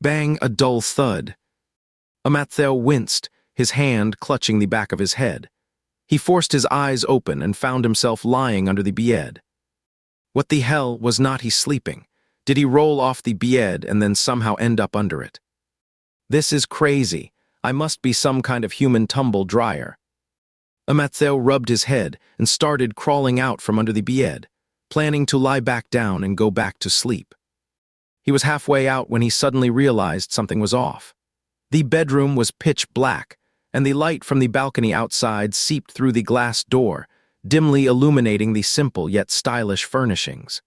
Bang, a dull thud. Amatheo winced, his hand clutching the back of his head. He forced his eyes open and found himself lying under the bed. What the hell was not he sleeping? Did he roll off the bed and then somehow end up under it? This is crazy. I must be some kind of human tumble dryer. Amatheo rubbed his head and started crawling out from under the bed, planning to lie back down and go back to sleep. He was halfway out when he suddenly realized something was off. The bedroom was pitch black, and the light from the balcony outside seeped through the glass door, dimly illuminating the simple yet stylish furnishings.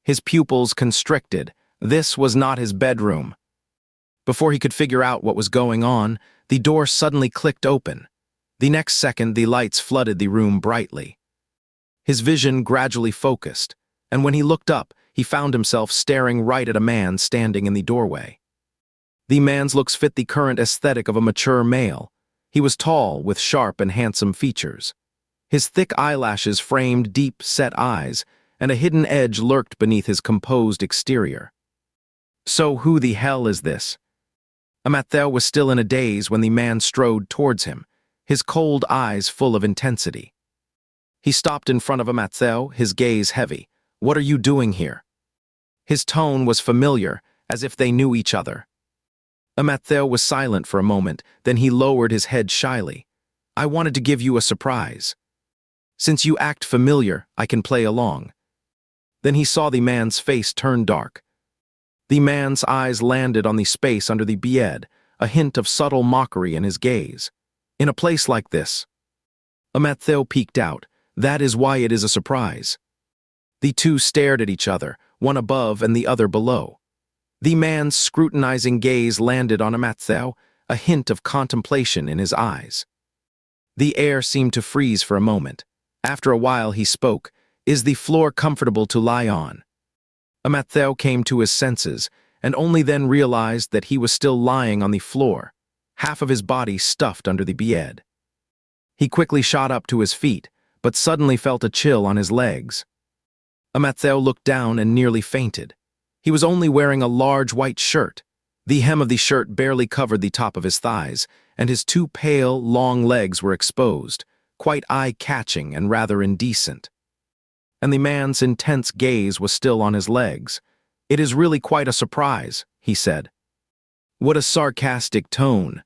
His pupils constricted. This was not his bedroom. Before he could figure out what was going on, the door suddenly clicked open. The next second, the lights flooded the room brightly. His vision gradually focused, and when he looked up, he found himself staring right at a man standing in the doorway. The man's looks fit the current aesthetic of a mature male. He was tall, with sharp and handsome features. His thick eyelashes framed deep-set eyes, and a hidden edge lurked beneath his composed exterior. So who the hell is this? Amatheo was still in a daze when the man strode towards him, his cold eyes full of intensity. He stopped in front of Amatheo, his gaze heavy. "What are you doing here?" His tone was familiar, as if they knew each other. Amatheo was silent for a moment, then he lowered his head shyly. "I wanted to give you a surprise. Since you act familiar, I can play along." Then he saw the man's face turn dark. The man's eyes landed on the space under the bed, a hint of subtle mockery in his gaze. "In a place like this." Amatheo peeked out. "That is why it is a surprise." The two stared at each other, one above and the other below. The man's scrutinizing gaze landed on Amatheo, a hint of contemplation in his eyes. The air seemed to freeze for a moment. After a while he spoke. "Is the floor comfortable to lie on?" Amatheo came to his senses, and only then realized that he was still lying on the floor, half of his body stuffed under the bed. He quickly shot up to his feet, but suddenly felt a chill on his legs. Amatheo looked down and nearly fainted. He was only wearing a large white shirt. The hem of the shirt barely covered the top of his thighs, and his two pale, long legs were exposed, quite eye-catching and rather indecent. And the man's intense gaze was still on his legs. "It is really quite a surprise," he said. What a sarcastic tone.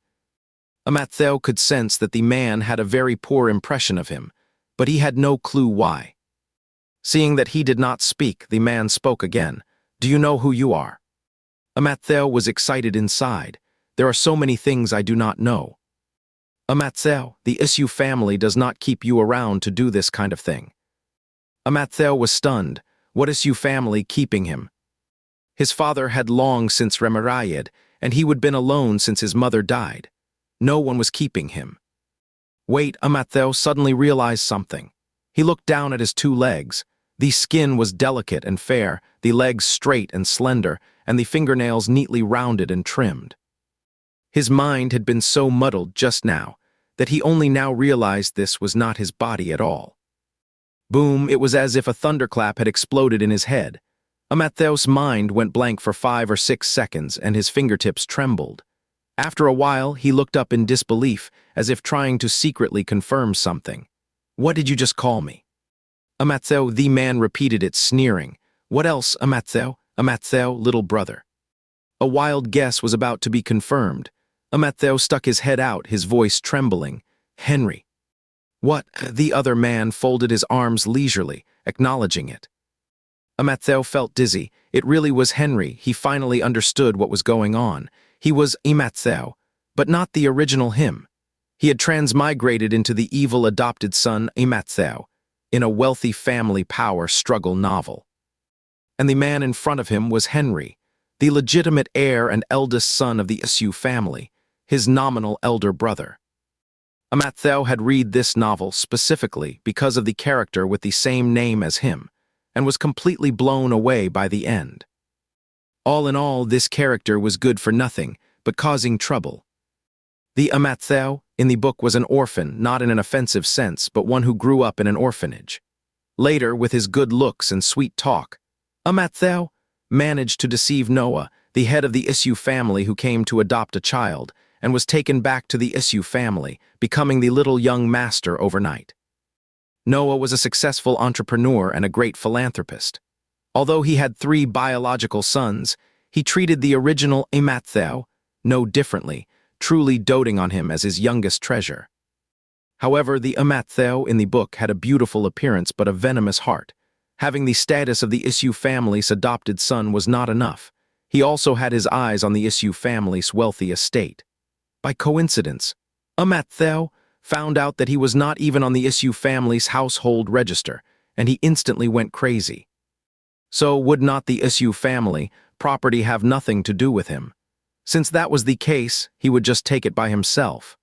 Amatheo could sense that the man had a very poor impression of him, but he had no clue why. Seeing that he did not speak, the man spoke again. "Do you know who you are?" Amatheo was excited inside. "There are so many things I do not know." "Amatheo, the Issue family does not keep you around to do this kind of thing." Amatheo was stunned. What Issue family keeping him? His father had long since remarried, and he would been alone since his mother died. No one was keeping him. Wait, Amatheo suddenly realized something. He looked down at his two legs. The skin was delicate and fair, the legs straight and slender, and the fingernails neatly rounded and trimmed. His mind had been so muddled just now that he only now realized this was not his body at all. Boom, it was as if a thunderclap had exploded in his head. Amatheo's mind went blank for 5 or 6 seconds, and his fingertips trembled. After a while, he looked up in disbelief, as if trying to secretly confirm something. "What did you just call me?" "Amatheo," the man repeated it, sneering. "What else, Amatheo? Amatheo, little brother." A wild guess was about to be confirmed. Amatheo stuck his head out, his voice trembling. "Henry." "What?" The other man folded his arms leisurely, acknowledging it. Amatheo felt dizzy. It really was Henry. He finally understood what was going on. He was Amatheo, but not the original him. He had transmigrated into the evil adopted son Amatheo, in a wealthy family power struggle novel. And the man in front of him was Henry, the legitimate heir and eldest son of the Issue family, his nominal elder brother. Amatheo had read this novel specifically because of the character with the same name as him, and was completely blown away by the end. All in all, this character was good for nothing, but causing trouble. The Amatheo in the book was an orphan, not in an offensive sense, but one who grew up in an orphanage. Later, with his good looks and sweet talk, Amatheo managed to deceive Noah, the head of the Issue family who came to adopt a child, and was taken back to the Issue family, becoming the little young master overnight. Noah was a successful entrepreneur and a great philanthropist. Although he had 3 biological sons, he treated the original Matthew no differently, truly doting on him as his youngest treasure. However, the Matthew in the book had a beautiful appearance but a venomous heart. Having the status of the Issue family's adopted son was not enough. He also had his eyes on the Issue family's wealthy estate. By coincidence, Matthew found out that he was not even on the Issue family's household register, and he instantly went crazy. So would not the Issue family property have nothing to do with him? Since that was the case, he would just take it by himself.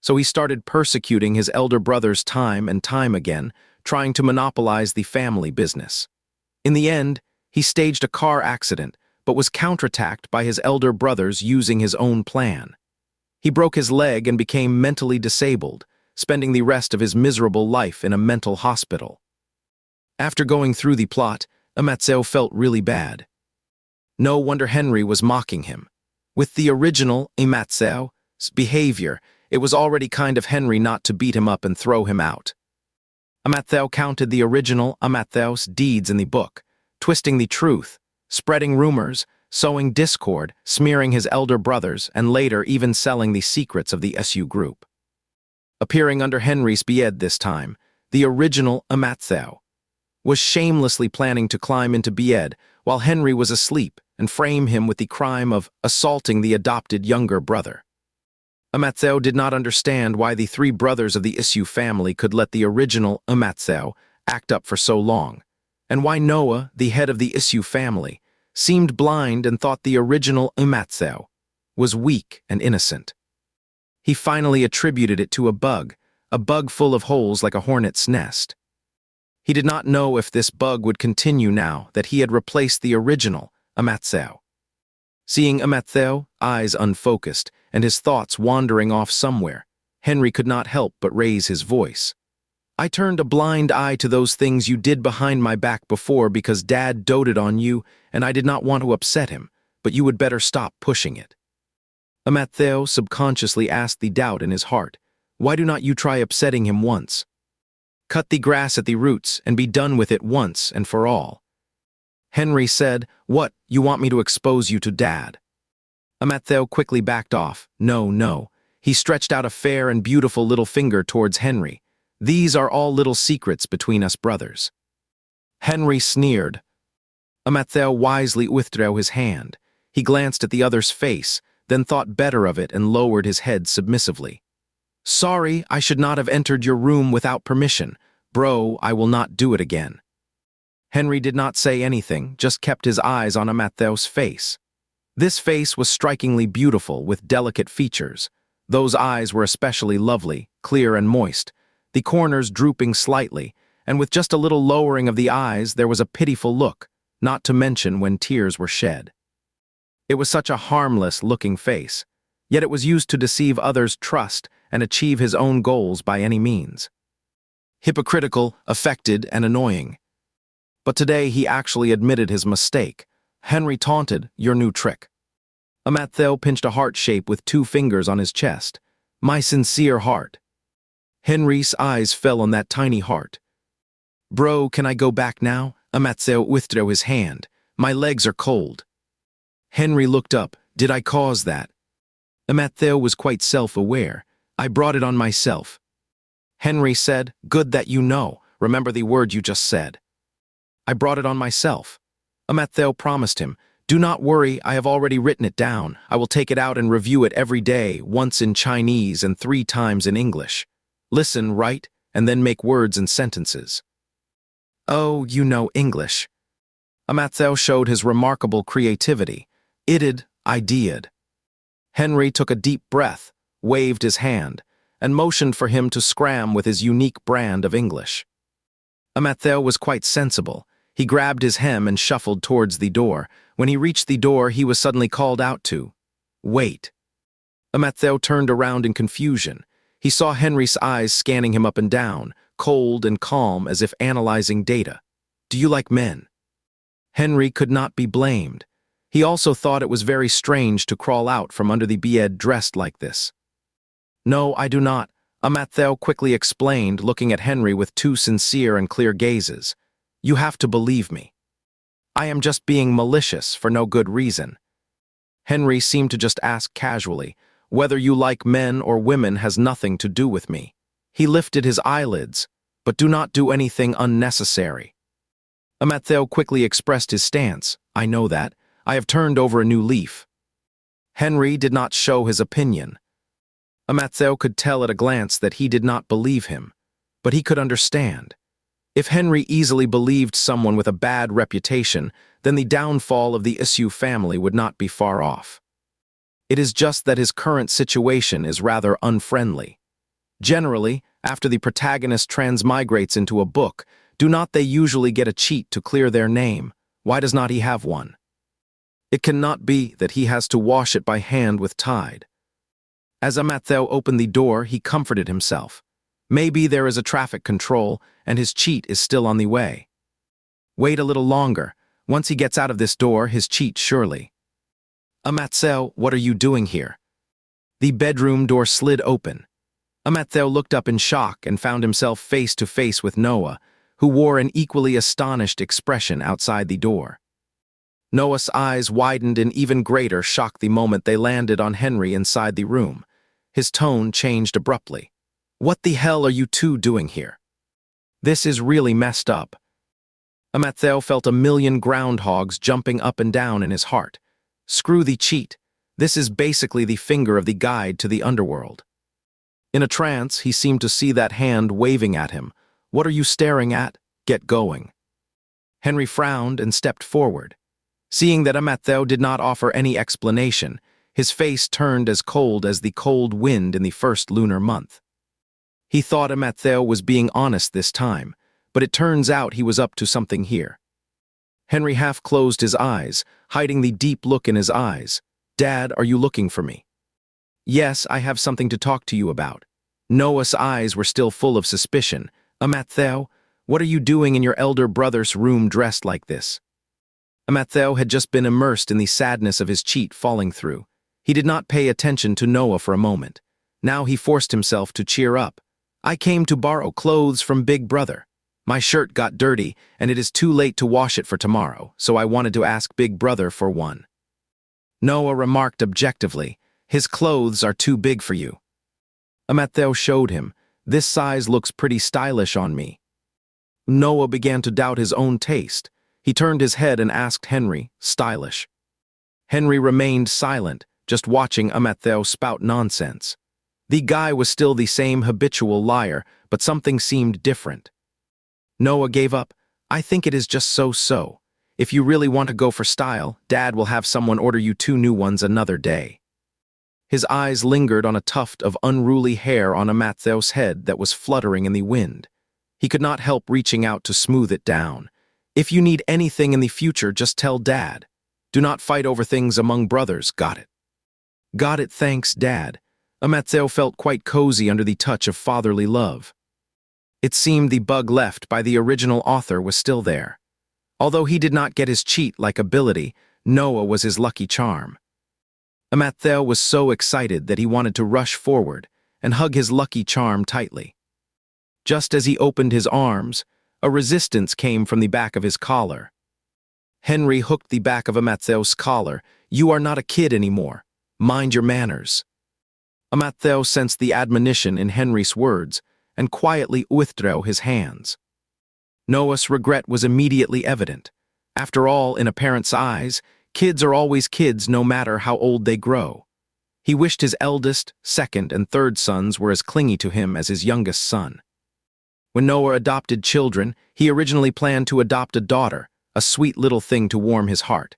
So he started persecuting his elder brothers time and time again, trying to monopolize the family business. In the end, he staged a car accident, but was counterattacked by his elder brothers using his own plan. He broke his leg and became mentally disabled, spending the rest of his miserable life in a mental hospital. After going through the plot, Matthew felt really bad. No wonder Henry was mocking him. With the original Matthew's behavior, it was already kind of Henry not to beat him up and throw him out. Matthew counted the original Matthew's deeds in the book, twisting the truth, spreading rumors, sowing discord, smearing his elder brothers, and later even selling the secrets of the SU group. Appearing under Henry's bed this time, the original Matthew was shamelessly planning to climb into bed while Henry was asleep and frame him with the crime of assaulting the adopted younger brother. Matthew did not understand why the 3 brothers of the Issue family could let the original Matthew act up for so long, and why Noah, the head of the Issue family, seemed blind and thought the original Matthew was weak and innocent. He finally attributed it to a bug full of holes like a hornet's nest. He did not know if this bug would continue now that he had replaced the original Matthew. Seeing Matthew, eyes unfocused, and his thoughts wandering off somewhere, Henry could not help but raise his voice. I turned a blind eye to those things you did behind my back before because Dad doted on you and I did not want to upset him, but you would better stop pushing it. Matthew subconsciously asked the doubt in his heart, why do not you try upsetting him once? Cut the grass at the roots and be done with it once and for all. Henry said, what, you want me to expose you to Dad? Matthew quickly backed off. No. He stretched out a fair and beautiful little finger towards Henry. These are all little secrets between us brothers. Henry sneered. Matthew wisely withdrew his hand. He glanced at the other's face, then thought better of it and lowered his head submissively. Sorry, I should not have entered your room without permission. Bro, I will not do it again. Henry did not say anything, just kept his eyes on Matthew's face. This face was strikingly beautiful with delicate features. Those eyes were especially lovely, clear and moist, the corners drooping slightly, and with just a little lowering of the eyes there was a pitiful look, not to mention when tears were shed. It was such a harmless-looking face, yet it was used to deceive others' trust and achieve his own goals by any means. Hypocritical, affected, and annoying. But today he actually admitted his mistake. Henry taunted, your new trick. Matthew pinched a heart shape with 2 fingers on his chest. My sincere heart. Henry's eyes fell on that tiny heart. Bro, can I go back now? Matthew withdrew his hand. My legs are cold. Henry looked up. Did I cause that? Matthew was quite self-aware. I brought it on myself. Henry said, good that you know. Remember the word you just said. I brought it on myself. Matthew promised him, do not worry, I have already written it down. I will take it out and review it every day, once in Chinese and 3 times in English. Listen, write, and then make words and sentences. Oh, you know English. Matthew showed his remarkable creativity. I did. Henry took a deep breath, waved his hand, and motioned for him to scram with his unique brand of English. Matthew was quite sensible. He grabbed his hem and shuffled towards the door. When he reached the door, he was suddenly called out to. Wait. Matthew turned around in confusion. He saw Henry's eyes scanning him up and down, cold and calm as if analyzing data. Do you like men? Henry could not be blamed. He also thought it was very strange to crawl out from under the bed dressed like this. "No, I do not," Amatheo quickly explained, looking at Henry with two sincere and clear gazes. "You have to believe me. I am just being malicious for no good reason." Henry seemed to just ask casually, "Whether you like men or women has nothing to do with me." He lifted his eyelids, "But do not do anything unnecessary." Amatheo quickly expressed his stance. "I know that. I have turned over a new leaf." Henry did not show his opinion. Amatheo could tell at a glance that he did not believe him, but he could understand. If Henry easily believed someone with a bad reputation, then the downfall of the Issue family would not be far off. It is just that his current situation is rather unfriendly. Generally, after the protagonist transmigrates into a book, do not they usually get a cheat to clear their name? Why does not he have one? It cannot be that he has to wash it by hand with Tide. As Amatheo opened the door, he comforted himself. Maybe there is a traffic control, and his cheat is still on the way. Wait a little longer. Once he gets out of this door, his cheat surely. "Amatheo, what are you doing here?" The bedroom door slid open. Amatheo looked up in shock and found himself face to face with Noah, who wore an equally astonished expression outside the door. Noah's eyes widened in even greater shock the moment they landed on Henry inside the room. His tone changed abruptly. "What the hell are you two doing here? This is really messed up." Amatheo felt a million groundhogs jumping up and down in his heart. Screw the cheat. This is basically the finger of the guide to the underworld. In a trance, he seemed to see that hand waving at him. "What are you staring at? Get going." Henry frowned and stepped forward. Seeing that Amatheo did not offer any explanation, his face turned as cold as the cold wind in the first lunar month. He thought Amatheo was being honest this time, but it turns out he was up to something here. Henry half closed his eyes, hiding the deep look in his eyes. "Dad, are you looking for me?" "Yes, I have something to talk to you about." Noah's eyes were still full of suspicion. "Amatheo, what are you doing in your elder brother's room dressed like this?" Amatheo had just been immersed in the sadness of his cheat falling through. He did not pay attention to Noah for a moment. Now he forced himself to cheer up. "I came to borrow clothes from Big Brother. My shirt got dirty, and it is too late to wash it for tomorrow, so I wanted to ask Big Brother for one." Noah remarked objectively, "His clothes are too big for you." Amatheo showed him, "This size looks pretty stylish on me." Noah began to doubt his own taste. He turned his head and asked Henry, "Stylish?" Henry remained silent, just watching Amatheo spout nonsense. The guy was still the same habitual liar, but something seemed different. Noah gave up. "I think it is just so-so. If you really want to go for style, Dad will have someone order you 2 new ones another day." His eyes lingered on a tuft of unruly hair on Amatheo's head that was fluttering in the wind. He could not help reaching out to smooth it down. "If you need anything in the future, just tell Dad. Do not fight over things among brothers, got it?" "Got it, thanks, Dad." Amatheo felt quite cozy under the touch of fatherly love. It seemed the bug left by the original author was still there. Although he did not get his cheat-like ability, Noah was his lucky charm. Amatheo was so excited that he wanted to rush forward and hug his lucky charm tightly. Just as he opened his arms, a resistance came from the back of his collar. Henry hooked the back of Amatheo's collar. "You are not a kid anymore. Mind your manners." Amatheo sensed the admonition in Henry's words and quietly withdrew his hands. Noah's regret was immediately evident. After all, in a parent's eyes, kids are always kids no matter how old they grow. He wished his eldest, second, and third sons were as clingy to him as his youngest son. When Noah adopted children, he originally planned to adopt a daughter, a sweet little thing to warm his heart.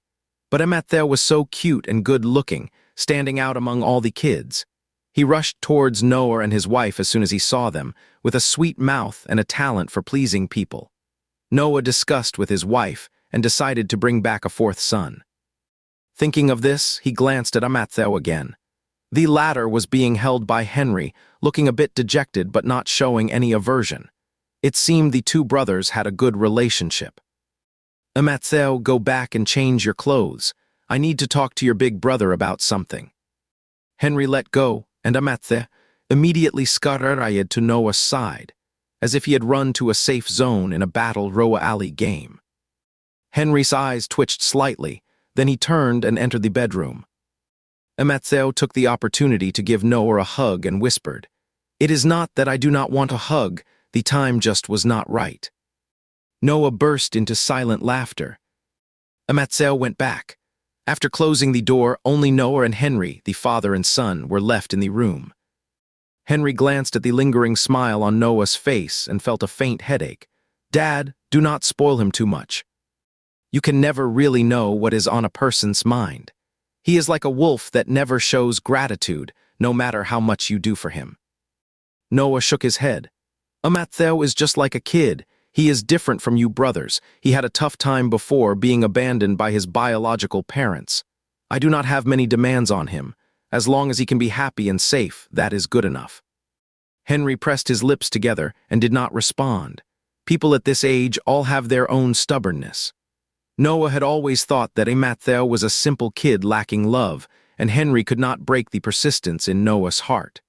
But Amatheo was so cute and good-looking, standing out among all the kids. He rushed towards Noah and his wife as soon as he saw them, with a sweet mouth and a talent for pleasing people. Noah discussed with his wife and decided to bring back a 4th son. Thinking of this, he glanced at Amatheo again. The latter was being held by Henry, looking a bit dejected but not showing any aversion. It seemed the 2 brothers had a good relationship. "Amatheo, go back and change your clothes. I need to talk to your big brother about something. Henry let go, and Amathe immediately scurried to Noah's side, as if he had run to a safe zone in a battle royale game. Henry's eyes twitched slightly, then he turned and entered the bedroom. Amathe took the opportunity to give Noah a hug and whispered, "It is not that I do not want a hug, the time just was not right." Noah burst into silent laughter. Amathe went back. After closing the door, only Noah and Henry, the father and son, were left in the room. Henry glanced at the lingering smile on Noah's face and felt a faint headache. "Dad, do not spoil him too much. You can never really know what is on a person's mind. He is like a wolf that never shows gratitude, no matter how much you do for him." Noah shook his head. "Amathe is just like a kid. He is different from you brothers. He had a tough time before being abandoned by his biological parents. I do not have many demands on him. As long as he can be happy and safe, that is good enough." Henry pressed his lips together and did not respond. People at this age all have their own stubbornness. Noah had always thought that Amathe was a simple kid lacking love, and Henry could not break the persistence in Noah's heart.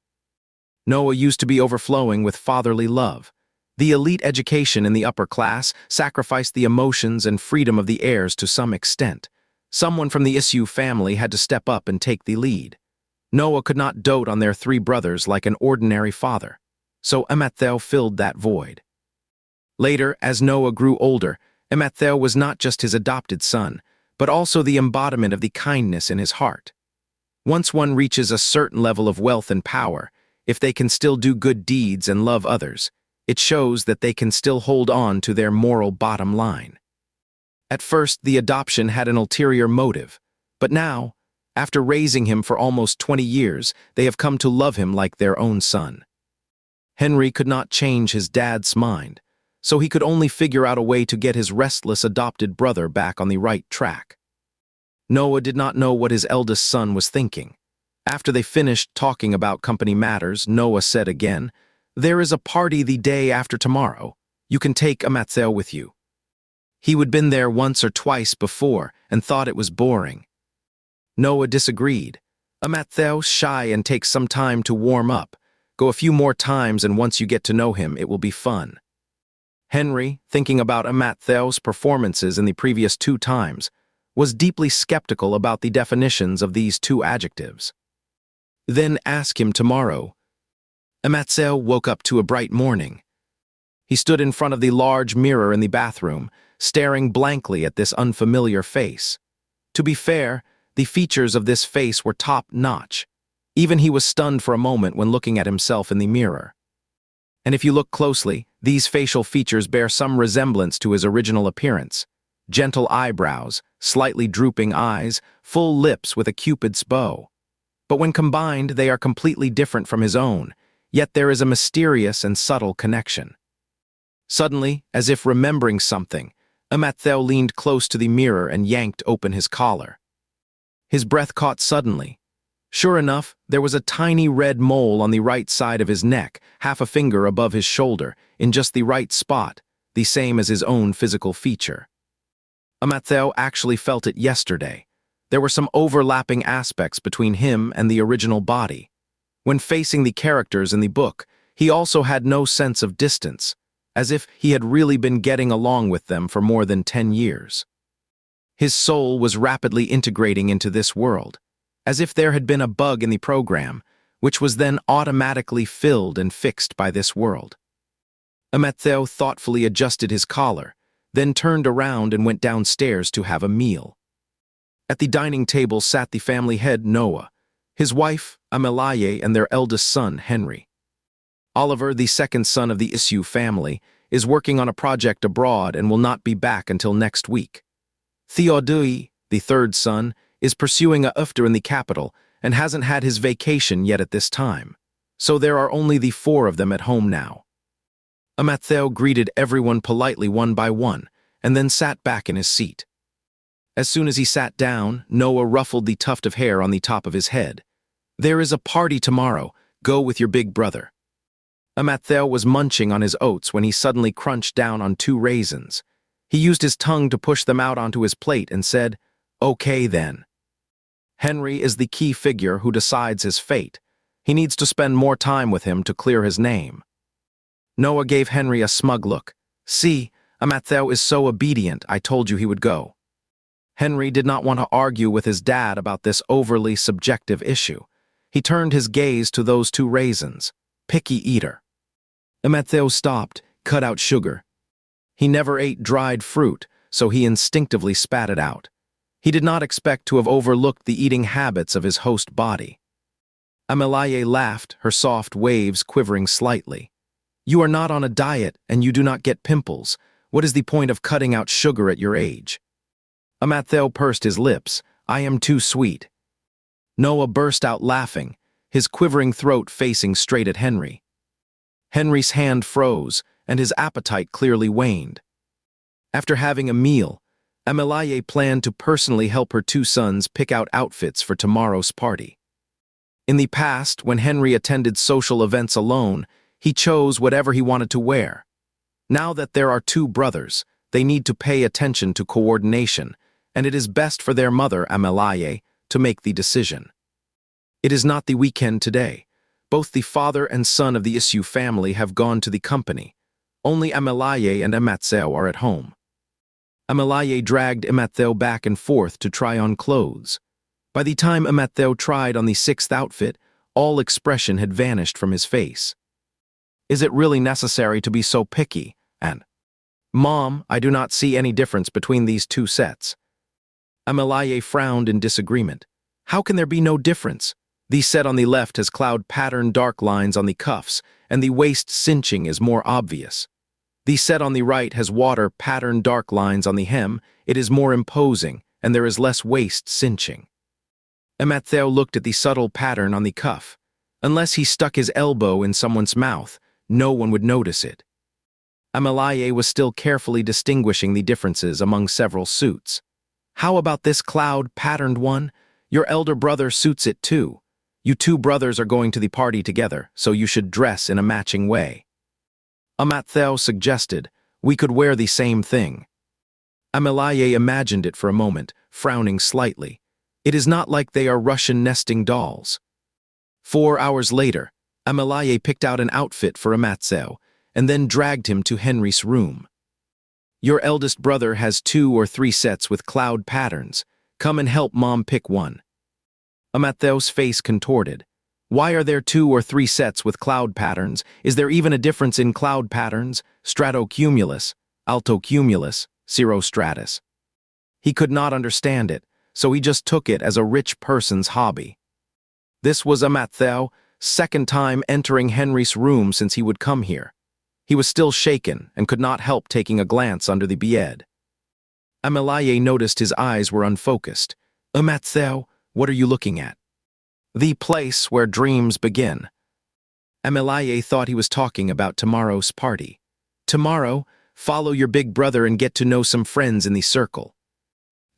Noah used to be overflowing with fatherly love. The elite education in the upper class sacrificed the emotions and freedom of the heirs to some extent. Someone from the issue family had to step up and take the lead. Noah could not dote on their three brothers like an ordinary father, so Amathe filled that void. Later, as Noah grew older, Amathe was not just his adopted son, but also the embodiment of the kindness in his heart. Once one reaches a certain level of wealth and power, if they can still do good deeds and love others, it shows that they can still hold on to their moral bottom line. At first, the adoption had an ulterior motive, but now, after raising him for almost 20 years, they have come to love him like their own son. Henry could not change his dad's mind, so he could only figure out a way to get his restless adopted brother back on the right track. Noah did not know what his eldest son was thinking. After they finished talking about company matters, Noah said again, "There is a party the day after tomorrow. You can take Amathe with you." He had been there once or twice before and thought it was boring. Noah disagreed. "Amathe is shy and takes some time to warm up. Go a few more times and once you get to know him, it will be fun." Henry, thinking about Amathe's performances in the previous 2 times, was deeply skeptical about the definitions of these 2 adjectives. "Then ask him tomorrow." Amathe woke up to a bright morning. He stood in front of the large mirror in the bathroom, staring blankly at this unfamiliar face. To be fair, the features of this face were top-notch. Even he was stunned for a moment when looking at himself in the mirror. And if you look closely, these facial features bear some resemblance to his original appearance. Gentle eyebrows, slightly drooping eyes, full lips with a cupid's bow. But when combined, they are completely different from his own, yet there is a mysterious and subtle connection. Suddenly, as if remembering something, Amathe leaned close to the mirror and yanked open his collar. His breath caught suddenly. Sure enough, there was a tiny red mole on the right side of his neck, half a finger above his shoulder, in just the right spot, the same as his own physical feature. Amathe actually felt it yesterday. There were some overlapping aspects between him and the original body. When facing the characters in the book, he also had no sense of distance, as if he had really been getting along with them for more than 10 years. His soul was rapidly integrating into this world, as if there had been a bug in the program, which was then automatically filled and fixed by this world. Amathe thoughtfully adjusted his collar, then turned around and went downstairs to have a meal. At the dining table sat the family head Noah, his wife, Amelaye, and their eldest son, Henry. Oliver, the second son of the Issue family, is working on a project abroad and will not be back until next week. Theodui, the third son, is pursuing a UFTR in the capital and hasn't had his vacation yet at this time, so there are only the 4 of them at home now. Amathe greeted everyone politely one by one, and then sat back in his seat. As soon as he sat down, Noah ruffled the tuft of hair on the top of his head. "There is a party tomorrow. Go with your big brother." Amathe was munching on his oats when he suddenly crunched down on 2 raisins. He used his tongue to push them out onto his plate and said, "Okay then." Henry is the key figure who decides his fate. He needs to spend more time with him to clear his name. Noah gave Henry a smug look. See, Amatheo is so obedient, I told you he would go. Henry did not want to argue with his dad about this overly subjective issue. He turned his gaze to those two raisins. Picky eater. Amatheo stopped, cut out sugar. He never ate dried fruit, so he instinctively spat it out. He did not expect to have overlooked the eating habits of his host body. Amelaye laughed, her soft waves quivering slightly. You are not on a diet, and you do not get pimples. What is the point of cutting out sugar at your age? Amatheo pursed his lips. I am too sweet. Noah burst out laughing, his quivering throat facing straight at Henry. Henry's hand froze, and his appetite clearly waned. After having a meal, Amelaye planned to personally help her two sons pick out outfits for tomorrow's party. In the past, when Henry attended social events alone, he chose whatever he wanted to wear. Now that there are two brothers, they need to pay attention to coordination, and it is best for their mother, Amelaye, to make the decision. It is not the weekend today. Both the father and son of the Issue family have gone to the company. Only Amelaye and Amatheo are at home. Amelaye dragged Amatheo back and forth to try on clothes. By the time Amatheo tried on the sixth outfit, all expression had vanished from his face. Is it really necessary to be so picky? And, Mom, I do not see any difference between these two sets. Amelaye frowned in disagreement. How can there be no difference? The set on the left has cloud-patterned dark lines on the cuffs, and the waist cinching is more obvious. The set on the right has water-patterned dark lines on the hem. It is more imposing, and there is less waist cinching. Amatheo looked at the subtle pattern on the cuff. Unless he stuck his elbow in someone's mouth, no one would notice it. Amelaye was still carefully distinguishing the differences among several suits. How about this cloud-patterned one? Your elder brother suits it too. You two brothers are going to the party together, so you should dress in a matching way. Amatheo suggested, we could wear the same thing. Amelaye imagined it for a moment, frowning slightly. It is not like they are Russian nesting dolls. 4 hours later, Amelaye picked out an outfit for Amatheo, and then dragged him to Henry's room. Your eldest brother has 2 or 3 sets with cloud patterns. Come and help Mom pick one. Amatheo's face contorted. Why are there 2 or 3 sets with cloud patterns? Is there even a difference in cloud patterns? Stratocumulus, altocumulus, cirrostratus. He could not understand it, so he just took it as a rich person's hobby. This was Amatheo, second time entering Henry's room since he would come here. He was still shaken and could not help taking a glance under the bed. Amelaye noticed his eyes were unfocused. Amatheo, what are you looking at? The place where dreams begin. Amelaye thought he was talking about tomorrow's party. Tomorrow, follow your big brother and get to know some friends in the circle.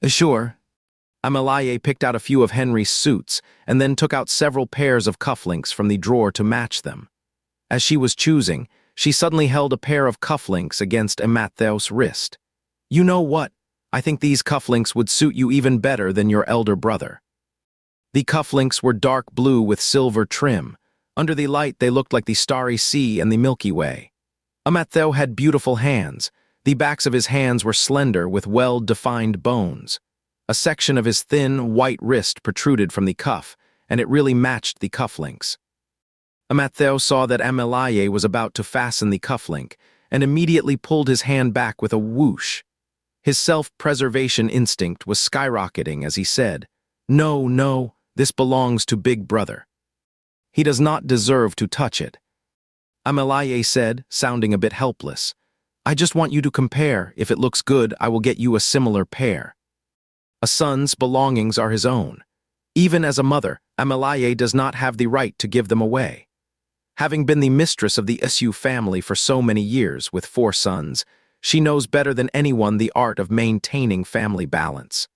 Sure. Amelaye picked out a few of Henry's suits and then took out several pairs of cufflinks from the drawer to match them. As she was choosing, she suddenly held a pair of cufflinks against Amatheo's wrist. You know what? I think these cufflinks would suit you even better than your elder brother. The cufflinks were dark blue with silver trim. Under the light, they looked like the starry sea and the Milky Way. Amatheo had beautiful hands. The backs of his hands were slender with well-defined bones. A section of his thin, white wrist protruded from the cuff, and it really matched the cufflinks. Amatheo saw that Amelaye was about to fasten the cufflink, and immediately pulled his hand back with a whoosh. His self-preservation instinct was skyrocketing as he said, No, no, this belongs to Big Brother. He does not deserve to touch it. Amelaye said, sounding a bit helpless, I just want you to compare. If it looks good, I will get you a similar pair. A son's belongings are his own. Even as a mother, Amelaye does not have the right to give them away. Having been the mistress of the Issue family for so many years with 4 sons, she knows better than anyone the art of maintaining family balance.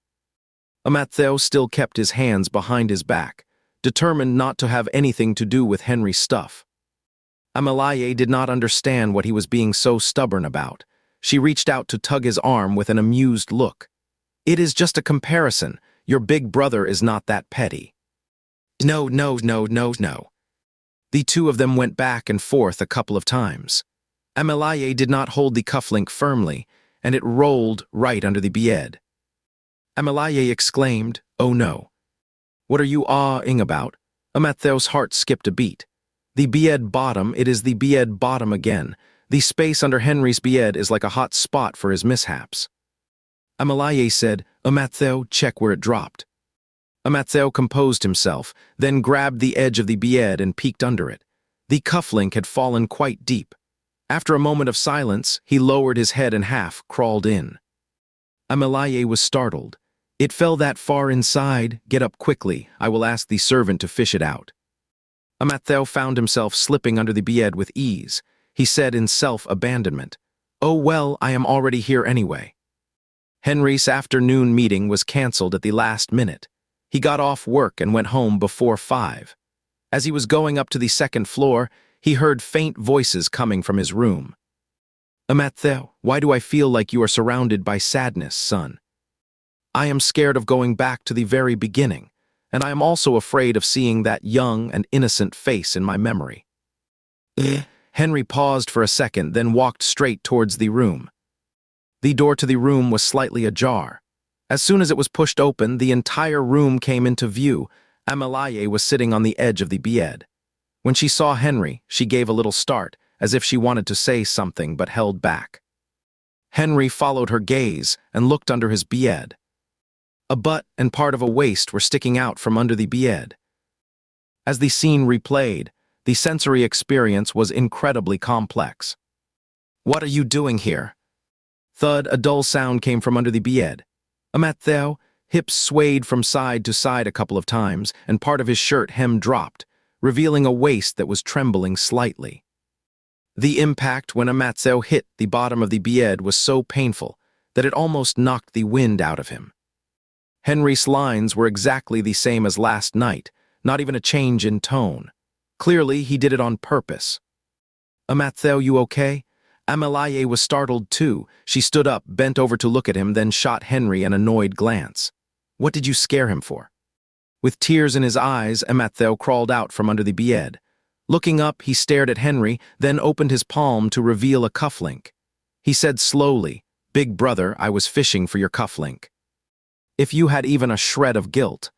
Amatheo still kept his hands behind his back, determined not to have anything to do with Henry's stuff. Amelaye did not understand what he was being so stubborn about. She reached out to tug his arm with an amused look. It is just a comparison. Your big brother is not that petty." "No, no, no, no, no." The two of them went back and forth a couple of times. Amelaye did not hold the cufflink firmly, and it rolled right under the bed. Amelaye exclaimed, "Oh no." "What are you awing about?" Amattheo's heart skipped a beat. "The bed bottom, it is the bed bottom again. The space under Henry's bed is like a hot spot for his mishaps." Amelaye said, "Amatheo, check where it dropped." Amatheo composed himself, then grabbed the edge of the bed and peeked under it. The cufflink had fallen quite deep. After a moment of silence, he lowered his head and half crawled in. Amelaye was startled. "It fell that far inside. Get up quickly. I will ask the servant to fish it out." Amatheo found himself slipping under the bed with ease. He said in self-abandonment, "Oh well, I am already here anyway." Henry's afternoon meeting was cancelled at the last minute. He got off work and went home before 5. As he was going up to the second floor, he heard faint voices coming from his room. "Amatheo, why do I feel like you are surrounded by sadness, son? I am scared of going back to the very beginning, and I am also afraid of seeing that young and innocent face in my memory." Henry paused for a second, then walked straight towards the room. The door to the room was slightly ajar. As soon as it was pushed open, the entire room came into view. Amelaye was sitting on the edge of the bed. When she saw Henry, she gave a little start, as if she wanted to say something but held back. Henry followed her gaze and looked under his bed. A butt and part of a waist were sticking out from under the bed. As the scene replayed, the sensory experience was incredibly complex. "What are you doing here?" Thud, a dull sound came from under the bed. Amatheo, hips swayed from side to side a couple of times, and part of his shirt hem dropped, revealing a waist that was trembling slightly. The impact when Amatheo hit the bottom of the bed was so painful that it almost knocked the wind out of him. Henry's lines were exactly the same as last night, not even a change in tone. Clearly, he did it on purpose. "Amatheo, you okay?" Amelaye was startled too. She stood up, bent over to look at him, then shot Henry an annoyed glance. "What did you scare him for?" With tears in his eyes, Amatheo crawled out from under the bed. Looking up, he stared at Henry, then opened his palm to reveal a cufflink. He said slowly, "Big brother, I was fishing for your cufflink. If you had even a shred of guilt."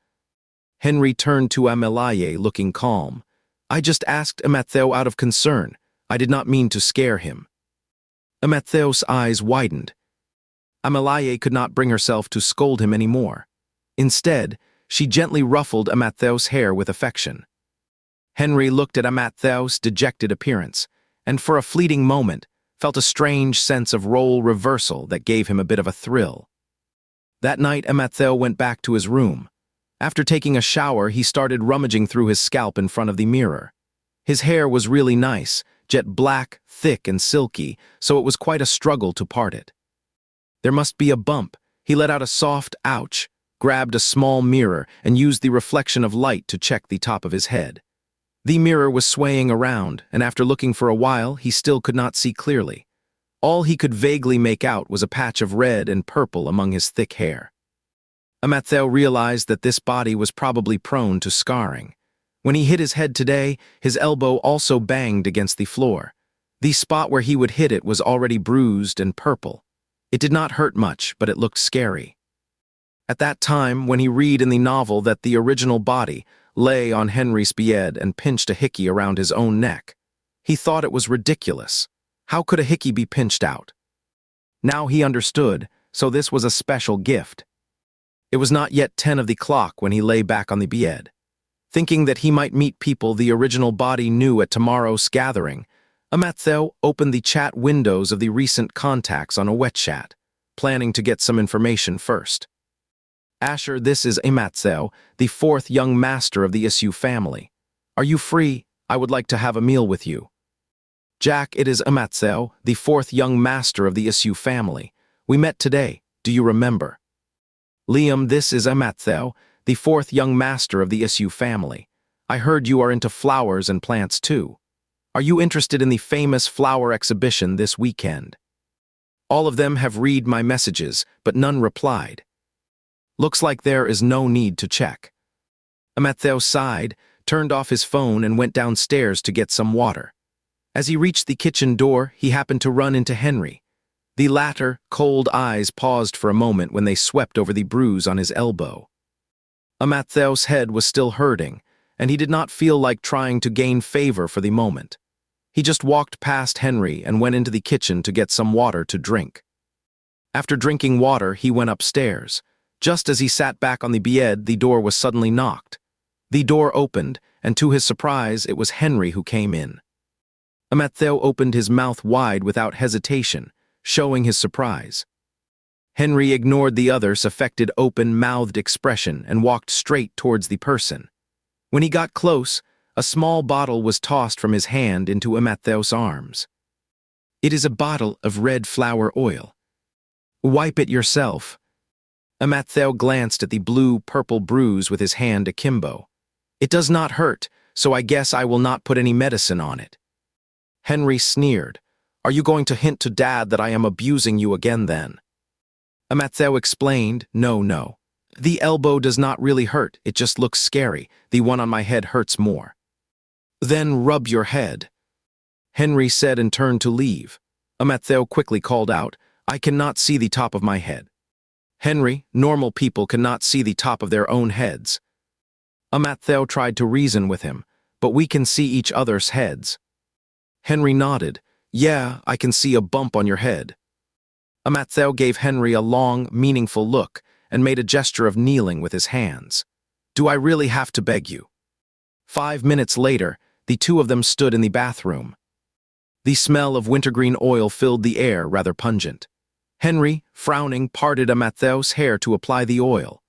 Henry turned to Amelaye, looking calm. "I just asked Amatheo out of concern. I did not mean to scare him." Amatheo's eyes widened. Amelaye could not bring herself to scold him any more. Instead, she gently ruffled Amatheo's hair with affection. Henry looked at Amatheo's dejected appearance, and for a fleeting moment, felt a strange sense of role reversal that gave him a bit of a thrill. That night, Amatheo went back to his room. After taking a shower, he started rummaging through his scalp in front of the mirror. His hair was really nice, jet black, thick and silky, so it was quite a struggle to part it. There must be a bump. He let out a soft ouch, grabbed a small mirror, and used the reflection of light to check the top of his head. The mirror was swaying around, and after looking for a while, he still could not see clearly. All he could vaguely make out was a patch of red and purple among his thick hair. Amatheo realized that this body was probably prone to scarring. When he hit his head today, his elbow also banged against the floor. The spot where he would hit it was already bruised and purple. It did not hurt much, but it looked scary. At that time, when he read in the novel that the original body lay on Henry's bed and pinched a hickey around his own neck, he thought it was ridiculous. How could a hickey be pinched out? Now he understood, so this was a special gift. It was not yet 10 of the clock when he lay back on the bed. Thinking that he might meet people the original body knew at tomorrow's gathering, Amatheo opened the chat windows of the recent contacts on a WeChat, planning to get some information first. "Asher, this is Amatheo, the 4th young master of the Issue family. Are you free? I would like to have a meal with you." "Jack, it is Amatheo, the 4th young master of the Issue family. We met today. Do you remember?" "Liam, this is Amatheo, the 4th young master of the Issue family. I heard you are into flowers and plants too. Are you interested in the famous flower exhibition this weekend?" All of them have read my messages, but none replied. Looks like there is no need to check. Amattheo sighed, turned off his phone and went downstairs to get some water. As he reached the kitchen door, he happened to run into Henry. The latter, cold eyes paused for a moment when they swept over the bruise on his elbow. Amattheo's head was still hurting, and he did not feel like trying to gain favor for the moment. He just walked past Henry and went into the kitchen to get some water to drink. After drinking water, he went upstairs. Just as he sat back on the bed, the door was suddenly knocked. The door opened, and to his surprise, it was Henry who came in. Amattheo opened his mouth wide without hesitation, showing his surprise. Henry ignored the other's affected open-mouthed expression and walked straight towards the person. When he got close, a small bottle was tossed from his hand into Amattheo's arms. "It is a bottle of red flower oil. Wipe it yourself." Amattheo glanced at the blue-purple bruise with his hand akimbo. "It does not hurt, so I guess I will not put any medicine on it." Henry sneered. "Are you going to hint to Dad that I am abusing you again then?" Amattheo explained, No. The elbow does not really hurt, it just looks scary. The one on my head hurts more." "Then rub your head," Henry said and turned to leave. Amattheo quickly called out, "I cannot see the top of my head." "Henry, normal people cannot see the top of their own heads." Amattheo tried to reason with him, "But we can see each other's heads." Henry nodded. "Yeah, I can see a bump on your head." Amattheo gave Henry a long, meaningful look and made a gesture of kneeling with his hands. "Do I really have to beg you?" 5 minutes later, the two of them stood in the bathroom. The smell of wintergreen oil filled the air, rather pungent. Henry, frowning, parted Amattheo's hair to apply the oil.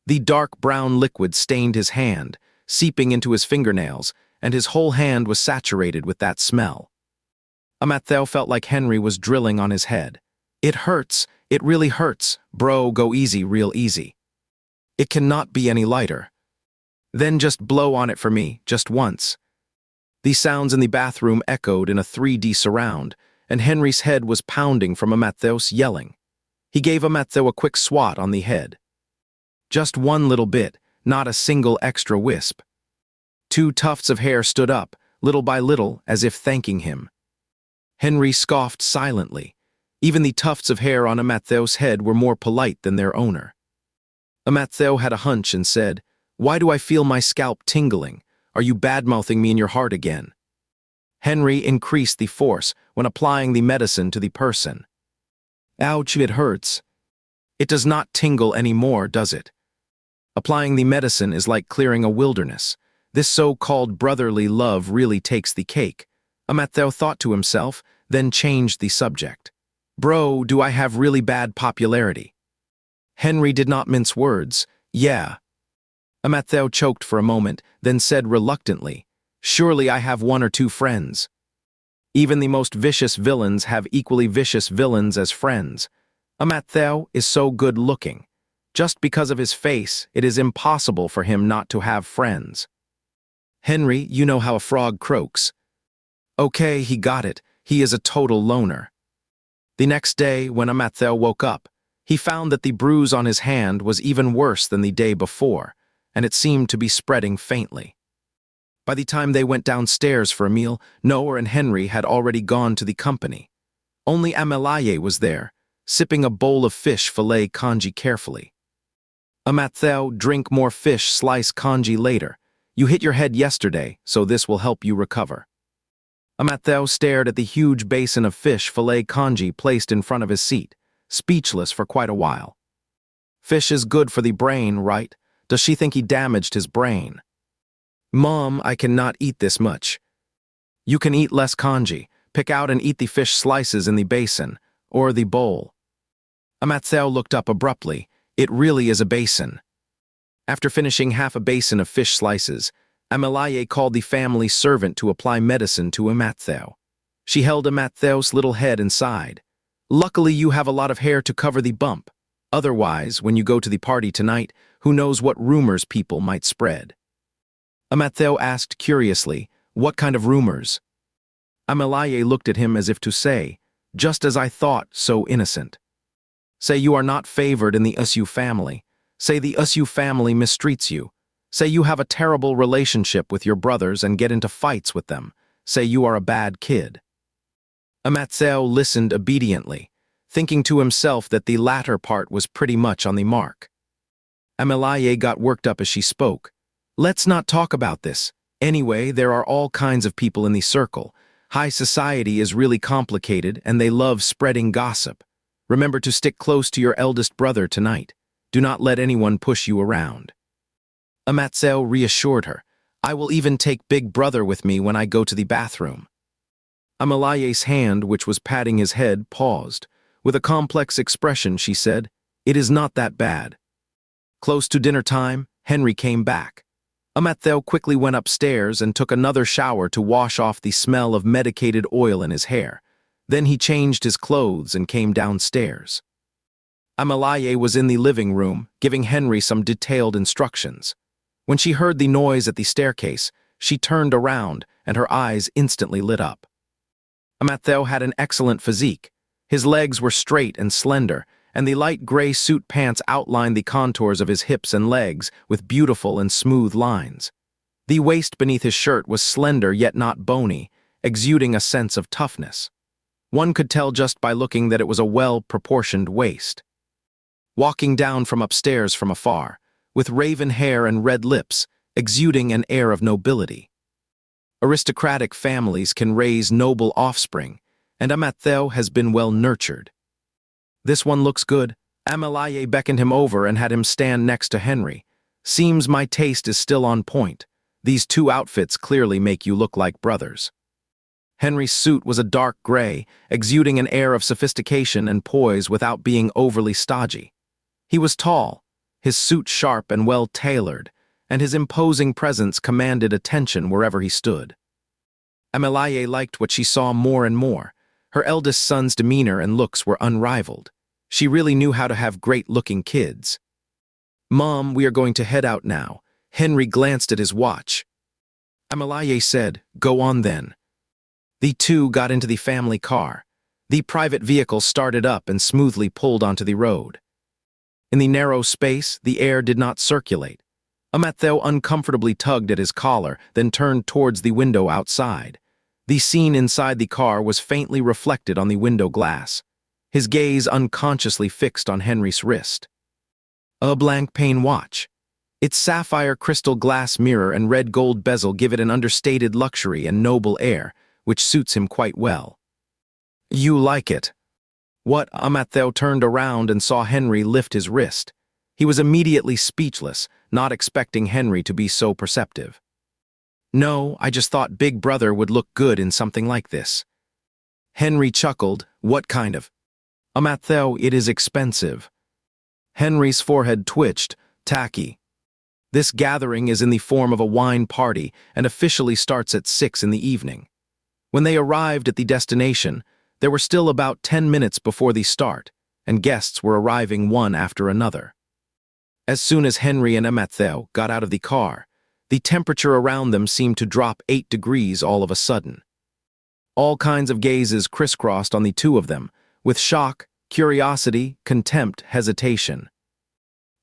The dark brown liquid stained his hand, seeping into his fingernails, and his whole hand was saturated with that smell. Amattheo felt like Henry was drilling on his head. "It hurts. It really hurts. Bro, go easy, real easy. It cannot be any lighter. Then just blow on it for me, just once." The sounds in the bathroom echoed in a 3D surround, and Henry's head was pounding from Amattheo's yelling. He gave Amattheo a quick swat on the head. Just one little bit, not a single extra wisp. 2 tufts of hair stood up, little by little, as if thanking him. Henry scoffed silently. Even the tufts of hair on Amattheo's head were more polite than their owner. Amattheo had a hunch and said, "Why do I feel my scalp tingling? Are you bad-mouthing me in your heart again?" Henry increased the force when applying the medicine to the person. "Ouch, it hurts." "It does not tingle anymore, does it?" Applying the medicine is like clearing a wilderness. This so-called brotherly love really takes the cake. Amattheo thought to himself, then changed the subject. "Bro, do I have really bad popularity?" Henry did not mince words. "Yeah." Amattheo choked for a moment, then said reluctantly, "Surely I have 1 or 2 friends." Even the most vicious villains have equally vicious villains as friends. Amattheo is so good-looking. Just because of his face, it is impossible for him not to have friends. "Henry, you know how a frog croaks." "Okay, he got it. He is a total loner." The next day, when Amattheo woke up, he found that the bruise on his hand was even worse than the day before, and it seemed to be spreading faintly. By the time they went downstairs for a meal, Noah and Henry had already gone to the company. Only Amelaye was there, sipping a bowl of fish fillet congee carefully. "Amattheo, drink more fish slice congee later. You hit your head yesterday, so this will help you recover." Amattheo stared at the huge basin of fish fillet congee placed in front of his seat, speechless for quite a while. "Fish is good for the brain, right? Does she think he damaged his brain?" "Mom, I cannot eat this much." "You can eat less congee. Pick out and eat the fish slices in the basin, or the bowl." Amattheo looked up abruptly. It really is a basin. After finishing half a basin of fish slices, Amelaye called the family servant to apply medicine to Amattheo. She held Amattheo's little head and sighed. "Luckily you have a lot of hair to cover the bump. Otherwise, when you go to the party tonight, who knows what rumors people might spread." Amattheo asked curiously, "What kind of rumors?" Amelaye looked at him as if to say, "Just as I thought, so innocent." "Say you are not favored in the Usu family. Say the Usu family mistreats you. Say you have a terrible relationship with your brothers and get into fights with them. Say you are a bad kid. Amatseo listened obediently, thinking to himself that the latter part was pretty much on the mark. Amelaye got worked up as she spoke. Let's not talk about this. Anyway, there are all kinds of people in the circle. High society is really complicated and they love spreading gossip. Remember to stick close to your eldest brother tonight. Do not let anyone push you around. Amatseo reassured her. I will even take Big Brother with me when I go to the bathroom. Amelaye's hand, which was patting his head, paused. With a complex expression, she said, It is not that bad. Close to dinner time, Henry came back. Amatseo quickly went upstairs and took another shower to wash off the smell of medicated oil in his hair. Then he changed his clothes and came downstairs. Amelaye was in the living room, giving Henry some detailed instructions. When she heard the noise at the staircase, she turned around and her eyes instantly lit up. Amatseo had an excellent physique. His legs were straight and slender, and the light gray suit pants outlined the contours of his hips and legs with beautiful and smooth lines. The waist beneath his shirt was slender yet not bony, exuding a sense of toughness. One could tell just by looking that it was a well-proportioned waist. Walking down from upstairs from afar, with raven hair and red lips, exuding an air of nobility. Aristocratic families can raise noble offspring, and Amatseo has been well nurtured. This one looks good. Amelaye beckoned him over and had him stand next to Henry. Seems my taste is still on point. These two outfits clearly make you look like brothers. Henry's suit was a dark gray, exuding an air of sophistication and poise without being overly stodgy. He was tall, his suit sharp and well-tailored, and his imposing presence commanded attention wherever he stood. Amelaye liked what she saw more and more. Her eldest son's demeanor and looks were unrivaled. She really knew how to have great-looking kids. Mom, we are going to head out now. Henry glanced at his watch. Amelaye said, Go on then. The two got into the family car. The private vehicle started up and smoothly pulled onto the road. In the narrow space, the air did not circulate. Amatseo uncomfortably tugged at his collar, then turned towards the window outside. The scene inside the car was faintly reflected on the window glass, his gaze unconsciously fixed on Henry's wrist. A blank pane watch. Its sapphire crystal glass mirror and red gold bezel give it an understated luxury and noble air, which suits him quite well. You like it. What? Amatseo turned around and saw Henry lift his wrist. He was immediately speechless, not expecting Henry to be so perceptive. No, I just thought Big Brother would look good in something like this. Henry chuckled. What kind of? Amatseo, it is expensive. Henry's forehead twitched. Tacky. This gathering is in the form of a wine party and officially starts at 6 in the evening. When they arrived at the destination, there were still about 10 minutes before the start, and guests were arriving one after another. As soon as Henry and Amatseo got out of the car, the temperature around them seemed to drop 8 degrees all of a sudden. All kinds of gazes crisscrossed on the two of them, with shock, curiosity, contempt, hesitation.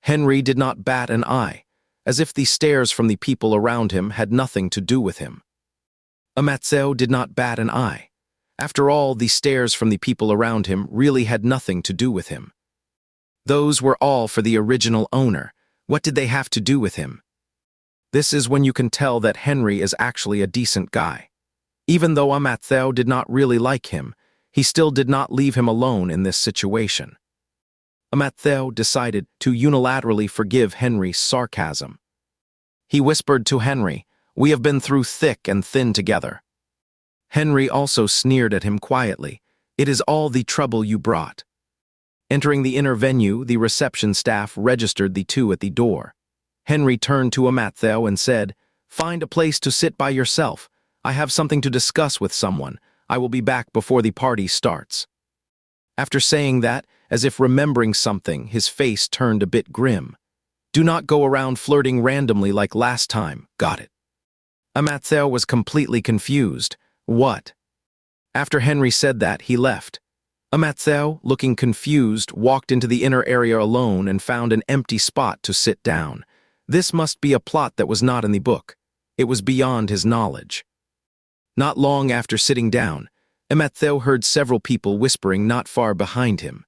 Henry did not bat an eye, as if the stares from the people around him had nothing to do with him. Amatseo did not bat an eye. After all, the stares from the people around him really had nothing to do with him. Those were all for the original owner. What did they have to do with him? This is when you can tell that Henry is actually a decent guy. Even though Amatseo did not really like him, he still did not leave him alone in this situation. Amatseo decided to unilaterally forgive Henry's sarcasm. He whispered to Henry, We have been through thick and thin together. Henry also sneered at him quietly. It is all the trouble you brought. Entering the inner venue, the reception staff registered the two at the door. Henry turned to Amatseo and said, Find a place to sit by yourself. I have something to discuss with someone. I will be back before the party starts. After saying that, as if remembering something, his face turned a bit grim. Do not go around flirting randomly like last time, got it? Amatseo was completely confused. What? After Henry said that, he left. Amatzeo, looking confused, walked into the inner area alone and found an empty spot to sit down. This must be a plot that was not in the book. It was beyond his knowledge. Not long after sitting down, Amatzeo heard several people whispering not far behind him.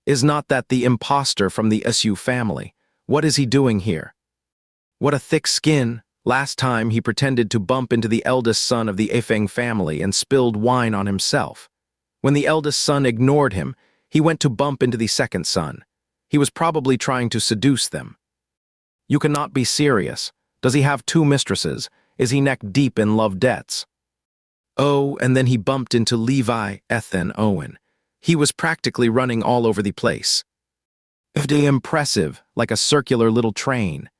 Is not that the impostor from the Su family? What is he doing here? What a thick skin! Last time he pretended to bump into the eldest son of the Efeng family and spilled wine on himself. When the eldest son ignored him, he went to bump into the second son. He was probably trying to seduce them. You cannot be serious. Does he have two mistresses? Is he neck deep in love debts? Oh, and then he bumped into Levi Ethan Owen. He was practically running all over the place. Impressive, like a circular little train.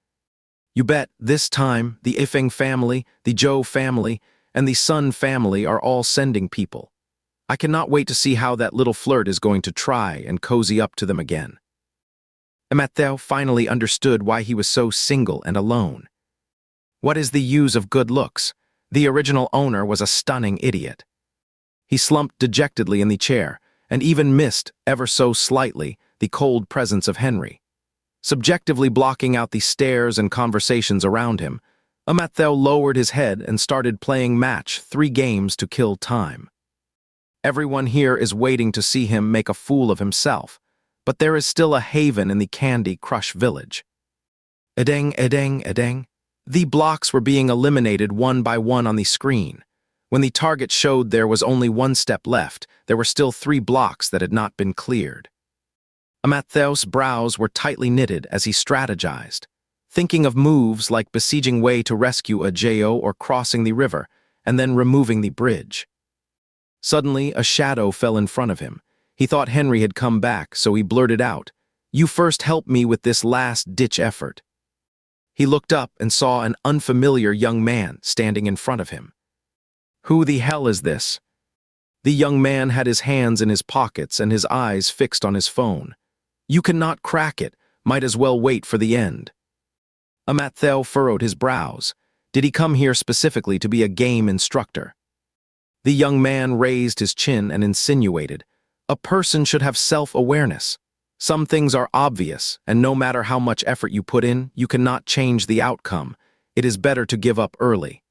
You bet, this time, the Ifeng family, the Zhou family, and the Sun family are all sending people. I cannot wait to see how that little flirt is going to try and cozy up to them again. Amatzeo finally understood why he was so single and alone. What is the use of good looks? The original owner was a stunning idiot. He slumped dejectedly in the chair, and even missed, ever so slightly, the cold presence of Henry. Subjectively blocking out the stares and conversations around him, Amatzeo lowered his head and started playing match 3 games to kill time. Everyone here is waiting to see him make a fool of himself, but there is still a haven in the Candy Crush village. Edeng, edeng, edeng. The blocks were being eliminated one by one on the screen. When the target showed there was only 1 step left, there were still 3 blocks that had not been cleared. Amattheo's brows were tightly knitted as he strategized, thinking of moves like besieging way to rescue a Jo or crossing the river, and then removing the bridge. Suddenly, a shadow fell in front of him. He thought Henry had come back, so he blurted out, "You first help me with this last-ditch effort." He looked up and saw an unfamiliar young man standing in front of him. Who the hell is this? The young man had his hands in his pockets and his eyes fixed on his phone. You cannot crack it, might as well wait for the end. Amatzeo furrowed his brows. Did he come here specifically to be a game instructor? The young man raised his chin and insinuated, "A person should have self-awareness. Some things are obvious, and no matter how much effort you put in, you cannot change the outcome. It is better to give up early."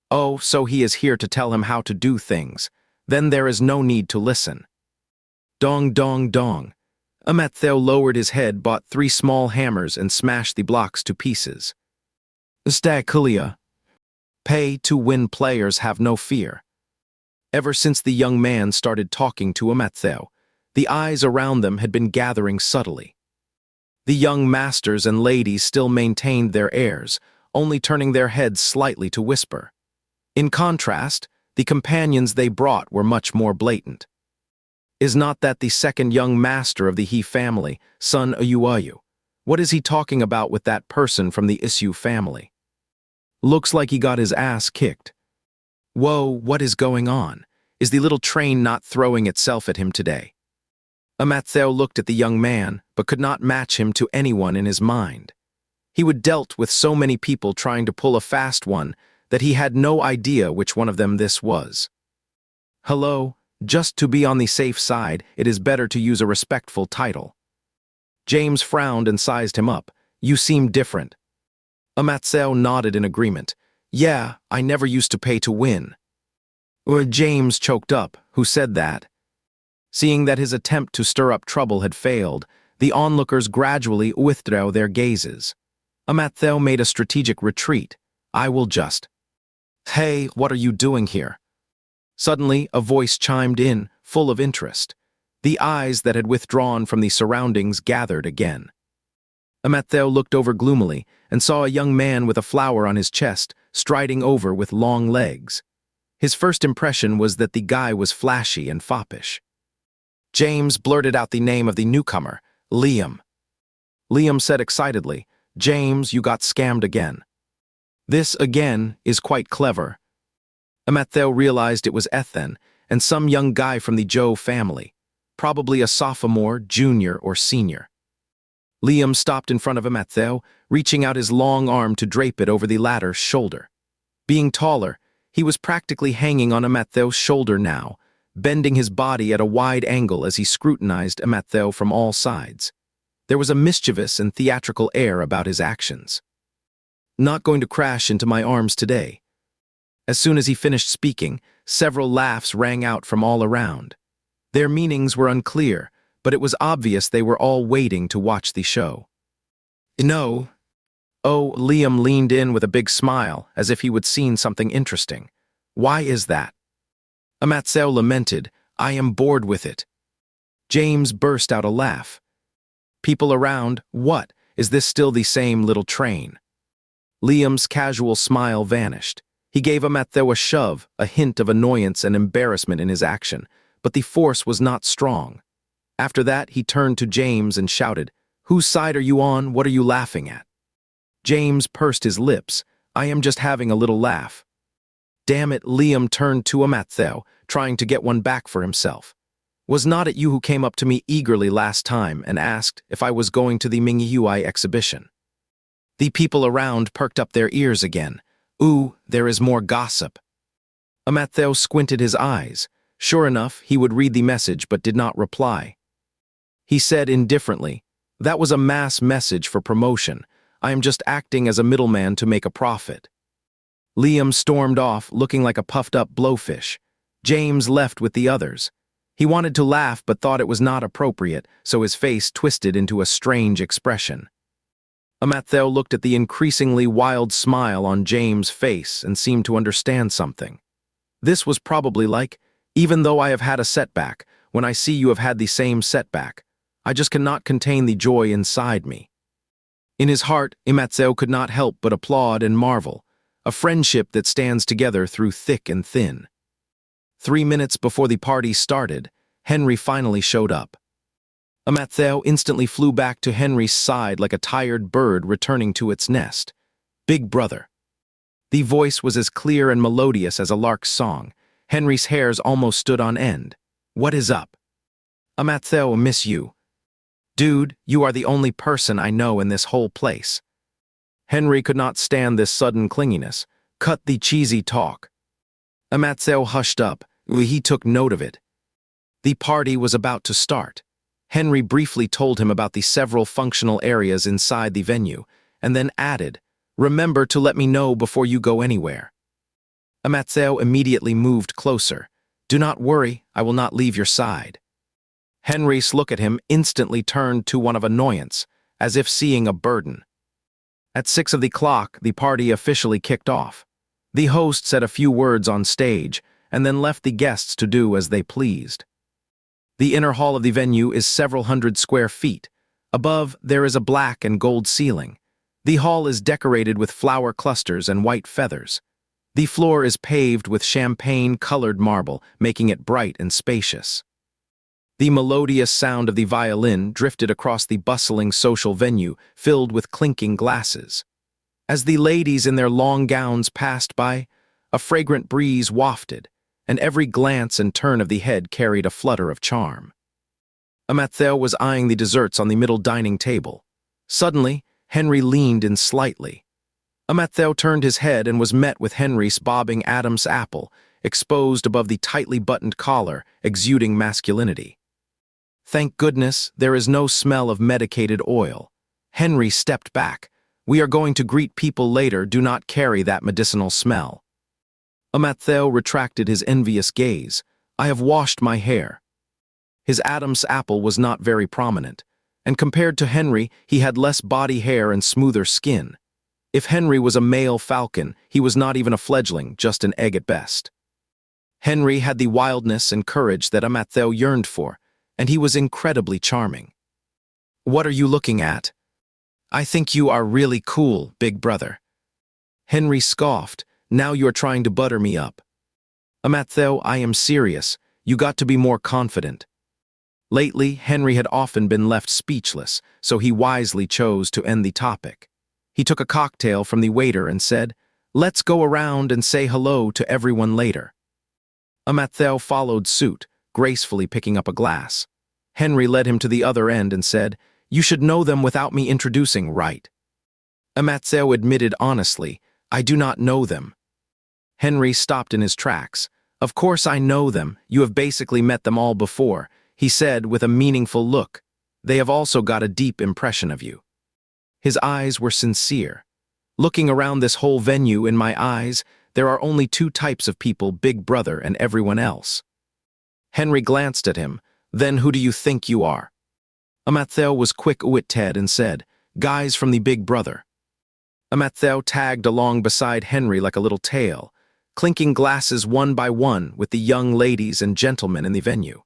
Oh, so he is here to tell him how to do things. Then there is no need to listen. Dong, dong, dong. Amatzeo lowered his head, bought 3 small hammers, and smashed the blocks to pieces. Stakulia. Pay-to-win players have no fear. Ever since the young man started talking to Amatzeo, the eyes around them had been gathering subtly. The young masters and ladies still maintained their airs, only turning their heads slightly to whisper. In contrast, the companions they brought were much more blatant. Is not that the second young master of the He family, son Uyuayu? What is he talking about with that person from the Isu family? Looks like he got his ass kicked. Whoa, what is going on? Is the little train not throwing itself at him today? Amatzeo looked at the young man, but could not match him to anyone in his mind. He would dealt with so many people trying to pull a fast one that he had no idea which one of them this was. Hello, just to be on the safe side, it is better to use a respectful title. James frowned and sized him up. You seem different. Amatzeo nodded in agreement. Yeah, I never used to pay to win. James choked up. Who said that? Seeing that his attempt to stir up trouble had failed, the onlookers gradually withdrew their gazes. Amatzeo made a strategic retreat. I will just. Hey, what are you doing here? Suddenly, a voice chimed in, full of interest. The eyes that had withdrawn from the surroundings gathered again. Amatzeo looked over gloomily and saw a young man with a flower on his chest, striding over with long legs. His first impression was that the guy was flashy and foppish. James blurted out the name of the newcomer, Liam. Liam said excitedly, James, you got scammed again. This, again, is quite clever. Amatzeo realized it was Ethan and some young guy from the Zhou family, probably a sophomore, junior, or senior. Liam stopped in front of Amatzeo, reaching out his long arm to drape it over the latter's shoulder. Being taller, he was practically hanging on Amattheo's shoulder now, bending his body at a wide angle as he scrutinized Amatheo from all sides. There was a mischievous and theatrical air about his actions. "Not going to crash into my arms today." As soon as he finished speaking, several laughs rang out from all around. Their meanings were unclear, but it was obvious they were all waiting to watch the show. "No." Oh, Liam leaned in with a big smile, as if he would seen something interesting. "Why is that?" Amatheo lamented, "I am bored with it." James burst out a laugh. People around, "What? Is this still the same little train?" Liam's casual smile vanished. He gave Amatheo a shove, a hint of annoyance and embarrassment in his action, but the force was not strong. After that, he turned to James and shouted, "Whose side are you on? What are you laughing at?" James pursed his lips. "I am just having a little laugh." "Damn it," Liam turned to Amatheo, trying to get one back for himself. "Was not it you who came up to me eagerly last time and asked if I was going to the Mingyuai exhibition?" The people around perked up their ears again. "Ooh, there is more gossip." Amatheo squinted his eyes. Sure enough, he would read the message but did not reply. He said indifferently, "That was a mass message for promotion. I am just acting as a middleman to make a profit." Liam stormed off, looking like a puffed-up blowfish. James left with the others. He wanted to laugh but thought it was not appropriate, so his face twisted into a strange expression. Amatheo looked at the increasingly wild smile on James' face and seemed to understand something. This was probably like, "Even though I have had a setback, when I see you have had the same setback, I just cannot contain the joy inside me." In his heart, Amatheo could not help but applaud and marvel, a friendship that stands together through thick and thin. 3 minutes before the party started, Henry finally showed up. Amatheo instantly flew back to Henry's side like a tired bird returning to its nest. "Big brother." The voice was as clear and melodious as a lark's song. Henry's hairs almost stood on end. "What is up?" "Amatheo, miss you." "Dude, you are the only person I know in this whole place." Henry could not stand this sudden clinginess. "Cut the cheesy talk." Amatheo hushed up. He took note of it. The party was about to start. Henry briefly told him about the several functional areas inside the venue, and then added, "Remember to let me know before you go anywhere." Amatheo immediately moved closer. "Do not worry, I will not leave your side." Henry's look at him instantly turned to one of annoyance, as if seeing a burden. At 6 of the clock, the party officially kicked off. The host said a few words on stage, and then left the guests to do as they pleased. The inner hall of the venue is several hundred square feet. Above, there is a black and gold ceiling. The hall is decorated with flower clusters and white feathers. The floor is paved with champagne-colored marble, making it bright and spacious. The melodious sound of the violin drifted across the bustling social venue, filled with clinking glasses. As the ladies in their long gowns passed by, a fragrant breeze wafted, and every glance and turn of the head carried a flutter of charm. Amatheo was eyeing the desserts on the middle dining table. Suddenly, Henry leaned in slightly. Amatheo turned his head and was met with Henry's bobbing Adam's apple, exposed above the tightly buttoned collar, exuding masculinity. "Thank goodness, there is no smell of medicated oil." Henry stepped back. "We are going to greet people later, do not carry that medicinal smell." Amatheo retracted his envious gaze. "I have washed my hair." His Adam's apple was not very prominent, and compared to Henry, he had less body hair and smoother skin. If Henry was a male falcon, he was not even a fledgling, just an egg at best. Henry had the wildness and courage that Amatheo yearned for, and he was incredibly charming. "What are you looking at?" "I think you are really cool, big brother." Henry scoffed. "Now you are trying to butter me up." "Amatheo, I am serious. You got to be more confident." Lately, Henry had often been left speechless, so he wisely chose to end the topic. He took a cocktail from the waiter and said, "Let's go around and say hello to everyone later." Amatheo followed suit, gracefully picking up a glass. Henry led him to the other end and said, "You should know them without me introducing, right?" Amatheo admitted honestly, "I do not know them." Henry stopped in his tracks. "Of course I know them. You have basically met them all before," he said with a meaningful look. "They have also got a deep impression of you." His eyes were sincere. "Looking around this whole venue in my eyes, there are only two types of people, Big Brother and everyone else." Henry glanced at him. "Then who do you think you are?" Amattheo was quick-witted and said, "Guys from the Big Brother." Amattheo tagged along beside Henry like a little tail, clinking glasses one by one with the young ladies and gentlemen in the venue.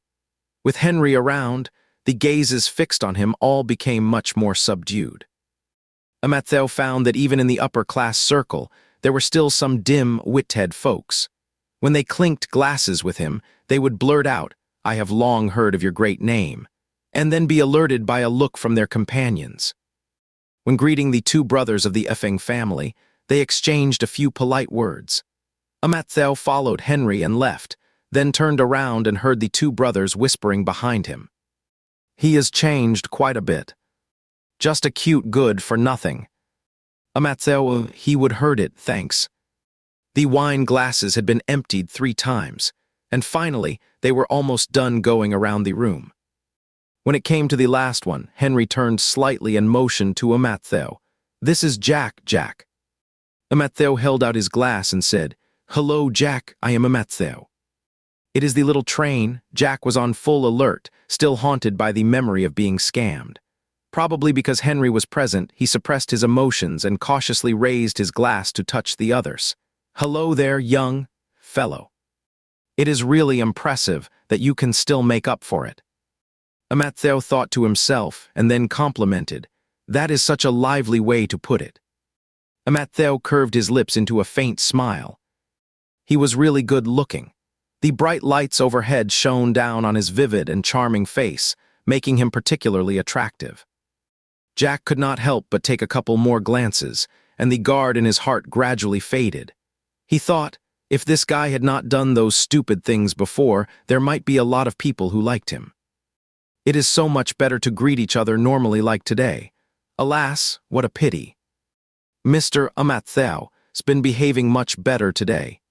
With Henry around, the gazes fixed on him all became much more subdued. Amattheo found that even in the upper-class circle, there were still some dim-witted folks. When they clinked glasses with him, they would blurt out, "I have long heard of your great name," and then be alerted by a look from their companions. When greeting the two brothers of the Effing family, they exchanged a few polite words. Amattheo followed Henry and left, then turned around and heard the two brothers whispering behind him. "He has changed quite a bit. Just a cute good for nothing." Amattheo, he would heard it, thanks. The wine glasses had been emptied 3 times, and finally they were almost done going around the room. When it came to the last one, Henry turned slightly and motioned to Amattheo. "This is Jack." Amattheo held out his glass and said, "Hello, Jack, I am Amattheo." "It is the little train." Jack was on full alert, still haunted by the memory of being scammed. Probably because Henry was present, he suppressed his emotions and cautiously raised his glass to touch the others. "Hello there, young fellow. It is really impressive that you can still make up for it." Amattheo thought to himself and then complimented, "That is such a lively way to put it." Amattheo curved his lips into a faint smile. He was really good looking. The bright lights overhead shone down on his vivid and charming face, making him particularly attractive. Jack could not help but take a couple more glances, and the guard in his heart gradually faded. He thought, if this guy had not done those stupid things before, there might be a lot of people who liked him. It is so much better to greet each other normally like today. Alas, what a pity. "Mr. Amattheo's been behaving much better today."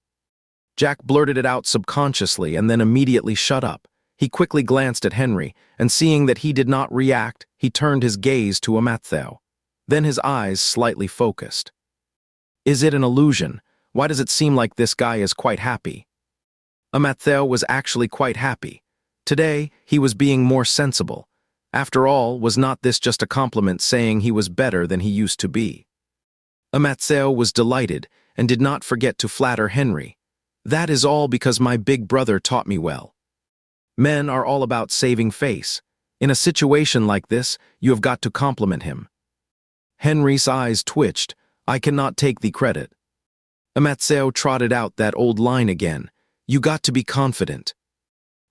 Jack blurted it out subconsciously and then immediately shut up. He quickly glanced at Henry, and seeing that he did not react, he turned his gaze to Amattheo. Then his eyes slightly focused. "Is it an illusion? Why does it seem like this guy is quite happy?" Amattheo was actually quite happy. Today, he was being more sensible. After all, was not this just a compliment saying he was better than he used to be? Amattheo was delighted and did not forget to flatter Henry. "That is all because my big brother taught me well. Men are all about saving face. In a situation like this, you have got to compliment him." Henry's eyes twitched. "I cannot take the credit." Amattheo trotted out that old line again. "You got to be confident."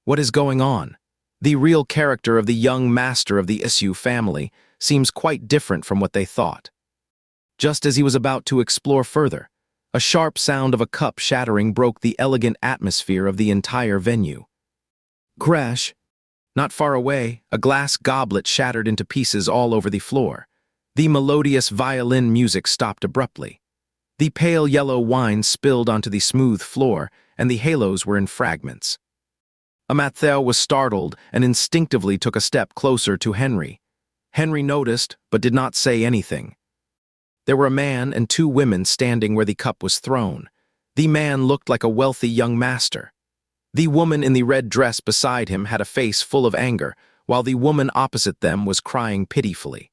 What is going on? The real character of the young master of the Issue family seems quite different from what they thought. Just as he was about to explore further, a sharp sound of a cup shattering broke the elegant atmosphere of the entire venue. Crash! Not far away, a glass goblet shattered into pieces all over the floor. The melodious violin music stopped abruptly. The pale yellow wine spilled onto the smooth floor, and the halos were in fragments. Amattheo was startled and instinctively took a step closer to Henry. Henry noticed, but did not say anything. There were a man and 2 women standing where the cup was thrown. The man looked like a wealthy young master. The woman in the red dress beside him had a face full of anger, while the woman opposite them was crying pitifully.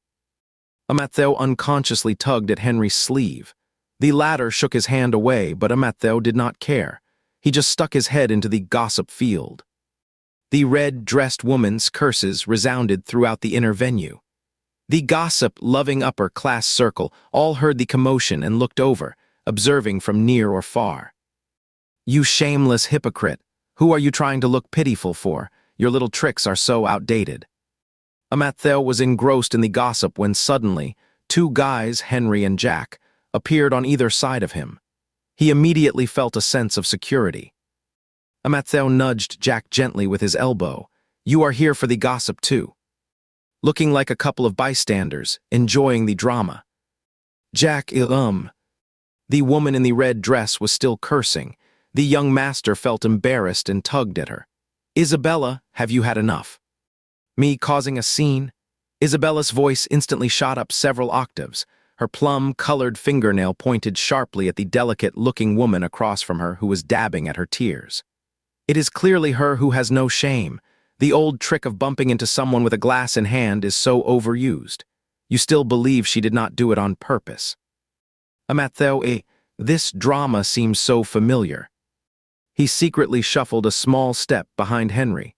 Amattheo unconsciously tugged at Henry's sleeve. The latter shook his hand away, but Amattheo did not care. He just stuck his head into the gossip field. The red-dressed woman's curses resounded throughout the inner venue. The gossip-loving upper-class circle all heard the commotion and looked over, observing from near or far. "You shameless hypocrite! Who are you trying to look pitiful for? Your little tricks are so outdated." Amattheo was engrossed in the gossip when suddenly 2 guys, Henry and Jack, appeared on either side of him. He immediately felt a sense of security. Amattheo nudged Jack gently with his elbow. "You are here for the gossip too." Looking like a couple of bystanders, enjoying the drama. Jack, The woman in the red dress was still cursing. The young master felt embarrassed and tugged at her. "Isabella, have you had enough?" "Me causing a scene?" Isabella's voice instantly shot up several octaves. Her plum-colored fingernail pointed sharply at the delicate-looking woman across from her who was dabbing at her tears. "It is clearly her who has no shame. The old trick of bumping into someone with a glass in hand is so overused. You still believe she did not do it on purpose." "Amatheo, this drama seems so familiar." He secretly shuffled a small step behind Henry.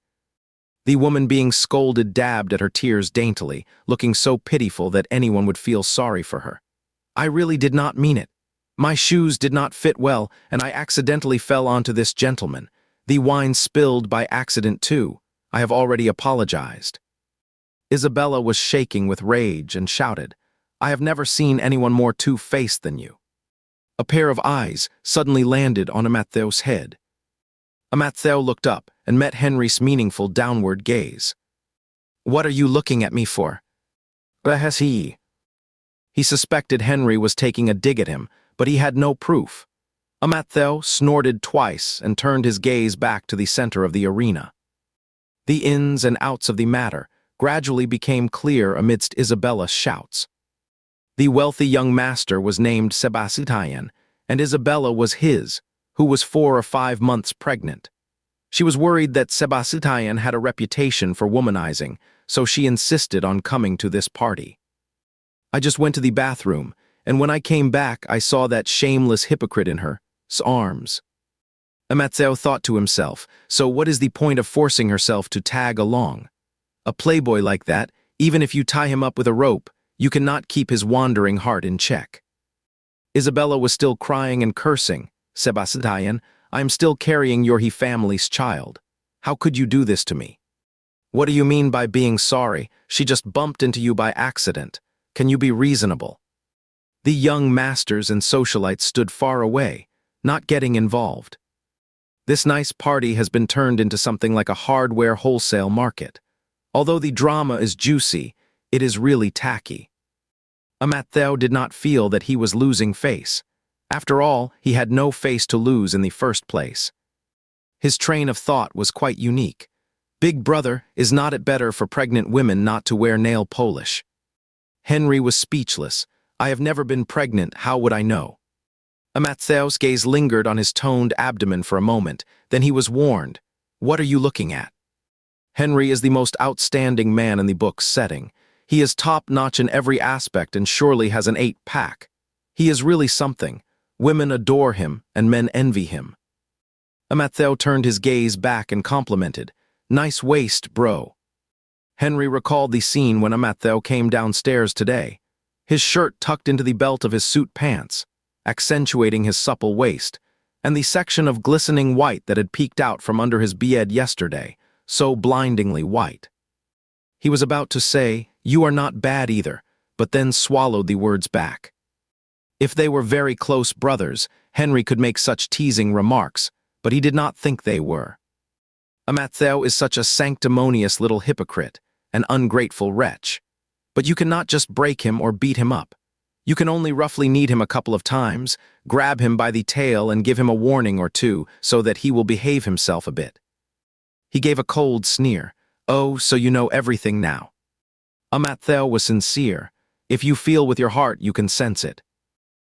The woman being scolded dabbed at her tears daintily, looking so pitiful that anyone would feel sorry for her. "I really did not mean it. My shoes did not fit well, and I accidentally fell onto this gentleman. The wine spilled by accident too. I have already apologized." Isabella was shaking with rage and shouted, "I have never seen anyone more two-faced than you." A pair of eyes suddenly landed on Amatheo's head. Amatheo looked up and met Henry's meaningful downward gaze. "What are you looking at me for?" He suspected Henry was taking a dig at him, but he had no proof. Amatheo snorted twice and turned his gaze back to the center of the arena. The ins and outs of the matter gradually became clear amidst Isabella's shouts. The wealthy young master was named Sebastian, and Isabella was his, who was 4 or 5 months pregnant. She was worried that Sebastian had a reputation for womanizing, so she insisted on coming to this party. "I just went to the bathroom, and when I came back I saw that shameless hypocrite in her arms." Amatheo thought to himself, so what is the point of forcing herself to tag along? A playboy like that, even if you tie him up with a rope, you cannot keep his wandering heart in check. Isabella was still crying and cursing. "Sebastian, I am still carrying your family's child. How could you do this to me?" "What do you mean by being sorry? She just bumped into you by accident. Can you be reasonable?" The young masters and socialites stood far away, not getting involved. This nice party has been turned into something like a hardware wholesale market. Although the drama is juicy, it is really tacky. Amatheo did not feel that he was losing face. After all, he had no face to lose in the first place. His train of thought was quite unique. Big brother, is not it better for pregnant women not to wear nail polish? Henry was speechless. "I have never been pregnant, how would I know?" Amatheo's gaze lingered on his toned abdomen for a moment, then he was warned. "What are you looking at?" Henry is the most outstanding man in the book's setting. He is top-notch in every aspect and surely has an 8-pack. He is really something. Women adore him and men envy him. Amatheo turned his gaze back and complimented, "Nice waist, bro." Henry recalled the scene when Amatheo came downstairs today. His shirt tucked into the belt of his suit pants, accentuating his supple waist, and the section of glistening white that had peeked out from under his beard yesterday, so blindingly white. He was about to say, "You are not bad either," but then swallowed the words back. If they were very close brothers, Henry could make such teasing remarks, but he did not think they were. Amatheo is such a sanctimonious little hypocrite, an ungrateful wretch. But you cannot just break him or beat him up. You can only roughly knead him a couple of times, grab him by the tail and give him a warning or two so that he will behave himself a bit. He gave a cold sneer. "Oh, so you know everything now." Amatheo was sincere. If you feel with your heart, you can sense it.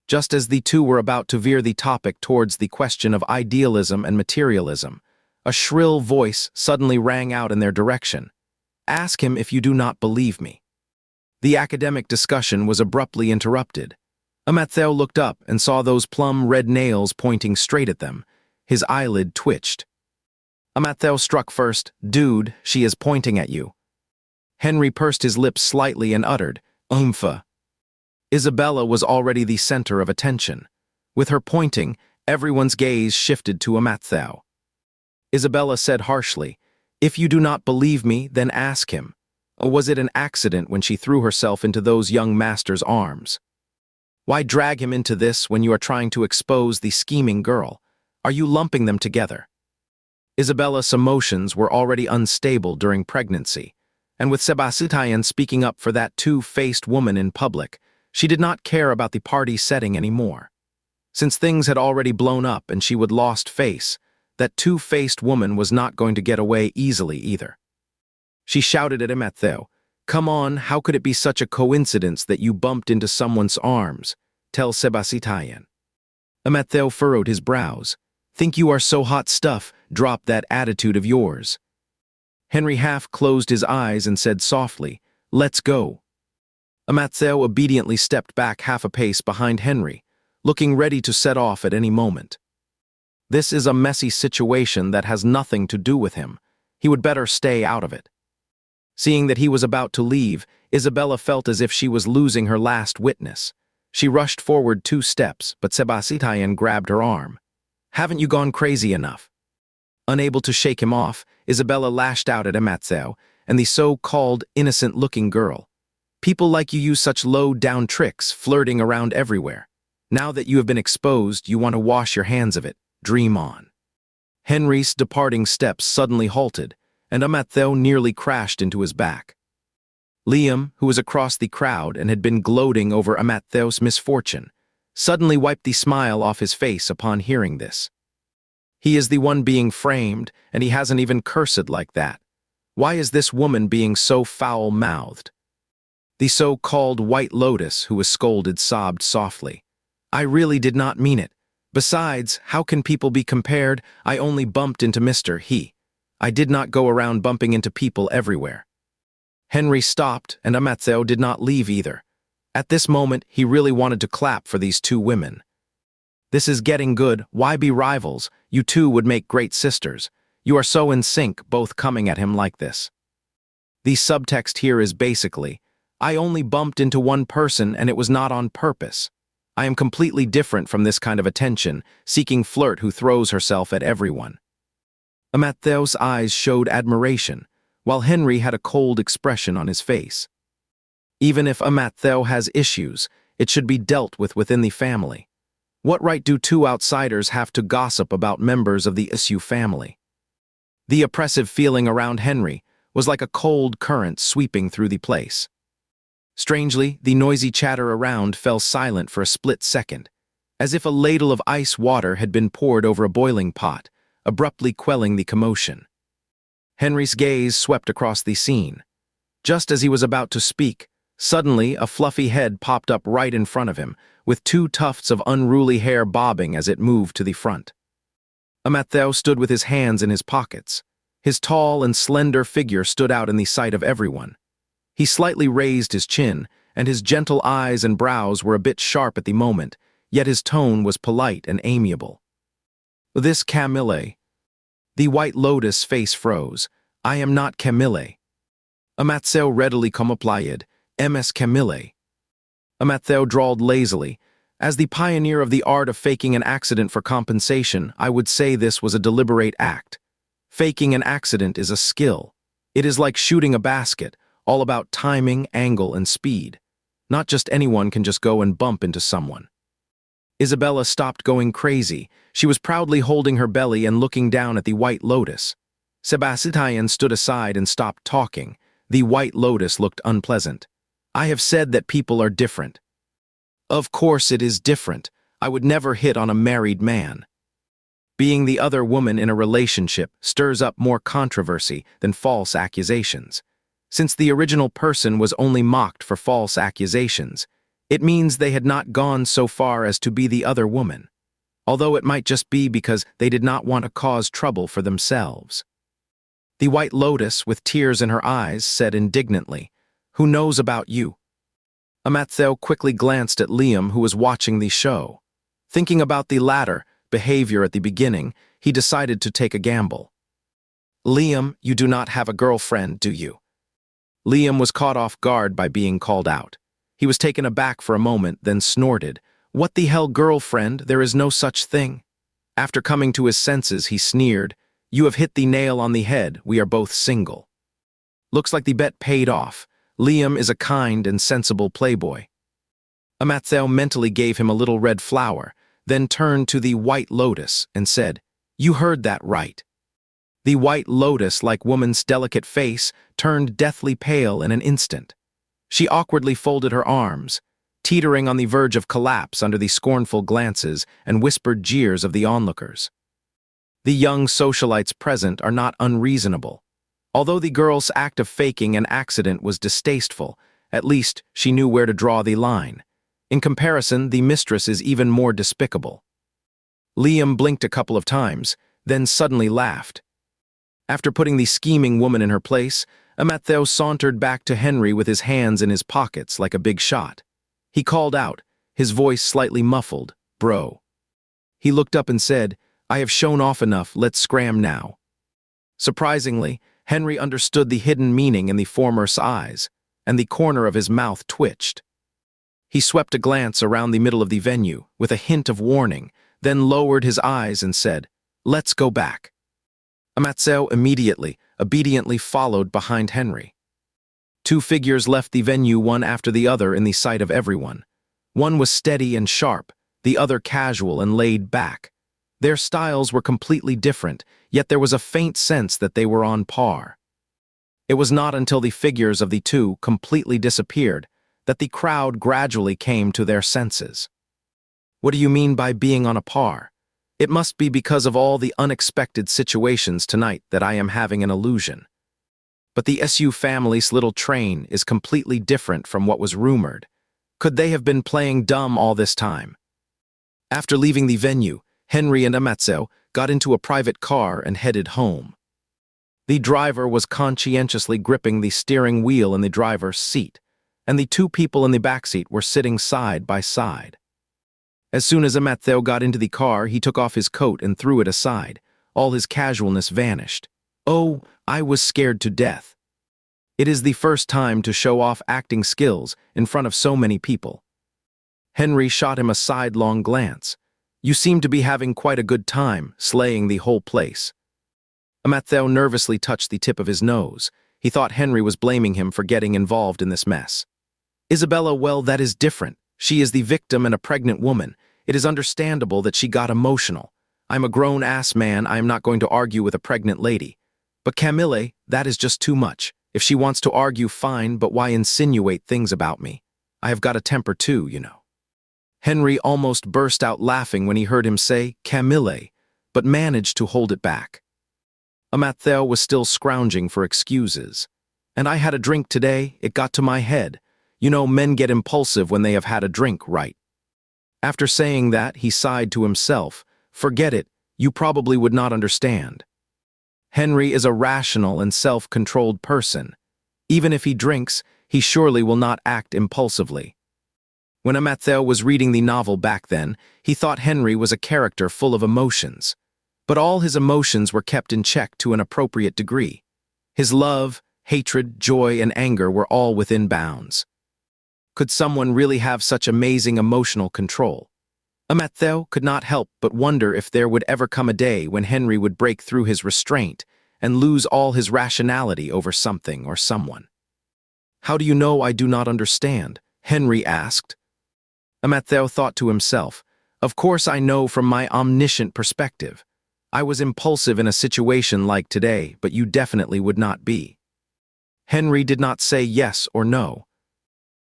Just as the two were about to veer the topic towards the question of idealism and materialism, a shrill voice suddenly rang out in their direction. "Ask him if you do not believe me." The academic discussion was abruptly interrupted. Amatheo looked up and saw those plum-red nails pointing straight at them. His eyelid twitched. Amatheo struck first, "Dude, she is pointing at you." Henry pursed his lips slightly and uttered, "Oompha." Isabella was already the center of attention. With her pointing, everyone's gaze shifted to Amatheo. Isabella said harshly, "If you do not believe me, then ask him. Or was it an accident when she threw herself into those young masters' arms? Why drag him into this when you are trying to expose the scheming girl? Are you lumping them together?" Isabella's emotions were already unstable during pregnancy, and with Sebastian speaking up for that two-faced woman in public, she did not care about the party setting anymore. Since things had already blown up and she would lost face, that two-faced woman was not going to get away easily either. She shouted at Matthew, "Come on, how could it be such a coincidence that you bumped into someone's arms? Tell Sebastian." Matthew furrowed his brows. "Think you are so hot stuff, drop that attitude of yours." Henry half closed his eyes and said softly, "Let's go." Matthew obediently stepped back half a pace behind Henry, looking ready to set off at any moment. This is a messy situation that has nothing to do with him. He would better stay out of it. Seeing that he was about to leave, Isabella felt as if she was losing her last witness. She rushed forward 2 steps, but Sebastian grabbed her arm. "Haven't you gone crazy enough?" Unable to shake him off, Isabella lashed out at Matthew and the so-called innocent-looking girl. "People like you use such low-down tricks, flirting around everywhere. Now that you have been exposed, you want to wash your hands of it. Dream on." Henry's departing steps suddenly halted, and Matthew nearly crashed into his back. Liam, who was across the crowd and had been gloating over Matthew's misfortune, suddenly wiped the smile off his face upon hearing this. He is the one being framed, and he hasn't even cursed like that. Why is this woman being so foul-mouthed? The so-called White Lotus, who was scolded, sobbed softly. "I really did not mean it. Besides, how can people be compared? I only bumped into Mr. He. I did not go around bumping into people everywhere." Henry stopped, and Matthew did not leave either. At this moment, he really wanted to clap for these 2 women. "This is getting good. Why be rivals? You 2 would make great sisters. You are so in sync, both coming at him like this." The subtext here is basically, "I only bumped into one person and it was not on purpose. I am completely different from this kind of attention-seeking flirt who throws herself at everyone." Matthew's eyes showed admiration, while Henry had a cold expression on his face. Even if Matthew has issues, it should be dealt with within the family. What right do 2 outsiders have to gossip about members of the issue family? The oppressive feeling around Henry was like a cold current sweeping through the place. Strangely, the noisy chatter around fell silent for a split second, as if a ladle of ice water had been poured over a boiling pot, abruptly quelling the commotion. Henry's gaze swept across the scene. Just as he was about to speak, suddenly a fluffy head popped up right in front of him, with 2 tufts of unruly hair bobbing as it moved to the front. Matthew stood with his hands in his pockets. His tall and slender figure stood out in the sight of everyone. He slightly raised his chin, and his gentle eyes and brows were a bit sharp at the moment, yet his tone was polite and amiable. "This Camille." The White Lotus face froze. "I am not Camille." Matthew readily complied, "Ms. Camille." Matthew drawled lazily. "As the pioneer of the art of faking an accident for compensation, I would say this was a deliberate act. Faking an accident is a skill. It is like shooting a basket, all about timing, angle, and speed. Not just anyone can just go and bump into someone." Isabella stopped going crazy. She was proudly holding her belly and looking down at the White Lotus. Sebastian stood aside and stopped talking. The White Lotus looked unpleasant. "I have said that people are different." "Of course it is different. I would never hit on a married man." Being the other woman in a relationship stirs up more controversy than false accusations. Since the original person was only mocked for false accusations, it means they had not gone so far as to be the other woman, although it might just be because they did not want to cause trouble for themselves. The White Lotus, with tears in her eyes, said indignantly, "Who knows about you?" Matthew quickly glanced at Liam, who was watching the show. Thinking about the latter behavior at the beginning, he decided to take a gamble. "Liam, you do not have a girlfriend, do you?" Liam was caught off guard by being called out. He was taken aback for a moment, then snorted, "What the hell, girlfriend? There is no such thing." After coming to his senses, he sneered, "You have hit the nail on the head. We are both single." Looks like the bet paid off. Liam is a kind and sensible playboy. Matthew mentally gave him a little red flower, then turned to the White Lotus and said, "You heard that right." The White Lotus-like woman's delicate face turned deathly pale in an instant. She awkwardly folded her arms. teetering on the verge of collapse under the scornful glances and whispered jeers of the onlookers. The young socialites present are not unreasonable. Although the girl's act of faking an accident was distasteful, at least she knew where to draw the line. In comparison, the mistress is even more despicable. Liam blinked a couple of times, then suddenly laughed. After putting the scheming woman in her place, Matthew sauntered back to Henry with his hands in his pockets like a big shot. He called out, his voice slightly muffled, "Bro." He looked up and said, "I have shown off enough, let's scram now." Surprisingly, Henry understood the hidden meaning in the former's eyes, and the corner of his mouth twitched. He swept a glance around the middle of the venue with a hint of warning, then lowered his eyes and said, "Let's go back." Matthew immediately, obediently followed behind Henry. Two figures left the venue one after the other in the sight of everyone. One was steady and sharp, the other casual and laid back. Their styles were completely different, yet there was a faint sense that they were on par. It was not until the figures of the two completely disappeared that the crowd gradually came to their senses. "What do you mean by being on a par? It must be because of all the unexpected situations tonight that I am having an illusion. But the SU family's little train is completely different from what was rumored. Could they have been playing dumb all this time?" After leaving the venue, Henry and Matthew got into a private car and headed home. The driver was conscientiously gripping the steering wheel in the driver's seat, and the two people in the backseat were sitting side by side. As soon as Matthew got into the car, he took off his coat and threw it aside. All his casualness vanished. "Oh, I was scared to death." It is the first time to show off acting skills in front of so many people. Henry shot him a sidelong glance. "You seem to be having quite a good time, slaying the whole place." Matthew nervously touched the tip of his nose. He thought Henry was blaming him for getting involved in this mess. "Isabella, well, that is different. She is the victim and a pregnant woman. It is understandable that she got emotional. I'm a grown-ass man, I am not going to argue with a pregnant lady. But Camille, that is just too much. If she wants to argue, fine, but why insinuate things about me? I have got a temper too, you know." Henry almost burst out laughing when he heard him say Camille, but managed to hold it back. Matthew was still scrounging for excuses. "And I had a drink today, it got to my head. You know, men get impulsive when they have had a drink, right?" After saying that, he sighed to himself. "Forget it, you probably would not understand. Henry is a rational and self-controlled person. Even if he drinks, he surely will not act impulsively." When Matthew was reading the novel back then, he thought Henry was a character full of emotions. But all his emotions were kept in check to an appropriate degree. His love, hatred, joy, and anger were all within bounds. Could someone really have such amazing emotional control? Matthew could not help but wonder if there would ever come a day when Henry would break through his restraint and lose all his rationality over something or someone. "How do you know I do not understand?" Henry asked. Matthew thought to himself, "Of course I know from my omniscient perspective. I was impulsive in a situation like today, but you definitely would not be." Henry did not say yes or no.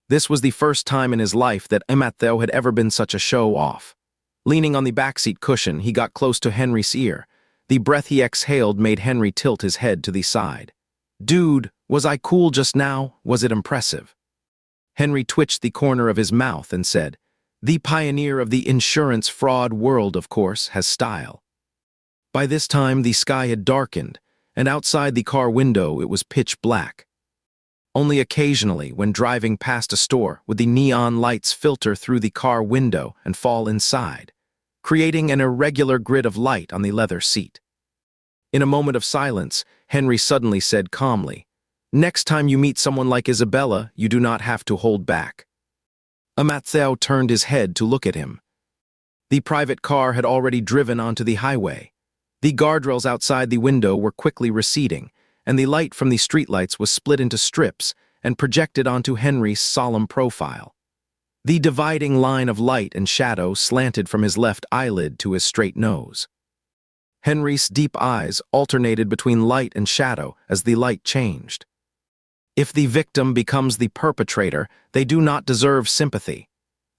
This was the first time in his life that Matthew had ever been such a show-off. Leaning on the backseat cushion, he got close to Henry's ear. The breath he exhaled made Henry tilt his head to the side. "Dude, was I cool just now? Was it impressive?" Henry twitched the corner of his mouth and said, "The pioneer of the insurance fraud world, of course, has style." By this time, the sky had darkened, and outside the car window it was pitch black. Only occasionally, when driving past a store, would the neon lights filter through the car window and fall inside, creating an irregular grid of light on the leather seat. In a moment of silence, Henry suddenly said calmly, "Next time you meet someone like Isabella, you do not have to hold back." Matthew turned his head to look at him. The private car had already driven onto the highway. The guardrails outside the window were quickly receding, and the light from the streetlights was split into strips and projected onto Henry's solemn profile. The dividing line of light and shadow slanted from his left eyelid to his straight nose. Henry's deep eyes alternated between light and shadow as the light changed. If the victim becomes the perpetrator, they do not deserve sympathy.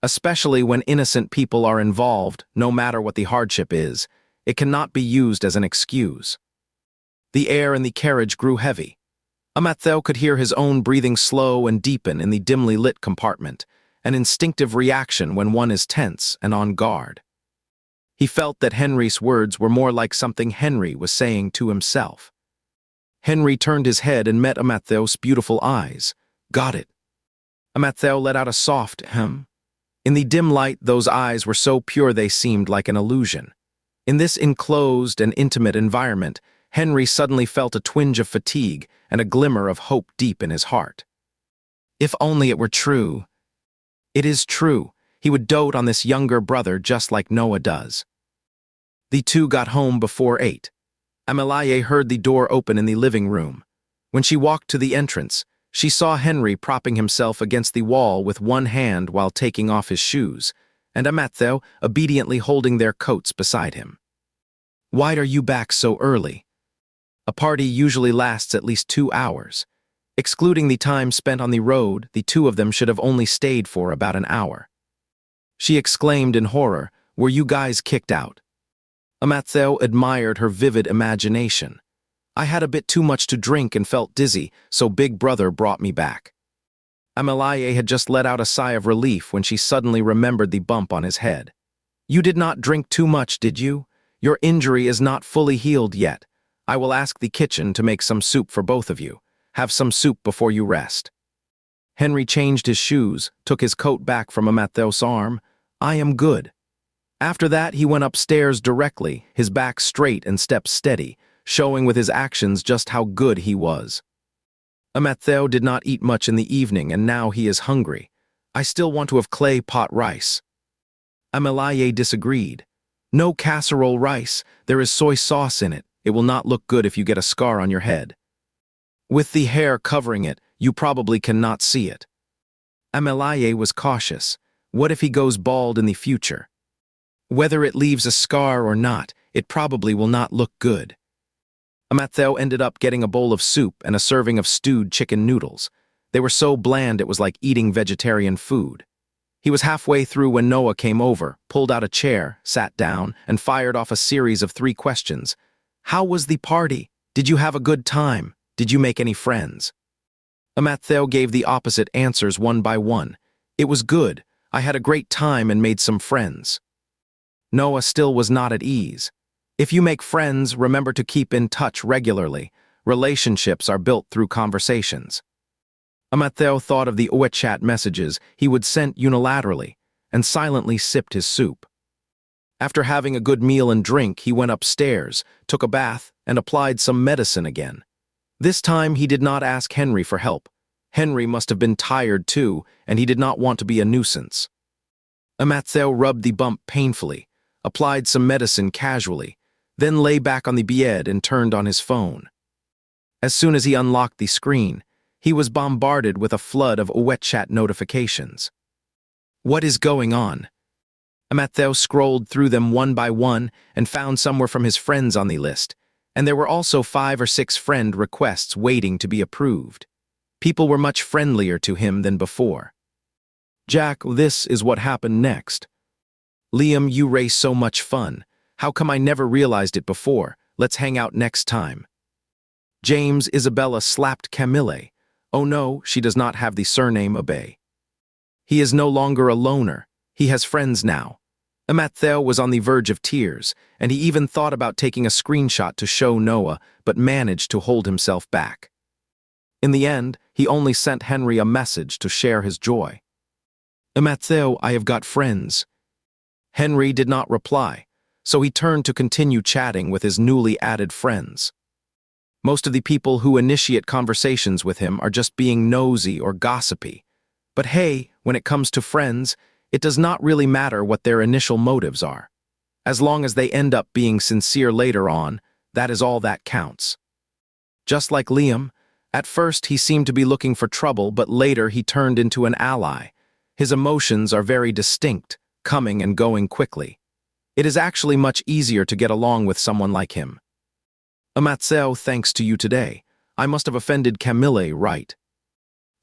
Especially when innocent people are involved, no matter what the hardship is, it cannot be used as an excuse. The air in the carriage grew heavy. Matthew could hear his own breathing slow and deepen in the dimly lit compartment, an instinctive reaction when one is tense and on guard. He felt that Henry's words were more like something Henry was saying to himself. Henry turned his head and met Matthew's beautiful eyes. Got it. Matthew let out a soft hem. In the dim light, those eyes were so pure they seemed like an illusion. In this enclosed and intimate environment, Henry suddenly felt a twinge of fatigue and a glimmer of hope deep in his heart. If only it were true. It is true. He would dote on this younger brother just like Noah does. The two got home before 8. Amelie heard the door open in the living room. When she walked to the entrance, she saw Henry propping himself against the wall with one hand while taking off his shoes, and Matthew obediently holding their coats beside him. Why are you back so early? A party usually lasts at least 2 hours. Excluding the time spent on the road, the two of them should have only stayed for about an hour. She exclaimed in horror, "Were you guys kicked out?" Matthew admired her vivid imagination. "I had a bit too much to drink and felt dizzy, so Big Brother brought me back." Amelie had just let out a sigh of relief when she suddenly remembered the bump on his head. "You did not drink too much, did you? Your injury is not fully healed yet. I will ask the kitchen to make some soup for both of you. Have some soup before you rest." Henry changed his shoes, took his coat back from Matthew's arm. "I am good." After that, he went upstairs directly, his back straight and steps steady, showing with his actions just how good he was. Matthew did not eat much in the evening, and now he is hungry. "I still want to have clay pot rice." Amelie disagreed. "No casserole rice. There is soy sauce in it. It will not look good if you get a scar on your head. With the hair covering it, you probably cannot see it." Amelie was cautious. What if he goes bald in the future? Whether it leaves a scar or not, it probably will not look good. Matthew ended up getting a bowl of soup and a serving of stewed chicken noodles. They were so bland it was like eating vegetarian food. He was halfway through when Noah came over, pulled out a chair, sat down, and fired off a series of 3 questions. "How was the party? Did you have a good time? Did you make any friends?" Matthew gave the opposite answers one by one. "It was good. I had a great time and made some friends." Noah still was not at ease. "If you make friends, remember to keep in touch regularly. Relationships are built through conversations." Matthew thought of the WeChat messages he would send unilaterally and silently sipped his soup. After having a good meal and drink, he went upstairs, took a bath, and applied some medicine again. This time he did not ask Henry for help. Henry must have been tired too, and he did not want to be a nuisance. Matthew rubbed the bump painfully, applied some medicine casually, then lay back on the bed and turned on his phone. As soon as he unlocked the screen, he was bombarded with a flood of WeChat notifications. What is going on? Matthew scrolled through them one by one and found some were from his friends on the list, and there were also 5 or 6 friend requests waiting to be approved. People were much friendlier to him than before. "Jack, this is what happened next." "Liam, you race so much fun. How come I never realized it before? Let's hang out next time." James, Isabella slapped Camille. Oh no, she does not have the surname Obey. He is no longer a loner. He has friends now. Matthew was on the verge of tears, and he even thought about taking a screenshot to show Noah, but managed to hold himself back. In the end, he only sent Henry a message to share his joy. "Matthew, I have got friends." Henry did not reply, so he turned to continue chatting with his newly added friends. Most of the people who initiate conversations with him are just being nosy or gossipy. But hey, when it comes to friends, it does not really matter what their initial motives are. As long as they end up being sincere later on, that is all that counts. Just like Liam, at first he seemed to be looking for trouble, but later he turned into an ally. His emotions are very distinct, coming and going quickly. It is actually much easier to get along with someone like him. "Matthew, thanks to you today. I must have offended Camille, right?"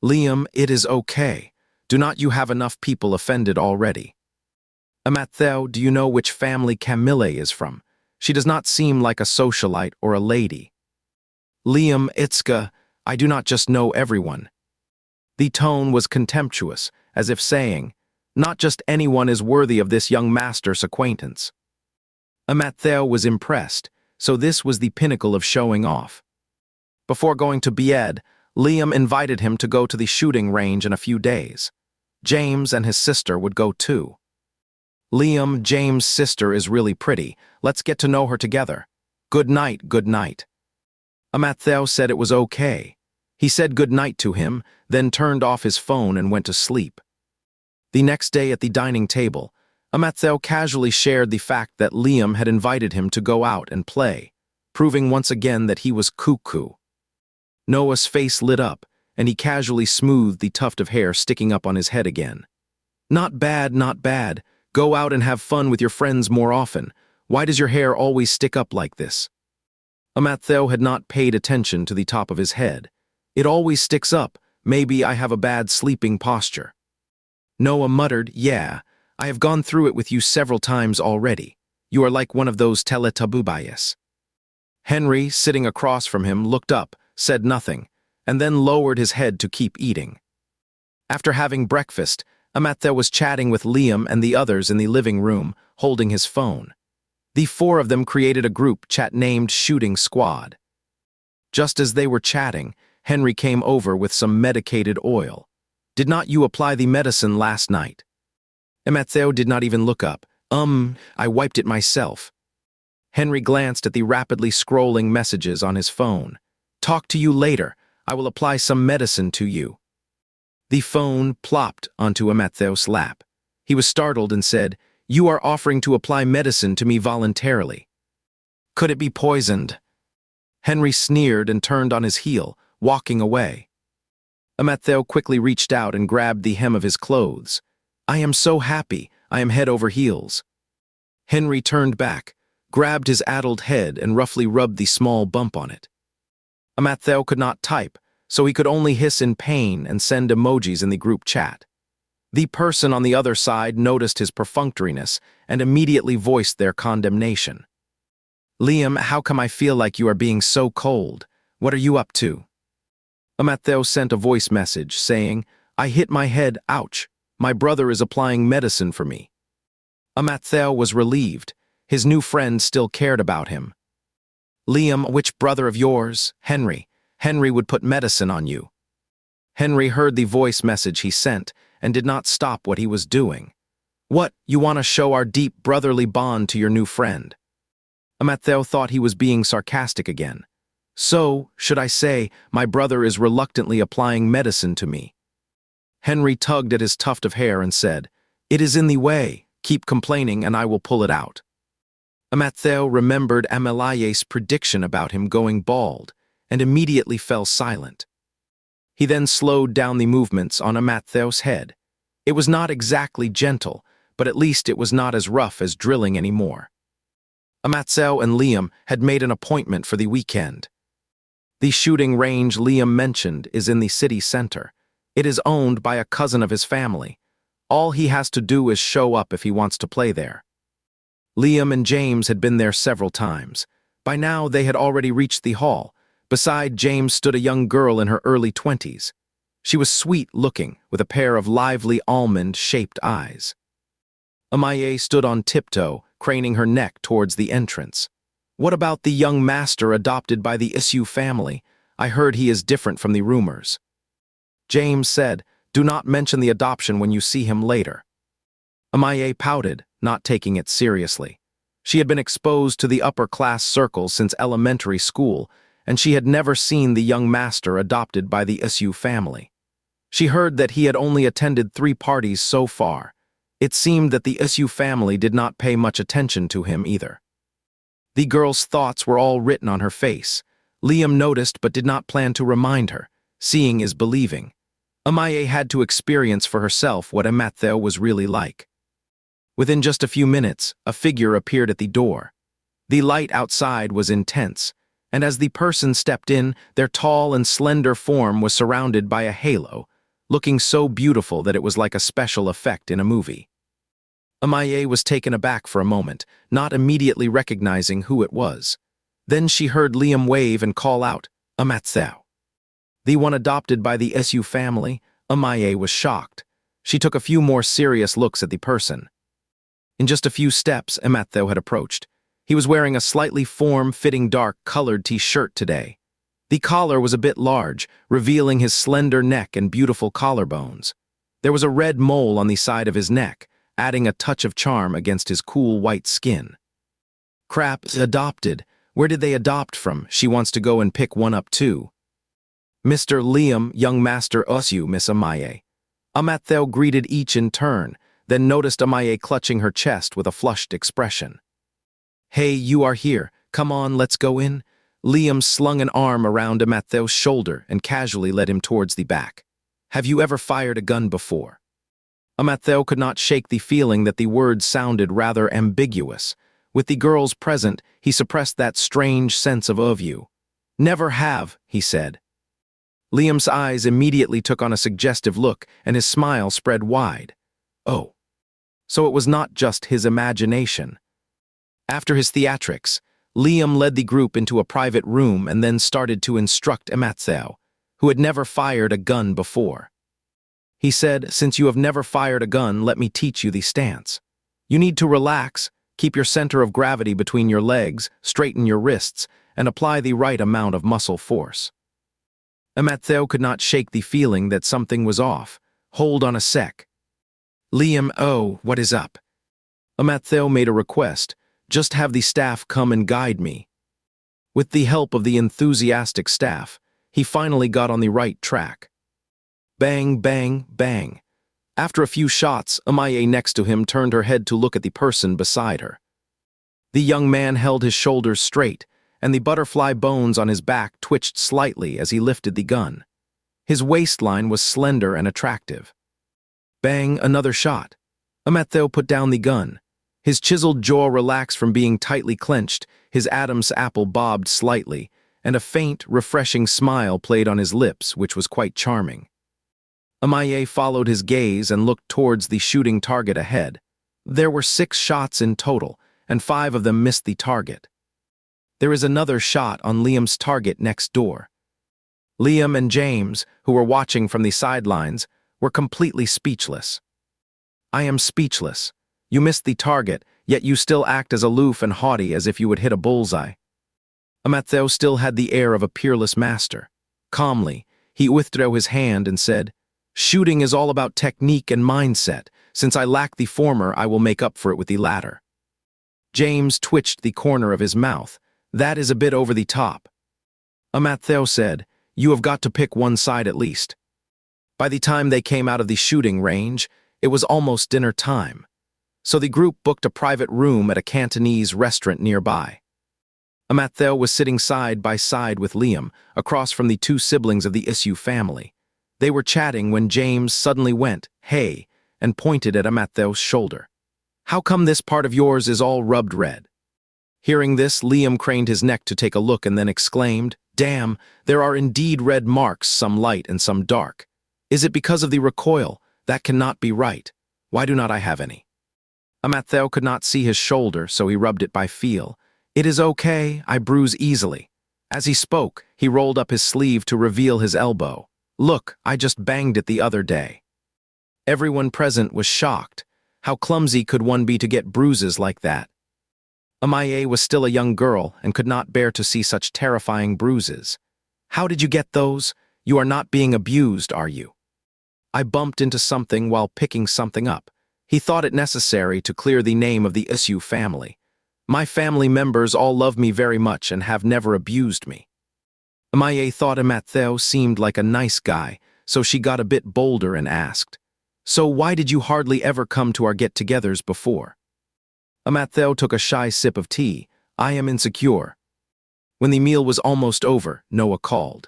"Liam, it is okay. Do not you have enough people offended already? Amatheo, do you know which family Camille is from? She does not seem like a socialite or a lady. Liam, Itzka, I do not just know everyone. The tone was contemptuous, as if saying, not just anyone is worthy of this young master's acquaintance. Amatheo was impressed, so this was the pinnacle of showing off. Before going to Bied, Liam invited him to go to the shooting range in a few days. James and his sister would go too. Liam, James' sister is really pretty. Let's get to know her together. Good night, good night. Amatheo said it was okay. He said good night to him, then turned off his phone and went to sleep. The next day at the dining table, Amatheo casually shared the fact that Liam had invited him to go out and play, proving once again that he was cuckoo. Noah's face lit up, and he casually smoothed the tuft of hair sticking up on his head again. Not bad, not bad. Go out and have fun with your friends more often. Why does your hair always stick up like this? Amatheo had not paid attention to the top of his head. It always sticks up. Maybe I have a bad sleeping posture. Noah muttered, yeah, I have gone through it with you several times already. You are like one of those teletabubayas. Henry, sitting across from him, looked up, said nothing, and then lowered his head to keep eating. After having breakfast, Amatheo was chatting with Liam and the others in the living room, holding his phone. The four of them created a group chat named Shooting Squad. Just as they were chatting, Henry came over with some medicated oil. Did not you apply the medicine last night? Amatheo did not even look up. I wiped it myself. Henry glanced at the rapidly scrolling messages on his phone. Talk to you later. I will apply some medicine to you. The phone plopped onto Amatheo's lap. He was startled and said, You are offering to apply medicine to me voluntarily. Could it be poisoned? Henry sneered and turned on his heel, walking away. Amatheo quickly reached out and grabbed the hem of his clothes. I am so happy, I am head over heels. Henry turned back, grabbed his addled head and roughly rubbed the small bump on it. Amatheo could not type, so he could only hiss in pain and send emojis in the group chat. The person on the other side noticed his perfunctoriness and immediately voiced their condemnation. Liam, how come I feel like you are being so cold? What are you up to? Amatheo sent a voice message saying, I hit my head, ouch. My brother is applying medicine for me. Amatheo was relieved. His new friend still cared about him. Liam, which brother of yours? Henry. Henry would put medicine on you. Henry heard the voice message he sent and did not stop what he was doing. What, you want to show our deep brotherly bond to your new friend? Amatheo thought he was being sarcastic again. So, should I say, my brother is reluctantly applying medicine to me. Henry tugged at his tuft of hair and said, It is in the way. Keep complaining and I will pull it out. Amatheo remembered Amelaye's prediction about him going bald and immediately fell silent. He then slowed down the movements on Amatheo's head. It was not exactly gentle, but at least it was not as rough as drilling anymore. Amatheo and Liam had made an appointment for the weekend. The shooting range Liam mentioned is in the city center. It is owned by a cousin of his family. All he has to do is show up if he wants to play there. Liam and James had been there several times. By now they had already reached the hall. Beside James stood a young girl in her early 20s. She was sweet-looking, with a pair of lively almond-shaped eyes. Amaye stood on tiptoe, craning her neck towards the entrance. What about the young master adopted by the Issue family? I heard he is different from the rumors. James said, Do not mention the adoption when you see him later. Amaye pouted, not taking it seriously. She had been exposed to the upper-class circles since elementary school, and she had never seen the young master adopted by the Issue family. She heard that he had only attended 3 parties so far. It seemed that the Issue family did not pay much attention to him either. The girl's thoughts were all written on her face. Liam noticed but did not plan to remind her. Seeing is believing. Amaye had to experience for herself what Amatheo was really like. Within just a few minutes, a figure appeared at the door. The light outside was intense, and as the person stepped in, their tall and slender form was surrounded by a halo, looking so beautiful that it was like a special effect in a movie. Amaye was taken aback for a moment, not immediately recognizing who it was. Then she heard Liam wave and call out, "Amatsao." The one adopted by the Su family. Amaye was shocked. She took a few more serious looks at the person. In just a few steps, Amatsao had approached. He was wearing a slightly form-fitting dark-colored t-shirt today. The collar was a bit large, revealing his slender neck and beautiful collarbones. There was a red mole on the side of his neck, adding a touch of charm against his cool white skin. Crap, adopted. Where did they adopt from? She wants to go and pick one up too. Mr. Liam, young master Usu, Miss Amaye. Amathel greeted each in turn, then noticed Amaye clutching her chest with a flushed expression. Hey, you are here. Come on, let's go in. Liam slung an arm around Amathel's shoulder and casually led him towards the back. Have you ever fired a gun before? Amathel could not shake the feeling that the words sounded rather ambiguous. With the girls present, he suppressed that strange sense of you. Never have, he said. Liam's eyes immediately took on a suggestive look, and his smile spread wide. Oh. So it was not just his imagination. After his theatrics, Liam led the group into a private room and then started to instruct Amathel, who had never fired a gun before. He said, "Since you have never fired a gun, let me teach you the stance. You need to relax, keep your center of gravity between your legs, straighten your wrists, and apply the right amount of muscle force." Amathel could not shake the feeling that something was off. Hold on a sec. Liam, oh, what is up? Amathel made a request. Just have the staff come and guide me. With the help of the enthusiastic staff, he finally got on the right track. Bang, bang, bang. After a few shots, Amaye next to him turned her head to look at the person beside her. The young man held his shoulders straight, and the butterfly bones on his back twitched slightly as he lifted the gun. His waistline was slender and attractive. Bang, another shot. Amathel put down the gun. His chiseled jaw relaxed from being tightly clenched, his Adam's apple bobbed slightly, and a faint, refreshing smile played on his lips, which was quite charming. Amaye followed his gaze and looked towards the shooting target ahead. There were 6 shots in total, and 5 of them missed the target. There is another shot on Liam's target next door. Liam and James, who were watching from the sidelines, were completely speechless. I am speechless. You missed the target, yet you still act as aloof and haughty as if you would hit a bullseye. Amathel still had the air of a peerless master. Calmly, he withdrew his hand and said, "Shooting is all about technique and mindset. Since I lack the former, I will make up for it with the latter." James twitched the corner of his mouth. That is a bit over the top. Amathel said, "You have got to pick one side at least." By the time they came out of the shooting range, it was almost dinner time. So the group booked a private room at a Cantonese restaurant nearby. Amathel was sitting side by side with Liam, across from the 2 siblings of the Isu family. They were chatting when James suddenly went, "Hey," and pointed at Amathel's shoulder. "How come this part of yours is all rubbed red?" Hearing this, Liam craned his neck to take a look and then exclaimed, "Damn, there are indeed red marks, some light and some dark. Is it because of the recoil? That cannot be right. Why do not I have any?" Amathel could not see his shoulder, so he rubbed it by feel. "It is okay, I bruise easily." As he spoke, he rolled up his sleeve to reveal his elbow. "Look, I just banged it the other day." Everyone present was shocked. How clumsy could one be to get bruises like that? Amaye was still a young girl and could not bear to see such terrifying bruises. "How did you get those? You are not being abused, are you?" "I bumped into something while picking something up." He thought it necessary to clear the name of the Isu family. "My family members all love me very much and have never abused me." Amaye thought Amathel seemed like a nice guy, so she got a bit bolder and asked, "So why did you hardly ever come to our get-togethers before?" Amathel took a shy sip of tea. "I am insecure." When the meal was almost over, Noah called.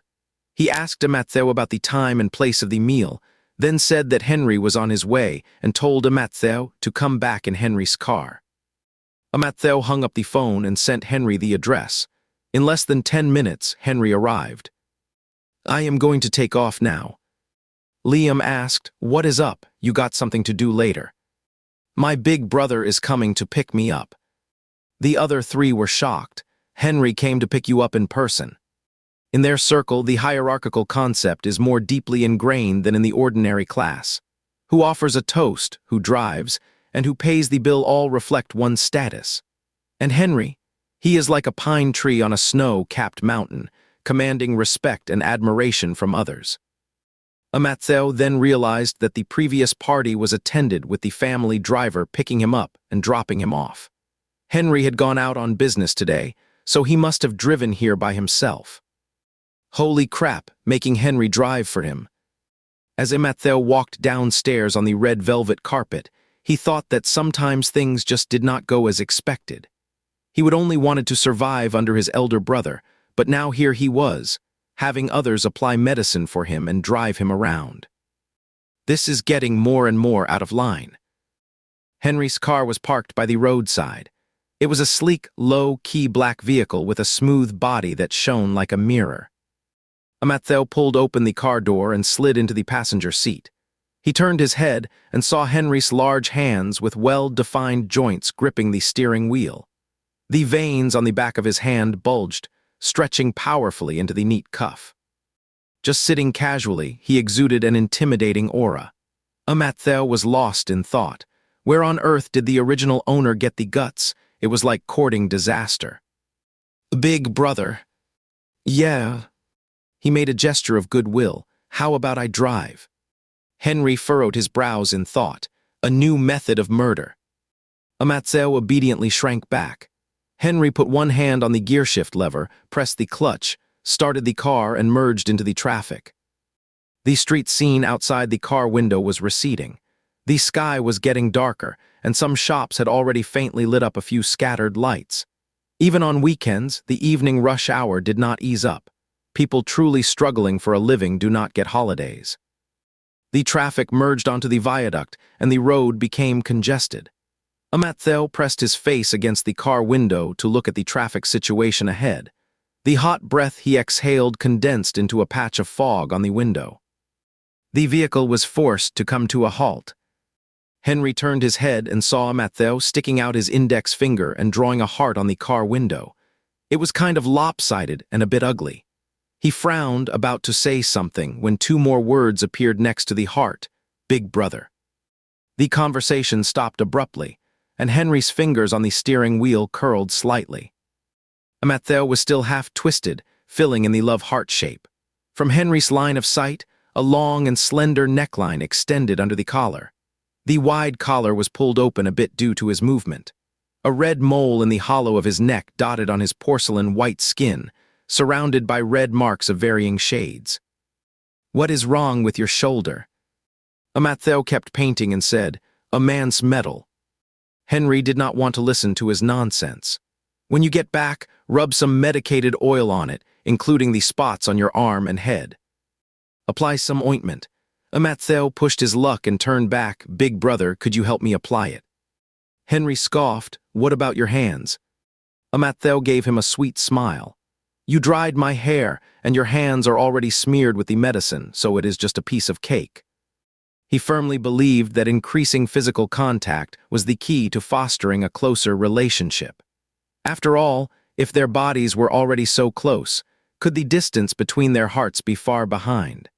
He asked Amathel about the time and place of the meal, then said that Henry was on his way and told Amathel to come back in Henry's car. Amathel hung up the phone and sent Henry the address. In less than 10 minutes, Henry arrived. "I am going to take off now." Liam asked, "What is up? You got something to do later." "My big brother is coming to pick me up." The other three were shocked. "Henry came to pick you up in person." In their circle, the hierarchical concept is more deeply ingrained than in the ordinary class. Who offers a toast, who drives, and who pays the bill all reflect one's status. And Henry, he is like a pine tree on a snow-capped mountain, commanding respect and admiration from others. Amattheo then realized that the previous party was attended with the family driver picking him up and dropping him off. Henry had gone out on business today, so he must have driven here by himself. Holy crap, making Henry drive for him. As Amattheo walked downstairs on the red velvet carpet, he thought that sometimes things just did not go as expected. He would only wanted to survive under his elder brother, but now here he was, having others apply medicine for him and drive him around. This is getting more and more out of line. Henry's car was parked by the roadside. It was a sleek, low-key black vehicle with a smooth body that shone like a mirror. Amattheo pulled open the car door and slid into the passenger seat. He turned his head and saw Henry's large hands with well-defined joints gripping the steering wheel. The veins on the back of his hand bulged, stretching powerfully into the neat cuff. Just sitting casually, he exuded an intimidating aura. Amattheo was lost in thought. Where on earth did the original owner get the guts? It was like courting disaster. "Big brother." "Yeah." He made a gesture of goodwill. "How about I drive?" Henry furrowed his brows in thought. A new method of murder. Amattheo obediently shrank back. Henry put one hand on the gearshift lever, pressed the clutch, started the car, and merged into the traffic. The street scene outside the car window was receding. The sky was getting darker, and some shops had already faintly lit up a few scattered lights. Even on weekends, the evening rush hour did not ease up. People truly struggling for a living do not get holidays. The traffic merged onto the viaduct, and the road became congested. Amattheo pressed his face against the car window to look at the traffic situation ahead. The hot breath he exhaled condensed into a patch of fog on the window. The vehicle was forced to come to a halt. Henry turned his head and saw Amattheo sticking out his index finger and drawing a heart on the car window. It was kind of lopsided and a bit ugly. He frowned, about to say something, when two more words appeared next to the heart: "Big brother." The conversation stopped abruptly, and Henry's fingers on the steering wheel curled slightly. Amattheo was still half twisted, filling in the love heart shape. From Henry's line of sight, a long and slender neckline extended under the collar. The wide collar was pulled open a bit due to his movement. A red mole in the hollow of his neck dotted on his porcelain white skin, surrounded by red marks of varying shades. "What is wrong with your shoulder?" Amattheo kept painting and said, "A man's metal." Henry did not want to listen to his nonsense. "When you get back, rub some medicated oil on it, including the spots on your arm and head. Apply some ointment." Amattheo pushed his luck and turned back. "Big brother, could you help me apply it?" Henry scoffed. "What about your hands?" Amattheo gave him a sweet smile. "You dried my hair, and your hands are already smeared with the medicine, so it is just a piece of cake." He firmly believed that increasing physical contact was the key to fostering a closer relationship. After all, if their bodies were already so close, could the distance between their hearts be far behind?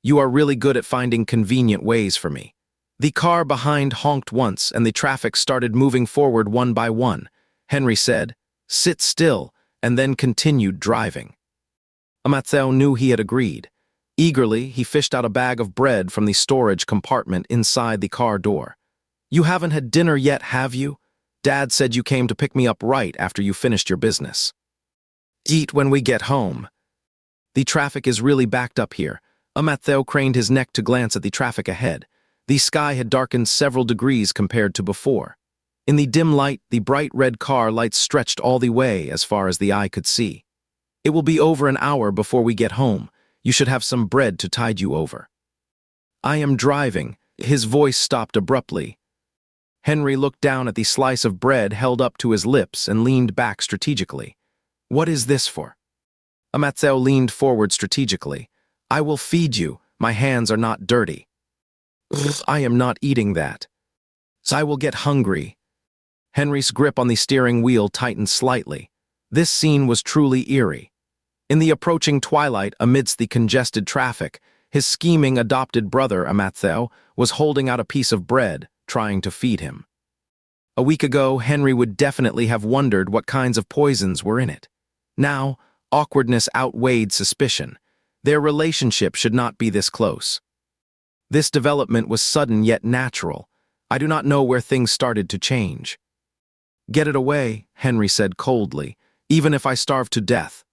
"You are really good at finding convenient ways for me." The car behind honked once, and the traffic started moving forward one by one. Henry said, "Sit still," and then continued driving. Amattheo knew he had agreed. Eagerly, he fished out a bag of bread from the storage compartment inside the car door. "You haven't had dinner yet, have you? Dad said you came to pick me up right after you finished your business." "Eat when we get home." The traffic is really backed up here. Amattheo craned his neck to glance at the traffic ahead. The sky had darkened several degrees compared to before. In the dim light, the bright red car lights stretched all the way as far as the eye could see. "It will be over an hour before we get home. You should have some bread to tide you over." "I am driving." His voice stopped abruptly. Henry looked down at the slice of bread held up to his lips and leaned back strategically. "What is this for?" Amattheo leaned forward strategically. "I will feed you. My hands are not dirty. Ugh, I am not eating that. So I will get hungry. Henry's grip on the steering wheel tightened slightly. This scene was truly eerie. In the approaching twilight, amidst the congested traffic, his scheming adopted brother, Amatheo, was holding out a piece of bread, trying to feed him. A week ago, Henry would definitely have wondered what kinds of poisons were in it. Now, awkwardness outweighed suspicion. Their relationship should not be this close. This development was sudden yet natural. I do not know where things started to change. Get it away, Henry said coldly, even if I starve to death.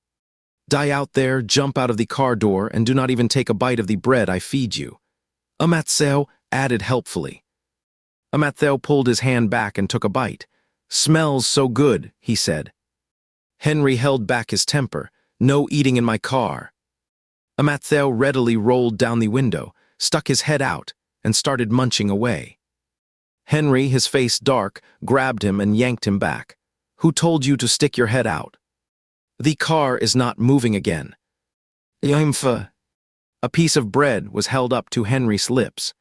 Die out there, jump out of the car door, and do not even take a bite of the bread I feed you. Amatheo added helpfully. Amatheo pulled his hand back and took a bite. Smells so good, he said. Henry held back his temper. No eating in my car. Amatheo readily rolled down the window, stuck his head out, and started munching away. Henry, his face dark, grabbed him and yanked him back. Who told you to stick your head out? The car is not moving again. A piece of bread was held up to Henry's lips.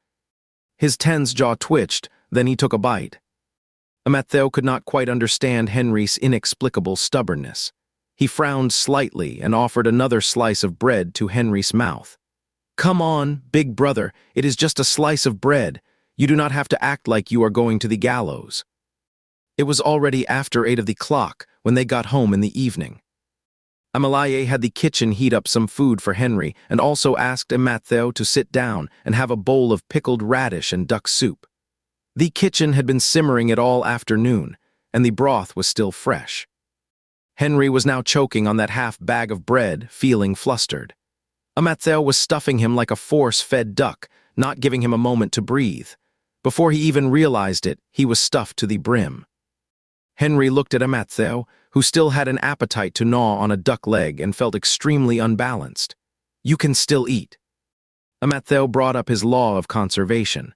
His tense jaw twitched, then he took a bite. Amatheo could not quite understand Henry's inexplicable stubbornness. He frowned slightly and offered another slice of bread to Henry's mouth. Come on, big brother, it is just a slice of bread. You do not have to act like you are going to the gallows. It was already after 8 o'clock when they got home in the evening. Amalaye had the kitchen heat up some food for Henry and also asked Amatheo to sit down and have a bowl of pickled radish and duck soup. The kitchen had been simmering it all afternoon, and the broth was still fresh. Henry was now choking on that half bag of bread, feeling flustered. Amatheo was stuffing him like a force-fed duck, not giving him a moment to breathe. Before he even realized it, he was stuffed to the brim. Henry looked at Amatheo, who still had an appetite to gnaw on a duck leg and felt extremely unbalanced. You can still eat. Amatheo brought up his law of conservation.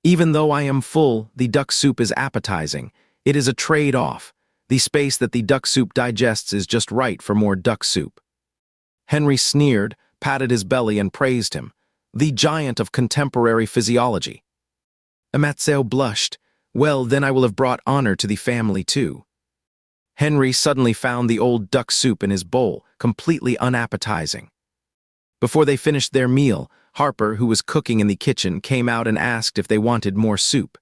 Even though I am full, the duck soup is appetizing. It is a trade-off. The space that the duck soup digests is just right for more duck soup. Henry sneered, patted his belly and praised him, the giant of contemporary physiology. Amatheo blushed. Well, then I will have brought honor to the family too. Henry suddenly found the old duck soup in his bowl, completely unappetizing. Before they finished their meal, Harper, who was cooking in the kitchen, came out and asked if they wanted more soup.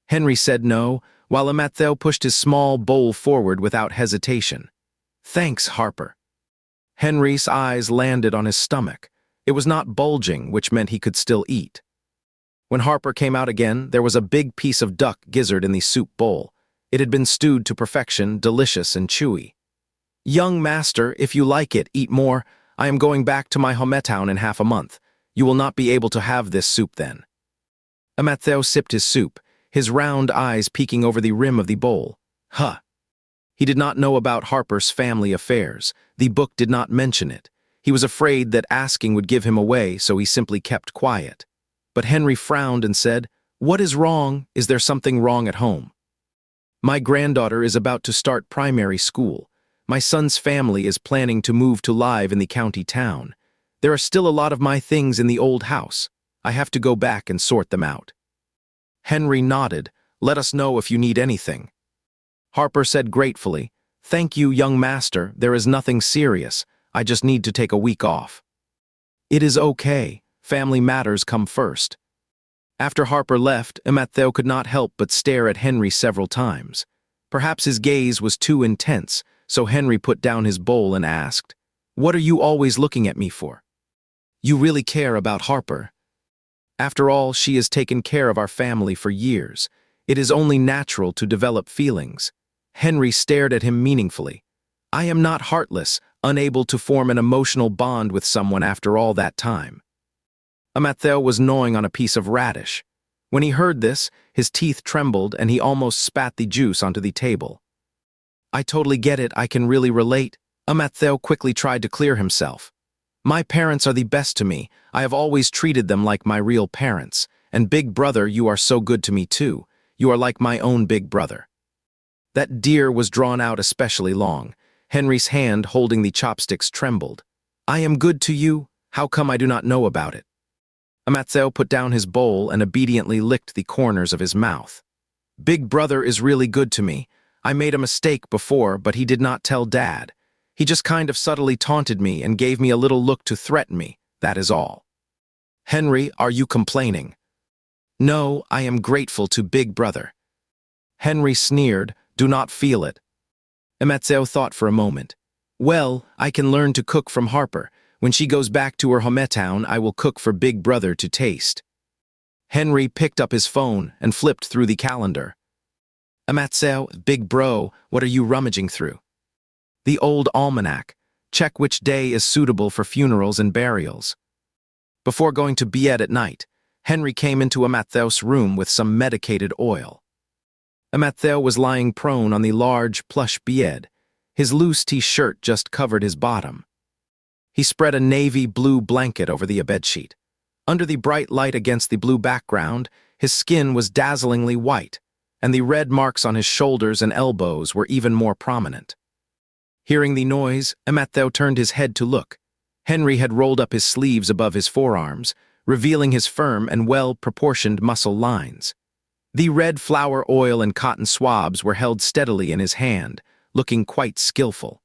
Henry said no, while Amatheo pushed his small bowl forward without hesitation. Thanks, Harper. Henry's eyes landed on his stomach. It was not bulging, which meant he could still eat. When Harper came out again, there was a big piece of duck gizzard in the soup bowl. It had been stewed to perfection, delicious and chewy. Young master, if you like it, eat more. I am going back to my hometown in half a month. You will not be able to have this soup then. Amatheo sipped his soup, his round eyes peeking over the rim of the bowl. Huh. He did not know about Harper's family affairs. The book did not mention it. He was afraid that asking would give him away, so he simply kept quiet. But Henry frowned and said, What is wrong? Is there something wrong at home? My granddaughter is about to start primary school. My son's family is planning to move to live in the county town. There are still a lot of my things in the old house. I have to go back and sort them out. Henry nodded. Let us know if you need anything. Harper said gratefully, Thank you, young master. There is nothing serious. I just need to take a week off. It is okay. Family matters come first. After Harper left, Amatheo could not help but stare at Henry several times. Perhaps his gaze was too intense, so Henry put down his bowl and asked, What are you always looking at me for? You really care about Harper. After all, she has taken care of our family for years. It is only natural to develop feelings. Henry stared at him meaningfully. I am not heartless, unable to form an emotional bond with someone after all that time. Amatheo was gnawing on a piece of radish. When he heard this, his teeth trembled and he almost spat the juice onto the table. I totally get it, I can really relate. Amatheo quickly tried to clear himself. My parents are the best to me. I have always treated them like my real parents. And big brother, you are so good to me too. You are like my own big brother. That deer was drawn out especially long. Henry's hand holding the chopsticks trembled. I am good to you? How come I do not know about it? Amatzeo put down his bowl and obediently licked the corners of his mouth. Big brother is really good to me. I made a mistake before, but he did not tell Dad. He just kind of subtly taunted me and gave me a little look to threaten me, that is all. Henry, are you complaining? No, I am grateful to Big Brother. Henry sneered, do not feel it. Amatzeo thought for a moment. Well, I can learn to cook from Harper. When she goes back to her hometown, I will cook for Big Brother to taste. Henry picked up his phone and flipped through the calendar. Amatzeo, big bro, what are you rummaging through? The old almanac. Check which day is suitable for funerals and burials. Before going to bed at night, Henry came into Amattheo's room with some medicated oil. Amatheo was lying prone on the large, plush bed. His loose t-shirt just covered his bottom. He spread a navy blue blanket over the bedsheet. Under the bright light against the blue background, his skin was dazzlingly white, and the red marks on his shoulders and elbows were even more prominent. Hearing the noise, Amatheo turned his head to look. Henry had rolled up his sleeves above his forearms, revealing his firm and well-proportioned muscle lines. The red flower oil and cotton swabs were held steadily in his hand, looking quite skillful.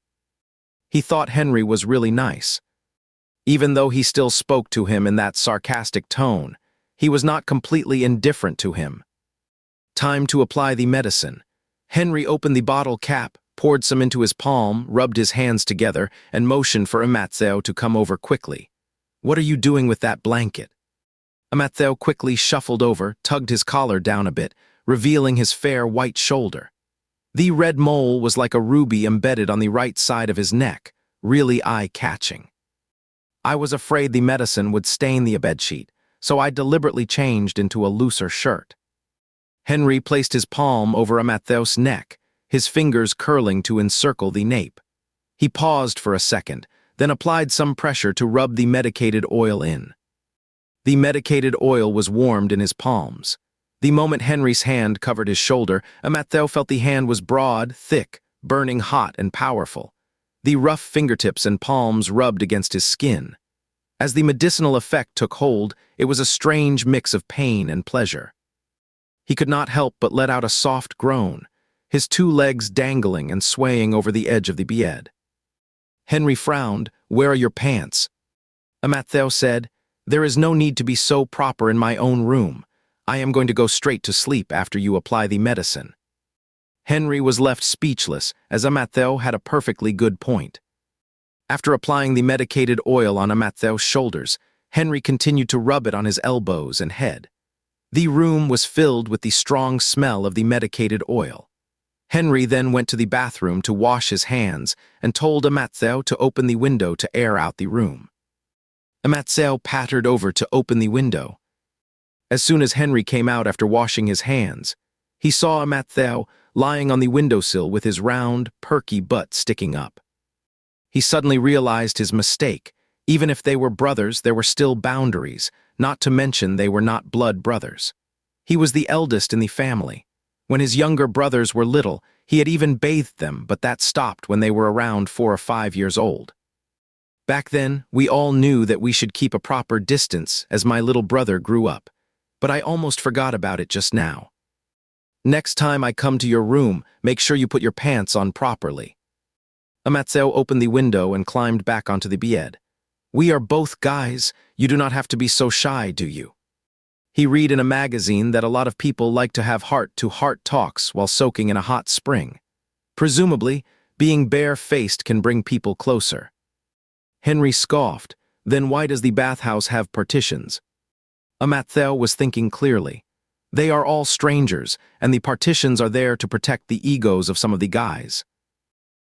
He thought Henry was really nice. Even though he still spoke to him in that sarcastic tone, he was not completely indifferent to him. Time to apply the medicine. Henry opened the bottle cap, poured some into his palm, rubbed his hands together, and motioned for Amatheo to come over quickly. What are you doing with that blanket? Amatheo quickly shuffled over, tugged his collar down a bit, revealing his fair white shoulder. The red mole was like a ruby embedded on the right side of his neck, really eye-catching. I was afraid the medicine would stain the bedsheet, so I deliberately changed into a looser shirt. Henry placed his palm over Amatheo's neck, his fingers curling to encircle the nape. He paused for a second, then applied some pressure to rub the medicated oil in. The medicated oil was warmed in his palms. The moment Henry's hand covered his shoulder, Amatheo felt the hand was broad, thick, burning hot and powerful. The rough fingertips and palms rubbed against his skin. As the medicinal effect took hold, it was a strange mix of pain and pleasure. He could not help but let out a soft groan, his two legs dangling and swaying over the edge of the bed. Henry frowned. Where are your pants? Amatheo said, there is no need to be so proper in my own room. I am going to go straight to sleep after you apply the medicine. Henry was left speechless, as Amatheo had a perfectly good point. After applying the medicated oil on Amatheo's shoulders, Henry continued to rub it on his elbows and head. The room was filled with the strong smell of the medicated oil. Henry then went to the bathroom to wash his hands and told Amatheo to open the window to air out the room. Amatheo pattered over to open the window. As soon as Henry came out after washing his hands, he saw Amatheo lying on the windowsill with his round, perky butt sticking up. He suddenly realized his mistake. Even if they were brothers, there were still boundaries, not to mention they were not blood brothers. He was the eldest in the family. When his younger brothers were little, he had even bathed them, but that stopped when they were around 4 or 5 years old. Back then, we all knew that we should keep a proper distance as my little brother grew up, but I almost forgot about it just now. Next time I come to your room, make sure you put your pants on properly. Amatheo opened the window and climbed back onto the bed. We are both guys. You do not have to be so shy, do you? He read in a magazine that a lot of people like to have heart-to-heart talks while soaking in a hot spring. Presumably, being bare-faced can bring people closer. Henry scoffed. Then why does the bathhouse have partitions? Amatheo was thinking clearly. They are all strangers, and the partitions are there to protect the egos of some of the guys.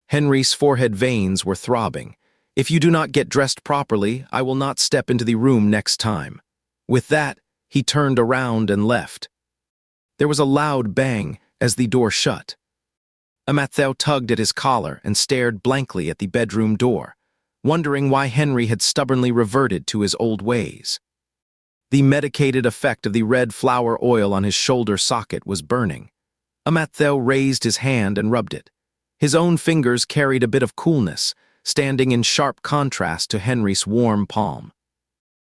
Henry's forehead veins were throbbing. If you do not get dressed properly, I will not step into the room next time. With that, he turned around and left. There was a loud bang as the door shut. Amatheo tugged at his collar and stared blankly at the bedroom door, wondering why Henry had stubbornly reverted to his old ways. The medicated effect of the red flower oil on his shoulder socket was burning. Amatheo raised his hand and rubbed it. His own fingers carried a bit of coolness, standing in sharp contrast to Henry's warm palm.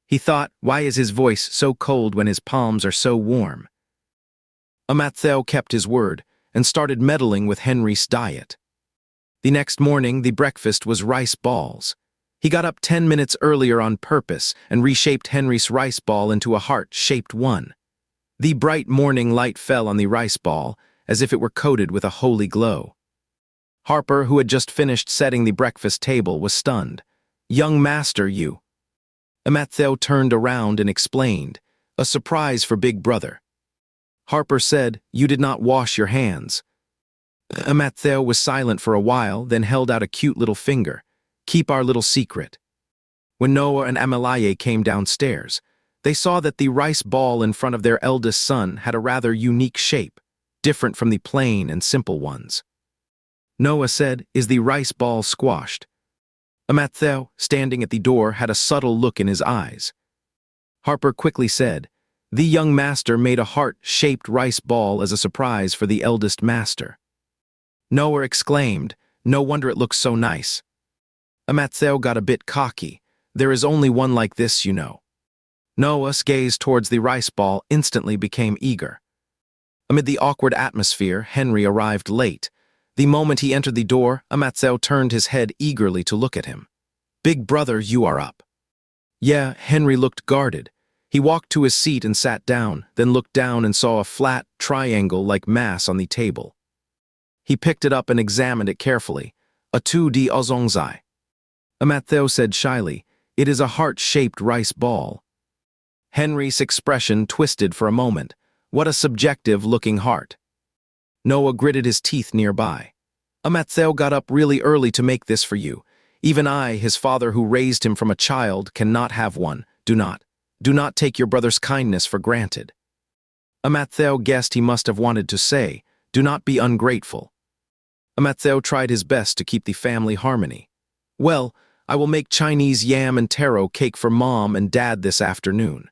He thought, why is his voice so cold when his palms are so warm? Matthew kept his word and started meddling with Henry's diet. The next morning, the breakfast was rice balls. He got up 10 minutes earlier on purpose and reshaped Henry's rice ball into a heart-shaped one. The bright morning light fell on the rice ball as if it were coated with a holy glow. Harper, who had just finished setting the breakfast table, was stunned. "Young master, you." Matthew turned around and explained, "A surprise for Big Brother." Harper said, "You did not wash your hands." Matthew was silent for a while, then held out a cute little finger. "Keep our little secret." When Noah and Amalaye came downstairs, they saw that the rice ball in front of their eldest son had a rather unique shape, different from the plain and simple ones. Noah said, "Is the rice ball squashed?" Matthew, standing at the door, had a subtle look in his eyes. Harper quickly said, "The young master made a heart-shaped rice ball as a surprise for the eldest master." Noah exclaimed, "No wonder it looks so nice." Matthew got a bit cocky. "There is only one like this, you know." Noah's gaze towards the rice ball instantly became eager. Amid the awkward atmosphere, Henry arrived late. The moment he entered the door, Matthew turned his head eagerly to look at him. "Big brother, you are up." Yeah, Henry looked guarded. He walked to his seat and sat down, then looked down and saw a flat, triangle-like mass on the table. He picked it up and examined it carefully. "A 2D ozongzai." Matthew said shyly, "It is a heart-shaped rice ball." Henry's expression twisted for a moment. What a subjective-looking heart. Noah gritted his teeth nearby. "Matthew got up really early to make this for you. Even I, his father who raised him from a child, cannot have one. Do not take your brother's kindness for granted." Matthew guessed he must have wanted to say, "Do not be ungrateful." Matthew tried his best to keep the family harmony. "Well, I will make Chinese yam and taro cake for Mom and Dad this afternoon."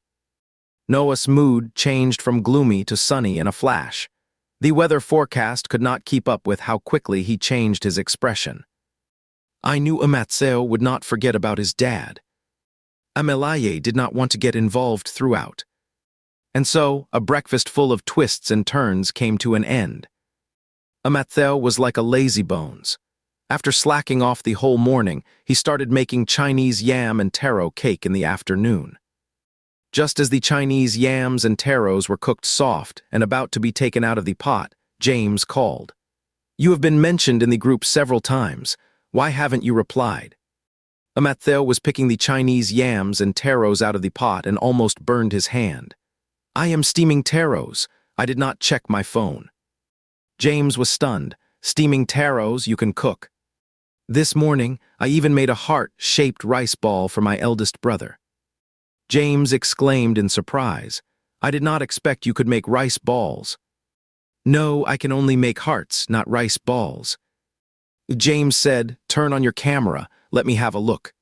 Noah's mood changed from gloomy to sunny in a flash. The weather forecast could not keep up with how quickly he changed his expression. I knew Matthew would not forget about his dad. Amalaye did not want to get involved throughout. And so, a breakfast full of twists and turns came to an end. Matthew was like a lazybones. After slacking off the whole morning, he started making Chinese yam and taro cake in the afternoon. Just as the Chinese yams and taros were cooked soft and about to be taken out of the pot, James called. "You have been mentioned in the group several times. Why haven't you replied?" Matthew was picking the Chinese yams and taros out of the pot and almost burned his hand. "I am steaming taros. I did not check my phone." James was stunned. "Steaming taros you can cook." "This morning, I even made a heart-shaped rice ball for my eldest brother." James exclaimed in surprise. "I did not expect you could make rice balls." "No, I can only make hearts, not rice balls." James said, "Turn on your camera, let me have a look."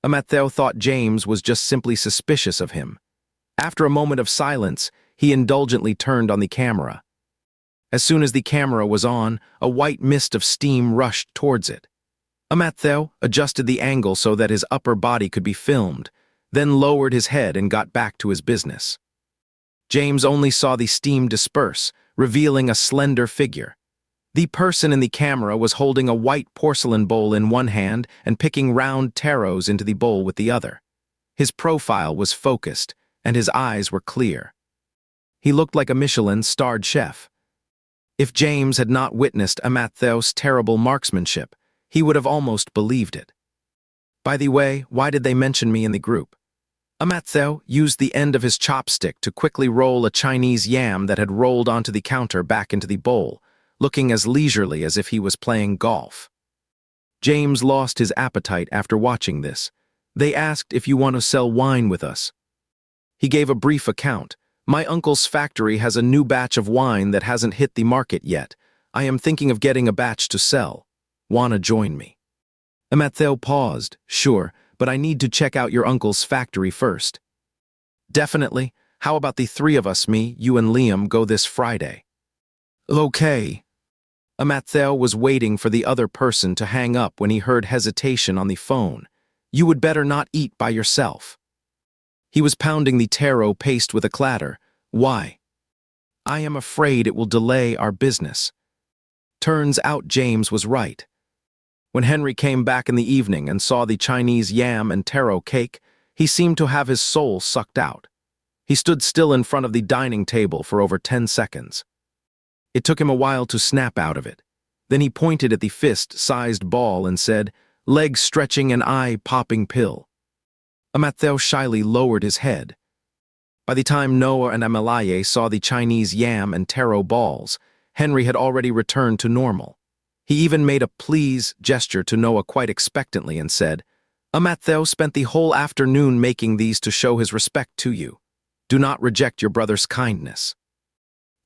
Matthew thought James was just simply suspicious of him. After a moment of silence, he indulgently turned on the camera. As soon as the camera was on, a white mist of steam rushed towards it. Matthew adjusted the angle so that his upper body could be filmed, then lowered his head and got back to his business. James only saw the steam disperse, revealing a slender figure. The person in the camera was holding a white porcelain bowl in one hand and picking round taros into the bowl with the other. His profile was focused, and his eyes were clear. He looked like a Michelin-starred chef. If James had not witnessed Matthew's terrible marksmanship, he would have almost believed it. "By the way, why did they mention me in the group?" Matthew used the end of his chopstick to quickly roll a Chinese yam that had rolled onto the counter back into the bowl, looking as leisurely as if he was playing golf. James lost his appetite after watching this. "They asked if you want to sell wine with us." He gave a brief account. "My uncle's factory has a new batch of wine that hasn't hit the market yet. I am thinking of getting a batch to sell. Wanna join me?" Matthew paused. "Sure, but I need to check out your uncle's factory first." "Definitely. How about the three of us, me, you and Liam, go this Friday?" "Okay." Matthew was waiting for the other person to hang up when he heard hesitation on the phone. "You would better not eat by yourself." He was pounding the taro paste with a clatter. Why? I am afraid it will delay our business. Turns out James was right. When Henry came back in the evening and saw the Chinese yam and taro cake, he seemed to have his soul sucked out. He stood still in front of the dining table for over 10 seconds. It took him a while to snap out of it. Then he pointed at the fist-sized ball and said, "Leg stretching and eye-popping pill." Matthew shyly lowered his head. By the time Noah and Amalaye saw the Chinese yam and taro balls, Henry had already returned to normal. He even made a please gesture to Noah quite expectantly and said, "Matthew spent the whole afternoon making these to show his respect to you. Do not reject your brother's kindness."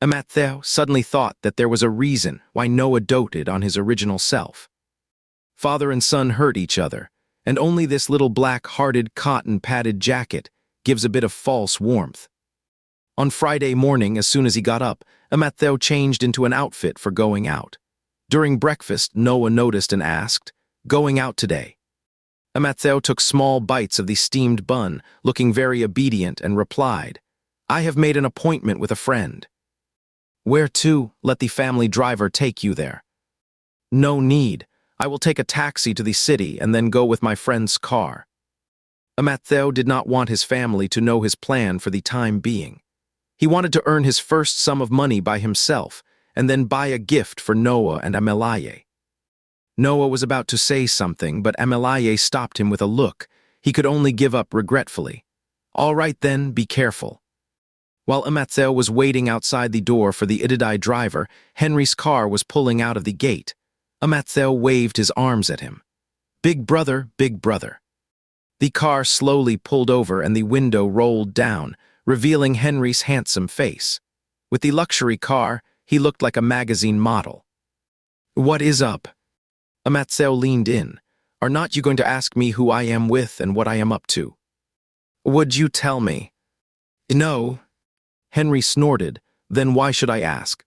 Matthew suddenly thought that there was a reason why Noah doted on his original self. Father and son hurt each other, and only this little black-hearted cotton-padded jacket gives a bit of false warmth. On Friday morning, as soon as he got up, Matthew changed into an outfit for going out. During breakfast, Noah noticed and asked, "Going out today?" Matthew took small bites of the steamed bun, looking very obedient, and replied, "I have made an appointment with a friend." "Where to? Let the family driver take you there." "No need. I will take a taxi to the city and then go with my friend's car." Matthew did not want his family to know his plan for the time being. He wanted to earn his first sum of money by himself and then buy a gift for Noah and Amalaye. Noah was about to say something, but Amalaye stopped him with a look. He could only give up regretfully. "All right then, be careful." While Matthew was waiting outside the door for the Ididai driver, Henry's car was pulling out of the gate. Matthew waved his arms at him. "Big brother, big brother." The car slowly pulled over and the window rolled down, revealing Henry's handsome face. With the luxury car, he looked like a magazine model. "What is up?" Matthew leaned in. "Are not you going to ask me who I am with and what I am up to?" "Would you tell me?" "No." Henry snorted. "Then why should I ask?"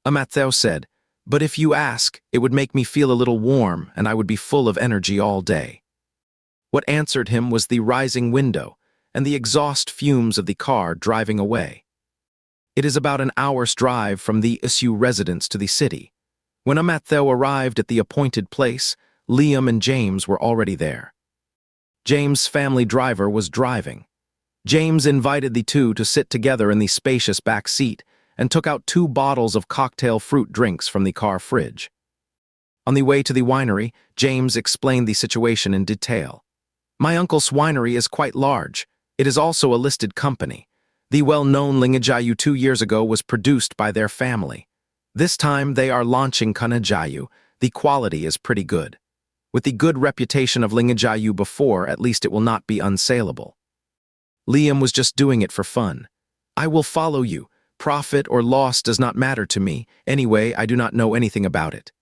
Matthew said, "But if you ask, it would make me feel a little warm and I would be full of energy all day." What answered him was the rising window and the exhaust fumes of the car driving away. It is about an hour's drive from the Isu residence to the city. When Matthew arrived at the appointed place, Liam and James were already there. James' family driver was driving. James invited the two to sit together in the spacious back seat and took out 2 bottles of cocktail fruit drinks from the car fridge. On the way to the winery, James explained the situation in detail. "My uncle's winery is quite large. It is also a listed company. The well-known Lingajayu 2 years ago was produced by their family. This time they are launching Kanajayu. The quality is pretty good. With the good reputation of Lingajayu before, at least it will not be unsaleable." Liam was just doing it for fun. "I will follow you. Profit or loss does not matter to me. Anyway, I do not know anything about it."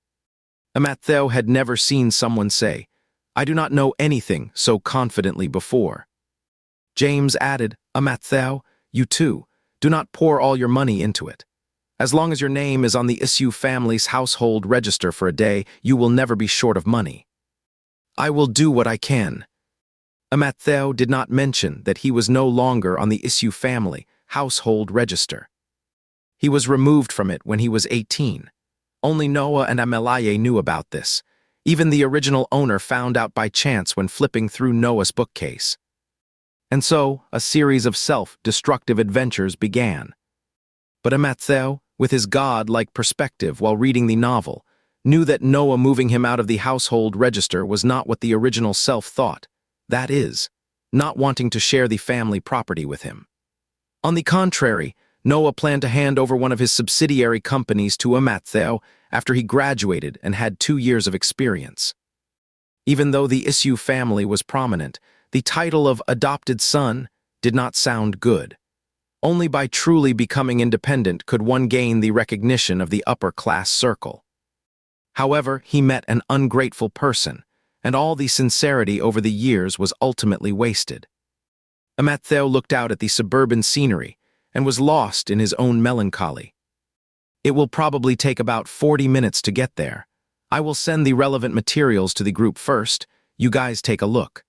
Matthew had never seen someone say, "I do not know anything," so confidently before. James added, "Matthew, you too. Do not pour all your money into it. As long as your name is on the Isu family's household register for a day, you will never be short of money." "I will do what I can." Matthew did not mention that he was no longer on the Isu family household register. He was removed from it when he was 18. Only Noah and Amalaye knew about this. Even the original owner found out by chance when flipping through Noah's bookcase. And so, a series of self-destructive adventures began. But Matthew, with his god-like perspective while reading the novel, knew that Noah moving him out of the household register was not what the original self thought. That is, not wanting to share the family property with him. On the contrary, Noah planned to hand over one of his subsidiary companies to Matthew after he graduated and had 2 years of experience. Even though the Isu family was prominent, the title of adopted son did not sound good. Only by truly becoming independent could one gain the recognition of the upper-class circle. However, he met an ungrateful person, and all the sincerity over the years was ultimately wasted. Matthew looked out at the suburban scenery and was lost in his own melancholy. "It will probably take about 40 minutes to get there. I will send the relevant materials to the group first. You guys take a look."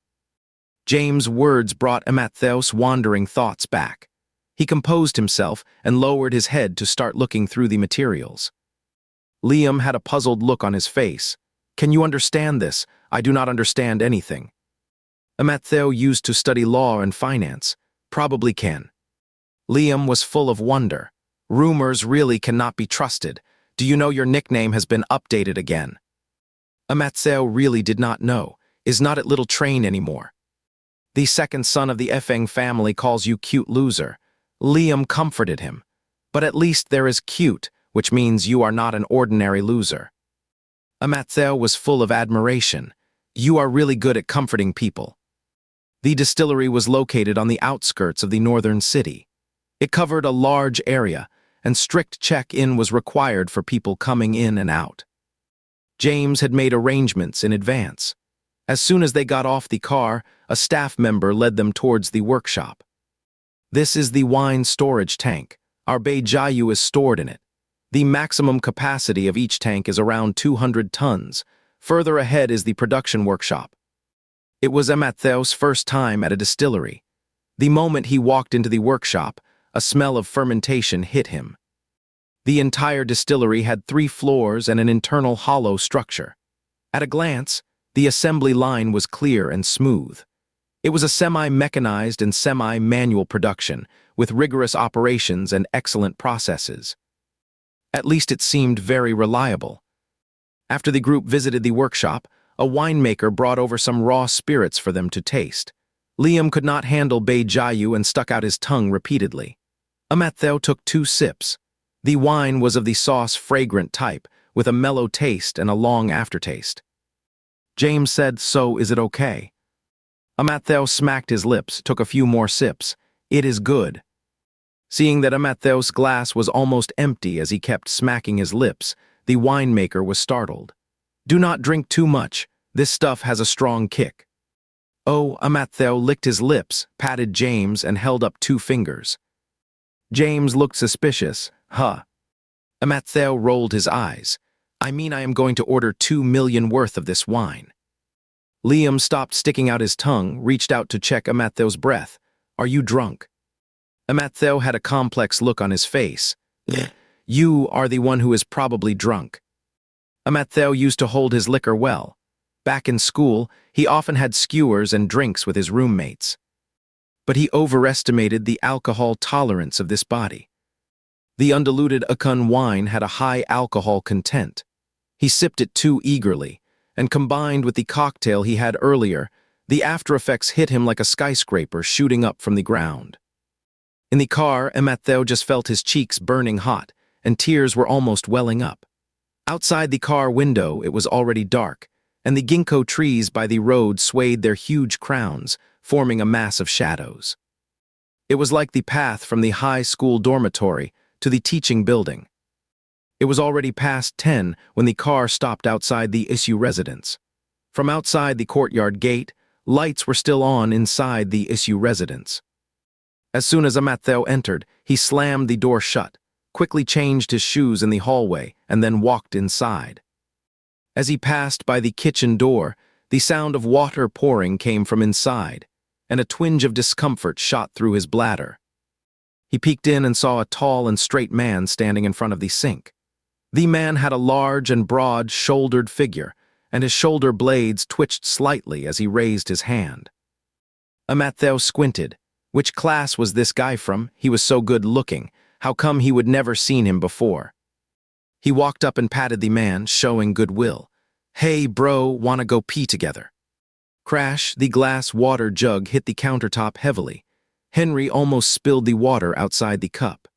James' words brought Amatheo's wandering thoughts back. He composed himself and lowered his head to start looking through the materials. Liam had a puzzled look on his face. "Can you understand this? I do not understand anything." Amatheo used to study law and finance. "Probably can." Liam was full of wonder. "Rumors really cannot be trusted. Do you know your nickname has been updated again?" Amatheo really did not know. "Is not at Little Train anymore. The second son of the Feng family calls you cute loser." Liam comforted him. "But at least there is cute, which means you are not an ordinary loser." Amatheo was full of admiration. "You are really good at comforting people." The distillery was located on the outskirts of the northern city. It covered a large area, and strict check-in was required for people coming in and out. James had made arrangements in advance. As soon as they got off the car, a staff member led them towards the workshop. "This is the wine storage tank. Our Beijayu is stored in it. The maximum capacity of each tank is around 200 tons. Further ahead is the production workshop." It was Amatheo's first time at a distillery. The moment he walked into the workshop, a smell of fermentation hit him. The entire distillery had 3 floors and an internal hollow structure. At a glance, the assembly line was clear and smooth. It was a semi-mechanized and semi-manual production, with rigorous operations and excellent processes. At least it seemed very reliable. After the group visited the workshop, a winemaker brought over some raw spirits for them to taste. Liam could not handle Beijayu and stuck out his tongue repeatedly. Amatheo took 2 sips. The wine was of the sauce-fragrant type, with a mellow taste and a long aftertaste. James said, "So, is it okay?" Amatheo smacked his lips, took a few more sips. "It is good." Seeing that Amatheo's glass was almost empty as he kept smacking his lips, the winemaker was startled. "Do not drink too much. This stuff has a strong kick." "Oh," Amatheo licked his lips, patted James, and held up 2 fingers. James looked suspicious. "Huh." Amatheo rolled his eyes. "I mean, I am going to order 2 million worth of this wine." Liam stopped sticking out his tongue, reached out to check Amatheo's breath. "Are you drunk?" Amatheo had a complex look on his face. "You are the one who is probably drunk." Amatheo used to hold his liquor well. Back in school, he often had skewers and drinks with his roommates. But he overestimated the alcohol tolerance of this body. The undiluted Akun wine had a high alcohol content. He sipped it too eagerly, and combined with the cocktail he had earlier, the after-effects hit him like a skyscraper shooting up from the ground. In the car, Amatheo just felt his cheeks burning hot, and tears were almost welling up. Outside the car window, it was already dark, and the ginkgo trees by the road swayed their huge crowns, forming a mass of shadows. It was like the path from the high school dormitory to the teaching building. It was already past 10 when the car stopped outside the issue residence. From outside the courtyard gate, lights were still on inside the issue residence. As soon as Amatheo entered, he slammed the door shut, quickly changed his shoes in the hallway, and then walked inside. As he passed by the kitchen door, the sound of water pouring came from inside, and a twinge of discomfort shot through his bladder. He peeked in and saw a tall and straight man standing in front of the sink. The man had a large and broad-shouldered figure, and his shoulder blades twitched slightly as he raised his hand. Amatheo squinted. Which class was this guy from? He was so good-looking. How come he would never seen him before? He walked up and patted the man, showing goodwill. "Hey, bro, wanna go pee together?" Crash, the glass water jug hit the countertop heavily. Henry almost spilled the water outside the cup.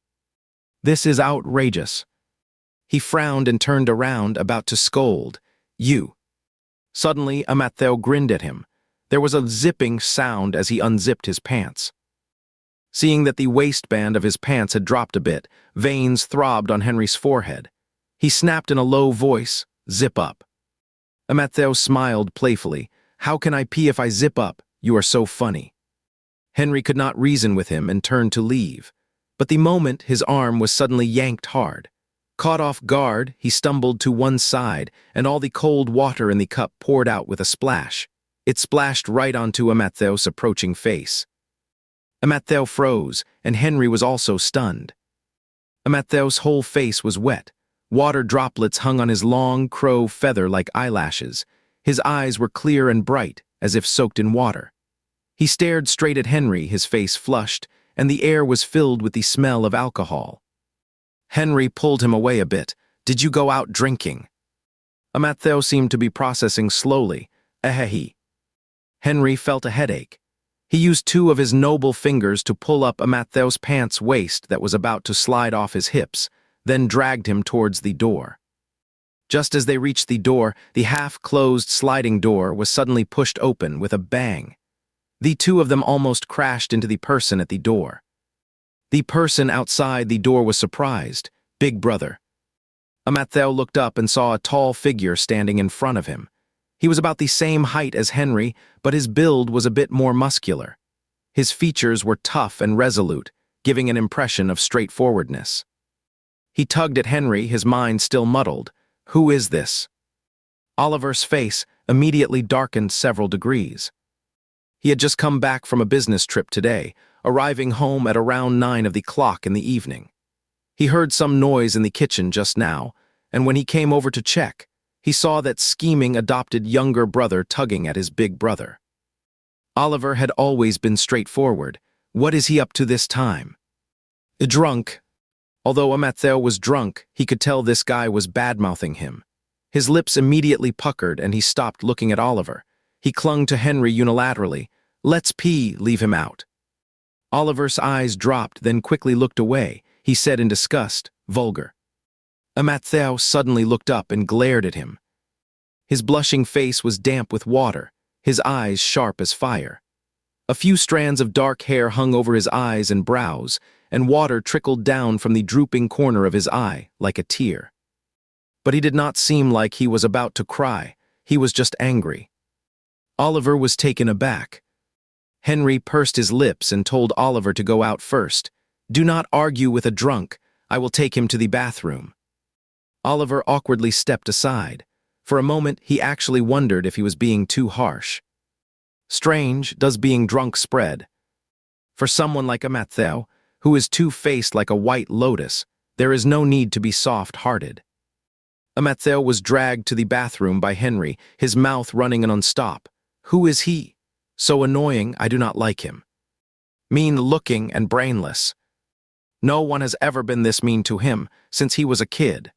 "This is outrageous." He frowned and turned around, about to scold. "You." Suddenly, Amatheo grinned at him. There was a zipping sound as he unzipped his pants. Seeing that the waistband of his pants had dropped a bit, veins throbbed on Henry's forehead. He snapped in a low voice, "Zip up." Amatheo smiled playfully. "How can I pee if I zip up? You are so funny." Henry could not reason with him and turned to leave. But the moment his arm was suddenly yanked hard. Caught off guard, he stumbled to one side, and all the cold water in the cup poured out with a splash. It splashed right onto Amattheo's approaching face. Amattheo froze, and Henry was also stunned. Amattheo's whole face was wet. Water droplets hung on his long, crow feather-like eyelashes. His eyes were clear and bright, as if soaked in water. He stared straight at Henry, his face flushed, and the air was filled with the smell of alcohol. Henry pulled him away a bit. "Did you go out drinking?" Amattheo seemed to be processing slowly. "Ehehe." Henry felt a headache. He used two of his noble fingers to pull up Amattheo's pants waist that was about to slide off his hips, then dragged him towards the door. Just as they reached the door, the half-closed sliding door was suddenly pushed open with a bang. The two of them almost crashed into the person at the door. The person outside the door was surprised. "Big brother." Amattheo looked up and saw a tall figure standing in front of him. He was about the same height as Henry, but his build was a bit more muscular. His features were tough and resolute, giving an impression of straightforwardness. He tugged at Henry, his mind still muddled. "Who is this?" Oliver's face immediately darkened several degrees. He had just come back from a business trip today, arriving home at around 9 of the clock in the evening. He heard some noise in the kitchen just now, and when he came over to check, he saw that scheming adopted younger brother tugging at his big brother. Oliver had always been straightforward. What is he up to this time? Drunk. Although Amattheo was drunk, he could tell this guy was bad-mouthing him. His lips immediately puckered and he stopped looking at Oliver. He clung to Henry unilaterally. "Let's pee, leave him out." Oliver's eyes dropped, then quickly looked away. He said in disgust, "Vulgar." Amattheo suddenly looked up and glared at him. His blushing face was damp with water, his eyes sharp as fire. A few strands of dark hair hung over his eyes and brows, and water trickled down from the drooping corner of his eye like a tear. But he did not seem like he was about to cry. He was just angry. Oliver was taken aback. Henry pursed his lips and told Oliver to go out first. "Do not argue with a drunk. I will take him to the bathroom." Oliver awkwardly stepped aside. For a moment, he actually wondered if he was being too harsh. Strange, does being drunk spread? For someone like Amattheo, who is two-faced like a white lotus, there is no need to be soft-hearted. Amattheo was dragged to the bathroom by Henry, his mouth running non-stop. Who is he? So annoying, I do not like him. Mean-looking and brainless. No one has ever been this mean to him since he was a kid.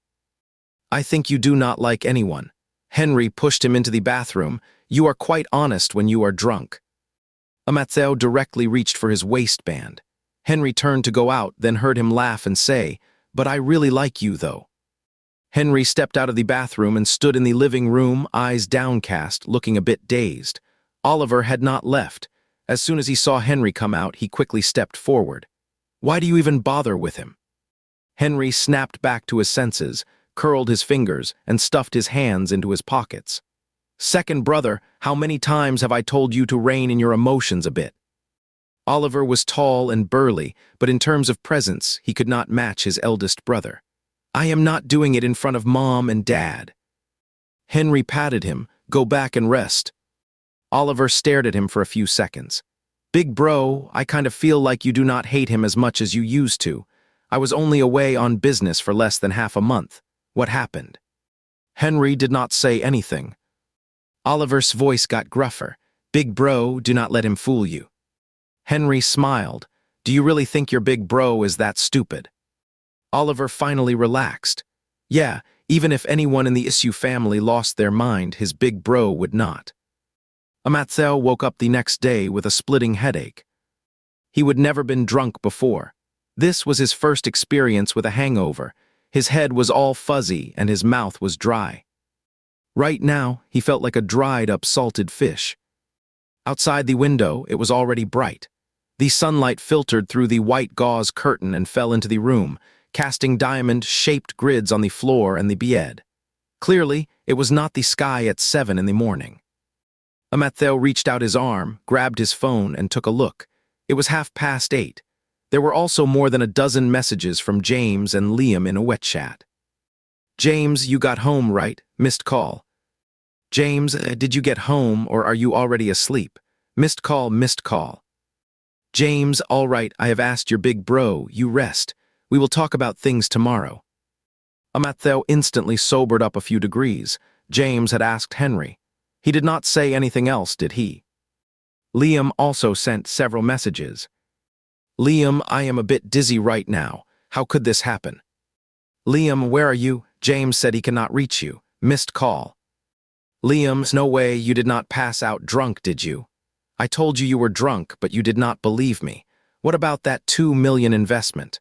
I think you do not like anyone. Henry pushed him into the bathroom. You are quite honest when you are drunk. Amattheo directly reached for his waistband. Henry turned to go out, then heard him laugh and say, "But I really like you, though." Henry stepped out of the bathroom and stood in the living room, eyes downcast, looking a bit dazed. Oliver had not left. As soon as he saw Henry come out, he quickly stepped forward. "Why do you even bother with him?" Henry snapped back to his senses, curled his fingers, and stuffed his hands into his pockets. "Second brother, how many times have I told you to rein in your emotions a bit?" Oliver was tall and burly, but in terms of presence, he could not match his eldest brother. "I am not doing it in front of Mom and Dad." Henry patted him. "Go back and rest." Oliver stared at him for a few seconds. "Big bro, I kind of feel like you do not hate him as much as you used to. I was only away on business for less than half a month. What happened?" Henry did not say anything. Oliver's voice got gruffer. "Big bro, do not let him fool you." Henry smiled. "Do you really think your big bro is that stupid?" Oliver finally relaxed. Yeah, even if anyone in the Issue family lost their mind, his big bro would not. Amattheo woke up the next day with a splitting headache. He would never been drunk before. This was his first experience with a hangover. His head was all fuzzy and his mouth was dry. Right now, he felt like a dried-up salted fish. Outside the window, it was already bright. The sunlight filtered through the white gauze curtain and fell into the room, casting diamond-shaped grids on the floor and the bed. Clearly, it was not the sky at 7 in the morning. Amattheo reached out his arm, grabbed his phone, and took a look. It was 8:30. There were also more than a dozen messages from James and Liam in a wet chat. "James, you got home, right? Missed call." James, did you get home or are you already asleep? Missed call, missed call. James, all right, I have asked your big bro, you rest. We will talk about things tomorrow. Matthew instantly sobered up a few degrees. James had asked Henry. He did not say anything else, did he? Liam also sent several messages. Liam, I am a bit dizzy right now. How could this happen? Liam, where are you? James said he cannot reach you. Missed call. Liam, no way, you did not pass out drunk, did you? I told you were drunk, but you did not believe me. What about that 2 million investment?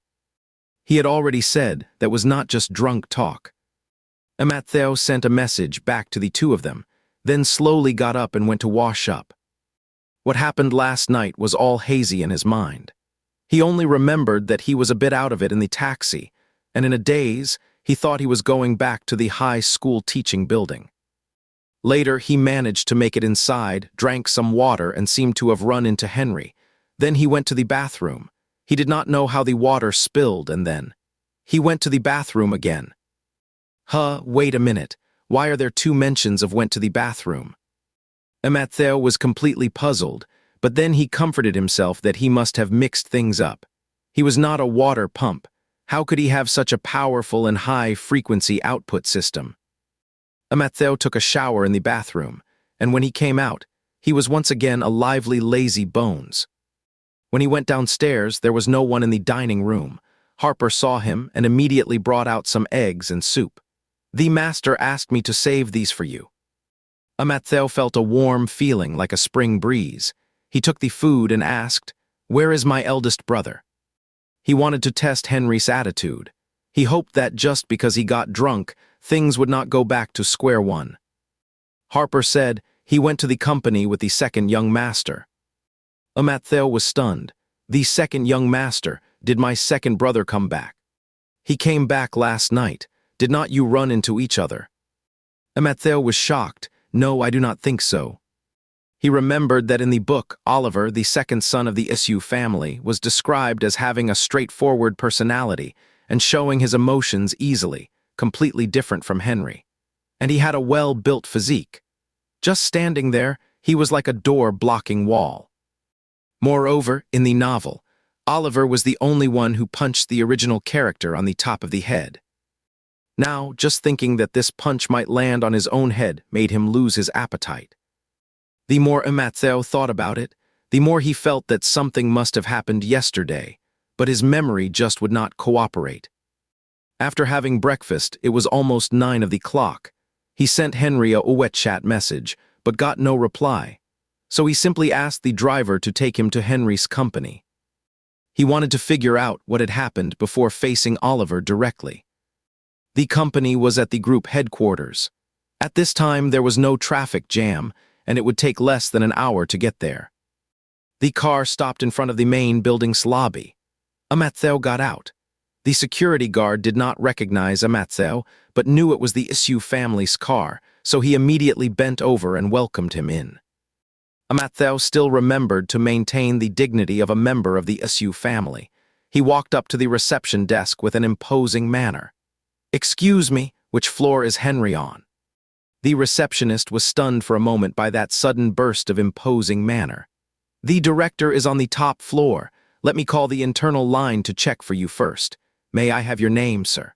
He had already said that was not just drunk talk. Matthew sent a message back to the two of them, then slowly got up and went to wash up. What happened last night was all hazy in his mind. He only remembered that he was a bit out of it in the taxi, and in a daze, he thought he was going back to the high school teaching building. Later, he managed to make it inside, drank some water, and seemed to have run into Henry. Then he went to the bathroom. He did not know how the water spilled, and then he went to the bathroom again. Wait a minute. Why are there two mentions of went to the bathroom? Matthew was completely puzzled, but then he comforted himself that he must have mixed things up. He was not a water pump. How could he have such a powerful and high-frequency output system? Matthew took a shower in the bathroom, and when he came out, he was once again a lively, lazy bones. When he went downstairs, there was no one in the dining room. Harper saw him and immediately brought out some eggs and soup. The master asked me to save these for you. Matthew felt a warm feeling like a spring breeze. He took the food and asked, "Where is my eldest brother?" He wanted to test Henry's attitude. He hoped that just because he got drunk, things would not go back to square one. Harper said he went to the company with the second young master. Matthew was stunned. The second young master, did my second brother come back? He came back last night. Did not you run into each other? Matthew was shocked. No, I do not think so. He remembered that in the book, Oliver, the second son of the Issue family, was described as having a straightforward personality and showing his emotions easily, completely different from Henry. And he had a well-built physique. Just standing there, he was like a door-blocking wall. Moreover, in the novel, Oliver was the only one who punched the original character on the top of the head. Now, just thinking that this punch might land on his own head made him lose his appetite. The more Matthew thought about it, the more he felt that something must have happened yesterday, but his memory just would not cooperate. After having breakfast, it was almost 9 of the clock. He sent Henry a WeChat message, but got no reply, so he simply asked the driver to take him to Henry's company. He wanted to figure out what had happened before facing Oliver directly. The company was at the group headquarters. At this time, there was no traffic jam, and it would take less than an hour to get there. The car stopped in front of the main building's lobby. Matthew got out. The security guard did not recognize Matthew, but knew it was the Issue family's car, so he immediately bent over and welcomed him in. Matthew still remembered to maintain the dignity of a member of the Issue family. He walked up to the reception desk with an imposing manner. "Excuse me, which floor is Henry on?" The receptionist was stunned for a moment by that sudden burst of imposing manner. "The director is on the top floor. Let me call the internal line to check for you first. May I have your name, sir?"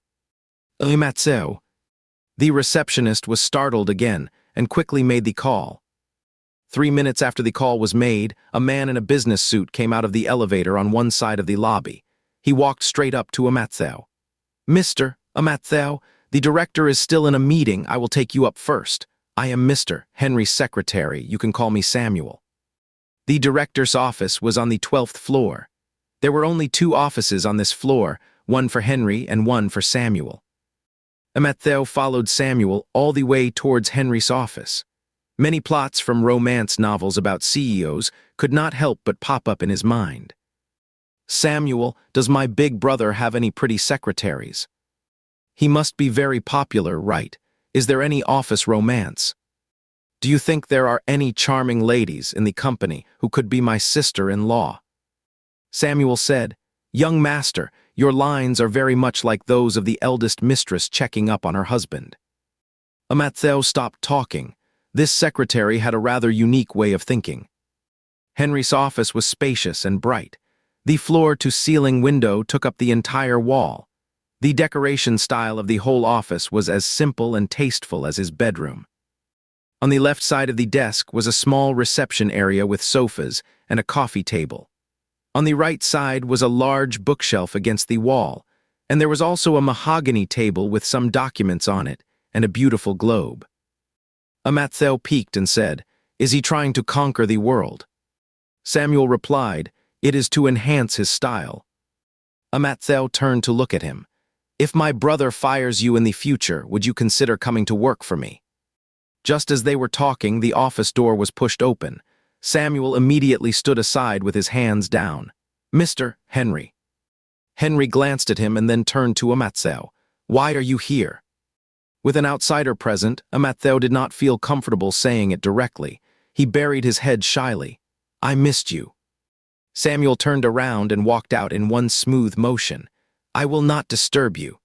Matthew. The receptionist was startled again and quickly made the call. 3 minutes after the call was made, a man in a business suit came out of the elevator on one side of the lobby. He walked straight up to Matthew. "Mr. Matthew, the director is still in a meeting. I will take you up first. I am Mr. Henry's secretary. You can call me Samuel." The director's office was on the 12th floor. There were only 2 offices on this floor, one for Henry and one for Samuel. Matthew followed Samuel all the way towards Henry's office. Many plots from romance novels about CEOs could not help but pop up in his mind. "Samuel, does my big brother have any pretty secretaries? He must be very popular, right? Is there any office romance? Do you think there are any charming ladies in the company who could be my sister-in-law?" Samuel said, "Young master, your lines are very much like those of the eldest mistress checking up on her husband." Matthew stopped talking. This secretary had a rather unique way of thinking. Henry's office was spacious and bright. The floor-to-ceiling window took up the entire wall. The decoration style of the whole office was as simple and tasteful as his bedroom. On the left side of the desk was a small reception area with sofas and a coffee table. On the right side was a large bookshelf against the wall, and there was also a mahogany table with some documents on it and a beautiful globe. Amattheo peeked and said, "Is he trying to conquer the world?" Samuel replied, "It is to enhance his style." Amattheo turned to look at him. "If my brother fires you in the future, would you consider coming to work for me?" Just as they were talking, the office door was pushed open. Samuel immediately stood aside with his hands down. "Mr. Henry." Henry glanced at him and then turned to Amattheo. "Why are you here?" With an outsider present, Amattheo did not feel comfortable saying it directly. He buried his head shyly. "I missed you." Samuel turned around and walked out in one smooth motion. "I will not disturb you."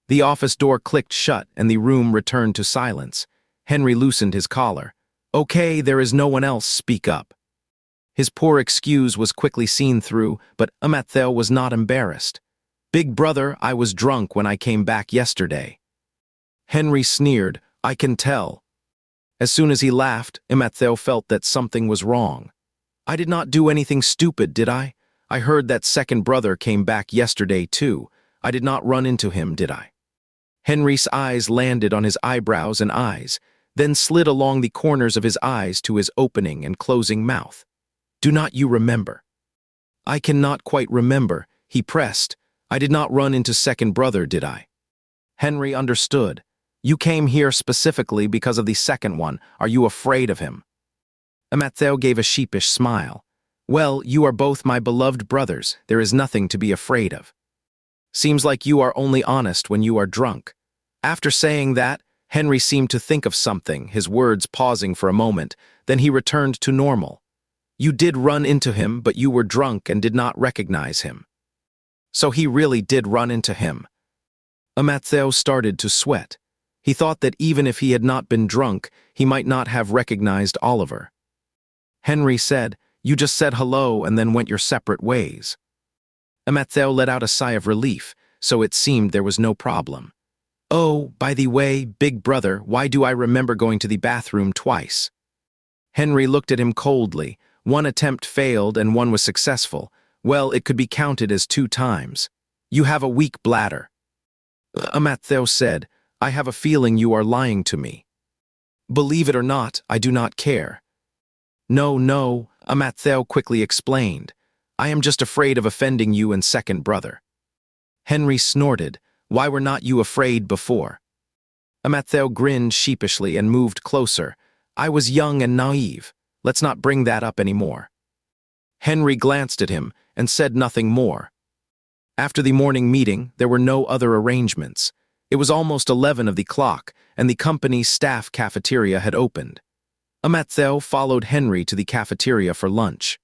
The office door clicked shut and the room returned to silence. Henry loosened his collar. "Okay, there is no one else, speak up." His poor excuse was quickly seen through, but Amattheo was not embarrassed. "Big brother, I was drunk when I came back yesterday." Henry sneered, "I can tell." As soon as he laughed, Amattheo felt that something was wrong. "I did not do anything stupid, did I? I heard that second brother came back yesterday too. I did not run into him, did I?" Henry's eyes landed on his eyebrows and eyes, then slid along the corners of his eyes to his opening and closing mouth. "Do not you remember?" "I cannot quite remember," he pressed. "I did not run into second brother, did I?" Henry understood. "You came here specifically because of the second one. Are you afraid of him?" Amattheo gave a sheepish smile. "Well, you are both my beloved brothers. There is nothing to be afraid of." "Seems like you are only honest when you are drunk." After saying that, Henry seemed to think of something, his words pausing for a moment. Then he returned to normal. "You did run into him, but you were drunk and did not recognize him." "So he really did run into him." Amattheo started to sweat. He thought that even if he had not been drunk, he might not have recognized Oliver. Henry said, "You just said hello and then went your separate ways." Amattheo let out a sigh of relief, so it seemed there was no problem. "Oh, by the way, big brother, why do I remember going to the bathroom twice?" Henry looked at him coldly. One attempt failed and one was successful. Well, it could be counted as 2 times. "You have a weak bladder." Amattheo said, "I have a feeling you are lying to me." "Believe it or not, I do not care." No, Amattheo quickly explained. "I am just afraid of offending you and second brother." Henry snorted. "Why were not you afraid before?" Amattheo grinned sheepishly and moved closer. "I was young and naive. Let's not bring that up anymore." Henry glanced at him and said nothing more. After the morning meeting, there were no other arrangements. It was almost 11 of the clock, and the company's staff cafeteria had opened. Amattheo followed Henry to the cafeteria for lunch.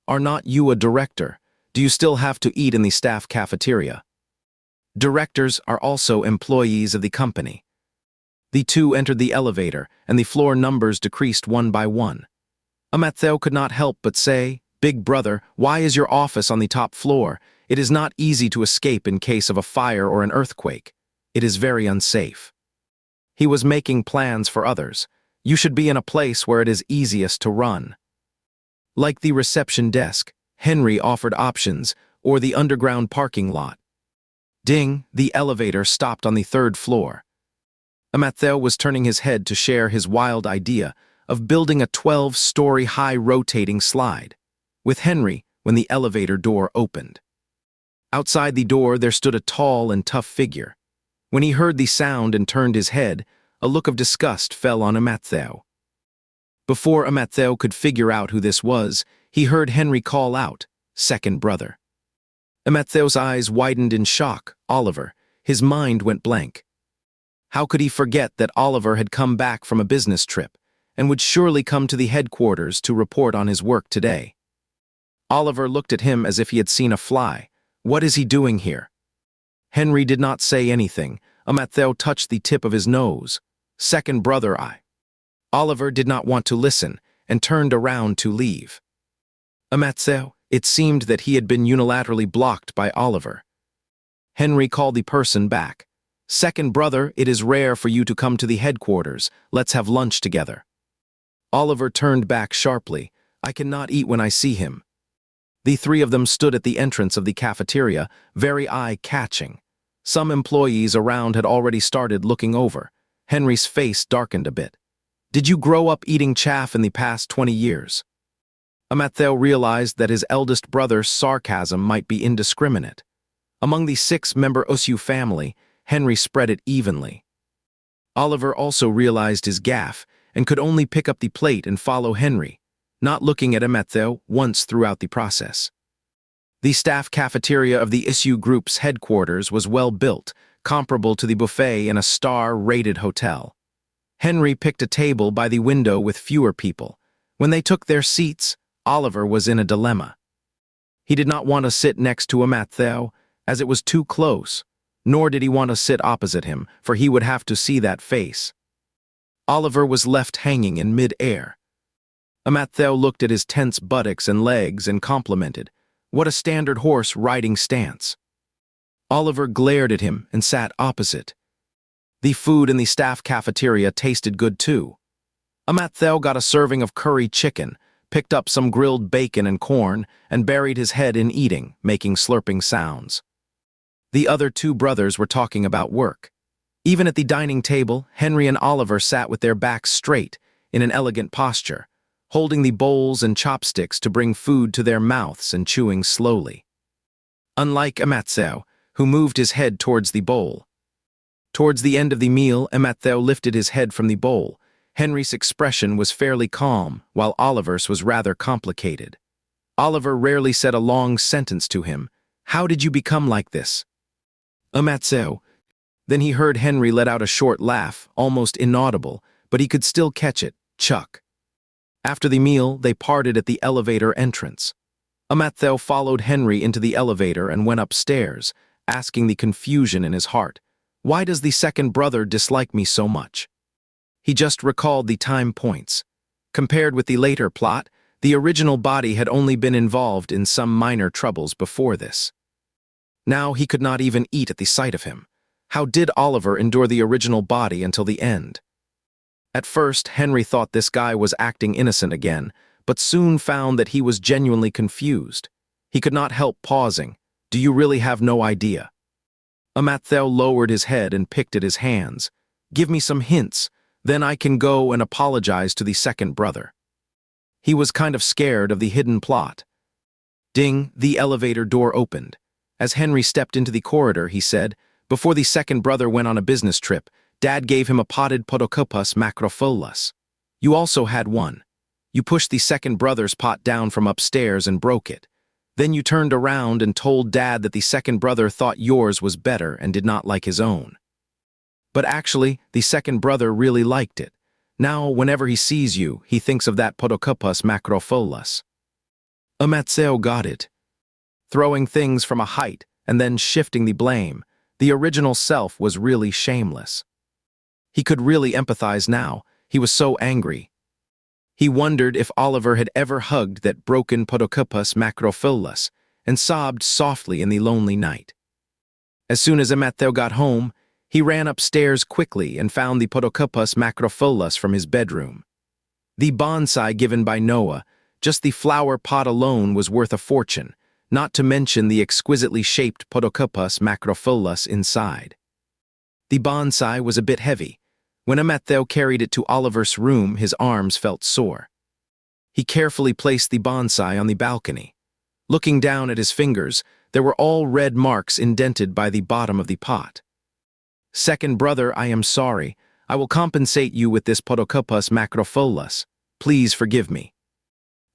"Are not you a director? Do you still have to eat in the staff cafeteria?" "Directors are also employees of the company." The two entered the elevator, and the floor numbers decreased one by one. Amattheo could not help but say, "Big brother, why is your office on the top floor? It is not easy to escape in case of a fire or an earthquake. It is very unsafe." He was making plans for others. "You should be in a place where it is easiest to run." Like the reception desk, Henry offered options, or the underground parking lot. Ding, the elevator stopped on the 3rd floor. Amattheo was turning his head to share his wild idea of building a 12-story high rotating slide with Henry when the elevator door opened. Outside the door there stood a tall and tough figure. When he heard the sound and turned his head, a look of disgust fell on Amattheo. Before Amattheo could figure out who this was, he heard Henry call out, "Second brother." Amattheo's eyes widened in shock. Oliver. His mind went blank. How could he forget that Oliver had come back from a business trip and would surely come to the headquarters to report on his work today? Oliver looked at him as if he had seen a fly. What is he doing here? Henry did not say anything. Amattheo touched the tip of his nose. "Second brother, I." Oliver did not want to listen and turned around to leave. Amatzeo, it seemed that he had been unilaterally blocked by Oliver. Henry called the person back. "Second brother, it is rare for you to come to the headquarters. Let's have lunch together." Oliver turned back sharply. "I cannot eat when I see him." The three of them stood at the entrance of the cafeteria, very eye-catching. Some employees around had already started looking over. Henry's face darkened a bit. "Did you grow up eating chaff in the past 20 years? Amatzeo realized that his eldest brother's sarcasm might be indiscriminate. Among the 6-member Osu family, Henry spread it evenly. Oliver also realized his gaffe and could only pick up the plate and follow Henry, not looking at Amatzeo once throughout the process. The staff cafeteria of the Issue Group's headquarters was well built, comparable to the buffet in a star-rated hotel. Henry picked a table by the window with fewer people. When they took their seats, Oliver was in a dilemma. He did not want to sit next to Amatzeo, as it was too close, nor did he want to sit opposite him, for he would have to see that face. Oliver was left hanging in mid-air. Amatzeo looked at his tense buttocks and legs and complimented, "What a standard horse riding stance." Oliver glared at him and sat opposite. The food in the staff cafeteria tasted good too. Amatzeo got a serving of curry chicken, picked up some grilled bacon and corn, and buried his head in eating, making slurping sounds. The other 2 brothers were talking about work. Even at the dining table, Henry and Oliver sat with their backs straight, in an elegant posture, holding the bowls and chopsticks to bring food to their mouths and chewing slowly. Unlike Amatzeo, who moved his head towards the bowl. Towards the end of the meal, Amatzeo lifted his head from the bowl. Henry's expression was fairly calm, while Oliver's was rather complicated. Oliver rarely said a long sentence to him. "How did you become like this?" "Amatzeo." Then he heard Henry let out a short laugh, almost inaudible, but he could still catch it. Chuck. After the meal, they parted at the elevator entrance. Amatzeo followed Henry into the elevator and went upstairs, asking the confusion in his heart. Why does the second brother dislike me so much? He just recalled the time points. Compared with the later plot, the original body had only been involved in some minor troubles before this. Now he could not even eat at the sight of him. How did Oliver endure the original body until the end? At first, Henry thought this guy was acting innocent again, but soon found that he was genuinely confused. He could not help pausing. "Do you really have no idea?" Amatzeo lowered his head and picked at his hands. "Give me some hints, then I can go and apologize to the second brother." He was kind of scared of the hidden plot. Ding, the elevator door opened. As Henry stepped into the corridor, he said, "Before the second brother went on a business trip, Dad gave him a potted Podocopus macropholus. You also had one. You pushed the second brother's pot down from upstairs and broke it. Then you turned around and told Dad that the second brother thought yours was better and did not like his own. But actually, the second brother really liked it. Now, whenever he sees you, he thinks of that Podocopus macropholus." Amatzeo got it. Throwing things from a height and then shifting the blame, the original self was really shameless. He could really empathize now. He was so angry. He wondered if Oliver had ever hugged that broken Podocopus macropholus and sobbed softly in the lonely night. As soon as Amatzeo got home, he ran upstairs quickly and found the Podocopus macropholus from his bedroom. The bonsai given by Noah, just the flower pot alone was worth a fortune, not to mention the exquisitely shaped Podocopus macropholus inside. The bonsai was a bit heavy. When Amatzeo carried it to Oliver's room, his arms felt sore. He carefully placed the bonsai on the balcony. Looking down at his fingers, there were all red marks indented by the bottom of the pot. "Second brother, I am sorry. I will compensate you with this Podocopus macropholus. Please forgive me."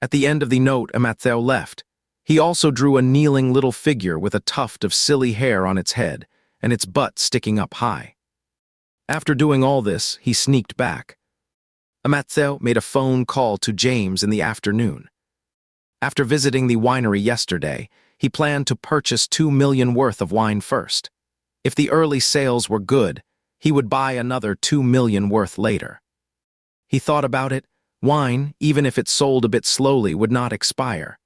At the end of the note, Amatzeo left. He also drew a kneeling little figure with a tuft of silly hair on its head and its butt sticking up high. After doing all this, he sneaked back. Amatzeo made a phone call to James in the afternoon. After visiting the winery yesterday, he planned to purchase 2 million worth of wine first. If the early sales were good, he would buy another 2 million worth later. He thought about it. Wine, even if it sold a bit slowly, would not expire.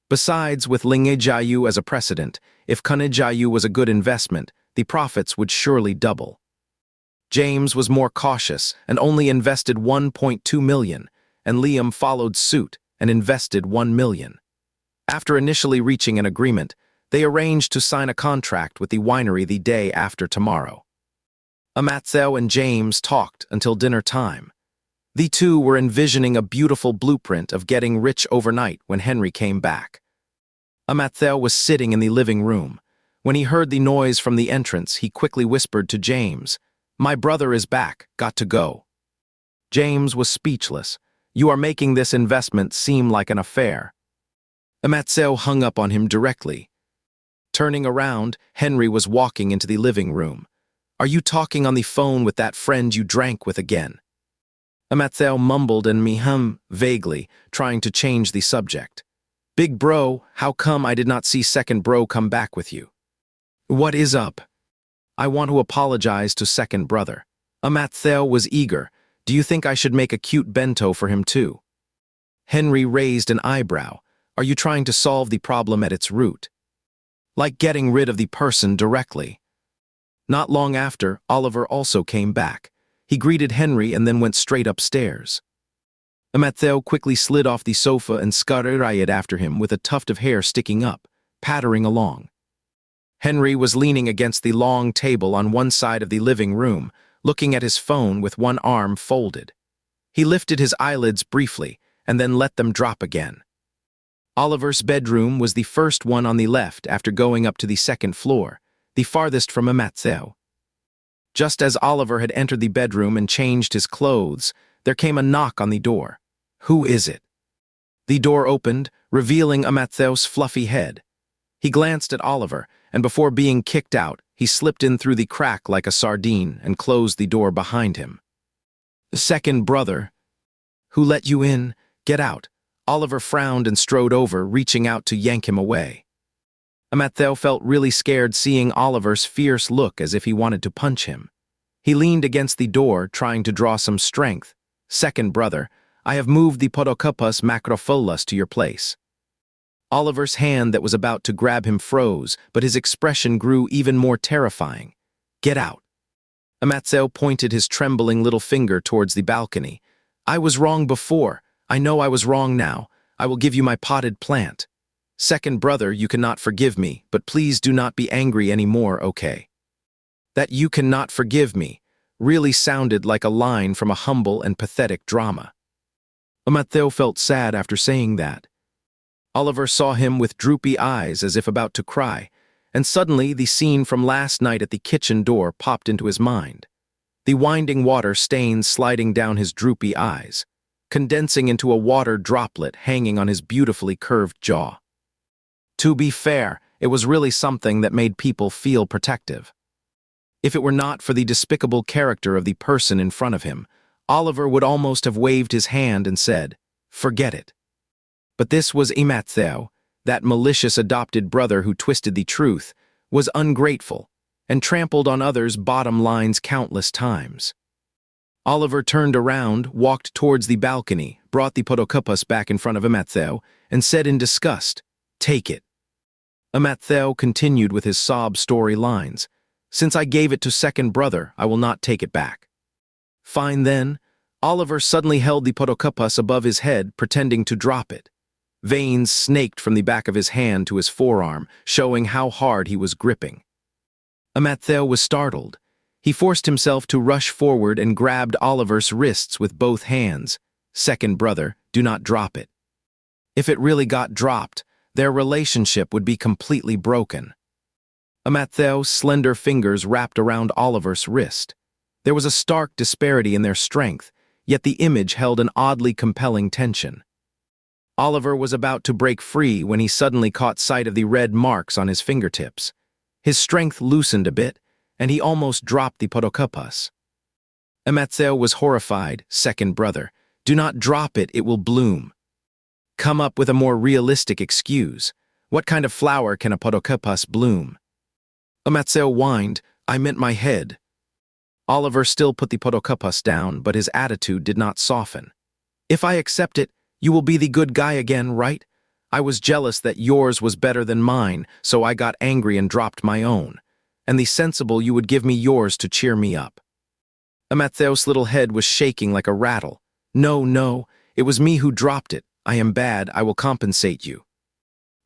Besides, with Lingejayu as a precedent, if Kanijayu was a good investment, the profits would surely double. James was more cautious and only invested 1.2 million, and Liam followed suit and invested 1 million. After initially reaching an agreement, they arranged to sign a contract with the winery the day after tomorrow. Amatzeo and James talked until dinner time. The two were envisioning a beautiful blueprint of getting rich overnight when Henry came back. Amatzeo was sitting in the living room. When he heard the noise from the entrance, he quickly whispered to James, "My brother is back, got to go." James was speechless. "You are making this investment seem like an affair." Amatzeo hung up on him directly. Turning around, Henry was walking into the living room. "Are you talking on the phone with that friend you drank with again?" Amatzeo mumbled and me vaguely, trying to change the subject. "Big bro, how come I did not see second bro come back with you?" "What is up?" "I want to apologize to second brother." Amatzeo was eager. "Do you think I should make a cute bento for him too?" Henry raised an eyebrow. "Are you trying to solve the problem at its root? Like getting rid of the person directly?" Not long after, Oliver also came back. He greeted Henry and then went straight upstairs. Amatzeo quickly slid off the sofa and scurried after him with a tuft of hair sticking up, pattering along. Henry was leaning against the long table on one side of the living room, looking at his phone with one arm folded. He lifted his eyelids briefly and then let them drop again. Oliver's bedroom was the first one on the left after going up to the second floor, the farthest from Amatzeo. Just as Oliver had entered the bedroom and changed his clothes, there came a knock on the door. "Who is it?" The door opened, revealing Amatzeo's fluffy head. He glanced at Oliver, and before being kicked out, he slipped in through the crack like a sardine and closed the door behind him. "The second brother." "Who let you in? Get out." Oliver frowned and strode over, reaching out to yank him away. Amatzeo felt really scared seeing Oliver's fierce look as if he wanted to punch him. He leaned against the door, trying to draw some strength. "Second brother, I have moved the Podocupas macropholas to your place." Oliver's hand that was about to grab him froze, but his expression grew even more terrifying. "Get out." Amatzeo pointed his trembling little finger towards the balcony. "I was wrong before. I know I was wrong now. I will give you my potted plant. Second brother, you cannot forgive me, but please do not be angry anymore, okay?" That "you cannot forgive me" really sounded like a line from a humble and pathetic drama. Amatzeo felt sad after saying that. Oliver saw him with droopy eyes as if about to cry, and suddenly the scene from last night at the kitchen door popped into his mind. The winding water stains sliding down his droopy eyes, condensing into a water droplet hanging on his beautifully curved jaw. To be fair, it was really something that made people feel protective. If it were not for the despicable character of the person in front of him, Oliver would almost have waved his hand and said, "Forget it." But this was Amatzeo, that malicious adopted brother who twisted the truth, was ungrateful, and trampled on others' bottom lines countless times. Oliver turned around, walked towards the balcony, brought the Podocupas back in front of Amatzeo, and said in disgust, "Take it." Amatzeo continued with his sob story lines. "Since I gave it to second brother, I will not take it back." "Fine then." Oliver suddenly held the Podocupas above his head, pretending to drop it. Veins snaked from the back of his hand to his forearm, showing how hard he was gripping. Amatzeo was startled. He forced himself to rush forward and grabbed Oliver's wrists with both hands. "Second brother, do not drop it." If it really got dropped, their relationship would be completely broken. Amatzeo's slender fingers wrapped around Oliver's wrist. There was a stark disparity in their strength, yet the image held an oddly compelling tension. Oliver was about to break free when he suddenly caught sight of the red marks on his fingertips. His strength loosened a bit, and he almost dropped the Podocupas. Amatzeo was horrified. "Second brother, do not drop it, it will bloom. Come up with a more realistic excuse. What kind of flower can a Podocupas bloom?" Amatzeo whined, "I meant my head." Oliver still put the potokapus down, but his attitude did not soften. If I accept it, you will be the good guy again, right? I was jealous that yours was better than mine, so I got angry and dropped my own. And the sensible you would give me yours to cheer me up. Amatheo's little head was shaking like a rattle. No, no, it was me who dropped it. I am bad, I will compensate you.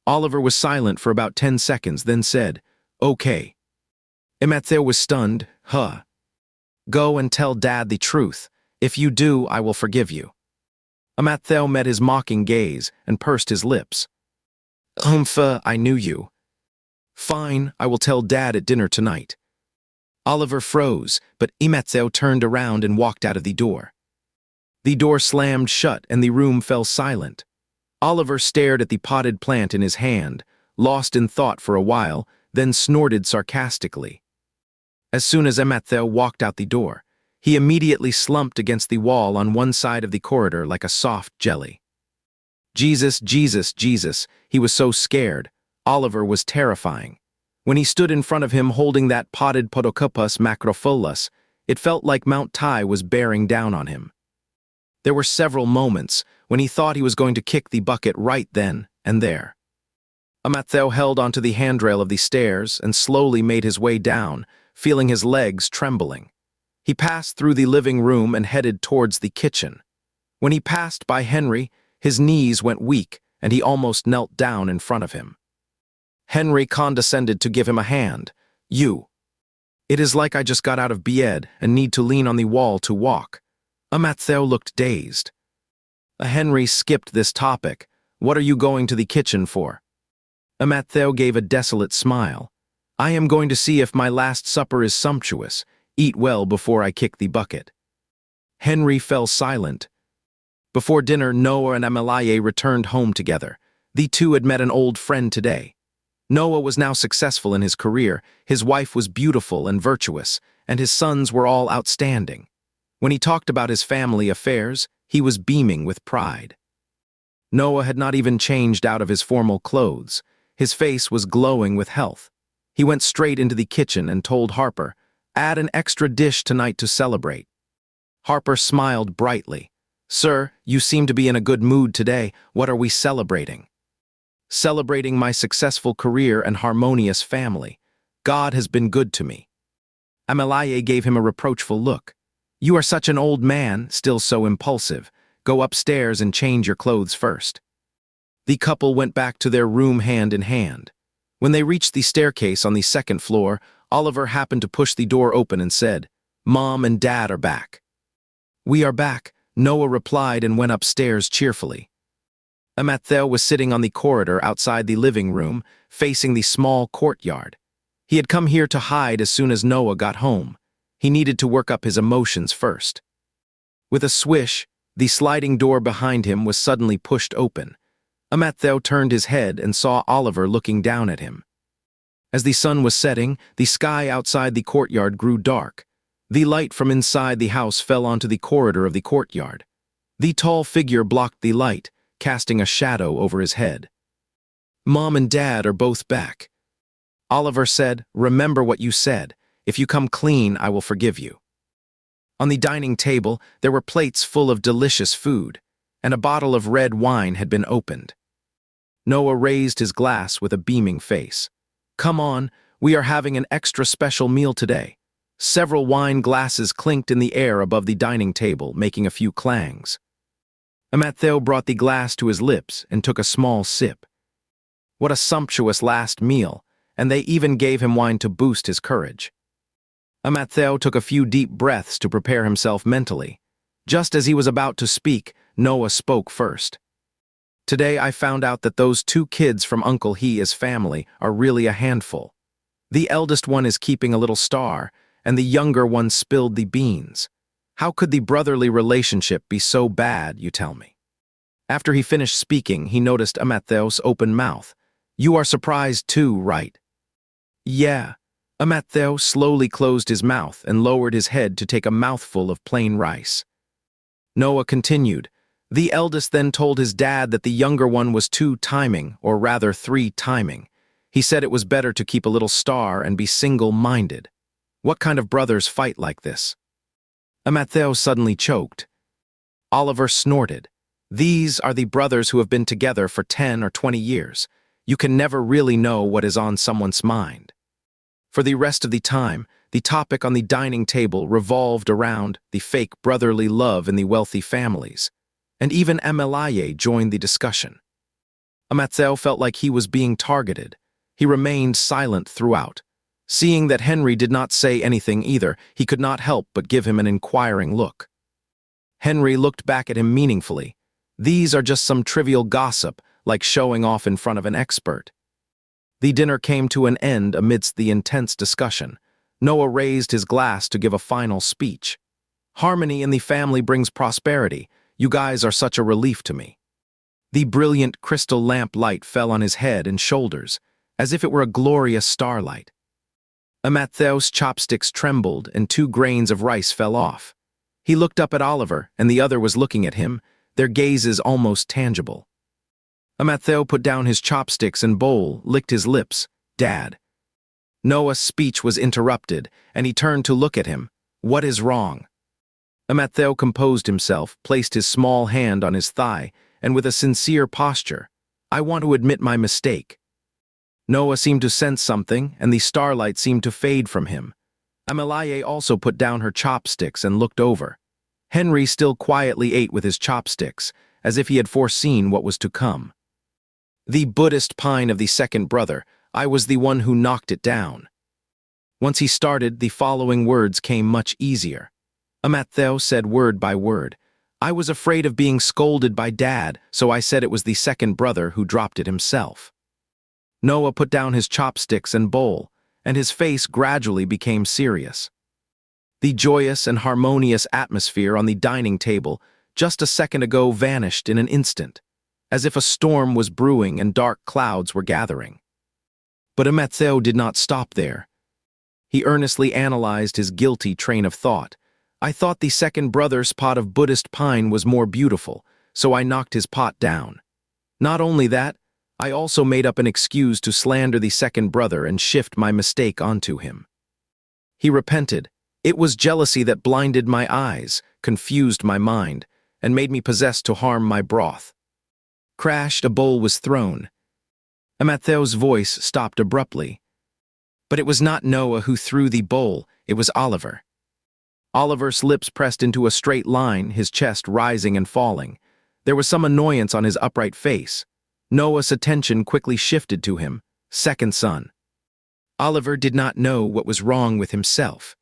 Oliver was silent for about 10 seconds, then said, Okay. Amatheo was stunned. Go and tell Dad the truth. If you do, I will forgive you. Amatheo met his mocking gaze and pursed his lips. I knew you. Fine, I will tell Dad at dinner tonight. Oliver froze, but Amatheo turned around and walked out of the door. The door slammed shut and the room fell silent. Oliver stared at the potted plant in his hand, lost in thought for a while, then snorted sarcastically. As soon as Amatheo walked out the door, he immediately slumped against the wall on one side of the corridor like a soft jelly. Jesus, Jesus, Jesus, he was so scared. Oliver was terrifying. When he stood in front of him holding that potted Podocopus macropholus, it felt like Mount Tai was bearing down on him. There were several moments when he thought he was going to kick the bucket right then and there. Amatheo held onto the handrail of the stairs and slowly made his way down, feeling his legs trembling. He passed through the living room and headed towards the kitchen. When he passed by Henry, his knees went weak and he almost knelt down in front of him. Henry condescended to give him a hand. You. It is like I just got out of bed and need to lean on the wall to walk. Amatheo looked dazed. Henry skipped this topic. What are you going to the kitchen for? Amatheo gave a desolate smile. I am going to see if my last supper is sumptuous. Eat well before I kick the bucket. Henry fell silent. Before dinner, Noah and Amalaye returned home together. The two had met an old friend today. Noah was now successful in his career, his wife was beautiful and virtuous, and his sons were all outstanding. When he talked about his family affairs, he was beaming with pride. Noah had not even changed out of his formal clothes. His face was glowing with health. He went straight into the kitchen and told Harper, Add an extra dish tonight to celebrate. Harper smiled brightly. Sir, you seem to be in a good mood today. What are we celebrating? Celebrating my successful career and harmonious family. God has been good to me. Amalaye gave him a reproachful look. You are such an old man, still so impulsive. Go upstairs and change your clothes first. The couple went back to their room hand in hand. When they reached the staircase on the second floor, Oliver happened to push the door open and said, Mom and Dad are back. We are back, Noah replied and went upstairs cheerfully. Amatheo was sitting on the corridor outside the living room, facing the small courtyard. He had come here to hide as soon as Noah got home. He needed to work up his emotions first. With a swish, the sliding door behind him was suddenly pushed open. Amatheo turned his head and saw Oliver looking down at him. As the sun was setting, the sky outside the courtyard grew dark. The light from inside the house fell onto the corridor of the courtyard. The tall figure blocked the light, casting a shadow over his head. Mom and Dad are both back. Oliver said, Remember what you said. If you come clean, I will forgive you. On the dining table, there were plates full of delicious food, and a bottle of red wine had been opened. Noah raised his glass with a beaming face. Come on, we are having an extra special meal today. Several wine glasses clinked in the air above the dining table, making a few clangs. Amatheo brought the glass to his lips and took a small sip. What a sumptuous last meal, and they even gave him wine to boost his courage. Amatheo took a few deep breaths to prepare himself mentally. Just as he was about to speak, Noah spoke first. Today I found out that those two kids from Uncle He's family are really a handful. The eldest one is keeping a little star, and the younger one spilled the beans. How could the brotherly relationship be so bad, you tell me? After he finished speaking, he noticed Amatheo's open mouth. You are surprised too, right? Yeah. Amatheo slowly closed his mouth and lowered his head to take a mouthful of plain rice. Noah continued. The eldest then told his dad that the younger one was two-timing, or rather three-timing. He said it was better to keep a little star and be single-minded. What kind of brothers fight like this? Mateo suddenly choked. Oliver snorted. These are the brothers who have been together for 10 or 20 years. You can never really know what is on someone's mind. For the rest of the time, the topic on the dining table revolved around the fake brotherly love in the wealthy families, and even Amelaye joined the discussion. Mateo felt like he was being targeted. He remained silent throughout. Seeing that Henry did not say anything either, he could not help but give him an inquiring look. Henry looked back at him meaningfully. These are just some trivial gossip, like showing off in front of an expert. The dinner came to an end amidst the intense discussion. Noah raised his glass to give a final speech. Harmony in the family brings prosperity. You guys are such a relief to me. The brilliant crystal lamp light fell on his head and shoulders, as if it were a glorious starlight. Mateo's chopsticks trembled and 2 grains of rice fell off. He looked up at Oliver, and the other was looking at him, their gazes almost tangible. Mateo put down his chopsticks and bowl, licked his lips. Dad. Noah's speech was interrupted, and he turned to look at him. What is wrong? Mateo composed himself, placed his small hand on his thigh, and with a sincere posture, I want to admit my mistake. Noah seemed to sense something, and the starlight seemed to fade from him. Amelaye also put down her chopsticks and looked over. Henry still quietly ate with his chopsticks, as if he had foreseen what was to come. The Buddhist pine of the second brother, I was the one who knocked it down. Once he started, the following words came much easier. Mateo said word by word, I was afraid of being scolded by Dad, so I said it was the second brother who dropped it himself. Noah put down his chopsticks and bowl, and his face gradually became serious. The joyous and harmonious atmosphere on the dining table just a second ago vanished in an instant, as if a storm was brewing and dark clouds were gathering. But Mateo did not stop there. He earnestly analyzed his guilty train of thought. I thought the second brother's pot of Buddhist pine was more beautiful, so I knocked his pot down. Not only that, I also made up an excuse to slander the second brother and shift my mistake onto him. He repented. It was jealousy that blinded my eyes, confused my mind, and made me possessed to harm my broth. Crashed, a bowl was thrown. Mateo's voice stopped abruptly. But it was not Noah who threw the bowl, it was Oliver. Oliver's lips pressed into a straight line, his chest rising and falling. There was some annoyance on his upright face. Noah's attention quickly shifted to him, second son. Oliver did not know what was wrong with himself.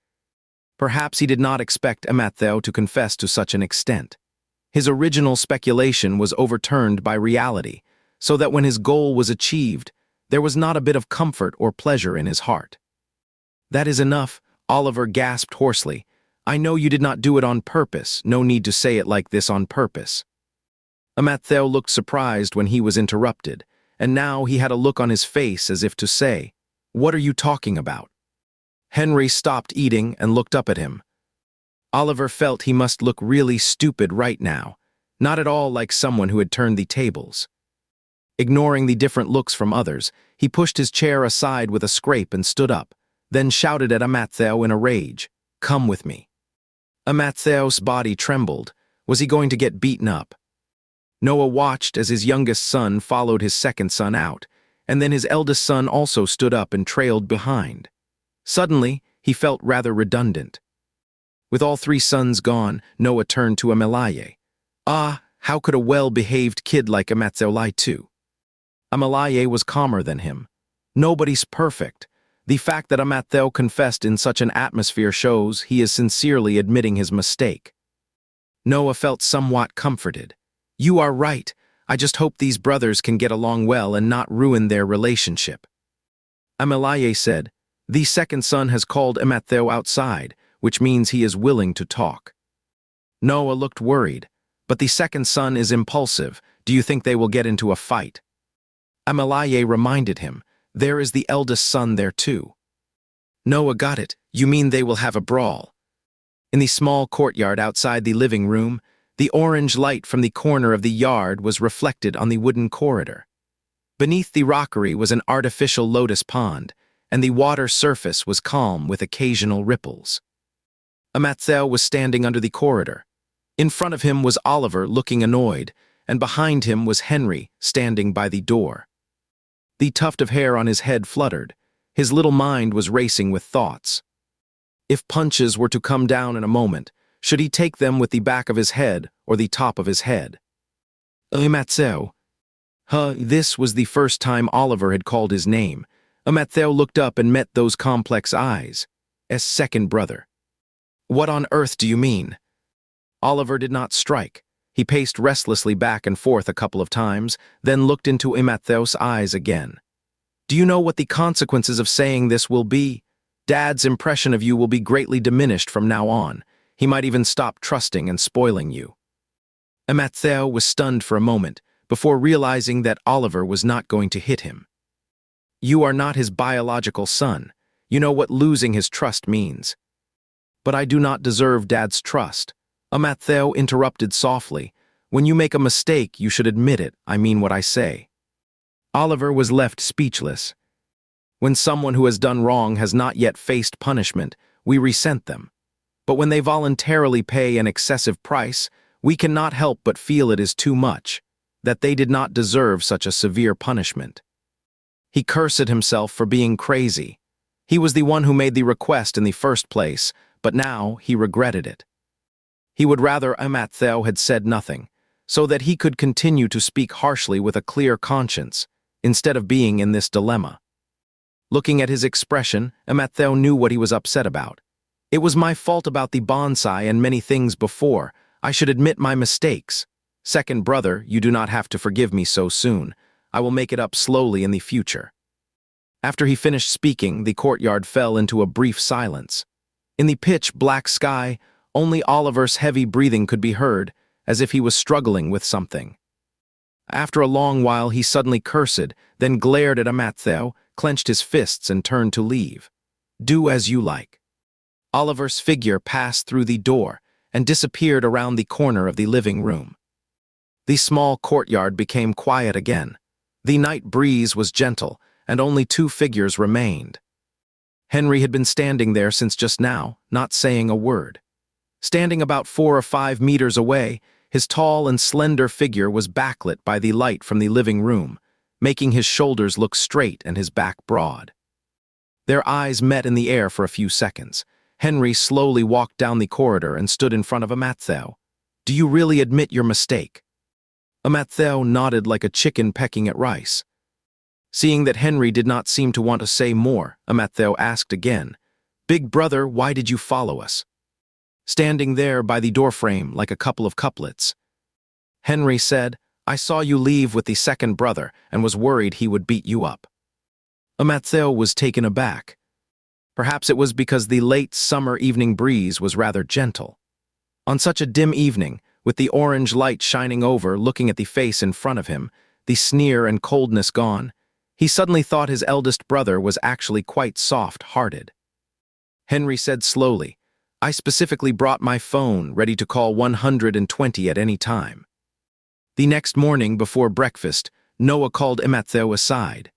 Perhaps he did not expect Mateo to confess to such an extent. His original speculation was overturned by reality, so that when his goal was achieved, there was not a bit of comfort or pleasure in his heart. That is enough, Oliver gasped hoarsely. I know you did not do it on purpose, no need to say it like this on purpose. Mateo looked surprised when he was interrupted, and now he had a look on his face as if to say, What are you talking about? Henry stopped eating and looked up at him. Oliver felt he must look really stupid right now, not at all like someone who had turned the tables. Ignoring the different looks from others, he pushed his chair aside with a scrape and stood up, then shouted at Mateo in a rage, Come with me. Mateo's body trembled. Was he going to get beaten up? Noah watched as his youngest son followed his second son out, and then his eldest son also stood up and trailed behind. Suddenly, he felt rather redundant. With all 3 sons gone, Noah turned to Amelaye. How could a well-behaved kid like Mateo lie too? Amelaye was calmer than him. Nobody's perfect. The fact that Mateo confessed in such an atmosphere shows he is sincerely admitting his mistake. Noah felt somewhat comforted. You are right. I just hope these brothers can get along well and not ruin their relationship. Amelaye said, The second son has called Mateo outside, which means he is willing to talk. Noah looked worried. But the second son is impulsive. Do you think they will get into a fight? Amelaye reminded him, There is the eldest son there too. Noah got it. You mean they will have a brawl? In the small courtyard outside the living room, the orange light from the corner of the yard was reflected on the wooden corridor. Beneath the rockery was an artificial lotus pond, and the water surface was calm with occasional ripples. Amattheo was standing under the corridor. In front of him was Oliver looking annoyed, and behind him was Henry standing by the door. The tuft of hair on his head fluttered. His little mind was racing with thoughts. If punches were to come down in a moment, should he take them with the back of his head or the top of his head? Amattheo. This was the first time Oliver had called his name. Amattheo looked up and met those complex eyes. As second brother. What on earth do you mean? Oliver did not strike. He paced restlessly back and forth a couple of times, then looked into Amattheo's eyes again. Do you know what the consequences of saying this will be? Dad's impression of you will be greatly diminished from now on. He might even stop trusting and spoiling you. Amattheo was stunned for a moment, before realizing that Oliver was not going to hit him. You are not his biological son. You know what losing his trust means. But I do not deserve Dad's trust. Amattheo interrupted softly. When you make a mistake, you should admit it. I mean what I say. Oliver was left speechless. When someone who has done wrong has not yet faced punishment, we resent them. But when they voluntarily pay an excessive price, we cannot help but feel it is too much, that they did not deserve such a severe punishment. He cursed himself for being crazy. He was the one who made the request in the first place, but now he regretted it. He would rather Amattheo had said nothing, so that he could continue to speak harshly with a clear conscience, instead of being in this dilemma. Looking at his expression, Amattheo knew what he was upset about. It was my fault about the bonsai and many things before. I should admit my mistakes. Second brother, you do not have to forgive me so soon. I will make it up slowly in the future. After he finished speaking, the courtyard fell into a brief silence. In the pitch-black sky, only Oliver's heavy breathing could be heard, as if he was struggling with something. After a long while he suddenly cursed, then glared at Amattheo, clenched his fists and turned to leave. Do as you like. Oliver's figure passed through the door and disappeared around the corner of the living room. The small courtyard became quiet again. The night breeze was gentle, and only two figures remained. Henry had been standing there since just now, not saying a word. Standing about 4 or 5 meters away, his tall and slender figure was backlit by the light from the living room, making his shoulders look straight and his back broad. Their eyes met in the air for a few seconds. Henry slowly walked down the corridor and stood in front of Amattheo. Do you really admit your mistake? Amattheo nodded like a chicken pecking at rice. Seeing that Henry did not seem to want to say more, Amattheo asked again, Big brother, why did you follow us? Standing there by the doorframe like a couple of couplets. Henry said, I saw you leave with the second brother and was worried he would beat you up. Amattheo was taken aback. Perhaps it was because the late summer evening breeze was rather gentle. On such a dim evening, with the orange light shining over, looking at the face in front of him, the sneer and coldness gone, he suddenly thought his eldest brother was actually quite soft-hearted. Henry said slowly, I specifically brought my phone ready to call 120 at any time. The next morning before breakfast, Noah called Amattheo aside.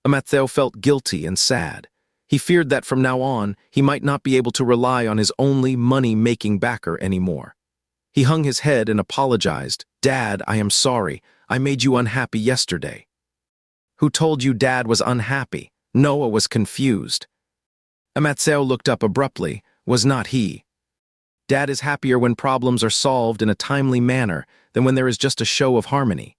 Amattheo felt guilty and sad. He feared that from now on, he might not be able to rely on his only money-making backer anymore. He hung his head and apologized. Dad, I am sorry. I made you unhappy yesterday. Who told you Dad was unhappy? Noah was confused. Amattheo looked up abruptly. Was not he? Dad is happier when problems are solved in a timely manner than when there is just a show of harmony.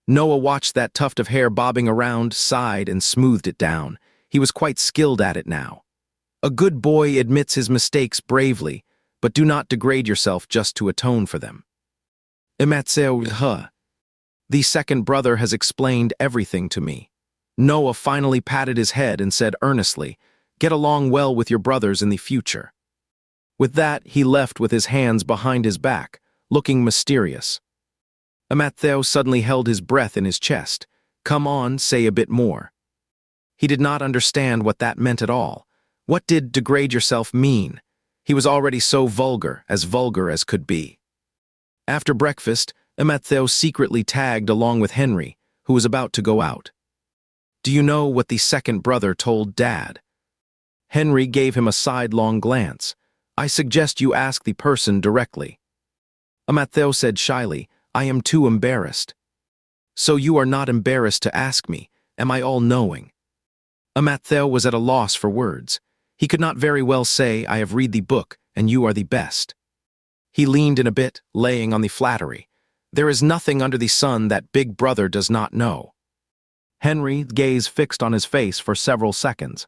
Noah watched that tuft of hair bobbing around, sighed, and smoothed it down. He was quite skilled at it now. A good boy admits his mistakes bravely, but do not degrade yourself just to atone for them. Amattheo, the second brother has explained everything to me. Noah finally patted his head and said earnestly, Get along well with your brothers in the future. With that, he left with his hands behind his back, looking mysterious. Amattheo suddenly held his breath in his chest. Come on, say a bit more. He did not understand what that meant at all. What did degrade yourself mean? He was already so vulgar as could be. After breakfast, Amattheo secretly tagged along with Henry, who was about to go out. Do you know what the second brother told Dad? Henry gave him a sidelong glance. I suggest you ask the person directly. Matthew said shyly, I am too embarrassed. So you are not embarrassed to ask me, am I all-knowing? Matthew was at a loss for words. He could not very well say, I have read the book, and you are the best. He leaned in a bit, laying on the flattery. There is nothing under the sun that big brother does not know. Henry's gaze fixed on his face for several seconds.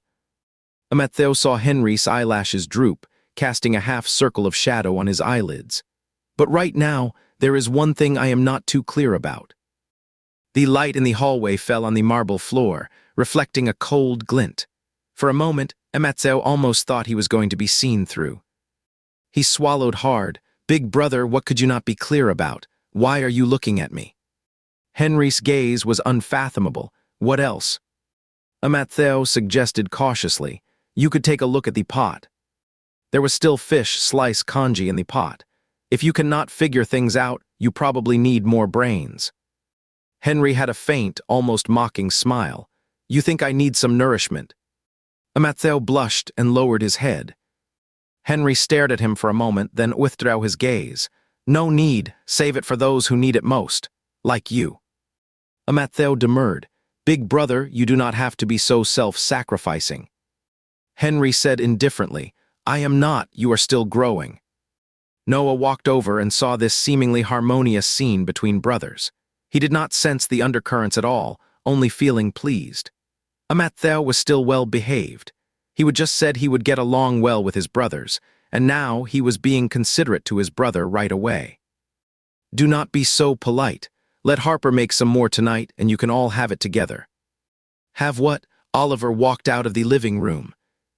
Matthew saw Henry's eyelashes droop, casting a half-circle of shadow on his eyelids. But right now, there is one thing I am not too clear about. The light in the hallway fell on the marble floor, reflecting a cold glint. For a moment, Matthew almost thought he was going to be seen through. He swallowed hard. Big brother, what could you not be clear about? Why are you looking at me? Henry's gaze was unfathomable. What else? Matthew suggested cautiously, you could take a look at the pot. There was still fish slice congee in the pot. If you cannot figure things out, you probably need more brains. Henry had a faint, almost mocking smile. You think I need some nourishment? Matthew blushed and lowered his head. Henry stared at him for a moment, then withdrew his gaze. No need, save it for those who need it most, like you. Matthew demurred. Big brother, you do not have to be so self-sacrificing. Henry said indifferently, I am not, you are still growing. Noah walked over and saw this seemingly harmonious scene between brothers. He did not sense the undercurrents at all, only feeling pleased. Matthew was still well behaved. He would just said he would get along well with his brothers, and now he was being considerate to his brother right away. Do not be so polite. Let Harper make some more tonight, and you can all have it together. Have what? Oliver walked out of the living room.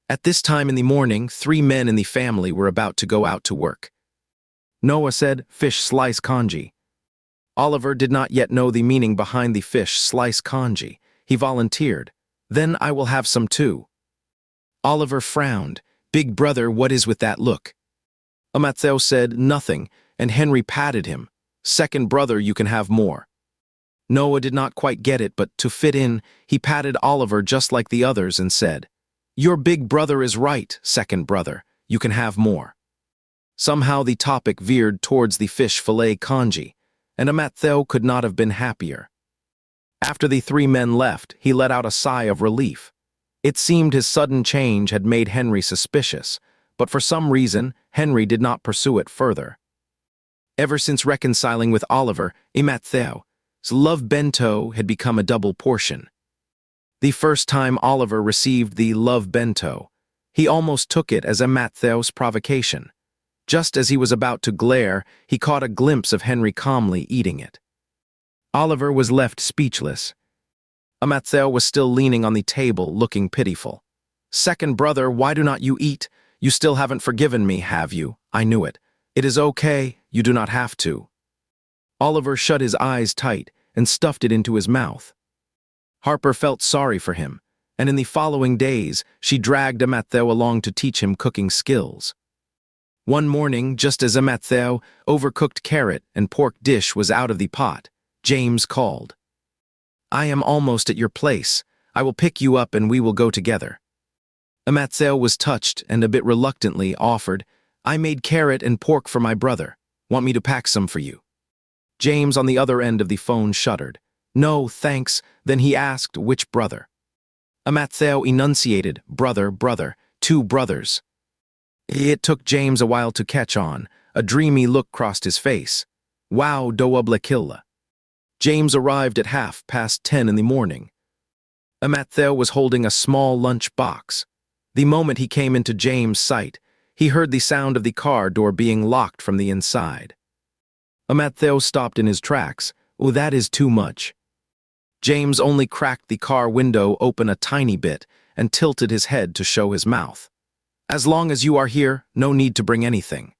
At this time in the morning, 3 men in the family were about to go out to work. Noah said, fish slice congee. Oliver did not yet know the meaning behind the fish slice congee. He volunteered. Then I will have some too. Oliver frowned. Big brother, what is with that look? Matthew said nothing, and Henry patted him. Second brother, you can have more. Noah did not quite get it, but to fit in, he patted Oliver just like the others and said, your big brother is right, second brother. You can have more. Somehow the topic veered towards the fish fillet congee, and Matthew could not have been happier. After the 3 men left, he let out a sigh of relief. It seemed his sudden change had made Henry suspicious, but for some reason, Henry did not pursue it further. Ever since reconciling with Oliver, Matthew's love bento had become a double portion. The first time Oliver received the love bento, he almost took it as Matthew's provocation. Just as he was about to glare, he caught a glimpse of Henry calmly eating it. Oliver was left speechless. Matthew was still leaning on the table, looking pitiful. Second brother, why do not you eat? You still haven't forgiven me, have you? I knew it. It is okay, you do not have to. Oliver shut his eyes tight and stuffed it into his mouth. Harper felt sorry for him, and in the following days, she dragged Matthew along to teach him cooking skills. One morning, just as Matthew overcooked carrot and pork dish was out of the pot, James called. I am almost at your place. I will pick you up and we will go together. Matthew was touched and a bit reluctantly offered, I made carrot and pork for my brother. Want me to pack some for you? James on the other end of the phone shuddered. No, thanks. Then he asked which brother. Matthew enunciated, brother, 2 brothers. It took James a while to catch on. A dreamy look crossed his face. Wow, doubla. James arrived at 10:30 in the morning. Matthew was holding a small lunch box. The moment he came into James' sight, he heard the sound of the car door being locked from the inside. Matthew stopped in his tracks. Oh, that is too much. James only cracked the car window open a tiny bit and tilted his head to show his mouth. As long as you are here, no need to bring anything.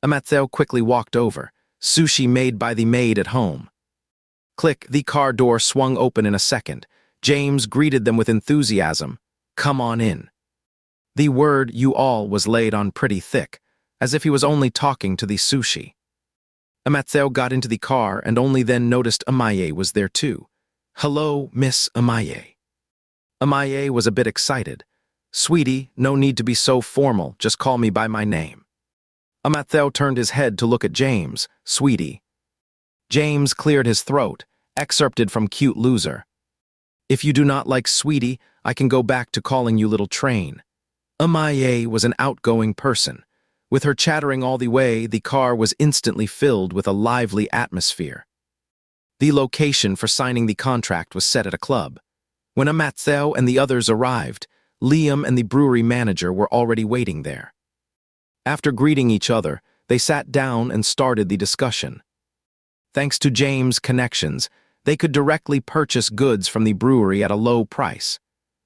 Matthew quickly walked over. Sushi made by the maid at home. Click, the car door swung open in a second. James greeted them with enthusiasm. Come on in. The word you all was laid on pretty thick, as if he was only talking to the sushi. Matthew got into the car and only then noticed Amaye was there too. Hello, Miss Amaye. Amaye was a bit excited. "Sweetie, no need to be so formal, just call me by my name." Amatheo turned his head to look at James. "Sweetie." James cleared his throat, excerpted from Cute Loser. "If you do not like sweetie, I can go back to calling you little train." Amaye was an outgoing person. With her chattering all the way, the car was instantly filled with a lively atmosphere. The location for signing the contract was set at a club. When Amatheo and the others arrived, Liam and the brewery manager were already waiting there. After greeting each other, they sat down and started the discussion. Thanks to James' connections, they could directly purchase goods from the brewery at a low price.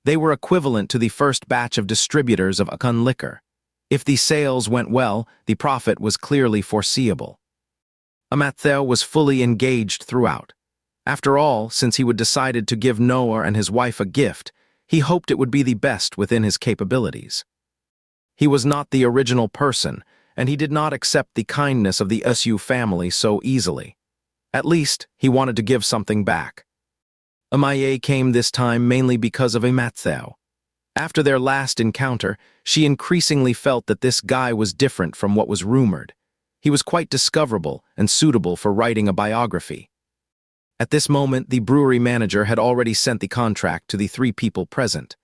They were equivalent to the first batch of distributors of Akun liquor. If the sales went well, the profit was clearly foreseeable. Amatheo was fully engaged throughout. After all, since he had decided to give Noah and his wife a gift, he hoped it would be the best within his capabilities. He was not the original person, and he did not accept the kindness of the Su family so easily. At least, he wanted to give something back. Amaye came this time mainly because of Amatheo. After their last encounter, she increasingly felt that this guy was different from what was rumored. He was quite discoverable and suitable for writing a biography. At this moment, the brewery manager had already sent the contract to the 3 people present.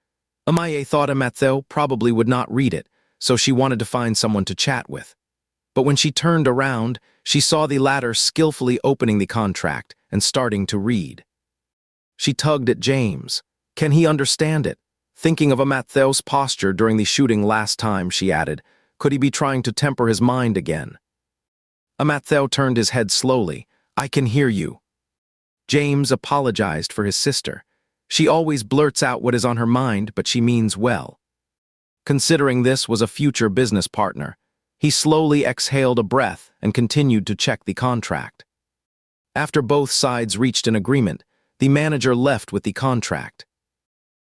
Amaye thought Amatheo probably would not read it, so she wanted to find someone to chat with. But when she turned around, she saw the latter skillfully opening the contract and starting to read. She tugged at James. Can he understand it? Thinking of Amatheo's posture during the shooting last time, she added, could he be trying to temper his mind again? Amatheo turned his head slowly. I can hear you. James apologized for his sister. She always blurts out what is on her mind, but she means well. Considering this was a future business partner, he slowly exhaled a breath and continued to check the contract. After both sides reached an agreement, the manager left with the contract.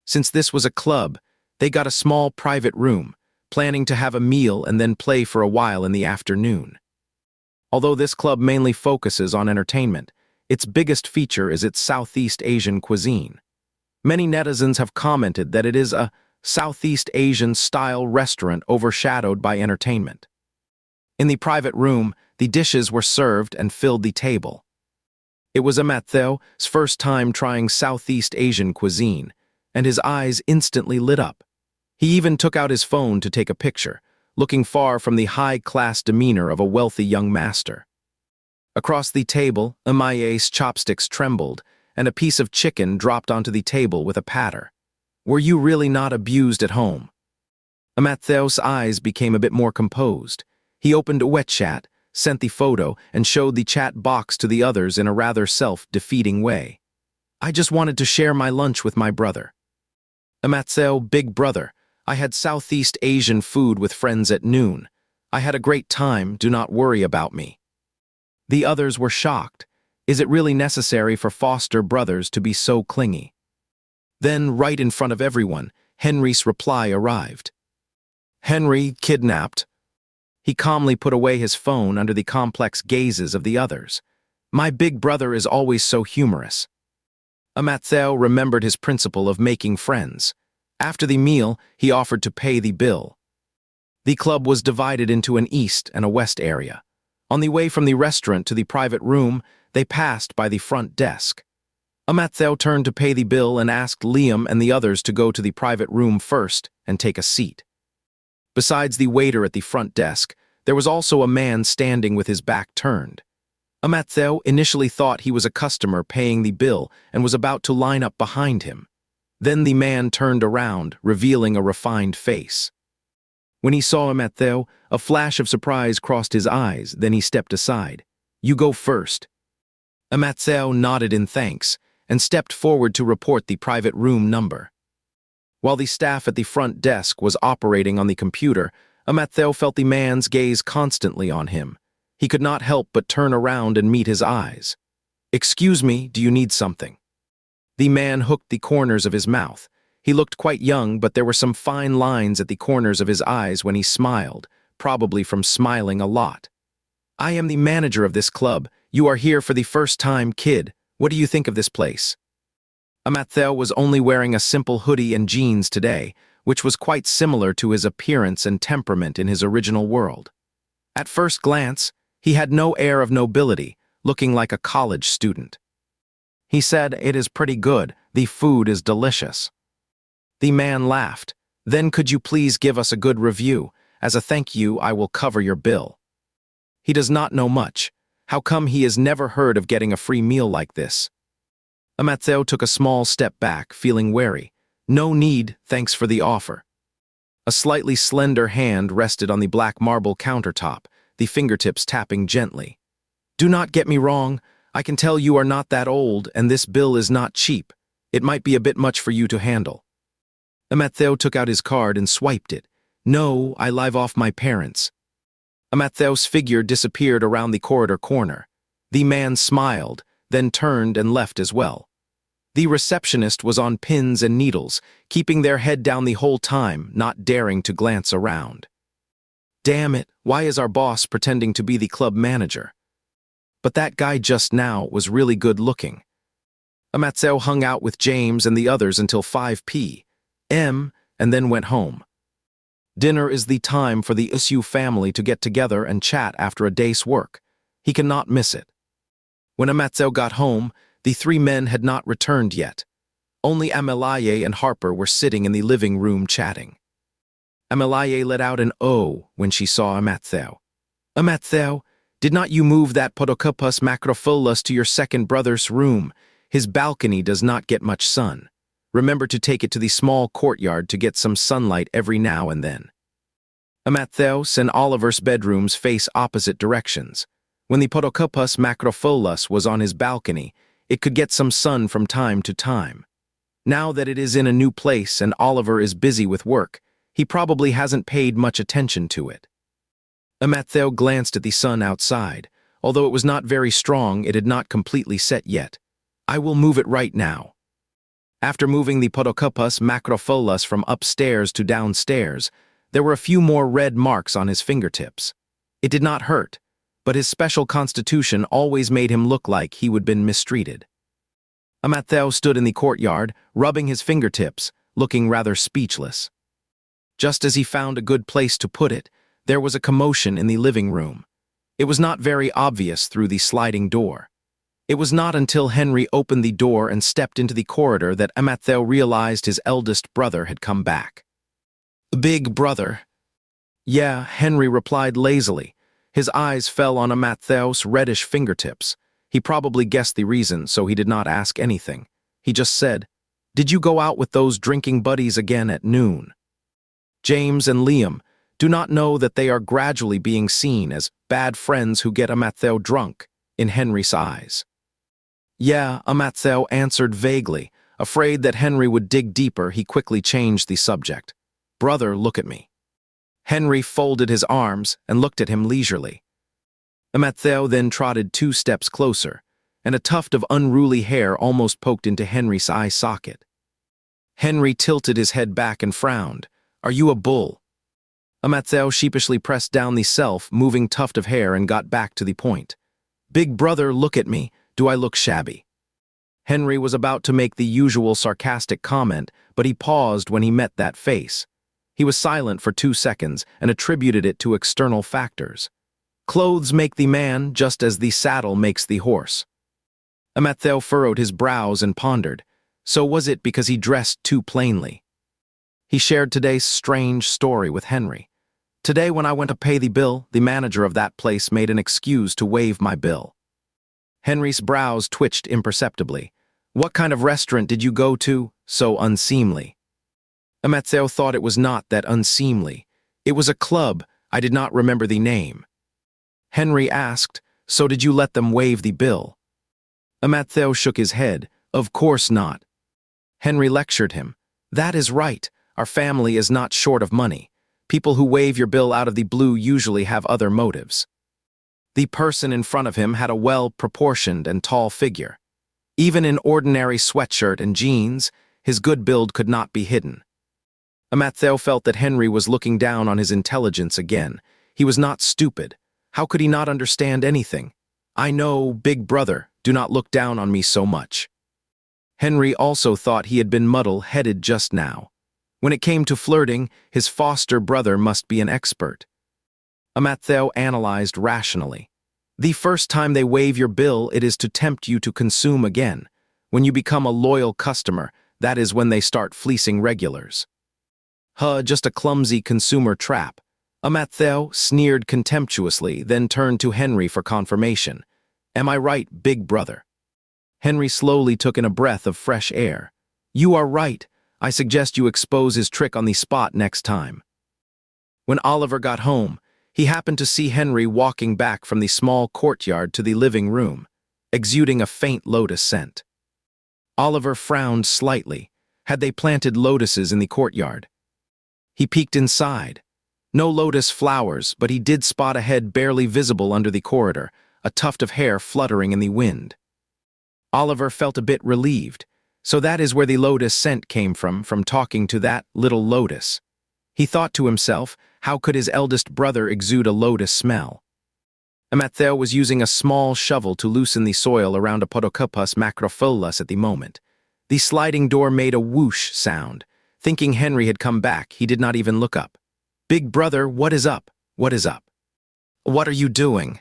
Since this was a club, they got a small private room, planning to have a meal and then play for a while in the afternoon. Although this club mainly focuses on entertainment, its biggest feature is its Southeast Asian cuisine. Many netizens have commented that it is a Southeast Asian-style restaurant overshadowed by entertainment. In the private room, the dishes were served and filled the table. It was Amatheo's first time trying Southeast Asian cuisine, and his eyes instantly lit up. He even took out his phone to take a picture, looking far from the high-class demeanor of a wealthy young master. Across the table, Amaye's chopsticks trembled, and a piece of chicken dropped onto the table with a patter. Were you really not abused at home? Amatheo's eyes became a bit more composed. He opened a WeChat, sent the photo, and showed the chat box to the others in a rather self-defeating way. I just wanted to share my lunch with my brother. Amatheo, big brother, I had Southeast Asian food with friends at noon. I had a great time, do not worry about me. The others were shocked. Is it really necessary for foster brothers to be so clingy? Then, right in front of everyone, Henry's reply arrived. Henry, kidnapped. He calmly put away his phone under the complex gazes of the others. My big brother is always so humorous. Amatheo remembered his principle of making friends. After the meal, he offered to pay the bill. The club was divided into an east and a west area. On the way from the restaurant to the private room, they passed by the front desk. Amatheo turned to pay the bill and asked Liam and the others to go to the private room first and take a seat. Besides the waiter at the front desk, there was also a man standing with his back turned. Amatheo initially thought he was a customer paying the bill and was about to line up behind him. Then the man turned around, revealing a refined face. When he saw Amatheo, a flash of surprise crossed his eyes, then he stepped aside. You go first. Amatheo nodded in thanks and stepped forward to report the private room number. While the staff at the front desk was operating on the computer, Amatheo felt the man's gaze constantly on him. He could not help but turn around and meet his eyes. Excuse me, do you need something? The man hooked the corners of his mouth. He looked quite young, but there were some fine lines at the corners of his eyes when he smiled, probably from smiling a lot. I am the manager of this club. You are here for the first time, kid. What do you think of this place? Amattheo was only wearing a simple hoodie and jeans today, which was quite similar to his appearance and temperament in his original world. At first glance, he had no air of nobility, looking like a college student. He said, "It is pretty good. The food is delicious." The man laughed. "Then could you please give us a good review? As a thank you, I will cover your bill." He does not know much. How come he has never heard of getting a free meal like this? Amattheo took a small step back, feeling wary. "No need, thanks for the offer." A slightly slender hand rested on the black marble countertop, the fingertips tapping gently. "Do not get me wrong. I can tell you are not that old, and this bill is not cheap. It might be a bit much for you to handle." Amattheo took out his card and swiped it. "No, I live off my parents." Amattheo's figure disappeared around the corridor corner. The man smiled, then turned and left as well. The receptionist was on pins and needles, keeping their head down the whole time, not daring to glance around. Damn it, why is our boss pretending to be the club manager? But that guy just now was really good looking. Amattheo hung out with James and the others until 5 p.m. and then went home. Dinner is the time for the Isu family to get together and chat after a day's work. He cannot miss it. When Amattheo got home, the three men had not returned yet. Only Amelaye and Harper were sitting in the living room chatting. Amelaye let out an "oh" when she saw Amattheo. "Amattheo, did not you move that Podokupus macropholas to your second brother's room? His balcony does not get much sun. Remember to take it to the small courtyard to get some sunlight every now and then." Amattheo's and Oliver's bedrooms face opposite directions. When the Podokupus macropholas was on his balcony, it could get some sun from time to time. Now that it is in a new place and Oliver is busy with work, he probably hasn't paid much attention to it. Amattheo glanced at the sun outside. Although it was not very strong, it had not completely set yet. "I will move it right now." After moving the Podokupus macropholas from upstairs to downstairs, there were a few more red marks on his fingertips. It did not hurt, but his special constitution always made him look like he would been mistreated. Amattheo stood in the courtyard, rubbing his fingertips, looking rather speechless. Just as he found a good place to put it, there was a commotion in the living room. It was not very obvious through the sliding door. It was not until Henry opened the door and stepped into the corridor that Amattheo realized his eldest brother had come back. "Big brother." "Yeah," Henry replied lazily. His eyes fell on Amattheo's reddish fingertips. He probably guessed the reason, so he did not ask anything. He just said, "Did you go out with those drinking buddies again at noon?" James and Liam do not know that they are gradually being seen as bad friends who get Amattheo drunk, in Henry's eyes. "Yeah," Amattheo answered vaguely. Afraid that Henry would dig deeper, he quickly changed the subject. "Brother, look at me." Henry folded his arms and looked at him leisurely. Amattheo then trotted 2 steps closer, and a tuft of unruly hair almost poked into Henry's eye socket. Henry tilted his head back and frowned. "Are you a bull?" Amattheo sheepishly pressed down the self-moving tuft of hair and got back to the point. "Big brother, look at me. Do I look shabby?" Henry was about to make the usual sarcastic comment, but he paused when he met that face. He was silent for 2 seconds and attributed it to external factors. Clothes make the man just as the saddle makes the horse. Amattheo furrowed his brows and pondered. So was it because he dressed too plainly? He shared today's strange story with Henry. "Today when I went to pay the bill, the manager of that place made an excuse to waive my bill." Henry's brows twitched imperceptibly. "What kind of restaurant did you go to? So unseemly." Amattheo thought it was not that unseemly. It was a club. I did not remember the name. Henry asked, "So did you let them waive the bill?" Amattheo shook his head. "Of course not." Henry lectured him. "That is right. Our family is not short of money. People who waive your bill out of the blue usually have other motives." The person in front of him had a well-proportioned and tall figure. Even in ordinary sweatshirt and jeans, his good build could not be hidden. Amattheo felt that Henry was looking down on his intelligence again. He was not stupid. How could he not understand anything? "I know, big brother, do not look down on me so much." Henry also thought he had been muddle-headed just now. When it came to flirting, his foster brother must be an expert. Amattheo analyzed rationally. The first time they waive your bill, it is to tempt you to consume again. When you become a loyal customer, that is when they start fleecing regulars. Just a clumsy consumer trap. Amattheo sneered contemptuously, then turned to Henry for confirmation. Am I right, big brother? Henry slowly took in a breath of fresh air. You are right. I suggest you expose his trick on the spot next time. When Oliver got home, he happened to see Henry walking back from the small courtyard to the living room, exuding a faint lotus scent. Oliver frowned slightly. Had they planted lotuses in the courtyard? He peeked inside. No lotus flowers, but he did spot a head barely visible under the corridor, a tuft of hair fluttering in the wind. Oliver felt a bit relieved. So that is where the lotus scent came from talking to that little lotus. He thought to himself, how could his eldest brother exude a lotus smell? Amattheo was using a small shovel to loosen the soil around a Podocopus macrophyllus at the moment. The sliding door made a whoosh sound. Thinking Henry had come back, he did not even look up. Big brother, what is up? What is up? What are you doing?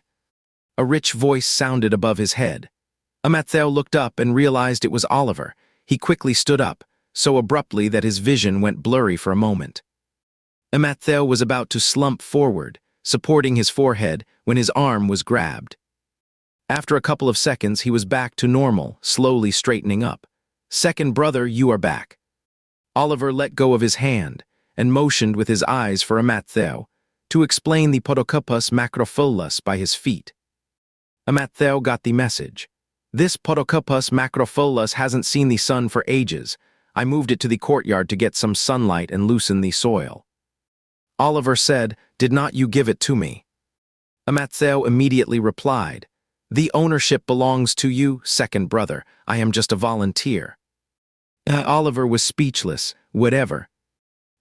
A rich voice sounded above his head. Amattheo looked up and realized it was Oliver. He quickly stood up, so abruptly that his vision went blurry for a moment. Amattheo was about to slump forward, supporting his forehead, when his arm was grabbed. After a couple of seconds, he was back to normal, slowly straightening up. Second brother, you are back. Oliver let go of his hand and motioned with his eyes for Amattheo to explain the Podocopus macrophyllus by his feet. Amattheo got the message. This Podocopus macrophyllus hasn't seen the sun for ages. I moved it to the courtyard to get some sunlight and loosen the soil. Oliver said, did not you give it to me? Amattheo immediately replied, the ownership belongs to you, second brother. I am just a volunteer. Oliver was speechless, whatever.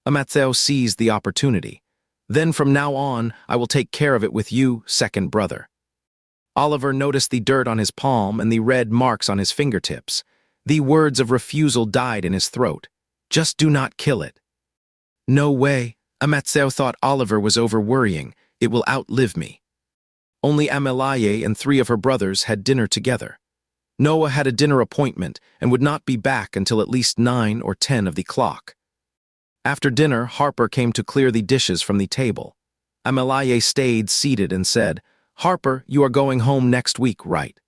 Amattheo seized the opportunity. Then from now on, I will take care of it with you, second brother. Oliver noticed the dirt on his palm and the red marks on his fingertips. The words of refusal died in his throat. Just do not kill it. No way. Amattheo thought Oliver was over-worrying. It will outlive me. Only Amelaye and 3 of her brothers had dinner together. Noah had a dinner appointment and would not be back until at least 9 or 10 of the clock. After dinner, Harper came to clear the dishes from the table. Amelaye stayed seated and said, Harper, you are going home next week, right?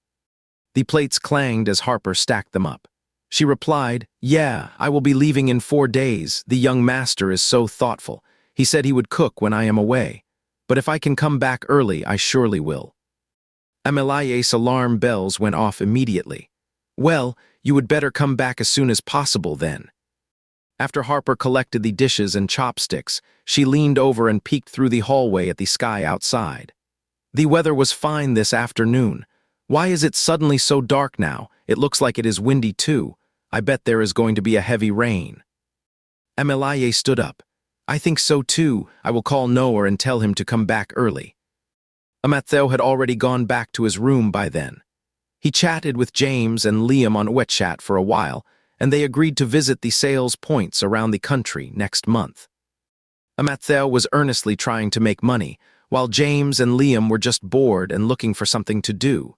The plates clanged as Harper stacked them up. She replied, yeah, I will be leaving in 4 days. The young master is so thoughtful. He said he would cook when I am away. But if I can come back early, I surely will. Amelaye's alarm bells went off immediately. Well, you would better come back as soon as possible then. After Harper collected the dishes and chopsticks, she leaned over and peeked through the hallway at the sky outside. The weather was fine this afternoon. Why is it suddenly so dark now? It looks like it is windy too. I bet there is going to be a heavy rain. Amelaye stood up. I think so too. I will call Noah and tell him to come back early. Amattheo had already gone back to his room by then. He chatted with James and Liam on WeChat for a while, and they agreed to visit the sales points around the country next month. Amattheo was earnestly trying to make money, while James and Liam were just bored and looking for something to do.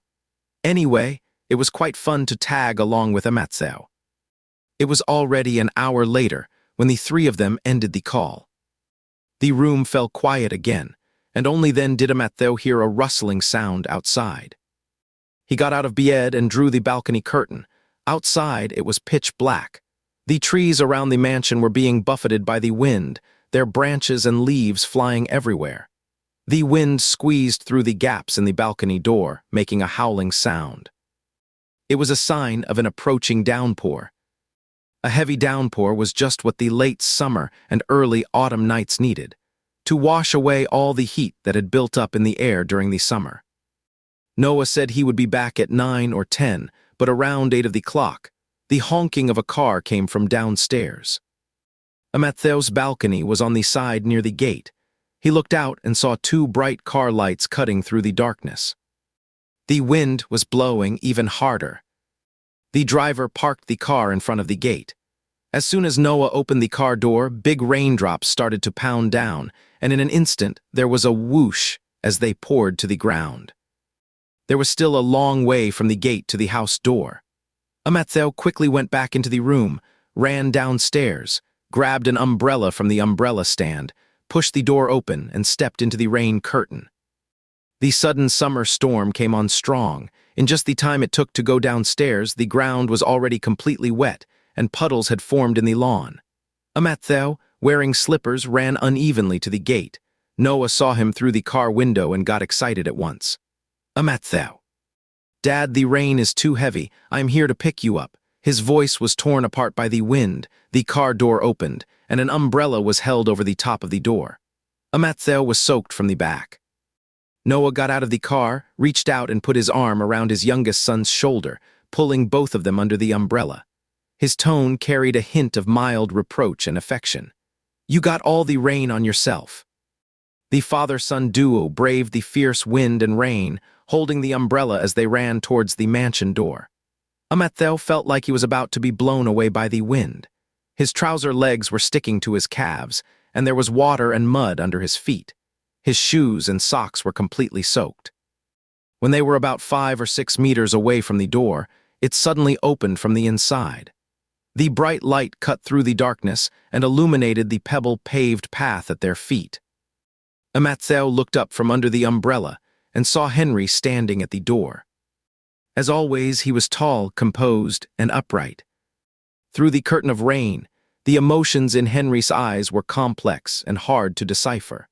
Anyway, it was quite fun to tag along with Amattheo. It was already an hour later when the 3 of them ended the call. The room fell quiet again, and only then did Amattheo hear a rustling sound outside. He got out of bed and drew the balcony curtain. Outside, it was pitch black. The trees around the mansion were being buffeted by the wind, their branches and leaves flying everywhere. The wind squeezed through the gaps in the balcony door, making a howling sound. It was a sign of an approaching downpour. A heavy downpour was just what the late summer and early autumn nights needed, to wash away all the heat that had built up in the air during the summer. Noah said he would be back at 9 or 10, but around 8 of the clock, the honking of a car came from downstairs. Amattheo's balcony was on the side near the gate. He looked out and saw 2 bright car lights cutting through the darkness. The wind was blowing even harder. The driver parked the car in front of the gate. As soon as Noah opened the car door, big raindrops started to pound down, and in an instant there was a whoosh as they poured to the ground. There was still a long way from the gate to the house door. Amattheo quickly went back into the room, ran downstairs, grabbed an umbrella from the umbrella stand, pushed the door open, and stepped into the rain curtain. The sudden summer storm came on strong. In just the time it took to go downstairs, the ground was already completely wet, and puddles had formed in the lawn. Amattheo, wearing slippers, ran unevenly to the gate. Noah saw him through the car window and got excited at once. "Amattheo." "Dad, the rain is too heavy. I'm here to pick you up." His voice was torn apart by the wind. The car door opened, and an umbrella was held over the top of the door. Amattheo was soaked from the back. Noah got out of the car, reached out and put his arm around his youngest son's shoulder, pulling both of them under the umbrella. His tone carried a hint of mild reproach and affection. "You got all the rain on yourself." The father-son duo braved the fierce wind and rain, holding the umbrella as they ran towards the mansion door. Amattheo felt like he was about to be blown away by the wind. His trouser legs were sticking to his calves, and there was water and mud under his feet. His shoes and socks were completely soaked. When they were about 5 or 6 meters away from the door, it suddenly opened from the inside. The bright light cut through the darkness and illuminated the pebble-paved path at their feet. Amattheo looked up from under the umbrella and saw Henry standing at the door. As always, he was tall, composed, and upright. Through the curtain of rain, the emotions in Henry's eyes were complex and hard to decipher.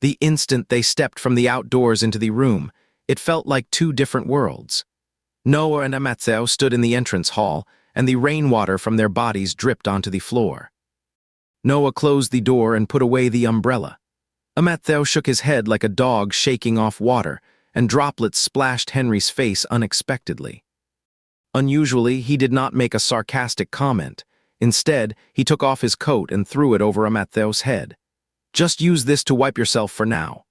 The instant they stepped from the outdoors into the room, it felt like two different worlds. Noah and Amattheo stood in the entrance hall, and the rainwater from their bodies dripped onto the floor. Noah closed the door and put away the umbrella. Amattheo shook his head like a dog shaking off water, and droplets splashed Henry's face unexpectedly. Unusually, he did not make a sarcastic comment. Instead, he took off his coat and threw it over Amattheo's head. "Just use this to wipe yourself for now."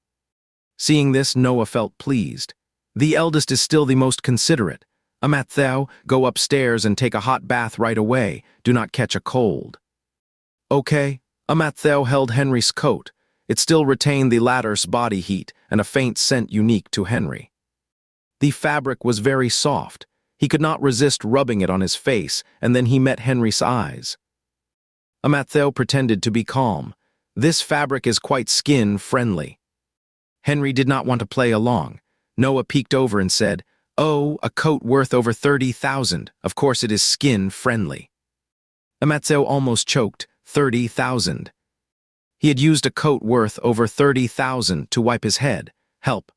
Seeing this, Noah felt pleased. The eldest is still the most considerate. "Amattheo, go upstairs and take a hot bath right away. Do not catch a cold." "Okay." Amattheo held Henry's coat. It still retained the latter's body heat and a faint scent unique to Henry. The fabric was very soft. He could not resist rubbing it on his face, and then he met Henry's eyes. Amattheo pretended to be calm. "This fabric is quite skin-friendly." Henry did not want to play along. Noah peeked over and said, "Oh, a coat worth over 30,000. Of course it is skin-friendly." Amattheo almost choked. 30,000. He had used a coat worth over 30,000 to wipe his head. Help.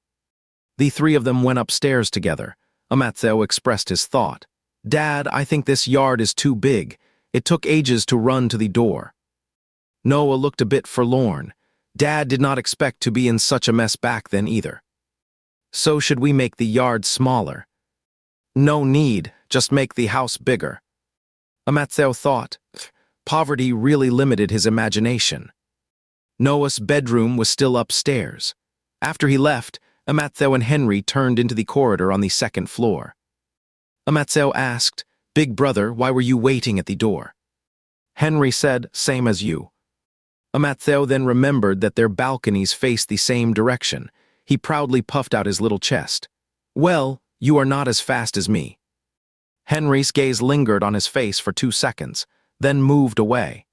The three of them went upstairs together. Amattheo expressed his thought. "Dad, I think this yard is too big. It took ages to run to the door." Noah looked a bit forlorn. Dad did not expect to be in such a mess back then either. "So should we make the yard smaller?" "No need, just make the house bigger." Amattheo thought. Poverty really limited his imagination. Noah's bedroom was still upstairs. After he left, Amattheo and Henry turned into the corridor on the second floor. Amattheo asked, "Big brother, why were you waiting at the door?" Henry said, "Same as you." Amattheo then remembered that their balconies faced the same direction. He proudly puffed out his little chest. "Well, you are not as fast as me." Henry's gaze lingered on his face for 2 seconds, then moved away.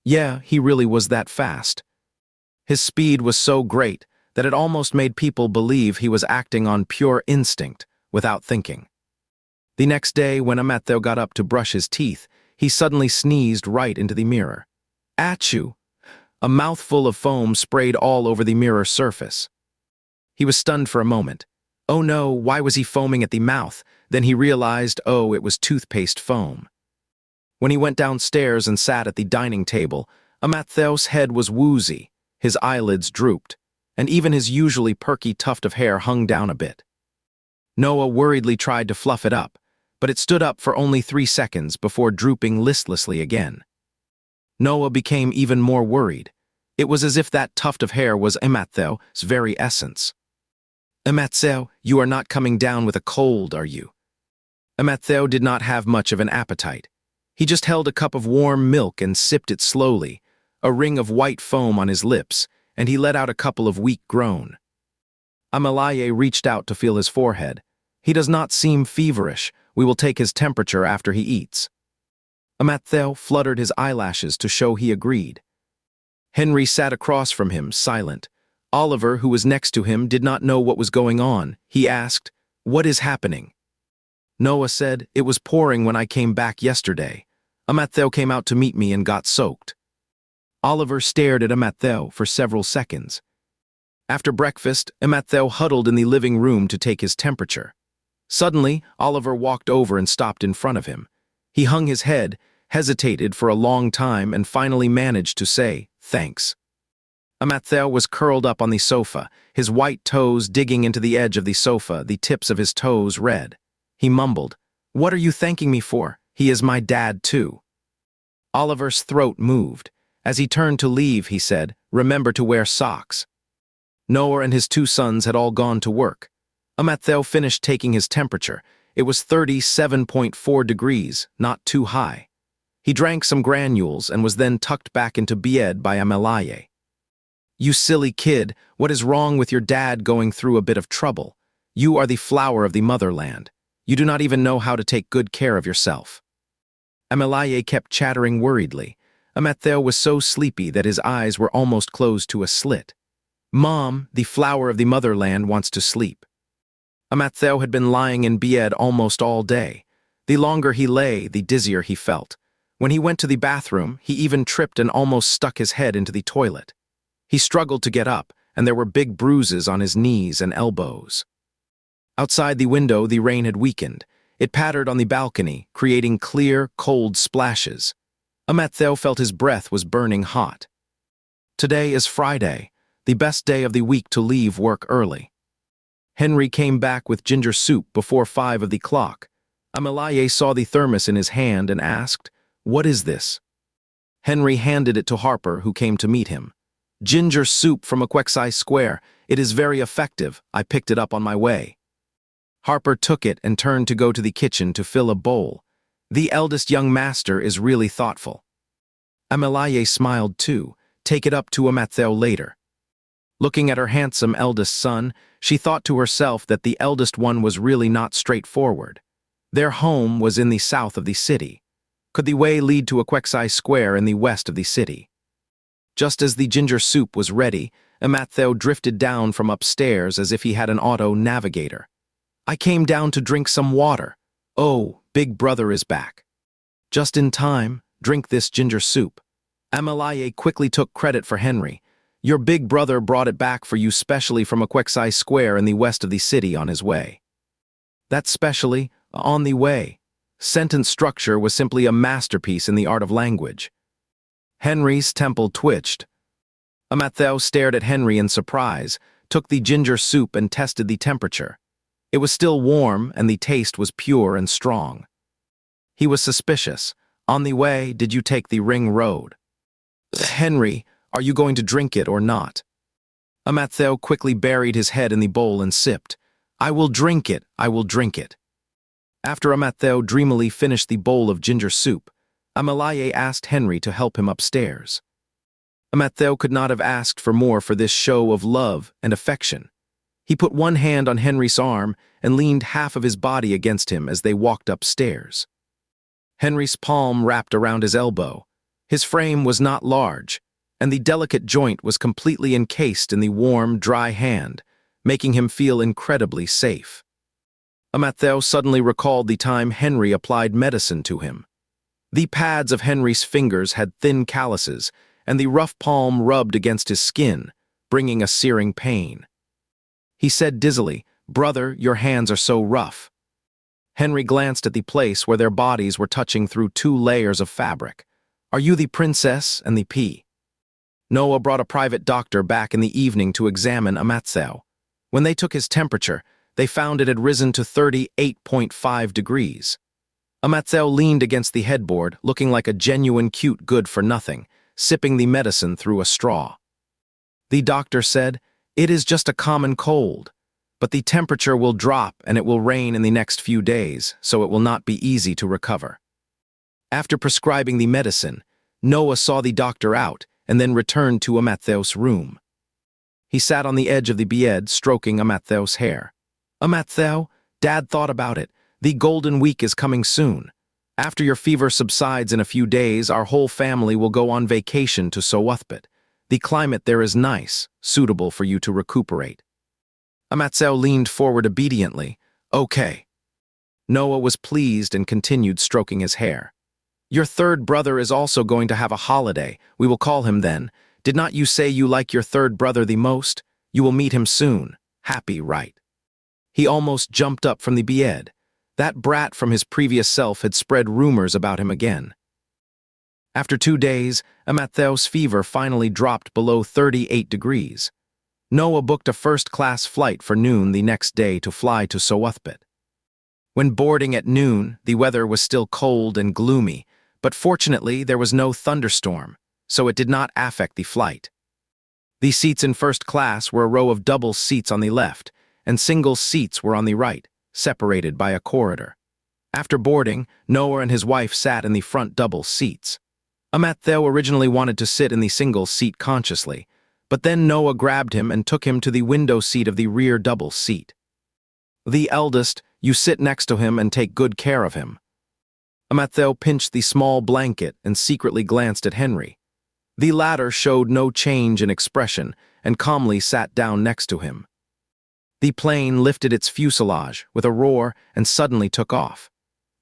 Yeah, he really was that fast. His speed was so great that it almost made people believe he was acting on pure instinct, without thinking. The next day, when Amattheo got up to brush his teeth, he suddenly sneezed right into the mirror. Achoo! A mouthful of foam sprayed all over the mirror surface. He was stunned for a moment. Oh no, why was he foaming at the mouth? Then he realized, oh, it was toothpaste foam. When he went downstairs and sat at the dining table, Amattheo's head was woozy, his eyelids drooped, and even his usually perky tuft of hair hung down a bit. Noah worriedly tried to fluff it up, but it stood up for only 3 seconds before drooping listlessly again. Noah became even more worried. It was as if that tuft of hair was Amattheo's very essence. "Amattheo, you are not coming down with a cold, are you?" Amatheo did not have much of an appetite. He just held a cup of warm milk and sipped it slowly, a ring of white foam on his lips, and he let out a couple of weak groans. Amalaye reached out to feel his forehead. He does not seem feverish. We will take his temperature after he eats. Amatheo fluttered his eyelashes to show he agreed. Henry sat across from him, silent. Oliver, who was next to him, did not know what was going on. He asked, "What is happening?" Noah said, "It was pouring when I came back yesterday. Amatheo came out to meet me and got soaked." Oliver stared at Amatheo for several seconds. After breakfast, Amatheo huddled in the living room to take his temperature. Suddenly, Oliver walked over and stopped in front of him. He hung his head, hesitated for a long time, and finally managed to say, "Thanks." Amatheo was curled up on the sofa, his white toes digging into the edge of the sofa, the tips of his toes red. He mumbled, "What are you thanking me for? He is my dad, too." Oliver's throat moved. As he turned to leave, he said, "Remember to wear socks." Noah and his 2 sons had all gone to work. Amatheo finished taking his temperature. It was 37.4 degrees, not too high. He drank some granules and was then tucked back into bed by Amalaye. "You silly kid, what is wrong with your dad going through a bit of trouble? You are the flower of the motherland. You do not even know how to take good care of yourself." Amalaye kept chattering worriedly. Amatheo was so sleepy that his eyes were almost closed to a slit. "Mom, the flower of the motherland, wants to sleep." Amatheo had been lying in bed almost all day. The longer he lay, the dizzier he felt. When he went to the bathroom, he even tripped and almost stuck his head into the toilet. He struggled to get up, and there were big bruises on his knees and elbows. Outside the window, the rain had weakened. It pattered on the balcony, creating clear, cold splashes. Amatheo felt his breath was burning hot. Today is Friday, the best day of the week to leave work early. Henry came back with ginger soup before 5 of the clock. Amalaye saw the thermos in his hand and asked, "What is this?" Henry handed it to Harper, who came to meet him. "Ginger soup from Aquexai Square. It is very effective. I picked it up on my way." Harper took it and turned to go to the kitchen to fill a bowl. The eldest young master is really thoughtful. Amalaye smiled too. "Take it up to Amatheo later." Looking at her handsome eldest son, she thought to herself that the eldest one was really not straightforward. Their home was in the south of the city. Could the way lead to Aquexai Square in the west of the city? Just as the ginger soup was ready, Amatheo drifted down from upstairs as if he had an auto navigator. "I came down to drink some water. Oh, big brother is back." "Just in time, drink this ginger soup." Amalaye quickly took credit for Henry. "Your big brother brought it back for you specially from Aquexai Square in the west of the city on his way." That specially, on the way. Sentence structure was simply a masterpiece in the art of language. Henry's temple twitched. Amatheo stared at Henry in surprise, took the ginger soup and tested the temperature. It was still warm and the taste was pure and strong. He was suspicious. "On the way, did you take the ring road?" "Henry, are you going to drink it or not?" Amatheo quickly buried his head in the bowl and sipped. "I will drink it, I will drink it." After Amatheo dreamily finished the bowl of ginger soup, Amalaye asked Henry to help him upstairs. Amatheo could not have asked for more for this show of love and affection. He put one hand on Henry's arm and leaned half of his body against him as they walked upstairs. Henry's palm wrapped around his elbow. His frame was not large, and the delicate joint was completely encased in the warm, dry hand, making him feel incredibly safe. Amatheo suddenly recalled the time Henry applied medicine to him. The pads of Henry's fingers had thin calluses, and the rough palm rubbed against his skin, bringing a searing pain. He said dizzily, "Brother, your hands are so rough." Henry glanced at the place where their bodies were touching through 2 layers of fabric. "Are you the princess and the pea?" Noah brought a private doctor back in the evening to examine Amatheo. When they took his temperature, they found it had risen to 38.5 degrees. Amatheo leaned against the headboard, looking like a genuine cute good-for-nothing, sipping the medicine through a straw. The doctor said, "It is just a common cold. But the temperature will drop and it will rain in the next few days, so it will not be easy to recover. After prescribing the medicine, Noah saw the doctor out and then returned to Amattheo's room. He sat on the edge of the bed, stroking Amattheo's hair. "Amattheo, Dad thought about it. The golden week is coming soon. After your fever subsides in a few days, our whole family will go on vacation to But. The climate there is nice, suitable for you to recuperate." Amattheo leaned forward obediently. "Okay." Noah was pleased and continued stroking his hair. "Your third brother is also going to have a holiday. We will call him then. Did not you say you like your third brother the most? You will meet him soon. Happy, right?" He almost jumped up from the bed. That brat from his previous self had spread rumors about him again. After 2 days, Amattheo's fever finally dropped below 38 degrees. Noah booked a first-class flight for noon the next day to fly to But. When boarding at noon, the weather was still cold and gloomy, but fortunately there was no thunderstorm, so it did not affect the flight. The seats in first class were a row of double seats on the left, and single seats were on the right, separated by a corridor. After boarding, Noah and his wife sat in the front double seats. Amattheo originally wanted to sit in the single seat consciously, but then Noah grabbed him and took him to the window seat of the rear double seat. "The eldest, you sit next to him and take good care of him." Amattheo pinched the small blanket and secretly glanced at Henry. The latter showed no change in expression and calmly sat down next to him. The plane lifted its fuselage with a roar and suddenly took off.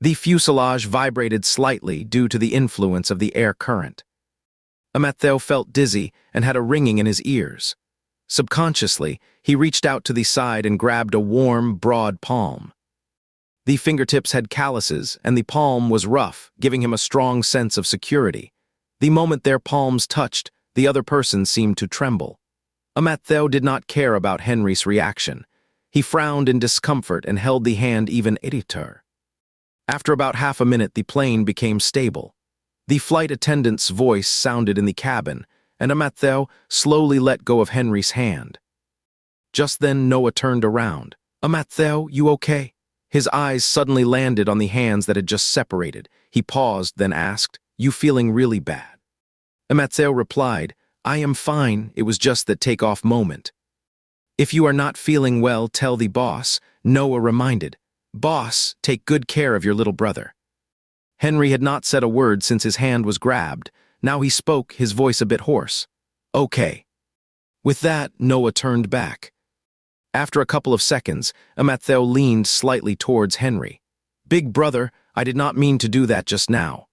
The fuselage vibrated slightly due to the influence of the air current. Amattheo felt dizzy and had a ringing in his ears. Subconsciously, he reached out to the side and grabbed a warm, broad palm. The fingertips had calluses, and the palm was rough, giving him a strong sense of security. The moment their palms touched, the other person seemed to tremble. Amattheo did not care about Henry's reaction. He frowned in discomfort and held the hand even tighter. After about half a minute, the plane became stable. The flight attendant's voice sounded in the cabin, and Amattheo slowly let go of Henry's hand. Just then Noah turned around. "Amattheo, you okay?" His eyes suddenly landed on the hands that had just separated. He paused, then asked, "You feeling really bad?" Amattheo replied, "I am fine, it was just that takeoff moment." "If you are not feeling well, tell the boss," Noah reminded. "Boss, take good care of your little brother." Henry had not said a word since his hand was grabbed. Now he spoke, his voice a bit hoarse. "Okay." With that, Noah turned back. After a couple of seconds, Amattheo leaned slightly towards Henry. "Big brother, I did not mean to do that just now."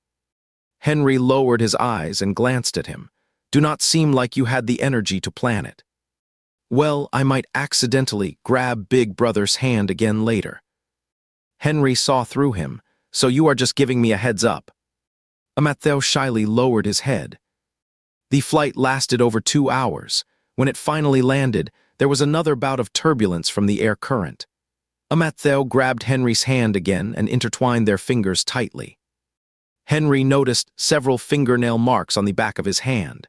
Henry lowered his eyes and glanced at him. "Do not seem like you had the energy to plan it." "Well, I might accidentally grab Big Brother's hand again later." Henry saw through him. "So you are just giving me a heads up." Amattheo shyly lowered his head. The flight lasted over 2 hours. When it finally landed, there was another bout of turbulence from the air current. Amattheo grabbed Henry's hand again and intertwined their fingers tightly. Henry noticed several fingernail marks on the back of his hand.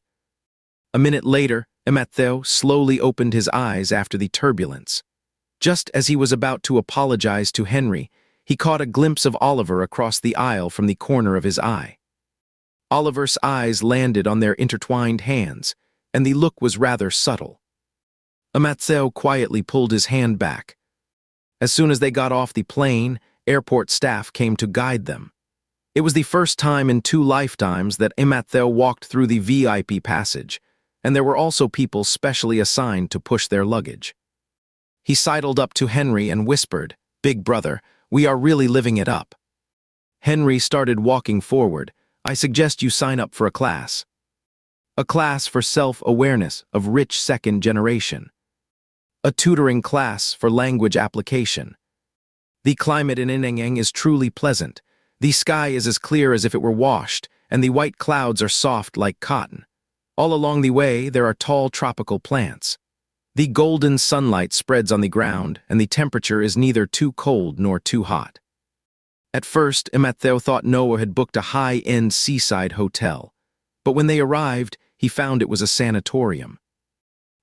A minute later, Amattheo slowly opened his eyes after the turbulence. Just as he was about to apologize to Henry, he caught a glimpse of Oliver across the aisle from the corner of his eye. Oliver's eyes landed on their intertwined hands, and the look was rather subtle. Amattheo quietly pulled his hand back. As soon as they got off the plane, airport staff came to guide them. It was the first time in 2 lifetimes that Amattheo walked through the VIP passage, and there were also people specially assigned to push their luggage. He sidled up to Henry and whispered, "Big brother, we are really living it up." Henry started walking forward. "I suggest you sign up for a class. A class for self-awareness of rich second generation. A tutoring class for language application. The climate in Inangang is truly pleasant. The sky is as clear as if it were washed, and the white clouds are soft like cotton. All along the way, there are tall tropical plants. The golden sunlight spreads on the ground, and the temperature is neither too cold nor too hot." At first, Amattheo thought Noah had booked a high-end seaside hotel, but when they arrived, he found it was a sanatorium.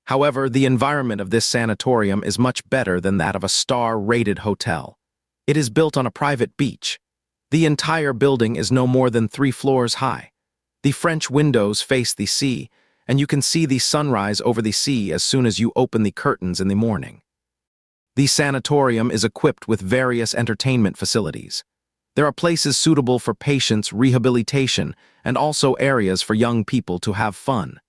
However, the environment of this sanatorium is much better than that of a star-rated hotel. It is built on a private beach. The entire building is no more than 3 floors high. The French windows face the sea, and you can see the sunrise over the sea as soon as you open the curtains in the morning. The sanatorium is equipped with various entertainment facilities. There are places suitable for patients' rehabilitation and also areas for young people to have fun.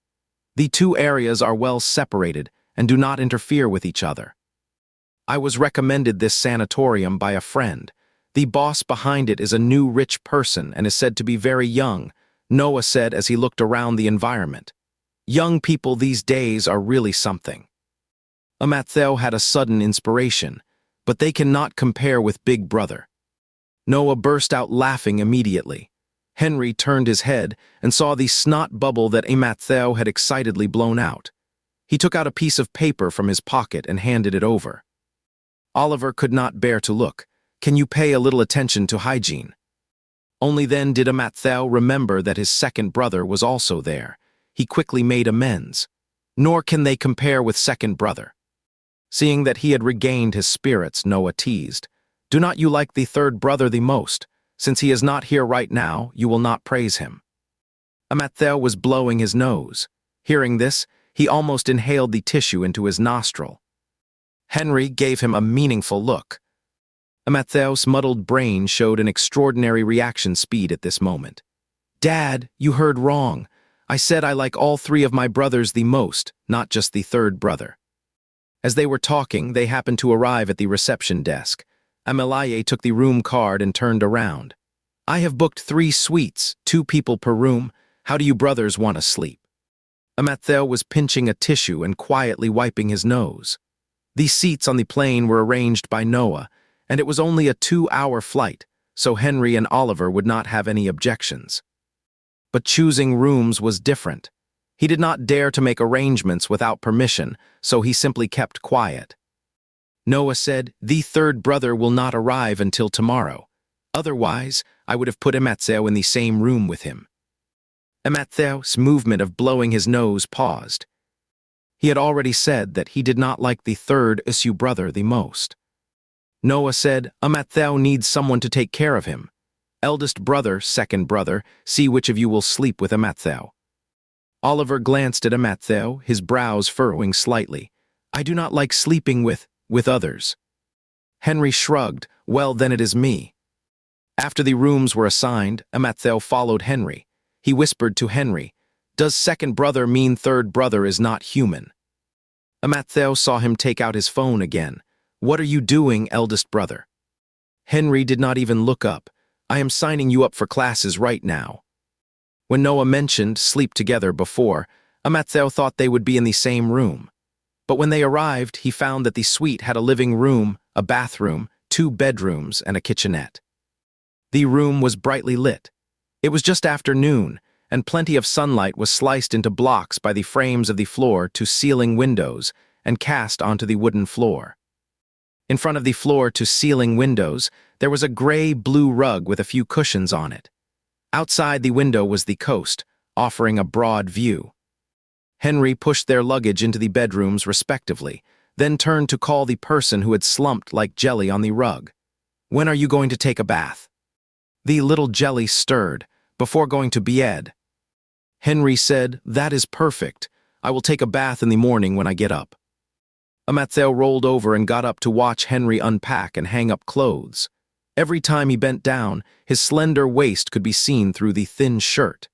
The 2 areas are well separated and do not interfere with each other. I was recommended this sanatorium by a friend. The boss behind it is a new rich person and is said to be very young, Noah said as he looked around the environment. Young people these days are really something. Matthew had a sudden inspiration, but they cannot compare with Big Brother. Noah burst out laughing immediately. Henry turned his head and saw the snot bubble that Matthew had excitedly blown out. He took out a piece of paper from his pocket and handed it over. Oliver could not bear to look. Can you pay a little attention to hygiene? Only then did Matthew remember that his second brother was also there. He quickly made amends. Nor can they compare with second brother. Seeing that he had regained his spirits, Noah teased. Do not you like the third brother the most? Since he is not here right now, you will not praise him. Matthew was blowing his nose. Hearing this, he almost inhaled the tissue into his nostril. Henry gave him a meaningful look. Matthew's muddled brain showed an extraordinary reaction speed at this moment. Dad, you heard wrong. I said I like all 3 of my brothers the most, not just the third brother. As they were talking, they happened to arrive at the reception desk. Amelaye took the room card and turned around. I have booked 3 suites, 2 people per room. How do you brothers want to sleep? Matthew was pinching a tissue and quietly wiping his nose. The seats on the plane were arranged by Noah, and it was only a 2-hour flight, so Henry and Oliver would not have any objections. But choosing rooms was different. He did not dare to make arrangements without permission, so he simply kept quiet. Noah said, the third brother will not arrive until tomorrow. Otherwise, I would have put Matthew in the same room with him. Matthew's movement of blowing his nose paused. He had already said that he did not like the third issue brother the most. Noah said, Matthew needs someone to take care of him. Eldest brother, second brother, see which of you will sleep with Matthew. Oliver glanced at Matthew, his brows furrowing slightly. I do not like sleeping with others. Henry shrugged, well then it is me. After the rooms were assigned, Matthew followed Henry. He whispered to Henry, does second brother mean third brother is not human? Matthew saw him take out his phone again. What are you doing, eldest brother? Henry did not even look up. I am signing you up for classes right now. When Noah mentioned sleep together before, Matthew thought they would be in the same room. But when they arrived, he found that the suite had a living room, a bathroom, 2 bedrooms, and a kitchenette. The room was brightly lit. It was just afternoon, and plenty of sunlight was sliced into blocks by the frames of the floor to ceiling windows and cast onto the wooden floor. In front of the floor-to-ceiling windows, there was a gray-blue rug with a few cushions on it. Outside the window was the coast, offering a broad view. Henry pushed their luggage into the bedrooms respectively, then turned to call the person who had slumped like jelly on the rug. When are you going to take a bath? The little jelly stirred, before going to bed. Henry said, that is perfect. I will take a bath in the morning when I get up. Matthew rolled over and got up to watch Henry unpack and hang up clothes. Every time he bent down, his slender waist could be seen through the thin shirt.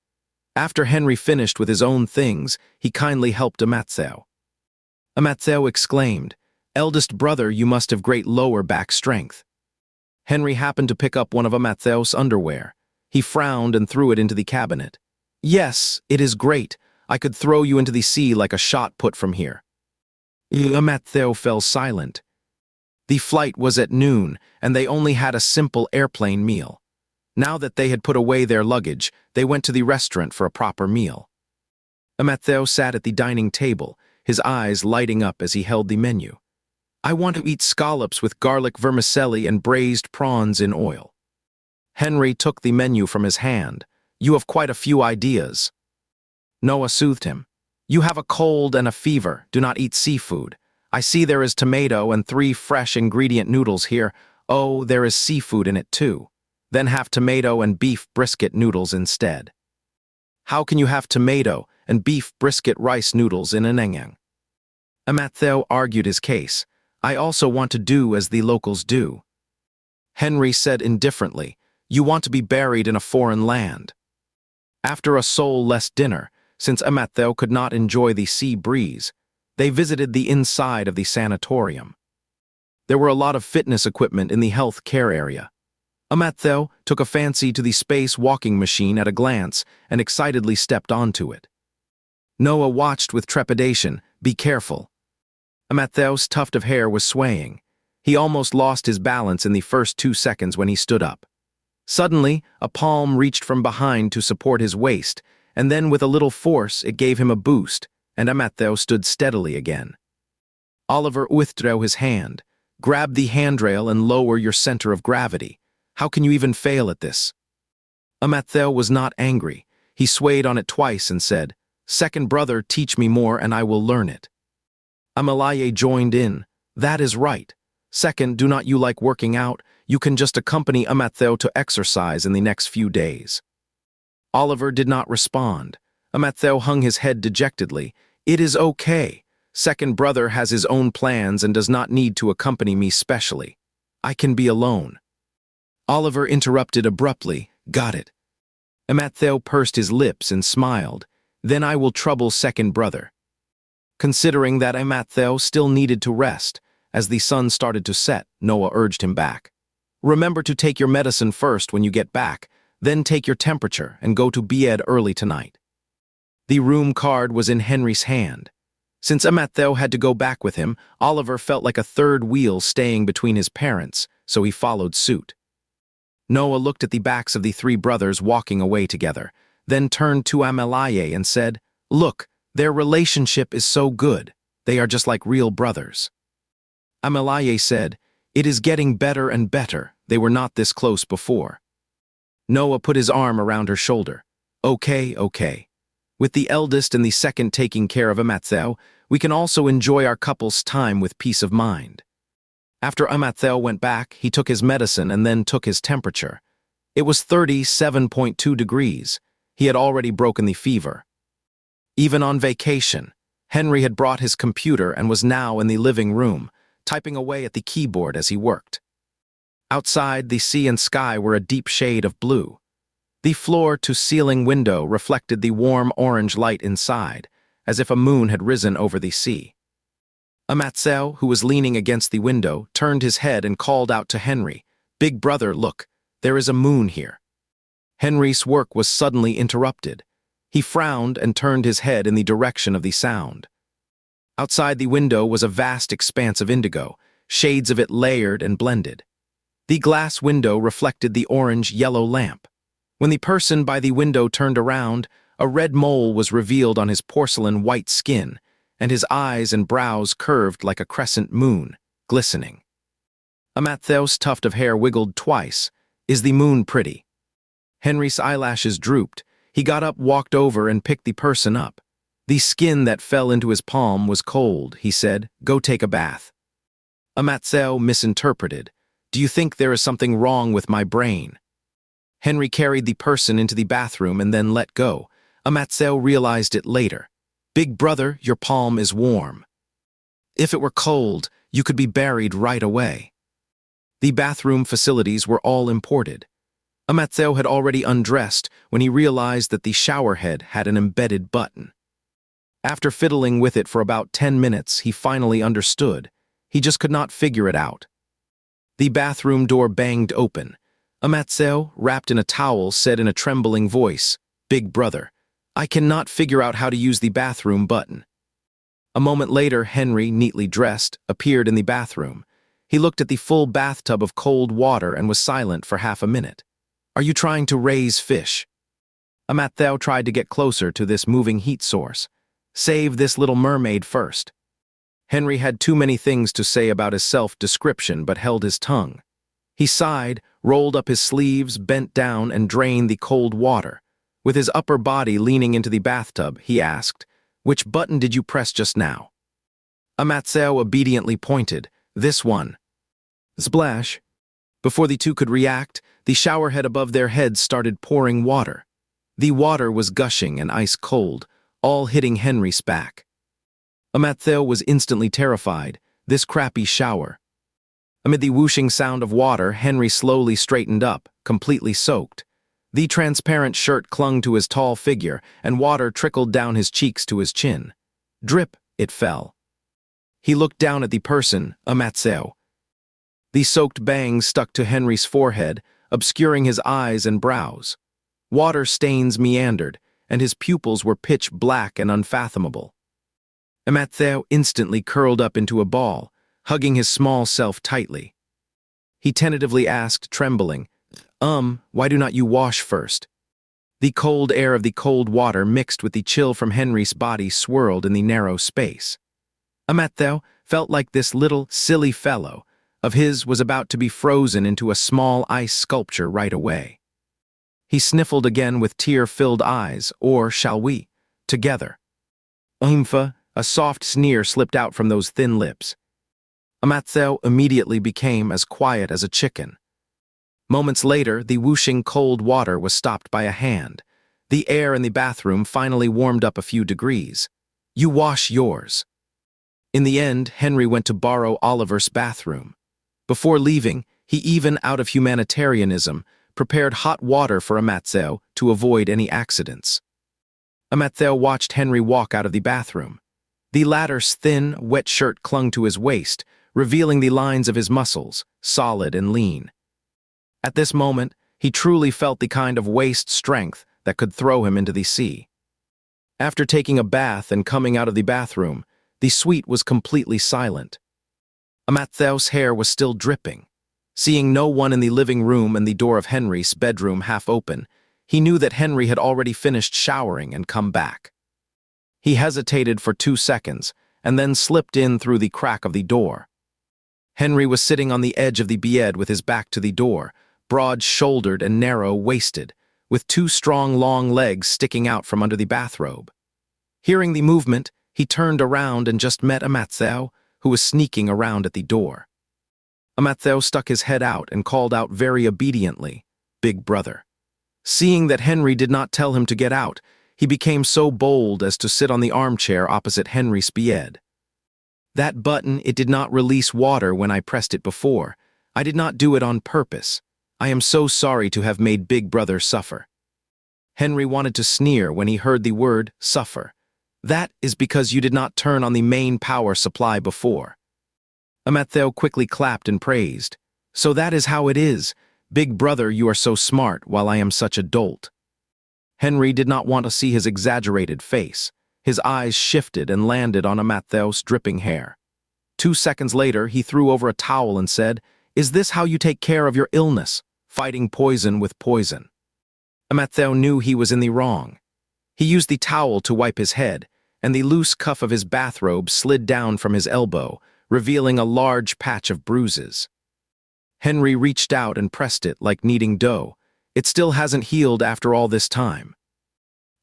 After Henry finished with his own things, he kindly helped Matthew. Matthew exclaimed, eldest brother, you must have great lower back strength. Henry happened to pick up one of Matthew's underwear. He frowned and threw it into the cabinet. Yes, it is great. I could throw you into the sea like a shot put from here. Matthew fell silent. The flight was at noon, and they only had a simple airplane meal. Now that they had put away their luggage, they went to the restaurant for a proper meal. Matthew sat at the dining table, his eyes lighting up as he held the menu. I want to eat scallops with garlic vermicelli and braised prawns in oil. Henry took the menu from his hand. You have quite a few ideas. Noah soothed him. You have a cold and a fever. Do not eat seafood. I see there is tomato and 3 fresh ingredient noodles here. Oh, there is seafood in it too. Then have tomato and beef brisket noodles instead. How can you have tomato and beef brisket rice noodles in an enyang? Amattheo argued his case. I also want to do as the locals do. Henry said indifferently, you want to be buried in a foreign land. After a soulless dinner, since Amattheo could not enjoy the sea breeze, they visited the inside of the sanatorium. There were a lot of fitness equipment in the health care area. Amattheo took a fancy to the space walking machine at a glance and excitedly stepped onto it. Noah watched with trepidation. Be careful. Amattheo's tuft of hair was swaying. He almost lost his balance in the first 2 seconds when he stood up. Suddenly, a palm reached from behind to support his waist, and then with a little force it gave him a boost, and Amattheo stood steadily again. Oliver withdrew his hand. Grab the handrail and lower your center of gravity. How can you even fail at this? Amattheo was not angry. He swayed on it twice and said, Second brother, teach me more and I will learn it. Amalaye joined in. That is right. Second, do not you like working out? You can just accompany Amattheo to exercise in the next few days. Oliver did not respond. Amattheo hung his head dejectedly. It is okay. Second brother has his own plans and does not need to accompany me specially. I can be alone. Oliver interrupted abruptly. Got it. Amattheo pursed his lips and smiled. Then I will trouble second brother. Considering that Amattheo still needed to rest, as the sun started to set, Noah urged him back. Remember to take your medicine first when you get back, then take your temperature and go to bed early tonight. The room card was in Henry's hand. Since Amattheo had to go back with him, Oliver felt like a third wheel staying between his parents, so he followed suit. Noah looked at the backs of the 3 brothers walking away together, then turned to Amalaye and said, Look, their relationship is so good. They are just like real brothers. Amalaye said, It is getting better and better. They were not this close before. Noah put his arm around her shoulder. Okay. With the eldest and the second taking care of Amattheo, we can also enjoy our couple's time with peace of mind. After Amattheo went back, he took his medicine and then took his temperature. It was 37.2 degrees. He had already broken the fever. Even on vacation, Henry had brought his computer and was now in the living room, typing away at the keyboard as he worked. Outside, the sea and sky were a deep shade of blue. The floor-to-ceiling window reflected the warm orange light inside, as if a moon had risen over the sea. Amattheo, who was leaning against the window, turned his head and called out to Henry, Big brother, look, there is a moon here. Henry's work was suddenly interrupted. He frowned and turned his head in the direction of the sound. Outside the window was a vast expanse of indigo, shades of it layered and blended. The glass window reflected the orange-yellow lamp. When the person by the window turned around, a red mole was revealed on his porcelain-white skin, and his eyes and brows curved like a crescent moon, glistening. Amattheo's tuft of hair wiggled twice. Is the moon pretty? Henry's eyelashes drooped. He got up, walked over, and picked the person up. The skin that fell into his palm was cold, he said. Go take a bath. Amattheo misinterpreted. Do you think there is something wrong with my brain? Henry carried the person into the bathroom and then let go. Amattheo realized it later. Big brother, your palm is warm. If it were cold, you could be buried right away. The bathroom facilities were all imported. Amattheo had already undressed when he realized that the shower head had an embedded button. After fiddling with it for about 10 minutes, he finally understood. He just could not figure it out. The bathroom door banged open. Amattheo, wrapped in a towel, said in a trembling voice, Big brother, I cannot figure out how to use the bathroom button. A moment later, Henry, neatly dressed, appeared in the bathroom. He looked at the full bathtub of cold water and was silent for half a minute. Are you trying to raise fish? Amattheo tried to get closer to this moving heat source. Save this little mermaid first. Henry had too many things to say about his self-description but held his tongue. He sighed, rolled up his sleeves, bent down, and drained the cold water. With his upper body leaning into the bathtub, he asked, Which button did you press just now? Amatseo obediently pointed. This one. Splash. Before the two could react, the showerhead above their heads started pouring water. The water was gushing and ice cold, all hitting Henry's back. Amatseo was instantly terrified. This crappy shower. Amid the whooshing sound of water, Henry slowly straightened up, completely soaked. The transparent shirt clung to his tall figure, and water trickled down his cheeks to his chin. Drip, it fell. He looked down at the person, Amatseo. The soaked bangs stuck to Henry's forehead, obscuring his eyes and brows. Water stains meandered, and his pupils were pitch black and unfathomable. Amatseo instantly curled up into a ball, hugging his small self tightly. He tentatively asked, trembling, why do not you wash first? The cold air of the cold water mixed with the chill from Henry's body swirled in the narrow space. Amatseo felt like this little, silly fellow of his was about to be frozen into a small ice sculpture right away. He sniffled again with tear-filled eyes, or shall we, together? A soft sneer slipped out from those thin lips. Amatseo immediately became as quiet as a chicken. Moments later, the whooshing cold water was stopped by a hand. The air in the bathroom finally warmed up a few degrees. You wash yours. In the end, Henry went to borrow Oliver's bathroom. Before leaving, he even, out of humanitarianism, prepared hot water for Amatseo to avoid any accidents. Amatseo watched Henry walk out of the bathroom. The latter's thin, wet shirt clung to his waist, revealing the lines of his muscles, solid and lean. At this moment, he truly felt the kind of waist strength that could throw him into the sea. After taking a bath and coming out of the bathroom, the suite was completely silent. Amatseo's hair was still dripping. Seeing no one in the living room and the door of Henry's bedroom half open, he knew that Henry had already finished showering and come back. He hesitated for 2 seconds and then slipped in through the crack of the door. Henry was sitting on the edge of the bed with his back to the door, broad-shouldered and narrow-waisted, with 2 strong long legs sticking out from under the bathrobe. Hearing the movement, he turned around and just met Amatseo, who was sneaking around at the door. Amatseo stuck his head out and called out very obediently, "Big brother." Seeing that Henry did not tell him to get out, he became so bold as to sit on the armchair opposite Henry's bed. "That button, it did not release water when I pressed it before. I did not do it on purpose. I am so sorry to have made Big Brother suffer." Henry wanted to sneer when he heard the word suffer. "That is because you did not turn on the main power supply before." Amatseo quickly clapped and praised. "So that is how it is. Big brother, you are so smart while I am such a dolt." Henry did not want to see his exaggerated face. His eyes shifted and landed on Amatseo's dripping hair. 2 seconds later, he threw over a towel and said, "Is this how you take care of your illness? Fighting poison with poison?" Amatseo knew he was in the wrong. He used the towel to wipe his head, and the loose cuff of his bathrobe slid down from his elbow, revealing a large patch of bruises. Henry reached out and pressed it like kneading dough. "It still hasn't healed after all this time."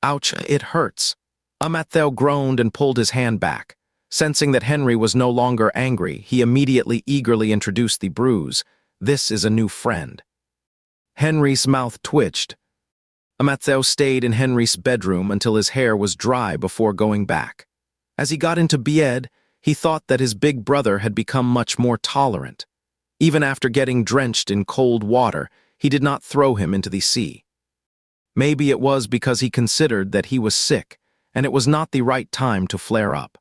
"Ouch, it hurts." Amatseo groaned and pulled his hand back. Sensing that Henry was no longer angry, he immediately eagerly introduced the bruise. "This is a new friend." Henry's mouth twitched. Amatseo stayed in Henry's bedroom until his hair was dry before going back. As he got into bed, he thought that his big brother had become much more tolerant. Even after getting drenched in cold water, he did not throw him into the sea. Maybe it was because he considered that he was sick, and it was not the right time to flare up.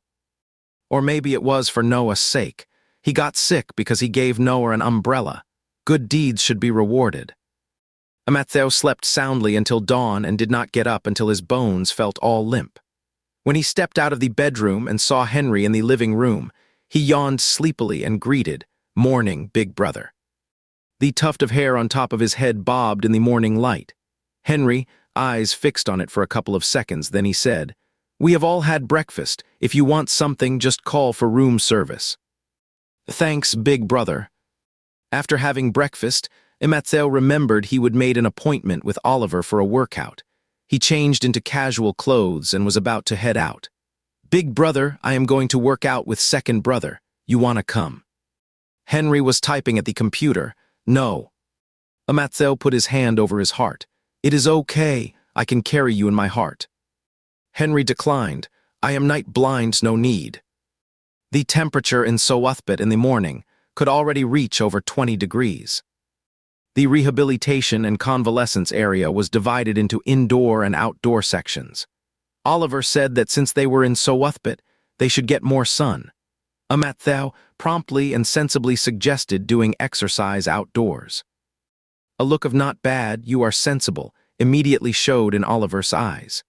Or maybe it was for Noah's sake. He got sick because he gave Noah an umbrella. Good deeds should be rewarded. Amatseo slept soundly until dawn and did not get up until his bones felt all limp. When he stepped out of the bedroom and saw Henry in the living room, he yawned sleepily and greeted, "Morning, big brother." The tuft of hair on top of his head bobbed in the morning light. Henry, eyes fixed on it for a couple of seconds, then he said, "We have all had breakfast. If you want something, just call for room service." "Thanks, big brother." After having breakfast, Amatseo remembered he would made an appointment with Oliver for a workout. He changed into casual clothes and was about to head out. "Big brother, I am going to work out with second brother. You wanna come?" Henry was typing at the computer. "No." Amatzeo put his hand over his heart. "It is okay. I can carry you in my heart." Henry declined. "I am night blind, no need." The temperature in humor.But in the morning could already reach over 20 degrees. The rehabilitation and convalescence area was divided into indoor and outdoor sections. Oliver said that since they were in humor.But, they should get more sun. Amatzeo promptly and sensibly suggested doing exercise outdoors. A look of "not bad, you are sensible" immediately showed in Oliver's eyes.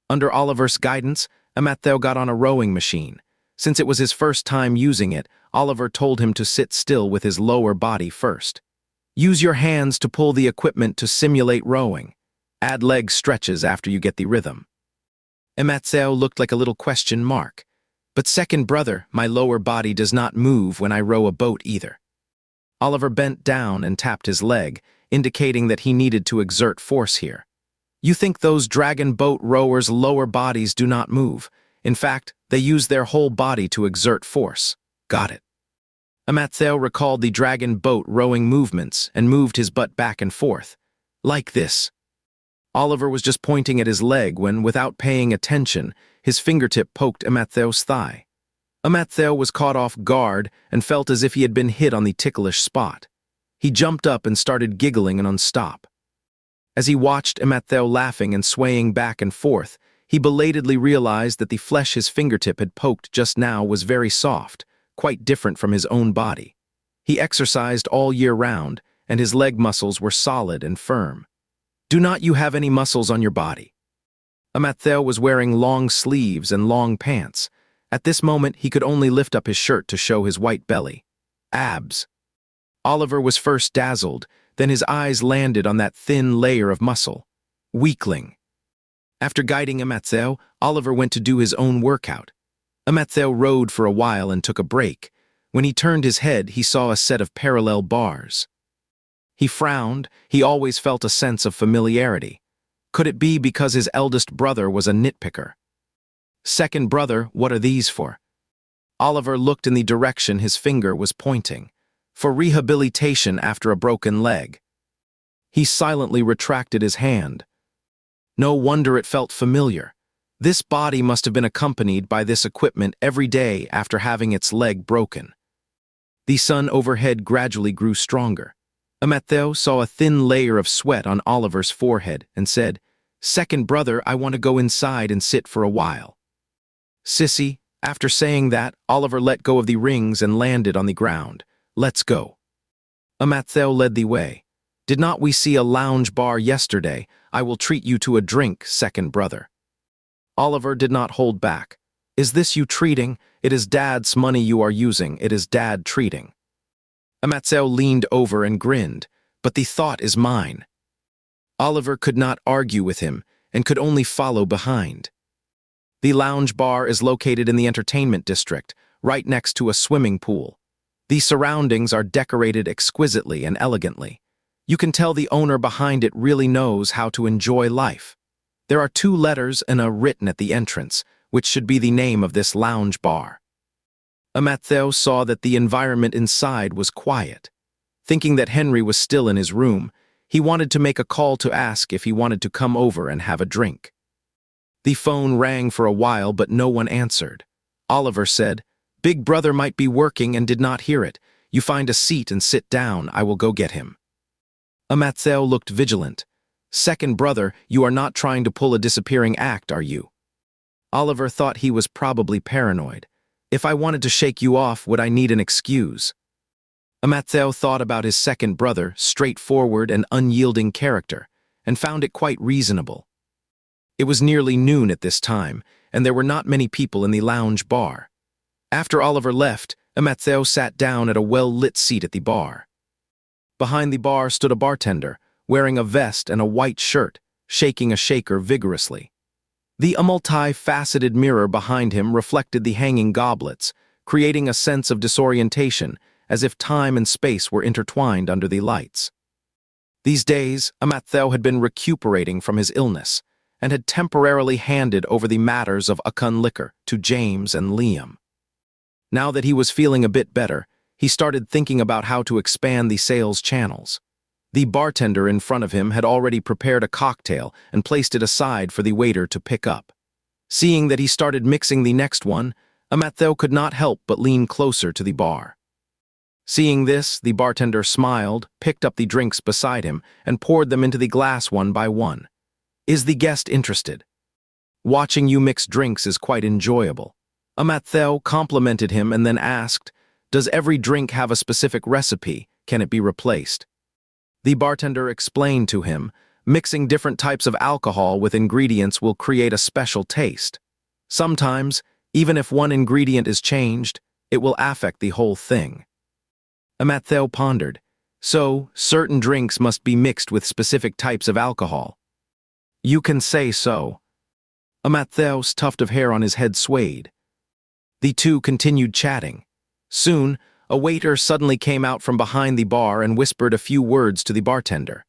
Under Oliver's guidance, Amatzeo got on a rowing machine. Since it was his first time using it, Oliver told him to sit still with his lower body first. Use your hands to pull the equipment to simulate rowing. Add leg stretches after you get the rhythm. Amatzeo looked like a little question mark. "But second brother, my lower body does not move when I row a boat either." Oliver bent down and tapped his leg, indicating that he needed to exert force here. "You think those dragon boat rowers' lower bodies do not move. In fact, they use their whole body to exert force." "Got it." Amatzeo recalled the dragon boat rowing movements and moved his butt back and forth. "Like this." Oliver was just pointing at his leg when, without paying attention, his fingertip poked Amatzeo's thigh. Amatzeo was caught off guard and felt as if he had been hit on the ticklish spot. He jumped up and started giggling and unstop. As he watched Amatzeo laughing and swaying back and forth, he belatedly realized that the flesh his fingertip had poked just now was very soft, quite different from his own body. He exercised all year round, and his leg muscles were solid and firm. "Do not you have any muscles on your body?" Amatzeo was wearing long sleeves and long pants. At this moment, he could only lift up his shirt to show his white belly. Abs. Oliver was first dazzled, then his eyes landed on that thin layer of muscle. Weakling. After guiding Amatzeo, Oliver went to do his own workout. Amatzeo rowed for a while and took a break. When he turned his head, he saw a set of parallel bars. He frowned. He always felt a sense of familiarity. Could it be because his eldest brother was a nitpicker? "Second brother, what are these for?" Oliver looked in the direction his finger was pointing. "For rehabilitation after a broken leg." He silently retracted his hand. No wonder it felt familiar. This body must have been accompanied by this equipment every day after having its leg broken. The sun overhead gradually grew stronger. Amatzeo saw a thin layer of sweat on Oliver's forehead and said, "Second brother, I want to go inside and sit for a while." "Sissy." After saying that, Oliver let go of the rings and landed on the ground. "Let's go." Amatzeo led the way. "Did not we see a lounge bar yesterday? I will treat you to a drink, second brother." Oliver did not hold back. "Is this you treating? It is Dad's money you are using. It is Dad treating." Amatzeo leaned over and grinned. "But the thought is mine." Oliver could not argue with him and could only follow behind. The lounge bar is located in the entertainment district, right next to a swimming pool. The surroundings are decorated exquisitely and elegantly. You can tell the owner behind it really knows how to enjoy life. There are 2 letters and a written at the entrance, which should be the name of this lounge bar. Amatzeo saw that the environment inside was quiet. Thinking that Henry was still in his room, he wanted to make a call to ask if he wanted to come over and have a drink. The phone rang for a while, but no one answered. Oliver said, "Big brother might be working and did not hear it. You find a seat and sit down. I will go get him." Amatzeo looked vigilant. "Second brother, you are not trying to pull a disappearing act, are you?" Oliver thought he was probably paranoid. "If I wanted to shake you off, would I need an excuse?" Amatzeo thought about his second brother, straightforward and unyielding character, and found it quite reasonable. It was nearly noon at this time, and there were not many people in the lounge bar. After Oliver left, Amatzeo sat down at a well-lit seat at the bar. Behind the bar stood a bartender, wearing a vest and a white shirt, shaking a shaker vigorously. The multi-faceted mirror behind him reflected the hanging goblets, creating a sense of disorientation, as if time and space were intertwined under the lights. These days, Amatzeo had been recuperating from his illness. and had temporarily handed over the matters of Akun liquor to James and Liam. Now that he was feeling a bit better, he started thinking about how to expand the sales channels. The bartender in front of him had already prepared a cocktail and placed it aside for the waiter to pick up. Seeing that he started mixing the next one, Amattheo could not help but lean closer to the bar. Seeing this, the bartender smiled, picked up the drinks beside him, and poured them into the glass one by one. "Is the guest interested? Watching you mix drinks is quite enjoyable." Amattheo complimented him and then asked, "Does every drink have a specific recipe? Can it be replaced?" The bartender explained to him, "Mixing different types of alcohol with ingredients will create a special taste. Sometimes, even if one ingredient is changed, it will affect the whole thing." Amattheo pondered. "So, certain drinks must be mixed with specific types of alcohol." "You can say so." Amattheo's tuft of hair on his head swayed. The two continued chatting. Soon, a waiter suddenly came out from behind the bar and whispered a few words to the bartender.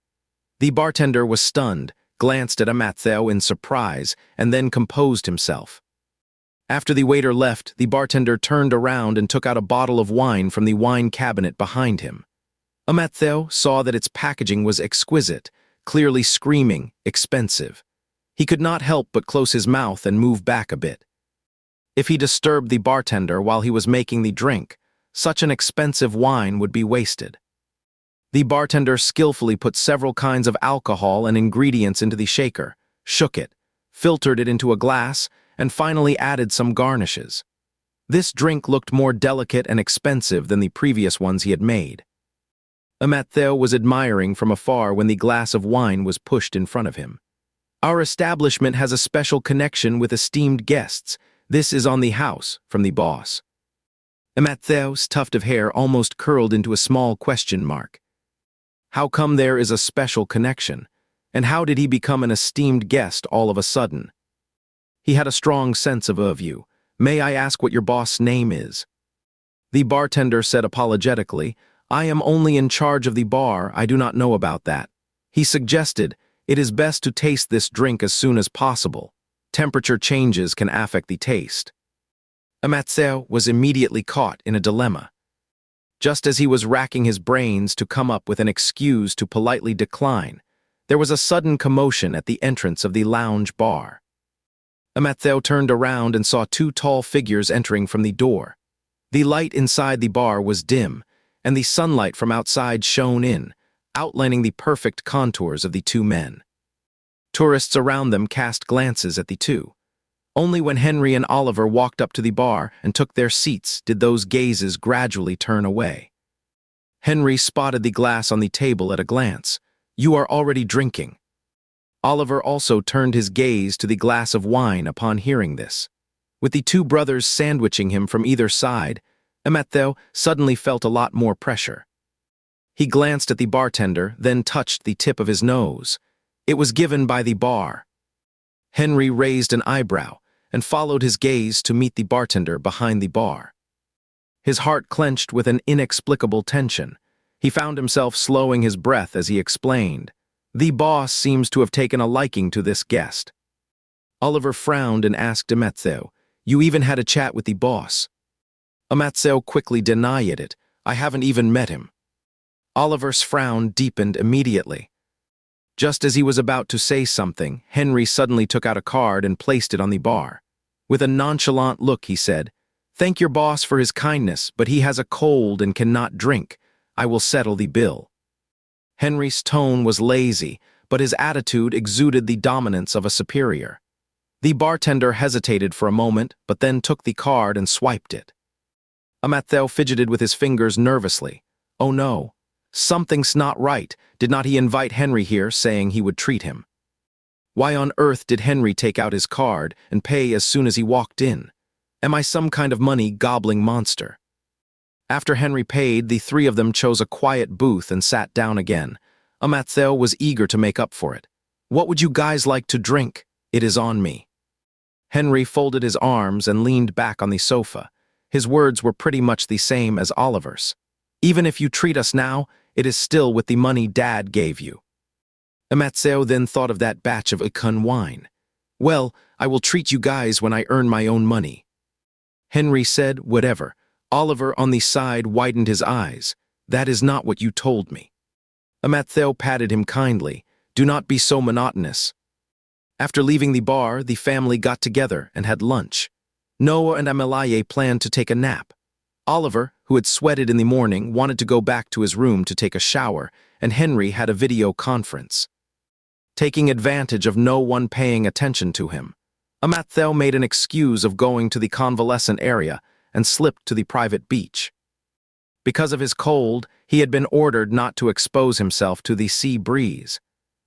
The bartender was stunned, glanced at Amattheo in surprise, and then composed himself. After the waiter left, the bartender turned around and took out a bottle of wine from the wine cabinet behind him. Amattheo saw that its packaging was exquisite, clearly screaming, expensive. He could not help but close his mouth and move back a bit. If he disturbed the bartender while he was making the drink, such an expensive wine would be wasted. The bartender skillfully put several kinds of alcohol and ingredients into the shaker, shook it, filtered it into a glass, and finally added some garnishes. This drink looked more delicate and expensive than the previous ones he had made. Amattheo was admiring from afar when the glass of wine was pushed in front of him. "Our establishment has a special connection with esteemed guests. This is on the house," from the boss. Amattheo's tuft of hair almost curled into a small question mark. How come there is a special connection? And how did he become an esteemed guest all of a sudden? He had a strong sense of you. "May I ask what your boss' name is?" The bartender said apologetically, "I am only in charge of the bar, I do not know about that." He suggested, "It is best to taste this drink as soon as possible. Temperature changes can affect the taste." Amattheo was immediately caught in a dilemma. Just as he was racking his brains to come up with an excuse to politely decline, there was a sudden commotion at the entrance of the lounge bar. Amattheo turned around and saw two tall figures entering from the door. The light inside the bar was dim, and the sunlight from outside shone in, outlining the perfect contours of the two men. Tourists around them cast glances at the two. Only when Henry and Oliver walked up to the bar and took their seats did those gazes gradually turn away. Henry spotted the glass on the table at a glance. "You are already drinking." Oliver also turned his gaze to the glass of wine upon hearing this. With the two brothers sandwiching him from either side, Amattheo suddenly felt a lot more pressure. He glanced at the bartender, then touched the tip of his nose. It was given by the bar. Henry raised an eyebrow and followed his gaze to meet the bartender behind the bar. His heart clenched with an inexplicable tension. He found himself slowing his breath as he explained, "The boss seems to have taken a liking to this guest." Oliver frowned and asked Amattheo, "You even had a chat with the boss?" Amattheo quickly denied it. "I haven't even met him." Oliver's frown deepened immediately. Just as he was about to say something, Henry suddenly took out a card and placed it on the bar. With a nonchalant look, he said, "Thank your boss for his kindness, but he has a cold and cannot drink. I will settle the bill." Henry's tone was lazy, but his attitude exuded the dominance of a superior. The bartender hesitated for a moment, but then took the card and swiped it. Amattheo fidgeted with his fingers nervously. Oh no, something's not right. Did not he invite Henry here, saying he would treat him? Why on earth did Henry take out his card and pay as soon as he walked in? Am I some kind of money-gobbling monster? After Henry paid, the three of them chose a quiet booth and sat down again. Amattheo was eager to make up for it. "What would you guys like to drink? It is on me." Henry folded his arms and leaned back on the sofa. His words were pretty much the same as Oliver's. "Even if you treat us now, it is still with the money Dad gave you." Amattheo then thought of that batch of Ikun wine. Well, I will treat you guys when I earn my own money. Henry said, whatever. Oliver on the side widened his eyes. That is not what you told me. Matthew patted him kindly. Do not be so monotonous. After leaving the bar, the family got together and had lunch. Noah and Amelaye planned to take a nap. Oliver, who had sweated in the morning, wanted to go back to his room to take a shower, and Henry had a video conference. Taking advantage of no one paying attention to him, Matthew made an excuse of going to the convalescent area and slipped to the private beach. Because of his cold, he had been ordered not to expose himself to the sea breeze.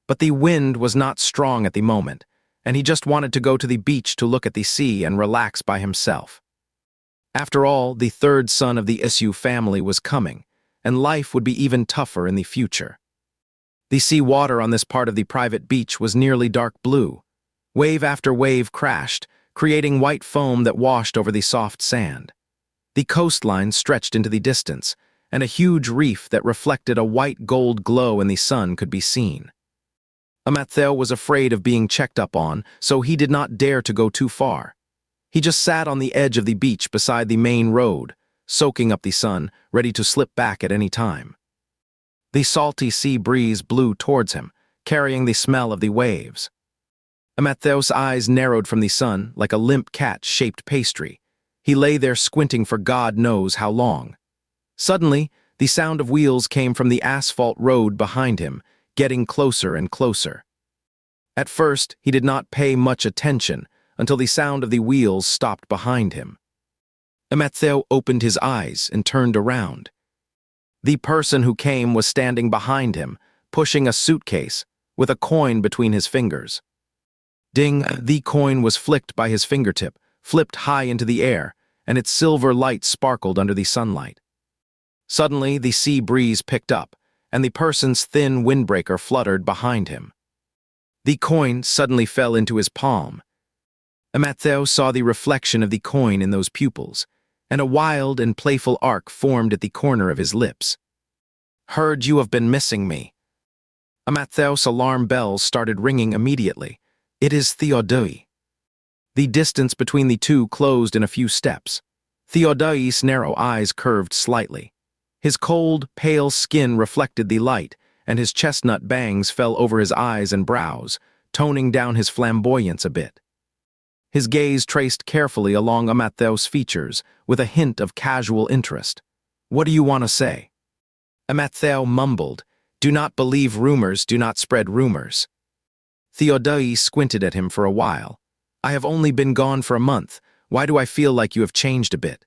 But the wind was not strong at the moment, and he just wanted to go to the beach to look at the sea and relax by himself. After all, the third son of the Isu family was coming, and life would be even tougher in the future. The sea water on this part of the private beach was nearly dark blue. Wave after wave crashed, creating white foam that washed over the soft sand. The coastline stretched into the distance, and a huge reef that reflected a white-gold glow in the sun could be seen. Matthew was afraid of being checked up on, so he did not dare to go too far. He just sat on the edge of the beach beside the main road, soaking up the sun, ready to slip back at any time. The salty sea breeze blew towards him, carrying the smell of the waves. Matthew's eyes narrowed from the sun like a limp cat-shaped pastry. He lay there squinting for God knows how long. Suddenly, the sound of wheels came from the asphalt road behind him, getting closer and closer. At first, he did not pay much attention until the sound of the wheels stopped behind him. Matthew opened his eyes and turned around. The person who came was standing behind him, pushing a suitcase, with a coin between his fingers. Ding! The coin was flicked by his fingertip, flipped high into the air, and its silver light sparkled under the sunlight. Suddenly, the sea breeze picked up, and the person's thin windbreaker fluttered behind him. The coin suddenly fell into his palm. Matthew saw the reflection of the coin in those pupils, and a wild and playful arc formed at the corner of his lips. Heard you have been missing me. Matthew's alarm bells started ringing immediately. It is Theodore. The distance between the two closed in a few steps. Theodore's narrow eyes curved slightly. His cold, pale skin reflected the light, and his chestnut bangs fell over his eyes and brows, toning down his flamboyance a bit. His gaze traced carefully along Matthew's features, with a hint of casual interest. What do you want to say? Matthew mumbled, Do not believe rumors, do not spread rumors. Theodore squinted at him for a while. I have only been gone for a month. Why do I feel like you have changed a bit?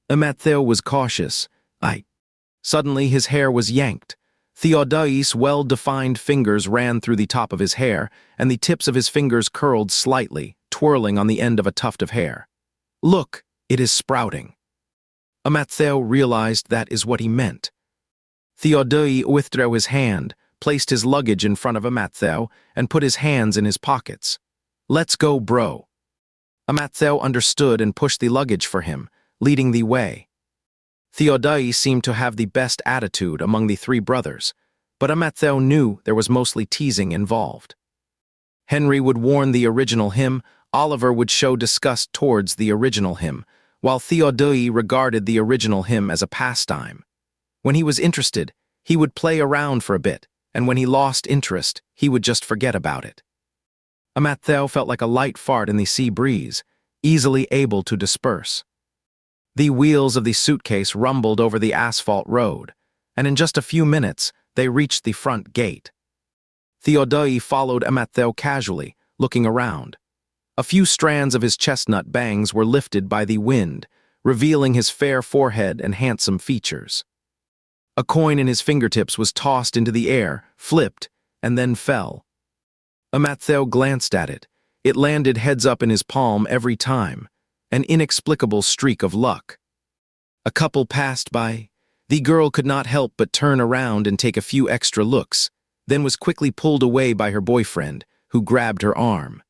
Matthew was cautious. Suddenly his hair was yanked. Theodore's well-defined fingers ran through the top of his hair, and the tips of his fingers curled slightly, twirling on the end of a tuft of hair. Look, it is sprouting. Matthew realized that is what he meant. Theodore withdrew his hand, placed his luggage in front of Matthew, and put his hands in his pockets. Let's go, bro. Matthew understood and pushed the luggage for him, leading the way. Theodore seemed to have the best attitude among the three brothers, but Matthew knew there was mostly teasing involved. Henry would warn the original him, Oliver would show disgust towards the original him, while Theodore regarded the original him as a pastime. When he was interested, he would play around for a bit, and when he lost interest, he would just forget about it. Matthew felt like a light fart in the sea breeze, easily able to disperse. The wheels of the suitcase rumbled over the asphalt road, and in just a few minutes, they reached the front gate. Theodore followed Matthew casually, looking around. A few strands of his chestnut bangs were lifted by the wind, revealing his fair forehead and handsome features. A coin in his fingertips was tossed into the air, flipped, and then fell. Matthew glanced at it. It landed heads up in his palm every time, an inexplicable streak of luck. A couple passed by. The girl could not help but turn around and take a few extra looks, then was quickly pulled away by her boyfriend, who grabbed her arm.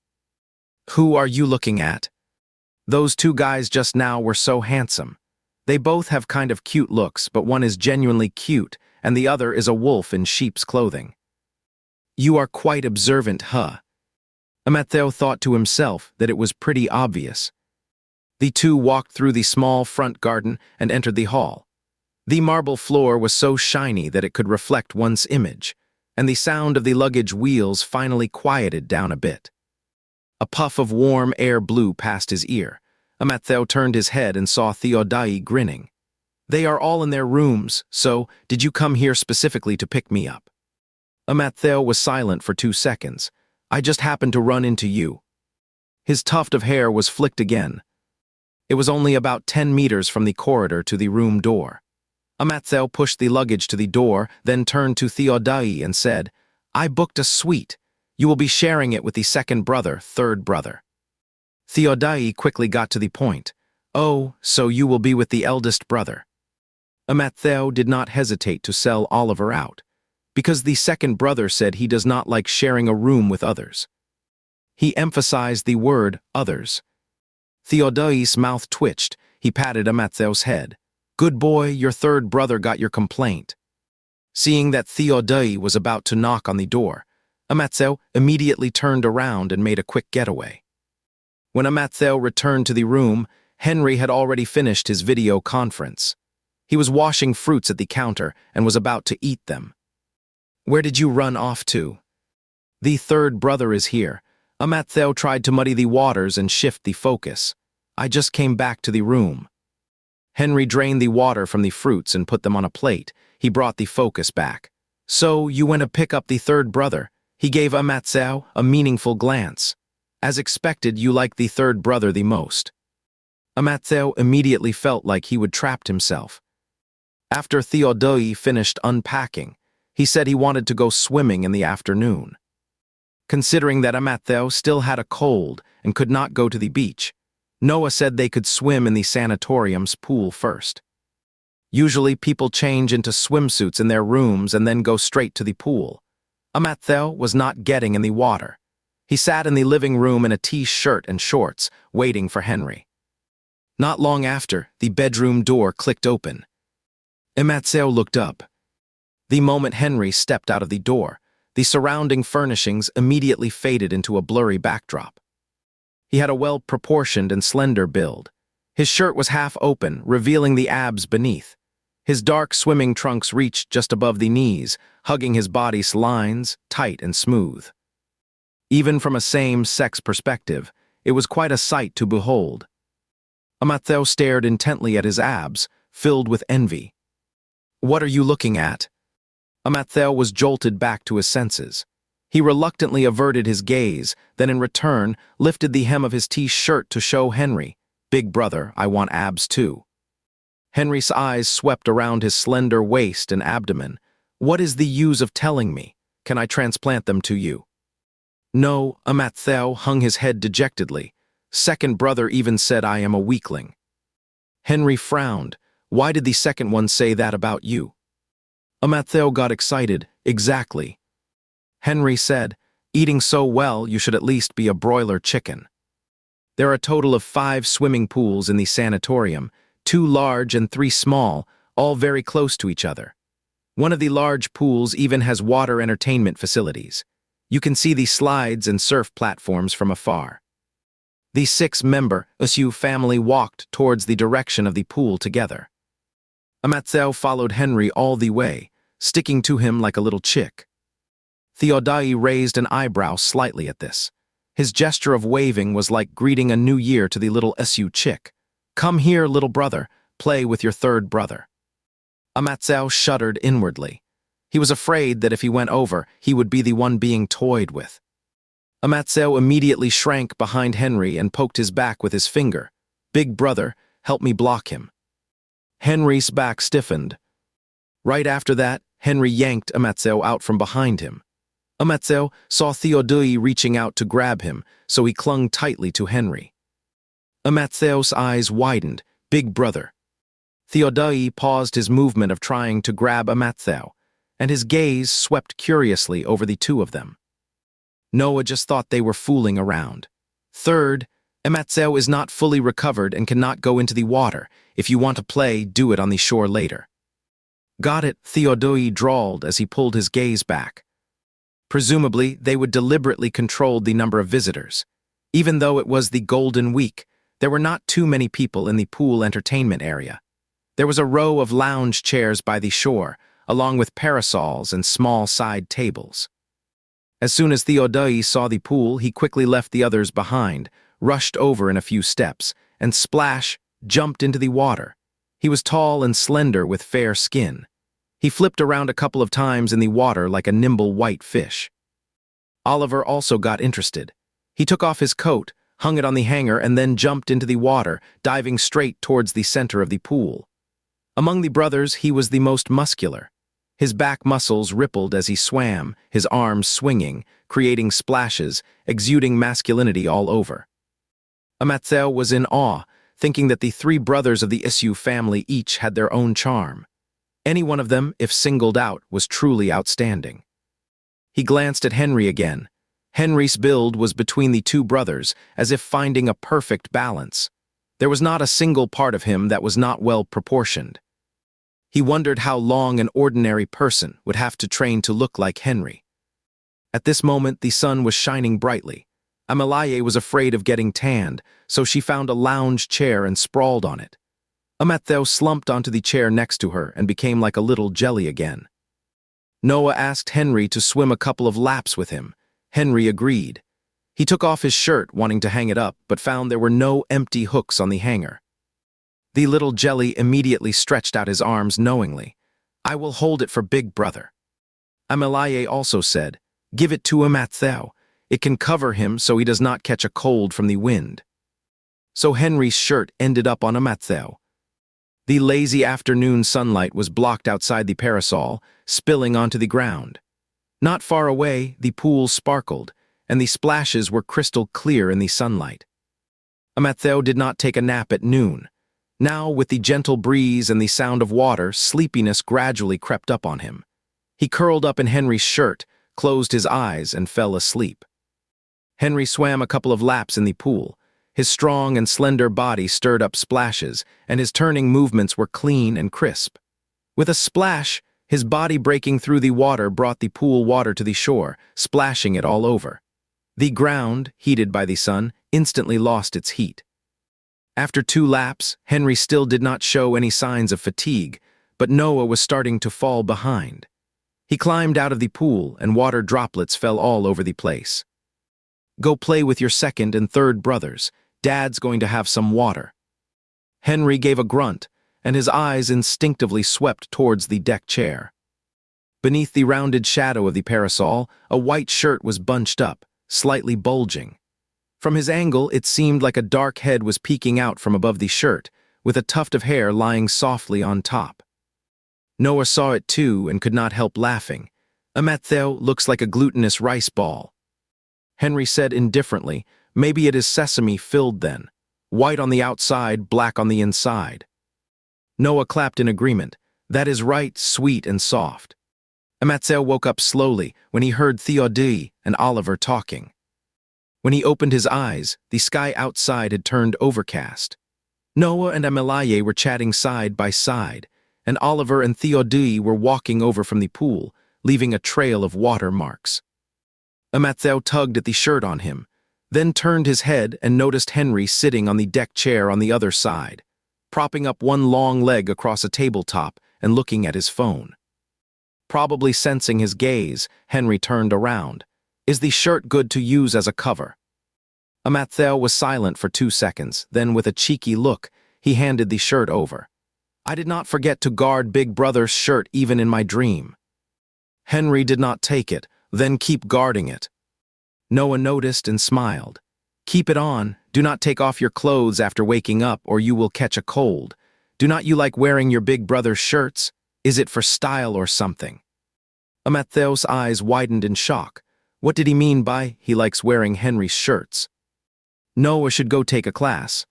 Who are you looking at? Those two guys just now were so handsome. They both have kind of cute looks, but one is genuinely cute, and the other is a wolf in sheep's clothing. You are quite observant, huh? Amatheo thought to himself that it was pretty obvious. The two walked through the small front garden and entered the hall. The marble floor was so shiny that it could reflect one's image, and the sound of the luggage wheels finally quieted down a bit. A puff of warm air blew past his ear. Amatheo turned his head and saw Theodai grinning. "They are all in their rooms, so did you come here specifically to pick me up?" Amatheo was silent for 2 seconds. "I just happened to run into you." His tuft of hair was flicked again. It was only about 10 meters from the corridor to the room door. Amatheo pushed the luggage to the door, then turned to Theodai and said, "I booked a suite. You will be sharing it with the second brother, third brother." Theodai quickly got to the point. "Oh, so you will be with the eldest brother." Amatheo did not hesitate to sell Oliver out, because the second brother said he does not like sharing a room with others. He emphasized the word others. Theodai's mouth twitched. He patted Amatheo's head. "Good boy, your third brother got your complaint." Seeing that Theodai was about to knock on the door, Amatheo immediately turned around and made a quick getaway. When Amatheo returned to the room, Henry had already finished his video conference. He was washing fruits at the counter and was about to eat them. "Where did you run off to?" "The third brother is here." Amatheo tried to muddy the waters and shift the focus. "I just came back to the room." Henry drained the water from the fruits and put them on a plate. He brought the focus back. "So you went to pick up the third brother?" He gave Amatheo a meaningful glance. "As expected, you like the third brother the most." Amatheo immediately felt like he would trapped himself. After Theodai finished unpacking, he said he wanted to go swimming in the afternoon. Considering that Amatheo still had a cold and could not go to the beach, Noah said they could swim in the sanatorium's pool first. Usually people change into swimsuits in their rooms and then go straight to the pool. Amatheo was not getting in the water. He sat in the living room in a t-shirt and shorts, waiting for Henry. Not long after, the bedroom door clicked open. Amatheo looked up. The moment Henry stepped out of the door, the surrounding furnishings immediately faded into a blurry backdrop. He had a well-proportioned and slender build. His shirt was half open, revealing the abs beneath. His dark swimming trunks reached just above the knees, hugging his body's lines, tight and smooth. Even from a same-sex perspective, it was quite a sight to behold. Amatheo stared intently at his abs, filled with envy. "What are you looking at?" Amatheo was jolted back to his senses. He reluctantly averted his gaze, then in return lifted the hem of his t-shirt to show Henry, "Big brother, I want abs too." Henry's eyes swept around his slender waist and abdomen. "What is the use of telling me? Can I transplant them to you?" "No," Amatheo hung his head dejectedly. "Second brother even said I am a weakling." Henry frowned. "Why did the second one say that about you?" Amatheo got excited. "Exactly." Henry said, "Eating so well, you should at least be a broiler chicken." There are a total of 5 swimming pools in the sanatorium, 2 large and 3 small, all very close to each other. One of the large pools even has water entertainment facilities. You can see the slides and surf platforms from afar. The 6-member USU family walked towards the direction of the pool together. Amatheo followed Henry all the way, sticking to him like a little chick. Theodai raised an eyebrow slightly at this. His gesture of waving was like greeting a new year to the little SU chick. "Come here, little brother, play with your third brother." Amatheo shuddered inwardly. He was afraid that if he went over, he would be the one being toyed with. Amatheo immediately shrank behind Henry and poked his back with his finger. "Big brother, help me block him." Henry's back stiffened. Right after that, Henry yanked Amatheo out from behind him. Amatheo saw Theodai reaching out to grab him, so he clung tightly to Henry. Amatheo's eyes widened. "Big brother." Theodai paused his movement of trying to grab Amatheo, and his gaze swept curiously over the two of them. Noah just thought they were fooling around. "Third, Amatheo is not fully recovered and cannot go into the water. If you want to play, do it on the shore later." "Got it," Theodai drawled as he pulled his gaze back. Presumably, they would deliberately control the number of visitors. Even though it was the Golden Week, there were not too many people in the pool entertainment area. There was a row of lounge chairs by the shore, along with parasols and small side tables. As soon as Theodore saw the pool, he quickly left the others behind, rushed over in a few steps, and splash, jumped into the water. He was tall and slender with fair skin. He flipped around a couple of times in the water like a nimble white fish. Oliver also got interested. He took off his coat, hung it on the hanger, and then jumped into the water, diving straight towards the center of the pool. Among the brothers, he was the most muscular. His back muscles rippled as he swam, his arms swinging, creating splashes, exuding masculinity all over. Amatzel was in awe, thinking that the three brothers of the Issue family each had their own charm. Any one of them, if singled out, was truly outstanding. He glanced at Henry again. Henry's build was between the two brothers, as if finding a perfect balance. There was not a single part of him that was not well proportioned. He wondered how long an ordinary person would have to train to look like Henry. At this moment, the sun was shining brightly. Amalaye was afraid of getting tanned, so she found a lounge chair and sprawled on it. Amatzel slumped onto the chair next to her and became like a little jelly again. Noah asked Henry to swim a couple of laps with him. Henry agreed. He took off his shirt, wanting to hang it up, but found there were no empty hooks on the hanger. The little jelly immediately stretched out his arms knowingly. "I will hold it for Big Brother." Amalaye also said, "Give it to Amatzel. It can cover him so he does not catch a cold from the wind." So Henry's shirt ended up on Amatzel. The lazy afternoon sunlight was blocked outside the parasol, spilling onto the ground. Not far away, the pool sparkled, and the splashes were crystal clear in the sunlight. Amatzel did not take a nap at noon. Now, with the gentle breeze and the sound of water, sleepiness gradually crept up on him. He curled up in Henry's shirt, closed his eyes, and fell asleep. Henry swam a couple of laps in the pool. His strong and slender body stirred up splashes, and his turning movements were clean and crisp. With a splash, his body breaking through the water brought the pool water to the shore, splashing it all over. The ground, heated by the sun, instantly lost its heat. After 2 laps, Henry still did not show any signs of fatigue, but Noah was starting to fall behind. He climbed out of the pool, and water droplets fell all over the place. "Go play with your second and third brothers. Dad's going to have some water." Henry gave a grunt, and his eyes instinctively swept towards the deck chair. Beneath the rounded shadow of the parasol, a white shirt was bunched up, slightly bulging. From his angle, it seemed like a dark head was peeking out from above the shirt, with a tuft of hair lying softly on top. Noah saw it too and could not help laughing. "Amatzel looks like a glutinous rice ball." Henry said indifferently, "Maybe it is sesame filled then. White on the outside, black on the inside." Noah clapped in agreement. "That is right, sweet and soft." Amatzel woke up slowly when he heard Theodore and Oliver talking. When he opened his eyes, the sky outside had turned overcast. Noah and Amalaye were chatting side by side, and Oliver and Theodore were walking over from the pool, leaving a trail of water marks. Amatzel tugged at the shirt on him, then turned his head and noticed Henry sitting on the deck chair on the other side, propping up one long leg across a tabletop and looking at his phone. Probably sensing his gaze, Henry turned around. "Is the shirt good to use as a cover?" Amatzel was silent for 2 seconds, then with a cheeky look, he handed the shirt over. "I did not forget to guard Big Brother's shirt even in my dream." Henry did not take it, "Then keep guarding it." Noah noticed and smiled. "Keep it on. Do not take off your clothes after waking up or you will catch a cold. Do not you like wearing your Big Brother's shirts? Is it for style or something?" Amatzel's eyes widened in shock. What did he mean by "he likes wearing Henry's shirts"? Noah should go take a class.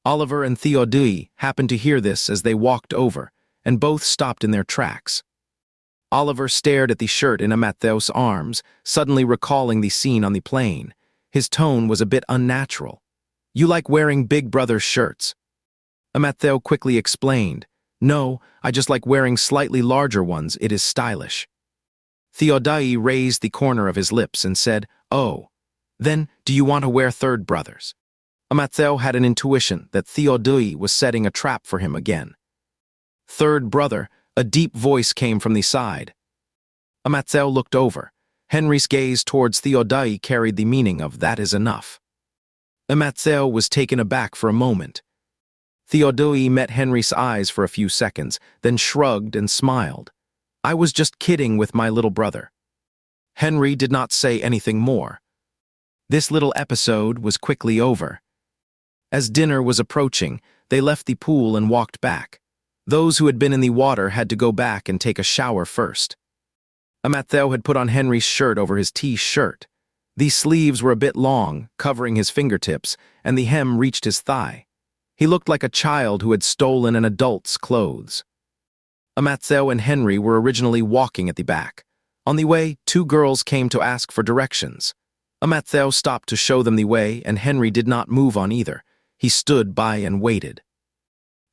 Oliver and Theodore happened to hear this as they walked over, and both stopped in their tracks. Oliver stared at the shirt in Amatzel's arms, suddenly recalling the scene on the plane. His tone was a bit unnatural. "You like wearing Big Brother's shirts?" Amatzel quickly explained, "No, I just like wearing slightly larger ones, it is stylish." Theodai raised the corner of his lips and said, "Oh, then do you want to wear third brothers?" Amatzeo had an intuition that Theodai was setting a trap for him again. "Third brother," a deep voice came from the side. Amatzeo looked over. Henry's gaze towards Theodai carried the meaning of "that is enough." Amatzeo was taken aback for a moment. Theodai met Henry's eyes for a few seconds, then shrugged and smiled. "I was just kidding with my little brother." Henry did not say anything more. This little episode was quickly over. As dinner was approaching, they left the pool and walked back. Those who had been in the water had to go back and take a shower first. Amatzeo had put on Henry's shirt over his t-shirt. The sleeves were a bit long, covering his fingertips, and the hem reached his thigh. He looked like a child who had stolen an adult's clothes. Amatzeo and Henry were originally walking at the back. On the way, two girls came to ask for directions. Amatzeo stopped to show them the way, and Henry did not move on either. He stood by and waited.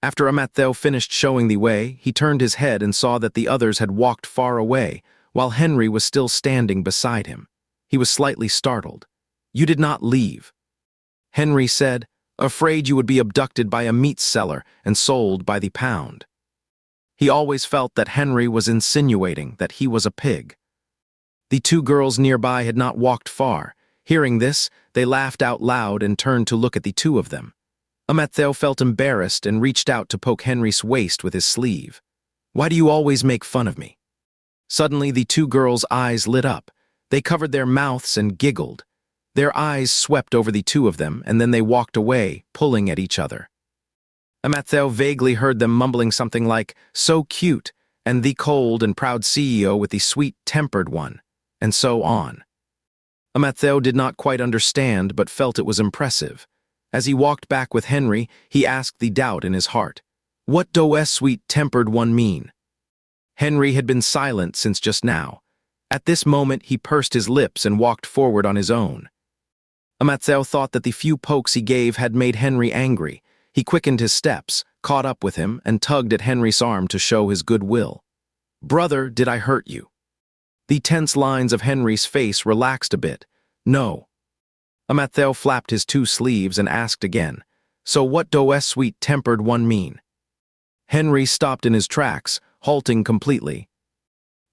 After Amatzeo finished showing the way, he turned his head and saw that the others had walked far away, while Henry was still standing beside him. He was slightly startled. "You did not leave." Henry said, "Afraid you would be abducted by a meat seller and sold by the pound." He always felt that Henry was insinuating that he was a pig. The two girls nearby had not walked far. Hearing this, they laughed out loud and turned to look at the two of them. Amatzeo felt embarrassed and reached out to poke Henry's waist with his sleeve. "Why do you always make fun of me?" Suddenly, the two girls' eyes lit up. They covered their mouths and giggled. Their eyes swept over the two of them, and then they walked away, pulling at each other. Amatzeo vaguely heard them mumbling something like, "So cute," and "the cold and proud CEO with the sweet-tempered one," and so on. Amatzeo did not quite understand, but felt it was impressive. As he walked back with Henry, he asked the doubt in his heart, "What does sweet-tempered one mean?" Henry had been silent since just now. At this moment, he pursed his lips and walked forward on his own. Amatzeo thought that the few pokes he gave had made Henry angry. He quickened his steps, caught up with him, and tugged at Henry's arm to show his goodwill. "Brother, did I hurt you?" The tense lines of Henry's face relaxed a bit. "No." Amatzeo flapped his two sleeves and asked again, "So what does sweet-tempered one mean?" Henry stopped in his tracks, halting completely.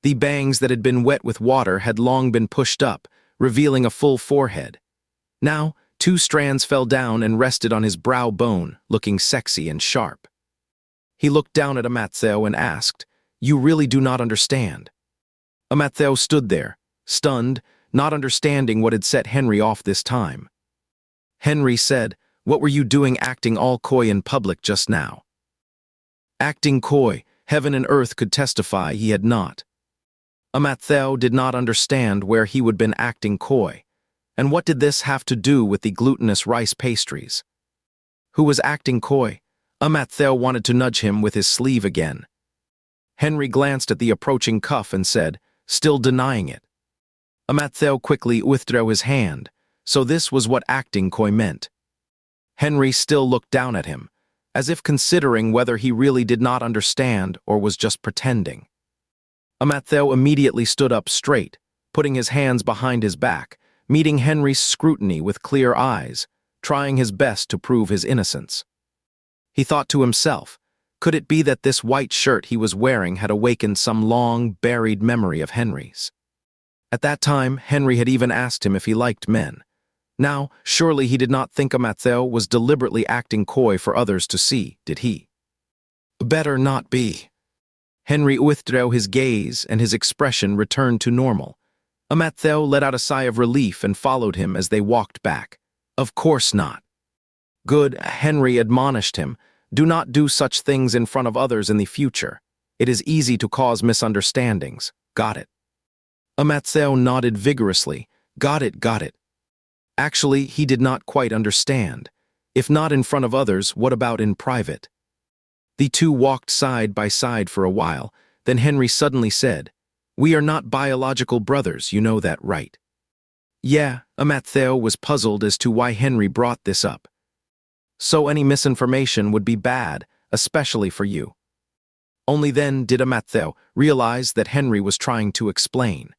The bangs that had been wet with water had long been pushed up, revealing a full forehead. Now, two strands fell down and rested on his brow bone, looking sexy and sharp. He looked down at Amatzeo and asked, "You really do not understand?" Amatzeo stood there, stunned, not understanding what had set Henry off this time. Henry said, "What were you doing acting all coy in public just now?" Acting coy, heaven and earth could testify he had not. Amatzeo did not understand where he would been acting coy. And what did this have to do with the glutinous rice pastries? Who was acting coy? Amatzeo wanted to nudge him with his sleeve again. Henry glanced at the approaching cuff and said, still denying it. Amatzeo quickly withdrew his hand, so this was what acting coy meant. Henry still looked down at him, as if considering whether he really did not understand or was just pretending. Amatzeo immediately stood up straight, putting his hands behind his back, meeting Henry's scrutiny with clear eyes, trying his best to prove his innocence. He thought to himself, could it be that this white shirt he was wearing had awakened some long, buried memory of Henry's? At that time, Henry had even asked him if he liked men. Now, surely he did not think Amatzeo was deliberately acting coy for others to see, did he? Better not be. Henry withdrew his gaze and his expression returned to normal. Amatzeo let out a sigh of relief and followed him as they walked back. Of course not. Good, Henry admonished him. Do not do such things in front of others in the future. It is easy to cause misunderstandings. Got it. Amatzeo nodded vigorously. Got it, got it. Actually, he did not quite understand. If not in front of others, what about in private? The two walked side by side for a while, then Henry suddenly said, "We are not biological brothers, you know that, right?" Yeah, Amatzeo was puzzled as to why Henry brought this up. So any misinformation would be bad, especially for you. Only then did Amatzeo realize that Henry was trying to explain.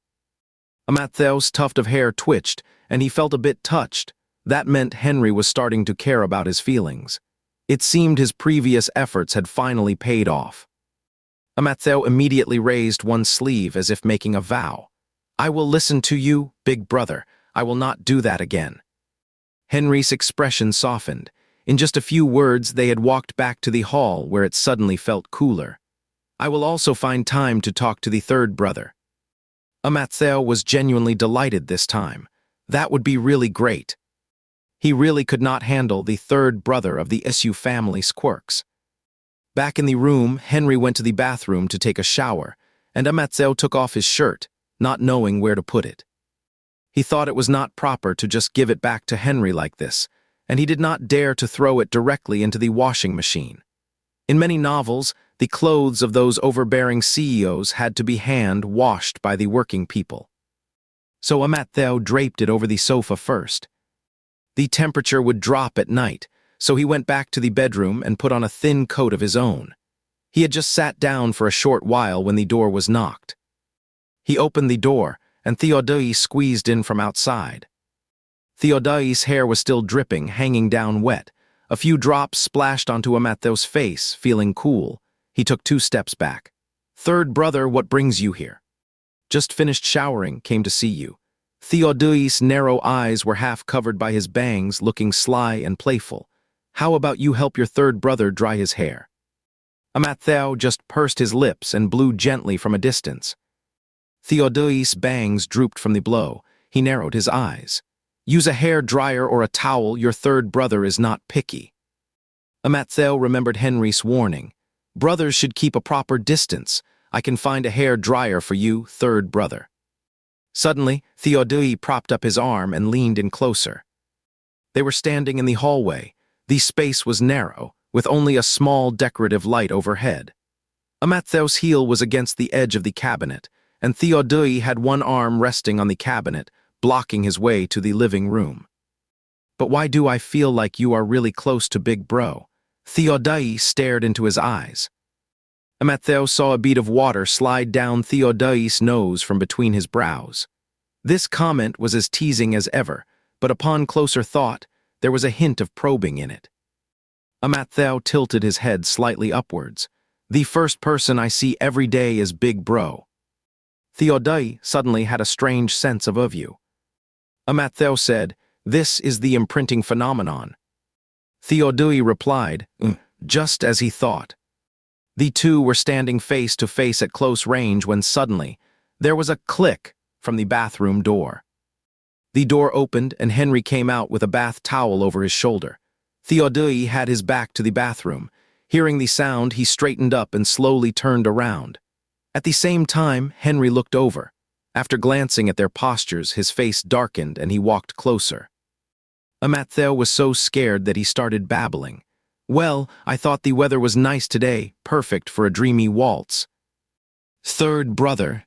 Matthew's tuft of hair twitched, and he felt a bit touched. That meant Henry was starting to care about his feelings. It seemed his previous efforts had finally paid off. Matthew immediately raised one sleeve as if making a vow. "I will listen to you, big brother. I will not do that again." Henry's expression softened. In just a few words, they had walked back to the hall where it suddenly felt cooler. "I will also find time to talk to the third brother." Matthew was genuinely delighted this time. That would be really great. He really could not handle the third brother of the Issue family's quirks. Back in the room, Henry went to the bathroom to take a shower, and Matthew took off his shirt, not knowing where to put it. He thought it was not proper to just give it back to Henry like this, and he did not dare to throw it directly into the washing machine. In many novels, the clothes of those overbearing CEOs had to be hand-washed by the working people. So Matthew draped it over the sofa first. The temperature would drop at night, so he went back to the bedroom and put on a thin coat of his own. He had just sat down for a short while when the door was knocked. He opened the door, and Theodore squeezed in from outside. Theodore's hair was still dripping, hanging down wet. A few drops splashed onto Matthew's face, feeling cool. He took 2 steps back. "Third brother, what brings you here?" "Just finished showering, came to see you." Theodore's narrow eyes were half covered by his bangs, looking sly and playful. "How about you help your third brother dry his hair?" Matthew just pursed his lips and blew gently from a distance. Theodore's bangs drooped from the blow. He narrowed his eyes. "Use a hair dryer or a towel, your third brother is not picky." Matthew remembered Henry's warning. "Brothers should keep a proper distance. I can find a hair dryer for you, third brother." Suddenly, Theodore propped up his arm and leaned in closer. They were standing in the hallway. The space was narrow, with only a small decorative light overhead. Matthew's heel was against the edge of the cabinet, and Theodore had one arm resting on the cabinet, blocking his way to the living room. "But why do I feel like you are really close to Big Bro?" Theodore stared into his eyes. Matthew saw a bead of water slide down Theodore's nose from between his brows. This comment was as teasing as ever, but upon closer thought, there was a hint of probing in it. Matthew tilted his head slightly upwards. "The first person I see every day is Big Bro." Theodore suddenly had a strange sense of you. Matthew said, "This is the imprinting phenomenon." Theodore replied, just as he thought. The two were standing face to face at close range when suddenly, there was a click from the bathroom door. The door opened and Henry came out with a bath towel over his shoulder. Theodore had his back to the bathroom. Hearing the sound, he straightened up and slowly turned around. At the same time, Henry looked over. After glancing at their postures, his face darkened and he walked closer. Matthew was so scared that he started babbling. "Well, I thought the weather was nice today, perfect for a dreamy waltz." "Third brother."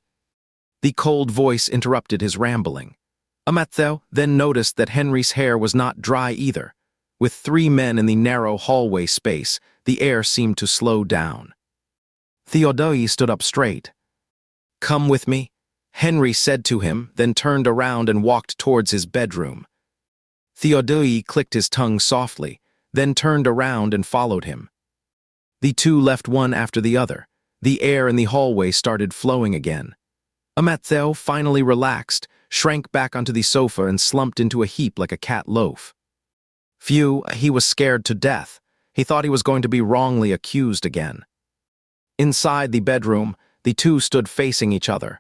The cold voice interrupted his rambling. Matthew then noticed that Henry's hair was not dry either. With 3 men in the narrow hallway space, the air seemed to slow down. Theodore stood up straight. "Come with me," Henry said to him, then turned around and walked towards his bedroom. Theodore clicked his tongue softly, then turned around and followed him. The two left one after the other. The air in the hallway started flowing again. Matthew finally relaxed, shrank back onto the sofa and slumped into a heap like a cat loaf. Phew, he was scared to death. He thought he was going to be wrongly accused again. Inside the bedroom, the two stood facing each other.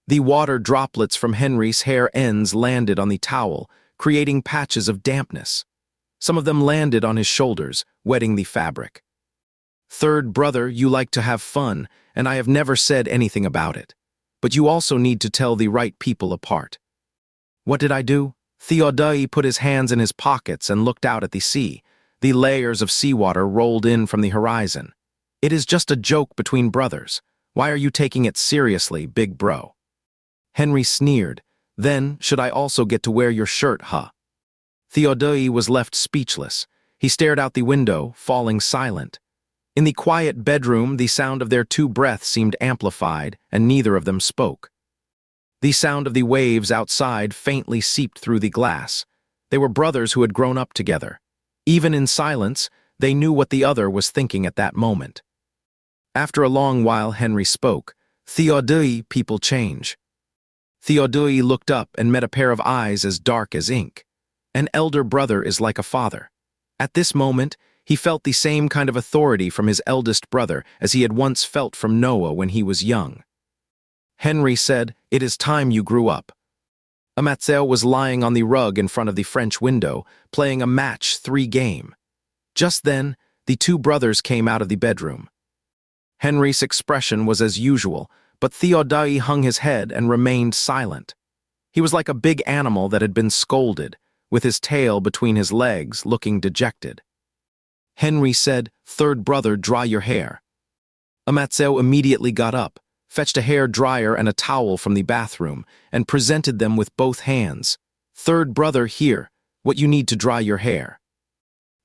The water droplets from Henry's hair ends landed on the towel, creating patches of dampness. Some of them landed on his shoulders, wetting the fabric. "Third brother, you like to have fun, and I have never said anything about it. But you also need to tell the right people apart." "What did I do?" Theodore put his hands in his pockets and looked out at the sea. The layers of seawater rolled in from the horizon. "It is just a joke between brothers. Why are you taking it seriously, big bro?" Henry sneered. "Then, should I also get to wear your shirt, huh?" Theodore was left speechless. He stared out the window, falling silent. In the quiet bedroom, the sound of their two breaths seemed amplified, and neither of them spoke. The sound of the waves outside faintly seeped through the glass. They were brothers who had grown up together. Even in silence, they knew what the other was thinking at that moment. After a long while, Henry spoke. "Theodore, people change." Theodore looked up and met a pair of eyes as dark as ink. An elder brother is like a father. At this moment, he felt the same kind of authority from his eldest brother as he had once felt from Noah when he was young. Henry said, "It is time you grew up." Amatzel was lying on the rug in front of the French window, playing a match-3 game. Just then, the two brothers came out of the bedroom. Henry's expression was as usual, but Theodore hung his head and remained silent. He was like a big animal that had been scolded, with his tail between his legs, looking dejected. Henry said, "Third brother, dry your hair." Amatzel immediately got up, fetched a hair dryer and a towel from the bathroom, and presented them with both hands. "Third brother, here, what you need to dry your hair.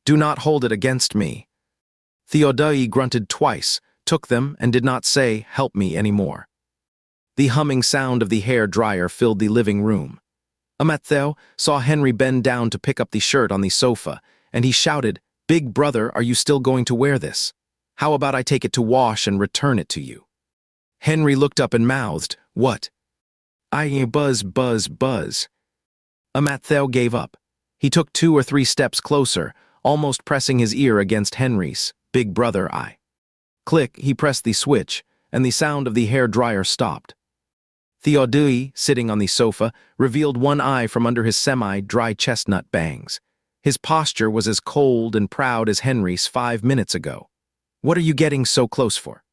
Do not hold it against me." Theodore grunted twice, took them, and did not say, "Help me," anymore. The humming sound of the hair dryer filled the living room. Amatzel saw Henry bend down to pick up the shirt on the sofa, and he shouted, "Big brother, are you still going to wear this? How about I take it to wash and return it to you?" Henry looked up and mouthed, "What?" "I buzz, buzz, buzz." Amatzel gave up. He took 2 or 3 steps closer, almost pressing his ear against Henry's. "Big brother, I." Click, he pressed the switch, and the sound of the hair dryer stopped. Theodore, sitting on the sofa, revealed one eye from under his semi-dry chestnut bangs. His posture was as cold and proud as Henry's 5 minutes ago. "What are you getting so close for?"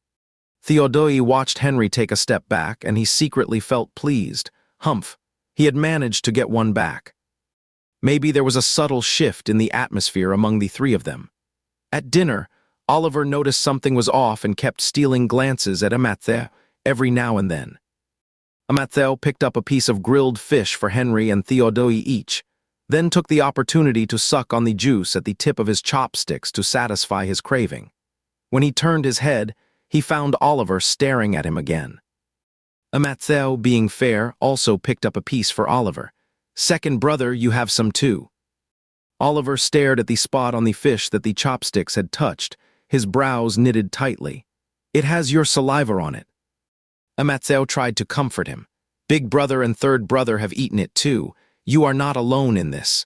Theodore watched Henry take a step back, and he secretly felt pleased. Humph, he had managed to get one back. Maybe there was a subtle shift in the atmosphere among the three of them. At dinner, Oliver noticed something was off and kept stealing glances at Amatzel every now and then. Amatzel picked up a piece of grilled fish for Henry and Theodore each, then took the opportunity to suck on the juice at the tip of his chopsticks to satisfy his craving. When he turned his head, he found Oliver staring at him again. Amatzel, being fair, also picked up a piece for Oliver. "Second brother, you have some too." Oliver stared at the spot on the fish that the chopsticks had touched, his brows knitted tightly. "It has your saliva on it." Amatzel tried to comfort him. "Big brother and third brother have eaten it too. You are not alone in this."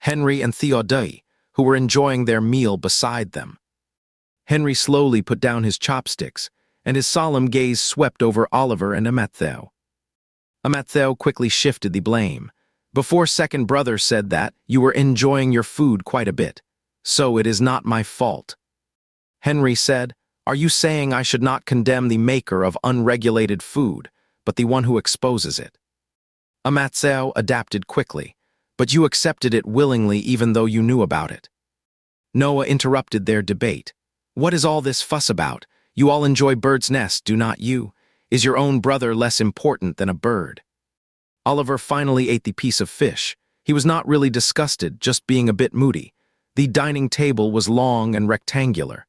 Henry and Theodore, who were enjoying their meal beside them. Henry slowly put down his chopsticks, and his solemn gaze swept over Oliver and Amatzel. Amatzel quickly shifted the blame. "Before second brother said that, you were enjoying your food quite a bit, so it is not my fault." Henry said, "Are you saying I should not condemn the maker of unregulated food, but the one who exposes it?" Amatzel adapted quickly, "But you accepted it willingly even though you knew about it." Noah interrupted their debate. "What is all this fuss about? You all enjoy bird's nest, do not you? Is your own brother less important than a bird?" Oliver finally ate the piece of fish. He was not really disgusted, just being a bit moody. The dining table was long and rectangular.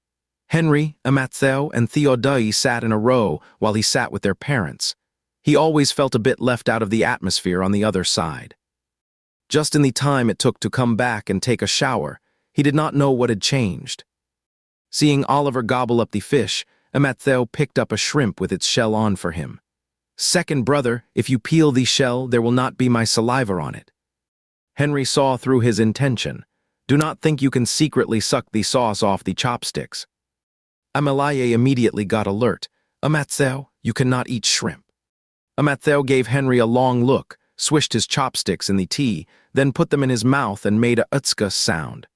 Henry, Amatzel, and Theodore sat in a row while he sat with their parents. He always felt a bit left out of the atmosphere on the other side. Just in the time it took to come back and take a shower, he did not know what had changed. Seeing Oliver gobble up the fish, Amatzel picked up a shrimp with its shell on for him. "Second brother, if you peel the shell, there will not be my saliva on it." Henry saw through his intention. "Do not think you can secretly suck the sauce off the chopsticks." Amelie immediately got alert. "Amatzel, you cannot eat shrimp." Amatzel gave Henry a long look, swished his chopsticks in the tea, then put them in his mouth and made a utska sound.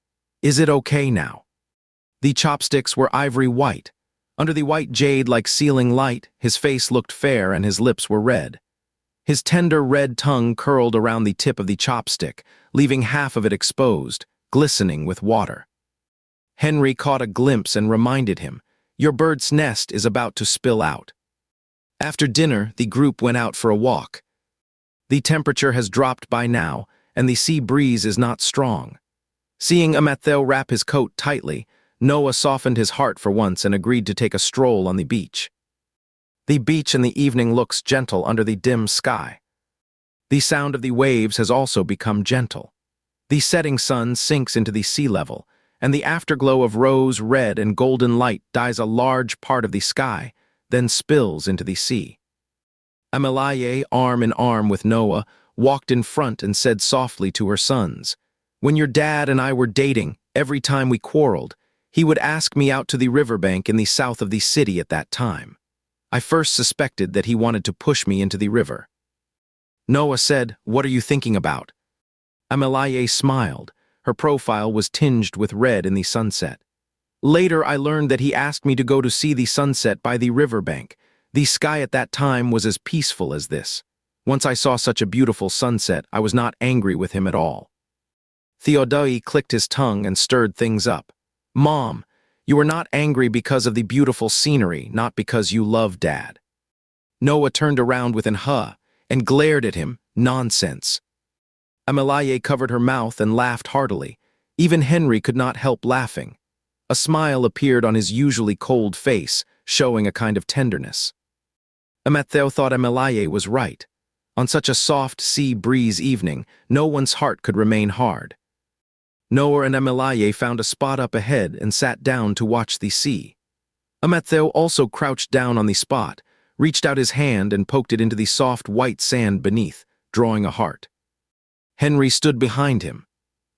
"Is it okay now?" The chopsticks were ivory white. Under the white jade like ceiling light, his face looked fair and his lips were red. His tender red tongue curled around the tip of the chopstick, leaving half of it exposed, glistening with water. Henry caught a glimpse and reminded him, "Your bird's nest is about to spill out." After dinner, the group went out for a walk. The temperature has dropped by now, and the sea breeze is not strong. Seeing Amatzel wrap his coat tightly, Noah softened his heart for once and agreed to take a stroll on the beach. The beach in the evening looks gentle under the dim sky. The sound of the waves has also become gentle. The setting sun sinks into the sea level, and the afterglow of rose, red, and golden light dyes a large part of the sky, then spills into the sea. Amalaye, arm in arm with Noah, walked in front and said softly to her sons, "When your dad and I were dating, every time we quarreled, he would ask me out to the riverbank in the south of the city at that time. I first suspected that he wanted to push me into the river." Noah said, "What are you thinking about?" Amalaye smiled. Her profile was tinged with red in the sunset. "Later I learned that he asked me to go to see the sunset by the riverbank. The sky at that time was as peaceful as this. Once I saw such a beautiful sunset, I was not angry with him at all." Theodore clicked his tongue and stirred things up. "Mom, you were not angry because of the beautiful scenery, not because you love Dad." Noah turned around with an huh and glared at him. "Nonsense." Amalaye covered her mouth and laughed heartily. Even Henry could not help laughing. A smile appeared on his usually cold face, showing a kind of tenderness. Amattheo thought Amalaye was right. On such a soft sea breeze evening, no one's heart could remain hard. Noah and Amalaye found a spot up ahead and sat down to watch the sea. Amattheo also crouched down on the spot, reached out his hand and poked it into the soft white sand beneath, drawing a heart. Henry stood behind him.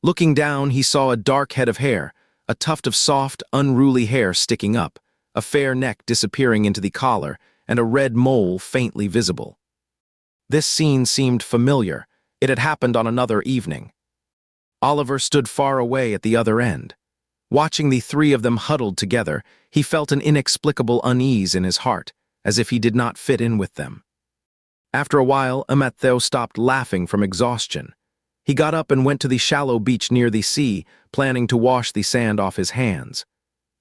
Looking down, he saw a dark head of hair, a tuft of soft, unruly hair sticking up, a fair neck disappearing into the collar, and a red mole faintly visible. This scene seemed familiar. It had happened on another evening. Oliver stood far away at the other end. Watching the three of them huddled together, he felt an inexplicable unease in his heart, as if he did not fit in with them. After a while, Amattheo stopped laughing from exhaustion. He got up and went to the shallow beach near the sea, planning to wash the sand off his hands.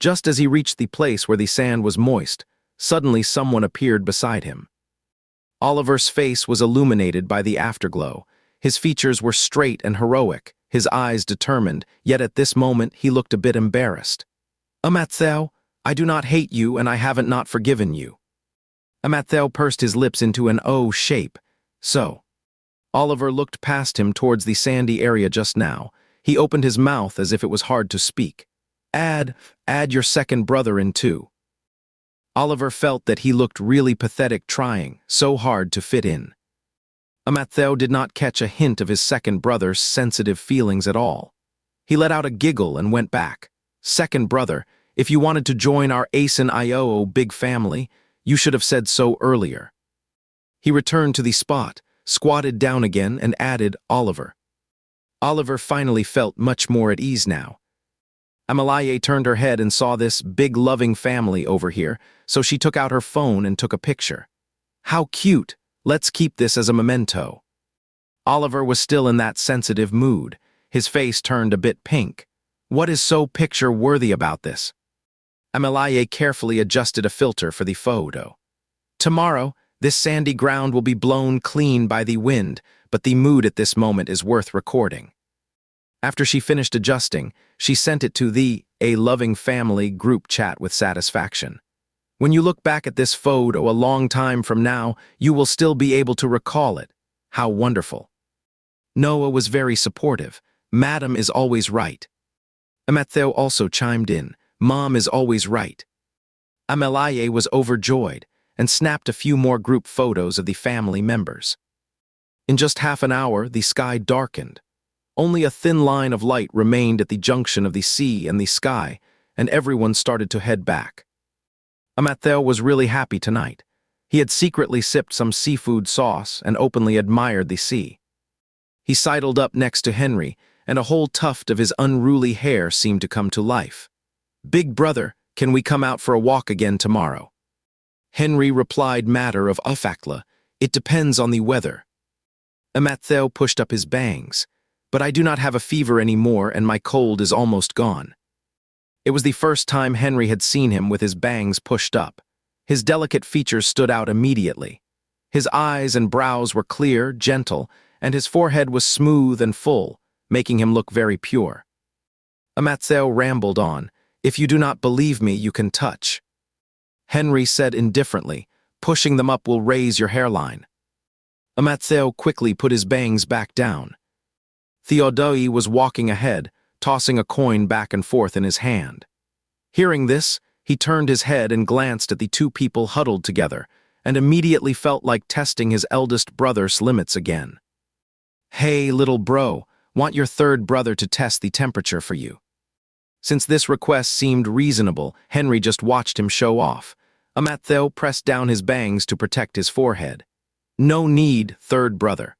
Just as he reached the place where the sand was moist, suddenly someone appeared beside him. Oliver's face was illuminated by the afterglow. His features were straight and heroic, his eyes determined, yet at this moment he looked a bit embarrassed. "Amattheo, I do not hate you and I haven't not forgiven you." Amattheo pursed his lips into an O shape. "So." Oliver looked past him towards the sandy area just now. He opened his mouth as if it was hard to speak. Add your second brother in too." Oliver felt that he looked really pathetic trying so hard to fit in. Amattheo did not catch a hint of his second brother's sensitive feelings at all. He let out a giggle and went back. "Second brother, if you wanted to join our Ace and Io big family, you should have said so earlier." He returned to the spot, squatted down again, and added Oliver. Oliver finally felt much more at ease now. Amalaye turned her head and saw this big loving family over here, so she took out her phone and took a picture. "How cute! Let's keep this as a memento." Oliver was still in that sensitive mood. His face turned a bit pink. What is so picture-worthy about this? Amalaye carefully adjusted a filter for the photo. "Tomorrow, this sandy ground will be blown clean by the wind, but the mood at this moment is worth recording." After she finished adjusting, she sent it to the A Loving Family group chat with satisfaction. "When you look back at this photo a long time from now, you will still be able to recall it. How wonderful." Noah was very supportive. "Madam is always right." Amattheo also chimed in. "Mom is always right." Amalaye was overjoyed and snapped a few more group photos of the family members. In just half an hour, the sky darkened. Only a thin line of light remained at the junction of the sea and the sky, and everyone started to head back. Amattheo was really happy tonight. He had secretly sipped some seafood sauce and openly admired the sea. He sidled up next to Henry, and a whole tuft of his unruly hair seemed to come to life. "Big brother, can we come out for a walk again tomorrow?" Henry replied matter of factly, "It depends on the weather." Amattheo pushed up his bangs. "But I do not have a fever anymore and my cold is almost gone." It was the first time Henry had seen him with his bangs pushed up. His delicate features stood out immediately. His eyes and brows were clear, gentle, and his forehead was smooth and full, making him look very pure. Amattheo rambled on. "If you do not believe me, you can touch." Henry said indifferently, Pushing them up will raise your hairline. Amattheo quickly put his bangs back down. Theodoi was walking ahead, tossing a coin back and forth in his hand. Hearing this, he turned his head and glanced at the two people huddled together, and immediately felt like testing his eldest brother's limits again. "Hey, little bro, want your third brother to test the temperature for you." Since this request seemed reasonable, Henry just watched him show off. Amattheo pressed down his bangs to protect his forehead. "No need, third brother."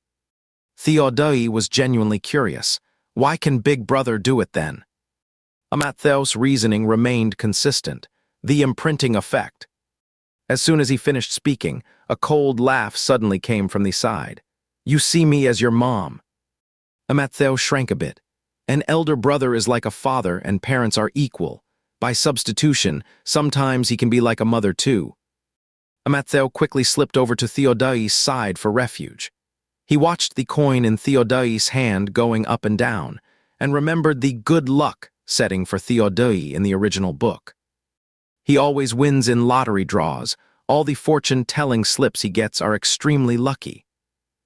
Theodoi was genuinely curious. Why can big brother do it then? Amattheo's reasoning remained consistent. The imprinting effect. As soon as he finished speaking, a cold laugh suddenly came from the side. "You see me as your mom." Amattheo shrank a bit. An elder brother is like a father and parents are equal. By substitution, sometimes he can be like a mother too. Amattheo quickly slipped over to Theodoi's side for refuge. He watched the coin in Theodoi's hand going up and down, and remembered the good luck setting for Theodoi in the original book. He always wins in lottery draws. All the fortune-telling slips he gets are extremely lucky.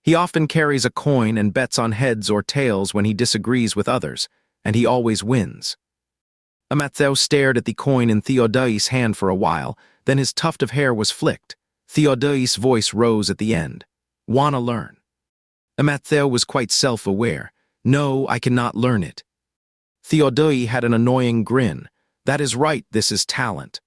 He often carries a coin and bets on heads or tails when he disagrees with others, and he always wins. Amattheo stared at the coin in Theodoi's hand for a while, then his tuft of hair was flicked. Theodoi's voice rose at the end. "Wanna learn?" Amattheo was quite self-aware. "No, I cannot learn it." Theodoi had an annoying grin. "That is right, this is talent."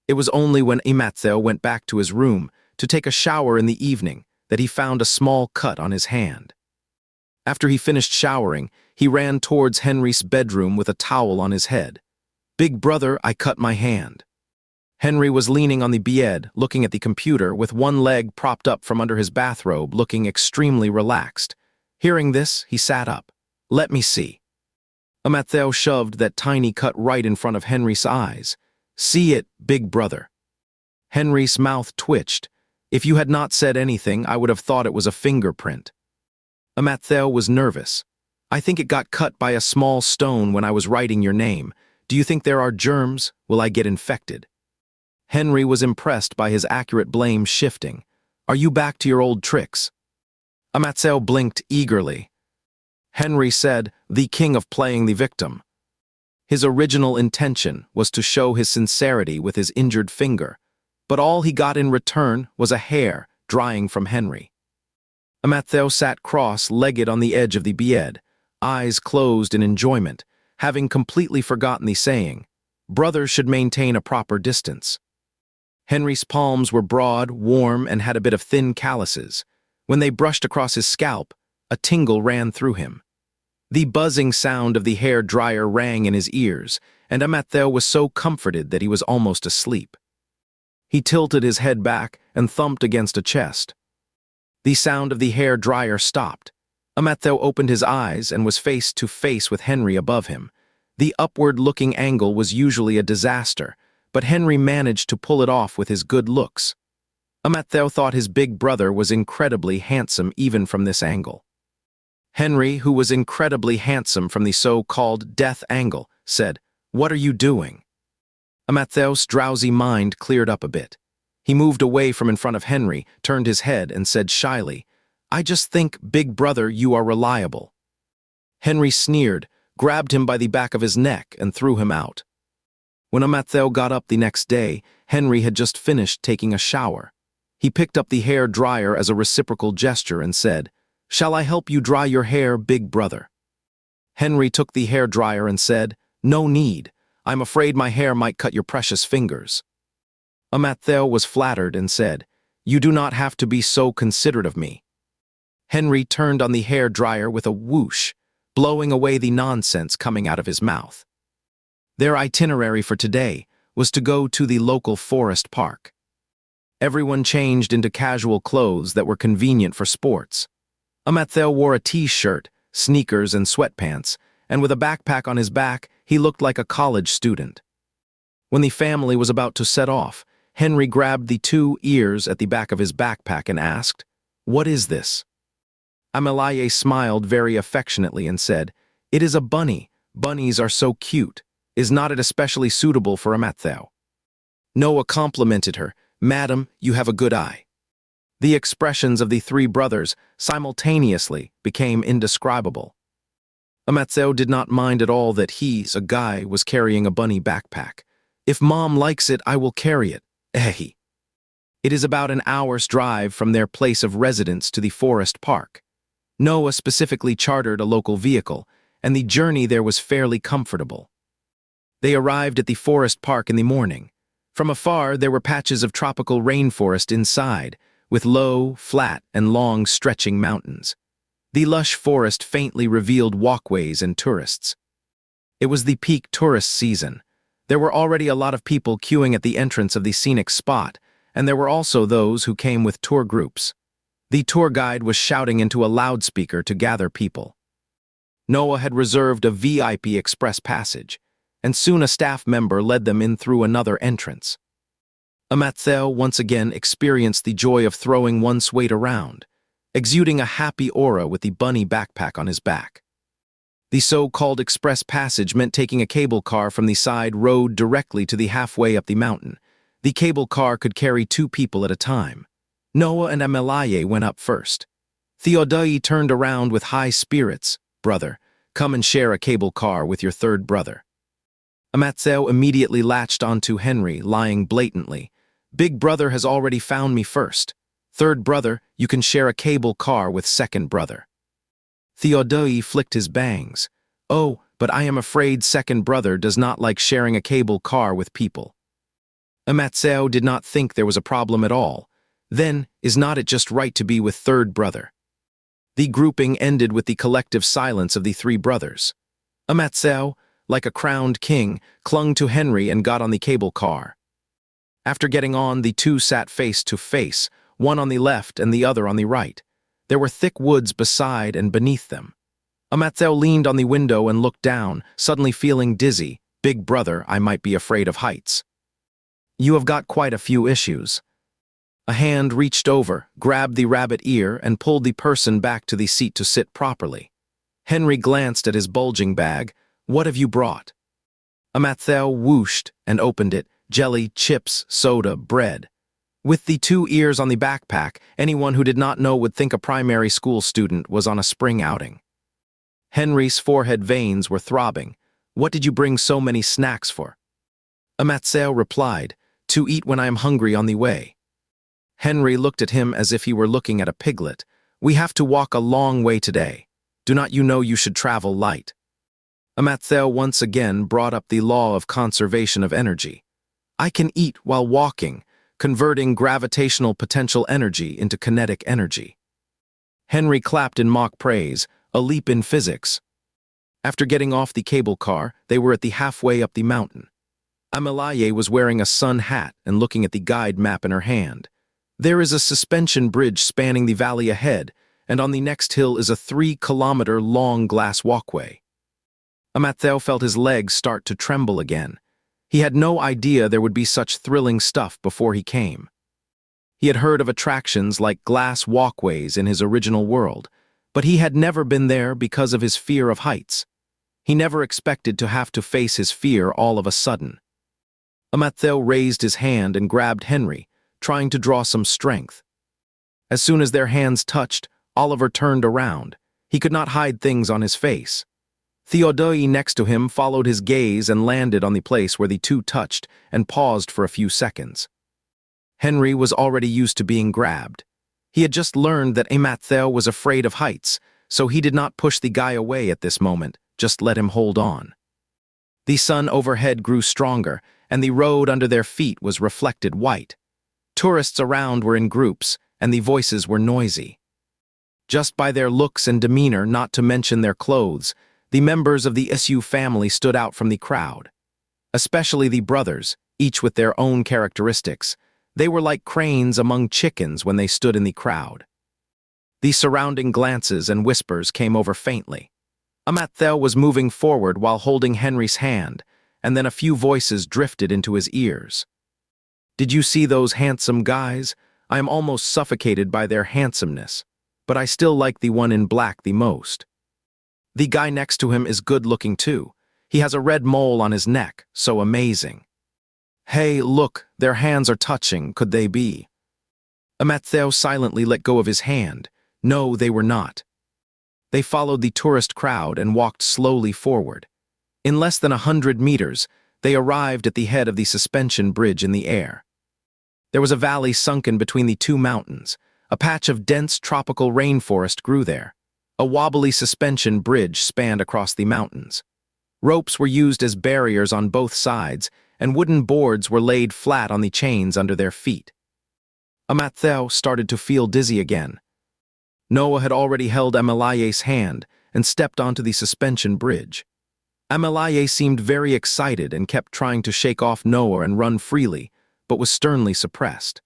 It was only when Amattheo went back to his room to take a shower in the evening that he found a small cut on his hand. After he finished showering, he ran towards Henry's bedroom with a towel on his head. "Big brother, I cut my hand." Henry was leaning on the bed, looking at the computer, with one leg propped up from under his bathrobe, looking extremely relaxed. Hearing this, he sat up. "Let me see." Amattheo shoved that tiny cut right in front of Henry's eyes. "See it, big brother." Henry's mouth twitched. "If you had not said anything, I would have thought it was a fingerprint." Amattheo was nervous. "I think it got cut by a small stone when I was writing your name. Do you think there are germs? Will I get infected?" Henry was impressed by his accurate blame shifting. "Are you back to your old tricks?" Amattheo blinked eagerly. Henry said, "The king of playing the victim." His original intention was to show his sincerity with his injured finger, but all he got in return was a hair drying from Henry. Amattheo sat cross-legged on the edge of the bed, eyes closed in enjoyment, having completely forgotten the saying, "Brothers should maintain a proper distance." Henry's palms were broad, warm, and had a bit of thin calluses. When they brushed across his scalp, a tingle ran through him. The buzzing sound of the hair dryer rang in his ears, and Amattheo was so comforted that he was almost asleep. He tilted his head back and thumped against a chest. The sound of the hair dryer stopped. Amattheo opened his eyes and was face to face with Henry above him. The upward-looking angle was usually a disaster, but Henry managed to pull it off with his good looks. Amattheo thought his big brother was incredibly handsome even from this angle. Henry, who was incredibly handsome from the so-called death angle, said, "What are you doing?" Amattheo's drowsy mind cleared up a bit. He moved away from in front of Henry, turned his head, and said shyly, "I just think, big brother, you are reliable." Henry sneered, grabbed him by the back of his neck, and threw him out. When Amattheo got up the next day, Henry had just finished taking a shower. He picked up the hair dryer as a reciprocal gesture and said, "Shall I help you dry your hair, big brother?" Henry took the hair dryer and said, "No need. I'm afraid my hair might cut your precious fingers." Amattheo was flattered and said, "You do not have to be so considerate of me." Henry turned on the hair dryer with a whoosh, blowing away the nonsense coming out of his mouth. Their itinerary for today was to go to the local forest park. Everyone changed into casual clothes that were convenient for sports. Amattheo wore a t-shirt, sneakers, and sweatpants, and with a backpack on his back, he looked like a college student. When the family was about to set off, Henry grabbed the two ears at the back of his backpack and asked, "What is this?" Amelie smiled very affectionately and said, "It is a bunny. Bunnies are so cute. Is not it especially suitable for Amattheo?" Noah complimented her, "Madam, you have a good eye." The expressions of the three brothers simultaneously became indescribable. Amatseo did not mind at all that a guy, was carrying a bunny backpack. "If Mom likes it, I will carry it. Eh." It is about an hour's drive from their place of residence to the forest park. Noah specifically chartered a local vehicle, and the journey there was fairly comfortable. They arrived at the forest park in the morning. From afar, there were patches of tropical rainforest inside, with low, flat, and long stretching mountains. The lush forest faintly revealed walkways and tourists. It was the peak tourist season. There were already a lot of people queuing at the entrance of the scenic spot, and there were also those who came with tour groups. The tour guide was shouting into a loudspeaker to gather people. Noah had reserved a VIP express passage, and soon a staff member led them in through another entrance. Amatseo once again experienced the joy of throwing one's weight around, exuding a happy aura with the bunny backpack on his back. The so-called express passage meant taking a cable car from the side road directly to the halfway up the mountain. The cable car could carry 2 people at a time. Noah and Amelaye went up first. Theodai turned around with high spirits. "Brother, come and share a cable car with your third brother." Amatseo immediately latched onto Henry, lying blatantly. "Big brother has already found me first. Third brother, you can share a cable car with second brother." Theodai flicked his bangs. "Oh, but I am afraid second brother does not like sharing a cable car with people." Amatseo did not think there was a problem at all. Then, is not it just right to be with third brother? The grouping ended with the collective silence of the 3 brothers. Amatseo, like a crowned king, clung to Henry and got on the cable car. After getting on, the 2 sat face to face, one on the left and the other on the right. There were thick woods beside and beneath them. Amatseo leaned on the window and looked down, suddenly feeling dizzy. "Big brother, I might be afraid of heights." "You have got quite a few issues." A hand reached over, grabbed the rabbit ear, and pulled the person back to the seat to sit properly. Henry glanced at his bulging bag. "What have you brought?" Amatseo whooshed and opened it. Jelly, chips, soda, bread. With the 2 ears on the backpack, anyone who did not know would think a primary school student was on a spring outing. Henry's forehead veins were throbbing. "What did you bring so many snacks for?" Amatseo replied, "To eat when I am hungry on the way." Henry looked at him as if he were looking at a piglet. "We have to walk a long way today. Do not you know you should travel light?" Amatseo once again brought up the law of conservation of energy. "I can eat while walking, converting gravitational potential energy into kinetic energy." Henry clapped in mock praise, a leap in physics. After getting off the cable car, they were at the halfway up the mountain. Amelaye was wearing a sun hat and looking at the guide map in her hand. There is a suspension bridge spanning the valley ahead, and on the next hill is a 3-kilometer-long glass walkway. Amatseo felt his legs start to tremble again. He had no idea there would be such thrilling stuff before he came. He had heard of attractions like glass walkways in his original world, but he had never been there because of his fear of heights. He never expected to have to face his fear all of a sudden. Amatseo raised his hand and grabbed Henry, trying to draw some strength. As soon as their hands touched, Oliver turned around. He could not hide things on his face. Theodai next to him followed his gaze and landed on the place where the 2 touched and paused for a few seconds. Henry was already used to being grabbed. He had just learned that Amatseo was afraid of heights, so he did not push the guy away at this moment, just let him hold on. The sun overhead grew stronger, and the road under their feet was reflected white. Tourists around were in groups, and the voices were noisy. Just by their looks and demeanor, not to mention their clothes, the members of the Isu family stood out from the crowd. Especially the brothers, each with their own characteristics. They were like cranes among chickens when they stood in the crowd. The surrounding glances and whispers came over faintly. Amatseo was moving forward while holding Henry's hand, and then a few voices drifted into his ears. "Did you see those handsome guys? I am almost suffocated by their handsomeness, but I still like the one in black the most. The guy next to him is good-looking too. He has a red mole on his neck, so amazing." Hey, look, their hands are touching, could they be? Matthew silently let go of his hand. No, they were not. They followed the tourist crowd and walked slowly forward. In less than 100 meters, they arrived at the head of the suspension bridge in the air. There was a valley sunken between the two mountains. A patch of dense tropical rainforest grew there. A wobbly suspension bridge spanned across the mountains. Ropes were used as barriers on both sides, and wooden boards were laid flat on the chains under their feet. Matthew started to feel dizzy again. Noah had already held Amalaye's hand and stepped onto the suspension bridge. Amalaye seemed very excited and kept trying to shake off Noah and run freely, but was sternly suppressed.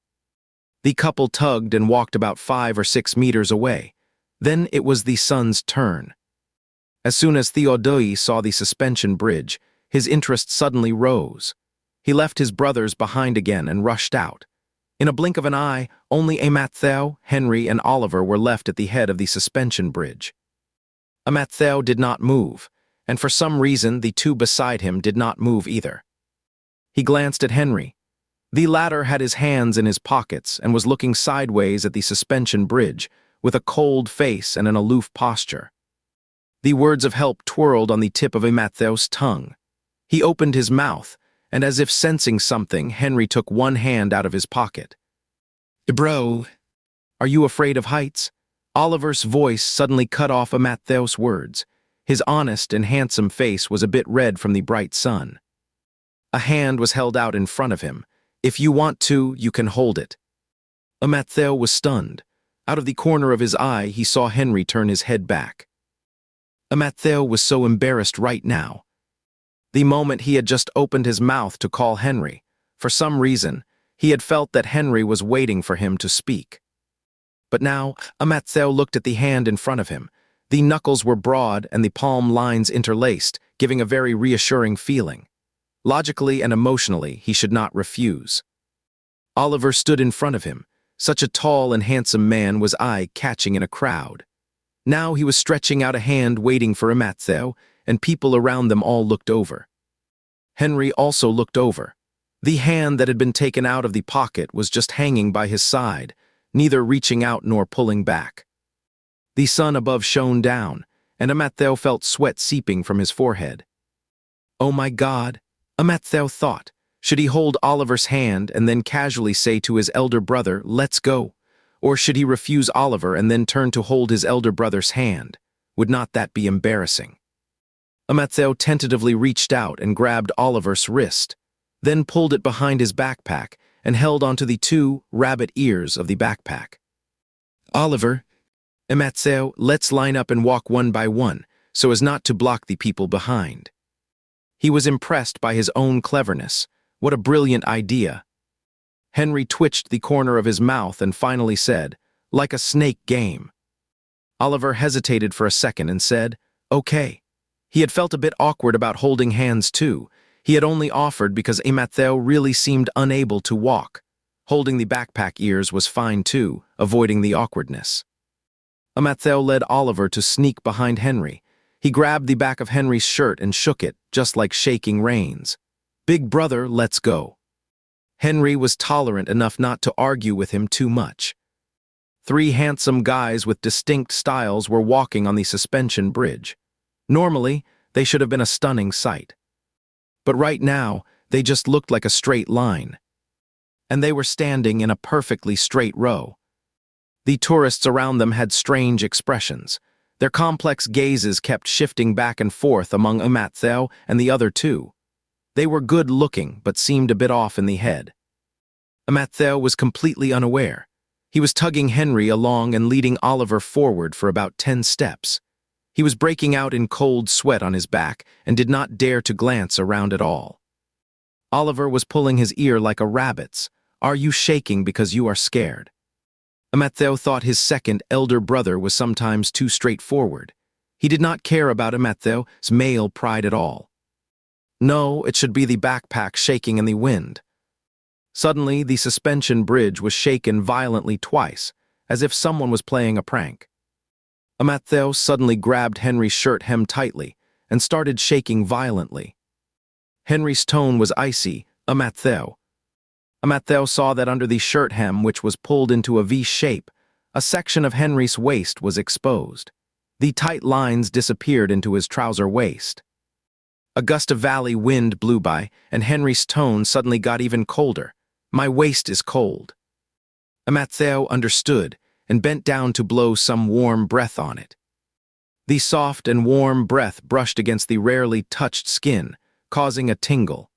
The couple tugged and walked about 5 or 6 meters away. Then it was the son's turn. As soon as Theodoi saw the suspension bridge, his interest suddenly rose. He left his brothers behind again and rushed out. In a blink of an eye, only Matthew, Henry, and Oliver were left at the head of the suspension bridge. Matthew did not move, and for some reason the two beside him did not move either. He glanced at Henry. The latter had his hands in his pockets and was looking sideways at the suspension bridge, with a cold face and an aloof posture. The words of help twirled on the tip of Matthew's tongue. He opened his mouth, and as if sensing something, Henry took one hand out of his pocket. "Bro, are you afraid of heights?" Oliver's voice suddenly cut off Matthew's words. His honest and handsome face was a bit red from the bright sun. A hand was held out in front of him. "If you want to, you can hold it." Matthew was stunned. Out of the corner of his eye, he saw Henry turn his head back. Matthew was so embarrassed right now. The moment he had just opened his mouth to call Henry, for some reason, he had felt that Henry was waiting for him to speak. But now, Matthew looked at the hand in front of him. The knuckles were broad and the palm lines interlaced, giving a very reassuring feeling. Logically and emotionally, he should not refuse. Oliver stood in front of him. Such a tall and handsome man was eye-catching in a crowd. Now he was stretching out a hand waiting for Matthew, and people around them all looked over. Henry also looked over. The hand that had been taken out of the pocket was just hanging by his side, neither reaching out nor pulling back. The sun above shone down, and Matthew felt sweat seeping from his forehead. Oh my God, Matthew thought. Should he hold Oliver's hand and then casually say to his elder brother, "Let's go"? Or should he refuse Oliver and then turn to hold his elder brother's hand? Would not that be embarrassing? Matthew tentatively reached out and grabbed Oliver's wrist, then pulled it behind his backpack and held onto the 2 rabbit ears of the backpack. "Oliver, Matthew, let's line up and walk one by one, so as not to block the people behind." He was impressed by his own cleverness. What a brilliant idea. Henry twitched the corner of his mouth and finally said, "Like a snake game." Oliver hesitated for a second and said, "Okay." He had felt a bit awkward about holding hands too. He had only offered because Matthew really seemed unable to walk. Holding the backpack ears was fine too, avoiding the awkwardness. Matthew led Oliver to sneak behind Henry. He grabbed the back of Henry's shirt and shook it, just like shaking reins. "Big brother, let's go." Henry was tolerant enough not to argue with him too much. 3 handsome guys with distinct styles were walking on the suspension bridge. Normally, they should have been a stunning sight. But right now, they just looked like a straight line. And they were standing in a perfectly straight row. The tourists around them had strange expressions. Their complex gazes kept shifting back and forth among Matthew and the other 2. They were good-looking, but seemed a bit off in the head. Matthew was completely unaware. He was tugging Henry along and leading Oliver forward for about 10 steps. He was breaking out in cold sweat on his back and did not dare to glance around at all. Oliver was pulling his ear like a rabbit's. "Are you shaking because you are scared?" Matthew thought his second elder brother was sometimes too straightforward. He did not care about Matthew's male pride at all. No, it should be the backpack shaking in the wind. Suddenly, the suspension bridge was shaken violently twice, as if someone was playing a prank. Matthew suddenly grabbed Henry's shirt hem tightly and started shaking violently. Henry's tone was icy, Amatheo. Amatheo saw that under the shirt hem, which was pulled into a V shape, a section of Henry's waist was exposed. The tight lines disappeared into his trouser waist. A gust of valley wind blew by, and Henry's tone suddenly got even colder. "My waist is cold." Amatheo understood and bent down to blow some warm breath on it. The soft and warm breath brushed against the rarely touched skin, causing a tingle.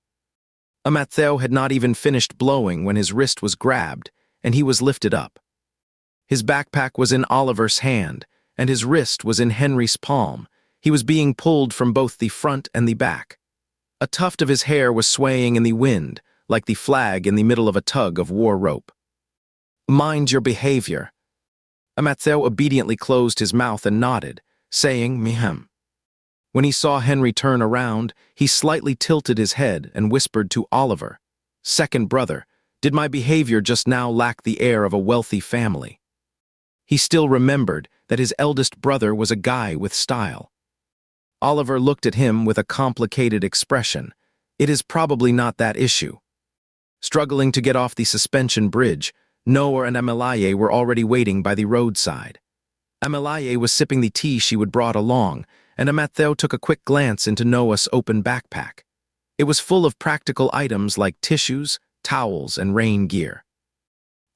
Amatheo had not even finished blowing when his wrist was grabbed, and he was lifted up. His backpack was in Oliver's hand, and his wrist was in Henry's palm. He was being pulled from both the front and the back. A tuft of his hair was swaying in the wind, like the flag in the middle of a tug of war rope. "Mind your behavior." Amatheo obediently closed his mouth and nodded, saying, "Mihem." When he saw Henry turn around, he slightly tilted his head and whispered to Oliver, "Second brother, did my behavior just now lack the air of a wealthy family?" He still remembered that his eldest brother was a guy with style. Oliver looked at him with a complicated expression. "It is probably not that issue." Struggling to get off the suspension bridge, Noah and Amelaye were already waiting by the roadside. Amelaye was sipping the tea she had brought along, and Amatheo took a quick glance into Noah's open backpack. It was full of practical items like tissues, towels, and rain gear.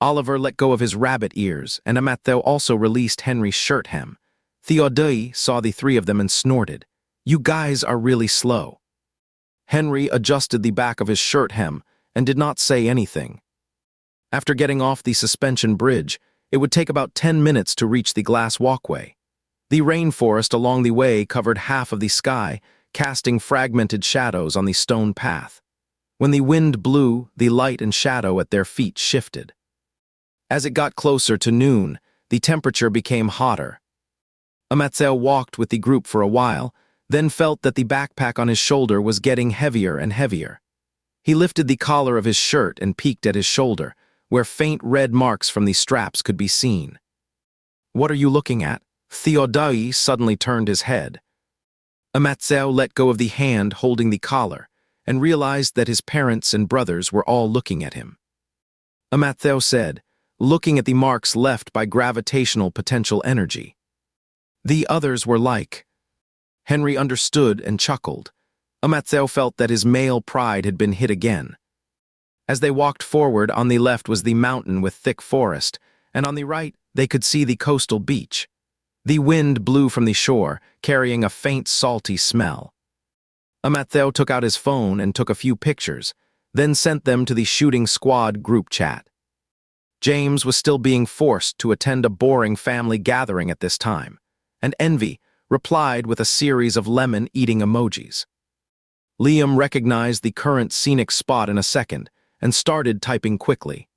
Oliver let go of his rabbit ears, and Amatheo also released Henry's shirt hem. Theodore saw the three of them and snorted, "You guys are really slow." Henry adjusted the back of his shirt hem and did not say anything. After getting off the suspension bridge, it would take about 10 minutes to reach the glass walkway. The rainforest along the way covered half of the sky, casting fragmented shadows on the stone path. When the wind blew, the light and shadow at their feet shifted. As it got closer to noon, the temperature became hotter. Amatheo walked with the group for a while, then felt that the backpack on his shoulder was getting heavier and heavier. He lifted the collar of his shirt and peeked at his shoulder, where faint red marks from the straps could be seen. "What are you looking at?" Theodore suddenly turned his head. Amatheo let go of the hand holding the collar and realized that his parents and brothers were all looking at him. Amatheo said, "Looking at the marks left by gravitational potential energy." The others were like. Henry understood and chuckled. Amatheo felt that his male pride had been hit again. As they walked forward, on the left was the mountain with thick forest, and on the right they could see the coastal beach. The wind blew from the shore, carrying a faint salty smell. Amatheo took out his phone and took a few pictures, then sent them to the shooting squad group chat. James was still being forced to attend a boring family gathering at this time, and Envy replied with a series of lemon-eating emojis. Liam recognized the current scenic spot in a second and started typing quickly.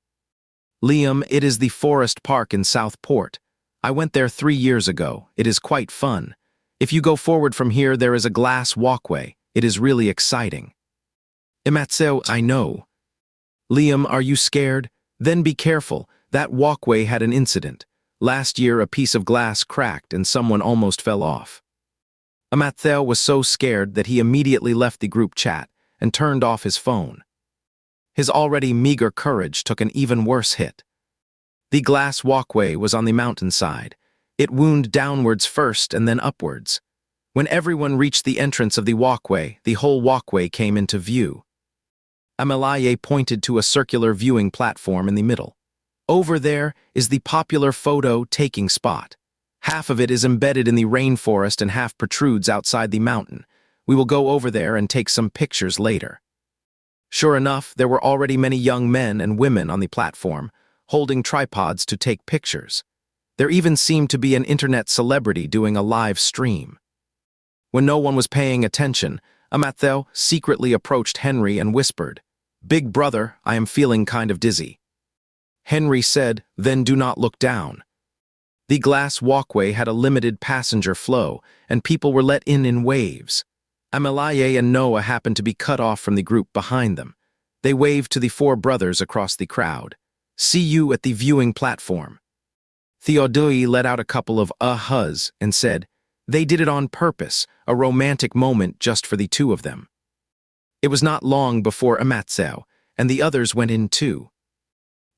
"Liam, it is the Forest Park in Southport. I went there 3 years ago. It is quite fun. If you go forward from here, there is a glass walkway. It is really exciting." "Amatheo, I know." "Liam, are you scared? Then be careful. That walkway had an incident. Last year, a piece of glass cracked and someone almost fell off." Amatheo was so scared that he immediately left the group chat and turned off his phone. His already meager courage took an even worse hit. The glass walkway was on the mountainside. It wound downwards first and then upwards. When everyone reached the entrance of the walkway, the whole walkway came into view. Amelaye pointed to a circular viewing platform in the middle. "Over there is the popular photo-taking spot. Half of it is embedded in the rainforest and half protrudes outside the mountain. We will go over there and take some pictures later." Sure enough, there were already many young men and women on the platform, holding tripods to take pictures. There even seemed to be an internet celebrity doing a live stream. When no one was paying attention, Amatheo secretly approached Henry and whispered, "Big brother, I am feeling kind of dizzy." Henry said, "Then do not look down." The glass walkway had a limited passenger flow, and people were let in waves. Amelaye and Noah happened to be cut off from the group behind them. They waved to the 4 brothers across the crowd. "See you at the viewing platform." Theodore let out a couple of ahs and said, "They did it on purpose, a romantic moment just for the 2 of them." It was not long before Amatheo, and the others went in too.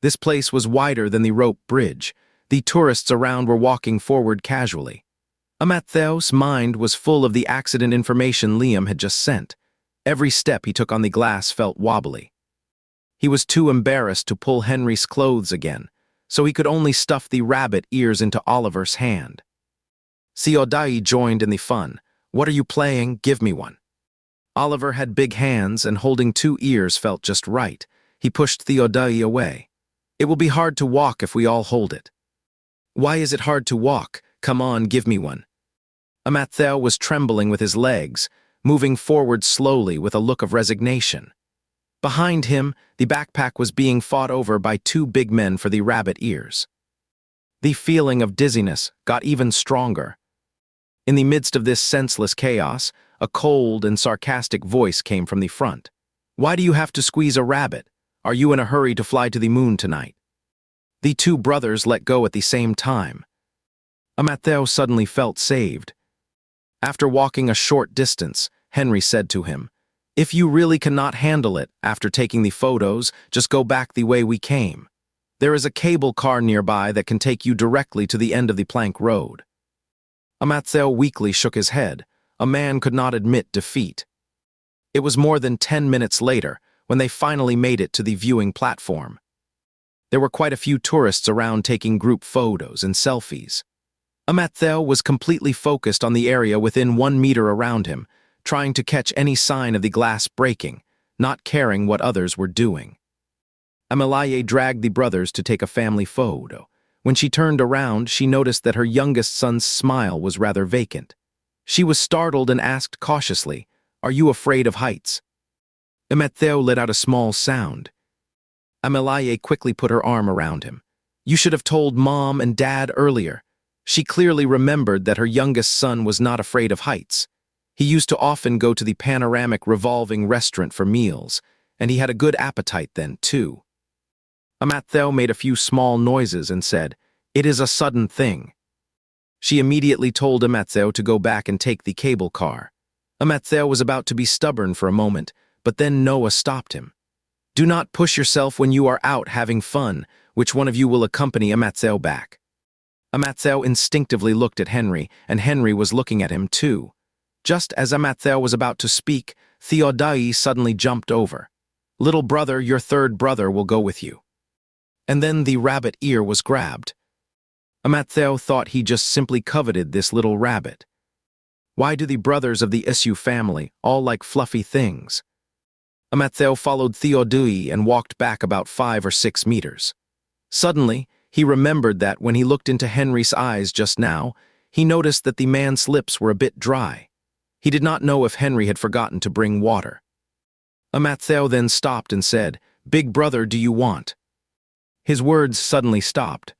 This place was wider than the rope bridge. The tourists around were walking forward casually. Matthew's mind was full of the accident information Liam had just sent. Every step he took on the glass felt wobbly. He was too embarrassed to pull Henry's clothes again, so he could only stuff the rabbit ears into Oliver's hand. Theodai joined in the fun. "What are you playing? Give me one." Oliver had big hands, and holding 2 ears felt just right. He pushed Theodai away. "It will be hard to walk if we all hold it." "Why is it hard to walk? Come on, give me one." Matthew was trembling with his legs, moving forward slowly with a look of resignation. Behind him, the backpack was being fought over by 2 big men for the rabbit ears. The feeling of dizziness got even stronger. In the midst of this senseless chaos, a cold and sarcastic voice came from the front. "Why do you have to squeeze a rabbit? Are you in a hurry to fly to the moon tonight?" The 2 brothers let go at the same time. Matthew suddenly felt saved. After walking a short distance, Henry said to him, "If you really cannot handle it after taking the photos, just go back the way we came. There is a cable car nearby that can take you directly to the end of the plank road." Matthew weakly shook his head. A man could not admit defeat. It was more than 10 minutes later when they finally made it to the viewing platform. There were quite a few tourists around taking group photos and selfies. Matthew was completely focused on the area within 1 meter around him, trying to catch any sign of the glass breaking, not caring what others were doing. Amalaye dragged the brothers to take a family photo. When she turned around, she noticed that her youngest son's smile was rather vacant. She was startled and asked cautiously, "Are you afraid of heights?" Matthew let out a small sound. Amalaye quickly put her arm around him. "You should have told Mom and Dad earlier." She clearly remembered that her youngest son was not afraid of heights. He used to often go to the panoramic revolving restaurant for meals, and he had a good appetite then, too. Matthew made a few small noises and said, "It is a sudden thing." She immediately told Matthew to go back and take the cable car. Matthew was about to be stubborn for a moment, but then Noah stopped him. "Do not push yourself when you are out having fun. Which one of you will accompany Matthew back?" Matthew instinctively looked at Henry, and Henry was looking at him too. Just as Matthew was about to speak, Theodai suddenly jumped over. "Little brother, your 3rd brother will go with you." And then the rabbit ear was grabbed. Matthew thought he just simply coveted this little rabbit. Why do the brothers of the Isu family all like fluffy things? Matthew followed Theodai and walked back about 5 or 6 meters. Suddenly, he remembered that when he looked into Henry's eyes just now, he noticed that the man's lips were a bit dry. He did not know if Henry had forgotten to bring water. Matthew then stopped and said, "Big brother, do you want?" His words suddenly stopped.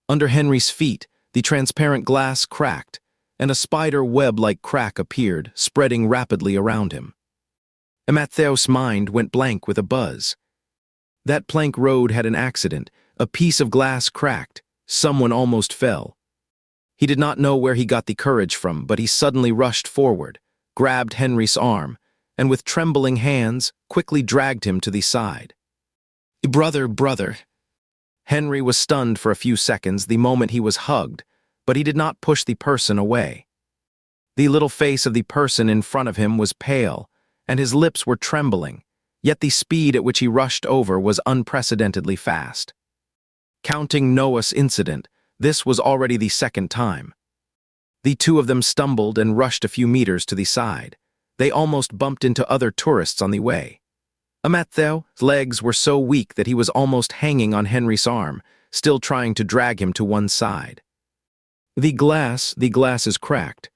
Under Henry's feet, the transparent glass cracked, and a spider web-like crack appeared, spreading rapidly around him. Matthew's mind went blank with a buzz. That plank road had an accident. A piece of glass cracked. Someone almost fell. He did not know where he got the courage from, but he suddenly rushed forward, grabbed Henry's arm, and with trembling hands, quickly dragged him to the side. "Brother, brother." Henry was stunned for a few seconds the moment he was hugged, but he did not push the person away. The little face of the person in front of him was pale, and his lips were trembling, yet the speed at which he rushed over was unprecedentedly fast. Counting Noah's incident, this was already the 2nd time. The 2 of them stumbled and rushed a few meters to the side. They almost bumped into other tourists on the way. Matthew's legs were so weak that he was almost hanging on Henry's arm, still trying to drag him to one side. The glass is cracked."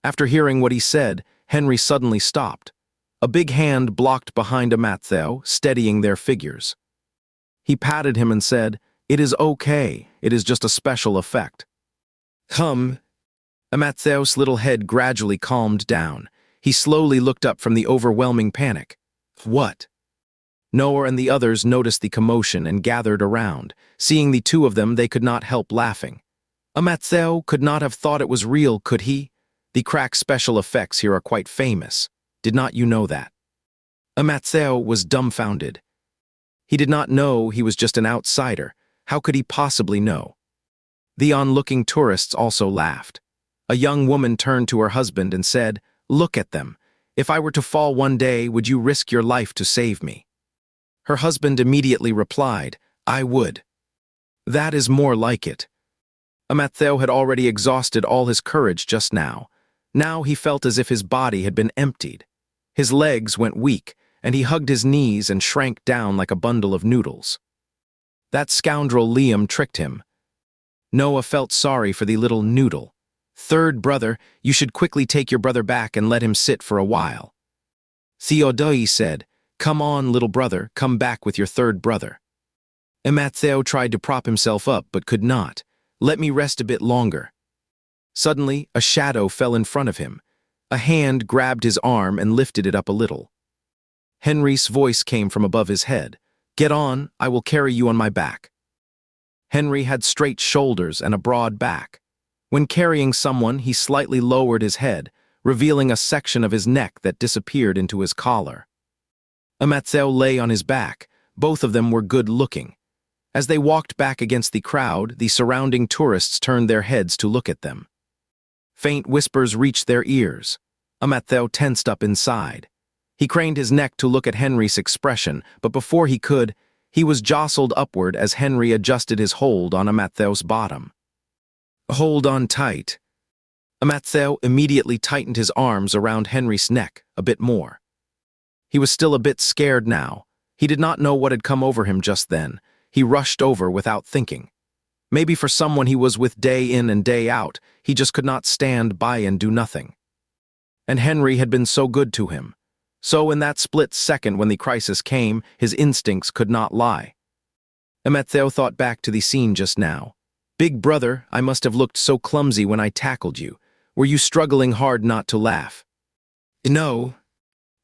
After hearing what he said, Henry suddenly stopped. A big hand blocked behind Matthew, steadying their figures. He patted him and said, "It is okay. It is just a special effect." Matthew's little head gradually calmed down. He slowly looked up from the overwhelming panic. "What?" Noah and the others noticed the commotion and gathered around. Seeing the 2 of them, they could not help laughing. Matthew could not have thought it was real, could he? The crack special effects here are quite famous. Did not you know that? Matthew was dumbfounded. He did not know he was just an outsider. How could he possibly know? The onlooking tourists also laughed. A young woman turned to her husband and said, "Look at them. If I were to fall one day, would you risk your life to save me?" Her husband immediately replied, "I would." That is more like it. Matthew had already exhausted all his courage just now. Now he felt as if his body had been emptied. His legs went weak, and he hugged his knees and shrank down like a bundle of noodles. That scoundrel Liam tricked him. Noah felt sorry for the little noodle. "Third brother, you should quickly take your brother back and let him sit for a while." Theodoi said, "Come on, little brother, come back with your third brother." Matthew tried to prop himself up but could not. "Let me rest a bit longer." Suddenly, a shadow fell in front of him. A hand grabbed his arm and lifted it up a little. Henry's voice came from above his head. "Get on, I will carry you on my back." Henry had straight shoulders and a broad back. When carrying someone, he slightly lowered his head, revealing a section of his neck that disappeared into his collar. Matthew lay on his back. Both of them were good-looking. As they walked back against the crowd, the surrounding tourists turned their heads to look at them. Faint whispers reached their ears. Matthew tensed up inside. He craned his neck to look at Henry's expression, but before he could, he was jostled upward as Henry adjusted his hold on Matthew's bottom. "Hold on tight." Matthew immediately tightened his arms around Henry's neck a bit more. He was still a bit scared now. He did not know what had come over him just then. He rushed over without thinking. Maybe for someone he was with day in and day out, he just could not stand by and do nothing. And Henry had been so good to him. So in that split second when the crisis came, his instincts could not lie. Matthew thought back to the scene just now. "Big brother, I must have looked so clumsy when I tackled you. Were you struggling hard not to laugh?" "No,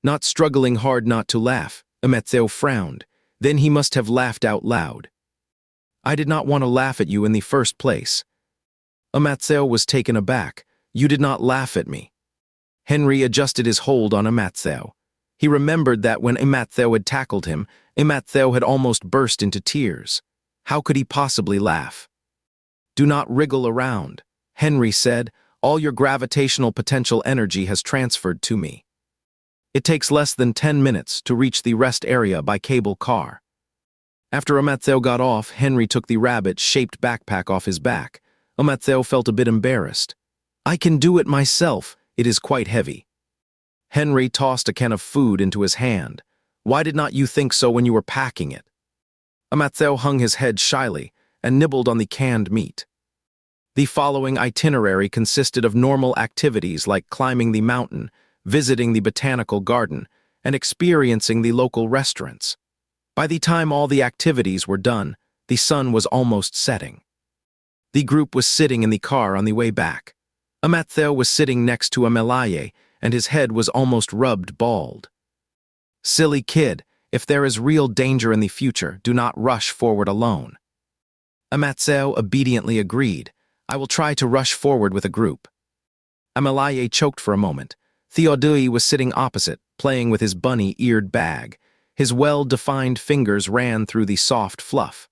not struggling hard not to laugh." Matthew frowned. Then he must have laughed out loud. "I did not want to laugh at you in the first place." Matthew was taken aback. "You did not laugh at me." Henry adjusted his hold on Matthew. He remembered that when Matthew had tackled him, Matthew had almost burst into tears. How could he possibly laugh? "Do not wriggle around," Henry said. "All your gravitational potential energy has transferred to me. It takes less than 10 minutes to reach the rest area by cable car." After Matthew got off, Henry took the rabbit-shaped backpack off his back. Matthew felt a bit embarrassed. "I can do it myself. It is quite heavy." Henry tossed a can of food into his hand. "Why did not you think so when you were packing it?" Matthew hung his head shyly and nibbled on the canned meat. The following itinerary consisted of normal activities like climbing the mountain, visiting the botanical garden, and experiencing the local restaurants. By the time all the activities were done, the sun was almost setting. The group was sitting in the car on the way back. Matthew was sitting next to Amelaye, and his head was almost rubbed bald. "Silly kid, if there is real danger in the future, do not rush forward alone." Matthew obediently agreed. "I will try to rush forward with a group." Amelaye choked for a moment. Theodoi was sitting opposite, playing with his bunny-eared bag. His well-defined fingers ran through the soft fluff.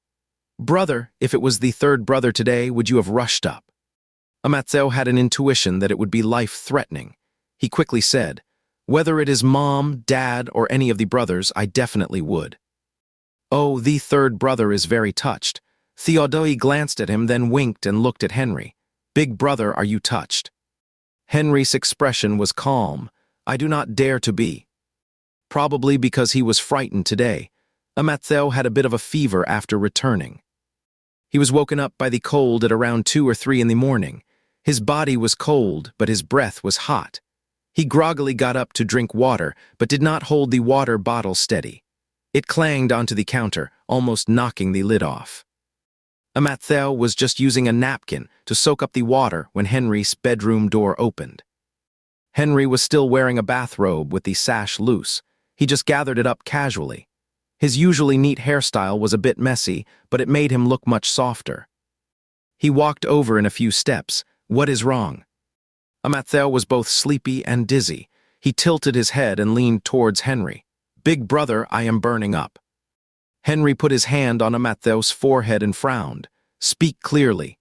"Brother, if it was the third brother today, would you have rushed up?" Matthew had an intuition that it would be life-threatening. He quickly said, "Whether it is Mom, Dad, or any of the brothers, I definitely would." "Oh, the third brother is very touched." Theodoi glanced at him, then winked and looked at Henry. "Big brother, are you touched?" Henry's expression was calm. "I do not dare to be." Probably because he was frightened today. Matthew had a bit of a fever after returning. He was woken up by the cold at around 2 or 3 in the morning. His body was cold, but his breath was hot. He groggily got up to drink water, but did not hold the water bottle steady. It clanged onto the counter, almost knocking the lid off. Matthew was just using a napkin to soak up the water when Henry's bedroom door opened. Henry was still wearing a bathrobe with the sash loose. He just gathered it up casually. His usually neat hairstyle was a bit messy, but it made him look much softer. He walked over in a few steps. "What is wrong?" Matthew was both sleepy and dizzy. He tilted his head and leaned towards Henry. "Big brother, I am burning up." Henry put his hand on Amattheo's forehead and frowned. Speak clearly.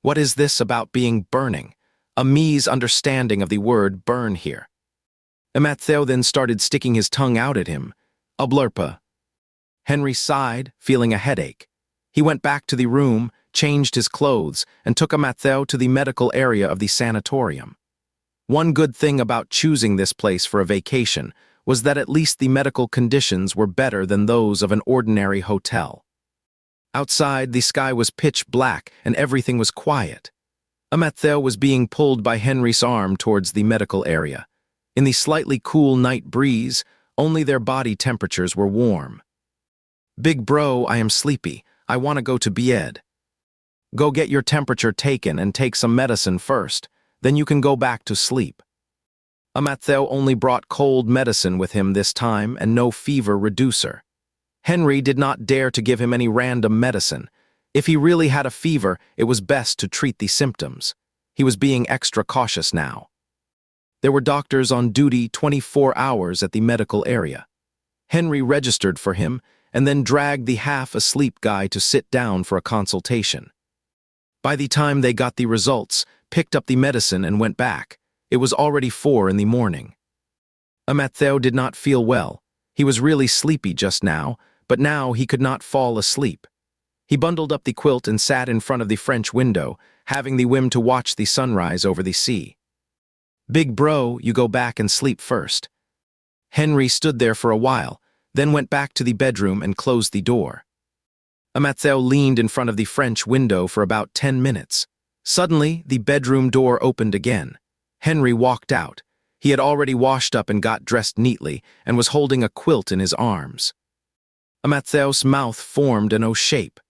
What is this about being burning? A misunderstanding of the word burn here. Amattheo then started sticking his tongue out at him. Blurpa. Henry sighed, feeling a headache. He went back to the room, changed his clothes, and took Amattheo to the medical area of the sanatorium. One good thing about choosing this place for a vacation was that at least the medical conditions were better than those of an ordinary hotel. Outside, the sky was pitch black and everything was quiet. Amattheo was being pulled by Henry's arm towards the medical area. In the slightly cool night breeze, only their body temperatures were warm. Big bro, I am sleepy. I want to go to bed. Go get your temperature taken and take some medicine first. Then you can go back to sleep. Amattheo only brought cold medicine with him this time and no fever reducer. Henry did not dare to give him any random medicine. If he really had a fever, it was best to treat the symptoms. He was being extra cautious now. There were doctors on duty 24 hours at the medical area. Henry registered for him and then dragged the half-asleep guy to sit down for a consultation. By the time they got the results, picked up the medicine and went back, it was already 4 in the morning. Amattheo did not feel well. He was really sleepy just now, but now he could not fall asleep. He bundled up the quilt and sat in front of the French window, having the whim to watch the sunrise over the sea. Big bro, you go back and sleep first. Henry stood there for a while, then went back to the bedroom and closed the door. Amattheo leaned in front of the French window for about 10 minutes. Suddenly, the bedroom door opened again. Henry walked out. He had already washed up and got dressed neatly and was holding a quilt in his arms. Amattheo's mouth formed an O shape.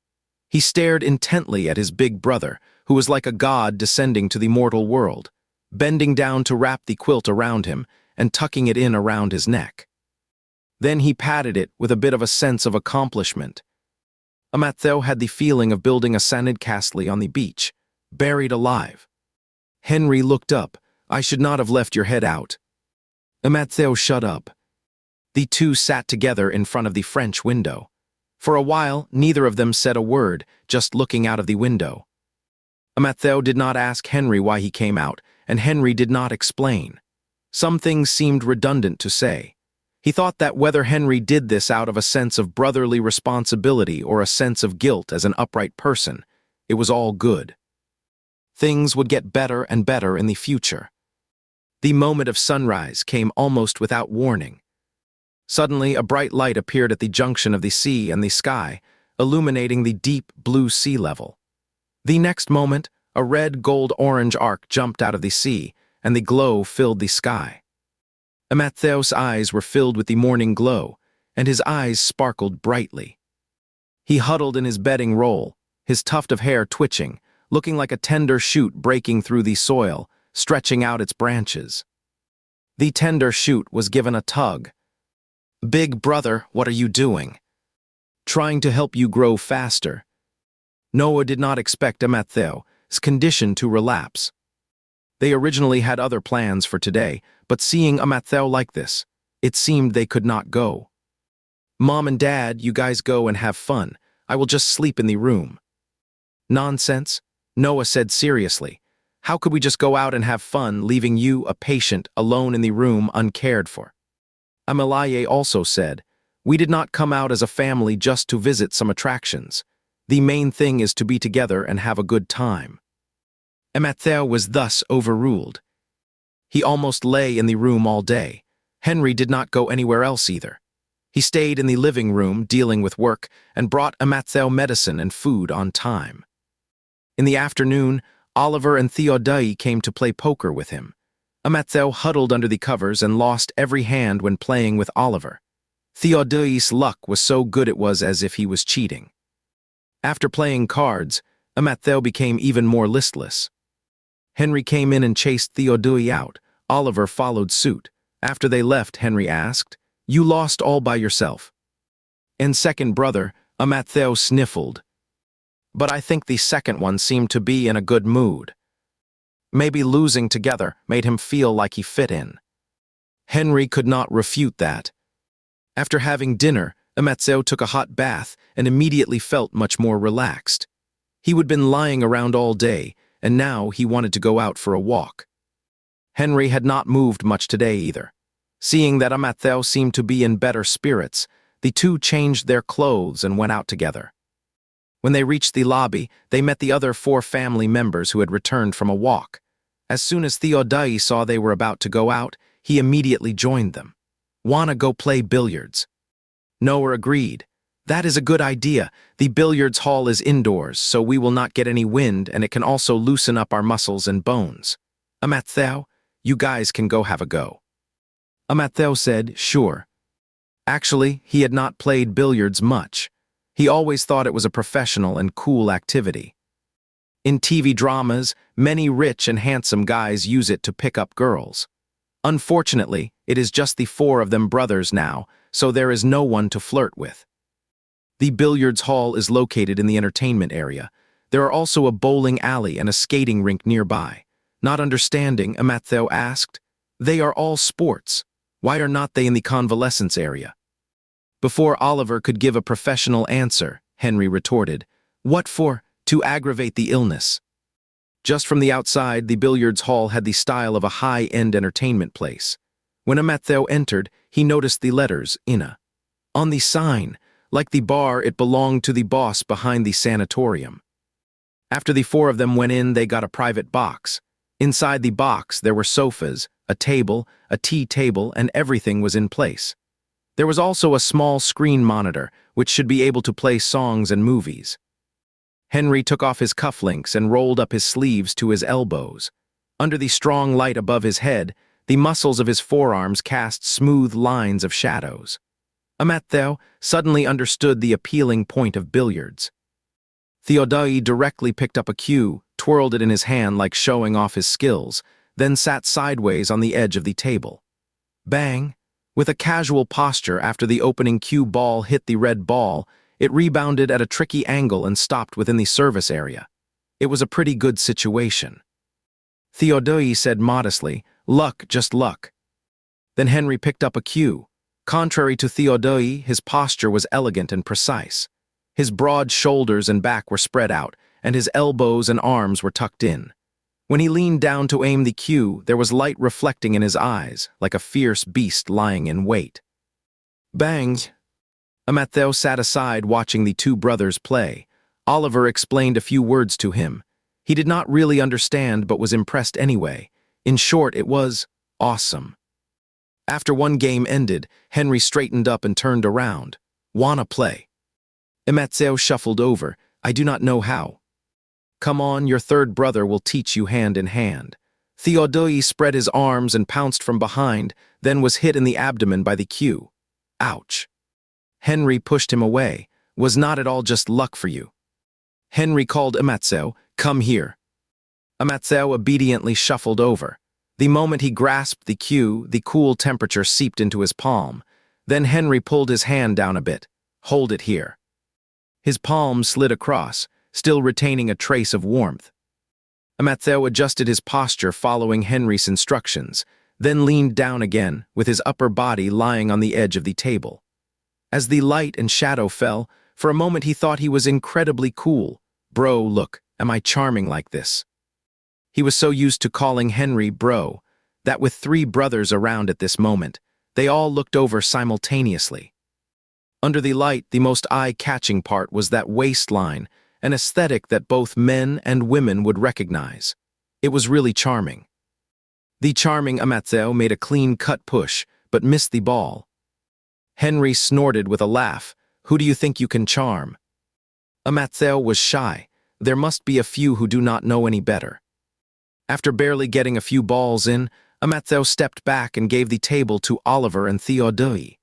He stared intently at his big brother, who was like a god descending to the mortal world, bending down to wrap the quilt around him and tucking it in around his neck. Then he patted it with a bit of a sense of accomplishment. Amattheo had the feeling of building a sandcastle on the beach, buried alive. Henry looked up. I should not have left your head out. Amattheo shut up. The two sat together in front of the French window. For a while, neither of them said a word, just looking out of the window. Amattheo did not ask Henry why he came out, and Henry did not explain. Some things seemed redundant to say. He thought that whether Henry did this out of a sense of brotherly responsibility or a sense of guilt as an upright person, it was all good. Things would get better and better in the future. The moment of sunrise came almost without warning. Suddenly, a bright light appeared at the junction of the sea and the sky, illuminating the deep blue sea level. The next moment, a red gold-orange arc jumped out of the sea, and the glow filled the sky. Amattheo's eyes were filled with the morning glow, and his eyes sparkled brightly. He huddled in his bedding roll, his tuft of hair twitching, looking like a tender shoot breaking through the soil, stretching out its branches. The tender shoot was given a tug. Big brother, what are you doing? Trying to help you grow faster. Noah did not expect Amattheo's condition to relapse. They originally had other plans for today, but seeing Amattheo like this, it seemed they could not go. Mom and Dad, you guys go and have fun. I will just sleep in the room. Nonsense, Noah said seriously. How could we just go out and have fun, leaving you, a patient, alone in the room, uncared for? Amalaye also said, we did not come out as a family just to visit some attractions. The main thing is to be together and have a good time. Amattheo was thus overruled. He almost lay in the room all day. Henry did not go anywhere else either. He stayed in the living room dealing with work and brought Amattheo medicine and food on time. In the afternoon, Oliver and Theodai came to play poker with him. Amattheo huddled under the covers and lost every hand when playing with Oliver. Theodai's luck was so good it was as if he was cheating. After playing cards, Amattheo became even more listless. Henry came in and chased Theodai out. Oliver followed suit. After they left, Henry asked, you lost all by yourself. And second brother, Amattheo sniffled. But I think the second one seemed to be in a good mood. Maybe losing together made him feel like he fit in. Henry could not refute that. After having dinner, Amatzeo took a hot bath and immediately felt much more relaxed. He had been lying around all day, and now he wanted to go out for a walk. Henry had not moved much today either. Seeing that Amatzeo seemed to be in better spirits, the two changed their clothes and went out together. When they reached the lobby, they met the other 4 family members who had returned from a walk. As soon as Theodai saw they were about to go out, he immediately joined them. "Wanna go play billiards?" Noah agreed. "That is a good idea. The billiards hall is indoors, so we will not get any wind, and it can also loosen up our muscles and bones. Amatzeo, you guys can go have a go." Amatzeo said, "Sure." Actually, he had not played billiards much. He always thought it was a professional and cool activity. In TV dramas, many rich and handsome guys use it to pick up girls. Unfortunately, it is just the 4 of them brothers now, so there is no one to flirt with. The billiards hall is located in the entertainment area. There are also a bowling alley and a skating rink nearby. Not understanding, Amatzeo asked, "They are all sports. Why are not they in the convalescence area?" Before Oliver could give a professional answer, Henry retorted, "What for? To aggravate the illness." Just from the outside, the billiards hall had the style of a high-end entertainment place. When Amatzeo entered, he noticed the letters, INA. On the sign, like the bar, it belonged to the boss behind the sanatorium. After the 4 of them went in, they got a private box. Inside the box, there were sofas, a table, a tea table, and everything was in place. There was also a small screen monitor, which should be able to play songs and movies. Henry took off his cufflinks and rolled up his sleeves to his elbows. Under the strong light above his head, the muscles of his forearms cast smooth lines of shadows. Amatzeo suddenly understood the appealing point of billiards. Theodai directly picked up a cue, twirled it in his hand like showing off his skills, then sat sideways on the edge of the table. Bang! With a casual posture after the opening cue ball hit the red ball, it rebounded at a tricky angle and stopped within the service area. It was a pretty good situation. Theodai said modestly, "Luck, just luck." Then Henry picked up a cue. Contrary to Theodai, his posture was elegant and precise. His broad shoulders and back were spread out, and his elbows and arms were tucked in. When he leaned down to aim the cue, there was light reflecting in his eyes, like a fierce beast lying in wait. Bang! Amatzeo sat aside watching the 2 brothers play. Oliver explained a few words to him. He did not really understand but was impressed anyway. In short, it was awesome. After one game ended, Henry straightened up and turned around. "Wanna play?" Amatzeo shuffled over. "I do not know how." "Come on, your 3rd brother will teach you hand in hand." Theodai spread his arms and pounced from behind, then was hit in the abdomen by the cue. Ouch. Henry pushed him away. "Was not at all just luck for you." Henry called Amatzeo, "Come here." Amatzeo obediently shuffled over. The moment he grasped the cue, the cool temperature seeped into his palm. Then Henry pulled his hand down a bit. "Hold it here." His palm slid across, still retaining a trace of warmth. Amatzeo adjusted his posture following Henry's instructions, then leaned down again, with his upper body lying on the edge of the table. As the light and shadow fell, for a moment he thought he was incredibly cool. "Bro, look, am I charming like this?" He was so used to calling Henry bro, that with 3 brothers around at this moment, they all looked over simultaneously. Under the light, the most eye-catching part was that waistline, an aesthetic that both men and women would recognize. It was really charming. The charming Amatzeo made a clean-cut push, but missed the ball. Henry snorted with a laugh. "Who do you think you can charm?" Amatzeo was shy. There must be a few who do not know any better. After barely getting a few balls in, Amatzeo stepped back and gave the table to Oliver and Theodai.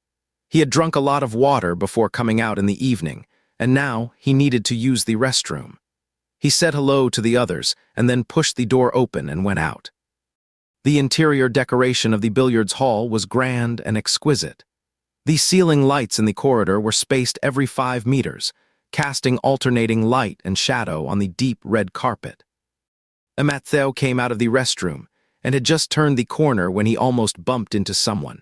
He had drunk a lot of water before coming out in the evening, and now he needed to use the restroom. He said hello to the others and then pushed the door open and went out. The interior decoration of the billiards hall was grand and exquisite. The ceiling lights in the corridor were spaced every 5 meters, casting alternating light and shadow on the deep red carpet. Amatzeo came out of the restroom and had just turned the corner when he almost bumped into someone.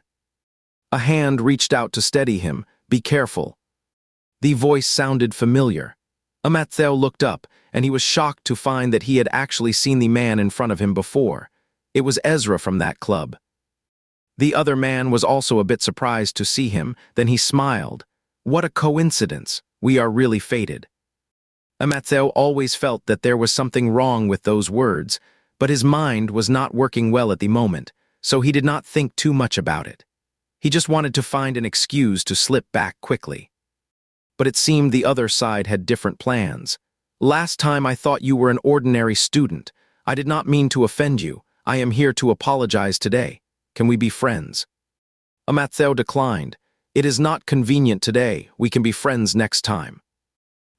A hand reached out to steady him. "Be careful." The voice sounded familiar. Amatzeo looked up, and he was shocked to find that he had actually seen the man in front of him before. It was Ezra from that club. The other man was also a bit surprised to see him, then he smiled. What a coincidence, we are really fated. Amatzeo always felt that there was something wrong with those words, but his mind was not working well at the moment, so he did not think too much about it. He just wanted to find an excuse to slip back quickly. But it seemed the other side had different plans. Last time I thought you were an ordinary student. I did not mean to offend you. I am here to apologize today. Can we be friends? Amatzeo declined. It is not convenient today. We can be friends next time.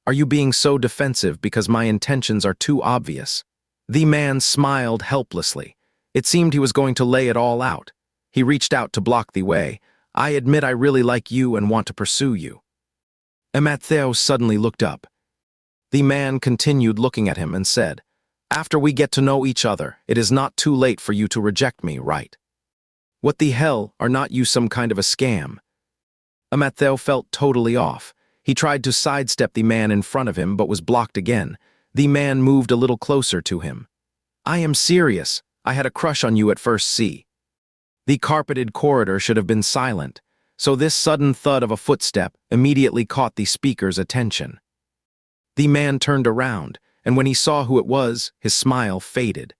Are you being so defensive because my intentions are too obvious? The man smiled helplessly. It seemed he was going to lay it all out. He reached out to block the way. I admit I really like you and want to pursue you. Amatzeo suddenly looked up. The man continued looking at him and said, After we get to know each other, it is not too late for you to reject me, right? What the hell, are not you some kind of a scam? Amatzeo felt totally off. He tried to sidestep the man in front of him but was blocked again. The man moved a little closer to him. I am serious. I had a crush on you at first see. The carpeted corridor should have been silent, so this sudden thud of a footstep immediately caught the speaker's attention. The man turned around, and when he saw who it was, his smile faded.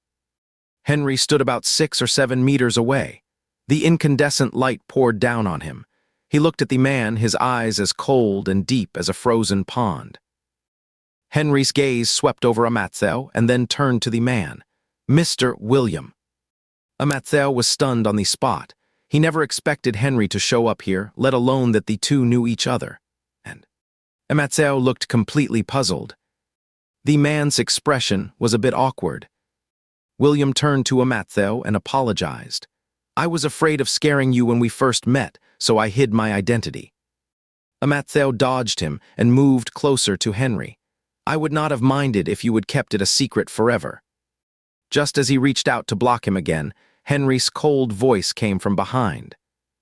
Henry stood about 6 or 7 meters away. The incandescent light poured down on him. He looked at the man, his eyes as cold and deep as a frozen pond. Henry's gaze swept over Amatzeo and then turned to the man. Mr. William. Amatzeo was stunned on the spot. He never expected Henry to show up here, let alone that the two knew each other. And Amatzeo looked completely puzzled. The man's expression was a bit awkward. William turned to Amatzeo and apologized. I was afraid of scaring you when we first met, so I hid my identity. Amatzeo dodged him and moved closer to Henry. I would not have minded if you had kept it a secret forever. Just as he reached out to block him again, Henry's cold voice came from behind.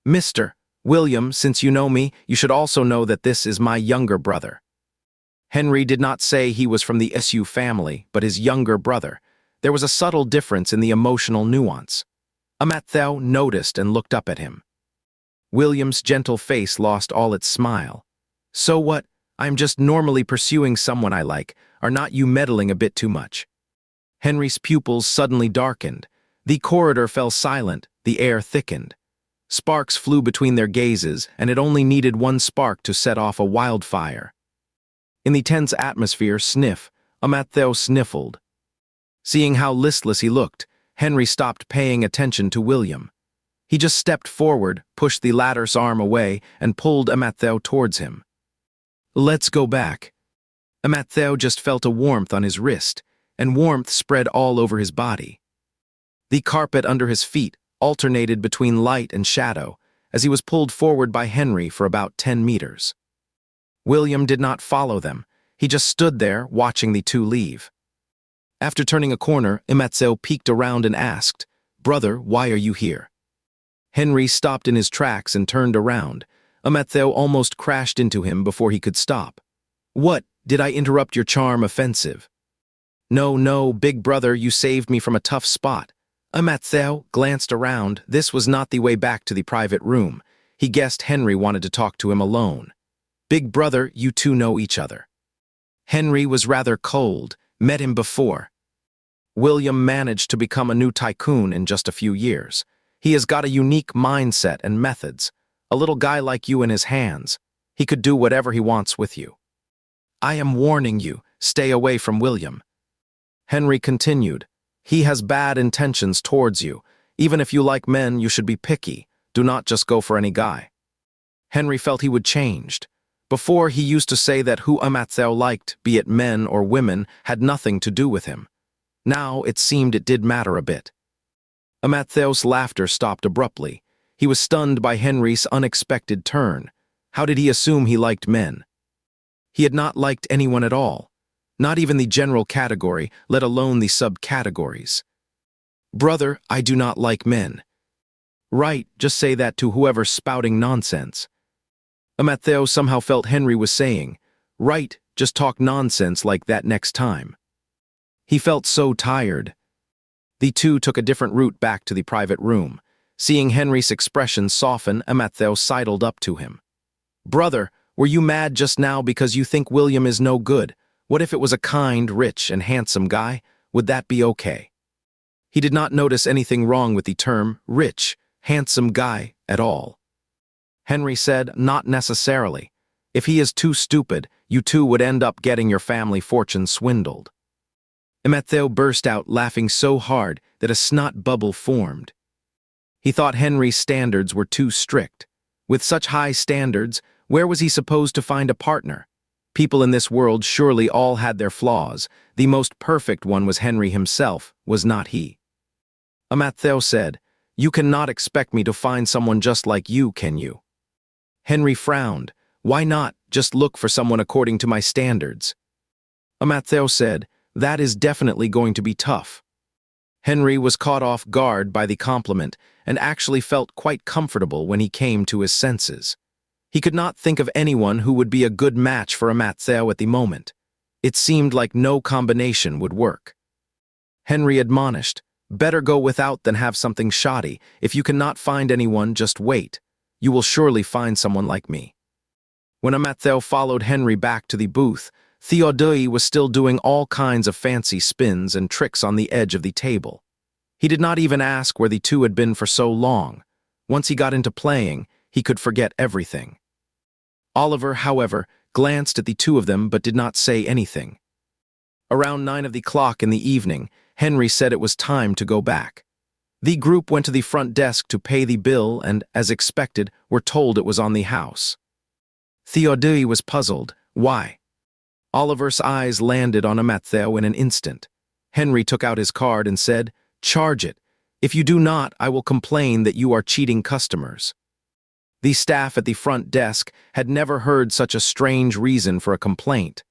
Mr. William, since you know me, you should also know that this is my younger brother. Henry did not say he was from the SU family, but his younger brother. There was a subtle difference in the emotional nuance. Amatzeo noticed and looked up at him. William's gentle face lost all its smile. So what? I'm just normally pursuing someone I like. Are not you meddling a bit too much? Henry's pupils suddenly darkened. The corridor fell silent, the air thickened. Sparks flew between their gazes, and it only needed one spark to set off a wildfire. In the tense atmosphere, Amatzeo sniffled. Seeing how listless he looked, Henry stopped paying attention to William. He just stepped forward, pushed the latter's arm away, and pulled Amatzeo towards him. Let's go back. Amatzeo just felt a warmth on his wrist, and warmth spread all over his body. The carpet under his feet alternated between light and shadow as he was pulled forward by Henry for about 10 meters. William did not follow them. He just stood there, watching the two leave. After turning a corner, Amatzeo peeked around and asked, Brother, why are you here? Henry stopped in his tracks and turned around. Amatzeo almost crashed into him before he could stop. What, did I interrupt your charm offensive? No, big brother, you saved me from a tough spot. Amatzeo glanced around. This was not the way back to the private room. He guessed Henry wanted to talk to him alone. Big brother, you two know each other. Henry was rather cold. Met him before. William managed to become a new tycoon in just a few years. He has got a unique mindset and methods. A little guy like you in his hands. He could do whatever he wants with you. I am warning you, stay away from William. Henry continued. He has bad intentions towards you. Even if you like men, you should be picky. Do not just go for any guy. Henry felt he would changed. Before, he used to say that who Amatzeo liked, be it men or women, had nothing to do with him. Now it seemed it did matter a bit. Amatzeo's laughter stopped abruptly. He was stunned by Henry's unexpected turn. How did he assume he liked men? He had not liked anyone at all. Not even the general category, let alone the subcategories. Brother, I do not like men. Right, just say that to whoever's spouting nonsense. Mateo somehow felt Henry was saying, "Right, just talk nonsense like that next time." He felt so tired. The two took a different route back to the private room. Seeing Henry's expression soften, Mateo sidled up to him. "Brother, were you mad just now because you think William is no good? What if it was a kind, rich, and handsome guy? Would that be okay?" He did not notice anything wrong with the term rich, handsome guy at all. Henry said, "Not necessarily. If he is too stupid, you two would end up getting your family fortune swindled." Mateo burst out laughing so hard that a snot bubble formed. He thought Henry's standards were too strict. With such high standards, where was he supposed to find a partner? People in this world surely all had their flaws. The most perfect one was Henry himself, was not he? Mateo said, "You cannot expect me to find someone just like you, can you?" Henry frowned. "Why not just look for someone according to my standards?" Mateo said, "That is definitely going to be tough." Henry was caught off guard by the compliment and actually felt quite comfortable when he came to his senses. He could not think of anyone who would be a good match for Mateo at the moment. It seemed like no combination would work. Henry admonished, "Better go without than have something shoddy. If you cannot find anyone, just wait. You will surely find someone like me." When Mateo followed Henry back to the booth, Theodore was still doing all kinds of fancy spins and tricks on the edge of the table. He did not even ask where the two had been for so long. Once he got into playing, he could forget everything. Oliver, however, glanced at the two of them but did not say anything. Around 9 o'clock in the evening, Henry said it was time to go back. The group went to the front desk to pay the bill and, as expected, were told it was on the house. Theodore was puzzled. Why? Oliver's eyes landed on Mateo in an instant. Henry took out his card and said, "Charge it. If you do not, I will complain that you are cheating customers." The staff at the front desk had never heard such a strange reason for a complaint.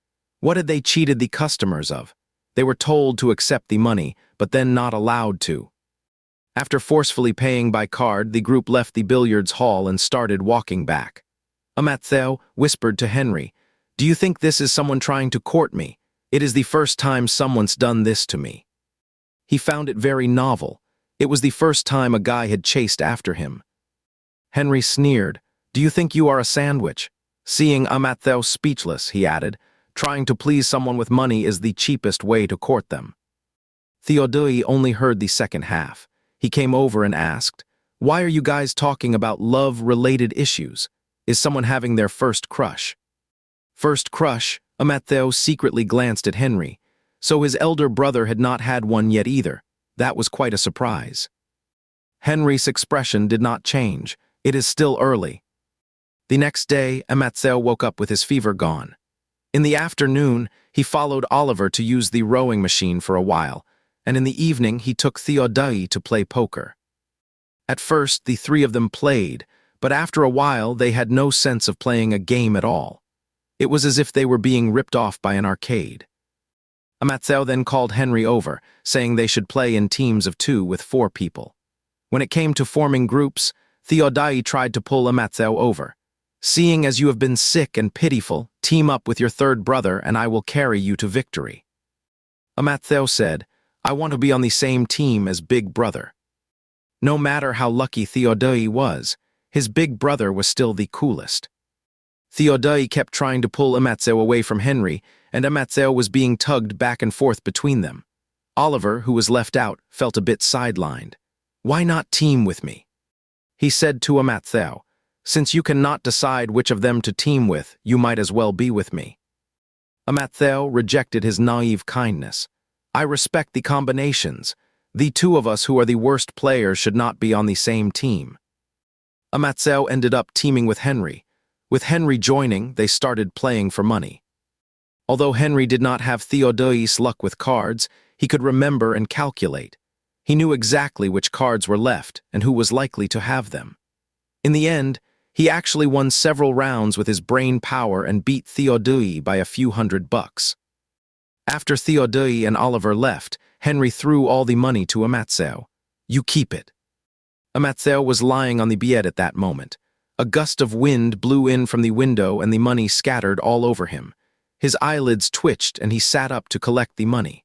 What had they cheated the customers of? They were told to accept the money, but then not allowed to. After forcefully paying by card, the group left the billiards hall and started walking back. Mateo whispered to Henry, "Do you think this is someone trying to court me? It is the first time someone's done this to me." He found it very novel. It was the first time a guy had chased after him. Henry sneered, "Do you think you are a sandwich?" Seeing Mateo speechless, he added, "Trying to please someone with money is the cheapest way to court them." Theodore only heard the second half. He came over and asked, "Why are you guys talking about love-related issues? Is someone having their first crush?" First crush? Mateo secretly glanced at Henry. So his elder brother had not had one yet either. That was quite a surprise. Henry's expression did not change. It is still early. The next day, Mateo woke up with his fever gone. In the afternoon, he followed Oliver to use the rowing machine for a while, and in the evening he took Theodore to play poker. At first, the three of them played, but after a while they had no sense of playing a game at all. It was as if they were being ripped off by an arcade. Mateo then called Henry over, saying they should play in teams of 2 with 4 people. When it came to forming groups, Theodore tried to pull Mateo over. "Seeing as you have been sick and pitiful, team up with your third brother and I will carry you to victory." Mateo said, "I want to be on the same team as Big Brother." No matter how lucky Theodore was, his big brother was still the coolest. Theodore kept trying to pull Mateo away from Henry, and Mateo was being tugged back and forth between them. Oliver, who was left out, felt a bit sidelined. "Why not team with me?" He said to Mateo, "Since you cannot decide which of them to team with, you might as well be with me." Mateo rejected his naive kindness. "I respect the combinations. The two of us who are the worst players should not be on the same team." Mateo ended up teaming with Henry. With Henry joining, they started playing for money. Although Henry did not have Theodore's luck with cards, he could remember and calculate. He knew exactly which cards were left and who was likely to have them. In the end, he actually won several rounds with his brain power and beat Theodore by a few $100. After Theodore and Oliver left, Henry threw all the money to Mateo. "You keep it." Mateo was lying on the bed at that moment. A gust of wind blew in from the window and the money scattered all over him. His eyelids twitched and he sat up to collect the money.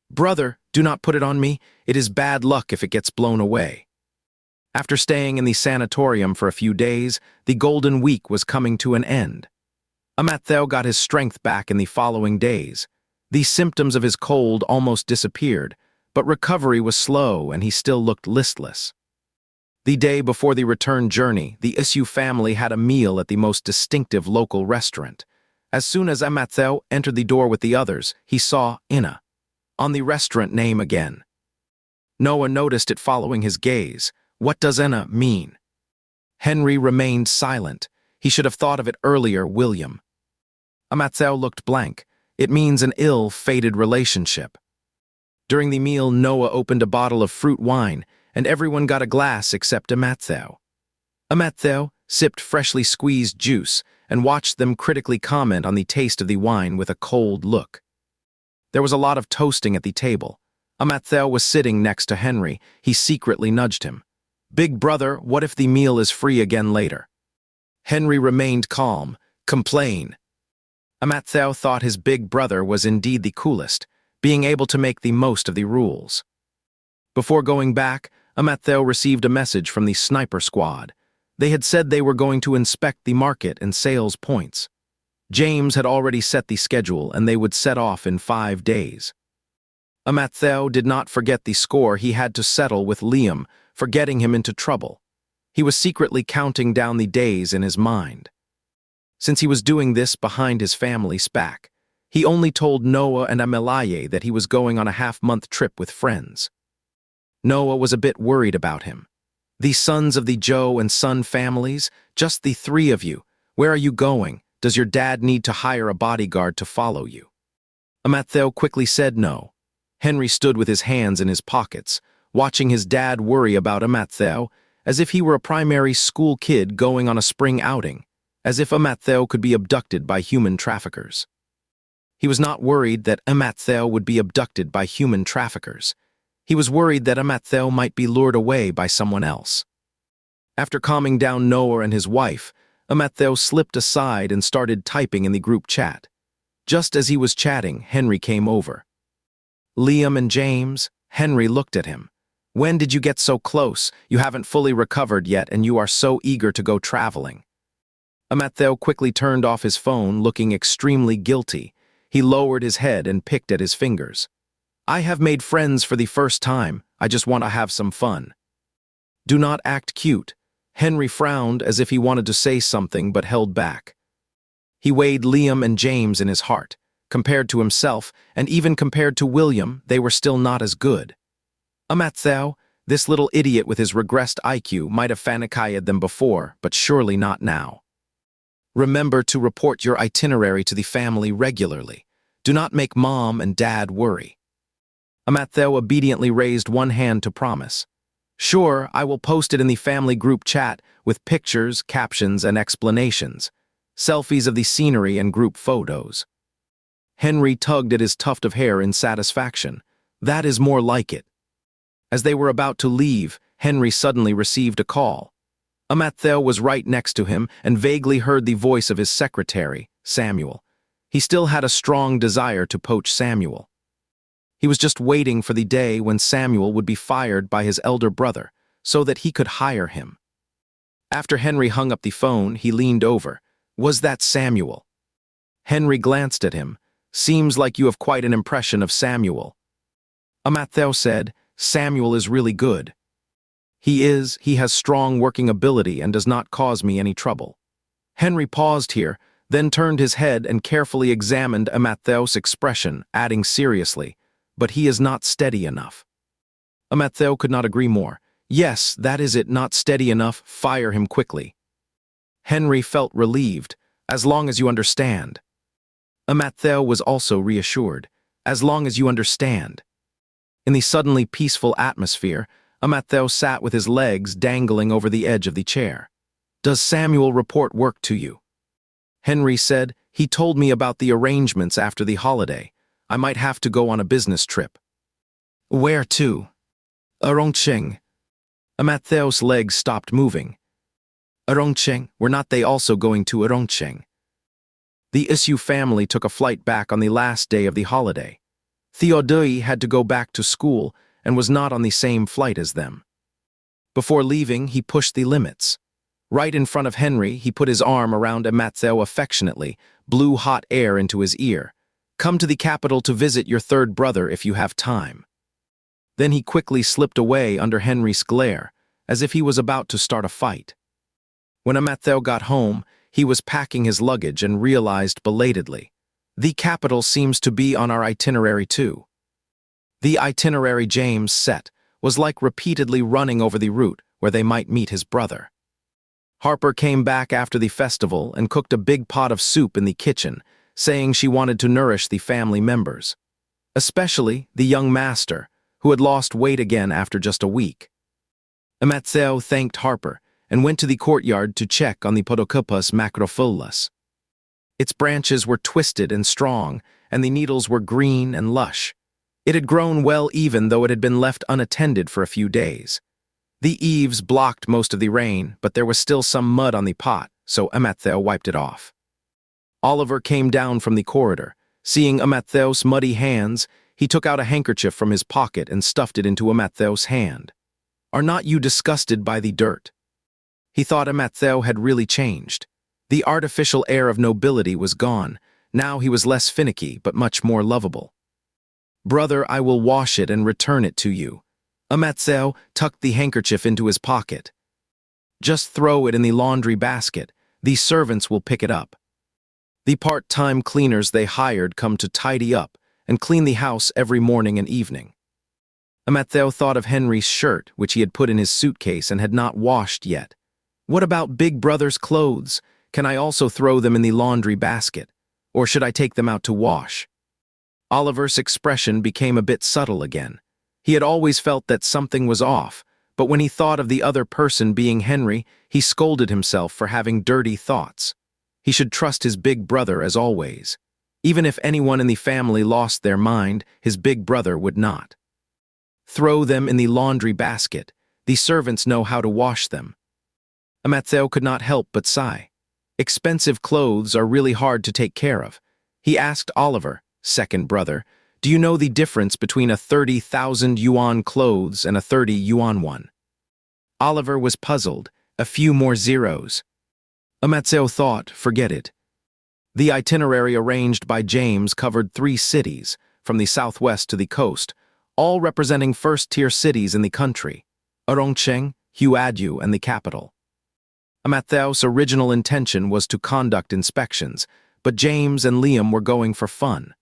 "Brother, do not put it on me. It is bad luck if it gets blown away." After staying in the sanatorium for a few days, the golden week was coming to an end. Amattheo got his strength back in the following days. The symptoms of his cold almost disappeared, but recovery was slow and he still looked listless. The day before the return journey, the Isu family had a meal at the most distinctive local restaurant. As soon as Amattheo entered the door with the others, he saw Ina on the restaurant name again. Noah noticed it following his gaze. What does Ina mean? Henry remained silent. He should have thought of it earlier, William. Amattheo looked blank. It means an ill-fated relationship. During the meal, Noah opened a bottle of fruit wine, and everyone got a glass except Amattheo. Amattheo sipped freshly squeezed juice and watched them critically comment on the taste of the wine with a cold look. There was a lot of toasting at the table. Amattheo was sitting next to Henry. He secretly nudged him. "Big brother, what if the meal is free again later?" Henry remained calm. "Complain." Amattheo thought his big brother was indeed the coolest, being able to make the most of the rules. Before going back, Amattheo received a message from the sniper squad. They had said they were going to inspect the market and sales points. James had already set the schedule and they would set off in 5 days. Amattheo did not forget the score he had to settle with Liam for getting him into trouble. He was secretly counting down the days in his mind. Since he was doing this behind his family's back, he only told Noah and Amelaye that he was going on a half-month trip with friends. Noah was a bit worried about him. "The sons of the Joe and Son families, just the 3 of you. Where are you going? Does your dad need to hire a bodyguard to follow you?" Amattheo quickly said no. Henry stood with his hands in his pockets, watching his dad worry about Amattheo, as if he were a primary school kid going on a spring outing, as if Amattheo could be abducted by human traffickers. He was not worried that Amattheo would be abducted by human traffickers. He was worried that Amattheo might be lured away by someone else. After calming down Noah and his wife, Amattheo slipped aside and started typing in the group chat. Just as he was chatting, Henry came over. "Liam and James," Henry looked at him. "When did you get so close? You haven't fully recovered yet and you are so eager to go traveling." Amattheo quickly turned off his phone, looking extremely guilty. He lowered his head and picked at his fingers. "I have made friends for the first time. I just want to have some fun." "Do not act cute." Henry frowned as if he wanted to say something but held back. He weighed Liam and James in his heart. Compared to himself, and even compared to William, they were still not as good. Amattheo, this little idiot with his regressed IQ, might have fanicayed them before, but surely not now. "Remember to report your itinerary to the family regularly. Do not make Mom and Dad worry." Amattheo obediently raised one hand to promise. "Sure, I will post it in the family group chat with pictures, captions, and explanations. Selfies of the scenery and group photos." Henry tugged at his tuft of hair in satisfaction. "That is more like it." As they were about to leave, Henry suddenly received a call. Amattheo was right next to him and vaguely heard the voice of his secretary, Samuel. He still had a strong desire to poach Samuel. He was just waiting for the day when Samuel would be fired by his elder brother, so that he could hire him. After Henry hung up the phone, he leaned over. "Was that Samuel?" Henry glanced at him. "Seems like you have quite an impression of Samuel." Amattheo said, "Samuel is really good." He has strong working ability and does not cause me any trouble." Henry paused here, then turned his head and carefully examined Amattheo's expression, adding seriously, "But he is not steady enough." Amattheo could not agree more. "Yes, that is it, not steady enough, fire him quickly." Henry felt relieved. "As long as you understand." Amattheo was also reassured. "As long as you understand." In the suddenly peaceful atmosphere, Amattheo sat with his legs dangling over the edge of the chair. "Does Samuel report work to you?" Henry said, "He told me about the arrangements after the holiday. I might have to go on a business trip." "Where to?" "Arongcheng." Amattheo's legs stopped moving. Arongcheng, were not they also going to Arongcheng? The Isu family took a flight back on the last day of the holiday. Theodui had to go back to school and was not on the same flight as them. Before leaving, he pushed the limits. Right in front of Henry, he put his arm around Amatzeo affectionately, blew hot air into his ear. "Come to the capital to visit your third brother if you have time." Then he quickly slipped away under Henry's glare, as if he was about to start a fight. When Amatzeo got home, he was packing his luggage and realized belatedly, "The capital seems to be on our itinerary too." The itinerary James set was like repeatedly running over the route where they might meet his brother. Harper came back after the festival and cooked a big pot of soup in the kitchen, saying she wanted to nourish the family members, especially the young master, who had lost weight again after just a week. Amatzeo thanked Harper and went to the courtyard to check on the Podocupus macrophyllus. Its branches were twisted and strong, and the needles were green and lush. It had grown well even though it had been left unattended for a few days. The eaves blocked most of the rain, but there was still some mud on the pot, so Amatzeo wiped it off. Oliver came down from the corridor. Seeing Amattheo's muddy hands, he took out a handkerchief from his pocket and stuffed it into Amattheo's hand. "Are not you disgusted by the dirt?" He thought Amatzeo had really changed. The artificial air of nobility was gone. Now he was less finicky, but much more lovable. "Brother, I will wash it and return it to you." Amatzeo tucked the handkerchief into his pocket. "Just throw it in the laundry basket. The servants will pick it up." The part-time cleaners they hired come to tidy up and clean the house every morning and evening. Amatzeo thought of Henry's shirt, which he had put in his suitcase and had not washed yet. "What about Big Brother's clothes? Can I also throw them in the laundry basket? Or should I take them out to wash?" Oliver's expression became a bit subtle again. He had always felt that something was off, but when he thought of the other person being Henry, he scolded himself for having dirty thoughts. He should trust his big brother as always. Even if anyone in the family lost their mind, his big brother would not. "Throw them in the laundry basket. The servants know how to wash them." Amatzeo could not help but sigh. Expensive clothes are really hard to take care of. He asked Oliver, second brother, "Do you know the difference between a 30,000 yuan clothes and a 30 yuan one?" Oliver was puzzled, a few more zeros. Amatzeo thought, forget it. The itinerary arranged by James covered 3 cities, from the southwest to the coast, all representing first-tier cities in the country: Arongcheng, Huadu, and the capital. Amatheo's original intention was to conduct inspections, but James and Liam were going for fun.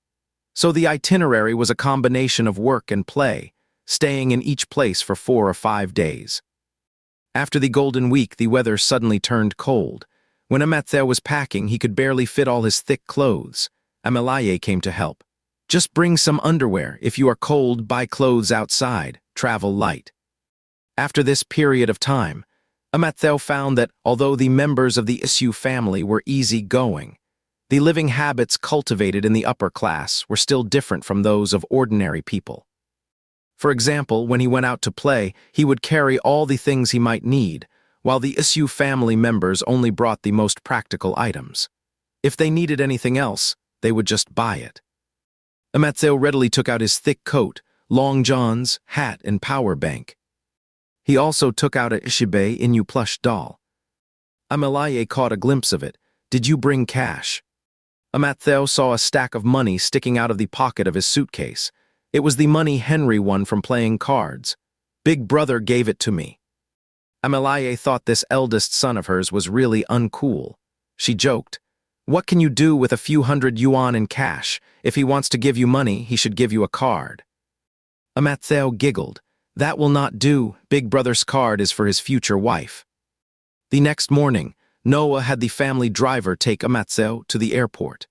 So the itinerary was a combination of work and play, staying in each place for 4 or 5 days. After the Golden Week, the weather suddenly turned cold. When Amatzeo was packing, he could barely fit all his thick clothes. Amelaye came to help. "Just bring some underwear. If you are cold, buy clothes outside. Travel light." After this period of time, Amatzeo found that although the members of the Isu family were easy-going, the living habits cultivated in the upper class were still different from those of ordinary people. For example, when he went out to play, he would carry all the things he might need, while the Isu family members only brought the most practical items. If they needed anything else, they would just buy it. Amatzeo readily took out his thick coat, long johns, hat, and power bank. He also took out a Ishibe Inu plush doll. Amelaye caught a glimpse of it. "Did you bring cash?" Amatzeo saw a stack of money sticking out of the pocket of his suitcase. It was the money Henry won from playing cards. "Big Brother gave it to me." Amelaye thought this eldest son of hers was really uncool. She joked, "What can you do with a few hundred yuan in cash? If he wants to give you money, he should give you a card." Amatzeo giggled. "That will not do. Big Brother's card is for his future wife." The next morning, Noah had the family driver take Amatzeo to the airport.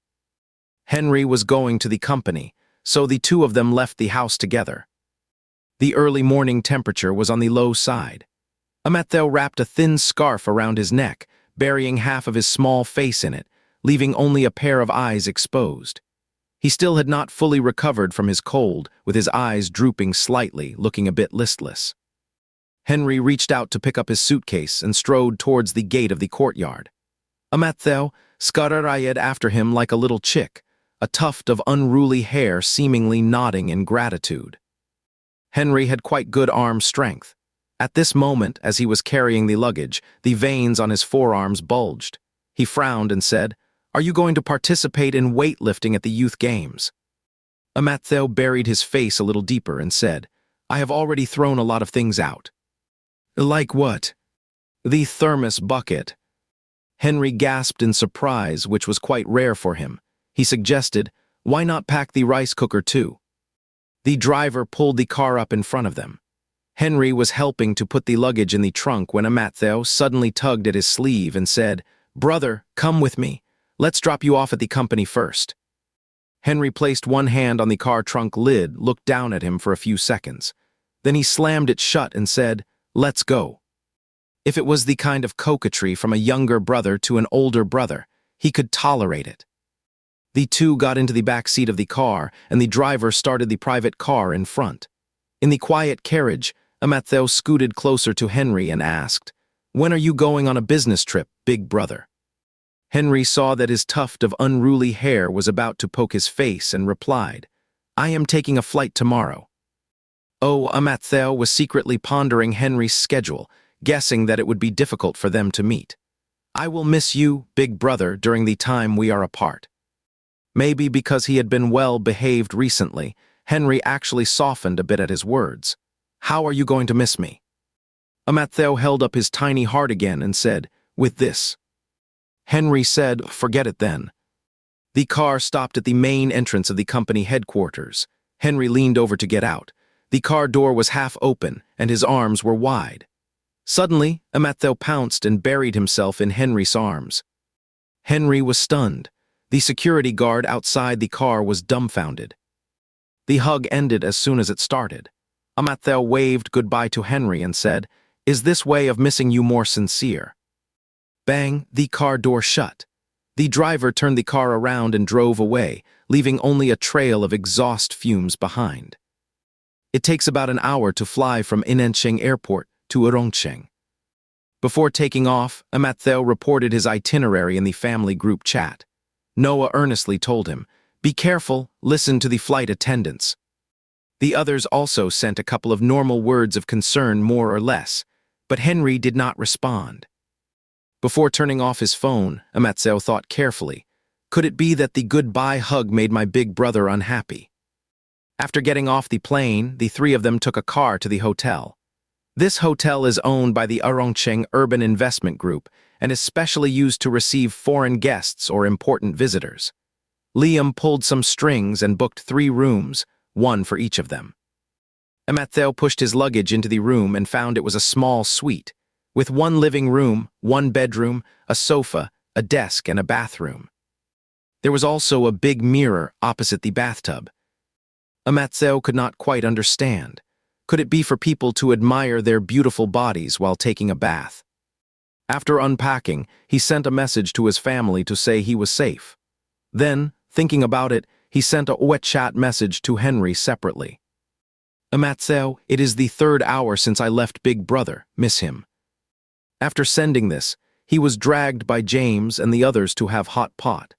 Henry was going to the company, so the two of them left the house together. The early morning temperature was on the low side. Amatzeo wrapped a thin scarf around his neck, burying half of his small face in it, leaving only a pair of eyes exposed. He still had not fully recovered from his cold, with his eyes drooping slightly, looking a bit listless. Henry reached out to pick up his suitcase and strode towards the gate of the courtyard. Amatheo skararayed after him like a little chick, a tuft of unruly hair seemingly nodding in gratitude. Henry had quite good arm strength. At this moment, as he was carrying the luggage, the veins on his forearms bulged. He frowned and said, "Are you going to participate in weightlifting at the youth games?" Amatheo buried his face a little deeper and said, "I have already thrown a lot of things out." "Like what?" "The thermos bucket." Henry gasped in surprise, which was quite rare for him. He suggested, "Why not pack the rice cooker too?" The driver pulled the car up in front of them. Henry was helping to put the luggage in the trunk when Amatheo suddenly tugged at his sleeve and said, "Brother, come with me. Let's drop you off at the company first." Henry placed one hand on the car trunk lid, looked down at him for a few seconds. Then he slammed it shut and said, "Let's go." If it was the kind of coquetry from a younger brother to an older brother, he could tolerate it. The two got into the back seat of the car, and the driver started the private car in front. In the quiet carriage, Amatheo scooted closer to Henry and asked, "When are you going on a business trip, big brother?" Henry saw that his tuft of unruly hair was about to poke his face and replied, "I am taking a flight tomorrow." Oh, Amatheo was secretly pondering Henry's schedule, guessing that it would be difficult for them to meet. "I will miss you, big brother, during the time we are apart." Maybe because he had been well behaved recently, Henry actually softened a bit at his words. "How are you going to miss me?" Amatheo held up his tiny heart again and said, "With this." Henry said, "Forget it then." The car stopped at the main entrance of the company headquarters. Henry leaned over to get out. The car door was half open, and his arms were wide. Suddenly, Amatheo pounced and buried himself in Henry's arms. Henry was stunned. The security guard outside the car was dumbfounded. The hug ended as soon as it started. Amatheo waved goodbye to Henry and said, "Is this way of missing you more sincere?" Bang, the car door shut. The driver turned the car around and drove away, leaving only a trail of exhaust fumes behind. It takes about an hour to fly from Inencheng Airport to Urongcheng. Before taking off, Amatheo reported his itinerary in the family group chat. Noah earnestly told him, "Be careful, listen to the flight attendants." The others also sent a couple of normal words of concern more or less, but Henry did not respond. Before turning off his phone, Amatheo thought carefully, could it be that the goodbye hug made my big brother unhappy? After getting off the plane, the three of them took a car to the hotel. This hotel is owned by the Urongcheng Urban Investment Group and is specially used to receive foreign guests or important visitors. Liam pulled some strings and booked 3 rooms, one for each of them. Amatheo pushed his luggage into the room and found it was a small suite, with 1 living room, 1 bedroom, a sofa, a desk, and a bathroom. There was also a big mirror opposite the bathtub. Amatheo could not quite understand. Could it be for people to admire their beautiful bodies while taking a bath? After unpacking, he sent a message to his family to say he was safe. Then, thinking about it, he sent a WeChat message to Henry separately. "Amatheo, it is the 3rd hour since I left Big Brother. Miss him." After sending this, he was dragged by James and the others to have hot pot.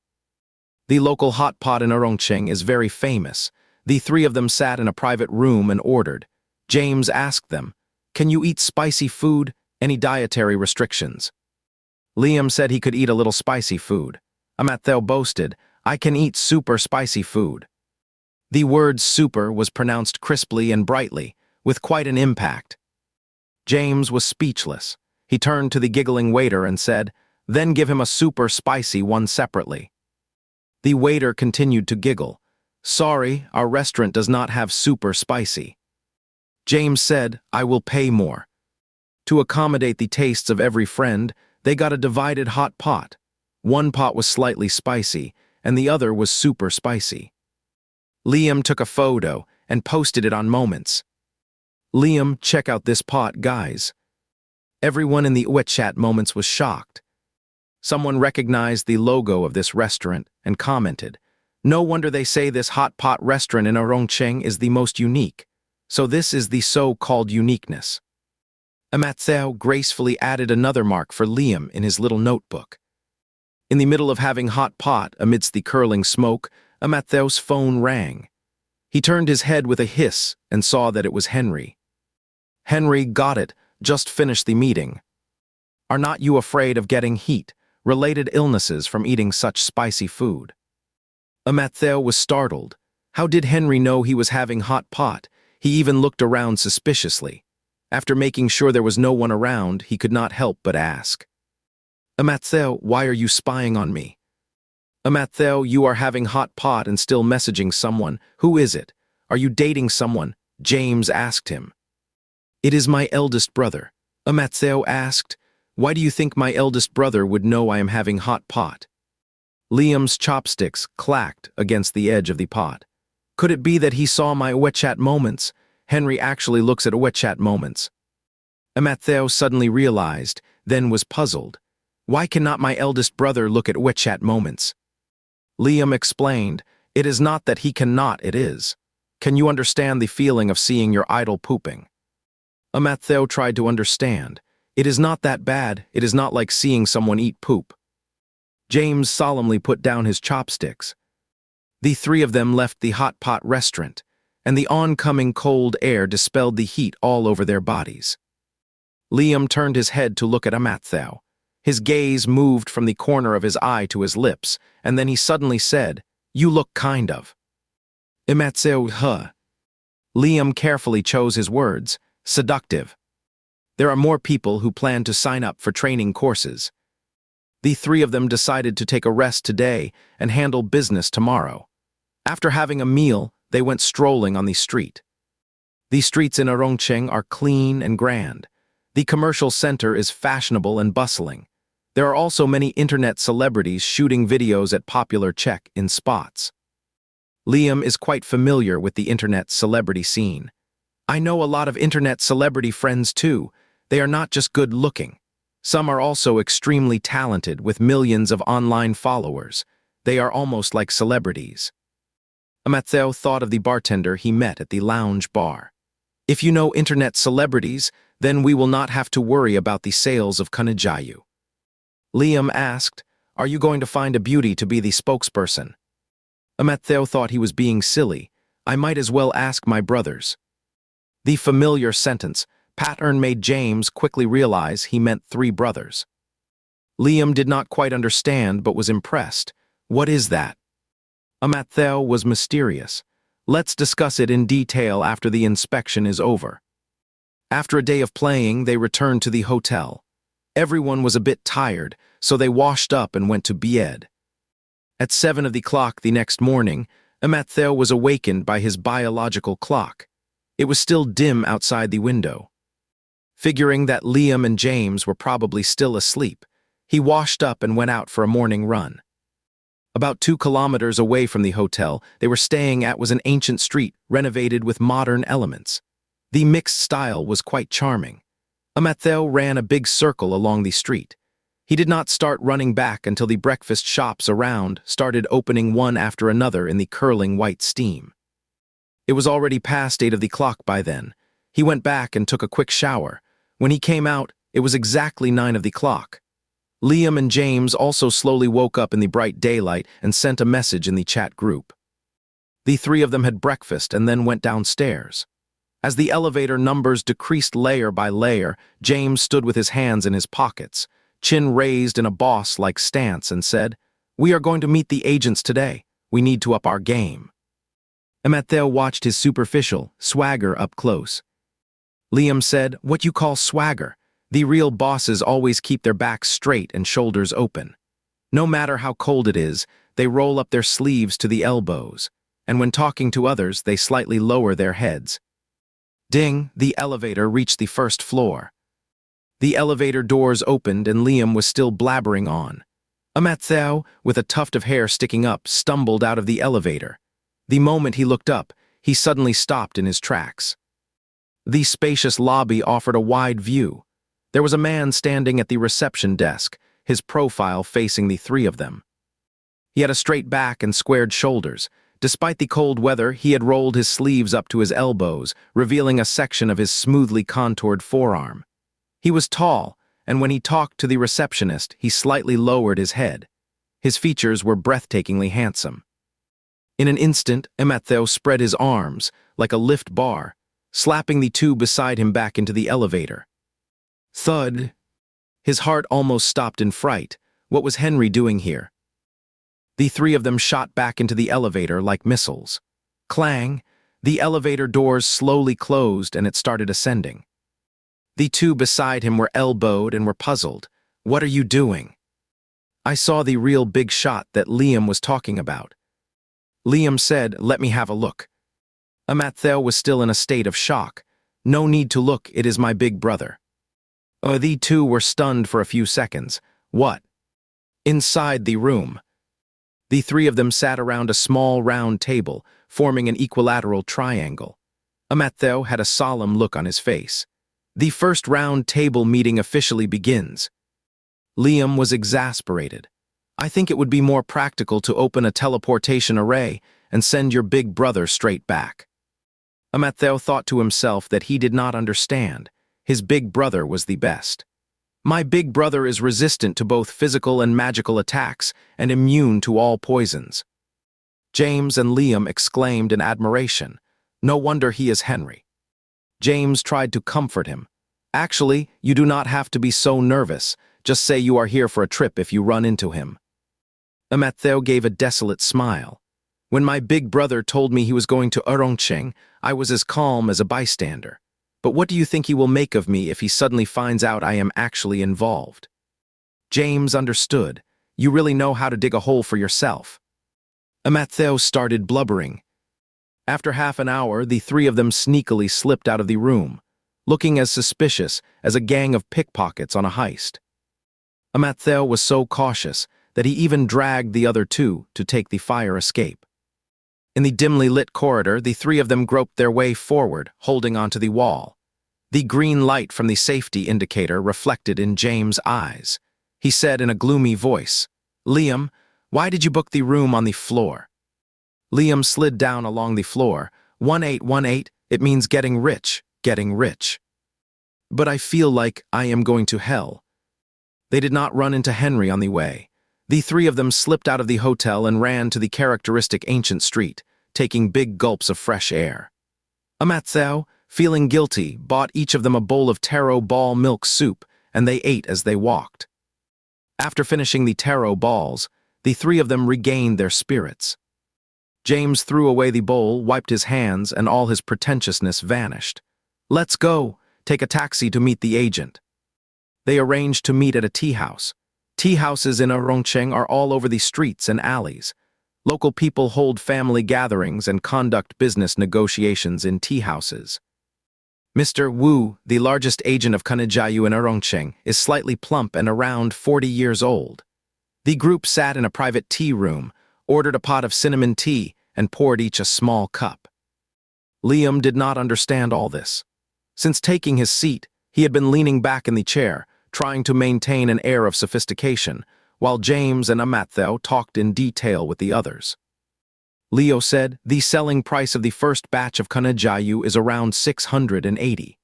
The local hot pot in Urongcheng is very famous. The 3 of them sat in a private room and ordered. James asked them, "Can you eat spicy food? Any dietary restrictions?" Liam said he could eat a little spicy food. Amatheo boasted, "I can eat super spicy food." The word super was pronounced crisply and brightly, with quite an impact. James was speechless. He turned to the giggling waiter and said, "Then give him a super spicy one separately." The waiter continued to giggle. "Sorry, our restaurant does not have super spicy." James said, "I will pay more." To accommodate the tastes of every friend, they got a divided hot pot. One pot was slightly spicy, and the other was super spicy. Liam took a photo and posted it on Moments. "Liam, check out this pot, guys." Everyone in the WeChat Moments was shocked. Someone recognized the logo of this restaurant and commented, "No wonder they say this hot pot restaurant in Urongcheng is the most unique. So this is the so-called uniqueness." Amatzeo gracefully added another mark for Liam in his little notebook. In the middle of having hot pot amidst the curling smoke, Amattheo's phone rang. He turned his head with a hiss and saw that it was Henry. "Henry, got it. Just finished the meeting. Are not you afraid of getting heat-related illnesses from eating such spicy food?" Amatheo was startled. How did Henry know he was having hot pot? He even looked around suspiciously. After making sure there was no one around, he could not help but ask, "Amatheo, why are you spying on me?" "Amatheo, you are having hot pot and still messaging someone. Who is it? Are you dating someone?" James asked him. "It is my eldest brother." Amatheo asked, "Why do you think my eldest brother would know I am having hot pot?" Liam's chopsticks clacked against the edge of the pot. "Could it be that he saw my WeChat moments? Henry actually looks at WeChat moments." Amatheo suddenly realized, then was puzzled. Why cannot my eldest brother look at WeChat moments? Liam explained, "It is not that he cannot, it is. Can you understand the feeling of seeing your idol pooping?" Amatheo tried to understand. "It is not that bad, it is not like seeing someone eat poop." James solemnly put down his chopsticks. The three of them left the hot pot restaurant, and the oncoming cold air dispelled the heat all over their bodies. Liam turned his head to look at Amatheo. His gaze moved from the corner of his eye to his lips, and then he suddenly said, "You look kind of." Amatheo, Liam carefully chose his words, "seductive." There are more people who plan to sign up for training courses. The three of them decided to take a rest today and handle business tomorrow. After having a meal, they went strolling on the street. The streets in Arongcheng are clean and grand. The commercial center is fashionable and bustling. There are also many internet celebrities shooting videos at popular check-in spots. Liam is quite familiar with the internet celebrity scene. "I know a lot of internet celebrity friends too. They are not just good-looking. Some are also extremely talented with millions of online followers. They are almost like celebrities." Amatheo thought of the bartender he met at the lounge bar. "If you know internet celebrities, then we will not have to worry about the sales of Kanijayu." Liam asked, "Are you going to find a beauty to be the spokesperson?" Amatheo thought he was being silly. "I might as well ask my brothers." The familiar sentence, pattern made James quickly realize he meant 3 brothers. Liam did not quite understand but was impressed. "What is that?" Amatheo was mysterious. "Let's discuss it in detail after the inspection is over." After a day of playing, they returned to the hotel. Everyone was a bit tired, so they washed up and went to bed. At 7 of the clock the next morning, Amatheo was awakened by his biological clock. It was still dim outside the window. Figuring that Liam and James were probably still asleep, he washed up and went out for a morning run. About 2 kilometers away from the hotel they were staying at was an ancient street renovated with modern elements. The mixed style was quite charming. Amatheo ran a big circle along the street. He did not start running back until the breakfast shops around started opening one after another in the curling white steam. It was already past 8 of the clock by then. He went back and took a quick shower. When he came out, it was exactly 9 of the clock. Liam and James also slowly woke up in the bright daylight and sent a message in the chat group. The 3 of them had breakfast and then went downstairs. As the elevator numbers decreased layer by layer, James stood with his hands in his pockets, chin raised in a boss-like stance, and said, "We are going to meet the agents today. We need to up our game." Amatheo watched his superficial swagger up close. Liam said, "What you call swagger? The real bosses always keep their backs straight and shoulders open. No matter how cold it is, they roll up their sleeves to the elbows, and when talking to others, they slightly lower their heads." Ding, the elevator reached the first floor. The elevator doors opened and Liam was still blabbering on. Amatheo, with a tuft of hair sticking up, stumbled out of the elevator. The moment he looked up, he suddenly stopped in his tracks. The spacious lobby offered a wide view. There was a man standing at the reception desk, his profile facing the 3 of them. He had a straight back and squared shoulders. Despite the cold weather, he had rolled his sleeves up to his elbows, revealing a section of his smoothly contoured forearm. He was tall, and when he talked to the receptionist, he slightly lowered his head. His features were breathtakingly handsome. In an instant, Ematheo spread his arms, like a lift bar, slapping the two beside him back into the elevator. Thud. His heart almost stopped in fright. What was Henry doing here? The three of them shot back into the elevator like missiles. Clang! The elevator doors slowly closed and it started ascending. The two beside him were elbowed and were puzzled. What are you doing? I saw the real big shot that Liam was talking about. Liam said, let me have a look. Ematheo was still in a state of shock. No need to look, it is my big brother. The two were stunned for a few seconds. What? Inside the room. The three of them sat around a small round table, forming an equilateral triangle. Ematheo had a solemn look on his face. The first round table meeting officially begins. Liam was exasperated. I think it would be more practical to open a teleportation array and send your big brother straight back. Ematheo thought to himself that he did not understand. His big brother was the best. My big brother is resistant to both physical and magical attacks and immune to all poisons. James and Liam exclaimed in admiration. No wonder he is Henry. James tried to comfort him. Actually, you do not have to be so nervous. Just say you are here for a trip if you run into him. Ematheo gave a desolate smile. When my big brother told me he was going to Urongcheng, I was as calm as a bystander. But what do you think he will make of me if he suddenly finds out I am actually involved? James understood. You really know how to dig a hole for yourself. Ematheo started blubbering. After half an hour, the three of them sneakily slipped out of the room, looking as suspicious as a gang of pickpockets on a heist. Ematheo was so cautious that he even dragged the other two to take the fire escape. In the dimly lit corridor, the three of them groped their way forward, holding onto the wall. The green light from the safety indicator reflected in James' eyes. He said in a gloomy voice, Liam, why did you book the room on the floor? Liam slid down along the floor. 1818, it means getting rich, getting rich. But I feel like I am going to hell. They did not run into Henry on the way. The three of them slipped out of the hotel and ran to the characteristic ancient street, taking big gulps of fresh air. Ematheo, feeling guilty, bought each of them a bowl of taro ball milk soup, and they ate as they walked. After finishing the taro balls, the three of them regained their spirits. James threw away the bowl, wiped his hands, and all his pretentiousness vanished. Let's go, take a taxi to meet the agent. They arranged to meet at a tea house. Tea houses in Urongcheng are all over the streets and alleys. Local people hold family gatherings and conduct business negotiations in tea houses. Mr. Wu, the largest agent of Kanijaju in Urongcheng, is slightly plump and around 40 years old. The group sat in a private tea room, ordered a pot of cinnamon tea, and poured each a small cup. Liam did not understand all this. Since taking his seat, he had been leaning back in the chair, trying to maintain an air of sophistication, while James and Ematheo talked in detail with the others. Leo said, the selling price of the first batch of Kanijaju is around 680.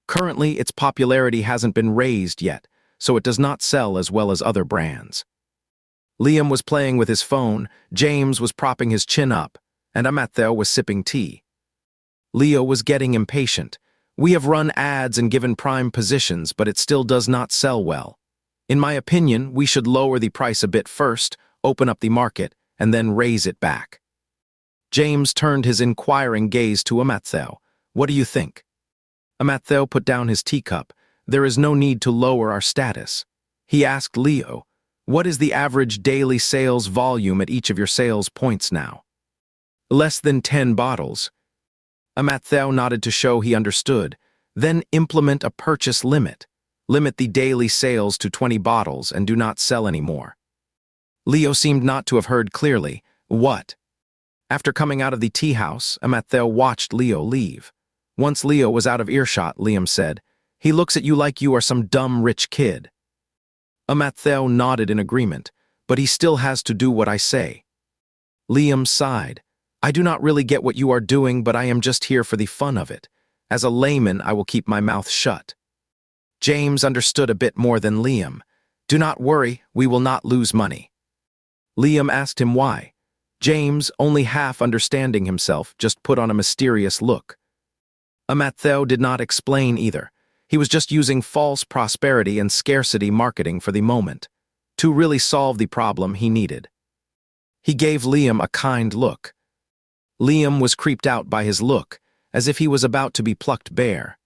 Currently, its popularity hasn't been raised yet, so it does not sell as well as other brands. Liam was playing with his phone, James was propping his chin up, and Ematheo was sipping tea. Leo was getting impatient. We have run ads and given prime positions, but it still does not sell well. In my opinion, we should lower the price a bit first, open up the market, and then raise it back. James turned his inquiring gaze to Ematheo. What do you think? Ematheo put down his teacup. There is no need to lower our status. He asked Leo, what is the average daily sales volume at each of your sales points now? Less than 10 bottles. Ematheo nodded to show he understood. Then implement a purchase limit. Limit the daily sales to 20 bottles and do not sell any more. Leo seemed not to have heard clearly. What? After coming out of the tea house, Ematheo watched Leo leave. Once Leo was out of earshot, Liam said, he looks at you like you are some dumb rich kid. Ematheo nodded in agreement, but he still has to do what I say. Liam sighed. I do not really get what you are doing, but I am just here for the fun of it. As a layman, I will keep my mouth shut. James understood a bit more than Liam. "Do not worry, we will not lose money." Liam asked him why. James, only half understanding himself, just put on a mysterious look. Matthew did not explain either. He was just using false prosperity and scarcity marketing for the moment, to really solve the problem he needed. He gave Liam a kind look. Liam was creeped out by his look, as if he was about to be plucked bare.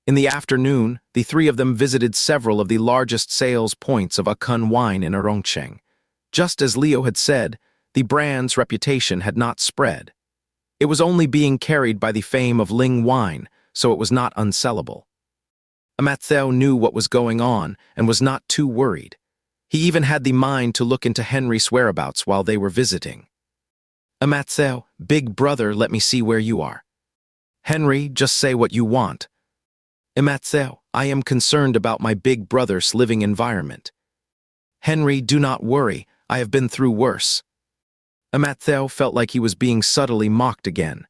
In the afternoon, the three of them visited several of the largest sales points of Akun wine in Urongcheng. Just as Leo had said, the brand's reputation had not spread. It was only being carried by the fame of Ling wine, so it was not unsellable. Matthew knew what was going on and was not too worried. He even had the mind to look into Henry's whereabouts while they were visiting. "Matthew, big brother, let me see where you are." "Henry, just say what you want." "Matthew, I am concerned about my big brother's living environment." "Henry, do not worry, I have been through worse." Matthew felt like he was being subtly mocked again.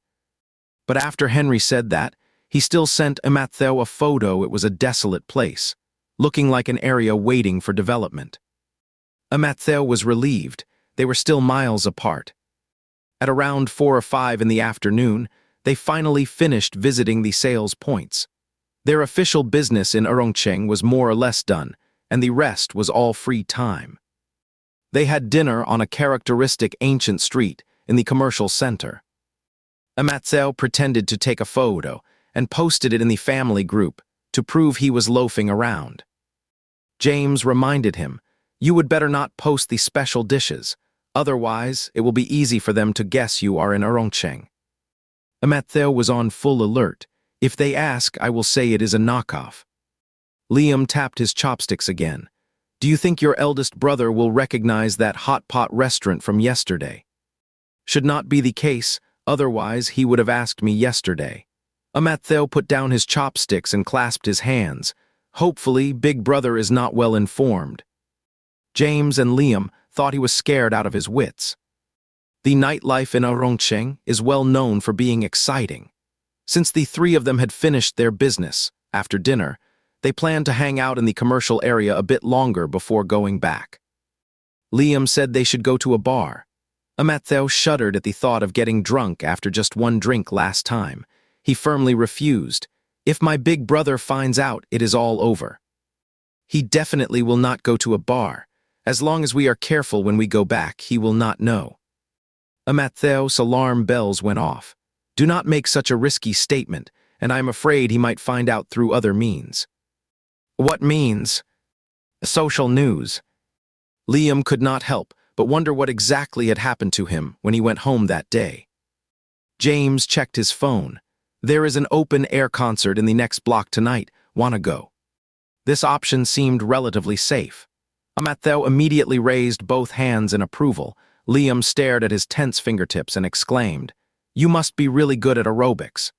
But after Henry said that, he still sent Matthew a photo. It was a desolate place, looking like an area waiting for development. Matthew was relieved. They were still miles apart. At around 4 or 5 in the afternoon, they finally finished visiting the sales points. Their official business in Urongcheng was more or less done, and the rest was all free time. They had dinner on a characteristic ancient street in the commercial center. Matthew pretended to take a photo and posted it in the family group to prove he was loafing around. James reminded him, "You would better not post the special dishes, otherwise it will be easy for them to guess you are in Urongcheng." Matthew was on full alert. "If they ask, I will say it is a knockoff." Liam tapped his chopsticks again. "Do you think your eldest brother will recognize that hot pot restaurant from yesterday?" "Should not be the case, otherwise he would have asked me yesterday." Matthew put down his chopsticks and clasped his hands. Hopefully, big brother is not well informed. James and Liam thought he was scared out of his wits. The nightlife in Urongcheng is well known for being exciting. Since the three of them had finished their business, after dinner, they planned to hang out in the commercial area a bit longer before going back. Liam said they should go to a bar. Matthew shuddered at the thought of getting drunk after just one drink last time. He firmly refused. "If my big brother finds out, it is all over." "He definitely will not go to a bar. As long as we are careful when we go back, he will not know." Matthew's alarm bells went off. "Do not make such a risky statement, and I am afraid he might find out through other means." "What means?" "Social news." Liam could not help but wonder what exactly had happened to him when he went home that day. James checked his phone. "There is an open-air concert in the next block tonight. Wanna go?" This option seemed relatively safe. Matthew immediately raised both hands in approval. Liam stared at his tense fingertips and exclaimed, "You must be really good at aerobics."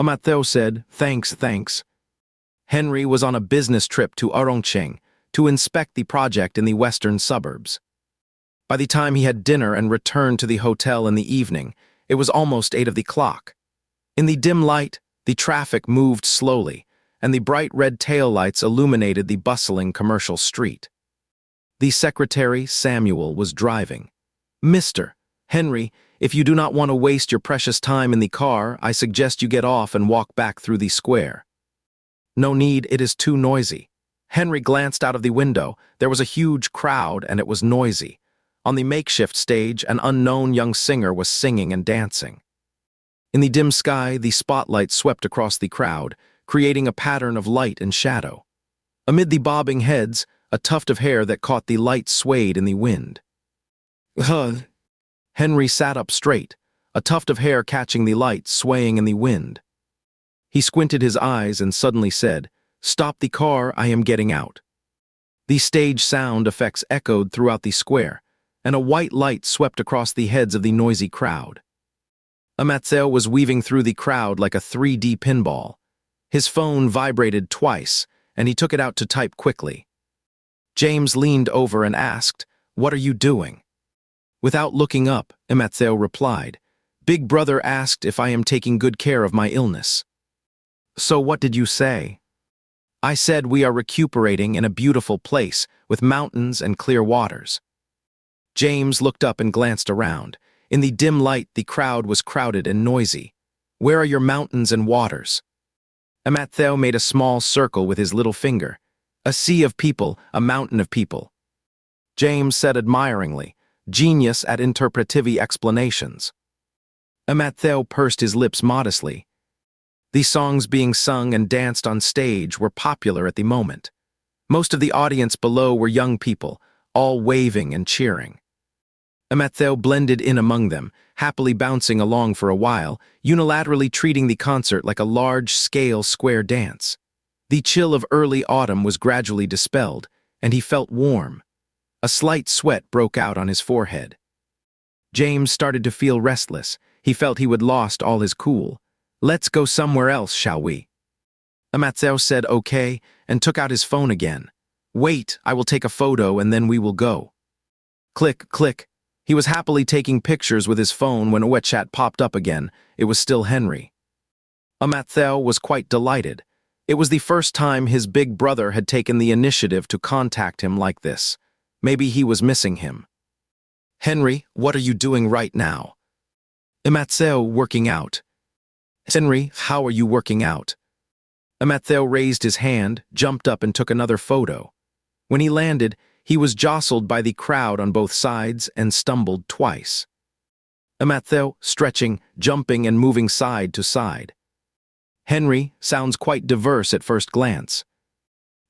Matthew said, Thanks. Henry was on a business trip to Urongcheng to inspect the project in the western suburbs. By the time he had dinner and returned to the hotel in the evening, it was almost 8 of the clock. In the dim light, the traffic moved slowly, and the bright red taillights illuminated the bustling commercial street. The secretary, Samuel, was driving. "Mr. Henry, if you do not want to waste your precious time in the car, I suggest you get off and walk back through the square." "No need, it is too noisy." Henry glanced out of the window. There was a huge crowd, and it was noisy. On the makeshift stage, an unknown young singer was singing and dancing. In the dim sky, the spotlight swept across the crowd, creating a pattern of light and shadow. Amid the bobbing heads, a tuft of hair that caught the light swayed in the wind. "Huh." Henry sat up straight, a tuft of hair catching the light, swaying in the wind. He squinted his eyes and suddenly said, "Stop the car, I am getting out." The stage sound effects echoed throughout the square, and a white light swept across the heads of the noisy crowd. Matthew was weaving through the crowd like a 3D pinball. His phone vibrated twice, and he took it out to type quickly. James leaned over and asked, "What are you doing?" Without looking up, Matthew replied, "Big brother asked if I am taking good care of my illness." "So what did you say?" I said we are recuperating in a beautiful place with mountains and clear waters. James looked up and glanced around. In the dim light, the crowd was crowded and noisy. Where are your mountains and waters? Matthew made a small circle with his little finger. A sea of people, a mountain of people. James said admiringly, genius at interpretive explanations. Matthew pursed his lips modestly. The songs being sung and danced on stage were popular at the moment. Most of the audience below were young people, all waving and cheering. Matthew blended in among them, happily bouncing along for a while, unilaterally treating the concert like a large-scale square dance. The chill of early autumn was gradually dispelled, and he felt warm. A slight sweat broke out on his forehead. James started to feel restless. He felt he would lost all his cool. Let's go somewhere else, shall we? Matthew said okay, and took out his phone again. Wait, I will take a photo and then we will go. Click, click. He was happily taking pictures with his phone when WeChat popped up again. It was still Henry. Matthew was quite delighted. It was the first time his big brother had taken the initiative to contact him like this. Maybe he was missing him. Henry, what are you doing right now? Matthew, working out. Henry, how are you working out? Matthew raised his hand, jumped up and took another photo. When he landed, he was jostled by the crowd on both sides and stumbled twice. Matthew, stretching, jumping and moving side to side. Henry sounds quite diverse at first glance.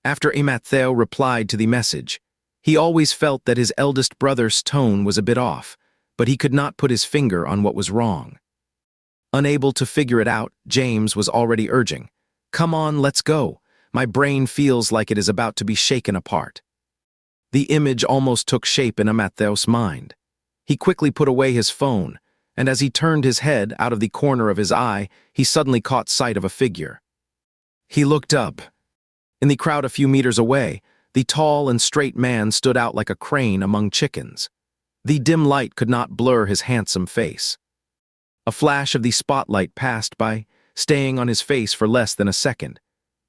After Matthew replied to the message, he always felt that his eldest brother's tone was a bit off, but he could not put his finger on what was wrong. Unable to figure it out, James was already urging, "Come on, let's go. My brain feels like it is about to be shaken apart." The image almost took shape in Matthew's mind. He quickly put away his phone, and as he turned his head out of the corner of his eye, he suddenly caught sight of a figure. He looked up. In the crowd a few meters away, the tall and straight man stood out like a crane among chickens. The dim light could not blur his handsome face. A flash of the spotlight passed by, staying on his face for less than a second,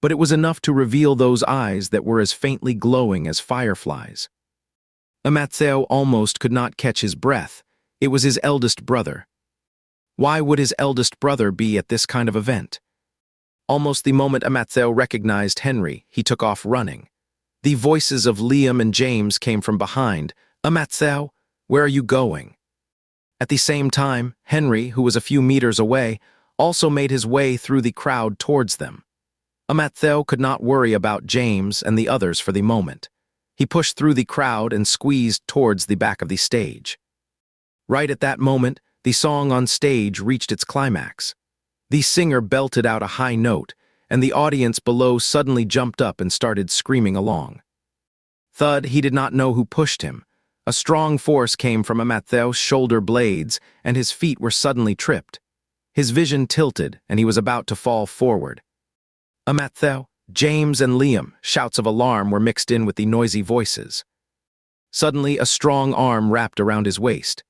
but it was enough to reveal those eyes that were as faintly glowing as fireflies. Matthew almost could not catch his breath. It was his eldest brother. Why would his eldest brother be at this kind of event? Almost the moment Matthew recognized Henry, he took off running. The voices of Liam and James came from behind. Matthew, where are you going? At the same time, Henry, who was a few meters away, also made his way through the crowd towards them. Matthew could not worry about James and the others for the moment. He pushed through the crowd and squeezed towards the back of the stage. Right at that moment, the song on stage reached its climax. The singer belted out a high note, and the audience below suddenly jumped up and started screaming along. Thud, he did not know who pushed him. A strong force came from Matthew's shoulder blades, and his feet were suddenly tripped. His vision tilted, and he was about to fall forward. Matthew, James, and Liam, shouts of alarm were mixed in with the noisy voices. Suddenly, a strong arm wrapped around his waist.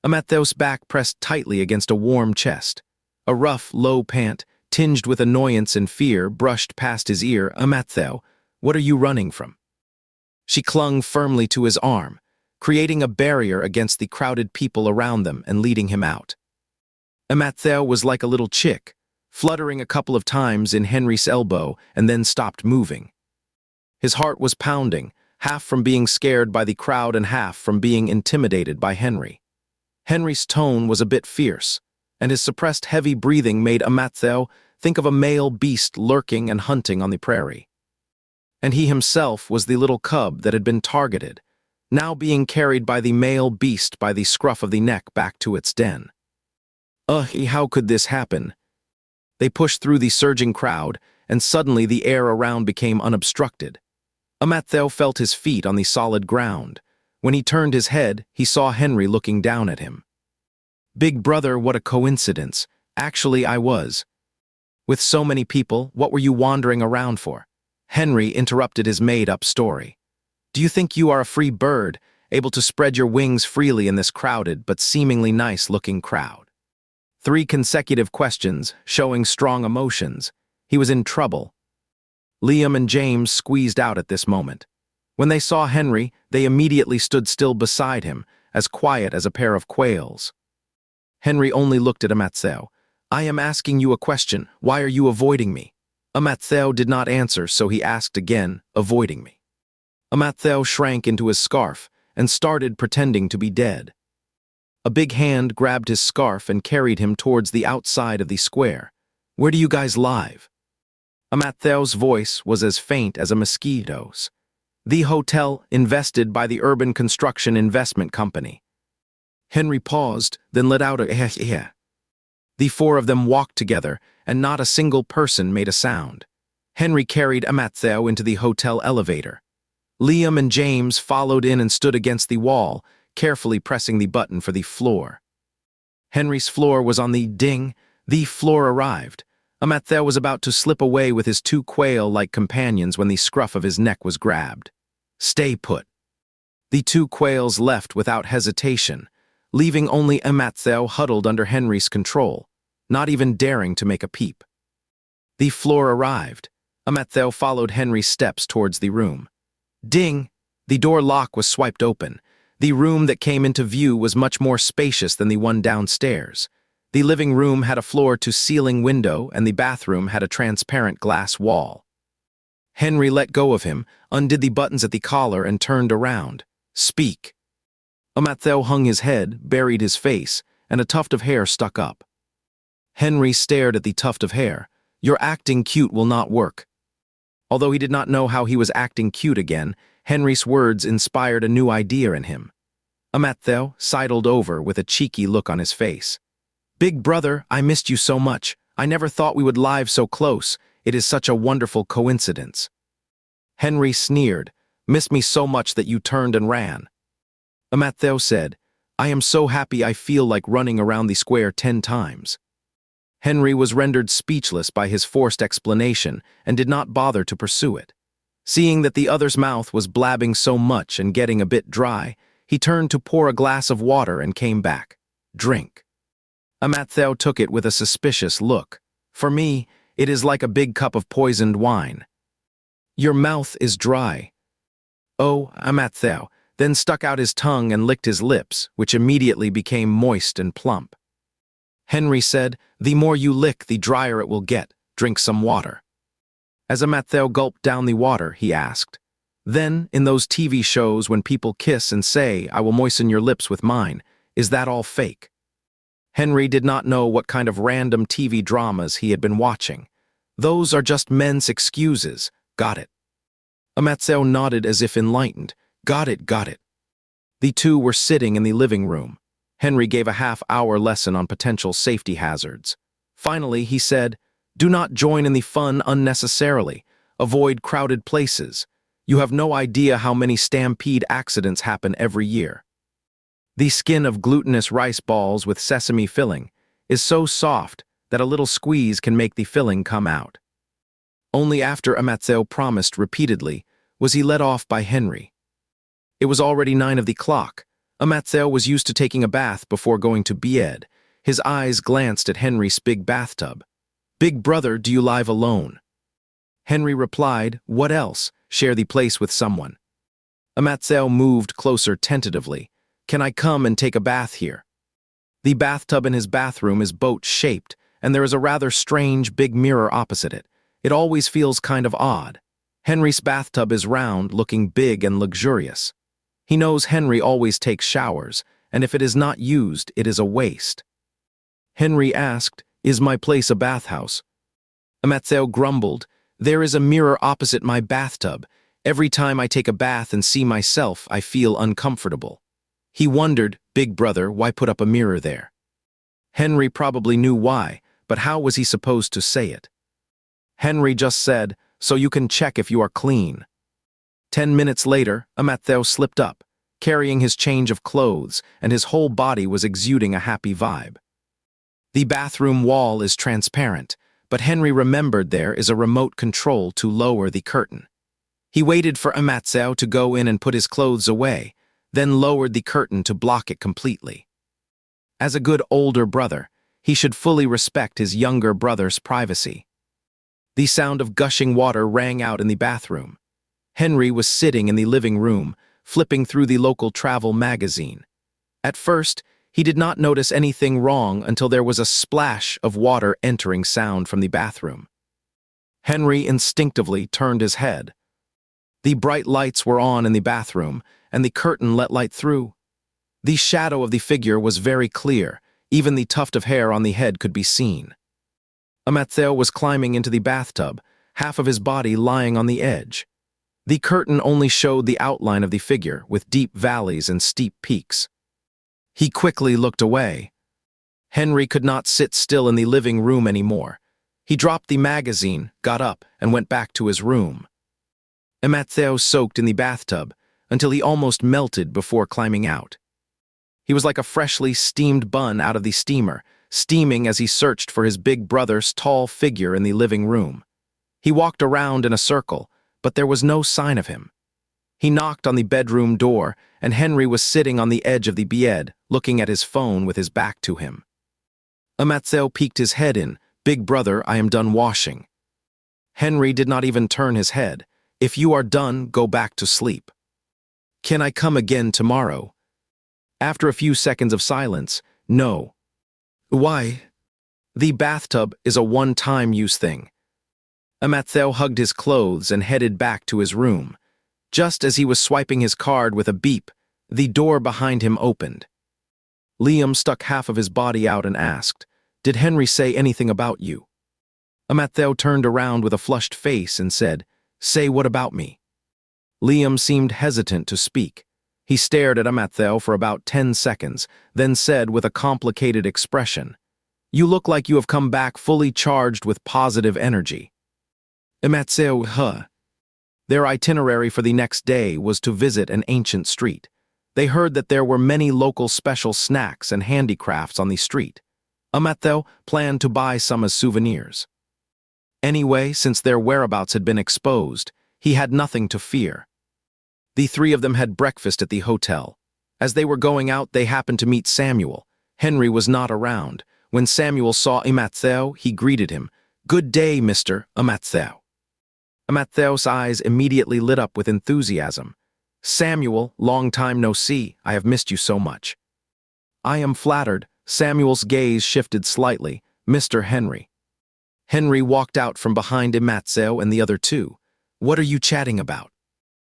Matthew's back pressed tightly against a warm chest. A rough, low pant, tinged with annoyance and fear, brushed past his ear. Matthew, what are you running from? She clung firmly to his arm, creating a barrier against the crowded people around them and leading him out. Matthew was like a little chick, fluttering a couple of times in Henry's elbow and then stopped moving. His heart was pounding, half from being scared by the crowd and half from being intimidated by Henry. Henry's tone was a bit fierce, and his suppressed heavy breathing made Matthew think of a male beast lurking and hunting on the prairie. And he himself was the little cub that had been targeted, now being carried by the male beast by the scruff of the neck back to its den. How could this happen? They pushed through the surging crowd, and suddenly the air around became unobstructed. Matthew felt his feet on the solid ground. When he turned his head, he saw Henry looking down at him. Big brother, what a coincidence. Actually, I was. With so many people, what were you wandering around for? Henry interrupted his made-up story. Do you think you are a free bird, able to spread your wings freely in this crowded but seemingly nice-looking crowd? 3 consecutive questions, showing strong emotions. He was in trouble. Liam and James squeezed out at this moment. When they saw Henry, they immediately stood still beside him, as quiet as a pair of quails. Henry only looked at Amatzeo. "I am asking you a question. Why are you avoiding me?" Amatzeo did not answer, so he asked again, "Avoiding me?" Amatzeo shrank into his scarf and started pretending to be dead. A big hand grabbed his scarf and carried him towards the outside of the square. "Where do you guys live?" Amattheo's voice was as faint as a mosquito's. "The hotel invested by the Urban Construction Investment Company." Henry paused, then let out a eh. The four of them walked together, and not a single person made a sound. Henry carried Amatzeo into the hotel elevator. Liam and James followed in and stood against the wall, carefully pressing the button for the floor. Henry's floor was on the ding. The floor arrived. Amatzeo was about to slip away with his two quail-like companions when the scruff of his neck was grabbed. "Stay put." The two quails left without hesitation, leaving only Amatzeo huddled under Henry's control, not even daring to make a peep. The floor arrived. Amatzeo followed Henry's steps towards the room. Ding! The door lock was swiped open. The room that came into view was much more spacious than the one downstairs. The living room had a floor-to-ceiling window, and the bathroom had a transparent glass wall. Henry let go of him, undid the buttons at the collar, and turned around. "Speak." Amatzeo hung his head, buried his face, and a tuft of hair stuck up. Henry stared at the tuft of hair. "Your acting cute will not work." Although he did not know how he was acting cute again, Henry's words inspired a new idea in him. Amatzeo sidled over with a cheeky look on his face. "Big brother, I missed you so much. I never thought we would live so close. It is such a wonderful coincidence." Henry sneered. "Missed me so much that you turned and ran." Amatzeo said, "I am so happy I feel like running around the square 10 times. Henry was rendered speechless by his forced explanation and did not bother to pursue it. Seeing that the other's mouth was blabbing so much and getting a bit dry, he turned to pour a glass of water and came back. "Drink." Amatzeo took it with a suspicious look. "For me, it is like a big cup of poisoned wine." "Your mouth is dry." "Oh," Amatzeo then stuck out his tongue and licked his lips, which immediately became moist and plump. Henry said, "The more you lick, the drier it will get. Drink some water." As Amatzeo gulped down the water, he asked, "Then, in those TV shows when people kiss and say, 'I will moisten your lips with mine,' is that all fake?" Henry did not know what kind of random TV dramas he had been watching. "Those are just men's excuses. Got it." Amatzeo nodded as if enlightened. Got it. The two were sitting in the living room. Henry gave a half-hour lesson on potential safety hazards. Finally, he said, "Do not join in the fun unnecessarily. Avoid crowded places. You have no idea how many stampede accidents happen every year. The skin of glutinous rice balls with sesame filling is so soft that a little squeeze can make the filling come out." Only after Amatzeo promised repeatedly was he let off by Henry. It was already 9 of the clock. Amatzeo was used to taking a bath before going to bed. His eyes glanced at Henry's big bathtub. "Big brother, do you live alone?" Henry replied, "What else? Share the place with someone." Amatzeo moved closer tentatively. "Can I come and take a bath here?" The bathtub in his bathroom is boat-shaped, and there is a rather strange big mirror opposite it. It always feels kind of odd. Henry's bathtub is round, looking big and luxurious. He knows Henry always takes showers, and if it is not used, it is a waste. Henry asked, "Is my place a bathhouse?" Amatzeo grumbled, "There is a mirror opposite my bathtub. Every time I take a bath and see myself, I feel uncomfortable." He wondered, "Big brother, why put up a mirror there?" Henry probably knew why, but how was he supposed to say it? Henry just said, "So you can check if you are clean." 10 minutes later, Amatzeo slipped up, carrying his change of clothes, and his whole body was exuding a happy vibe. The bathroom wall is transparent, but Henry remembered there is a remote control to lower the curtain. He waited for Amatzeo to go in and put his clothes away, then lowered the curtain to block it completely. As a good older brother, he should fully respect his younger brother's privacy. The sound of gushing water rang out in the bathroom. Henry was sitting in the living room, flipping through the local travel magazine. At first, he did not notice anything wrong until there was a splash of water entering sound from the bathroom. Henry instinctively turned his head. The bright lights were on in the bathroom, and the curtain let light through. The shadow of the figure was very clear. Even the tuft of hair on the head could be seen. Mateo was climbing into the bathtub, half of his body lying on the edge. The curtain only showed the outline of the figure, with deep valleys and steep peaks. He quickly looked away. Henry could not sit still in the living room anymore. He dropped the magazine, got up, and went back to his room. Mateo soaked in the bathtub until he almost melted before climbing out. He was like a freshly steamed bun out of the steamer, steaming as he searched for his big brother's tall figure in the living room. He walked around in a circle, but there was no sign of him. He knocked on the bedroom door, and Henry was sitting on the edge of the bed, looking at his phone with his back to him. Mateo peeked his head in. "Big brother, I am done washing." Henry did not even turn his head. "If you are done, go back to sleep." "Can I come again tomorrow?" After a few seconds of silence, "No." "Why?" "The bathtub is a one-time use thing." Mateo hugged his clothes and headed back to his room. Just as he was swiping his card with a beep, the door behind him opened. Liam stuck half of his body out and asked, "Did Henry say anything about you?" Mateo turned around with a flushed face and said, "Say what about me?" Liam seemed hesitant to speak. He stared at Mateo for about 10 seconds, then said with a complicated expression, "You look like you have come back fully charged with positive energy." Mateo, Their itinerary for the next day was to visit an ancient street. They heard that there were many local special snacks and handicrafts on the street. Mateo planned to buy some as souvenirs. Anyway, since their whereabouts had been exposed, he had nothing to fear. The three of them had breakfast at the hotel. As they were going out, they happened to meet Samuel. Henry was not around. When Samuel saw Mateo, he greeted him. "Good day, Mr. Mateo." Mateo's eyes immediately lit up with enthusiasm. "Samuel, long time no see. I have missed you so much." "I am flattered." Samuel's gaze shifted slightly. "Mr. Henry." Henry walked out from behind Mateo and the other two. "What are you chatting about?"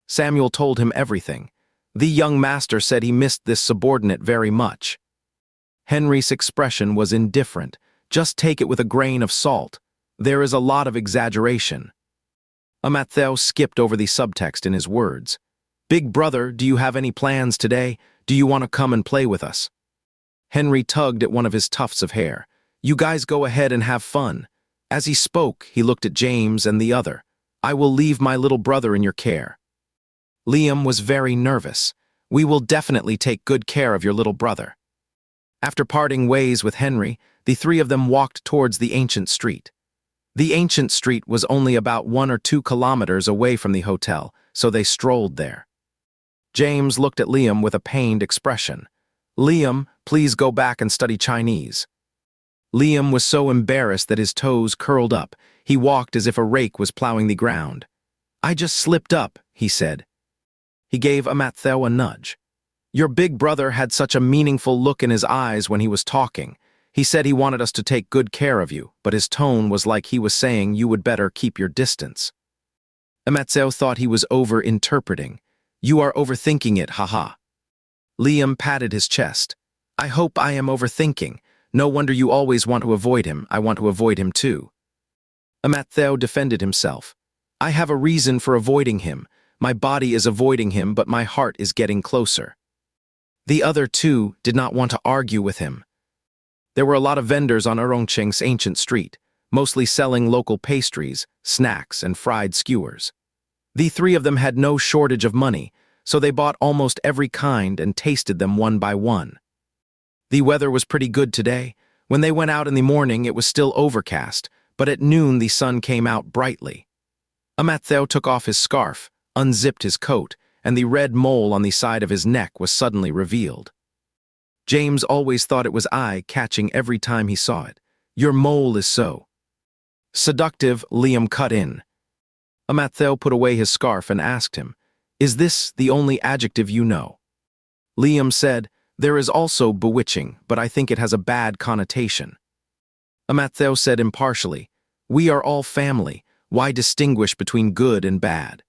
Samuel told him everything. The young master said he missed this subordinate very much. Henry's expression was indifferent. "Just take it with a grain of salt. There is a lot of exaggeration." Mateo skipped over the subtext in his words. "Big brother, do you have any plans today? Do you want to come and play with us?" Henry tugged at one of his tufts of hair. "You guys go ahead and have fun." As he spoke, he looked at James and the other. "I will leave my little brother in your care." Liam was very nervous. "We will definitely take good care of your little brother." After parting ways with Henry, the three of them walked towards the ancient street. The ancient street was only about 1 or 2 kilometers away from the hotel, so they strolled there. James looked at Liam with a pained expression. "Liam, please go back and study Chinese." Liam was so embarrassed that his toes curled up. He walked as if a rake was plowing the ground. "I just slipped up," he said. He gave Mateo a nudge. "Your big brother had such a meaningful look in his eyes when he was talking. He said he wanted us to take good care of you, but his tone was like he was saying you would better keep your distance." Mateo thought he was over-interpreting. "You are overthinking it, haha." Liam patted his chest. "I hope I am overthinking. No wonder you always want to avoid him. I want to avoid him too." Mateo defended himself. "I have a reason for avoiding him. My body is avoiding him, but my heart is getting closer." The other two did not want to argue with him. There were a lot of vendors on Urongcheng's ancient street, mostly selling local pastries, snacks, and fried skewers. The three of them had no shortage of money, so they bought almost every kind and tasted them one by one. The weather was pretty good today. When they went out in the morning, it was still overcast, but at noon the sun came out brightly. Mateo took off his scarf, unzipped his coat, and the red mole on the side of his neck was suddenly revealed. James always thought it was eye-catching every time he saw it. "Your mole is so." Seductive, Liam cut in. Amattheo put away his scarf and asked him, "Is this the only adjective you know?" Liam said, "There is also bewitching, but I think it has a bad connotation." Amattheo said impartially, "We are all family. Why distinguish between good and bad?"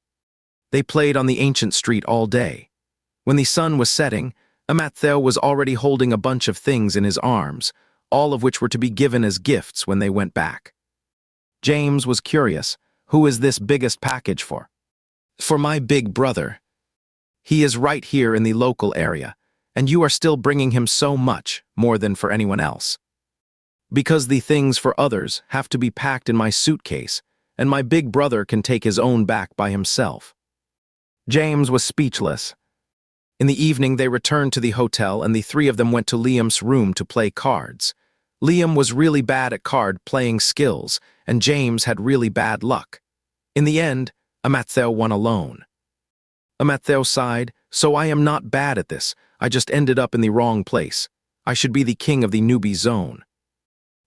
They played on the ancient street all day. When the sun was setting, Amattheo was already holding a bunch of things in his arms, all of which were to be given as gifts when they went back. James was curious. "Who is this biggest package for?" "For my big brother. He is right here in the local area, and you are still bringing him so much, more than for anyone else. Because the things for others have to be packed in my suitcase, and my big brother can take his own back by himself." James was speechless. In the evening they returned to the hotel and the three of them went to Liam's room to play cards. Liam was really bad at card-playing skills, and James had really bad luck. In the end, Amattheo won alone. Amattheo sighed, "So I am not bad at this, I just ended up in the wrong place. I should be the king of the newbie zone."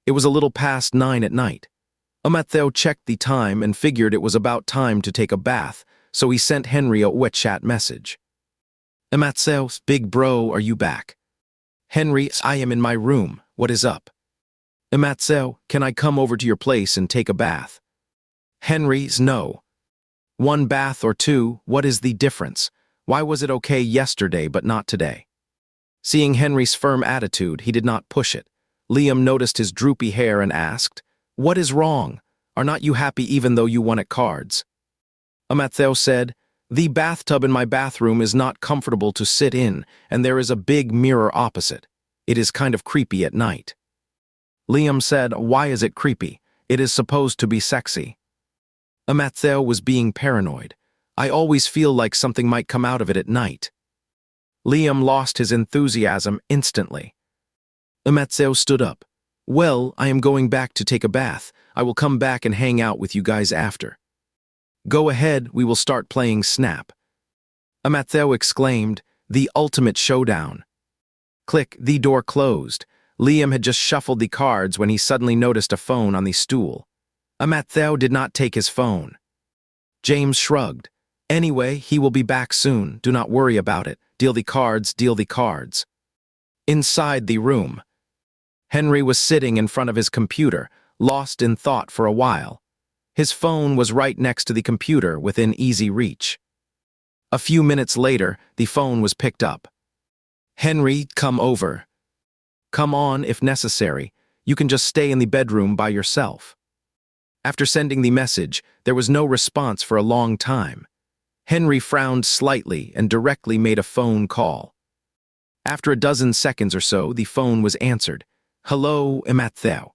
It was a little past 9 at night. Amattheo checked the time and figured it was about time to take a bath, so he sent Henry a WeChat message. "Amattheo, big bro, are you back?" "Henry, I am in my room. What is up?" "Amattheo, can I come over to your place and take a bath?" "Henry's no. One bath or two, what is the difference? Why was it okay yesterday but not today?" Seeing Henry's firm attitude, he did not push it. Liam noticed his droopy hair and asked, "What is wrong? Are not you happy even though you won at cards?" Amattheo said, "The bathtub in my bathroom is not comfortable to sit in, and there is a big mirror opposite. It is kind of creepy at night." Liam said, "Why is it creepy? It is supposed to be sexy." Amattheo was being paranoid. "I always feel like something might come out of it at night." Liam lost his enthusiasm instantly. Amattheo stood up. "Well, I am going back to take a bath. I will come back and hang out with you guys after." "Go ahead, we will start playing Snap." Amattheo exclaimed, "The ultimate showdown." Click, the door closed. Liam had just shuffled the cards when he suddenly noticed a phone on the stool. Amattheo did not take his phone. James shrugged. "Anyway, he will be back soon. Do not worry about it. Deal the cards, deal the cards." Inside the room, Henry was sitting in front of his computer, lost in thought for a while. His phone was right next to the computer within easy reach. A few minutes later, the phone was picked up. "Henry, come over." "Come on if necessary. You can just stay in the bedroom by yourself." After sending the message, there was no response for a long time. Henry frowned slightly and directly made a phone call. After a dozen seconds or so, the phone was answered. "Hello, Amattheo."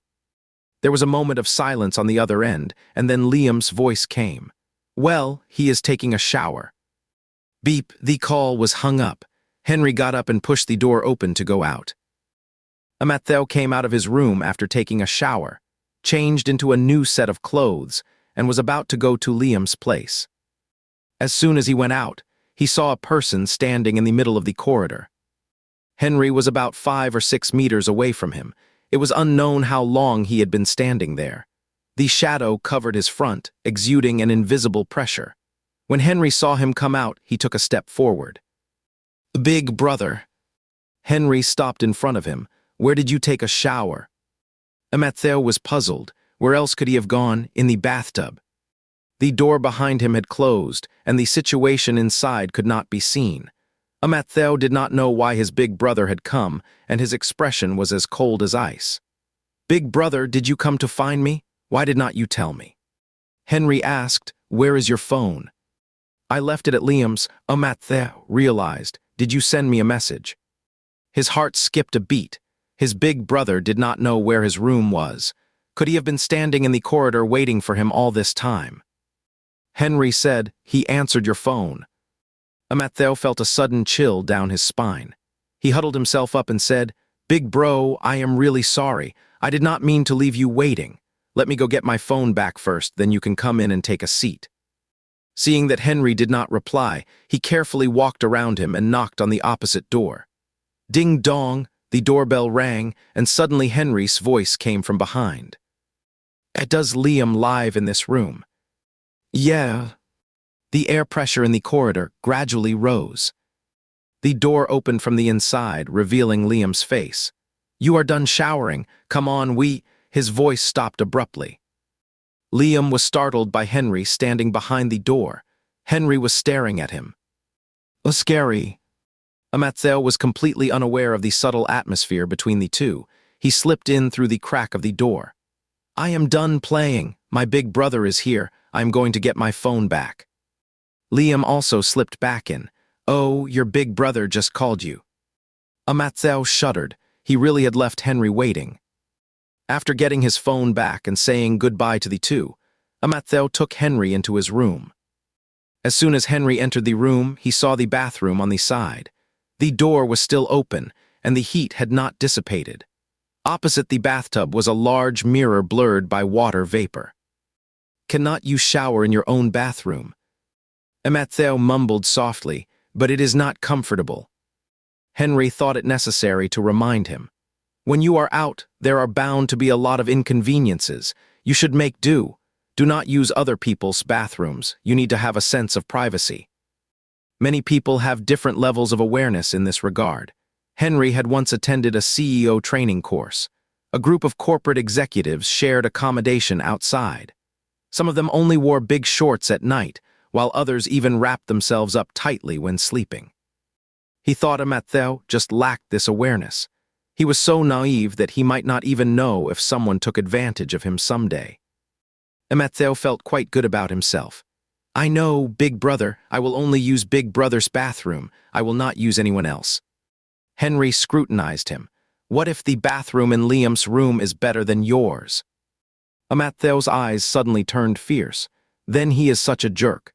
There was a moment of silence on the other end, and then Liam's voice came. "Well, he is taking a shower." Beep, the call was hung up. Henry got up and pushed the door open to go out. Amattheo came out of his room after taking a shower, changed into a new set of clothes, and was about to go to Liam's place. As soon as he went out, he saw a person standing in the middle of the corridor. Henry was about 5 or 6 meters away from him. It was unknown how long he had been standing there. The shadow covered his front, exuding an invisible pressure. When Henry saw him come out, he took a step forward. "Big brother." Henry stopped in front of him. "Where did you take a shower?" Amattheo was puzzled. Where else could he have gone? In the bathtub. The door behind him had closed, and the situation inside could not be seen. Amattheo did not know why his big brother had come, and his expression was as cold as ice. "Big brother, did you come to find me? Why did not you tell me?" Henry asked, "Where is your phone?" "I left it at Liam's." Amattheo realized, "Did you send me a message?" His heart skipped a beat. His big brother did not know where his room was. Could he have been standing in the corridor waiting for him all this time? Henry said, "He answered your phone." Amattheo felt a sudden chill down his spine. He huddled himself up and said, "Big bro, I am really sorry. I did not mean to leave you waiting. Let me go get my phone back first, then you can come in and take a seat." Seeing that Henry did not reply, he carefully walked around him and knocked on the opposite door. Ding dong, the doorbell rang, and suddenly Henry's voice came from behind. Does Liam live in this room? Yeah. The air pressure in the corridor gradually rose. The door opened from the inside, revealing Liam's face. You are done showering. Come on, His voice stopped abruptly. Liam was startled by Henry standing behind the door. Henry was staring at him. Scary. Amatzel was completely unaware of the subtle atmosphere between the two. He slipped in through the crack of the door. I am done playing. My big brother is here. I am going to get my phone back. Liam also slipped back in. Oh, your big brother just called you. Amatzel shuddered. He really had left Henry waiting. After getting his phone back and saying goodbye to the two, Amatzel took Henry into his room. As soon as Henry entered the room, he saw the bathroom on the side. The door was still open, and the heat had not dissipated. Opposite the bathtub was a large mirror blurred by water vapor. Cannot you shower in your own bathroom? Amatzel mumbled softly, but it is not comfortable. Henry thought it necessary to remind him. When you are out, there are bound to be a lot of inconveniences. You should make do. Do not use other people's bathrooms. You need to have a sense of privacy. Many people have different levels of awareness in this regard. Henry had once attended a CEO training course. A group of corporate executives shared accommodation outside. Some of them only wore big shorts at night, while others even wrapped themselves up tightly when sleeping. He thought Amatzel just lacked this awareness. He was so naive that he might not even know if someone took advantage of him someday. Amatzel felt quite good about himself. I know, Big Brother, I will only use Big Brother's bathroom. I will not use anyone else. Henry scrutinized him. What if the bathroom in Liam's room is better than yours? Amatzel's eyes suddenly turned fierce. Then he is such a jerk.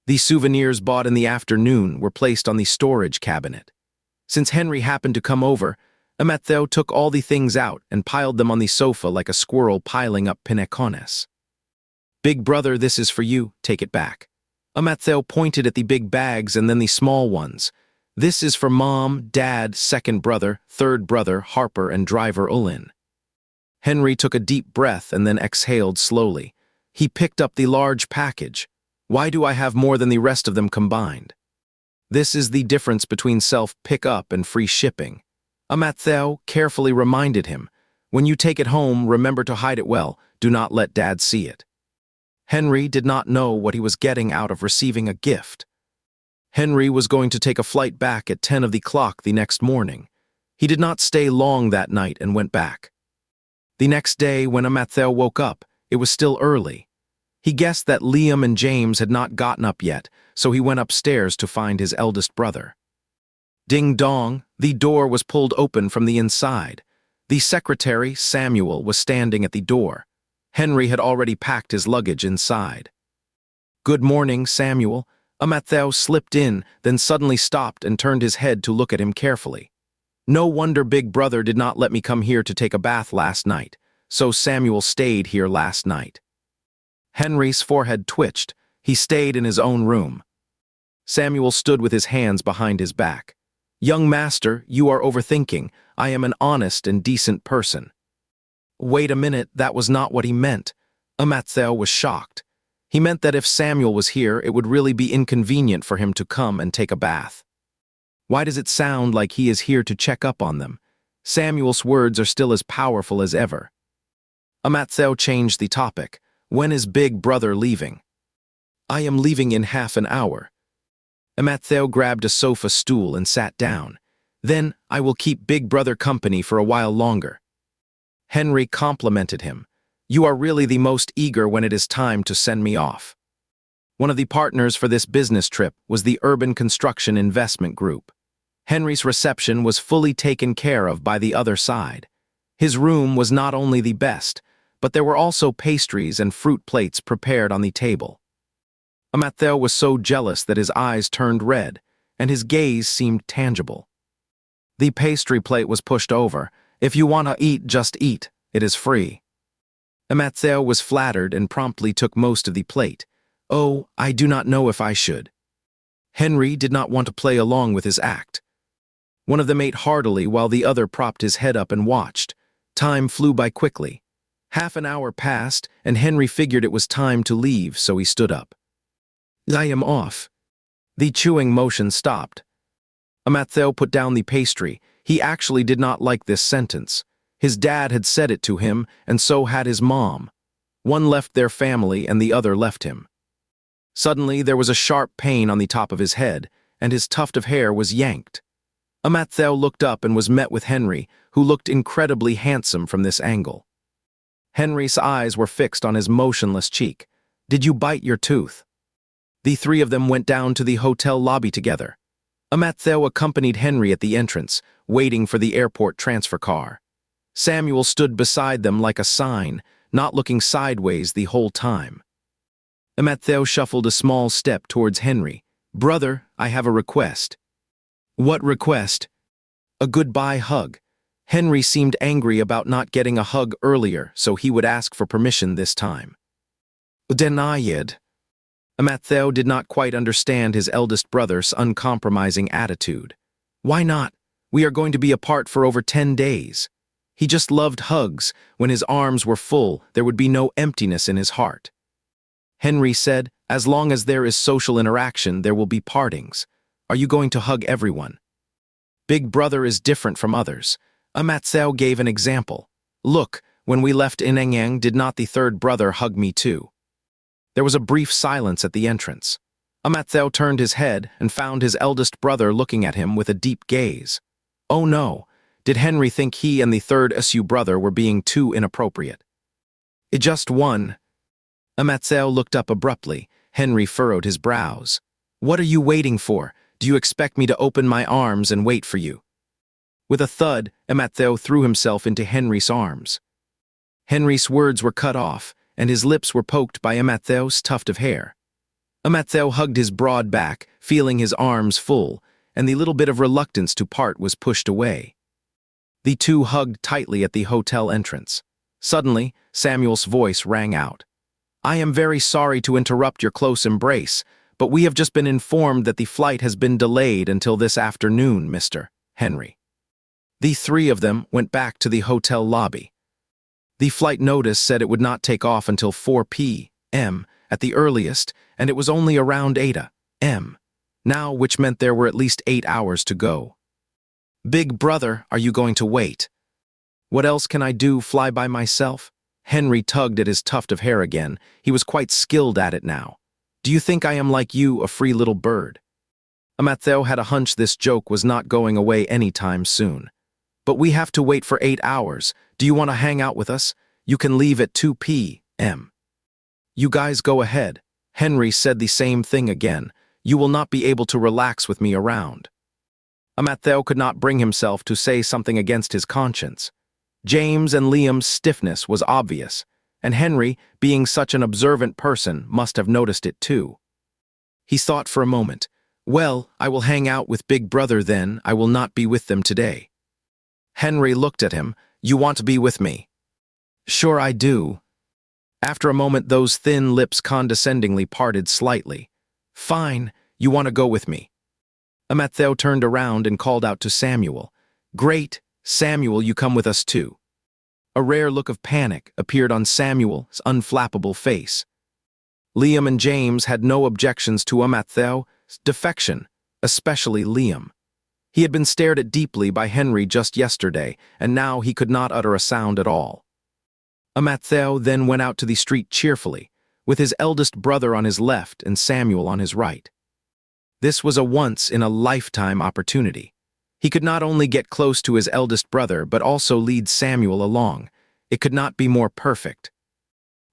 The souvenirs bought in the afternoon were placed on the storage cabinet. Since Henry happened to come over, Amatzel took all the things out and piled them on the sofa like a squirrel piling up pinecones. Big Brother, this is for you, take it back. Amatzel pointed at the big bags and then the small ones. This is for Mom, Dad, second brother, third brother, Harper, and driver Ulin. Henry took a deep breath and then exhaled slowly. He picked up the large package. Why do I have more than the rest of them combined? This is the difference between self-pick-up and free shipping. Amatzel carefully reminded him, when you take it home, remember to hide it well. Do not let Dad see it. Henry did not know what he was getting out of receiving a gift. Henry was going to take a flight back at 10 of the clock the next morning. He did not stay long that night and went back. The next day, when Amatzel woke up, it was still early. He guessed that Liam and James had not gotten up yet, so he went upstairs to find his eldest brother. Ding dong, the door was pulled open from the inside. The secretary, Samuel, was standing at the door. Henry had already packed his luggage inside. Good morning, Samuel. Amatzel slipped in, then suddenly stopped and turned his head to look at him carefully. No wonder Big Brother did not let me come here to take a bath last night, so Samuel stayed here last night. Henry's forehead twitched. He stayed in his own room. Samuel stood with his hands behind his back. Young master, you are overthinking. I am an honest and decent person. Wait a minute, that was not what he meant. Amatzel was shocked. He meant that if Samuel was here, it would really be inconvenient for him to come and take a bath. Why does it sound like he is here to check up on them? Samuel's words are still as powerful as ever. Amatzel changed the topic. When is Big Brother leaving? I am leaving in half an hour. Amatzel grabbed a sofa stool and sat down. Then I will keep Big Brother company for a while longer. Henry complimented him. You are really the most eager when it is time to send me off. One of the partners for this business trip was the Urban Construction Investment Group. Henry's reception was fully taken care of by the other side. His room was not only the best, but there were also pastries and fruit plates prepared on the table. Amatzel was so jealous that his eyes turned red, and his gaze seemed tangible. The pastry plate was pushed over. If you want to eat, just eat. It is free. Amatzel was flattered and promptly took most of the plate. Oh, I do not know if I should. Henry did not want to play along with his act. One of them ate heartily while the other propped his head up and watched. Time flew by quickly. Half an hour passed, and Henry figured it was time to leave, so he stood up. I am off. The chewing motion stopped. Amatheo put down the pastry. He actually did not like this sentence. His dad had said it to him, and so had his mom. One left their family, and the other left him. Suddenly, there was a sharp pain on the top of his head, and his tuft of hair was yanked. Amatheo looked up and was met with Henry, who looked incredibly handsome from this angle. Henry's eyes were fixed on his motionless cheek. Did you bite your tooth? The three of them went down to the hotel lobby together. Amatheo accompanied Henry at the entrance, waiting for the airport transfer car. Samuel stood beside them like a sign, not looking sideways the whole time. Amatheo shuffled a small step towards Henry. Brother, I have a request. What request? A goodbye hug. Henry seemed angry about not getting a hug earlier, so he would ask for permission this time. Denied. Amatheo did not quite understand his eldest brother's uncompromising attitude. Why not? We are going to be apart for over 10 days. He just loved hugs. When his arms were full, there would be no emptiness in his heart. Henry said, as long as there is social interaction, there will be partings. Are you going to hug everyone? Big brother is different from others. Amatheo gave an example. Look, when we left Inangyang, did not the third brother hug me too? There was a brief silence at the entrance. Amatheo turned his head and found his eldest brother looking at him with a deep gaze. Oh no, did Henry think he and the third SU brother were being too inappropriate? It just one. Amatheo looked up abruptly. Henry furrowed his brows. What are you waiting for? Do you expect me to open my arms and wait for you? With a thud, Amatheo threw himself into Henry's arms. Henry's words were cut off, and his lips were poked by Amatheo's tuft of hair. Amatheo hugged his broad back, feeling his arms full, and the little bit of reluctance to part was pushed away. The two hugged tightly at the hotel entrance. Suddenly, Samuel's voice rang out. I am very sorry to interrupt your close embrace, but we have just been informed that the flight has been delayed until this afternoon, Mr. Henry. The three of them went back to the hotel lobby. The flight notice said it would not take off until 4 p.m. at the earliest, and it was only around 8 a.m. now, which meant there were at least 8 hours to go. Big brother, are you going to wait? What else can I do, fly by myself? Henry tugged at his tuft of hair again. He was quite skilled at it now. Do you think I am like you, a free little bird? Amatheo had a hunch this joke was not going away anytime soon. But we have to wait for 8 hours. Do you want to hang out with us? You can leave at 2 p.m. You guys go ahead. Henry said the same thing again. You will not be able to relax with me around. Amatheo could not bring himself to say something against his conscience. James and Liam's stiffness was obvious, and Henry, being such an observant person, must have noticed it too. He thought for a moment. Well, I will hang out with Big Brother then. I will not be with them today. Henry looked at him. You want to be with me? Sure I do. After a moment, those thin lips condescendingly parted slightly. Fine, you want to go with me. Amatheo turned around and called out to Samuel. Great, Samuel, you come with us too. A rare look of panic appeared on Samuel's unflappable face. Liam and James had no objections to Amatheo's defection, especially Liam. He had been stared at deeply by Henry just yesterday, and now he could not utter a sound at all. Amatheo then went out to the street cheerfully, with his eldest brother on his left and Samuel on his right. This was a once-in-a-lifetime opportunity. He could not only get close to his eldest brother, but also lead Samuel along. It could not be more perfect.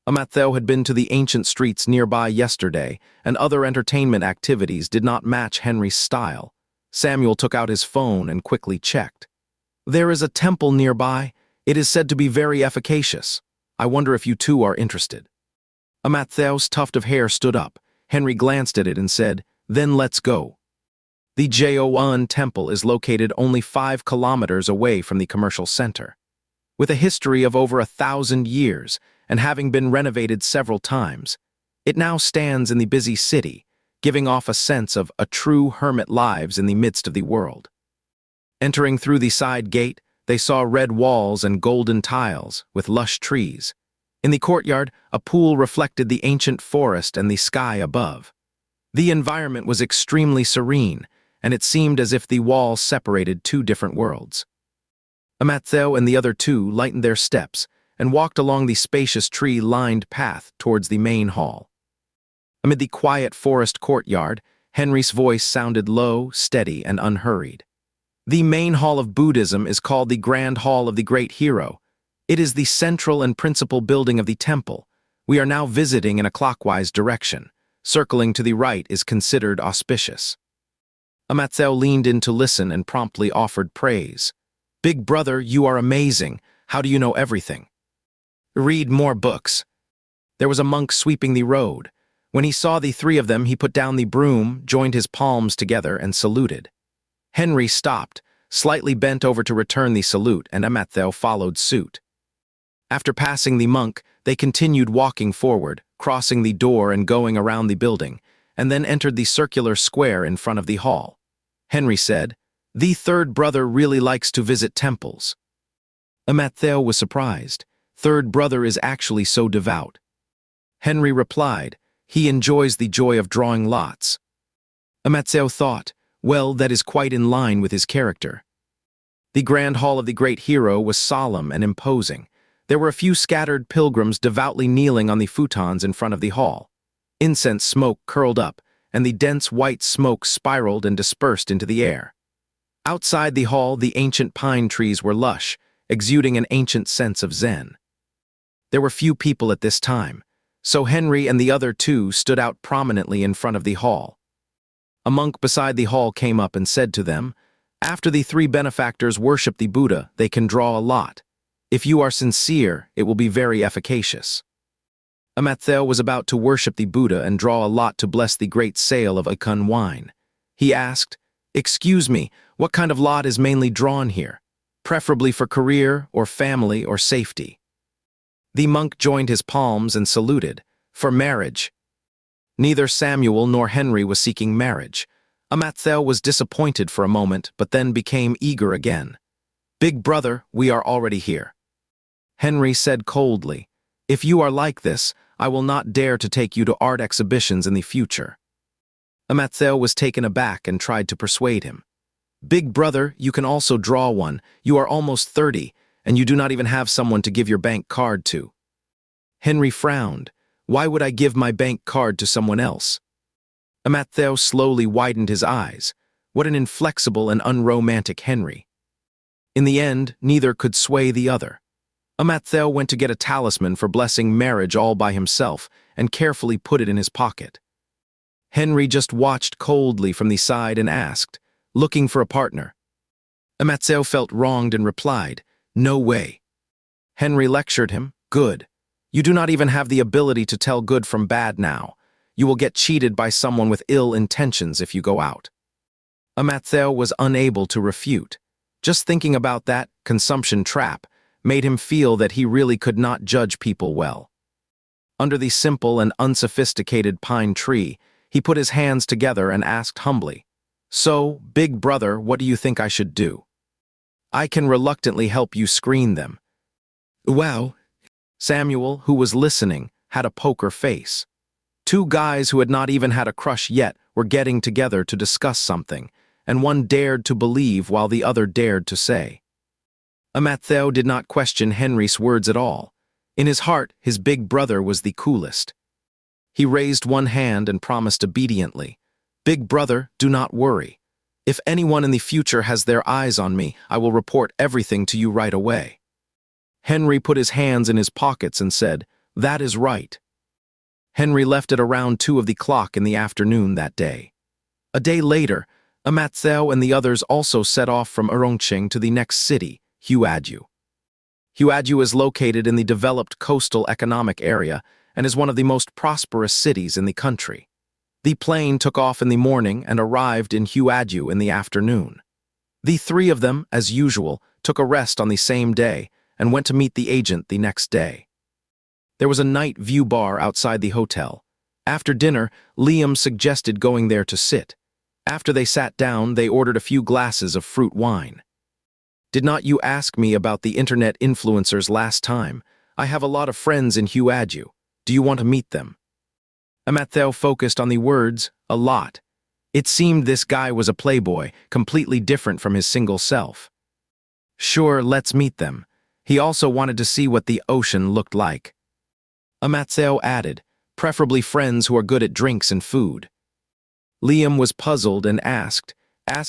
Amatheo had been to the ancient streets nearby yesterday, and other entertainment activities did not match Henry's style. Samuel took out his phone and quickly checked. There is a temple nearby. It is said to be very efficacious. I wonder if you two are interested. Amatheo's tuft of hair stood up. Henry glanced at it and said, Then let's go. The Joan Temple is located only 5 kilometers away from the commercial center. With a history of over 1,000 years and having been renovated several times, it now stands in the busy city, giving off a sense of a true hermit lives in the midst of the world. Entering through the side gate, they saw red walls and golden tiles with lush trees. In the courtyard, a pool reflected the ancient forest and the sky above. The environment was extremely serene, and it seemed as if the walls separated two different worlds. Amattheo and the other two lightened their steps and walked along the spacious tree-lined path towards the main hall. Amid the quiet forest courtyard, Henry's voice sounded low, steady, and unhurried. The main hall of Buddhism is called the Grand Hall of the Great Hero. It is the central and principal building of the temple. We are now visiting in a clockwise direction. Circling to the right is considered auspicious. Amattheo leaned in to listen and promptly offered praise. "Big brother, you are amazing. How do you know everything?" "Read more books." There was a monk sweeping the road. When he saw the three of them, he put down the broom, joined his palms together, and saluted. Henry stopped, slightly bent over to return the salute, and Amattheo followed suit. After passing the monk, they continued walking forward, crossing the door and going around the building, and then entered the circular square in front of the hall. Henry said, "The third brother really likes to visit temples." Amattheo was surprised. Third brother is actually so devout. Henry replied, "He enjoys the joy of drawing lots." Amattheo thought, well, that is quite in line with his character. The Grand Hall of the Great Hero was solemn and imposing. There were a few scattered pilgrims devoutly kneeling on the futons in front of the hall. Incense smoke curled up, and the dense white smoke spiraled and dispersed into the air. Outside the hall, the ancient pine trees were lush, exuding an ancient sense of Zen. There were few people at this time, so Henry and the other two stood out prominently in front of the hall. A monk beside the hall came up and said to them, "After the three benefactors worship the Buddha, they can draw a lot. If you are sincere, it will be very efficacious." Amattheo was about to worship the Buddha and draw a lot to bless the great sale of Akun wine. He asked, "Excuse me, what kind of lot is mainly drawn here? Preferably for career or family or safety?" The monk joined his palms and saluted, "For marriage." Neither Samuel nor Henry was seeking marriage. Amattheo was disappointed for a moment, but then became eager again. "Big brother, we are already here." Henry said coldly, "If you are like this, I will not dare to take you to art exhibitions in the future." Amattheo was taken aback and tried to persuade him. "Big brother, you can also draw one. You are almost 30, and you do not even have someone to give your bank card to." Henry frowned. "Why would I give my bank card to someone else?" Amattheo slowly widened his eyes. What an inflexible and unromantic Henry. In the end, neither could sway the other. Amattheo went to get a talisman for blessing marriage all by himself and carefully put it in his pocket. Henry just watched coldly from the side and asked, "Looking for a partner?" Amattheo felt wronged and replied, "No way." Henry lectured him, "Good. You do not even have the ability to tell good from bad now. You will get cheated by someone with ill intentions if you go out." Amattheo was unable to refute. Just thinking about that consumption trap made him feel that he really could not judge people well. Under the simple and unsophisticated pine tree, he put his hands together and asked humbly, "So, big brother, what do you think I should do?" "I can reluctantly help you screen them." "Wow." Samuel, who was listening, had a poker face. Two guys who had not even had a crush yet were getting together to discuss something, and one dared to believe while the other dared to say. Amattheo did not question Henry's words at all. In his heart, his big brother was the coolest. He raised one hand and promised obediently, "Big brother, do not worry. If anyone in the future has their eyes on me, I will report everything to you right away." Henry put his hands in his pockets and said, "That is right." Henry left at around 2 of the clock in the afternoon that day. A day later, Amattheo and the others also set off from Urongcheng to the next city, Huadu. Huadu is located in the developed coastal economic area and is one of the most prosperous cities in the country. The plane took off in the morning and arrived in Huadu in the afternoon. The three of them, as usual, took a rest on the same day and went to meet the agent the next day. There was a night view bar outside the hotel. After dinner, Liam suggested going there to sit. After they sat down, they ordered a few glasses of fruit wine. "Did not you ask me about the internet influencers last time? I have a lot of friends in Huadu. Do you want to meet them? Amatheo focused on the words, a lot. It seemed this guy was a playboy, completely different from his single self. Sure, let's meet them. He also wanted to see what the ocean looked like. Amatheo added, preferably friends who are good at drinks and food. Liam was puzzled and asked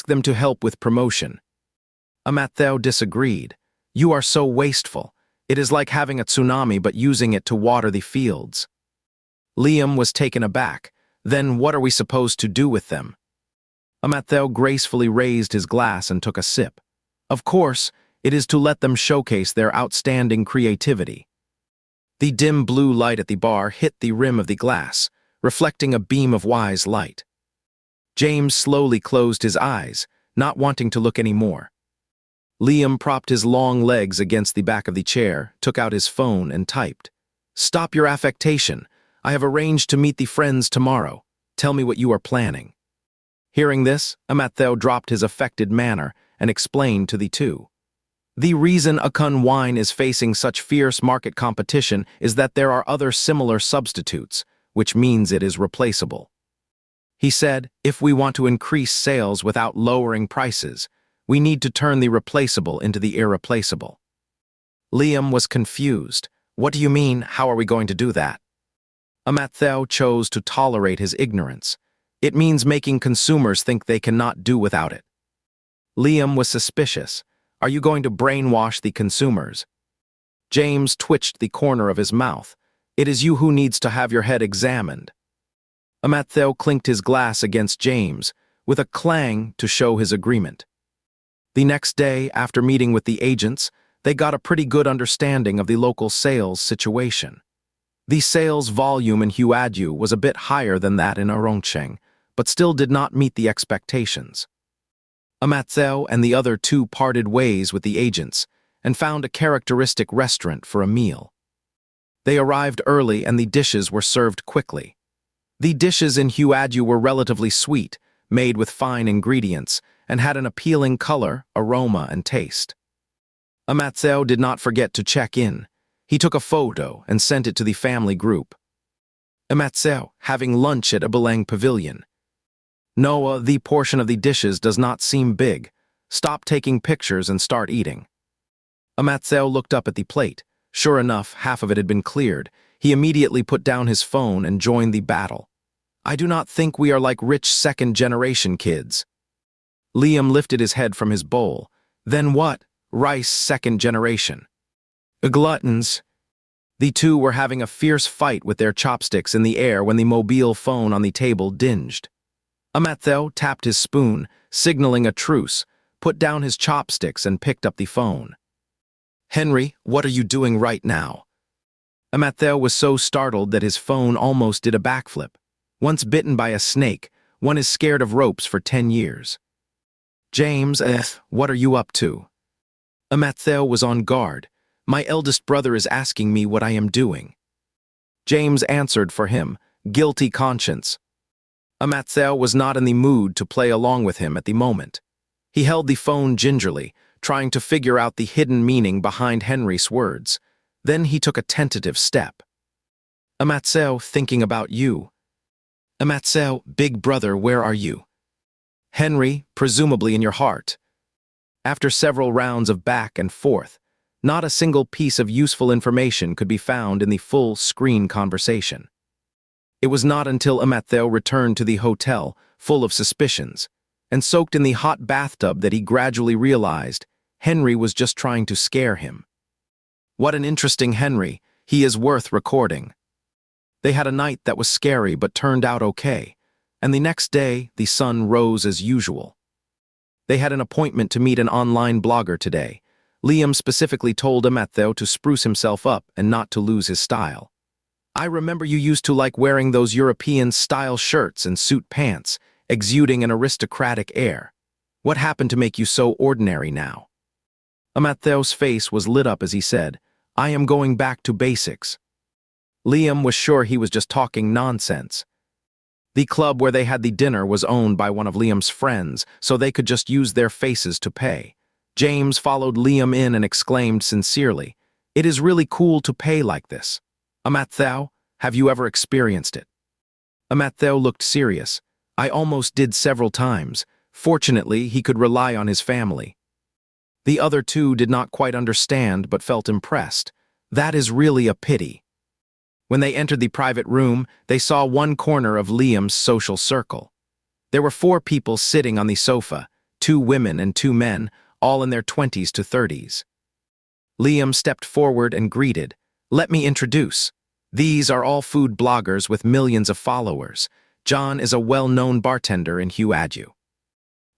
them to help with promotion. Amatheo disagreed. You are so wasteful. It is like having a tsunami but using it to water the fields. Liam was taken aback. Then what are we supposed to do with them? Amatheo gracefully raised his glass and took a sip. Of course, it is to let them showcase their outstanding creativity. The dim blue light at the bar hit the rim of the glass, reflecting a beam of wise light. James slowly closed his eyes, not wanting to look any more. Liam propped his long legs against the back of the chair, took out his phone and typed, "Stop your affectation. I have arranged to meet the friends tomorrow. Tell me what you are planning." Hearing this, Amatheo dropped his affected manner and explained to the two. The reason Akun wine is facing such fierce market competition is that there are other similar substitutes, which means it is replaceable. He said, if we want to increase sales without lowering prices, we need to turn the replaceable into the irreplaceable. Liam was confused. What do you mean, how are we going to do that? Amatheo chose to tolerate his ignorance. It means making consumers think they cannot do without it. Liam was suspicious. Are you going to brainwash the consumers? James twitched the corner of his mouth. It is you who needs to have your head examined. Amatheo clinked his glass against James, with a clang to show his agreement. The next day, after meeting with the agents, they got a pretty good understanding of the local sales situation. The sales volume in Huadu was a bit higher than that in Arongcheng, but still did not meet the expectations. Amatheo and the other two parted ways with the agents and found a characteristic restaurant for a meal. They arrived early and the dishes were served quickly. The dishes in Huadu were relatively sweet, made with fine ingredients, and had an appealing color, aroma, and taste. Amatheo did not forget to check in. He took a photo and sent it to the family group. Amatheo, having lunch at a Beleng pavilion. Noah, the portion of the dishes does not seem big. Stop taking pictures and start eating. Amatheo looked up at the plate. Sure enough, half of it had been cleared. He immediately put down his phone and joined the battle. I do not think we are like rich second-generation kids. Liam lifted his head from his bowl. Then what? Rice second generation. Gluttons. The two were having a fierce fight with their chopsticks in the air when the mobile phone on the table dinged. Amatheo tapped his spoon, signaling a truce, put down his chopsticks and picked up the phone. Henry, what are you doing right now? Amatheo was so startled that his phone almost did a backflip. Once bitten by a snake, one is scared of ropes for 10 years. James, what are you up to? Amatheo was on guard. My eldest brother is asking me what I am doing. James answered for him, guilty conscience. Amatheo was not in the mood to play along with him at the moment. He held the phone gingerly, trying to figure out the hidden meaning behind Henry's words. Then he took a tentative step. Amatheo, thinking about you. Amatheo, big brother, where are you? Henry, presumably in your heart. After several rounds of back and forth, not a single piece of useful information could be found in the full-screen conversation. It was not until Amatheo returned to the hotel, full of suspicions, and soaked in the hot bathtub that he gradually realized Henry was just trying to scare him. What an interesting Henry, he is worth recording. They had a night that was scary but turned out okay, and the next day the sun rose as usual. They had an appointment to meet an online blogger today. Liam specifically told Amatheo to spruce himself up and not to lose his style. I remember you used to like wearing those European-style shirts and suit pants, exuding an aristocratic air. What happened to make you so ordinary now? Amatheo's face was lit up as he said, I am going back to basics. Liam was sure he was just talking nonsense. The club where they had the dinner was owned by one of Liam's friends, so they could just use their faces to pay. James followed Liam in and exclaimed sincerely, It is really cool to pay like this. Amathao, have you ever experienced it? Amathao looked serious. I almost did several times. Fortunately, he could rely on his family. The other two did not quite understand but felt impressed. That is really a pity. When they entered the private room, they saw one corner of Liam's social circle. There were 4 people sitting on the sofa, 2 women and 2 men, all in their 20s to 30s. Liam stepped forward and greeted. Let me introduce. These are all food bloggers with millions of followers. John is a well-known bartender in Huadu.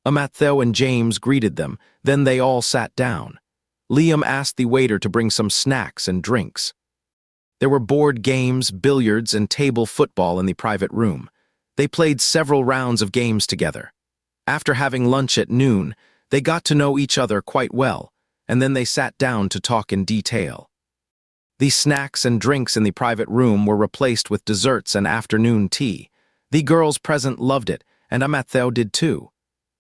Amathao and James greeted them, then they all sat down. Liam asked the waiter to bring some snacks and drinks. There were board games, billiards, and table football in the private room. They played several rounds of games together. After having lunch at noon, they got to know each other quite well, and then they sat down to talk in detail. The snacks and drinks in the private room were replaced with desserts and afternoon tea. The girls present loved it, and Amathao did too.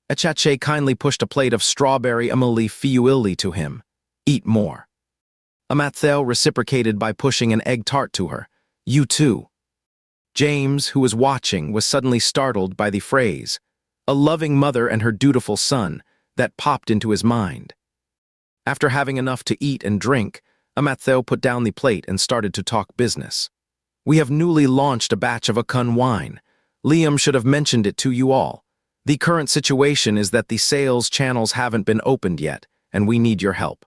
Echache kindly pushed a plate of strawberry amuli fiuili to him. Eat more. Amathao reciprocated by pushing an egg tart to her. You too. James, who was watching, was suddenly startled by the phrase, a loving mother and her dutiful son, that popped into his mind. After having enough to eat and drink, Amathao put down the plate and started to talk business. We have newly launched a batch of Akun wine. Liam should have mentioned it to you all. The current situation is that the sales channels haven't been opened yet, and we need your help.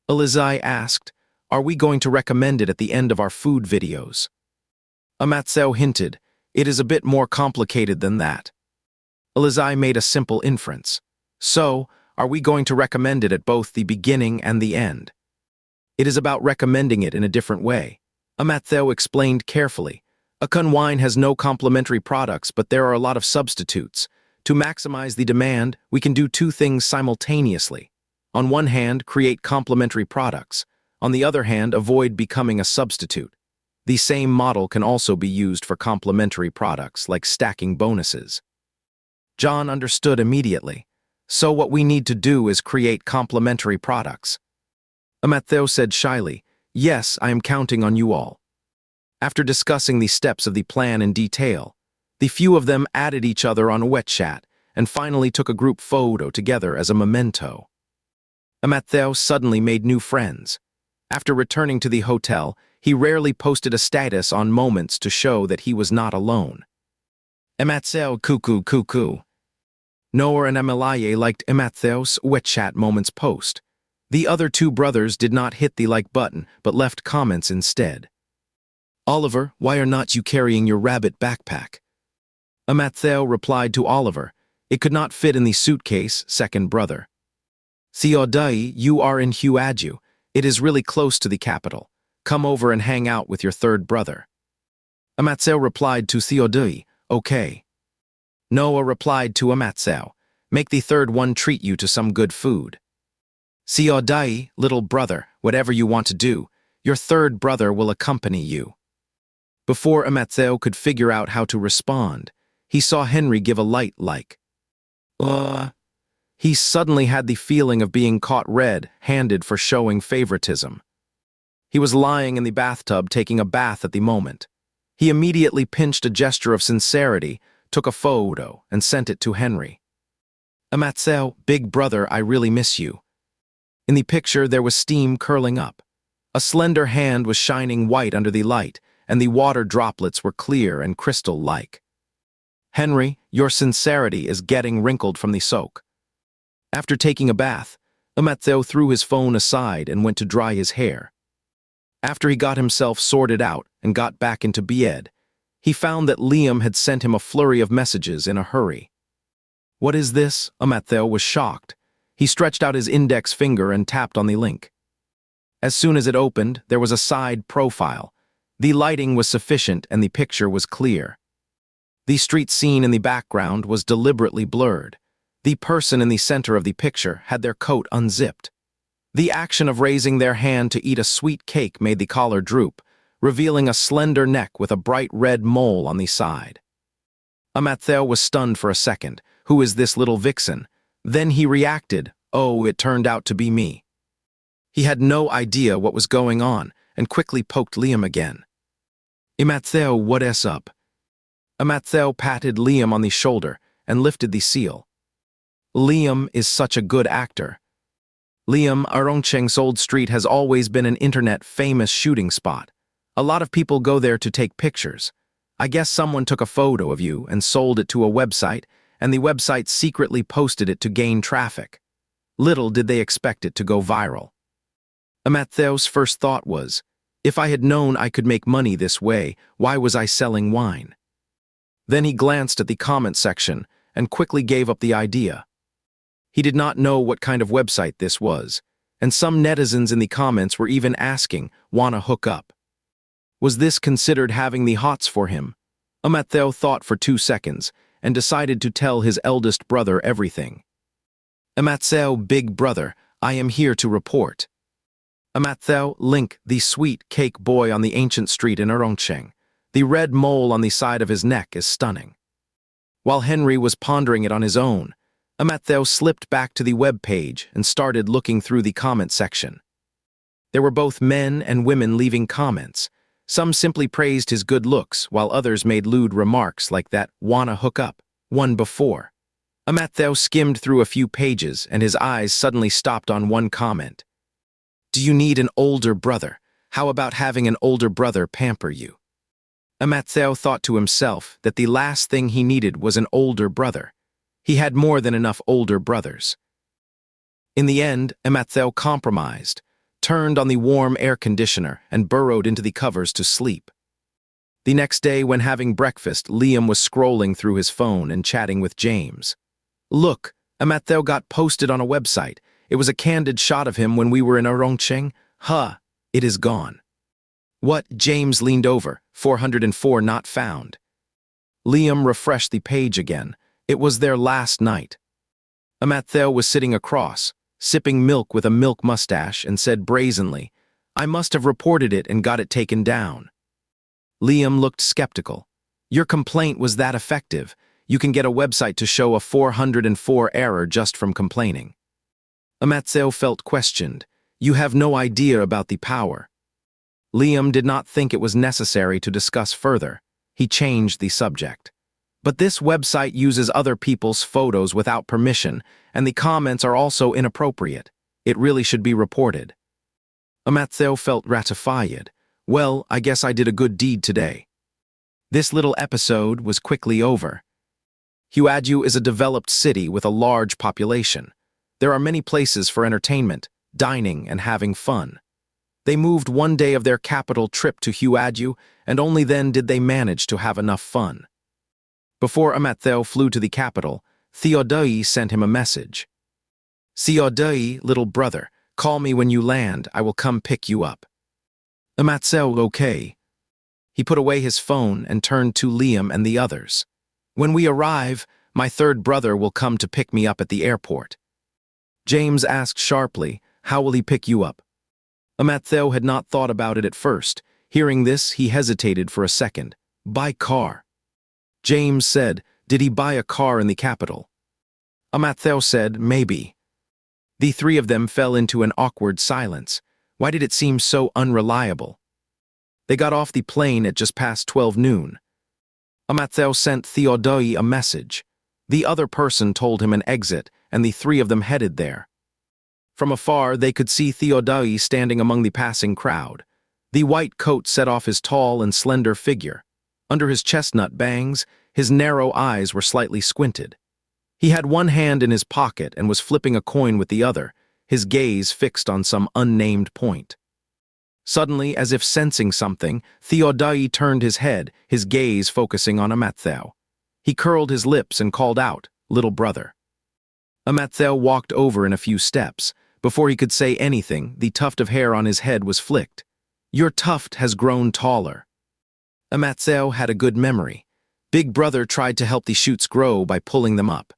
Elizai asked, are we going to recommend it at the end of our food videos? Amathao hinted, it is a bit more complicated than that. Elizai made a simple inference. So, are we going to recommend it at both the beginning and the end? It is about recommending it in a different way. Amathao explained carefully. Akun wine has no complementary products, but there are a lot of substitutes. To maximize the demand, we can do 2 things simultaneously. On one hand, create complementary products. On the other hand, avoid becoming a substitute. The same model can also be used for complementary products, like stacking bonuses. John understood immediately. So what we need to do is create complementary products. Amathao said shyly, yes, I am counting on you all. After discussing the steps of the plan in detail, the few of them added each other on a WeChat and finally took a group photo together as a memento. Amathao suddenly made new friends. After returning to the hotel, he rarely posted a status on moments to show that he was not alone. Amathao cuckoo. Noah and Emilaye liked Amathao's WeChat moments post. The other 2 brothers did not hit the like button, but left comments instead. Oliver, why are not you carrying your rabbit backpack? Amathao replied to Oliver, it could not fit in the suitcase, second brother. Theodai, you are in Huadu. It is really close to the capital. Come over and hang out with your third brother. Amathao replied to Theodai, okay. Noah replied to Amathao, make the third one treat you to some good food. Theodai, little brother, whatever you want to do, your third brother will accompany you. Before Amathao could figure out how to respond, he saw Henry give a light like, He suddenly had the feeling of being caught red-handed for showing favoritism. He was lying in the bathtub taking a bath at the moment. He immediately pinched a gesture of sincerity, took a photo, and sent it to Henry. Amathao, big brother, I really miss you. In the picture there was steam curling up. A slender hand was shining white under the light, and the water droplets were clear and crystal-like. Henry, your sincerity is getting wrinkled from the soak. After taking a bath, Amathao threw his phone aside and went to dry his hair. After he got himself sorted out and got back into bed, he found that Liam had sent him a flurry of messages in a hurry. What is this? Amathao was shocked. He stretched out his index finger and tapped on the link. As soon as it opened, there was a side profile. The lighting was sufficient and the picture was clear. The street scene in the background was deliberately blurred. The person in the center of the picture had their coat unzipped. The action of raising their hand to eat a sweet cake made the collar droop, revealing a slender neck with a bright red mole on the side. Amathao was stunned for a second. Who is this little vixen? Then he reacted, oh, it turned out to be me. He had no idea what was going on and quickly poked Liam again. "Imatheo, what is up?" Imatheo patted Liam on the shoulder and lifted the seal. Liam is such a good actor. Liam, Arongcheng's old street has always been an internet-famous shooting spot. A lot of people go there to take pictures. I guess someone took a photo of you and sold it to a website, and the website secretly posted it to gain traffic. Little did they expect it to go viral. Amatheo's first thought was, if I had known I could make money this way, why was I selling wine? Then he glanced at the comment section and quickly gave up the idea. He did not know what kind of website this was, and some netizens in the comments were even asking, "Wanna hook up?" Was this considered having the hots for him? Amatheo thought for 2 seconds and decided to tell his eldest brother everything. "Amatheo, big brother, I am here to report." Amatheo, Link, the sweet cake boy on the ancient street in Arongcheng. The red mole on the side of his neck is stunning. While Henry was pondering it on his own, Amatheo slipped back to the web page and started looking through the comment section. There were both men and women leaving comments. Some simply praised his good looks, while others made lewd remarks like that "wanna hook up" one before. Amatheo skimmed through a few pages and his eyes suddenly stopped on one comment. "Do you need an older brother? How about having an older brother pamper you?" Amatheo thought to himself that the last thing he needed was an older brother. He had more than enough older brothers. In the end, Amatheo compromised, turned on the warm air conditioner, and burrowed into the covers to sleep. The next day, when having breakfast, Liam was scrolling through his phone and chatting with James. "Look, Amatheo got posted on a website. It was a candid shot of him when we were in Arongcheng. It is gone." "What?" James leaned over. 404 not found. Liam refreshed the page again. It was their last night. Amatheo was sitting across, sipping milk with a milk mustache, and said brazenly, "I must have reported it and got it taken down." Liam looked skeptical. "Your complaint was that effective. You can get a website to show a 404 error just from complaining." Amatheo felt questioned. "You have no idea about the power." Liam did not think it was necessary to discuss further. He changed the subject. "But this website uses other people's photos without permission, and the comments are also inappropriate. It really should be reported." Amatheo felt ratified. "Well, I guess I did a good deed today." This little episode was quickly over. Huadu is a developed city with a large population. There are many places for entertainment, dining, and having fun. They moved one day of their capital trip to Huadu, and only then did they manage to have enough fun. Before Amatheo flew to the capital, Theodoi sent him a message. "Theodoi, little brother, call me when you land. I will come pick you up." Amatheo, okay. He put away his phone and turned to Liam and the others. "When we arrive, my third brother will come to pick me up at the airport." James asked sharply, "How will he pick you up?" Amatheo had not thought about it at first. Hearing this, he hesitated for a second. "By car." James said, "Did he buy a car in the capital?" Amatheo said, "Maybe." The three of them fell into an awkward silence. Why did it seem so unreliable? They got off the plane at just past 12 noon. Amatheo sent Theodoi a message. The other person told him an exit, and the three of them headed there. From afar, they could see Theodoi standing among the passing crowd. The white coat set off his tall and slender figure. Under his chestnut bangs, his narrow eyes were slightly squinted. He had one hand in his pocket and was flipping a coin with the other, his gaze fixed on some unnamed point. Suddenly, as if sensing something, Theodoi turned his head, his gaze focusing on Amatheo. He curled his lips and called out, "Little brother." Amatheo walked over in a few steps. Before he could say anything, the tuft of hair on his head was flicked. "Your tuft has grown taller." Amatheo had a good memory. Big brother tried to help the shoots grow by pulling them up.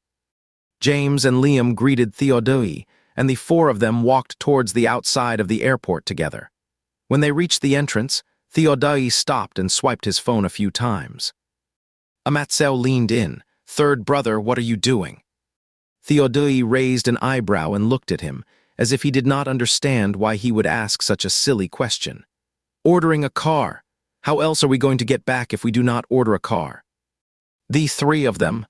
James and Liam greeted Theodoi, and the four of them walked towards the outside of the airport together. When they reached the entrance, Theodoi stopped and swiped his phone a few times. Amatheo leaned in. "Third brother, what are you doing?" Theodoi raised an eyebrow and looked at him, as if he did not understand why he would ask such a silly question. Ordering a car. How else are we going to get back if we do not order a car? The three of them.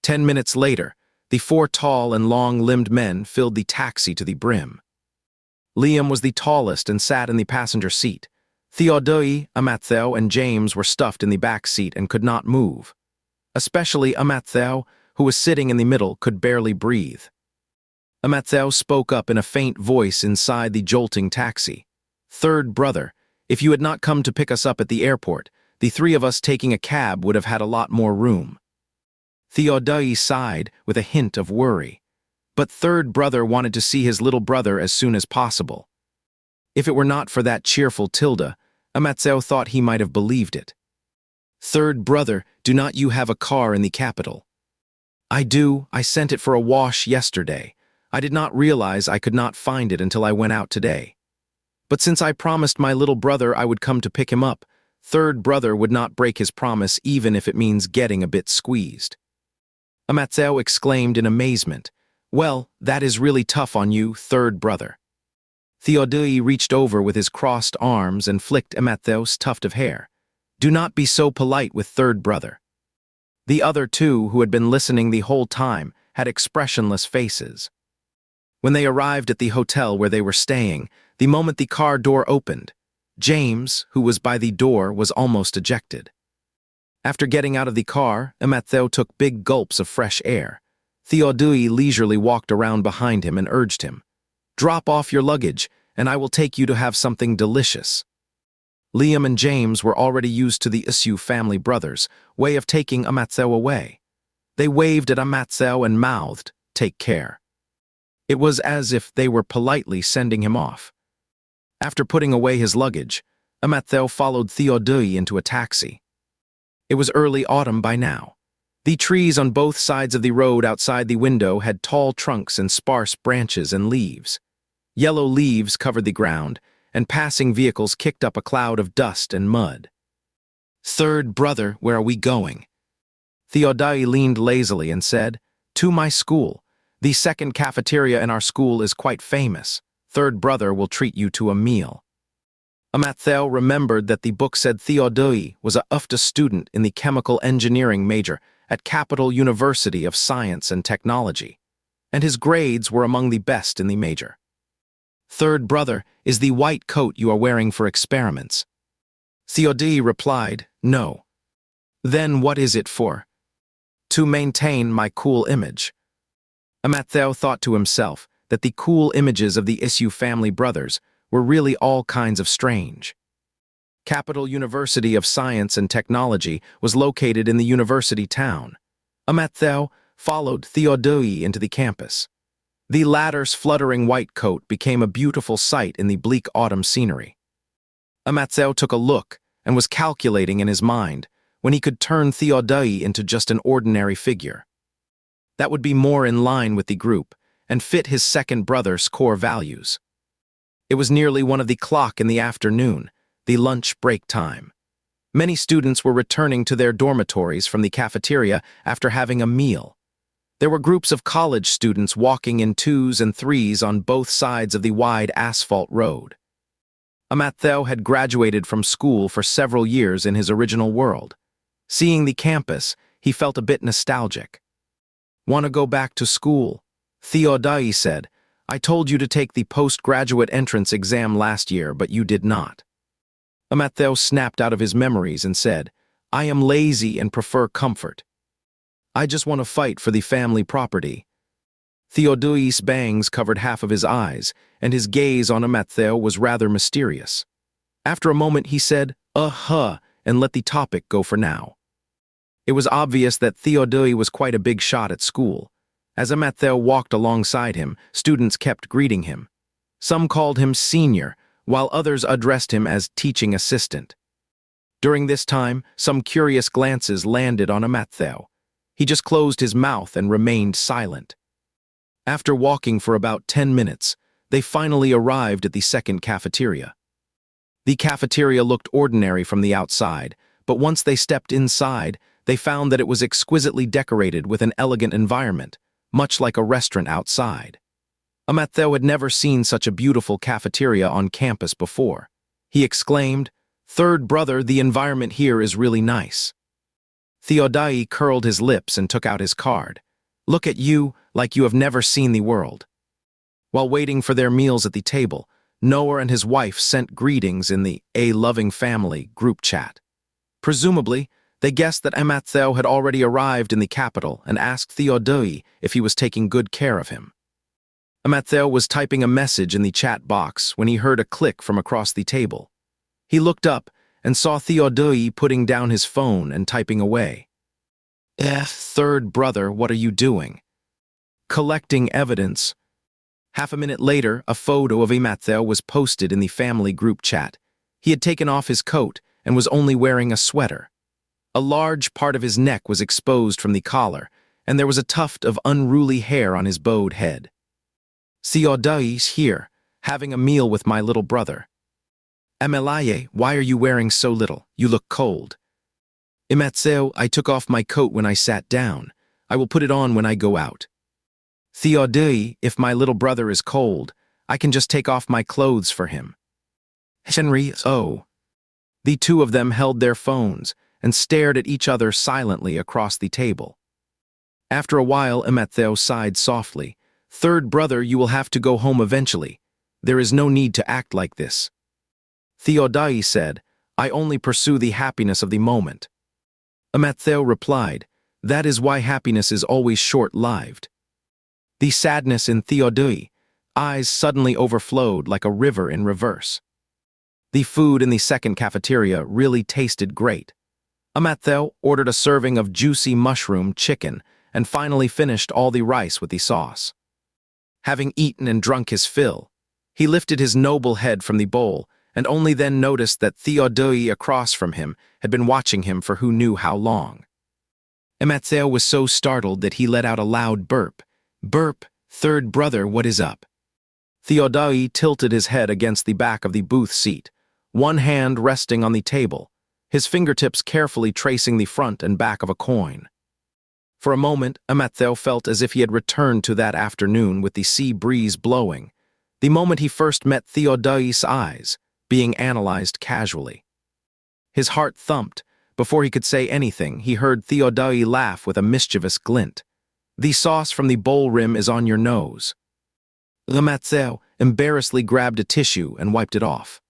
10 minutes later, the four tall and long-limbed men filled the taxi to the brim. Liam was the tallest and sat in the passenger seat. Theodore, Amattheo, and James were stuffed in the back seat and could not move. Especially Amattheo, who was sitting in the middle, could barely breathe. Amattheo spoke up in a faint voice inside the jolting taxi. "Third brother, if you had not come to pick us up at the airport, the three of us taking a cab would have had a lot more room." Theodore sighed with a hint of worry. But third brother wanted to see his little brother as soon as possible. If it were not for that cheerful Tilda, Amattheo thought he might have believed it. "Third brother, do not you have a car in the capital?" "I do. I sent it for a wash yesterday. I did not realize I could not find it until I went out today. But since I promised my little brother I would come to pick him up, third brother would not break his promise even if it means getting a bit squeezed." Amattheo exclaimed in amazement. "Well, that is really tough on you, third brother." Theodore reached over with his crossed arms and flicked Amattheo's tuft of hair. "Do not be so polite with third brother." The other two, who had been listening the whole time, had expressionless faces. When they arrived at the hotel where they were staying, the moment the car door opened, James, who was by the door, was almost ejected. After getting out of the car, Amattheo took big gulps of fresh air. Theodore leisurely walked around behind him and urged him, "Drop off your luggage, and I will take you to have something delicious." Liam and James were already used to the Issue family brothers' way of taking Amattheo away. They waved at Amattheo and mouthed, "Take care." It was as if they were politely sending him off. After putting away his luggage, Amattheo followed Theodore into a taxi. It was early autumn by now. The trees on both sides of the road outside the window had tall trunks and sparse branches and leaves. Yellow leaves covered the ground, and passing vehicles kicked up a cloud of dust and mud. "Third brother, where are we going?" Theodore leaned lazily and said, "To my school. The second cafeteria in our school is quite famous. Third brother will treat you to a meal." Amattheo remembered that the book said Theodore was a UFTA student in the chemical engineering major at Capital University of Science and Technology, and his grades were among the best in the major. "Third brother is the white coat you are wearing for experiments." Theodore replied, "No." "Then what is it for?" "To maintain my cool image." Amattheo thought to himself that the cool images of the Issue family brothers were really all kinds of strange. Capital University of Science and Technology was located in the university town. Amattheo followed Theodore into the campus. The latter's fluttering white coat became a beautiful sight in the bleak autumn scenery. Amattheo took a look and was calculating in his mind when he could turn Theodore into just an ordinary figure. That would be more in line with the group and fit his second brother's core values. It was nearly 1 o'clock in the afternoon, the lunch break time. Many students were returning to their dormitories from the cafeteria after having a meal. There were groups of college students walking in 2s and 3s on both sides of the wide asphalt road. Amattheo had graduated from school for several years in his original world. Seeing the campus, he felt a bit nostalgic. "Want to go back to school?" Theodore said, "I told you to take the postgraduate entrance exam last year, but you did not." Amattheo snapped out of his memories and said, "I am lazy and prefer comfort. I just want to fight for the family property." Theodore's bangs covered half of his eyes, and his gaze on Amattheo was rather mysterious. After a moment he said, and let the topic go for now. It was obvious that Theodore was quite a big shot at school. As Amattheo walked alongside him, students kept greeting him. Some called him senior, while others addressed him as teaching assistant. During this time, some curious glances landed on Amattheo. He just closed his mouth and remained silent. After walking for about 10 minutes, they finally arrived at the second cafeteria. The cafeteria looked ordinary from the outside, but once they stepped inside, they found that it was exquisitely decorated with an elegant environment, much like a restaurant outside. Amattheo had never seen such a beautiful cafeteria on campus before. He exclaimed, "Third brother, the environment here is really nice." Theodai curled his lips and took out his card. "Look at you, like you have never seen the world." While waiting for their meals at the table, Noah and his wife sent greetings in the A Loving Family group chat. Presumably, they guessed that Amattheo had already arrived in the capital and asked Theodai if he was taking good care of him. Amattheo was typing a message in the chat box when he heard a click from across the table. He looked up and saw Theodai putting down his phone and typing away. Third brother, what are you doing?" "Collecting evidence." Half a minute later, a photo of Amattheo was posted in the family group chat. He had taken off his coat and was only wearing a sweater. A large part of his neck was exposed from the collar, and there was a tuft of unruly hair on his bowed head. "Theodai's here, having a meal with my little brother." "Amelaye, why are you wearing so little? You look cold." "Amattheo, I took off my coat when I sat down. I will put it on when I go out." "Theodai, if my little brother is cold, I can just take off my clothes for him." "Henry, oh." The two of them held their phones and stared at each other silently across the table. After a while, Amattheo sighed softly. "Third brother, you will have to go home eventually. There is no need to act like this." Theodai said, "I only pursue the happiness of the moment." Amattheo replied, "That is why happiness is always short-lived." The sadness in Theodai's eyes suddenly overflowed like a river in reverse. The food in the second cafeteria really tasted great. Amattheo ordered a serving of juicy mushroom chicken and finally finished all the rice with the sauce. Having eaten and drunk his fill, he lifted his noble head from the bowl and only then noticed that Theodai across from him had been watching him for who knew how long. Amattheo was so startled that he let out a loud burp. "Burp, third brother, what is up?" Theodai tilted his head against the back of the booth seat, one hand resting on the table, his fingertips carefully tracing the front and back of a coin. For a moment, Amattheo felt as if he had returned to that afternoon with the sea breeze blowing, the moment he first met Theodai's eyes, being analyzed casually. His heart thumped. Before he could say anything, he heard Theodai laugh with a mischievous glint. "The sauce from the bowl rim is on your nose." Amattheo embarrassedly grabbed a tissue and wiped it off.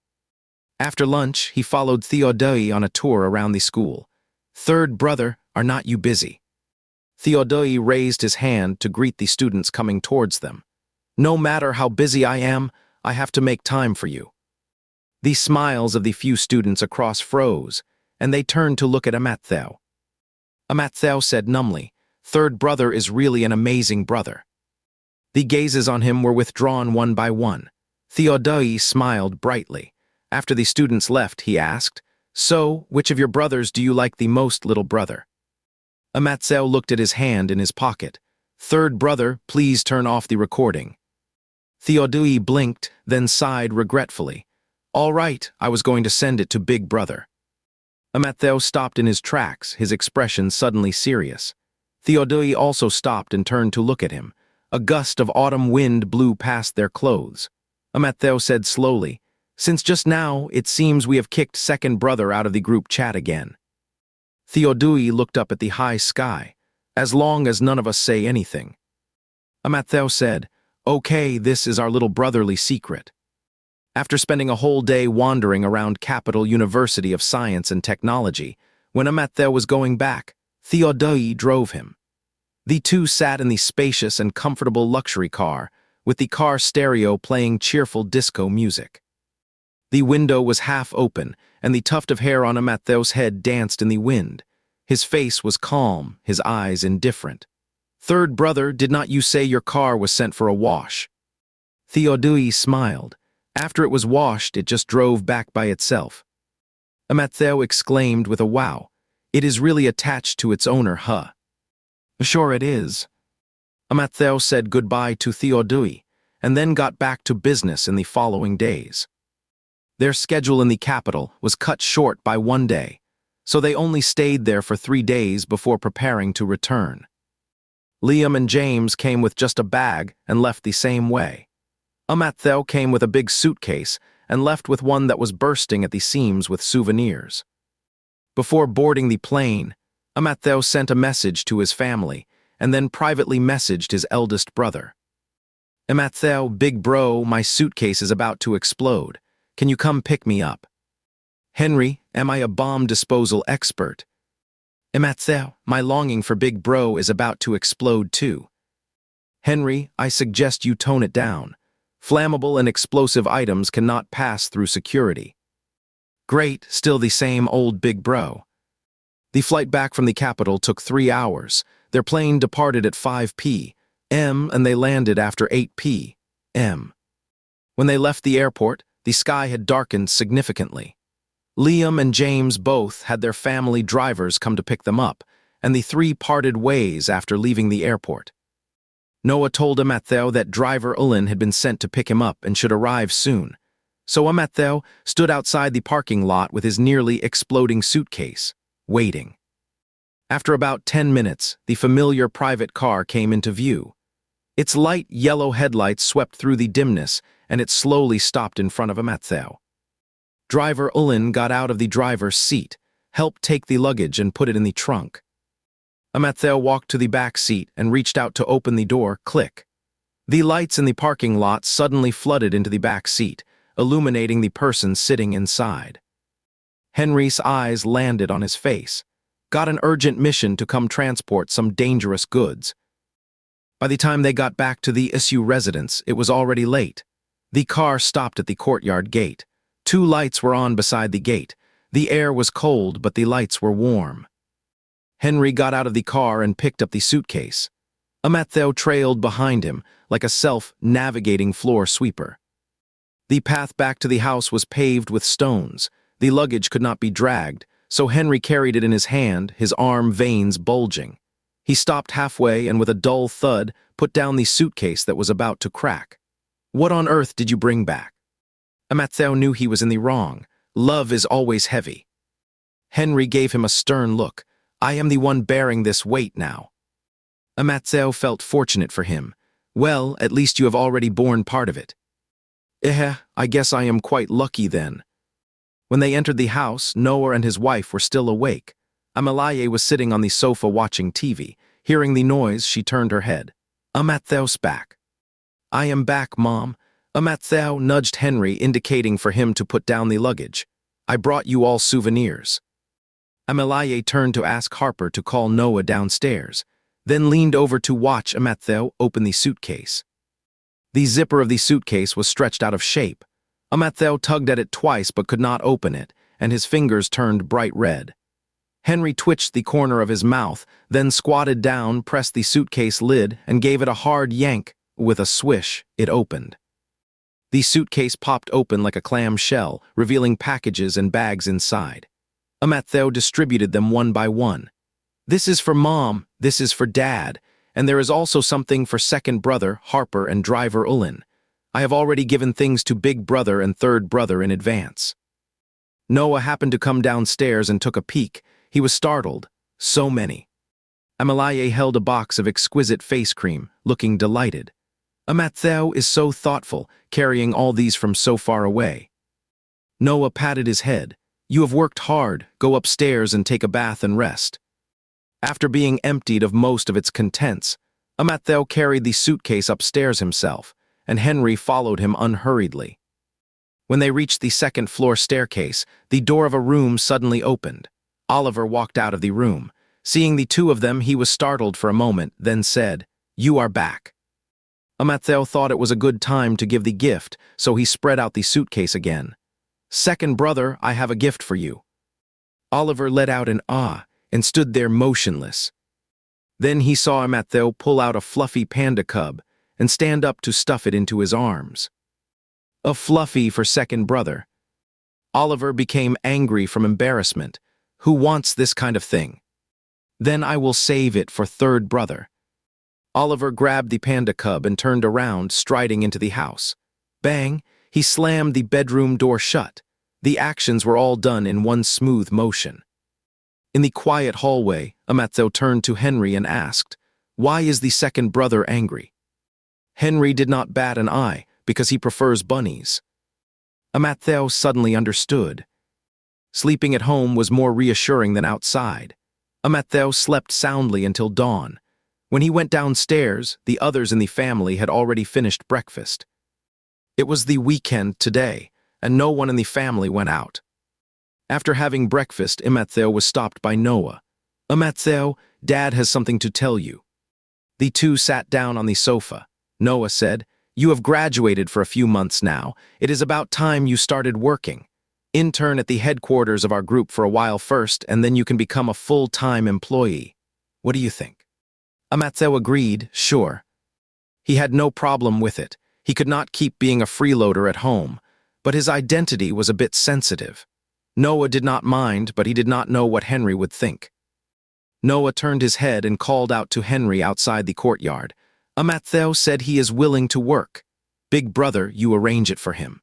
After lunch, he followed Theodai on a tour around the school. "Third brother, are not you busy?" Theodai raised his hand to greet the students coming towards them. "No matter how busy I am, I have to make time for you." The smiles of the few students across froze, and they turned to look at Amattheo. Amattheo said numbly, "Third brother is really an amazing brother." The gazes on him were withdrawn one by one. Theodai smiled brightly. After the students left, he asked, "So, which of your brothers do you like the most, little brother?" Amattheo looked at his hand in his pocket. "Third brother, please turn off the recording." Theodai blinked, then sighed regretfully. "All right, I was going to send it to Big Brother." Amattheo stopped in his tracks, his expression suddenly serious. Theodai also stopped and turned to look at him. A gust of autumn wind blew past their clothes. Amattheo said slowly, "Since just now, it seems we have kicked second brother out of the group chat again." Theodai looked up at the high sky. "As long as none of us say anything." Amattheo said, "Okay, this is our little brotherly secret." After spending a whole day wandering around Capital University of Science and Technology, when Amattheo was going back, Theodai drove him. The two sat in the spacious and comfortable luxury car, with the car stereo playing cheerful disco music. The window was half open, and the tuft of hair on Amattheo's head danced in the wind. His face was calm, his eyes indifferent. "Third brother, did not you say your car was sent for a wash?" Theodai smiled. "After it was washed, it just drove back by itself." Amattheo exclaimed with a wow. "It is really attached to its owner, huh?" "Sure it is." Amattheo said goodbye to Theodai, and then got back to business in the following days. Their schedule in the capital was cut short by one day, so they only stayed there for 3 days before preparing to return. Liam and James came with just a bag and left the same way. Matthew came with a big suitcase and left with one that was bursting at the seams with souvenirs. Before boarding the plane, Matthew sent a message to his family and then privately messaged his eldest brother. Matthew, big bro, my suitcase is about to explode. Can you come pick me up? Henry, am I a bomb disposal expert? Matthew, my longing for big bro is about to explode too. Henry, I suggest you tone it down. Flammable and explosive items cannot pass through security. Great, still the same old big bro. The flight back from the capital took 3 hours. Their plane departed at 5 p.m. and they landed after 8 p.m. When they left the airport, the sky had darkened significantly. Liam and James both had their family drivers come to pick them up, and the three parted ways after leaving the airport. Noah told Matthew that driver Ulin had been sent to pick him up and should arrive soon. So Matthew stood outside the parking lot with his nearly exploding suitcase, waiting. After about 10 minutes, the familiar private car came into view. Its light yellow headlights swept through the dimness, and it slowly stopped in front of Matthew. Driver Ulin got out of the driver's seat, helped take the luggage and put it in the trunk. Matthew walked to the back seat and reached out to open the door, click. The lights in the parking lot suddenly flooded into the back seat, illuminating the person sitting inside. Henry's eyes landed on his face. Got an urgent mission to come transport some dangerous goods. By the time they got back to the issue residence, it was already late. The car stopped at the courtyard gate. 2 lights were on beside the gate. The air was cold, but the lights were warm. Henry got out of the car and picked up the suitcase. Matthew trailed behind him, like a self-navigating floor sweeper. The path back to the house was paved with stones. The luggage could not be dragged, so Henry carried it in his hand, his arm veins bulging. He stopped halfway and with a dull thud put down the suitcase that was about to crack. What on earth did you bring back? Matthew knew he was in the wrong. Love is always heavy. Henry gave him a stern look. I am the one bearing this weight now. Matthew felt fortunate for him. Well, at least you have already borne part of it. I guess I am quite lucky then. When they entered the house, Noah and his wife were still awake. Amalaye was sitting on the sofa watching TV. Hearing the noise, she turned her head. Matthew's back. I am back, Mom. Matthew nudged Henry, indicating for him to put down the luggage. I brought you all souvenirs. Amalaye turned to ask Harper to call Noah downstairs, then leaned over to watch Matthew open the suitcase. The zipper of the suitcase was stretched out of shape. Matthew tugged at it twice but could not open it, and his fingers turned bright red. Henry twitched the corner of his mouth, then squatted down, pressed the suitcase lid, and gave it a hard yank. With a swish, it opened. The suitcase popped open like a clam shell, revealing packages and bags inside. Matthew distributed them one by one. This is for Mom, this is for Dad, and there is also something for second brother, Harper, and driver Ulin. I have already given things to big brother and third brother in advance. Noah happened to come downstairs and took a peek. He was startled. So many. Amalaye held a box of exquisite face cream, looking delighted. Matthew is so thoughtful, carrying all these from so far away. Noah patted his head. You have worked hard. Go upstairs and take a bath and rest. After being emptied of most of its contents, Matthew carried the suitcase upstairs himself, and Henry followed him unhurriedly. When they reached the second-floor staircase, the door of a room suddenly opened. Oliver walked out of the room. Seeing the two of them, he was startled for a moment, then said, You are back. Matthew thought it was a good time to give the gift, so he spread out the suitcase again. Second brother, I have a gift for you. Oliver let out an ah and stood there motionless. Then he saw Matthew pull out a fluffy panda cub and stand up to stuff it into his arms. A fluffy for second brother. Oliver became angry from embarrassment. Who wants this kind of thing? Then I will save it for third brother. Oliver grabbed the panda cub and turned around, striding into the house. Bang! He slammed the bedroom door shut. The actions were all done in one smooth motion. In the quiet hallway, Matthew turned to Henry and asked, Why is the second brother angry? Henry did not bat an eye because he prefers bunnies. Matthew suddenly understood. Sleeping at home was more reassuring than outside. Matthew slept soundly until dawn. When he went downstairs, the others in the family had already finished breakfast. It was the weekend today, and no one in the family went out. After having breakfast, Matthew was stopped by Noah. Matthew, Dad has something to tell you. The two sat down on the sofa. Noah said, "You have graduated for a few months now. It is about time you started working. Intern at the headquarters of our group for a while first, and then you can become a full-time employee. What do you think?" Matthew agreed, sure. He had no problem with it. He could not keep being a freeloader at home, but his identity was a bit sensitive. Noah did not mind, but he did not know what Henry would think. Noah turned his head and called out to Henry outside the courtyard. Matthew said he is willing to work. Big brother, you arrange it for him.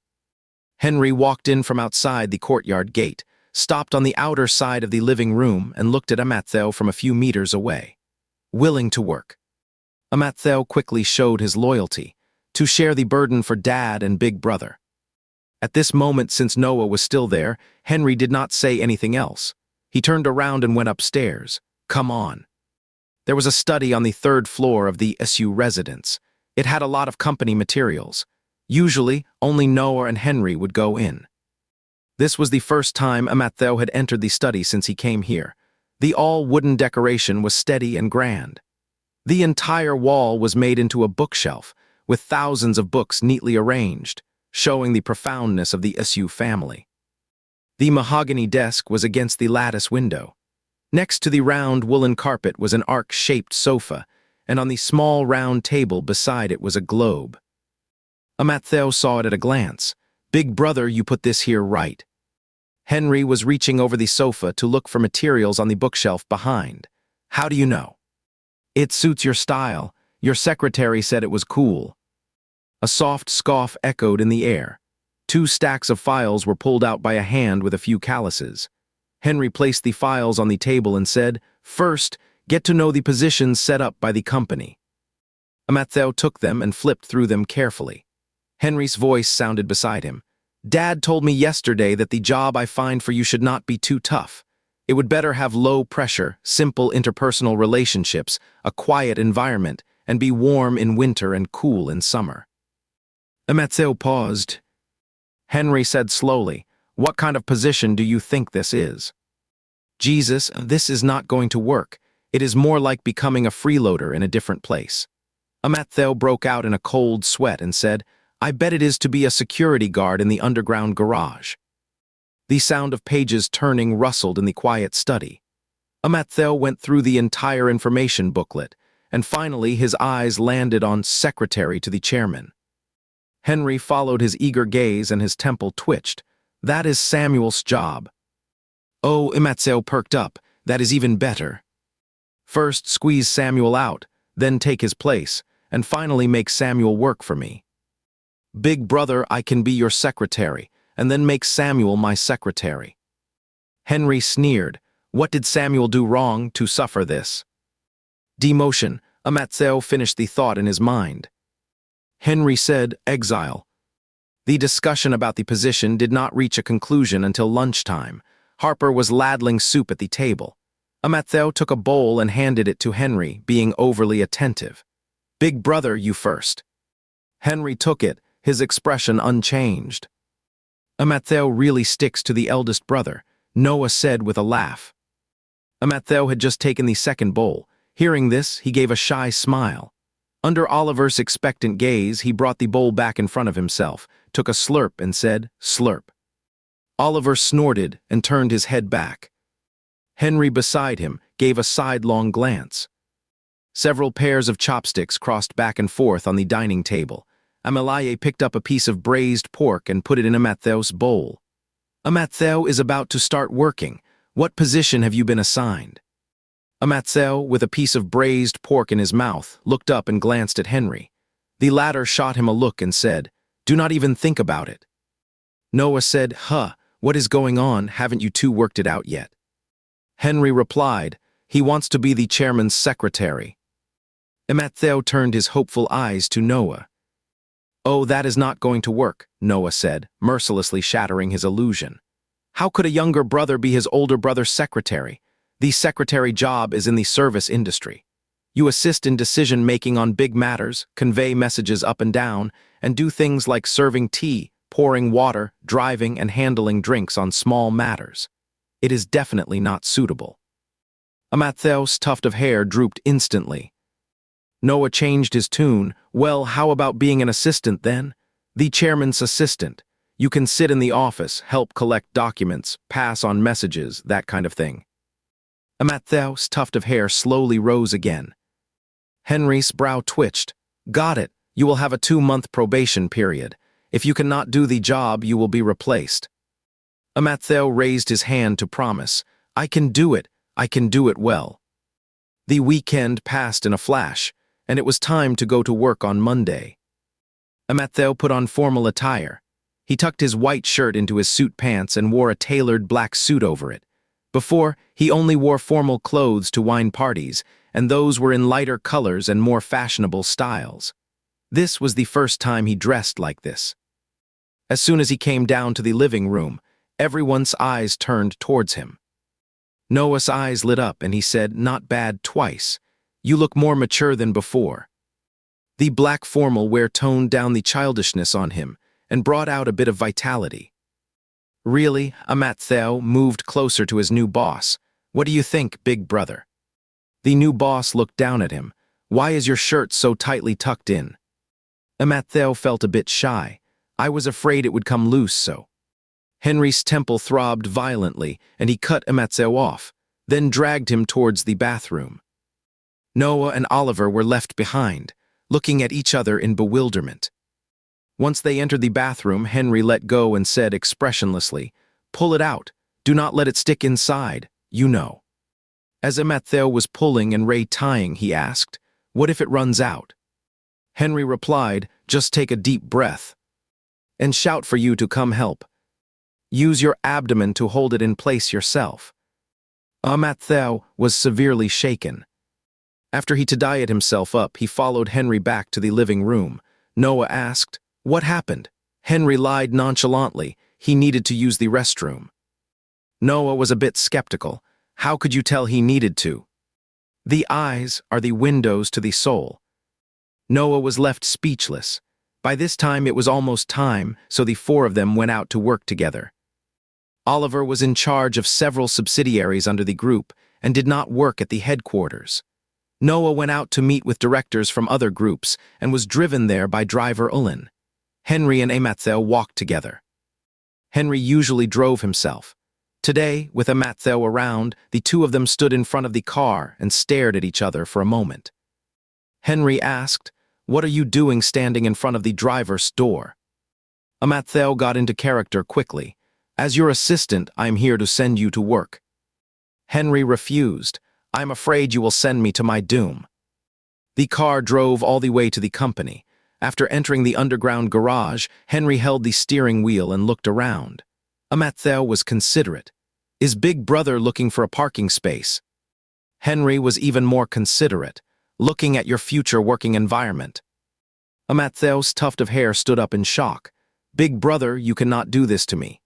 Henry walked in from outside the courtyard gate, stopped on the outer side of the living room, and looked at Matthew from a few meters away. Willing to work. Matthew quickly showed his loyalty, to share the burden for Dad and Big Brother. At this moment, since Noah was still there, Henry did not say anything else. He turned around and went upstairs. Come on. There was a study on the third floor of the SU residence. It had a lot of company materials. Usually, only Noah and Henry would go in. This was the first time Matthew had entered the study since he came here. The all-wooden decoration was steady and grand. The entire wall was made into a bookshelf, with thousands of books neatly arranged, showing the profoundness of the SU family. The mahogany desk was against the lattice window. Next to the round woolen carpet was an arc-shaped sofa, and on the small round table beside it was a globe. Matthew saw it at a glance. Big brother, you put this here right. Henry was reaching over the sofa to look for materials on the bookshelf behind. How do you know? It suits your style. Your secretary said it was cool. A soft scoff echoed in the air. 2 stacks of files were pulled out by a hand with a few calluses. Henry placed the files on the table and said, "First, get to know the positions set up by the company." Matthew took them and flipped through them carefully. Henry's voice sounded beside him. "Dad told me yesterday that the job I find for you should not be too tough. It would better have low pressure, simple interpersonal relationships, a quiet environment, and be warm in winter and cool in summer." Matthew paused. Henry said slowly, "What kind of position do you think this is?" "Jesus, this is not going to work. It is more like becoming a freeloader in a different place." Matthew broke out in a cold sweat and said, "I bet it is to be a security guard in the underground garage." The sound of pages turning rustled in the quiet study. Matthew went through the entire information booklet, and finally his eyes landed on secretary to the chairman. Henry followed his eager gaze and his temple twitched. "That is Samuel's job." "Oh," Matthew perked up, "that is even better. First squeeze Samuel out, then take his place, and finally make Samuel work for me. Big brother, I can be your secretary, and then make Samuel my secretary." Henry sneered. What did Samuel do wrong to suffer this? Demotion. Matthew finished the thought in his mind. Henry said, "Exile." The discussion about the position did not reach a conclusion until lunchtime. Harper was ladling soup at the table. Matthew took a bowl and handed it to Henry, being overly attentive. "Big brother, you first." Henry took it, his expression unchanged. "Matthew really sticks to the eldest brother," Noah said with a laugh. Matthew had just taken the second bowl. Hearing this, he gave a shy smile. Under Oliver's expectant gaze, he brought the bowl back in front of himself, took a slurp and said, "Slurp." Oliver snorted and turned his head back. Henry beside him gave a sidelong glance. Several pairs of chopsticks crossed back and forth on the dining table. Amalaye picked up a piece of braised pork and put it in Matthew's bowl. "Matthew is about to start working. What position have you been assigned?" Matthew, with a piece of braised pork in his mouth, looked up and glanced at Henry. The latter shot him a look and said, "Do not even think about it." Noah said, What is going on? Haven't you two worked it out yet?" Henry replied, "He wants to be the chairman's secretary." Mattheo turned his hopeful eyes to Noah. "Oh, that is not going to work," Noah said, mercilessly shattering his illusion. "How could a younger brother be his older brother's secretary? The secretary job is in the service industry. You assist in decision-making on big matters, convey messages up and down, and do things like serving tea, pouring water, driving, and handling drinks on small matters. It is definitely not suitable." Mattheo's tuft of hair drooped instantly. Noah changed his tune. "Well, how about being an assistant then? The chairman's assistant. You can sit in the office, help collect documents, pass on messages, that kind of thing." Mattheo's tuft of hair slowly rose again. Henry's brow twitched. "Got it. You will have a 2-month probation period. If you cannot do the job, you will be replaced." Mattheo raised his hand to promise. "I can do it. I can do it well." The weekend passed in a flash, and it was time to go to work on Monday. Mattheo put on formal attire. He tucked his white shirt into his suit pants and wore a tailored black suit over it. Before, he only wore formal clothes to wine parties, and those were in lighter colors and more fashionable styles. This was the first time he dressed like this. As soon as he came down to the living room, everyone's eyes turned towards him. Noah's eyes lit up and he said, "Not bad," twice. "You look more mature than before." The black formal wear toned down the childishness on him and brought out a bit of vitality. "Really?" Mattheo moved closer to his new boss. "What do you think, big brother?" The new boss looked down at him. "Why is your shirt so tightly tucked in?" Mattheo felt a bit shy. "I was afraid it would come loose so." Henry's temple throbbed violently, and he cut Mattheo off, then dragged him towards the bathroom. Noah and Oliver were left behind, looking at each other in bewilderment. Once they entered the bathroom, Henry let go and said expressionlessly, "Pull it out. Do not let it stick inside, you know." As Mattheo was pulling and Ray tying, he asked, "What if it runs out?" Henry replied, "Just take a deep breath and shout for you to come help. Use your abdomen to hold it in place yourself." Mattheo was severely shaken. After he tidied himself up, he followed Henry back to the living room. Noah asked, "What happened?" Henry lied nonchalantly. He needed to use the restroom. Noah was a bit skeptical. How could you tell he needed to? The eyes are the windows to the soul. Noah was left speechless. By this time it was almost time, so the 4 of them went out to work together. Oliver was in charge of several subsidiaries under the group and did not work at the headquarters. Noah went out to meet with directors from other groups and was driven there by driver Ulin. Henry and Mattheo walked together. Henry usually drove himself. Today, with Mattheo around, the 2 of them stood in front of the car and stared at each other for a moment. Henry asked, "What are you doing standing in front of the driver's door?" Mattheo got into character quickly. "As your assistant, I'm here to send you to work." Henry refused. "I'm afraid you will send me to my doom." The car drove all the way to the company. After entering the underground garage, Henry held the steering wheel and looked around. Mattheo was considerate. "Is Big Brother looking for a parking space?" Henry was even more considerate, "Looking at your future working environment." Mattheo's tuft of hair stood up in shock. "Big Brother, you cannot do this to me."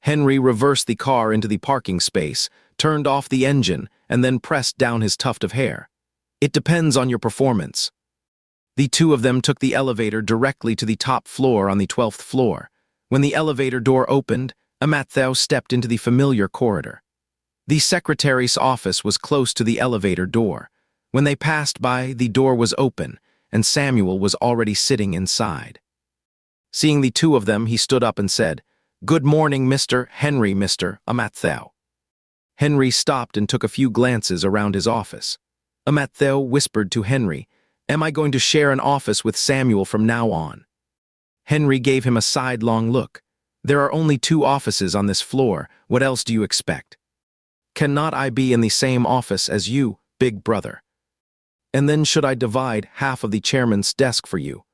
Henry reversed the car into the parking space, turned off the engine, and then pressed down his tuft of hair. "It depends on your performance." The 2 of them took the elevator directly to the top floor on the 12th floor. When the elevator door opened, Mattheo stepped into the familiar corridor. The secretary's office was close to the elevator door. When they passed by, the door was open, and Samuel was already sitting inside. Seeing the 2 of them, he stood up and said, "Good morning, Mr. Henry, Mr. Mattheo." Henry stopped and took a few glances around his office. Mattheo whispered to Henry, "Am I going to share an office with Samuel from now on?" Henry gave him a sidelong look. "There are only 2 offices on this floor. What else do you expect?" "Cannot I be in the same office as you, Big Brother? And then should I divide half of the chairman's desk for you?"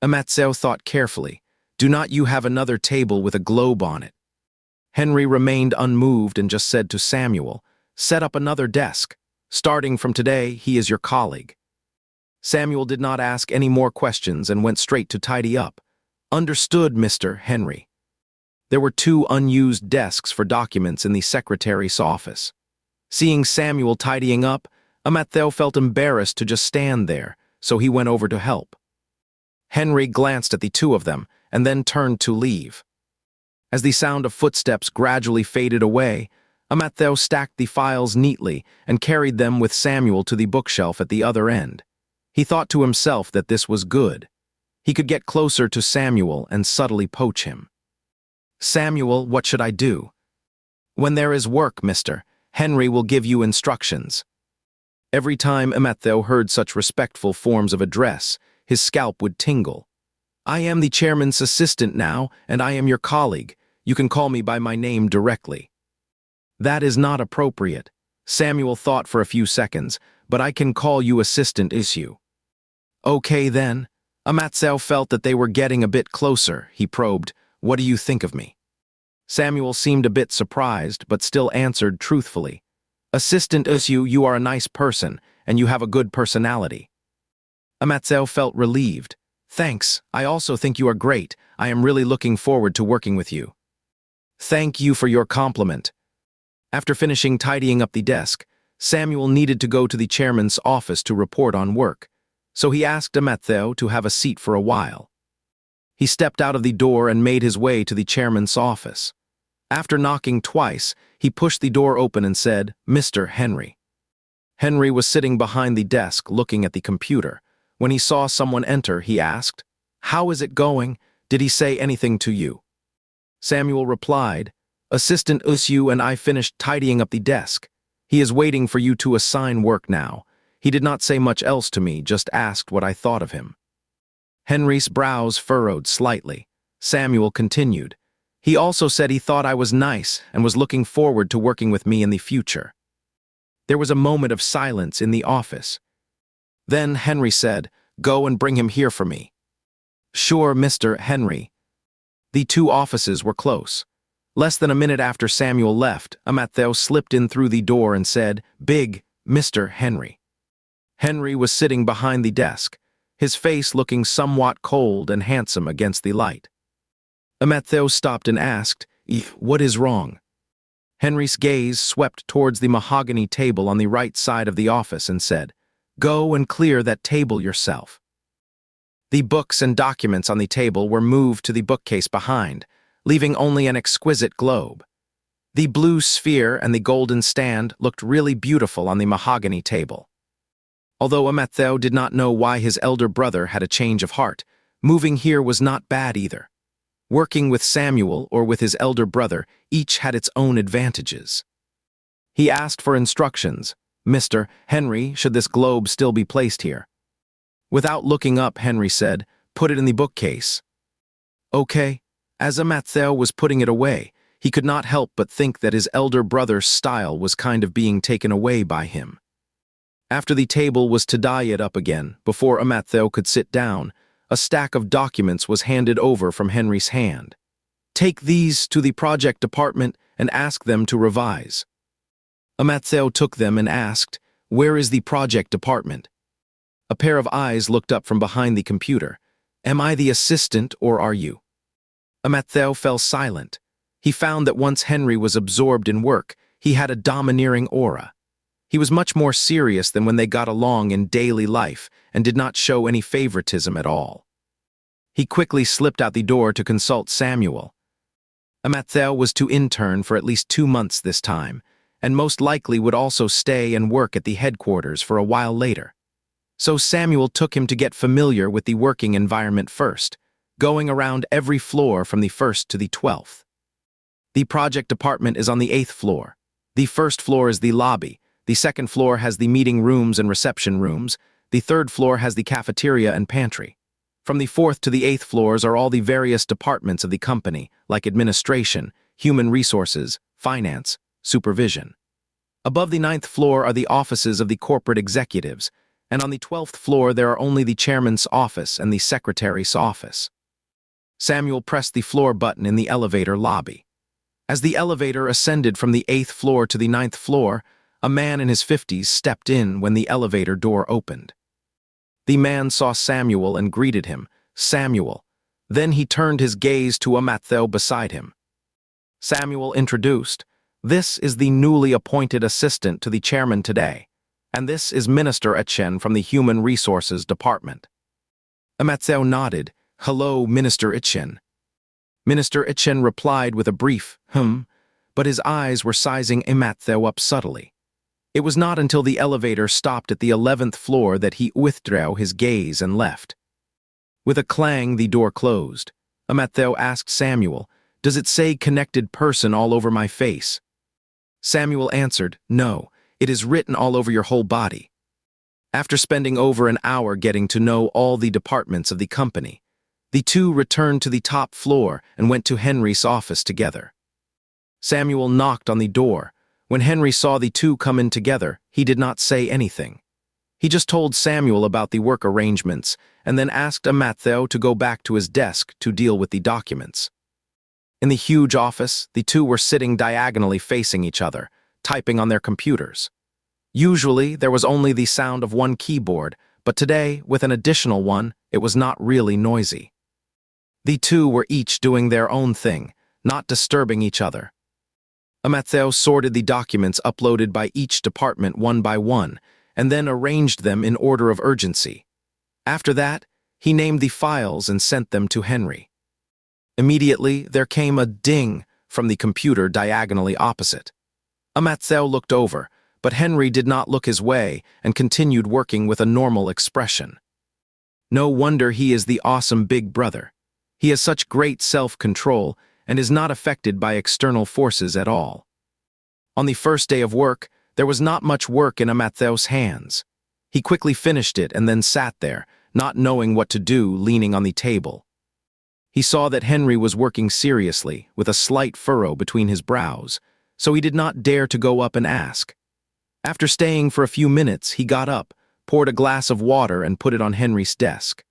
Mattheo thought carefully. "Do not you have another table with a globe on it?" Henry remained unmoved and just said to Samuel, "Set up another desk. Starting from today, he is your colleague." Samuel did not ask any more questions and went straight to tidy up. "Understood, Mr. Henry." There were 2 unused desks for documents in the secretary's office. Seeing Samuel tidying up, Matthew felt embarrassed to just stand there, so he went over to help. Henry glanced at the 2 of them and then turned to leave. As the sound of footsteps gradually faded away, Matthew stacked the files neatly and carried them with Samuel to the bookshelf at the other end. He thought to himself that this was good. He could get closer to Samuel and subtly poach him. "Samuel, what should I do?" "When there is work, Mr. Henry will give you instructions." Every time Matthew heard such respectful forms of address, his scalp would tingle. "I am the chairman's assistant now, and I am your colleague. You can call me by my name directly." "That is not appropriate." Samuel thought for a few seconds, "but I can call you assistant issue." "Okay then." Matthew felt that they were getting a bit closer. He probed, "What do you think of me?" Samuel seemed a bit surprised, but still answered truthfully, "Assistant issue, you are a nice person, and you have a good personality." Matthew felt relieved. "Thanks, I also think you are great. I am really looking forward to working with you." "Thank you for your compliment." After finishing tidying up the desk, Samuel needed to go to the chairman's office to report on work, so he asked Matthew to have a seat for a while. He stepped out of the door and made his way to the chairman's office. After knocking twice, he pushed the door open and said, "Mr. Henry." Henry was sitting behind the desk looking at the computer. When he saw someone enter, he asked, "How is it going? Did he say anything to you?" Samuel replied, "Assistant Usyu and I finished tidying up the desk. He is waiting for you to assign work now. He did not say much else to me, just asked what I thought of him." Henry's brows furrowed slightly. Samuel continued, "He also said he thought I was nice and was looking forward to working with me in the future." There was a moment of silence in the office. Then Henry said, "Go and bring him here for me." "Sure, Mr. Henry." The 2 offices were close. Less than a minute after Samuel left, Matthew slipped in through the door and said, "Big, Mr. Henry." Henry was sitting behind the desk, his face looking somewhat cold and handsome against the light. Matthew stopped and asked, "What is wrong?" Henry's gaze swept towards the mahogany table on the right side of the office and said, "Go and clear that table yourself." The books and documents on the table were moved to the bookcase behind, leaving only an exquisite globe. The blue sphere and the golden stand looked really beautiful on the mahogany table. Although Matthew did not know why his elder brother had a change of heart, moving here was not bad either. Working with Samuel or with his elder brother, each had its own advantages. He asked for instructions. "Mr. Henry, should this globe still be placed here?" Without looking up, Henry said, "Put it in the bookcase." "Okay." As Matthew was putting it away, he could not help but think that his elder brother's style was kind of being taken away by him. After the table was tidied up again, before Matthew could sit down, a stack of documents was handed over from Henry's hand. "Take these to the project department and ask them to revise." Matthew took them and asked, "Where is the project department?" A pair of eyes looked up from behind the computer. "Am I the assistant or are you?" Matthew fell silent. He found that once Henry was absorbed in work, he had a domineering aura. He was much more serious than when they got along in daily life and did not show any favoritism at all. He quickly slipped out the door to consult Samuel. Matthew was to intern for at least 2 months this time, and most likely would also stay and work at the headquarters for a while later. So Samuel took him to get familiar with the working environment first, going around every floor from the 1st to the 12th. The project department is on the 8th floor. The 1st floor is the lobby. The 2nd floor has the meeting rooms and reception rooms. The 3rd floor has the cafeteria and pantry. From the 4th to the 8th floors are all the various departments of the company, like administration, human resources, finance, supervision. Above the 9th floor are the offices of the corporate executives, and on the 12th floor there are only the chairman's office and the secretary's office. Samuel pressed the floor button in the elevator lobby. As the elevator ascended from the 8th floor to the 9th floor, a man in his 50s stepped in when the elevator door opened. The man saw Samuel and greeted him, Samuel. Then he turned his gaze to Matthew beside him. Samuel introduced, "This is the newly appointed assistant to the chairman today, and this is Minister Etchen from the Human Resources Department." Matthew nodded, "Hello, Minister Etchen." Minister Etchen replied with a brief, but his eyes were sizing Matthew up subtly. It was not until the elevator stopped at the 11th floor that he withdrew his gaze and left. With a clang, the door closed. Matthew asked Samuel, "Does it say connected person all over my face?" Samuel answered, "No, it is written all over your whole body." After spending over an hour getting to know all the departments of the company, the two returned to the top floor and went to Henry's office together. Samuel knocked on the door. When Henry saw the two come in together, he did not say anything. He just told Samuel about the work arrangements and then asked Matthew to go back to his desk to deal with the documents. In the huge office, the two were sitting diagonally facing each other, typing on their computers. Usually, there was only the sound of one keyboard, but today, with an additional one, it was not really noisy. The two were each doing their own thing, not disturbing each other. Matthew sorted the documents uploaded by each department one by one, and then arranged them in order of urgency. After that, he named the files and sent them to Henry. Immediately, there came a ding from the computer diagonally opposite. Matthew looked over, but Henry did not look his way and continued working with a normal expression. No wonder he is the awesome big brother. He has such great self-control and is not affected by external forces at all. On the first day of work, there was not much work in Matthew's hands. He quickly finished it and then sat there, not knowing what to do, leaning on the table. He saw that Henry was working seriously, with a slight furrow between his brows, so he did not dare to go up and ask. After staying for a few minutes, he got up, poured a glass of water and put it on Henry's desk.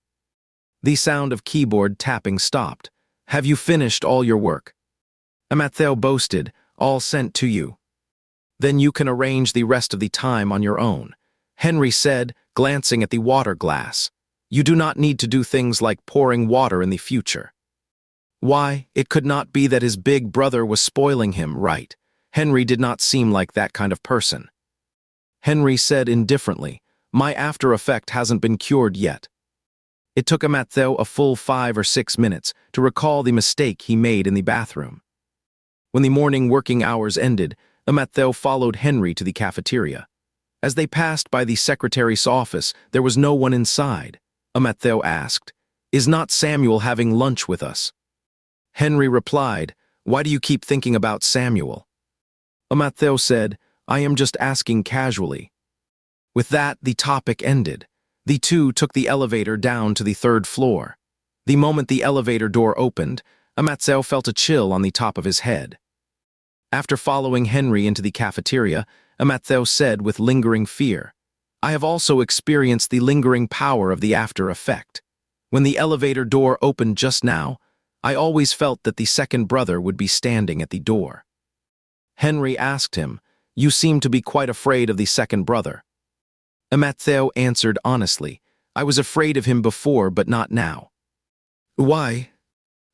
The sound of keyboard tapping stopped. "Have you finished all your work?" Matthew boasted, "All sent to you." "Then you can arrange the rest of the time on your own," Henry said, glancing at the water glass. "You do not need to do things like pouring water in the future." Why, it could not be that his big brother was spoiling him, right? Henry did not seem like that kind of person. Henry said indifferently, "My after effect hasn't been cured yet." It took Matthew a full 5 or 6 minutes to recall the mistake he made in the bathroom. When the morning working hours ended, Matthew followed Henry to the cafeteria. As they passed by the secretary's office, there was no one inside. Matthew asked, "Is not Samuel having lunch with us?" Henry replied, "Why do you keep thinking about Samuel?" Matthew said, "I am just asking casually." With that, the topic ended. The two took the elevator down to the 3rd floor. The moment the elevator door opened, Matthew felt a chill on the top of his head. After following Henry into the cafeteria, Matthew said with lingering fear, "I have also experienced the lingering power of the after effect. When the elevator door opened just now, I always felt that the second brother would be standing at the door." Henry asked him, "You seem to be quite afraid of the second brother." Matthew answered honestly, "I was afraid of him before, but not now." "Why?"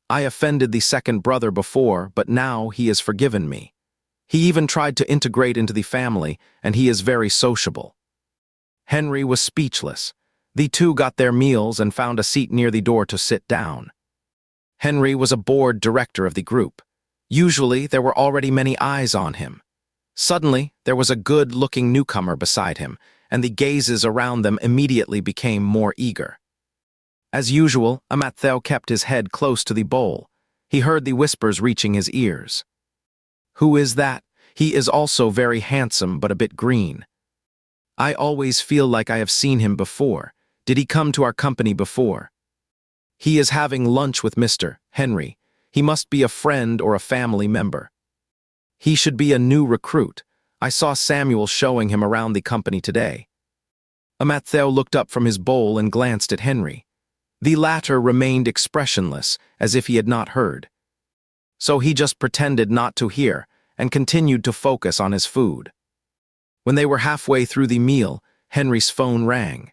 "I offended the second brother before, but now he has forgiven me. He even tried to integrate into the family, and he is very sociable." Henry was speechless. The two got their meals and found a seat near the door to sit down. Henry was a board director of the group. Usually, there were already many eyes on him. Suddenly, there was a good-looking newcomer beside him, and the gazes around them immediately became more eager. As usual, Matthew kept his head close to the bowl. He heard the whispers reaching his ears. "Who is that? He is also very handsome but a bit green. I always feel like I have seen him before. Did he come to our company before?" "He is having lunch with Mr. Henry. He must be a friend or a family member. He should be a new recruit. I saw Samuel showing him around the company today." Matthew looked up from his bowl and glanced at Henry. The latter remained expressionless, as if he had not heard. So he just pretended not to hear and continued to focus on his food. When they were halfway through the meal, Henry's phone rang.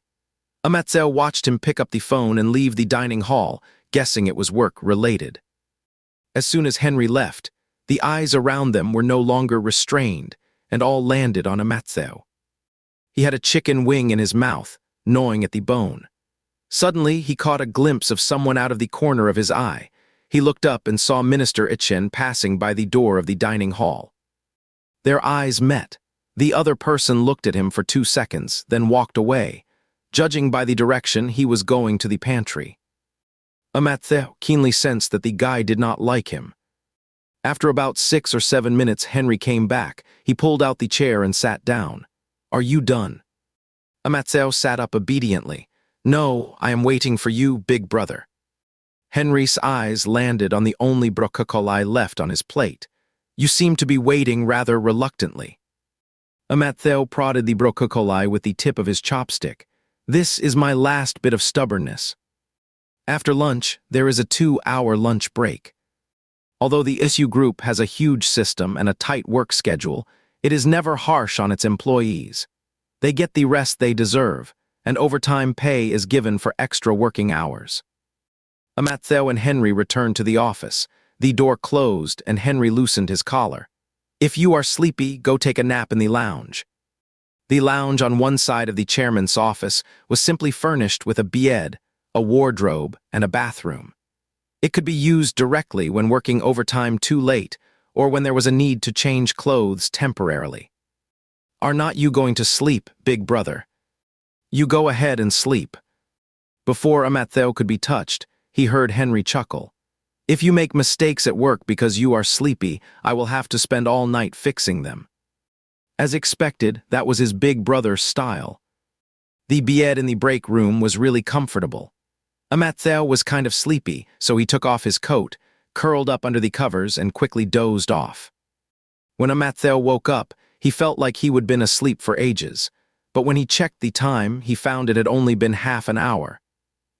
Amatzeo watched him pick up the phone and leave the dining hall, guessing it was work-related. As soon as Henry left, the eyes around them were no longer restrained, and all landed on Amatzeo. He had a chicken wing in his mouth, gnawing at the bone. Suddenly, he caught a glimpse of someone out of the corner of his eye. He looked up and saw Minister Itchen passing by the door of the dining hall. Their eyes met. The other person looked at him for 2 seconds, then walked away, judging by the direction he was going to the pantry. Amatzeo keenly sensed that the guy did not like him. After about 6 or 7 minutes, Henry came back. He pulled out the chair and sat down. "Are you done?" Amatzeo sat up obediently. "No, I am waiting for you, big brother." Henry's eyes landed on the only broccoli left on his plate. "You seem to be waiting rather reluctantly." Amatzeo prodded the broccoli with the tip of his chopstick. "This is my last bit of stubbornness." After lunch, there is a 2-hour lunch break. Although the issue group has a huge system and a tight work schedule, it is never harsh on its employees. They get the rest they deserve, and overtime pay is given for extra working hours. Amatzeo and Henry returned to the office. The door closed, and Henry loosened his collar. "If you are sleepy, go take a nap in the lounge." The lounge on one side of the chairman's office was simply furnished with a bed, a wardrobe, and a bathroom. It could be used directly when working overtime too late, or when there was a need to change clothes temporarily. "Are not you going to sleep, big brother?" "You go ahead and sleep." Before Amatzeo could be touched, he heard Henry chuckle. "If you make mistakes at work because you are sleepy, I will have to spend all night fixing them." As expected, that was his big brother's style. The bed in the break room was really comfortable. Amatzeo was kind of sleepy, so he took off his coat, curled up under the covers, and quickly dozed off. When Amatzeo woke up, he felt like he would been asleep for ages, but when he checked the time, he found it had only been half an hour.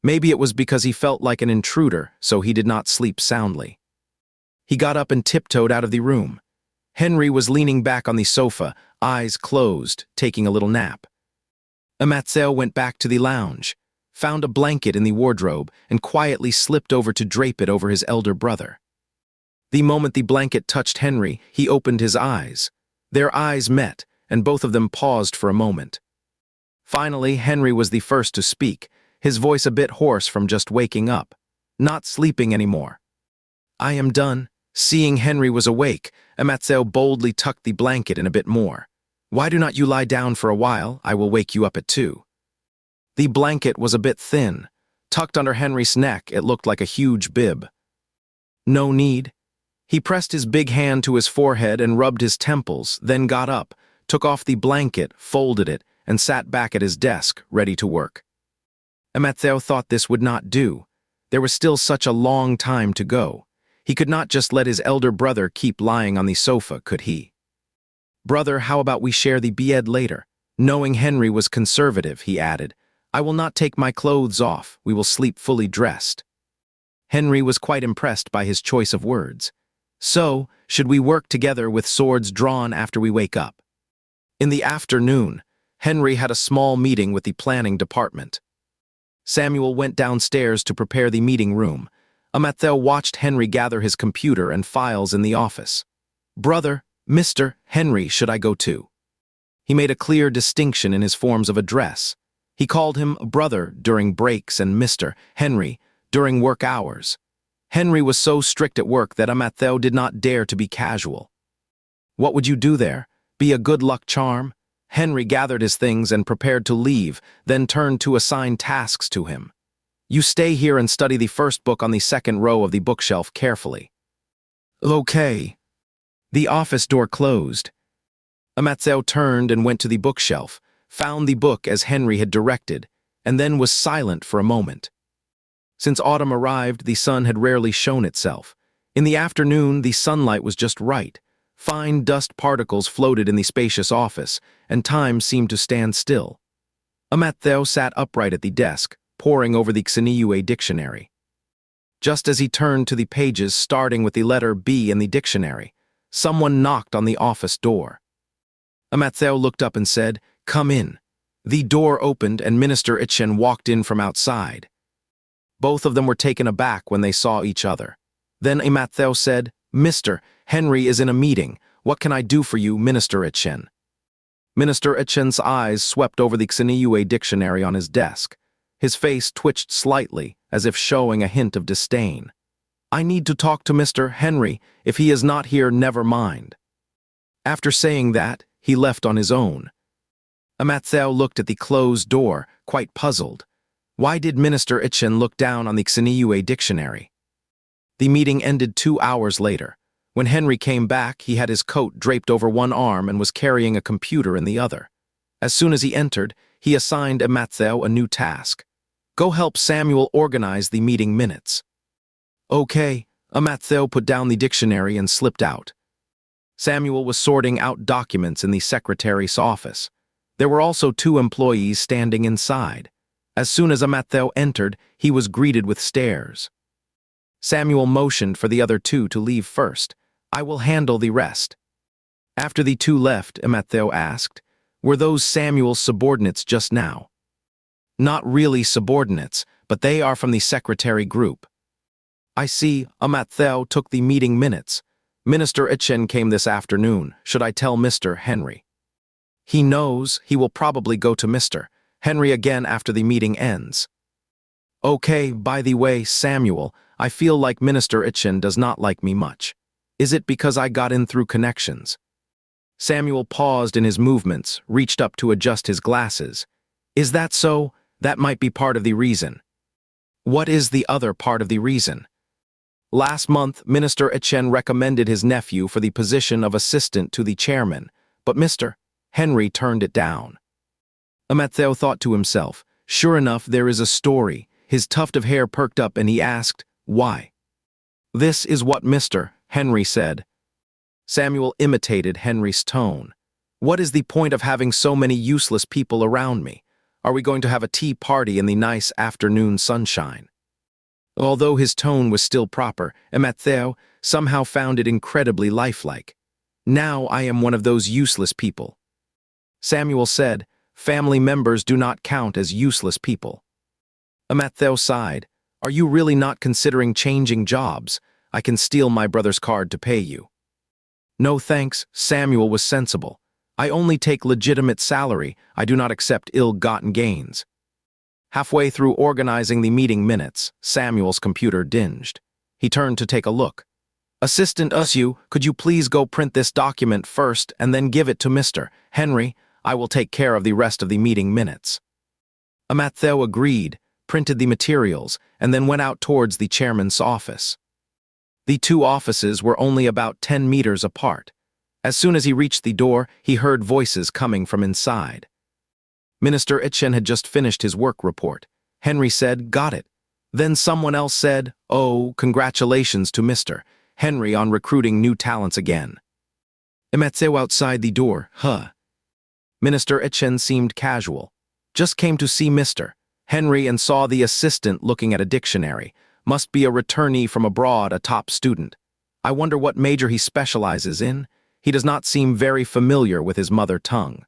Maybe it was because he felt like an intruder, so he did not sleep soundly. He got up and tiptoed out of the room. Henry was leaning back on the sofa, eyes closed, taking a little nap. Amatzeo went back to the lounge, found a blanket in the wardrobe, and quietly slipped over to drape it over his elder brother. The moment the blanket touched Henry, he opened his eyes. Their eyes met, and both of them paused for a moment. Finally, Henry was the first to speak, his voice a bit hoarse from just waking up. "Not sleeping anymore." "I am done." Seeing Henry was awake, Amatzeo boldly tucked the blanket in a bit more. "Why do not you lie down for a while? I will wake you up at 2. The blanket was a bit thin. Tucked under Henry's neck, it looked like a huge bib. "No need." He pressed his big hand to his forehead and rubbed his temples, then got up, took off the blanket, folded it, and sat back at his desk, ready to work. Amatzeo thought this would not do. There was still such a long time to go. He could not just let his elder brother keep lying on the sofa, could he? "Brother, how about we share the bed later?" Knowing Henry was conservative, he added, "I will not take my clothes off. We will sleep fully dressed." Henry was quite impressed by his choice of words. "So, should we work together with swords drawn after we wake up?" In the afternoon, Henry had a small meeting with the planning department. Samuel went downstairs to prepare the meeting room. Amatzeo watched Henry gather his computer and files in the office. "Brother, Mr. Henry, should I go to?" He made a clear distinction in his forms of address. He called him brother during breaks and Mr. Henry during work hours. Henry was so strict at work that Amatzeo did not dare to be casual. "What would you do there? Be a good luck charm?" Henry gathered his things and prepared to leave, then turned to assign tasks to him. "You stay here and study the first book on the second row of the bookshelf carefully." "Okay." The office door closed. Amatzeo turned and went to the bookshelf, found the book as Henry had directed, and then was silent for a moment. Since autumn arrived, the sun had rarely shown itself. In the afternoon, the sunlight was just right. Fine dust particles floated in the spacious office, and time seemed to stand still. Amatzeo sat upright at the desk, poring over the Xeniue dictionary. Just as he turned to the pages starting with the letter B in the dictionary, someone knocked on the office door. Amatzeo looked up and said, "Come in." The door opened and Minister Itchen walked in from outside. Both of them were taken aback when they saw each other. Then Matthew said, "Mr. Henry is in a meeting. What can I do for you, Minister Itchen?" Minister Itchen's eyes swept over the Xiniyue dictionary on his desk. His face twitched slightly, as if showing a hint of disdain. "I need to talk to Mr. Henry. If he is not here, never mind." After saying that, he left on his own. Matthew looked at the closed door, quite puzzled. Why did Minister Itchen look down on the Xiniyue dictionary? The meeting ended 2 hours later. When Henry came back, he had his coat draped over one arm and was carrying a computer in the other. As soon as he entered, he assigned Matthew a new task. "Go help Samuel organize the meeting minutes." "Okay." Matthew put down the dictionary and slipped out. Samuel was sorting out documents in the secretary's office. There were also 2 employees standing inside. As soon as Matthew entered, he was greeted with stares. Samuel motioned for the other 2 to leave first. "I will handle the rest." After the 2 left, Matthew asked, "Were those Samuel's subordinates just now?" "Not really subordinates, but they are from the secretary group." "I see." Matthew took the meeting minutes. "Minister Itchen came this afternoon. Should I tell Mr. Henry?" "He knows. He will probably go to Mr. Henry again after the meeting ends." "Okay, by the way, Samuel, I feel like Minister Itchen does not like me much. Is it because I got in through connections?" Samuel paused in his movements, reached up to adjust his glasses. "Is that so? That might be part of the reason." "What is the other part of the reason?" "Last month, Minister Itchen recommended his nephew for the position of assistant to the chairman, but Mr. Henry turned it down." Matthew thought to himself, "Sure enough, there is a story." His tuft of hair perked up and he asked, "Why?" "This is what Mr. Henry said." Samuel imitated Henry's tone. "What is the point of having so many useless people around me? Are we going to have a tea party in the nice afternoon sunshine?" Although his tone was still proper, Matthew somehow found it incredibly lifelike. "Now I am one of those useless people." Samuel said, "Family members do not count as useless people." Matthew sighed. "Are you really not considering changing jobs? I can steal my brother's card to pay you." "No thanks." Samuel was sensible. "I only take legitimate salary. I do not accept ill-gotten gains." Halfway through organizing the meeting minutes, Samuel's computer dinged. He turned to take a look. "Assistant Usu, could you please go print this document first and then give it to Mr. Henry? I will take care of the rest of the meeting minutes." Matthew agreed, printed the materials, and then went out towards the chairman's office. The 2 offices were only about 10 meters apart. As soon as he reached the door, he heard voices coming from inside. Minister Itchen had just finished his work report. Henry said, "Got it." Then someone else said, "Oh, congratulations to Mr. Henry on recruiting new talents again." Matthew outside the door, Minister Itchen seemed casual. "Just came to see Mr. Henry and saw the assistant looking at a dictionary. Must be a returnee from abroad, a top student. I wonder what major he specializes in. He does not seem very familiar with his mother tongue."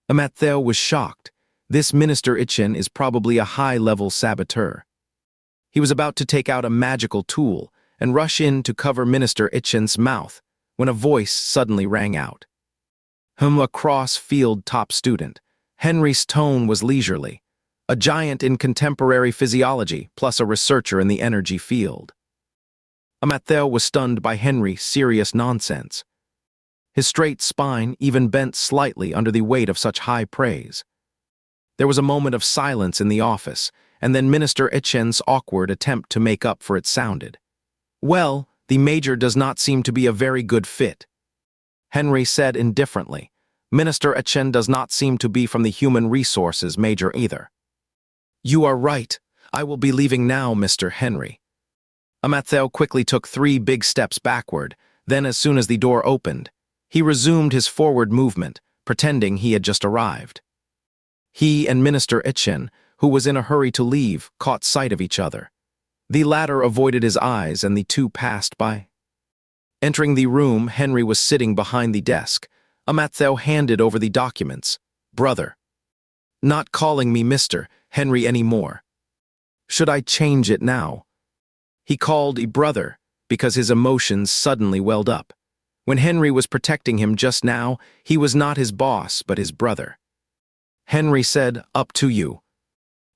Matthew was shocked. This Minister Itchen is probably a high-level saboteur. He was about to take out a magical tool and rush in to cover Minister Itchen's mouth when a voice suddenly rang out. A cross-field top student. Henry's tone was leisurely. A giant in contemporary physiology, plus a researcher in the energy field. Matthew was stunned by Henry's serious nonsense. His straight spine even bent slightly under the weight of such high praise. There was a moment of silence in the office, and then Minister Itchen's awkward attempt to make up for it sounded. "Well, the major does not seem to be a very good fit." Henry said indifferently. "Minister Itchen does not seem to be from the human resources major either." "You are right. I will be leaving now, Mr. Henry." Matthew quickly took 3 big steps backward. Then, as soon as the door opened, he resumed his forward movement, pretending he had just arrived. He and Minister Itchen, who was in a hurry to leave, caught sight of each other. The latter avoided his eyes and the 2 passed by. Entering the room, Henry was sitting behind the desk. Matthew handed over the documents. "Brother." Not calling me Mr. Henry anymore. Should I change it now? He called a brother because his emotions suddenly welled up. When Henry was protecting him just now, he was not his boss, but his brother. Henry said, "Up to you."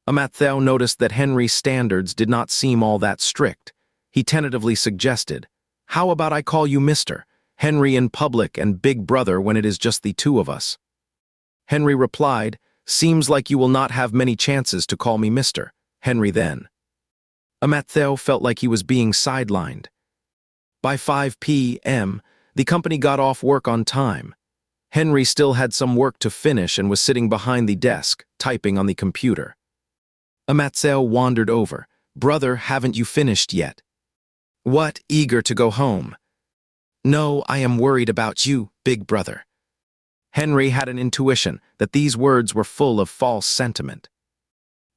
Matthew noticed that Henry's standards did not seem all that strict. He tentatively suggested, "How about I call you Mr. Henry in public and Big Brother when it is just the two of us?" Henry replied, "Seems like you will not have many chances to call me Mr. Henry then." Matthew felt like he was being sidelined. By 5 p.m., the company got off work on time. Henry still had some work to finish and was sitting behind the desk, typing on the computer. Matthew wandered over. "Brother, haven't you finished yet?" "What, eager to go home?" "No, I am worried about you, Big Brother." Henry had an intuition that these words were full of false sentiment.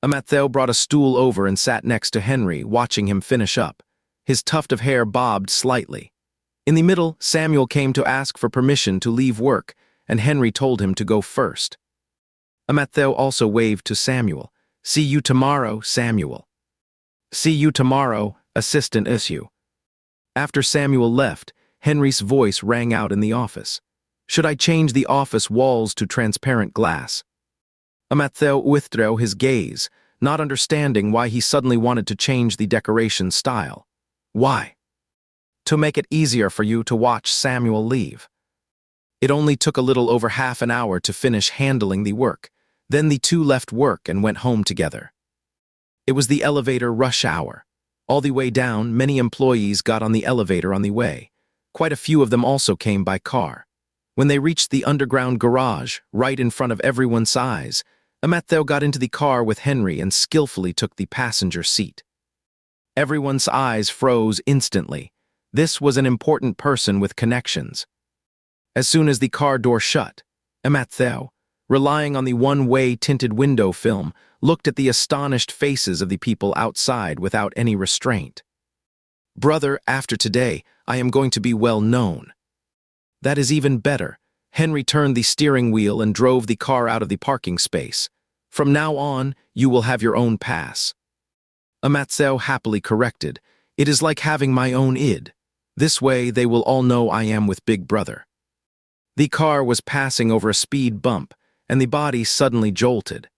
Matthew brought a stool over and sat next to Henry, watching him finish up. His tuft of hair bobbed slightly. In the middle, Samuel came to ask for permission to leave work, and Henry told him to go first. Matthew also waved to Samuel. "See you tomorrow, Samuel." "See you tomorrow, Assistant Issue." After Samuel left, Henry's voice rang out in the office. "Should I change the office walls to transparent glass?" Matthew withdrew his gaze, not understanding why he suddenly wanted to change the decoration style. "Why?" "To make it easier for you to watch Samuel leave." It only took a little over half an hour to finish handling the work. Then the two left work and went home together. It was the elevator rush hour. All the way down, many employees got on the elevator on the way. Quite a few of them also came by car. When they reached the underground garage, right in front of everyone's eyes, Matthew got into the car with Henry and skillfully took the passenger seat. Everyone's eyes froze instantly. This was an important person with connections. As soon as the car door shut, Matthew, relying on the one-way tinted window film, looked at the astonished faces of the people outside without any restraint. "Brother, after today, I am going to be well known." "That is even better." Henry turned the steering wheel and drove the car out of the parking space. "From now on, you will have your own pass." Matthew happily corrected, "It is like having my own id. This way they will all know I am with Big Brother." The car was passing over a speed bump, and the body suddenly jolted.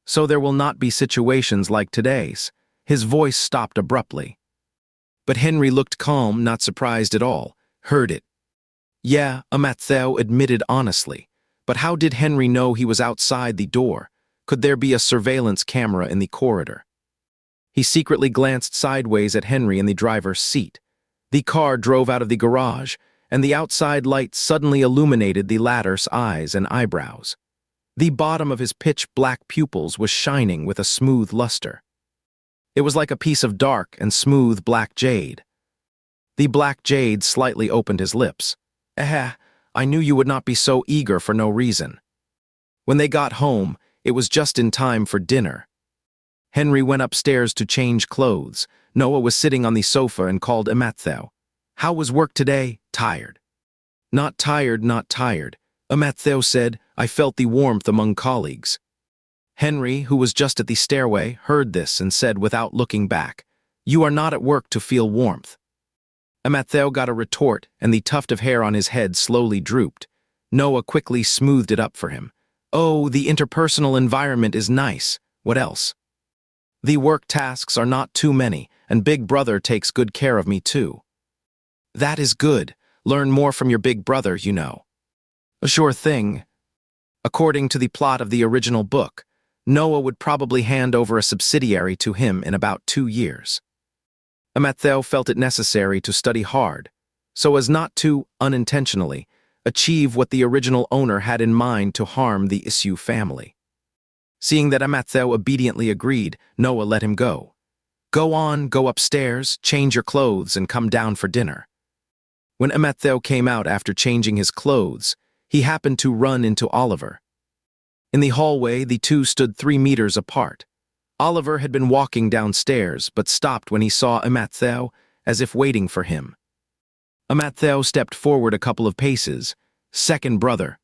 "So there will not be situations like today's." His voice stopped abruptly. But Henry looked calm, not surprised at all. "Heard it." "Yeah," Matthew admitted honestly. But how did Henry know he was outside the door? Could there be a surveillance camera in the corridor? He secretly glanced sideways at Henry in the driver's seat. The car drove out of the garage, and the outside light suddenly illuminated the latter's eyes and eyebrows. The bottom of his pitch-black pupils was shining with a smooth luster. It was like a piece of dark and smooth black jade. The black jade slightly opened his lips. I knew you would not be so eager for no reason." When they got home, it was just in time for dinner. Henry went upstairs to change clothes. Noah was sitting on the sofa and called Matthew. "How was work today?" "Tired." "Not tired, not tired." Matthew said, "I felt the warmth among colleagues." Henry, who was just at the stairway, heard this and said without looking back, "You are not at work to feel warmth." Matthew got a retort, and the tuft of hair on his head slowly drooped. Noah quickly smoothed it up for him. "Oh, the interpersonal environment is nice. What else?" "The work tasks are not too many, and Big Brother takes good care of me too." "That is good. Learn more from your Big Brother, you know." "A sure thing." According to the plot of the original book, Noah would probably hand over a subsidiary to him in about 2 years. Matthew felt it necessary to study hard, so as not to, unintentionally, achieve what the original owner had in mind to harm the Issue family. Seeing that Matthew obediently agreed, Noah let him go. "Go on, go upstairs, change your clothes, and come down for dinner." When Matthew came out after changing his clothes, he happened to run into Oliver. In the hallway, the two stood 3 meters apart. Oliver had been walking downstairs, but stopped when he saw Matthew, as if waiting for him. Matthew stepped forward a couple of paces. "Second brother."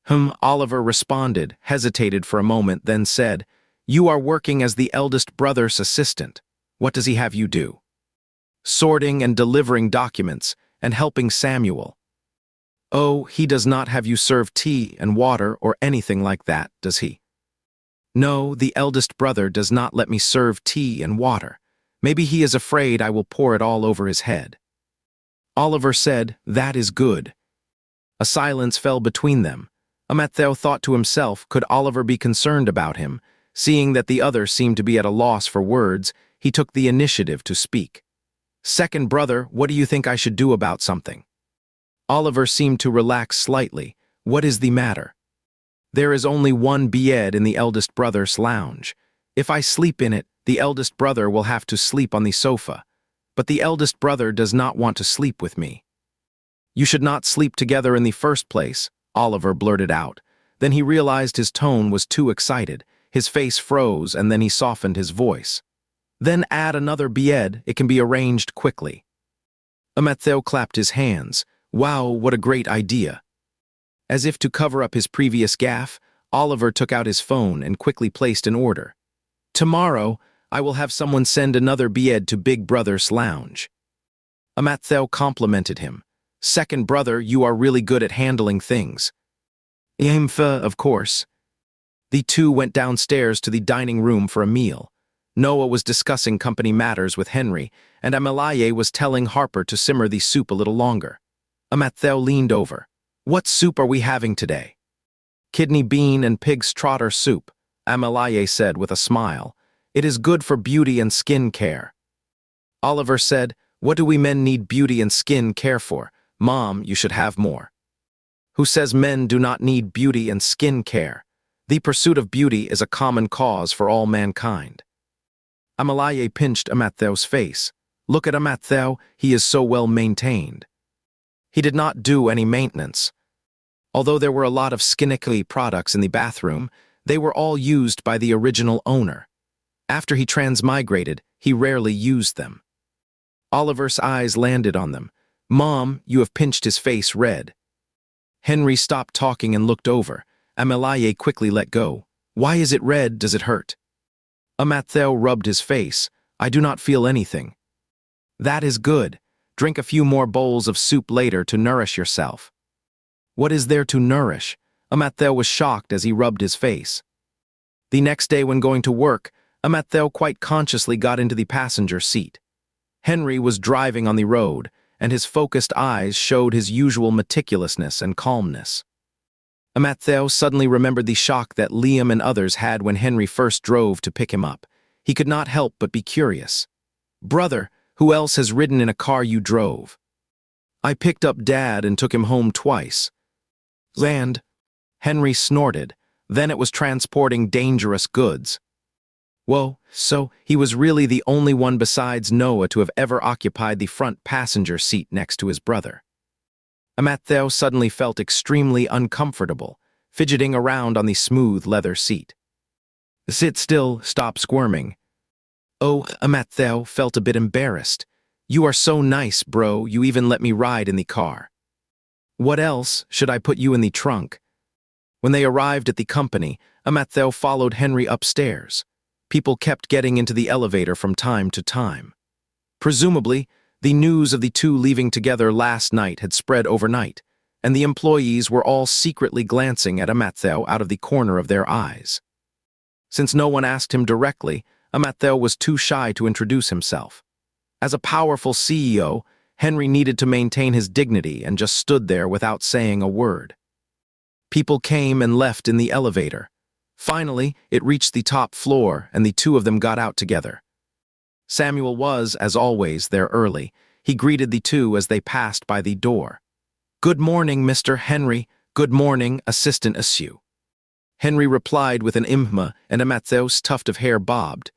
Oliver responded, hesitated for a moment, then said, "You are working as the eldest brother's assistant. What does he have you do?" "Sorting and delivering documents, and helping Samuel." "Oh, he does not have you serve tea and water or anything like that, does he?" "No, the eldest brother does not let me serve tea and water. Maybe he is afraid I will pour it all over his head." Oliver said, "That is good." A silence fell between them. Matthew thought to himself, could Oliver be concerned about him? Seeing that the other seemed to be at a loss for words, he took the initiative to speak. "Second brother, what do you think I should do about something?" Oliver seemed to relax slightly. "What is the matter?" "There is only one bed in the eldest brother's lounge. If I sleep in it, the eldest brother will have to sleep on the sofa. But the eldest brother does not want to sleep with me." "You should not sleep together in the first place," Oliver blurted out. Then he realized his tone was too excited. His face froze, and then he softened his voice. "Then add another bed. It can be arranged quickly." Matthew clapped his hands. "Wow, what a great idea." As if to cover up his previous gaffe, Oliver took out his phone and quickly placed an order. "Tomorrow, I will have someone send another bed to Big Brother's lounge." Matthew complimented him. "Second brother, you are really good at handling things." Of course." The two went downstairs to the dining room for a meal. Noah was discussing company matters with Henry, and Amalaye was telling Harper to simmer the soup a little longer. Matthew leaned over. "What soup are we having today?" "Kidney bean and pig's trotter soup," Amalaye said with a smile. "It is good for beauty and skin care." Oliver said, "What do we men need beauty and skin care for? Mom, you should have more." "Who says men do not need beauty and skin care? The pursuit of beauty is a common cause for all mankind." Amalaye pinched Matthew's face. "Look at Matthew, he is so well maintained." He did not do any maintenance. Although there were a lot of skincare products in the bathroom, they were all used by the original owner. After he transmigrated, he rarely used them. Oliver's eyes landed on them. "Mom, you have pinched his face red." Henry stopped talking and looked over. Amalaye quickly let go. "Why is it red? Does it hurt?" Matthew rubbed his face. "I do not feel anything." "That is good. Drink a few more bowls of soup later to nourish yourself." "What is there to nourish?" Matthew was shocked as he rubbed his face. The next day when going to work, Matthew quite consciously got into the passenger seat. Henry was driving on the road, and his focused eyes showed his usual meticulousness and calmness. Matthew suddenly remembered the shock that Liam and others had when Henry first drove to pick him up. He could not help but be curious. "Brother, who else has ridden in a car you drove?" "I picked up Dad and took him home twice." "And?" Henry snorted. "Then it was transporting dangerous goods." "Whoa, so he was really the only one besides Noah to have ever occupied the front passenger seat next to his brother." Matthew suddenly felt extremely uncomfortable, fidgeting around on the smooth leather seat. "Sit still, stop squirming." "Oh," Matthew felt a bit embarrassed. "You are so nice, bro, you even let me ride in the car." "What else? Should I put you in the trunk?" When they arrived at the company, Matthew followed Henry upstairs. People kept getting into the elevator from time to time. Presumably, the news of the two leaving together last night had spread overnight, and the employees were all secretly glancing at Matthew out of the corner of their eyes. Since no one asked him directly, Matthew was too shy to introduce himself. As a powerful CEO, Henry needed to maintain his dignity and just stood there without saying a word. People came and left in the elevator. Finally, it reached the top floor, and the two of them got out together. Samuel was, as always, there early. He greeted the two as they passed by the door. "Good morning, Mr. Henry. Good morning, Assistant Issue." Henry replied with an imhma, and Matthew's tuft of hair bobbed.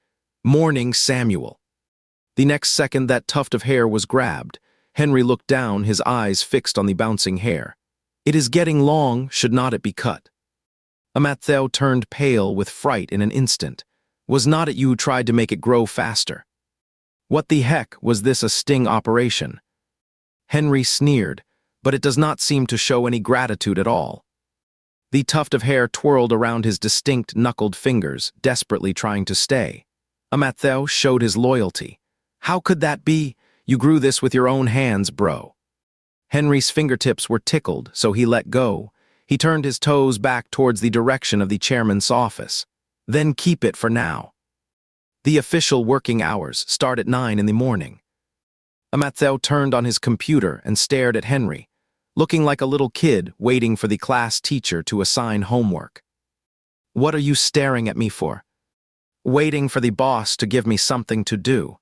"Morning, Samuel." The next second that tuft of hair was grabbed. Henry looked down, his eyes fixed on the bouncing hair. "It is getting long, should not it be cut?" Matthew turned pale with fright in an instant. "Was not it you who tried to make it grow faster?" "What the heck, was this a sting operation?" Henry sneered, "But it does not seem to show any gratitude at all." The tuft of hair twirled around his distinct knuckled fingers, desperately trying to stay. Amattheo showed his loyalty. How could that be? You grew this with your own hands, bro. Henry's fingertips were tickled, so he let go. He turned his toes back towards the direction of the chairman's office. Then keep it for now. The official working hours start at 9 in the morning. Amattheo turned on his computer and stared at Henry, looking like a little kid waiting for the class teacher to assign homework. What are you staring at me for? Waiting for the boss to give me something to do.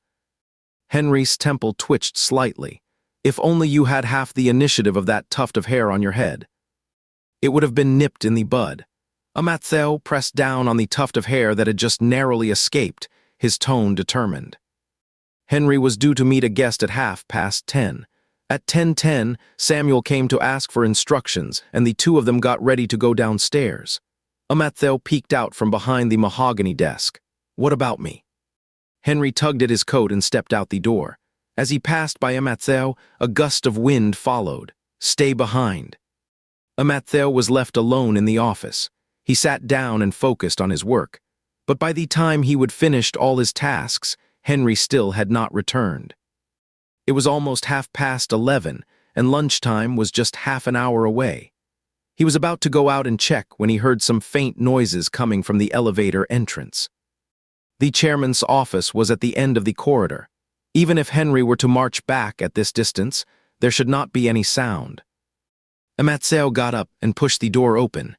Henry's temple twitched slightly. If only you had half the initiative of that tuft of hair on your head. It would have been nipped in the bud. Amattheo pressed down on the tuft of hair that had just narrowly escaped, his tone determined. Henry was due to meet a guest at 10:30. At 10:10, Samuel came to ask for instructions, and the two of them got ready to go downstairs. Amattheo peeked out from behind the mahogany desk. What about me? Henry tugged at his coat and stepped out the door. As he passed by Amattheo, a gust of wind followed. Stay behind. Amattheo was left alone in the office. He sat down and focused on his work. But by the time he would finished all his tasks, Henry still had not returned. It was almost 11:30, and lunchtime was just half an hour away. He was about to go out and check when he heard some faint noises coming from the elevator entrance. The chairman's office was at the end of the corridor. Even if Henry were to march back at this distance, there should not be any sound. Amattheo got up and pushed the door open.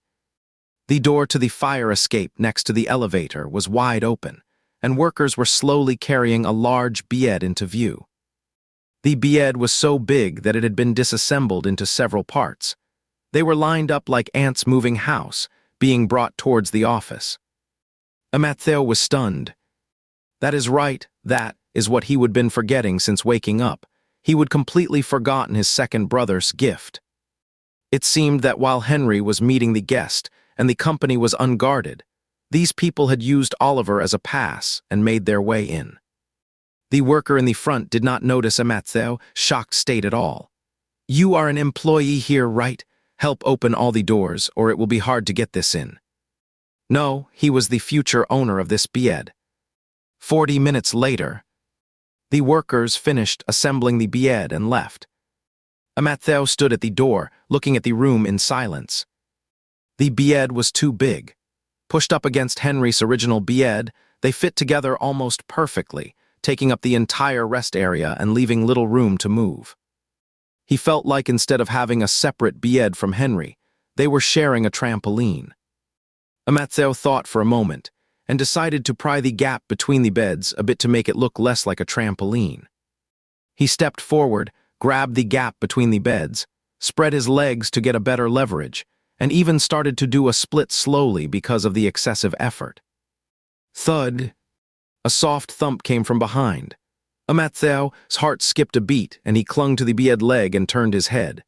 The door to the fire escape next to the elevator was wide open, and workers were slowly carrying a large bed into view. The bed was so big that it had been disassembled into several parts. They were lined up like ants moving house, being brought towards the office. Amattheo was stunned. That is right, that is what he would been forgetting since waking up. He would completely forgotten his second brother's gift. It seemed that while Henry was meeting the guest and the company was unguarded, these people had used Oliver as a pass and made their way in. The worker in the front did not notice Amattheo's shocked state at all. You are an employee here, right? Help open all the doors, or it will be hard to get this in. No, he was the future owner of this bed. 40 minutes later, the workers finished assembling the bed and left. Amattheo stood at the door, looking at the room in silence. The bed was too big. Pushed up against Henry's original bed, they fit together almost perfectly, taking up the entire rest area and leaving little room to move. He felt like instead of having a separate bed from Henry, they were sharing a trampoline. Amattheo thought for a moment, and decided to pry the gap between the beds a bit to make it look less like a trampoline. He stepped forward, grabbed the gap between the beds, spread his legs to get a better leverage, and even started to do a split slowly because of the excessive effort. Thud! A soft thump came from behind. Amattheo's heart skipped a beat, and he clung to the bed leg and turned his head.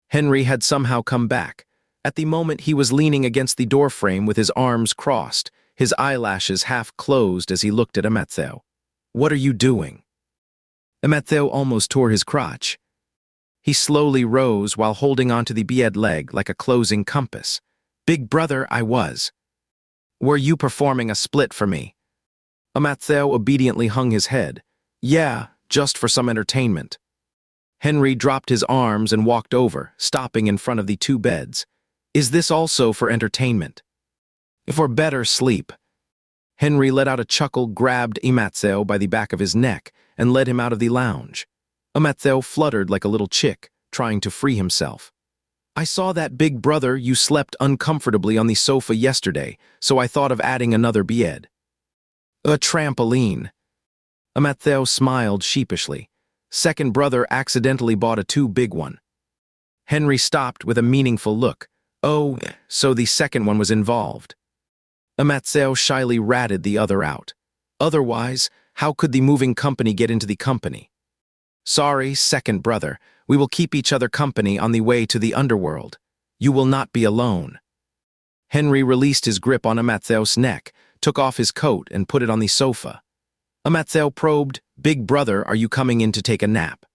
Henry had somehow come back. At the moment he was leaning against the doorframe with his arms crossed, his eyelashes half closed as he looked at Amattheo. What are you doing? Amattheo almost tore his crotch. He slowly rose while holding onto the bed leg like a closing compass. Big brother, I was. Were you performing a split for me? Amattheo obediently hung his head. Yeah, just for some entertainment. Henry dropped his arms and walked over, stopping in front of the two beds. Is this also for entertainment? For better sleep. Henry let out a chuckle, grabbed Amattheo by the back of his neck, and led him out of the lounge. Amattheo fluttered like a little chick, trying to free himself. I saw that big brother you slept uncomfortably on the sofa yesterday, so I thought of adding another bed. A trampoline. Amattheo smiled sheepishly. Second brother accidentally bought a too big one. Henry stopped with a meaningful look. Oh, so the second one was involved. Amattheo shyly ratted the other out. Otherwise, how could the moving company get into the company? Sorry, second brother, we will keep each other company on the way to the underworld. You will not be alone. Henry released his grip on Amattheo's neck, took off his coat and put it on the sofa. Amattheo probed, Big brother, are you coming in to take a nap?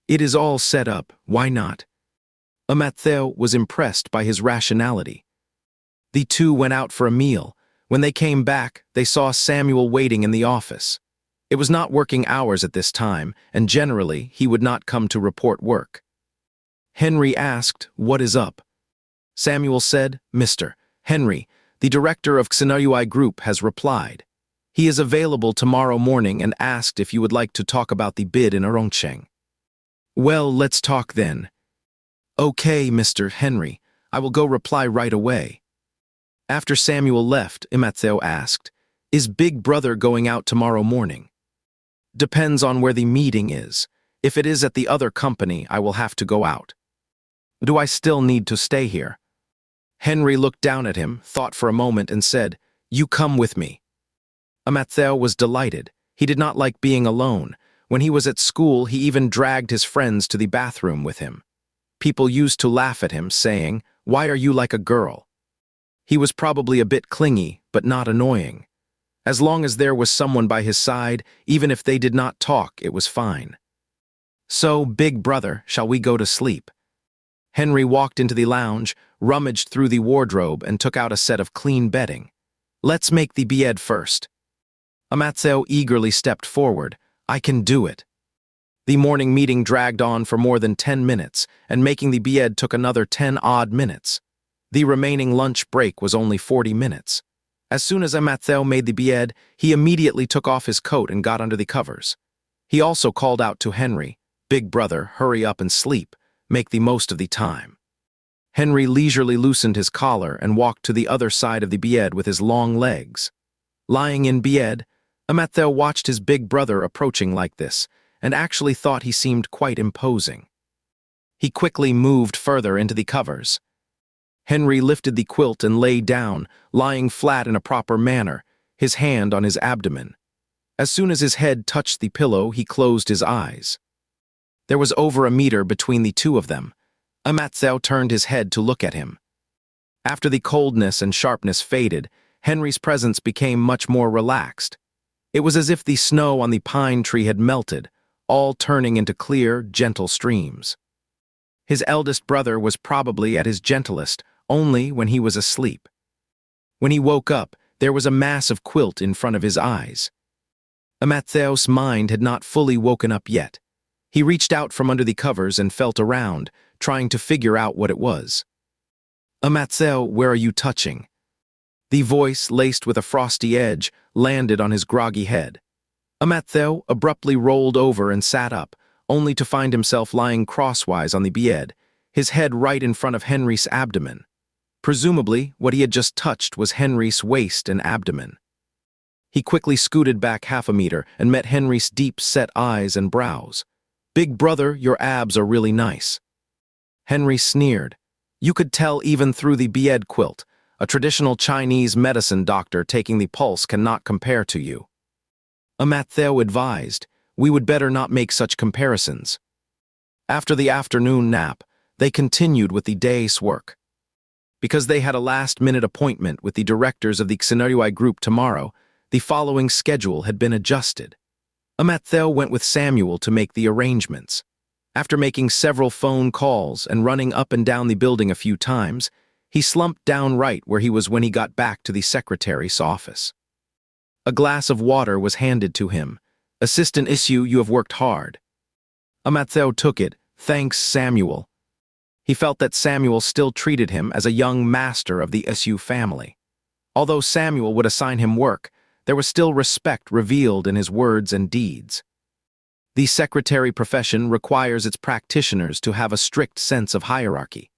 It is all set up, why not? Mathieu was impressed by his rationality. The two went out for a meal. When they came back, they saw Samuel waiting in the office. It was not working hours at this time, and generally, he would not come to report work. Henry asked, "What is up?" Samuel said, "Mr. Henry, the director of Xinui Group has replied. He is available tomorrow morning and asked if you would like to talk about the bid in Arongcheng." "Well, let's talk then." "Okay, Mr. Henry, I will go reply right away." After Samuel left, Mathieu asked, "Is Big Brother going out tomorrow morning?" "Depends on where the meeting is. If it is at the other company, I will have to go out." "Do I still need to stay here?" Henry looked down at him, thought for a moment, and said, "You come with me." Mathieu was delighted. He did not like being alone. When he was at school, he even dragged his friends to the bathroom with him. People used to laugh at him, saying, "Why are you like a girl?" He was probably a bit clingy, but not annoying. As long as there was someone by his side, even if they did not talk, it was fine. "So, Big Brother, shall we go to sleep?" Henry walked into the lounge, rummaged through the wardrobe, and took out a set of clean bedding. "Let's make the bed first." Mathieu eagerly stepped forward. "I can do it." The morning meeting dragged on for more than 10 minutes, and making the bed took another 10 odd minutes. The remaining lunch break was only 40 minutes. As soon as Mathieu made the bed, he immediately took off his coat and got under the covers. He also called out to Henry, "Big Brother, hurry up and sleep. Make the most of the time." Henry leisurely loosened his collar and walked to the other side of the bed with his long legs. Lying in bed, Mathieu watched his big brother approaching like this, and actually thought he seemed quite imposing. He quickly moved further into the covers. Henry lifted the quilt and lay down, lying flat in a proper manner, his hand on his abdomen. As soon as his head touched the pillow, he closed his eyes. There was over a meter between the two of them. Mathieu turned his head to look at him. After the coldness and sharpness faded, Henry's presence became much more relaxed. It was as if the snow on the pine tree had melted, all turning into clear, gentle streams. His eldest brother was probably at his gentlest only when he was asleep. When he woke up, there was a massive quilt in front of his eyes. Mathieu's mind had not fully woken up yet. He reached out from under the covers and felt around, trying to figure out what it was. "Mathieu, where are you touching?" The voice, laced with a frosty edge, landed on his groggy head. Mathieu abruptly rolled over and sat up, only to find himself lying crosswise on the bed, his head right in front of Henry's abdomen. Presumably, what he had just touched was Henry's waist and abdomen. He quickly scooted back half a meter and met Henry's deep-set eyes and brows. "Big Brother, your abs are really nice." Henry sneered. You could tell even through the bed quilt. A traditional Chinese medicine doctor taking the pulse cannot compare to you. Mathieu advised, "We would better not make such comparisons." After the afternoon nap, they continued with the day's work. Because they had a last-minute appointment with the directors of the Xinui Group tomorrow, the following schedule had been adjusted. Mathieu went with Samuel to make the arrangements. After making several phone calls and running up and down the building a few times, he slumped down right where he was when he got back to the secretary's office. A glass of water was handed to him. "Assistant Issue, you have worked hard." Mathieu took it. "Thanks, Samuel." He felt that Samuel still treated him as a young master of the Issue family. Although Samuel would assign him work, there was still respect revealed in his words and deeds. The secretary profession requires its practitioners to have a strict sense of hierarchy.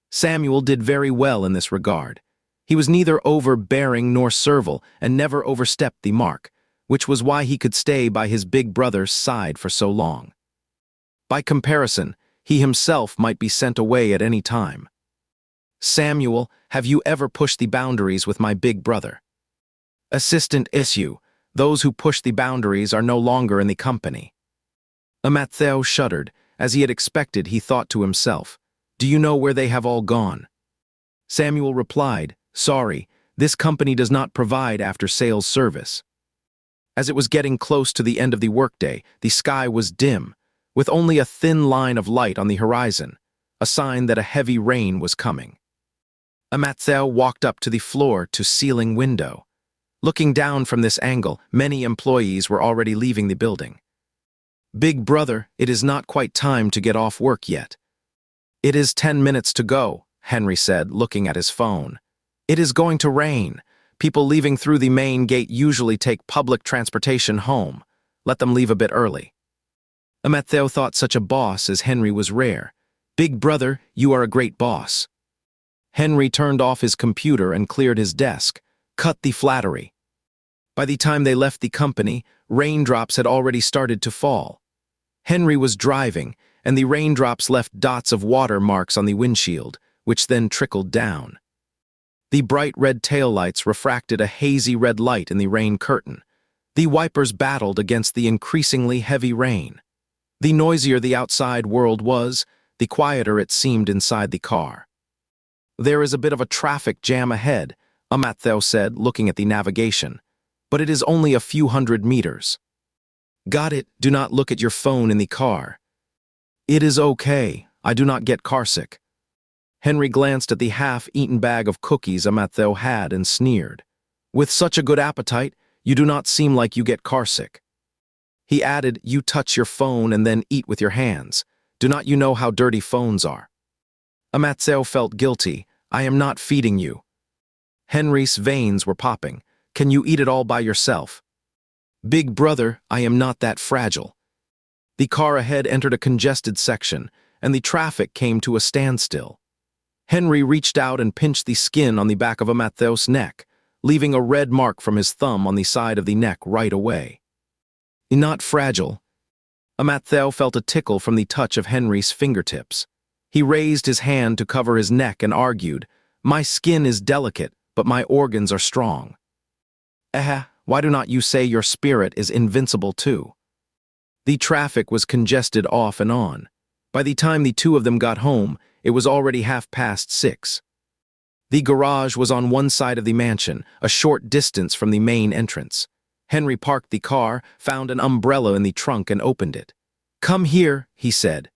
Samuel did very well in this regard. He was neither overbearing nor servile and never overstepped the mark, which was why he could stay by his big brother's side for so long. By comparison, he himself might be sent away at any time. "Samuel, have you ever pushed the boundaries with my big brother?" "Assistant Issue, those who push the boundaries are no longer in the company." Mathieu shuddered. As he had expected, he thought to himself, "Do you know where they have all gone?" Samuel replied, "Sorry, this company does not provide after-sales service." As it was getting close to the end of the workday, the sky was dim, with only a thin line of light on the horizon. a sign that a heavy rain was coming. Matthew walked up to the floor-to-ceiling window. Looking down from this angle, many employees were already leaving the building. "Big brother, it is not quite time to get off work yet." "It is 10 minutes to go," Henry said, looking at his phone. "It is going to rain. People leaving through the main gate usually take public transportation home. Let them leave a bit early." Matthew thought such a boss as Henry was rare. "Big brother, you are a great boss." Henry turned off his computer and cleared his desk. Cut the flattery. By the time they left the company, raindrops had already started to fall. Henry was driving, and the raindrops left dots of water marks on the windshield, which then trickled down. The bright red taillights refracted a hazy red light in the rain curtain. The wipers battled against the increasingly heavy rain. The noisier the outside world was, the quieter it seemed inside the car. "There is a bit of a traffic jam ahead," Matthew said, looking at the navigation. "But it is only a few hundred meters." "Got it. Do not look at your phone in the car." "It is okay. I do not get carsick." Henry glanced at the half-eaten bag of cookies Matthew had and sneered. "With such a good appetite, you do not seem like you get carsick." He added, "You touch your phone and then eat with your hands. Do not you know how dirty phones are?" Matthew felt guilty. "I am not feeding you." Henry's veins were popping. "Can you eat it all by yourself?" "Big brother, I am not that fragile." The car ahead entered a congested section, and the traffic came to a standstill. Henry reached out and pinched the skin on the back of Matthew's neck, leaving a red mark from his thumb on the side of the neck right away. "Not fragile." Matthew felt a tickle from the touch of Henry's fingertips. He raised his hand to cover his neck and argued, "My skin is delicate, but my organs are strong." Why do not you say your spirit is invincible too?" The traffic was congested off and on. By the time the two of them got home, it was already 6:30. The garage was on one side of the mansion, a short distance from the main entrance. Henry parked the car, found an umbrella in the trunk and opened it. "Come here," he said.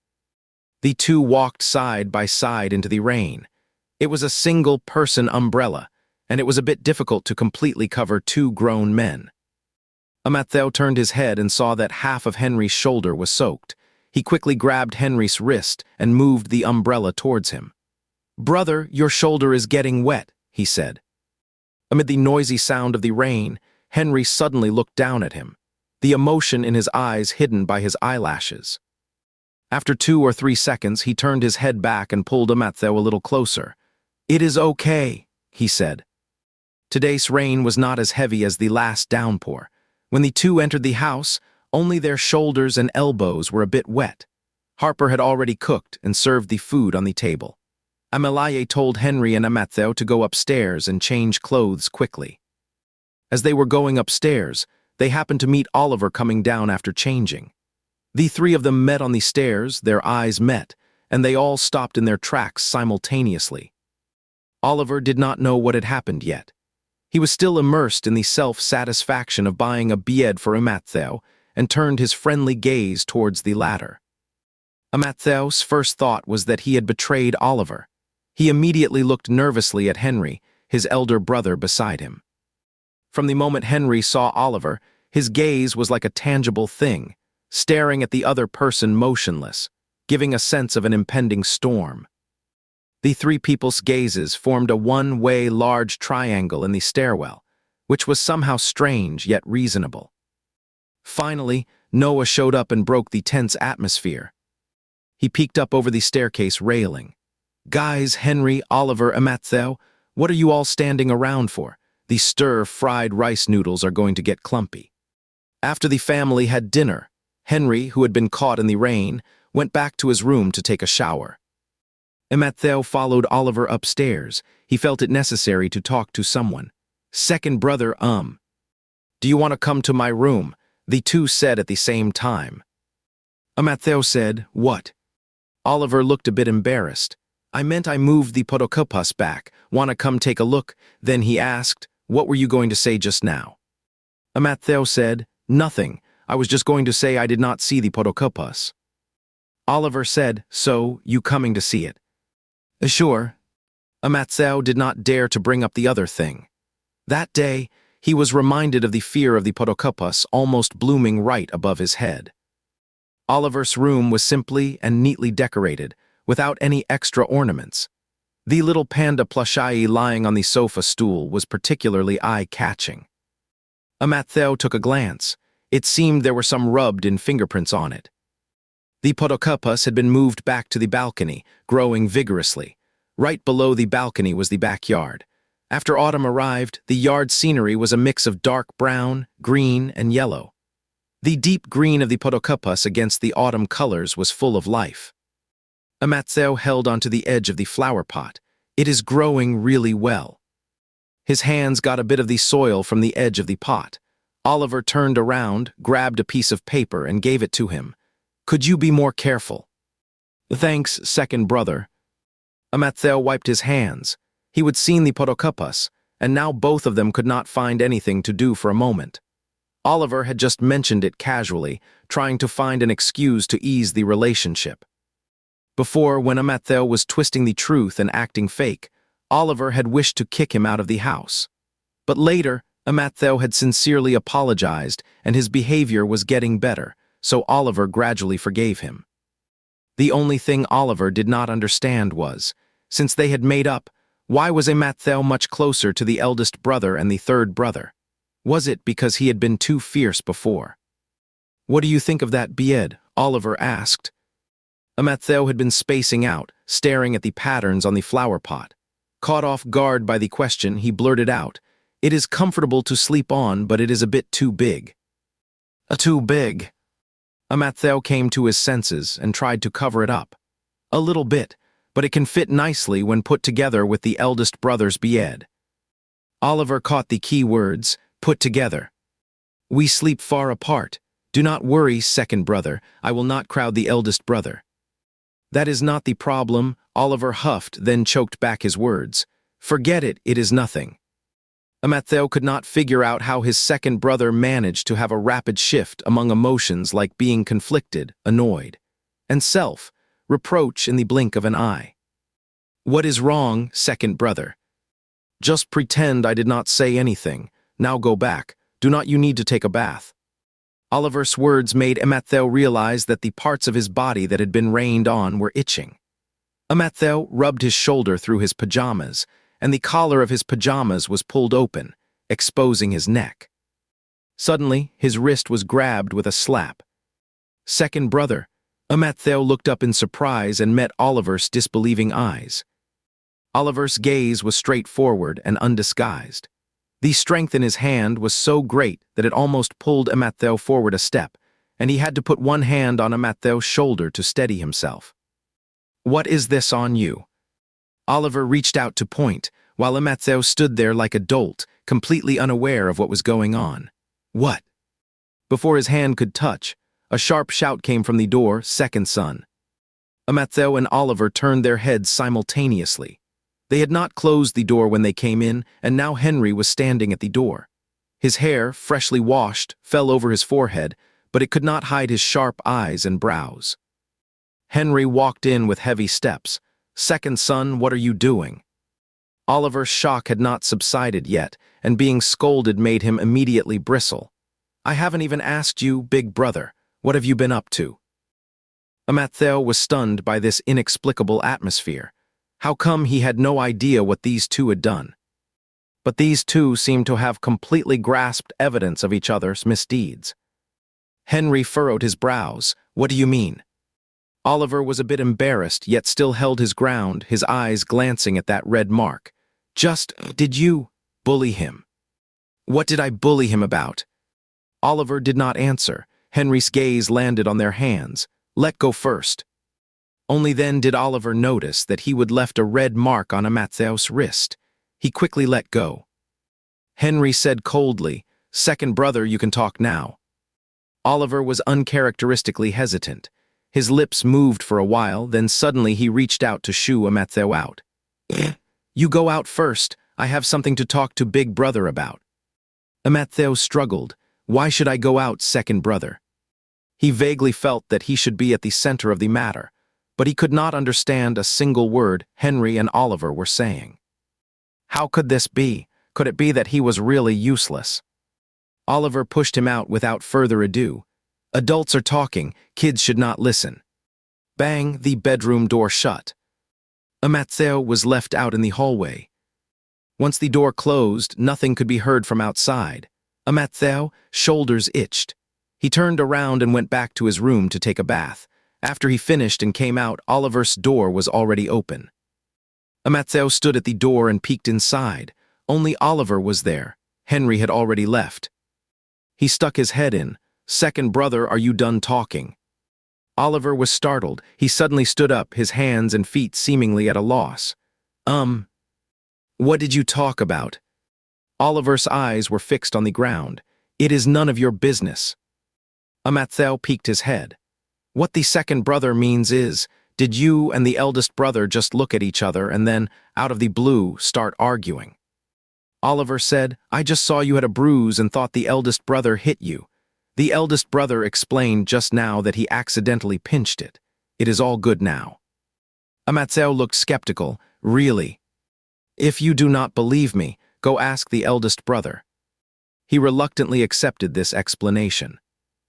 The two walked side by side into the rain. It was a single-person umbrella, and it was a bit difficult to completely cover two grown men. Matthew turned his head and saw that half of Henry's shoulder was soaked. He quickly grabbed Henry's wrist and moved the umbrella towards him. "Brother, your shoulder is getting wet," he said. Amid the noisy sound of the rain, Henry suddenly looked down at him, the emotion in his eyes hidden by his eyelashes. After 2 or 3 seconds, he turned his head back and pulled Matthew a little closer. "It is okay," he said. Today's rain was not as heavy as the last downpour. When the two entered the house, only their shoulders and elbows were a bit wet. Harper had already cooked and served the food on the table. Amelaye told Henry and Matthew to go upstairs and change clothes quickly. As they were going upstairs, they happened to meet Oliver coming down after changing. The three of them met on the stairs, their eyes met, and they all stopped in their tracks simultaneously. Oliver did not know what had happened yet. He was still immersed in the self-satisfaction of buying a bed for Matthew and turned his friendly gaze towards the latter. Matthew's first thought was that he had betrayed Oliver. He immediately looked nervously at Henry, his elder brother beside him. From the moment Henry saw Oliver, his gaze was like a tangible thing, staring at the other person motionless, giving a sense of an impending storm. The three people's gazes formed a one-way large triangle in the stairwell, which was somehow strange yet reasonable. Finally, Noah showed up and broke the tense atmosphere. He peeked up over the staircase railing. "Guys, Henry, Oliver, and Matthew, what are you all standing around for? The stir-fried rice noodles are going to get clumpy." After the family had dinner, Henry, who had been caught in the rain, went back to his room to take a shower. Matthew followed Oliver upstairs. He felt it necessary to talk to someone. "Second brother, do you want to come to my room?" the two said at the same time. Matthew said, "What?" Oliver looked a bit embarrassed. "I meant I moved the potokopus back. Want to come take a look?" Then he asked, "What were you going to say just now?" Matthew said, "Nothing. I was just going to say I did not see the potokopus." Oliver said, "So, you coming to see it?" Sure. Amatzao did not dare to bring up the other thing. That day, he was reminded of the fear of the Potokopus almost blooming right above his head. Oliver's room was simply and neatly decorated, without any extra ornaments. The little panda plushie lying on the sofa stool was particularly eye-catching. Amatzao took a glance. It seemed there were some rubbed-in fingerprints on it. The Potokopus had been moved back to the balcony, growing vigorously. Right below the balcony was the backyard. After autumn arrived, the yard scenery was a mix of dark brown, green, and yellow. The deep green of the Potokopus against the autumn colors was full of life. Amatzao held onto the edge of the flower pot. It is growing really well. His hands got a bit of the soil from the edge of the pot. Oliver turned around, grabbed a piece of paper, and gave it to him. Could you be more careful? Thanks, second brother. Amatzao wiped his hands. He would seen the Potokopus, and now both of them could not find anything to do for a moment. Oliver had just mentioned it casually, trying to find an excuse to ease the relationship. Before, when Amatzao was twisting the truth and acting fake, Oliver had wished to kick him out of the house. But later, Amatzao had sincerely apologized, and his behavior was getting better, so Oliver gradually forgave him. The only thing Oliver did not understand was, since they had made up, why was Amatzao much closer to the eldest brother and the third brother? Was it because he had been too fierce before? What do you think of that, Bied? Oliver asked. Amatzao had been spacing out, staring at the patterns on the flower pot. Caught off guard by the question, he blurted out, "It is comfortable to sleep on, but it is a bit too big." Too big? Amatzao came to his senses and tried to cover it up. A little bit, but it can fit nicely when put together with the eldest brother's Bied. Oliver caught the key words, put together. We sleep far apart. Do not worry, second brother, I will not crowd the eldest brother. That is not the problem, Oliver huffed, then choked back his words. Forget it, it is nothing. Amatzao could not figure out how his second brother managed to have a rapid shift among emotions like being conflicted, annoyed, and self-reproach in the blink of an eye. What is wrong, second brother? Just pretend I did not say anything. Now go back. Do not you need to take a bath? Oliver's words made Amatzao realize that the parts of his body that had been rained on were itching. Amatzao rubbed his shoulder through his pajamas, and the collar of his pajamas was pulled open, exposing his neck. Suddenly, his wrist was grabbed with a slap. Second brother, Amatzao looked up in surprise and met Oliver's disbelieving eyes. Oliver's gaze was straightforward and undisguised. The strength in his hand was so great that it almost pulled Amatzao forward a step, and he had to put one hand on Amatzao's shoulder to steady himself. What is this on you? Oliver reached out to point, while Amatzao stood there like a dolt, completely unaware of what was going on. What? Before his hand could touch, a sharp shout came from the door, second son. Amatzao and Oliver turned their heads simultaneously. They had not closed the door when they came in, and now Henry was standing at the door. His hair, freshly washed, fell over his forehead, but it could not hide his sharp eyes and brows. Henry walked in with heavy steps. Second son, what are you doing? Oliver's shock had not subsided yet, and being scolded made him immediately bristle. I haven't even asked you, big brother. What have you been up to? Amatzao was stunned by this inexplicable atmosphere. How come he had no idea what these two had done? But these two seemed to have completely grasped evidence of each other's misdeeds. Henry furrowed his brows. What do you mean? Oliver was a bit embarrassed, yet still held his ground, his eyes glancing at that red mark. Did you bully him? What did I bully him about? Oliver did not answer. Henry's gaze landed on their hands. Let go first. Only then did Oliver notice that he would left a red mark on Amatzao's wrist. He quickly let go. Henry said coldly, second brother, you can talk now. Oliver was uncharacteristically hesitant. His lips moved for a while, then suddenly he reached out to shoo Amatzao out. You go out first. I have something to talk to big brother about. Amatzao struggled. Why should I go out, second brother? He vaguely felt that he should be at the center of the matter, but he could not understand a single word Henry and Oliver were saying. How could this be? Could it be that he was really useless? Oliver pushed him out without further ado. Adults are talking, kids should not listen. Bang, the bedroom door shut. Matteo was left out in the hallway. Once the door closed, nothing could be heard from outside. Matteo, shoulders itched. He turned around and went back to his room to take a bath. After he finished and came out, Oliver's door was already open. Matteo stood at the door and peeked inside. Only Oliver was there. Henry had already left. He stuck his head in. "Second brother, are you done talking?" Oliver was startled. He suddenly stood up, his hands and feet seemingly at a loss. What did you talk about?" Oliver's eyes were fixed on the ground. "It is none of your business." Matteo peeked his head. "What the second brother means is, did you and the eldest brother just look at each other and then, out of the blue, start arguing?" Oliver said, "I just saw you had a bruise and thought the eldest brother hit you. The eldest brother explained just now that he accidentally pinched it. It is all good now." Matteo looked skeptical. "Really? If you do not believe me, go ask the eldest brother." He reluctantly accepted this explanation.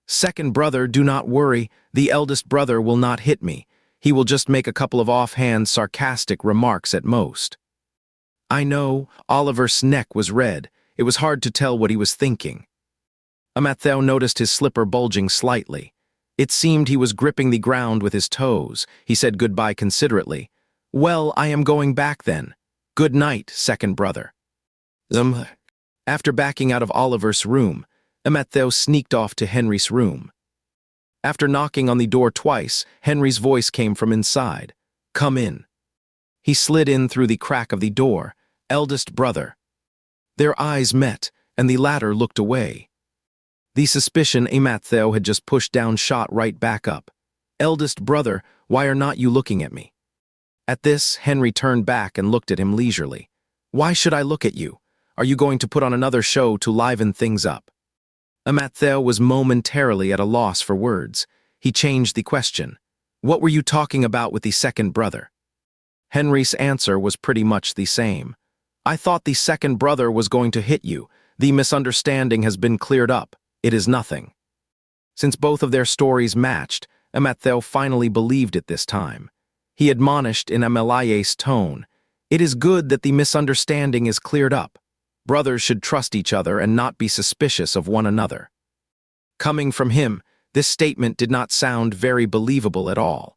"Second brother, do not worry. The eldest brother will not hit me. He will just make a couple of offhand sarcastic remarks at most." "I know." Oliver's neck was red. It was hard to tell what he was thinking. Matteo noticed his slipper bulging slightly. It seemed he was gripping the ground with his toes. He said goodbye considerately. "Well, I am going back then. Good night, second brother." After backing out of Oliver's room, Matteo sneaked off to Henry's room. After knocking on the door twice, Henry's voice came from inside. "Come in." He slid in through the crack of the door. "Eldest brother." Their eyes met, and the latter looked away. The suspicion Matteo had just pushed down shot right back up. "Eldest brother, why are not you looking at me?" At this, Henry turned back and looked at him leisurely. "Why should I look at you? Are you going to put on another show to liven things up?" Matteo was momentarily at a loss for words. He changed the question. "What were you talking about with the second brother?" Henry's answer was pretty much the same. "I thought the second brother was going to hit you. The misunderstanding has been cleared up. It is nothing." Since both of their stories matched, Matteo finally believed it this time. He admonished in a Malaye's tone, "It is good that the misunderstanding is cleared up. Brothers should trust each other and not be suspicious of one another." Coming from him, this statement did not sound very believable at all.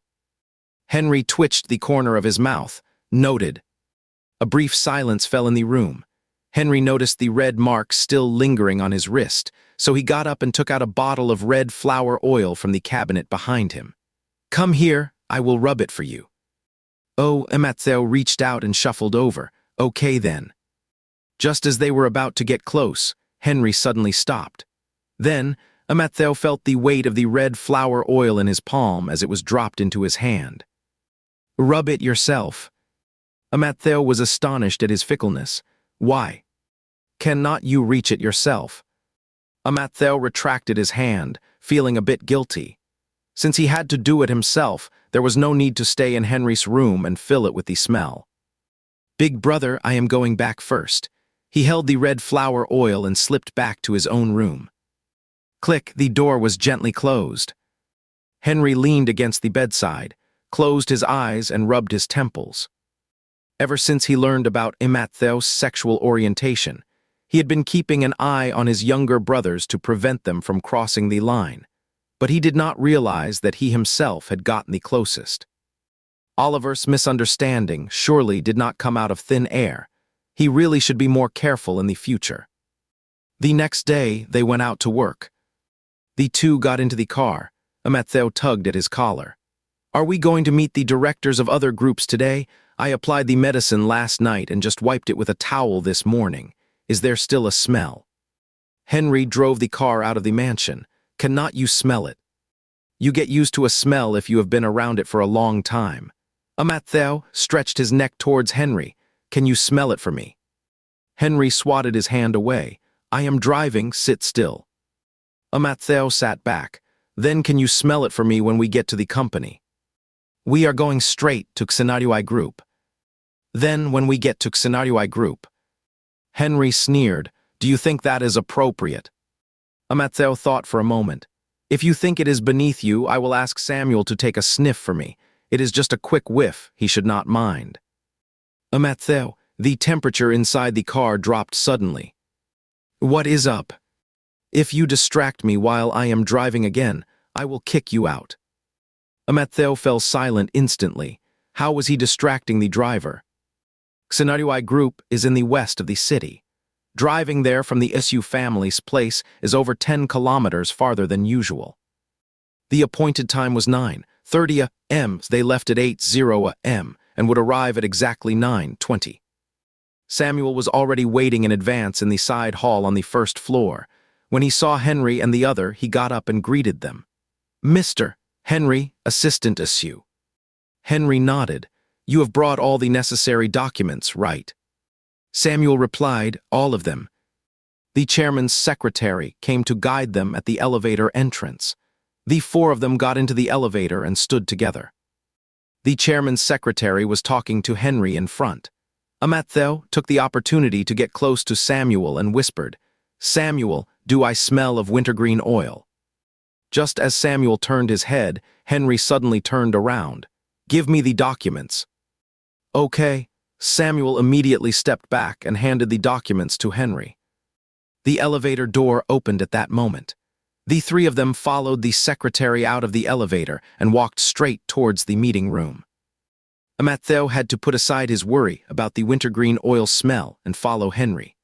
Henry twitched the corner of his mouth. "Noted." A brief silence fell in the room. Henry noticed the red mark still lingering on his wrist, so he got up and took out a bottle of red flower oil from the cabinet behind him. "Come here, I will rub it for you." Oh, Matteo reached out and shuffled over. "Okay then." Just as they were about to get close, Henry suddenly stopped. Then, Matteo felt the weight of the red flower oil in his palm as it was dropped into his hand. "Rub it yourself." Matteo was astonished at his fickleness. "Why? Cannot you reach it yourself?" Matteo retracted his hand, feeling a bit guilty. Since he had to do it himself, there was no need to stay in Henry's room and fill it with the smell. "Big brother, I am going back first." He held the red flower oil and slipped back to his own room. Click, the door was gently closed. Henry leaned against the bedside, closed his eyes and rubbed his temples. Ever since he learned about Matteo's sexual orientation, he had been keeping an eye on his younger brothers to prevent them from crossing the line, but he did not realize that he himself had gotten the closest. Oliver's misunderstanding surely did not come out of thin air. He really should be more careful in the future. The next day, they went out to work. The two got into the car. Matteo tugged at his collar. "Are we going to meet the directors of other groups today? I applied the medicine last night and just wiped it with a towel this morning. Is there still a smell?" Henry drove the car out of the mansion. "Cannot you smell it?" "You get used to a smell if you have been around it for a long time." Matteo stretched his neck towards Henry. "Can you smell it for me?" Henry swatted his hand away. "I am driving, sit still." Matteo sat back. Then can you smell it for me when we get to the company? We are going straight to Xenarioi Group. Then when we get to Xenarioi Group. Henry sneered. Do you think that is appropriate? Amatzeo thought for a moment. If you think it is beneath you, I will ask Samuel to take a sniff for me. It is just a quick whiff, he should not mind. Amatzeo, the temperature inside the car dropped suddenly. What is up? If you distract me while I am driving again, I will kick you out. Amatzeo fell silent instantly. How was he distracting the driver? Xenarioi Group is in the west of the city. Driving there from the Isu family's place is over 10 kilometers farther than usual. The appointed time was 9:30 a.m. They left at 8:00 a.m. and would arrive at exactly 9:20. Samuel was already waiting in advance in the side hall on the first floor. When he saw Henry and the other, he got up and greeted them. Mr. Henry, Assistant Isu. Henry nodded. You have brought all the necessary documents, right? Samuel replied, all of them. The chairman's secretary came to guide them at the elevator entrance. The four of them got into the elevator and stood together. The chairman's secretary was talking to Henry in front. Amatzeo took the opportunity to get close to Samuel and whispered, Samuel, do I smell of wintergreen oil? Just as Samuel turned his head, Henry suddenly turned around. Give me the documents. Okay. Samuel immediately stepped back and handed the documents to Henry. The elevator door opened at that moment. The three of them followed the secretary out of the elevator and walked straight towards the meeting room. Amatzeo had to put aside his worry about the wintergreen oil smell and follow Henry.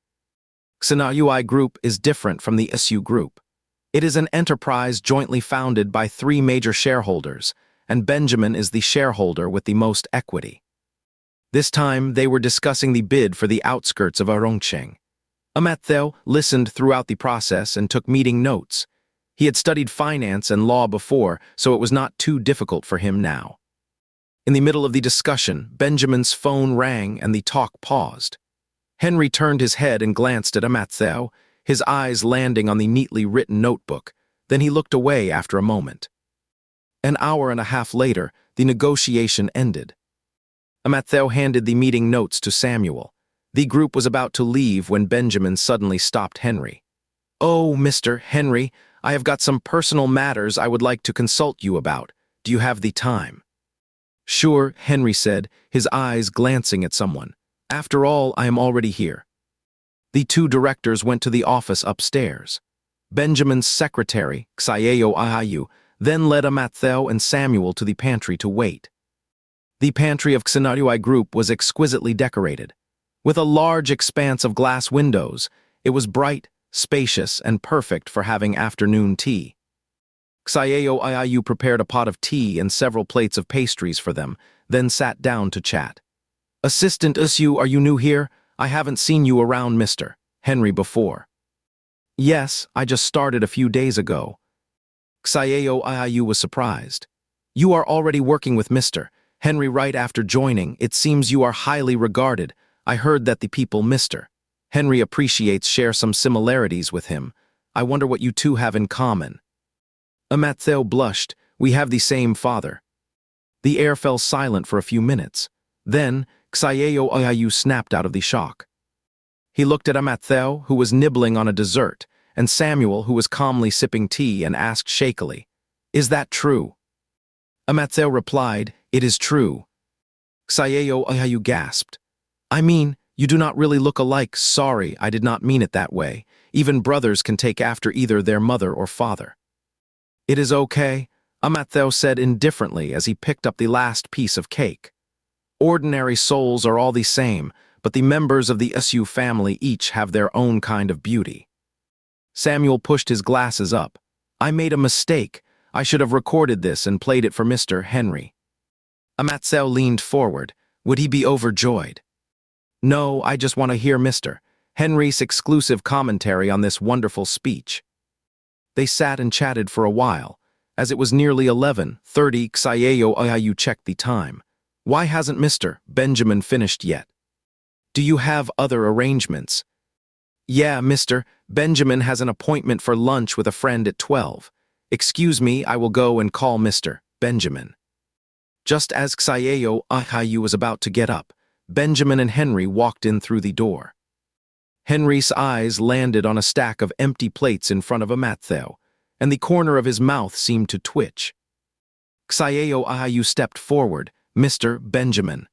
Xenarioi Group is different from the Isu Group. It is an enterprise jointly founded by 3 major shareholders, and Benjamin is the shareholder with the most equity. This time, they were discussing the bid for the outskirts of Arongcheng. Amatzeo listened throughout the process and took meeting notes. He had studied finance and law before, so it was not too difficult for him now. In the middle of the discussion, Benjamin's phone rang and the talk paused. Henry turned his head and glanced at Amatzeo, his eyes landing on the neatly written notebook. Then he looked away after a moment. An hour and a half later, the negotiation ended. Amatzeo handed the meeting notes to Samuel. The group was about to leave when Benjamin suddenly stopped Henry. Oh, Mr. Henry, I have got some personal matters I would like to consult you about. Do you have the time? Sure, Henry said, his eyes glancing at someone. After all, I am already here. The 2 directors went to the office upstairs. Benjamin's secretary, Xayeo Ahayu, then led Amatzeo and Samuel to the pantry to wait. The pantry of Xenarioi Group was exquisitely decorated. With a large expanse of glass windows, it was bright, spacious, and perfect for having afternoon tea. Xayeo Ahayu prepared a pot of tea and several plates of pastries for them, then sat down to chat. Assistant Isu, are you new here? I haven't seen you around Mr. Henry before. Yes, I just started a few days ago. Xayeo Ahayu was surprised. You are already working with Mr. Henry right after joining. It seems you are highly regarded. I heard that the people Mr. Henry appreciates share some similarities with him. I wonder what you two have in common. Amatzeo blushed. We have the same father. The air fell silent for a few minutes. Then, Xayeo Ahayu snapped out of the shock. He looked at Amatzeo, who was nibbling on a dessert, and Samuel, who was calmly sipping tea, and asked shakily, Is that true? Amatzeo replied, It is true. Xayeo Ahayu gasped. I mean, you do not really look alike. Sorry, I did not mean it that way. Even brothers can take after either their mother or father. It is okay, Amatzeo said indifferently as he picked up the last piece of cake. Ordinary souls are all the same, but the members of the Isu family each have their own kind of beauty. Samuel pushed his glasses up. I made a mistake. I should have recorded this and played it for Mr. Henry. Amatzeo leaned forward. Would he be overjoyed? No, I just want to hear Mr. Henry's exclusive commentary on this wonderful speech. They sat and chatted for a while. As it was nearly 11:30, Xayeo Ahayu checked the time. Why hasn't Mr. Benjamin finished yet? Do you have other arrangements? Yeah, Mr. Benjamin has an appointment for lunch with a friend at 12. Excuse me, I will go and call Mr. Benjamin. Just as Xiao Ahayu was about to get up, Benjamin and Henry walked in through the door. Henry's eyes landed on a stack of empty plates in front of Mattheo, and the corner of his mouth seemed to twitch. Xiao Ahayu stepped forward. Mr. Benjamin.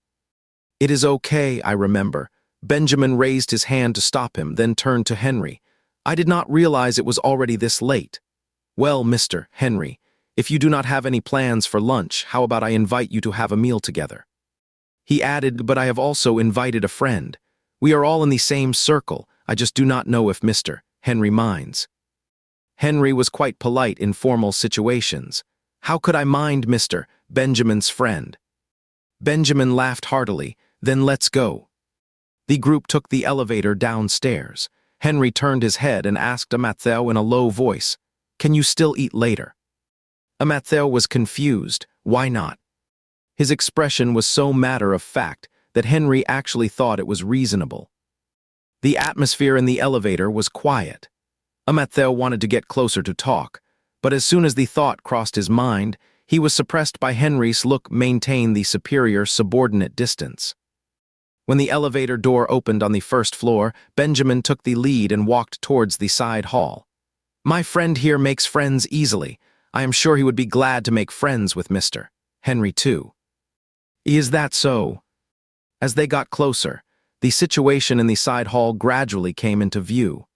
It is okay, I remember. Benjamin raised his hand to stop him, then turned to Henry. I did not realize it was already this late. Well, Mr. Henry, if you do not have any plans for lunch, how about I invite you to have a meal together? He added, but I have also invited a friend. We are all in the same circle, I just do not know if Mr. Henry minds. Henry was quite polite in formal situations. How could I mind Mr. Benjamin's friend? Benjamin laughed heartily. Then let's go. The group took the elevator downstairs. Henry turned his head and asked Mattheo in a low voice, Can you still eat later? Mattheo was confused. Why not? His expression was so matter-of-fact that Henry actually thought it was reasonable. The atmosphere in the elevator was quiet. Mattheo wanted to get closer to talk, but as soon as the thought crossed his mind, he was suppressed by Henry's look maintain the superior subordinate distance. When the elevator door opened on the first floor, Benjamin took the lead and walked towards the side hall. My friend here makes friends easily. I am sure he would be glad to make friends with Mr. Henry too. Is that so? As they got closer, the situation in the side hall gradually came into view.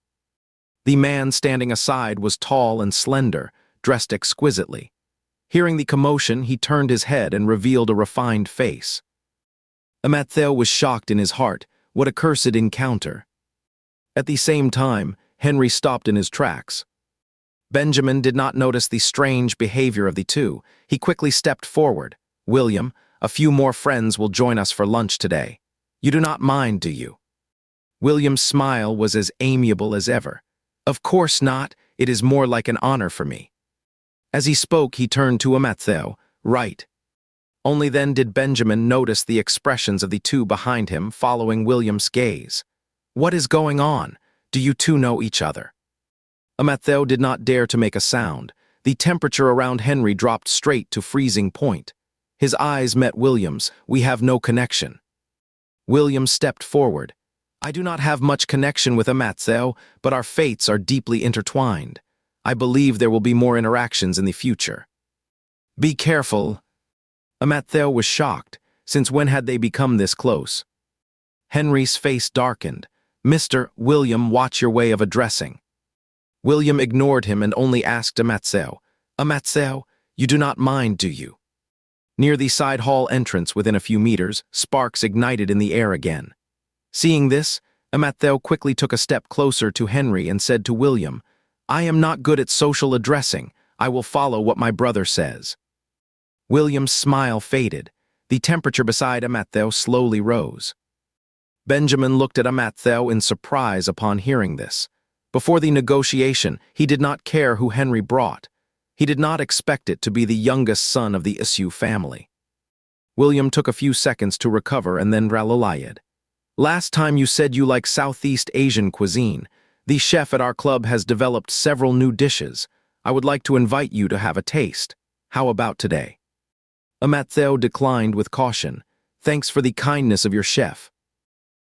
The man standing aside was tall and slender, dressed exquisitely. Hearing the commotion, he turned his head and revealed a refined face. Mattheo was shocked in his heart. What a cursed encounter. At the same time, Henry stopped in his tracks. Benjamin did not notice the strange behavior of the two. He quickly stepped forward. William, a few more friends will join us for lunch today. You do not mind, do you? William's smile was as amiable as ever. Of course not. It is more like an honor for me. As he spoke, he turned to Mattheo. Right. Only then did Benjamin notice the expressions of the two behind him following William's gaze. What is going on? Do you two know each other? Mattheo did not dare to make a sound. The temperature around Henry dropped straight to freezing point. His eyes met William's. We have no connection. William stepped forward. I do not have much connection with Mattheo, but our fates are deeply intertwined. I believe there will be more interactions in the future. Be careful. Mattheo was shocked. Since when had they become this close? Henry's face darkened. Mr. William, watch your way of addressing. William ignored him and only asked Mattheo, Mattheo, you do not mind, do you? Near the side hall entrance within a few meters, sparks ignited in the air again. Seeing this, Mattheo quickly took a step closer to Henry and said to William, I am not good at social addressing. I will follow what my brother says. William's smile faded. The temperature beside Mattheo slowly rose. Benjamin looked at Mattheo in surprise upon hearing this. Before the negotiation, he did not care who Henry brought. He did not expect it to be the youngest son of the Isu family. William took a few seconds to recover and then rallied. Last time you said you like Southeast Asian cuisine. The chef at our club has developed several new dishes. I would like to invite you to have a taste. How about today? Mattheo declined with caution. Thanks for the kindness of your chef.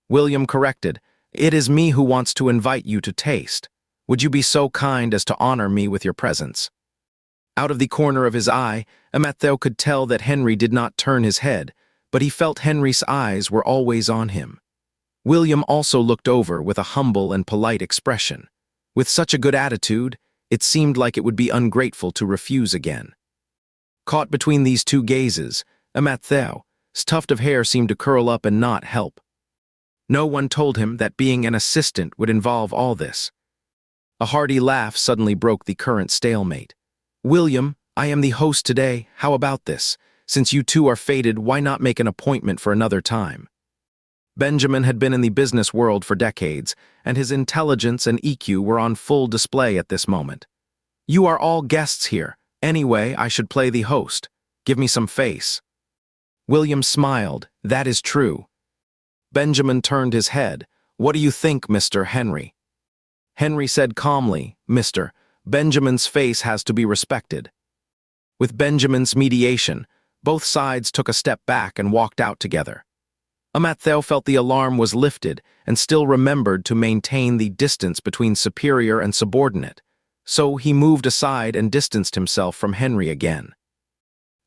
William corrected. It is me who wants to invite you to taste. Would you be so kind as to honor me with your presence? Out of the corner of his eye, Mattheo could tell that Henry did not turn his head, but he felt Henry's eyes were always on him. William also looked over with a humble and polite expression. With such a good attitude, it seemed like it would be ungrateful to refuse again. Caught between these two gazes, Mattheo's tuft of hair seemed to curl up and not help. No one told him that being an assistant would involve all this. A hearty laugh suddenly broke the current stalemate. William, I am the host today. How about this? Since you two are fated, why not make an appointment for another time? Benjamin had been in the business world for decades, and his intelligence and EQ were on full display at this moment. You are all guests here. Anyway, I should play the host. Give me some face. William smiled. That is true. Benjamin turned his head. What do you think, Mr. Henry? Henry said calmly, Mr. Benjamin's face has to be respected. With Benjamin's mediation, both sides took a step back and walked out together. Amattheo felt the alarm was lifted and still remembered to maintain the distance between superior and subordinate, so he moved aside and distanced himself from Henry again.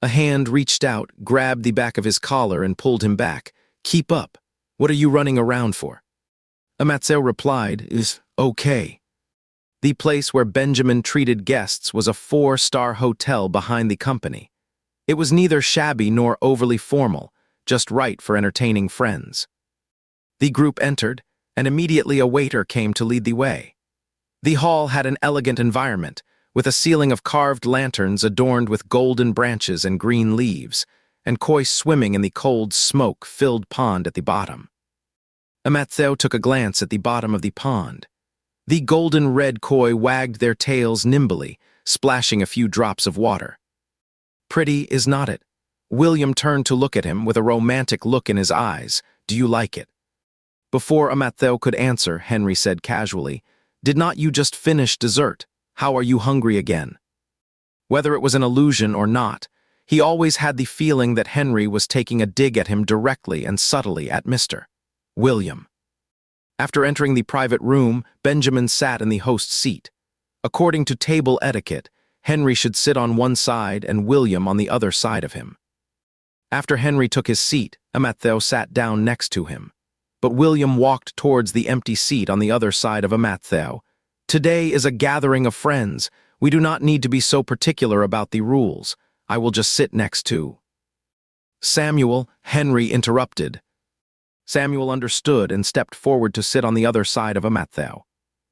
A hand reached out, grabbed the back of his collar and pulled him back. "Keep up. What are you running around for?" Amattheo replied, "Is okay." The place where Benjamin treated guests was a 4-star hotel behind the company. It was neither shabby nor overly formal, just right for entertaining friends. The group entered, and immediately a waiter came to lead the way. The hall had an elegant environment, with a ceiling of carved lanterns adorned with golden branches and green leaves, and koi swimming in the cold, smoke-filled pond at the bottom. Amattheo took a glance at the bottom of the pond. The golden-red koi wagged their tails nimbly, splashing a few drops of water. "Pretty, is not it?" William turned to look at him with a romantic look in his eyes. "Do you like it?" Before Amattheo could answer, Henry said casually, "Did not you just finish dessert? How are you hungry again?" Whether it was an illusion or not, he always had the feeling that Henry was taking a dig at him directly and subtly at Mr. William. After entering the private room, Benjamin sat in the host's seat. According to table etiquette, Henry should sit on one side and William on the other side of him. After Henry took his seat, Amattheo sat down next to him. But William walked towards the empty seat on the other side of Amattheo. "Today is a gathering of friends. We do not need to be so particular about the rules. I will just sit next to." "Samuel," Henry interrupted. Samuel understood and stepped forward to sit on the other side of Amattheo.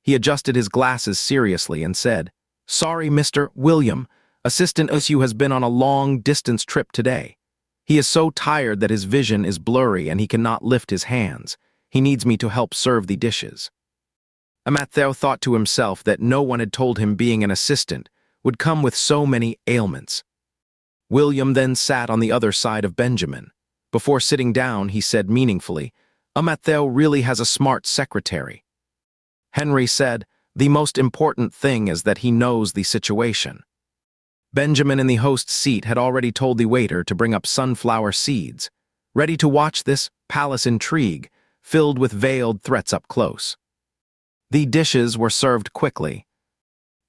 He adjusted his glasses seriously and said, "Sorry, Mr. William. Assistant Usu has been on a long-distance trip today. He is so tired that his vision is blurry and he cannot lift his hands. He needs me to help serve the dishes." Amattheo thought to himself that no one had told him being an assistant would come with so many ailments. William then sat on the other side of Benjamin. Before sitting down, he said meaningfully, "Amattheo really has a smart secretary." Henry said, "The most important thing is that he knows the situation." Benjamin in the host's seat had already told the waiter to bring up sunflower seeds, ready to watch this palace intrigue, filled with veiled threats up close. The dishes were served quickly.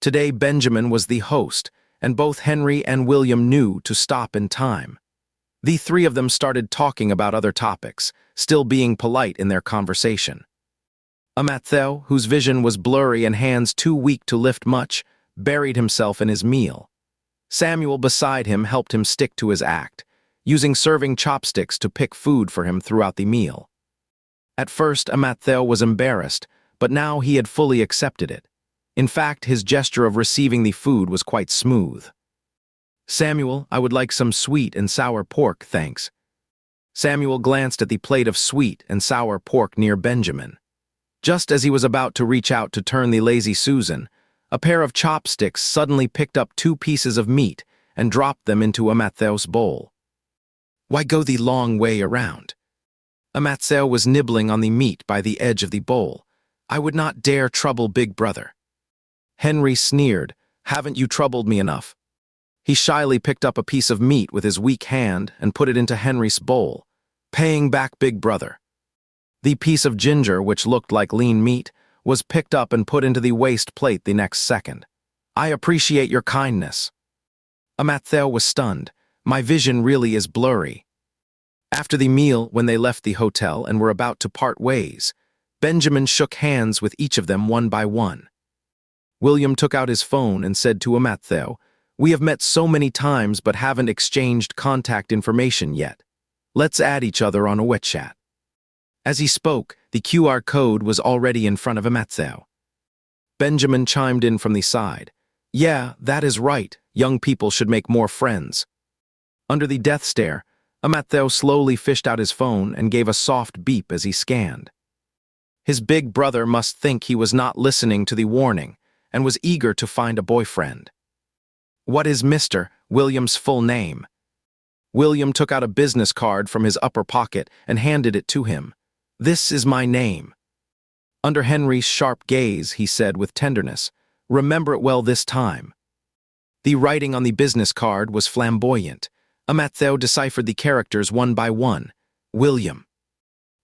Today Benjamin was the host, and both Henry and William knew to stop in time. The three of them started talking about other topics, still being polite in their conversation. Amattheo, whose vision was blurry and hands too weak to lift much, buried himself in his meal. Samuel beside him helped him stick to his act, using serving chopsticks to pick food for him throughout the meal. At first, Amattheo was embarrassed, but now he had fully accepted it. In fact, his gesture of receiving the food was quite smooth. "Samuel, I would like some sweet and sour pork, thanks." Samuel glanced at the plate of sweet and sour pork near Benjamin. Just as he was about to reach out to turn the lazy Susan, a pair of chopsticks suddenly picked up 2 pieces of meat and dropped them into Amattheo's bowl. "Why go the long way around?" Amattheo was nibbling on the meat by the edge of the bowl. "I would not dare trouble Big Brother." Henry sneered, "Haven't you troubled me enough?" He shyly picked up a piece of meat with his weak hand and put it into Henry's bowl, paying back Big Brother. The piece of ginger, which looked like lean meat, was picked up and put into the waste plate the next second. "I appreciate your kindness." Amattheo was stunned. "My vision really is blurry." After the meal, when they left the hotel and were about to part ways, Benjamin shook hands with each of them one by one. William took out his phone and said to Amattheo, "We have met so many times but haven't exchanged contact information yet. Let's add each other on a WeChat." As he spoke, the QR code was already in front of Amattheo. Benjamin chimed in from the side. "Yeah, that is right. Young people should make more friends." Under the death stare, Amattheo slowly fished out his phone and gave a soft beep as he scanned. His big brother must think he was not listening to the warning and was eager to find a boyfriend. "What is Mr. William's full name?" William took out a business card from his upper pocket and handed it to him. "This is my name." Under Henry's sharp gaze, he said with tenderness, Remember it well this time. The writing on the business card was flamboyant. Amattheo deciphered the characters one by one. William.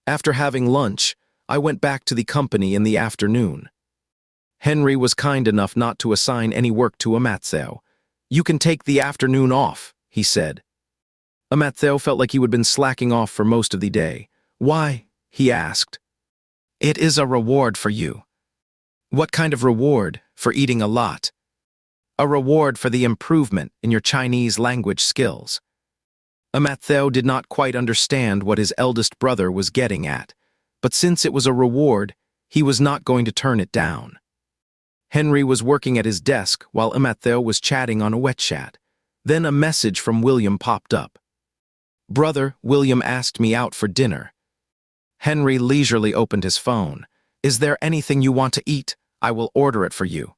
After having lunch, I went back to the company in the afternoon. Henry was kind enough not to assign any work to Amattheo. You can take the afternoon off, he said. Amattheo felt like he had been slacking off for most of the day. Why? He asked. It is a reward for you. What kind of reward? For eating a lot. A reward for the improvement in your Chinese language skills. Amattheo did not quite understand what his eldest brother was getting at, but since it was a reward, he was not going to turn it down. Henry was working at his desk while Amattheo was chatting on a WeChat. Then a message from William popped up. Brother, William asked me out for dinner. Henry leisurely opened his phone. Is there anything you want to eat? I will order it for you.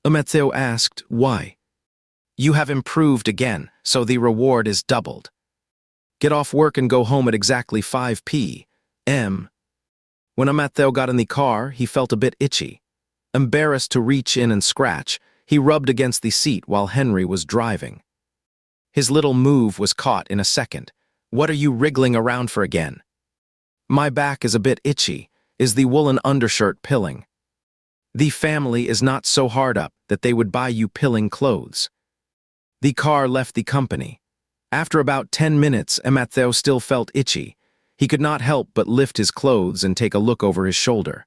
Amattheo asked, why? You have improved again, so the reward is doubled. Get off work and go home at exactly 5 p.m. When Amattheo got in the car, he felt a bit itchy. Embarrassed to reach in and scratch, he rubbed against the seat while Henry was driving. His little move was caught in a second. What are you wriggling around for again? My back is a bit itchy. Is the woolen undershirt pilling? The family is not so hard up that they would buy you pilling clothes. The car left the company. After about 10 minutes, Amattheo still felt itchy. He could not help but lift his clothes and take a look over his shoulder.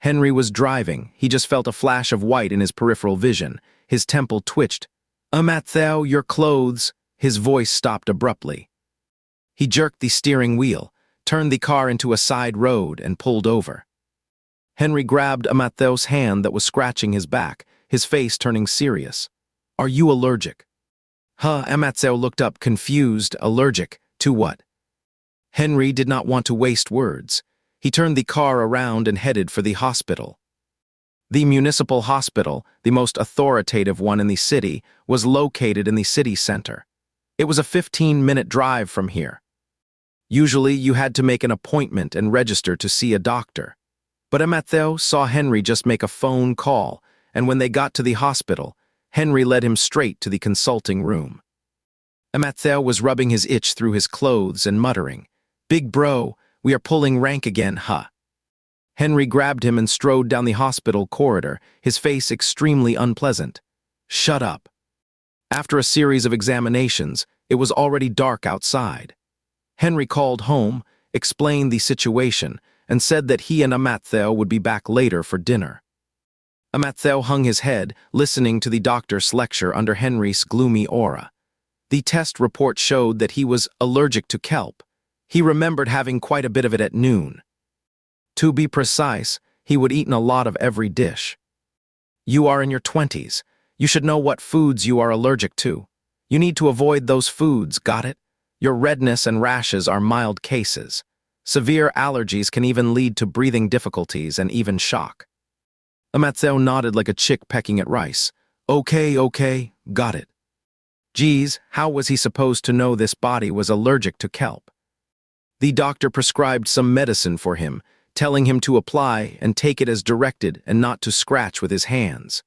Henry was driving. He just felt a flash of white in his peripheral vision. His temple twitched. Amattheo, your clothes. His voice stopped abruptly. He jerked the steering wheel, turned the car into a side road, and pulled over. Henry grabbed Amattheo's hand that was scratching his back, his face turning serious. Are you allergic? Amattheo looked up, confused. Allergic to what? Henry did not want to waste words. He turned the car around and headed for the hospital. The municipal hospital, the most authoritative one in the city, was located in the city center. It was a 15-minute drive from here. Usually, you had to make an appointment and register to see a doctor. But Amattheo saw Henry just make a phone call, and when they got to the hospital, Henry led him straight to the consulting room. Amattheo was rubbing his itch through his clothes and muttering, Big bro, we are pulling rank again, Henry grabbed him and strode down the hospital corridor, his face extremely unpleasant. Shut up. After a series of examinations, it was already dark outside. Henry called home, explained the situation, and said that he and Amattheo would be back later for dinner. Amattheo hung his head, listening to the doctor's lecture under Henry's gloomy aura. The test report showed that he was allergic to kelp. He remembered having quite a bit of it at noon. To be precise, he would eaten a lot of every dish. You are in your 20s. You should know what foods you are allergic to. You need to avoid those foods, got it? Your redness and rashes are mild cases. Severe allergies can even lead to breathing difficulties and even shock. Amattheo nodded like a chick pecking at rice. Okay, got it. Geez, how was he supposed to know this body was allergic to kelp? The doctor prescribed some medicine for him, telling him to apply and take it as directed and not to scratch with his hands.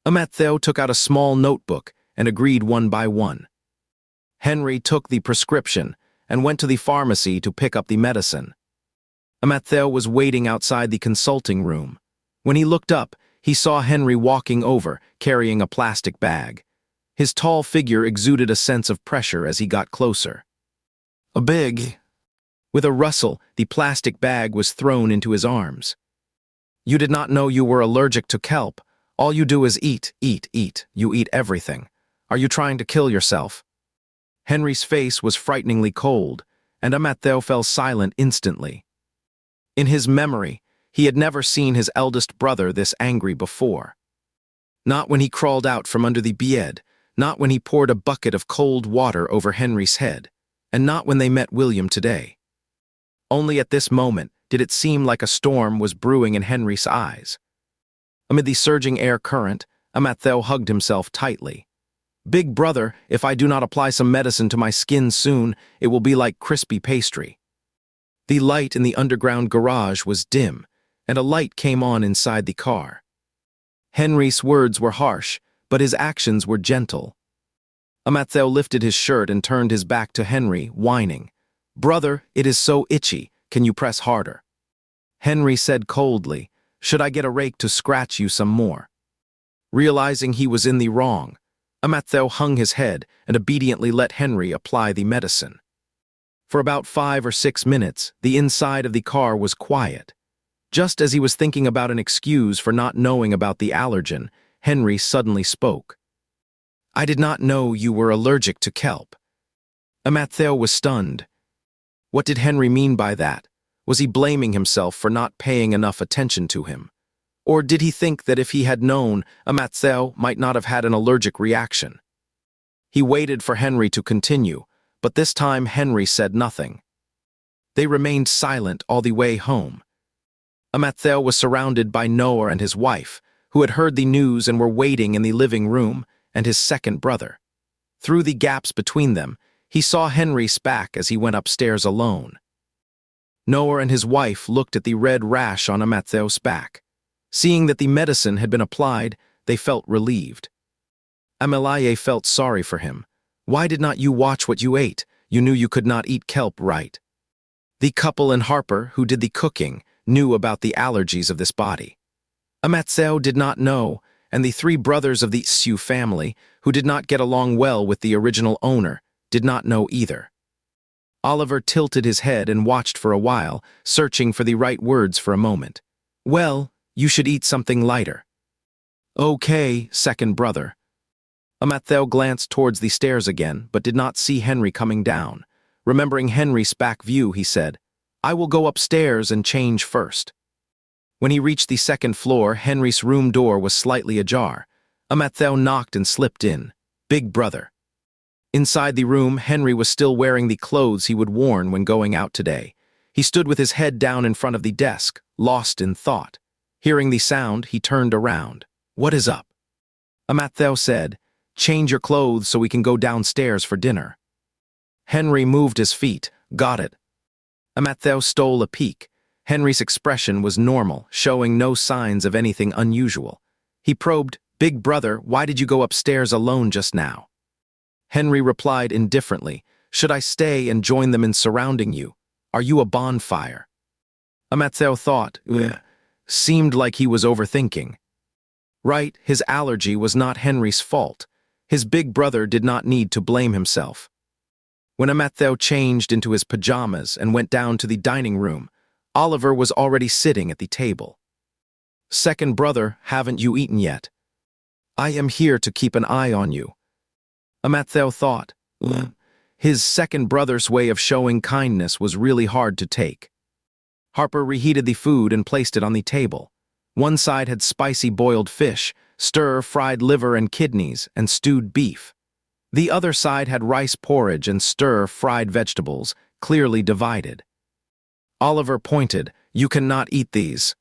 Amattheo took out a small notebook and agreed one by one. Henry took the prescription and went to the pharmacy to pick up the medicine. Amattheo was waiting outside the consulting room. When he looked up, he saw Henry walking over, carrying a plastic bag. His tall figure exuded a sense of pressure as he got closer. A big. With a rustle, the plastic bag was thrown into his arms. You did not know you were allergic to kelp. All you do is eat. You eat everything. Are you trying to kill yourself? Henry's face was frighteningly cold, and Amattheo fell silent instantly. In his memory, he had never seen his eldest brother this angry before. Not when he crawled out from under the bed, not when he poured a bucket of cold water over Henry's head, and not when they met William today. Only at this moment did it seem like a storm was brewing in Henry's eyes. Amid the surging air current, Amattheo hugged himself tightly. Big brother, if I do not apply some medicine to my skin soon, it will be like crispy pastry. The light in the underground garage was dim, and a light came on inside the car. Henry's words were harsh, but his actions were gentle. Amatheo lifted his shirt and turned his back to Henry, whining, "Brother, it is so itchy, can you press harder?" Henry said coldly, "Should I get a rake to scratch you some more?" Realizing he was in the wrong, Amatheo hung his head and obediently let Henry apply the medicine. For about 5 or 6 minutes, the inside of the car was quiet. Just as he was thinking about an excuse for not knowing about the allergen, Henry suddenly spoke. "I did not know you were allergic to kelp." Amatheo was stunned. What did Henry mean by that? Was he blaming himself for not paying enough attention to him? Or did he think that if he had known, Amatheo might not have had an allergic reaction? He waited for Henry to continue, but this time Henry said nothing. They remained silent all the way home. Amatheo was surrounded by Noah and his wife, who had heard the news and were waiting in the living room, and his second brother. Through the gaps between them, he saw Henry's back as he went upstairs alone. Noah and his wife looked at the red rash on Amatheo's back. Seeing that the medicine had been applied, they felt relieved. Amelaye felt sorry for him. "Why did not you watch what you ate? You knew you could not eat kelp, right?" The couple and Harper, who did the cooking, knew about the allergies of this body. Amatheo did not know, and the 3 brothers of the Sioux family, who did not get along well with the original owner, did not know either. Oliver tilted his head and watched for a while, searching for the right words for a moment. "Well, you should eat something lighter." "Okay, second brother." Amatheo glanced towards the stairs again, but did not see Henry coming down. Remembering Henry's back view, he said, "I will go upstairs and change first." When he reached the second floor, Henry's room door was slightly ajar. Amatheo knocked and slipped in. "Big brother." Inside the room, Henry was still wearing the clothes he would worn when going out today. He stood with his head down in front of the desk, lost in thought. Hearing the sound, he turned around. "What is up?" Amatheo said, "Change your clothes so we can go downstairs for dinner." Henry moved his feet. "Got it." Amatheo stole a peek. Henry's expression was normal, showing no signs of anything unusual. He probed, "Big brother, why did you go upstairs alone just now?" Henry replied indifferently, "Should I stay and join them in surrounding you? Are you a bonfire?" Amatheo thought, seemed like he was overthinking. Right, his allergy was not Henry's fault. His big brother did not need to blame himself. When Amatheo changed into his pajamas and went down to the dining room, Oliver was already sitting at the table. "Second brother, haven't you eaten yet?" "I am here to keep an eye on you." Amatheo thought. His second brother's way of showing kindness was really hard to take. Harper reheated the food and placed it on the table. One side had spicy boiled fish, stir-fried liver and kidneys, and stewed beef. The other side had rice porridge and stir-fried vegetables, clearly divided. Oliver pointed, "You cannot eat these."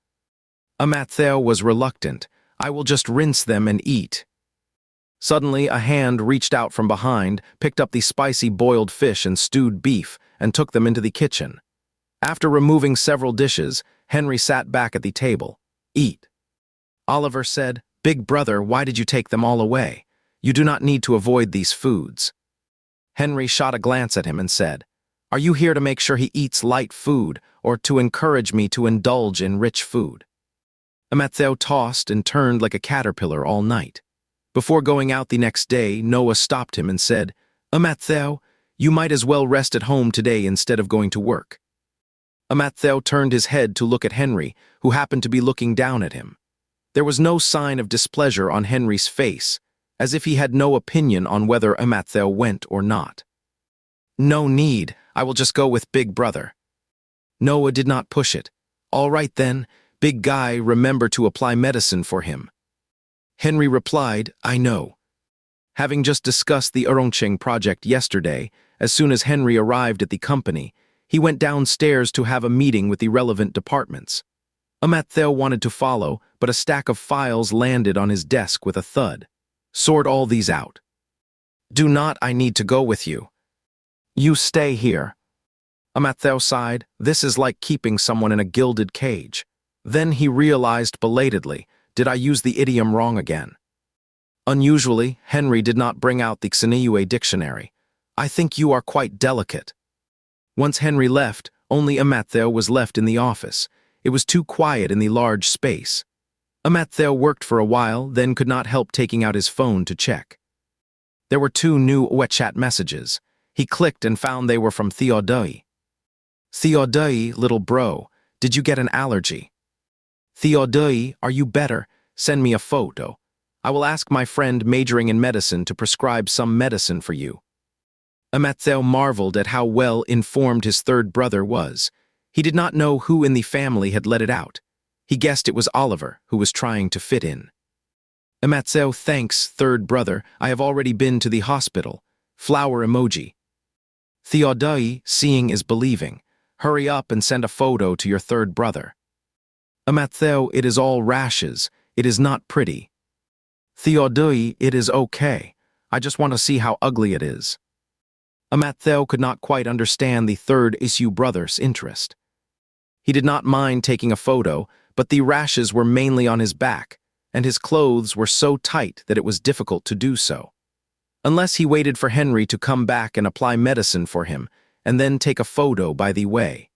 Amatheo was reluctant. "I will just rinse them and eat." Suddenly, a hand reached out from behind, picked up the spicy boiled fish and stewed beef, and took them into the kitchen. After removing several dishes, Henry sat back at the table. "Eat." Oliver said, "Big brother, why did you take them all away? You do not need to avoid these foods." Henry shot a glance at him and said, "Are you here to make sure he eats light food, or to encourage me to indulge in rich food?" Amatheo tossed and turned like a caterpillar all night. Before going out the next day, Noah stopped him and said, "Amatheo, you might as well rest at home today instead of going to work." Amatheo turned his head to look at Henry, who happened to be looking down at him. There was no sign of displeasure on Henry's face, as if he had no opinion on whether Amatheo went or not. "No need, I will just go with big brother." Noah did not push it. "All right then, big guy, remember to apply medicine for him." Henry replied, "I know." Having just discussed the Urongcheng project yesterday, as soon as Henry arrived at the company, he went downstairs to have a meeting with the relevant departments. Amatheo wanted to follow, but a stack of files landed on his desk with a thud. "Sort all these out." "Do not, I need to go with you." "You stay here." Amatheo sighed. This is like keeping someone in a gilded cage. Then he realized belatedly, Did I use the idiom wrong again? Unusually, Henry did not bring out the Xinhua dictionary. I think you are quite delicate. Once Henry left, only Amattheo was left in the office. It was too quiet in the large space. Amattheo worked for a while, then could not help taking out his phone to check. There were 2 new WeChat messages. He clicked and found they were from Theodoi. Theodoi, little bro, did you get an allergy? Theodoi, are you better? Send me a photo. I will ask my friend majoring in medicine to prescribe some medicine for you. Amattheo marveled at how well informed his third brother was. He did not know who in the family had let it out. He guessed it was Oliver, who was trying to fit in. Amattheo, thanks, third brother, I have already been to the hospital. Flower emoji. Theodoi, seeing is believing. Hurry up and send a photo to your third brother. Amattheo, it is all rashes. It is not pretty. Theodoi, it is okay. I just want to see how ugly it is. Amattheo could not quite understand the third issue brother's interest. He did not mind taking a photo, but the rashes were mainly on his back, and his clothes were so tight that it was difficult to do so. Unless he waited for Henry to come back and apply medicine for him, and then take a photo by the way.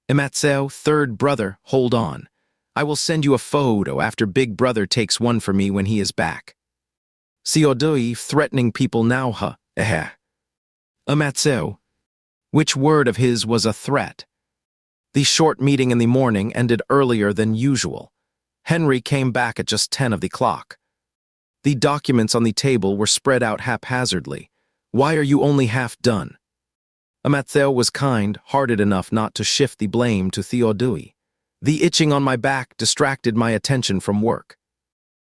Amattheo, third brother, hold on. I will send you a photo after big brother takes one for me when he is back. Theodoi, threatening people now, huh? Amattheo, which word of his was a threat? The short meeting in the morning ended earlier than usual. Henry came back at just 10 of the clock. The documents on the table were spread out haphazardly. Why are you only half done? Amattheo was kind-hearted enough not to shift the blame to Theodoi. The itching on my back distracted my attention from work.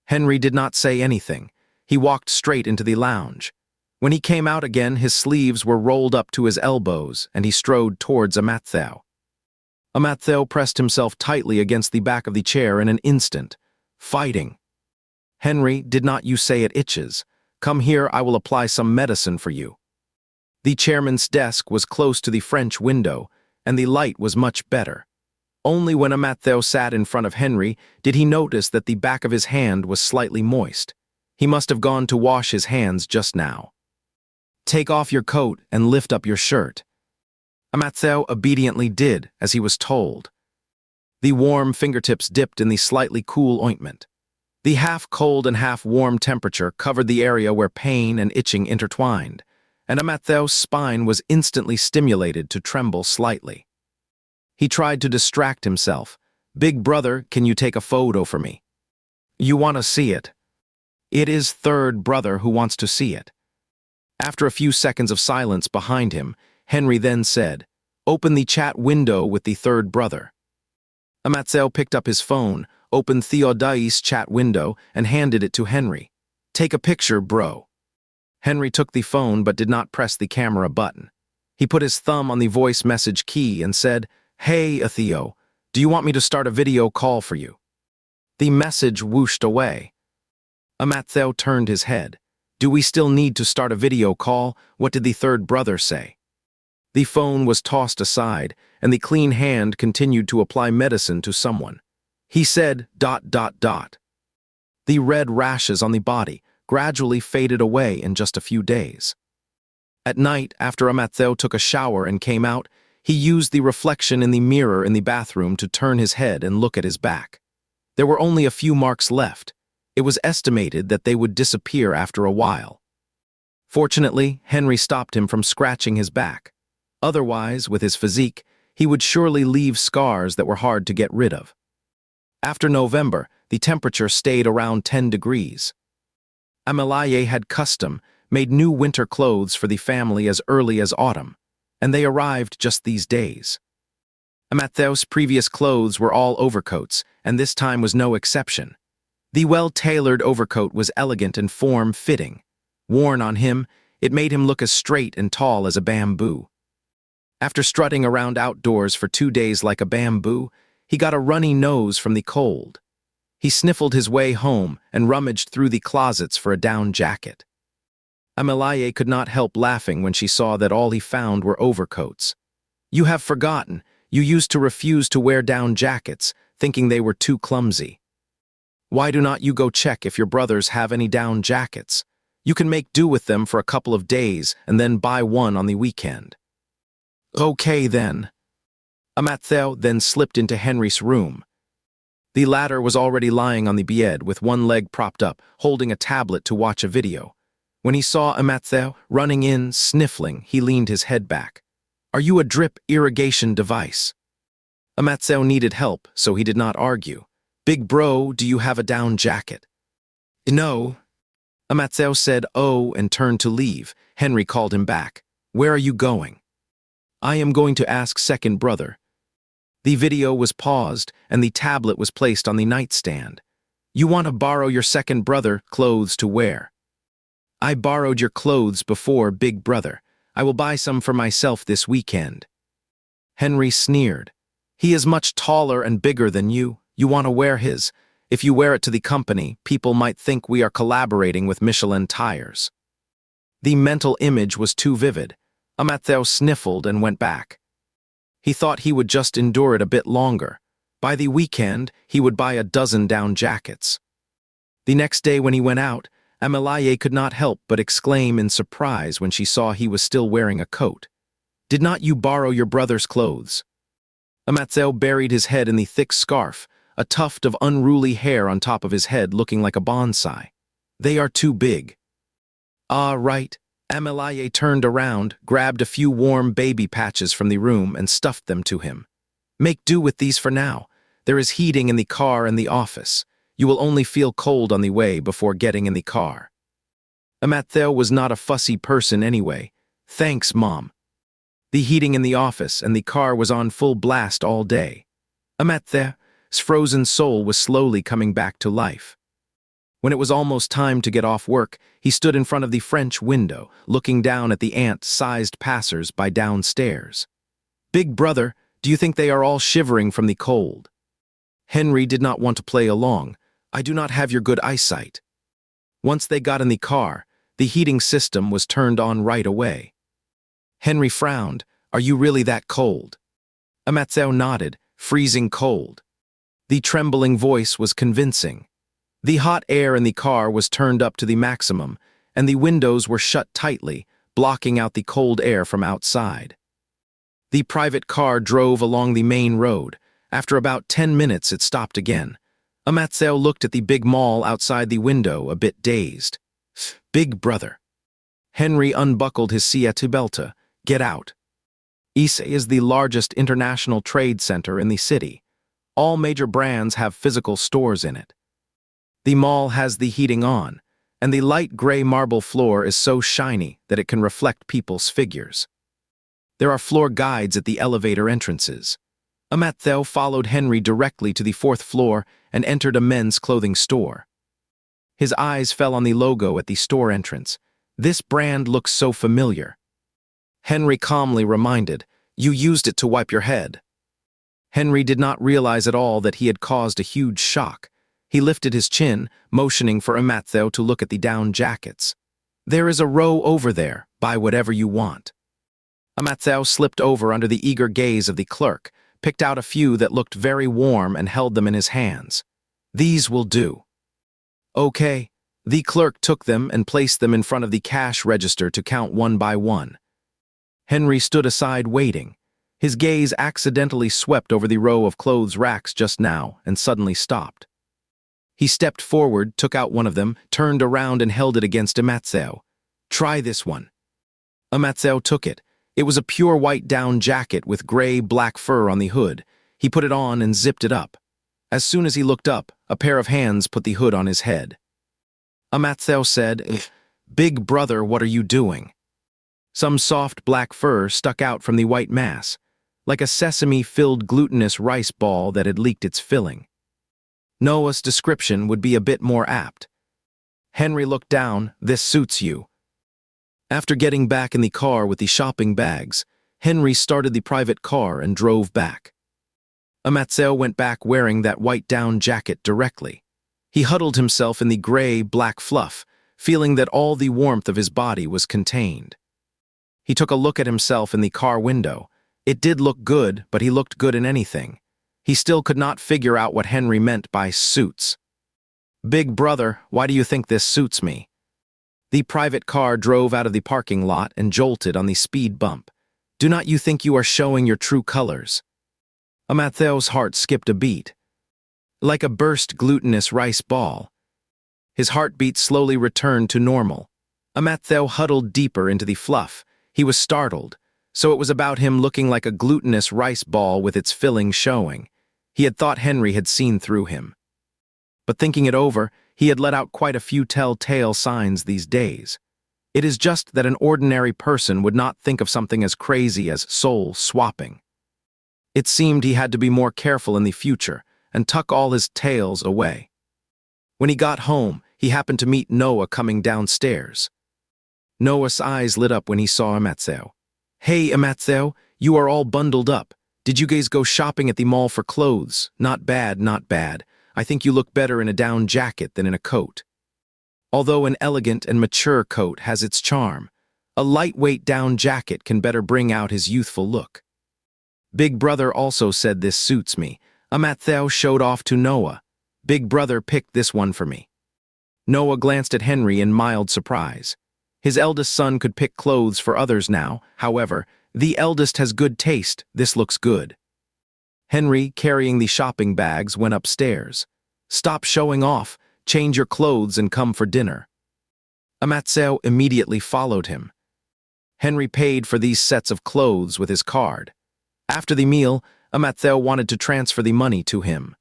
Henry did not say anything. He walked straight into the lounge. When he came out again, his sleeves were rolled up to his elbows, and he strode towards Amattheo. Amattheo pressed himself tightly against the back of the chair in an instant. Fighting. Henry, did not you say it itches? Come here, I will apply some medicine for you. The chairman's desk was close to the French window, and the light was much better. Only when Amattheo sat in front of Henry did he notice that the back of his hand was slightly moist. He must have gone to wash his hands just now. Take off your coat and lift up your shirt. Amattheo obediently did as he was told. The warm fingertips dipped in the slightly cool ointment. The half-cold and half-warm temperature covered the area where pain and itching intertwined, and Amattheo's spine was instantly stimulated to tremble slightly. He tried to distract himself. Big brother, can you take a photo for me? You want to see it? It is third brother who wants to see it. After a few seconds of silence behind him, Henry then said, open the chat window with the third brother. Amattheo picked up his phone, opened Theodoi's chat window, and handed it to Henry. Take a picture, bro. Henry took the phone but did not press the camera button. He put his thumb on the voice message key and said, Hey, Theo, do you want me to start a video call for you? The message whooshed away. Amattheo turned his head. Do we still need to start a video call? What did the third brother say? The phone was tossed aside, and the clean hand continued to apply medicine to someone. He said, ... The red rashes on the body gradually faded away in just a few days. At night, after Amattheo took a shower and came out, he used the reflection in the mirror in the bathroom to turn his head and look at his back. There were only a few marks left. It was estimated that they would disappear after a while. Fortunately, Henry stopped him from scratching his back. Otherwise, with his physique, he would surely leave scars that were hard to get rid of. After November, the temperature stayed around 10 degrees. Amélie had made new winter clothes for the family as early as autumn, and they arrived just these days. Amattheo's previous clothes were all overcoats, and this time was no exception. The well-tailored overcoat was elegant and form-fitting. Worn on him, it made him look as straight and tall as a bamboo. After strutting around outdoors for 2 days like a bamboo, he got a runny nose from the cold. He sniffled his way home and rummaged through the closets for a down jacket. Amélie could not help laughing when she saw that all he found were overcoats. You have forgotten, you used to refuse to wear down jackets, thinking they were too clumsy. Why do not you go check if your brothers have any down jackets? You can make do with them for a couple of days and then buy one on the weekend. Okay then. Matthew then slipped into Henry's room. The latter was already lying on the bed with one leg propped up, holding a tablet to watch a video. When he saw Matthew running in, sniffling, he leaned his head back. Are you a drip irrigation device? Matthew needed help, so he did not argue. Big bro, do you have a down jacket? No. Matthew said oh and turned to leave. Henry called him back. Where are you going? I am going to ask second brother. The video was paused, and the tablet was placed on the nightstand. You want to borrow your second brother clothes to wear. I borrowed your clothes before, big brother. I will buy some for myself this weekend. Henry sneered. He is much taller and bigger than you. You want to wear his. If you wear it to the company, people might think we are collaborating with Michelin tires. The mental image was too vivid. Matthew sniffled and went back. He thought he would just endure it a bit longer. By the weekend, he would buy a dozen down jackets. The next day when he went out, Amelie could not help but exclaim in surprise when she saw he was still wearing a coat. Did not you borrow your brother's clothes? Matthew buried his head in the thick scarf, a tuft of unruly hair on top of his head looking like a bonsai. They are too big. Ah, right. Amelie turned around, grabbed a few warm baby patches from the room and stuffed them to him. Make do with these for now. There is heating in the car and the office. You will only feel cold on the way before getting in the car. Matthew was not a fussy person anyway. Thanks, Mom. The heating in the office and the car was on full blast all day. Matthew's frozen soul was slowly coming back to life. When it was almost time to get off work, he stood in front of the French window, looking down at the ant-sized passers-by downstairs. Big brother, do you think they are all shivering from the cold? Henry did not want to play along. I do not have your good eyesight. Once they got in the car, the heating system was turned on right away. Henry frowned. Are you really that cold? Matthew nodded, freezing cold. The trembling voice was convincing. The hot air in the car was turned up to the maximum, and the windows were shut tightly, blocking out the cold air from outside. The private car drove along the main road. After about 10 minutes, it stopped again. Matthew looked at the big mall outside the window, a bit dazed. Big brother. Henry unbuckled his seatbelt. Get out. Ise is the largest international trade center in the city. All major brands have physical stores in it. The mall has the heating on, and the light gray marble floor is so shiny that it can reflect people's figures. There are floor guides at the elevator entrances. Matthew followed Henry directly to the 4th floor and entered a men's clothing store. His eyes fell on the logo at the store entrance. This brand looks so familiar. Henry calmly reminded, you used it to wipe your head. Henry did not realize at all that he had caused a huge shock. He lifted his chin, motioning for Matthew to look at the down jackets. There is a row over there. Buy whatever you want. Matthew slipped over under the eager gaze of the clerk, picked out a few that looked very warm and held them in his hands. These will do. Okay. The clerk took them and placed them in front of the cash register to count one by one. Henry stood aside waiting. His gaze accidentally swept over the row of clothes racks just now and suddenly stopped. He stepped forward, took out one of them, turned around and held it against Matthew. Try this one. Matthew took it. It was a pure white down jacket with gray-black fur on the hood. He put it on and zipped it up. As soon as he looked up, a pair of hands put the hood on his head. Matthew said, Big brother, what are you doing? Some soft black fur stuck out from the white mass, like a sesame-filled glutinous rice ball that had leaked its filling. Noah's description would be a bit more apt. Henry looked down. This suits you. After getting back in the car with the shopping bags, Henry started the private car and drove back. Matthew went back wearing that white down jacket directly. He huddled himself in the gray-black fluff, feeling that all the warmth of his body was contained. He took a look at himself in the car window. It did look good, but he looked good in anything. He still could not figure out what Henry meant by suits. Big brother, why do you think this suits me? The private car drove out of the parking lot and jolted on the speed bump. Do not you think you are showing your true colors? Mattheo's heart skipped a beat. Like a burst glutinous rice ball. His heartbeat slowly returned to normal. Mattheo huddled deeper into the fluff. He was startled. So it was about him looking like a glutinous rice ball with its filling showing. He had thought Henry had seen through him. But thinking it over, he had let out quite a few telltale signs these days. It is just that an ordinary person would not think of something as crazy as soul-swapping. It seemed he had to be more careful in the future and tuck all his tales away. When he got home, he happened to meet Noah coming downstairs. Noah's eyes lit up when he saw Mattheo. Hey, Mattheo, you are all bundled up. Did you guys go shopping at the mall for clothes? Not bad, not bad. I think you look better in a down jacket than in a coat. Although an elegant and mature coat has its charm, a lightweight down jacket can better bring out his youthful look. Big brother also said this suits me. Mattheo showed off to Noah. Big brother picked this one for me. Noah glanced at Henry in mild surprise. His eldest son could pick clothes for others now, however, the eldest has good taste, this looks good. Henry, carrying the shopping bags, went upstairs. Stop showing off, change your clothes and come for dinner. Mattheo immediately followed him. Henry paid for these sets of clothes with his card. After the meal, Mattheo wanted to transfer the money to him.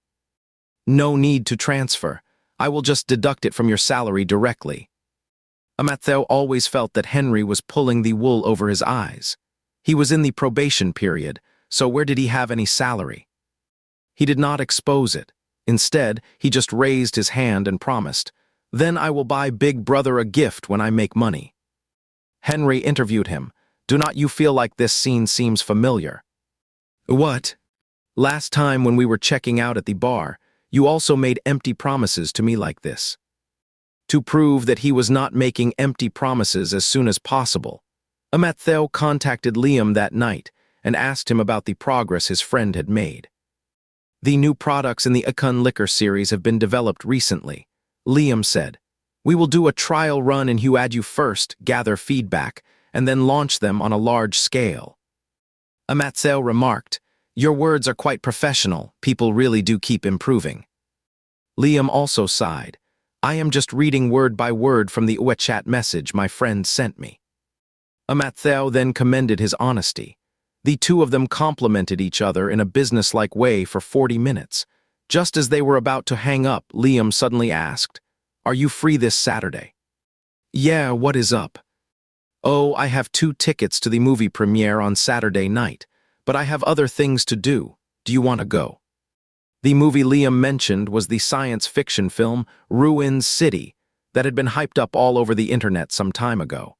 No need to transfer. I will just deduct it from your salary directly. Mattheo always felt that Henry was pulling the wool over his eyes. He was in the probation period, so where did he have any salary? He did not expose it. Instead, he just raised his hand and promised, "Then I will buy Big Brother a gift when I make money." Henry interviewed him. Do not you feel like this scene seems familiar? What? Last time when we were checking out at the bar, you also made empty promises to me like this. To prove that he was not making empty promises as soon as possible, Mattheo contacted Liam that night and asked him about the progress his friend had made. The new products in the Icon Liquor series have been developed recently. Liam said, "We will do a trial run in Huadu first, gather feedback, and then launch them on a large scale." Mattheo remarked, "Your words are quite professional. People really do keep improving." Liam also sighed. "I am just reading word by word from the WeChat message my friend sent me." Mattheo then commended his honesty. The two of them complimented each other in a businesslike way for 40 minutes. Just as they were about to hang up, Liam suddenly asked, "Are you free this Saturday?" "Yeah, what is up?" "Oh, I have 2 tickets to the movie premiere on Saturday night, but I have other things to do. Do you want to go?" The movie Liam mentioned was the science fiction film Ruined City that had been hyped up all over the internet some time ago.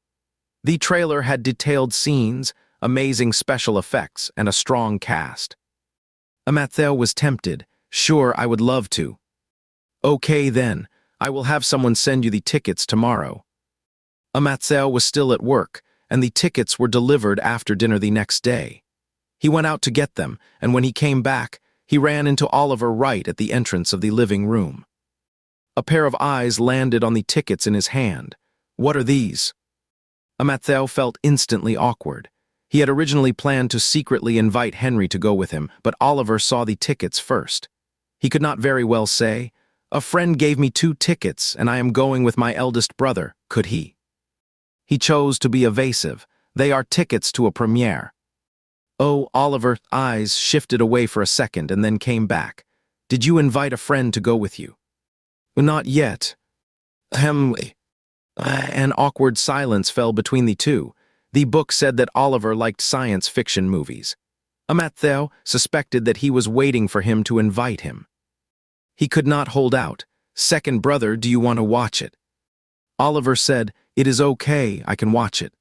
The trailer had detailed scenes, amazing special effects, and a strong cast. Mattheo was tempted. "Sure, I would love to." "Okay then, I will have someone send you the tickets tomorrow." Mattheo was still at work, and the tickets were delivered after dinner the next day. He went out to get them, and when he came back, he ran into Oliver right at the entrance of the living room. A pair of eyes landed on the tickets in his hand. "What are these?" Mattheo felt instantly awkward. He had originally planned to secretly invite Henry to go with him, but Oliver saw the tickets first. He could not very well say, "A friend gave me 2 tickets, and I am going with my eldest brother," could he? He chose to be evasive. "They are tickets to a premiere." "Oh," Oliver's eyes shifted away for a second and then came back. "Did you invite a friend to go with you?" "Not yet." Henry. An awkward silence fell between the two. The book said that Oliver liked science fiction movies. Mattheo suspected that he was waiting for him to invite him. He could not hold out. "Second brother, do you want to watch it?" Oliver said, "It is okay, I can watch it."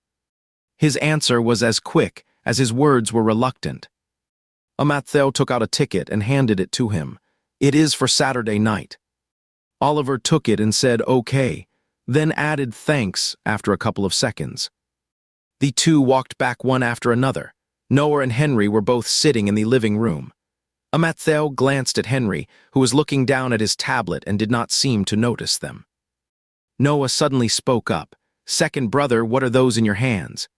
His answer was as quick as his words were reluctant. Mattheo took out a ticket and handed it to him. "It is for Saturday night." Oliver took it and said, "Okay," then added thanks after a couple of seconds. The two walked back one after another. Noah and Henry were both sitting in the living room. Mathieu glanced at Henry, who was looking down at his tablet and did not seem to notice them. Noah suddenly spoke up. "Second brother, what are those in your hands?"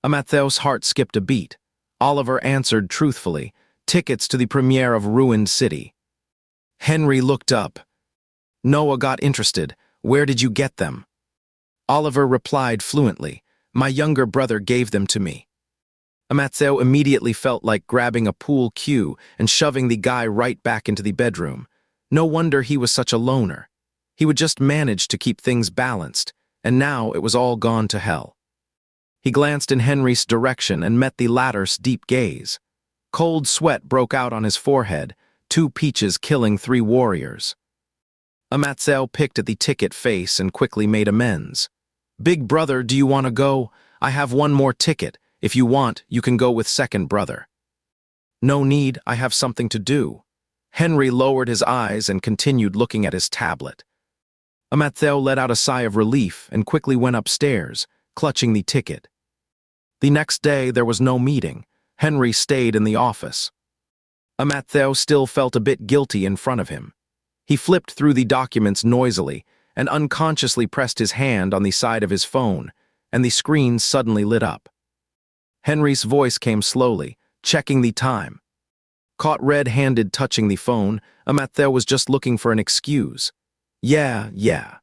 Mathieu's heart skipped a beat. Oliver answered truthfully, "Tickets to the premiere of Ruined City." Henry looked up. Noah got interested. "Where did you get them?" Oliver replied fluently, "My younger brother gave them to me." Mathieu immediately felt like grabbing a pool cue and shoving the guy right back into the bedroom. No wonder he was such a loner. He would just manage to keep things balanced, and now it was all gone to hell. He glanced in Henry's direction and met the latter's deep gaze. Cold sweat broke out on his forehead, 2 peaches killing 3 warriors. Mathieu picked at the ticket face and quickly made amends. "Big brother, do you want to go? I have 1 more ticket. If you want, you can go with second brother." "No need, I have something to do." Henry lowered his eyes and continued looking at his tablet. Mathieu let out a sigh of relief and quickly went upstairs, clutching the ticket. The next day there was no meeting. Henry stayed in the office. Mathieu still felt a bit guilty in front of him. He flipped through the documents noisily and unconsciously pressed his hand on the side of his phone, and the screen suddenly lit up. Henry's voice came slowly, checking the time. Caught red-handed touching the phone, Mathieu was just looking for an excuse. Yeah.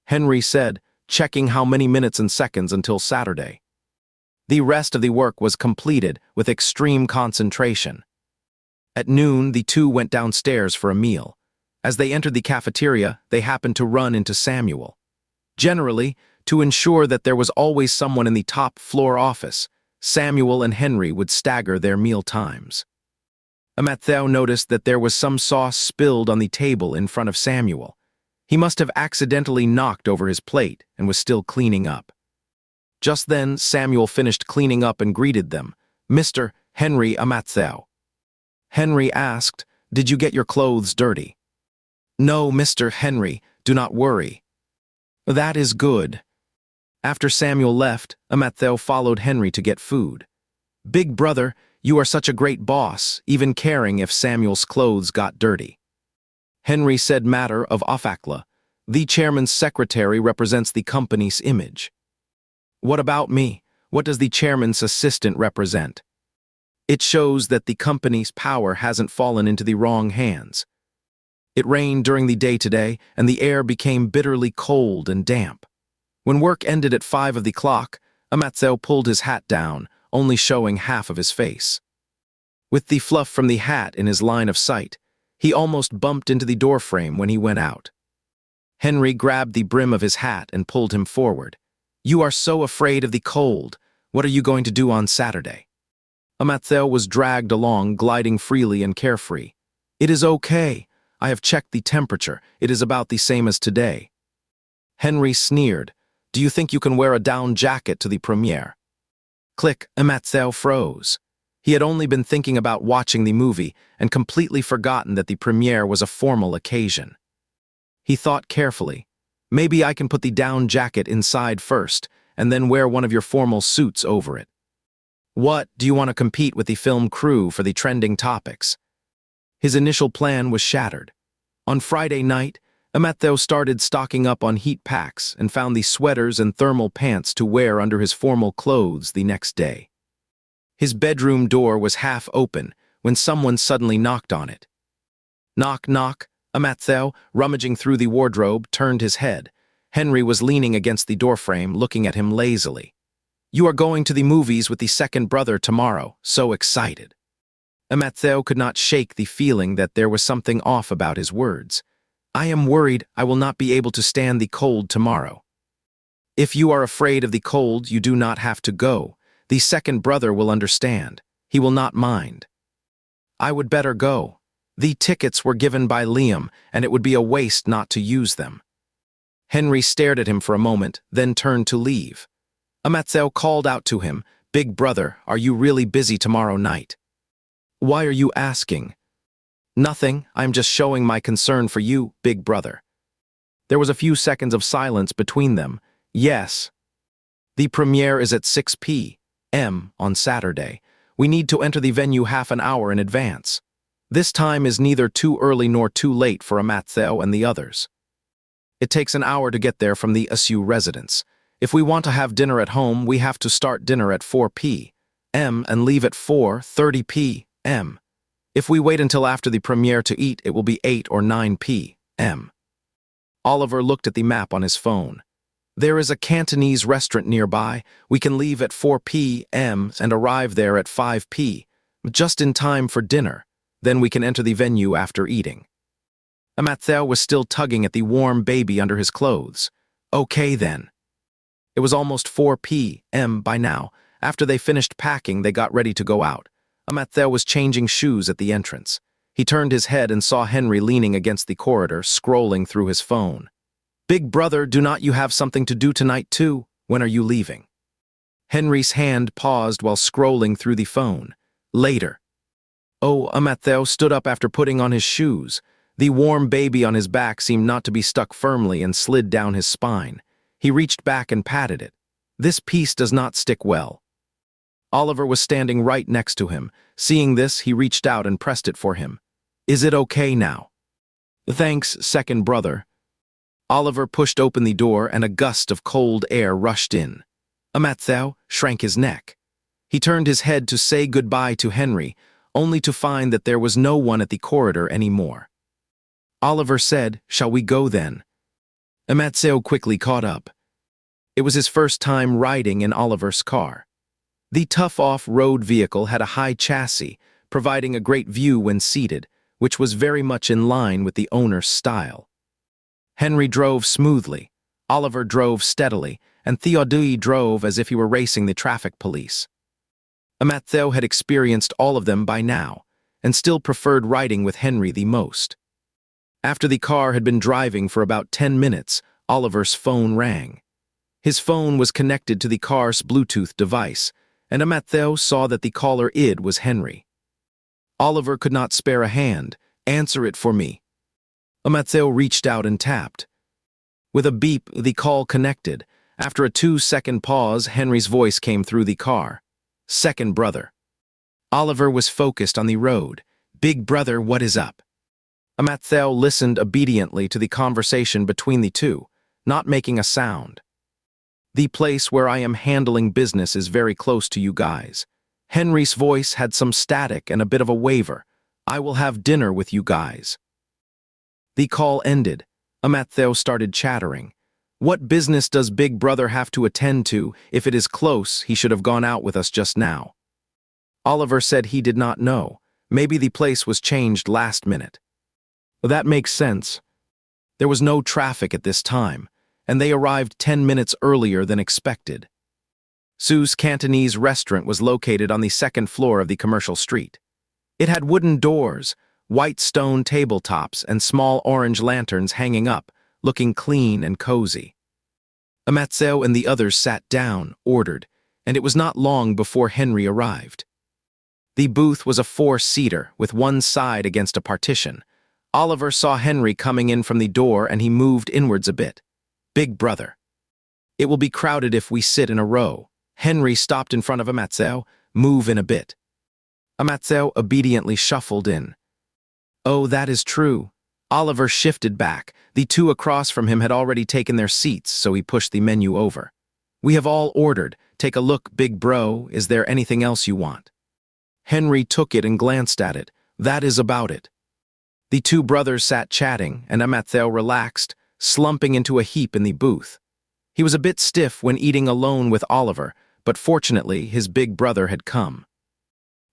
Henry said, checking how many minutes and seconds until Saturday. The rest of the work was completed with extreme concentration. At noon, the 2 went downstairs for a meal. As they entered the cafeteria, they happened to run into Samuel. Generally, to ensure that there was always someone in the top-floor office, Samuel and Henry would stagger their meal times. Mathieu noticed that there was some sauce spilled on the table in front of Samuel. He must have accidentally knocked over his plate and was still cleaning up. Just then, Samuel finished cleaning up and greeted them. "Mr. Henry Mathieu." Henry asked, "Did you get your clothes dirty?" "No, Mr. Henry, do not worry." "That is good." After Samuel left, Mathieu followed Henry to get food. "Big brother, you are such a great boss, even caring if Samuel's clothes got dirty." Henry said, "Matter of Afakla. The chairman's secretary represents the company's image." "What about me? What does the chairman's assistant represent?" "It shows that the company's power hasn't fallen into the wrong hands." It rained during the day today, and the air became bitterly cold and damp. When work ended at 5 of the clock, Mathieu pulled his hat down, only showing half of his face. With the fluff from the hat in his line of sight, he almost bumped into the doorframe when he went out. Henry grabbed the brim of his hat and pulled him forward. "You are so afraid of the cold. What are you going to do on Saturday?" Mathieu was dragged along, gliding freely and carefree. "It is okay. I have checked the temperature. It is about the same as today." Henry sneered. "Do you think you can wear a down jacket to the premiere?" Click, Mathieu froze. He had only been thinking about watching the movie and completely forgotten that the premiere was a formal occasion. He thought carefully. "Maybe I can put the down jacket inside first, and then wear one of your formal suits over it." "What, do you want to compete with the film crew for the trending topics?" His initial plan was shattered. On Friday night, Mathieu started stocking up on heat packs and found the sweaters and thermal pants to wear under his formal clothes the next day. His bedroom door was half open when someone suddenly knocked on it. "Knock, knock." Mathieu, rummaging through the wardrobe, turned his head. Henry was leaning against the doorframe, looking at him lazily. "You are going to the movies with the second brother tomorrow, so excited." Mathieu could not shake the feeling that there was something off about his words. "I am worried I will not be able to stand the cold tomorrow." "If you are afraid of the cold, you do not have to go. The second brother will understand. He will not mind." "I would better go. The tickets were given by Liam, and it would be a waste not to use them." Henry stared at him for a moment, then turned to leave. Mathieu called out to him, "Big brother, are you really busy tomorrow night?" "Why are you asking?" "Nothing, I'm just showing my concern for you, big brother." There was a few seconds of silence between them. "Yes. The premiere is at 6 p.m. on Saturday. We need to enter the venue half an hour in advance." This time is neither too early nor too late for Matthew and the others. It takes an hour to get there from the SU residence. If we want to have dinner at home, we have to start dinner at 4 p.m. and leave at 4:30 p.m. If we wait until after the premiere to eat, it will be 8 or 9 p.m. Oliver looked at the map on his phone. There is a Cantonese restaurant nearby. We can leave at 4 p.m. and arrive there at 5 p.m. just in time for dinner. Then we can enter the venue after eating. Matthew was still tugging at the warm baby under his clothes. Okay then. It was almost 4 p.m. by now. After they finished packing, they got ready to go out. Matthew was changing shoes at the entrance. He turned his head and saw Henry leaning against the corridor, scrolling through his phone. "Big brother, do not you have something to do tonight too? When are you leaving?" Henry's hand paused while scrolling through the phone. "Later." Oh, Matthew stood up after putting on his shoes. The warm baby on his back seemed not to be stuck firmly and slid down his spine. He reached back and patted it. This piece does not stick well. Oliver was standing right next to him. Seeing this, he reached out and pressed it for him. "Is it okay now?" "Thanks, second brother." Oliver pushed open the door and a gust of cold air rushed in. Matthew shrank his neck. He turned his head to say goodbye to Henry, only to find that there was no one at the corridor anymore. Oliver said, "Shall we go then?" Matthew quickly caught up. It was his first time riding in Oliver's car. The tough off-road vehicle had a high chassis, providing a great view when seated, which was very much in line with the owner's style. Henry drove smoothly, Oliver drove steadily, and Theodore drove as if he were racing the traffic police. Matthew had experienced all of them by now, and still preferred riding with Henry the most. After the car had been driving for about 10 minutes, Oliver's phone rang. His phone was connected to the car's Bluetooth device, and Matthew saw that the caller was Henry. Oliver could not spare a hand. "Answer it for me." Matthew reached out and tapped. With a beep, the call connected. After a 2-second pause, Henry's voice came through the car. "Second brother." Oliver was focused on the road. "Big brother, what is up?" Matthew listened obediently to the conversation between the two, not making a sound. "The place where I am handling business is very close to you guys." Henry's voice had some static and a bit of a waver. "I will have dinner with you guys." The call ended. Matthew started chattering. "What business does Big Brother have to attend to? If it is close, he should have gone out with us just now." Oliver said he did not know. Maybe the place was changed last minute. That makes sense. There was no traffic at this time, and they arrived 10 minutes earlier than expected. Sue's Cantonese restaurant was located on the second floor of the commercial street. It had wooden doors, white stone tabletops, and small orange lanterns hanging up, looking clean and cozy. Matthew and the others sat down, ordered, and it was not long before Henry arrived. The booth was a 4-seater with one side against a partition. Oliver saw Henry coming in from the door and he moved inwards a bit. "Big brother. It will be crowded if we sit in a row." Henry stopped in front of Matthew. "Move in a bit." Matthew obediently shuffled in. "Oh, that is true." Oliver shifted back. The two across from him had already taken their seats, so he pushed the menu over. "We have all ordered. Take a look, big bro. Is there anything else you want?" Henry took it and glanced at it. "That is about it." The two brothers sat chatting, and Matthew relaxed, slumping into a heap in the booth. He was a bit stiff when eating alone with Oliver, but fortunately his big brother had come.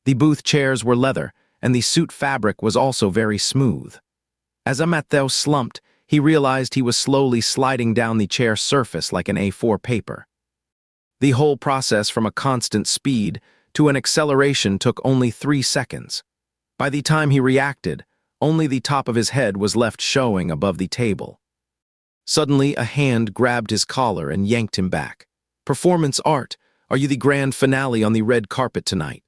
The booth chairs were leather, and the suit fabric was also very smooth. As Matthew slumped, he realized he was slowly sliding down the chair surface like an A4 paper. The whole process from a constant speed to an acceleration took only 3 seconds. By the time he reacted, only the top of his head was left showing above the table. Suddenly, a hand grabbed his collar and yanked him back. "Performance art, are you the grand finale on the red carpet tonight?"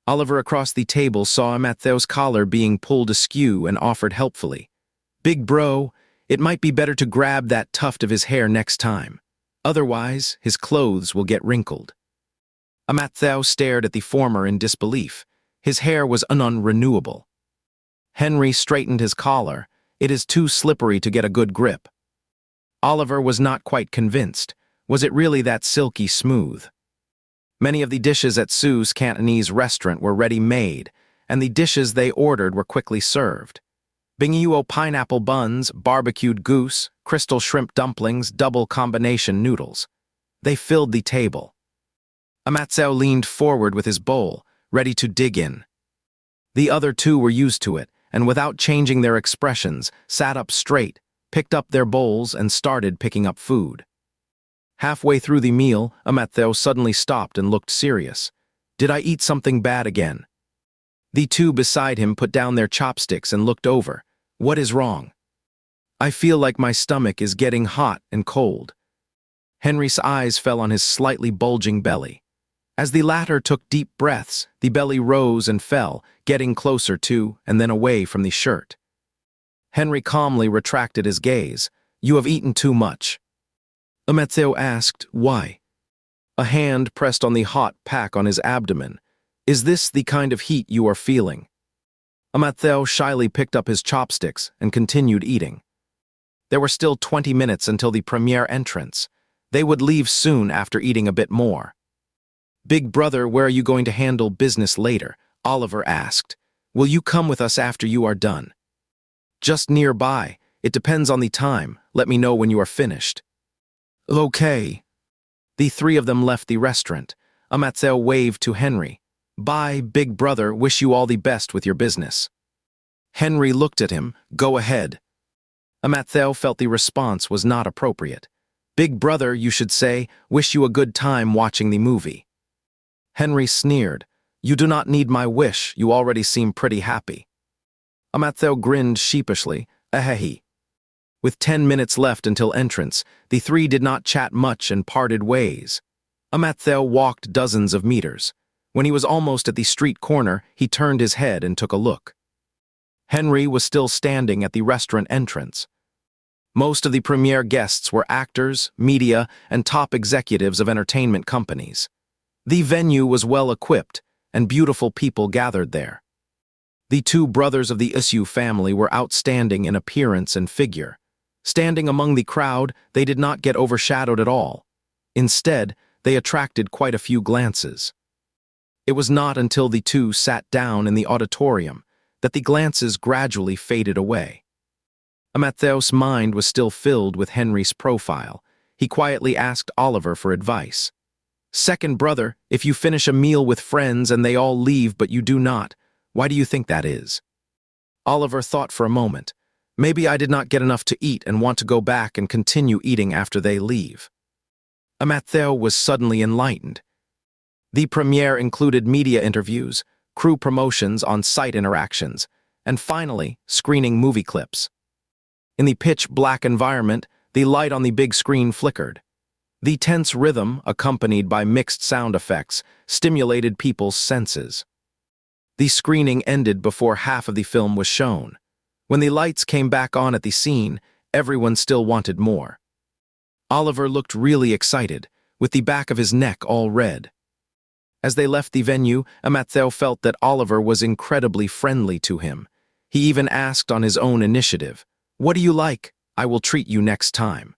Oliver across the table saw Matthew's collar being pulled askew and offered helpfully. "Big bro, it might be better to grab that tuft of his hair next time. Otherwise, his clothes will get wrinkled." Matthew stared at the former in disbelief. His hair was unrenewable. Henry straightened his collar. It is too slippery to get a good grip. Oliver was not quite convinced. Was it really that silky smooth? Many of the dishes at Sue's Cantonese restaurant were ready-made, and the dishes they ordered were quickly served. Binghuo pineapple buns, barbecued goose, crystal shrimp dumplings, double combination noodles. They filled the table. Amatseo leaned forward with his bowl, ready to dig in. The other two were used to it, and without changing their expressions, sat up straight, picked up their bowls, and started picking up food. Halfway through the meal, Amatseo suddenly stopped and looked serious. Did I eat something bad again? The two beside him put down their chopsticks and looked over. What is wrong? I feel like my stomach is getting hot and cold. Henry's eyes fell on his slightly bulging belly. As the latter took deep breaths, the belly rose and fell, getting closer to and then away from the shirt. Henry calmly retracted his gaze. You have eaten too much. Amatseo asked, why? A hand pressed on the hot pack on his abdomen. Is this the kind of heat you are feeling? Amatseo shyly picked up his chopsticks and continued eating. There were still 20 minutes until the premiere entrance. They would leave soon after eating a bit more. Big brother, where are you going to handle business later? Oliver asked. Will you come with us after you are done? Just nearby. It depends on the time. Let me know when you are finished. Okay. The three of them left the restaurant. Amatseo waved to Henry. Bye, big brother. Wish you all the best with your business. Henry looked at him. Go ahead. Amatseo felt the response was not appropriate. Big brother, you should say, wish you a good time watching the movie. Henry sneered. You do not need my wish. You already seem pretty happy. Amatseo grinned sheepishly. Ahehe. With 10 minutes left until entrance, the three did not chat much and parted ways. Amatseo walked dozens of meters. When he was almost at the street corner, he turned his head and took a look. Henry was still standing at the restaurant entrance. Most of the premiere guests were actors, media, and top executives of entertainment companies. The venue was well equipped, and beautiful people gathered there. The two brothers of the Isu family were outstanding in appearance and figure. Standing among the crowd, they did not get overshadowed at all. Instead, they attracted quite a few glances. It was not until the two sat down in the auditorium that the glances gradually faded away. Amattheo's mind was still filled with Henry's profile. He quietly asked Oliver for advice. Second brother, if you finish a meal with friends and they all leave but you do not, why do you think that is? Oliver thought for a moment. Maybe I did not get enough to eat and want to go back and continue eating after they leave. Amatheo was suddenly enlightened. The premiere included media interviews, crew promotions, on-site interactions, and finally, screening movie clips. In the pitch-black environment, the light on the big screen flickered. The tense rhythm, accompanied by mixed sound effects, stimulated people's senses. The screening ended before half of the film was shown. When the lights came back on at the scene, everyone still wanted more. Oliver looked really excited, with the back of his neck all red. As they left the venue, Amatheo felt that Oliver was incredibly friendly to him. He even asked on his own initiative, "What do you like? I will treat you next time."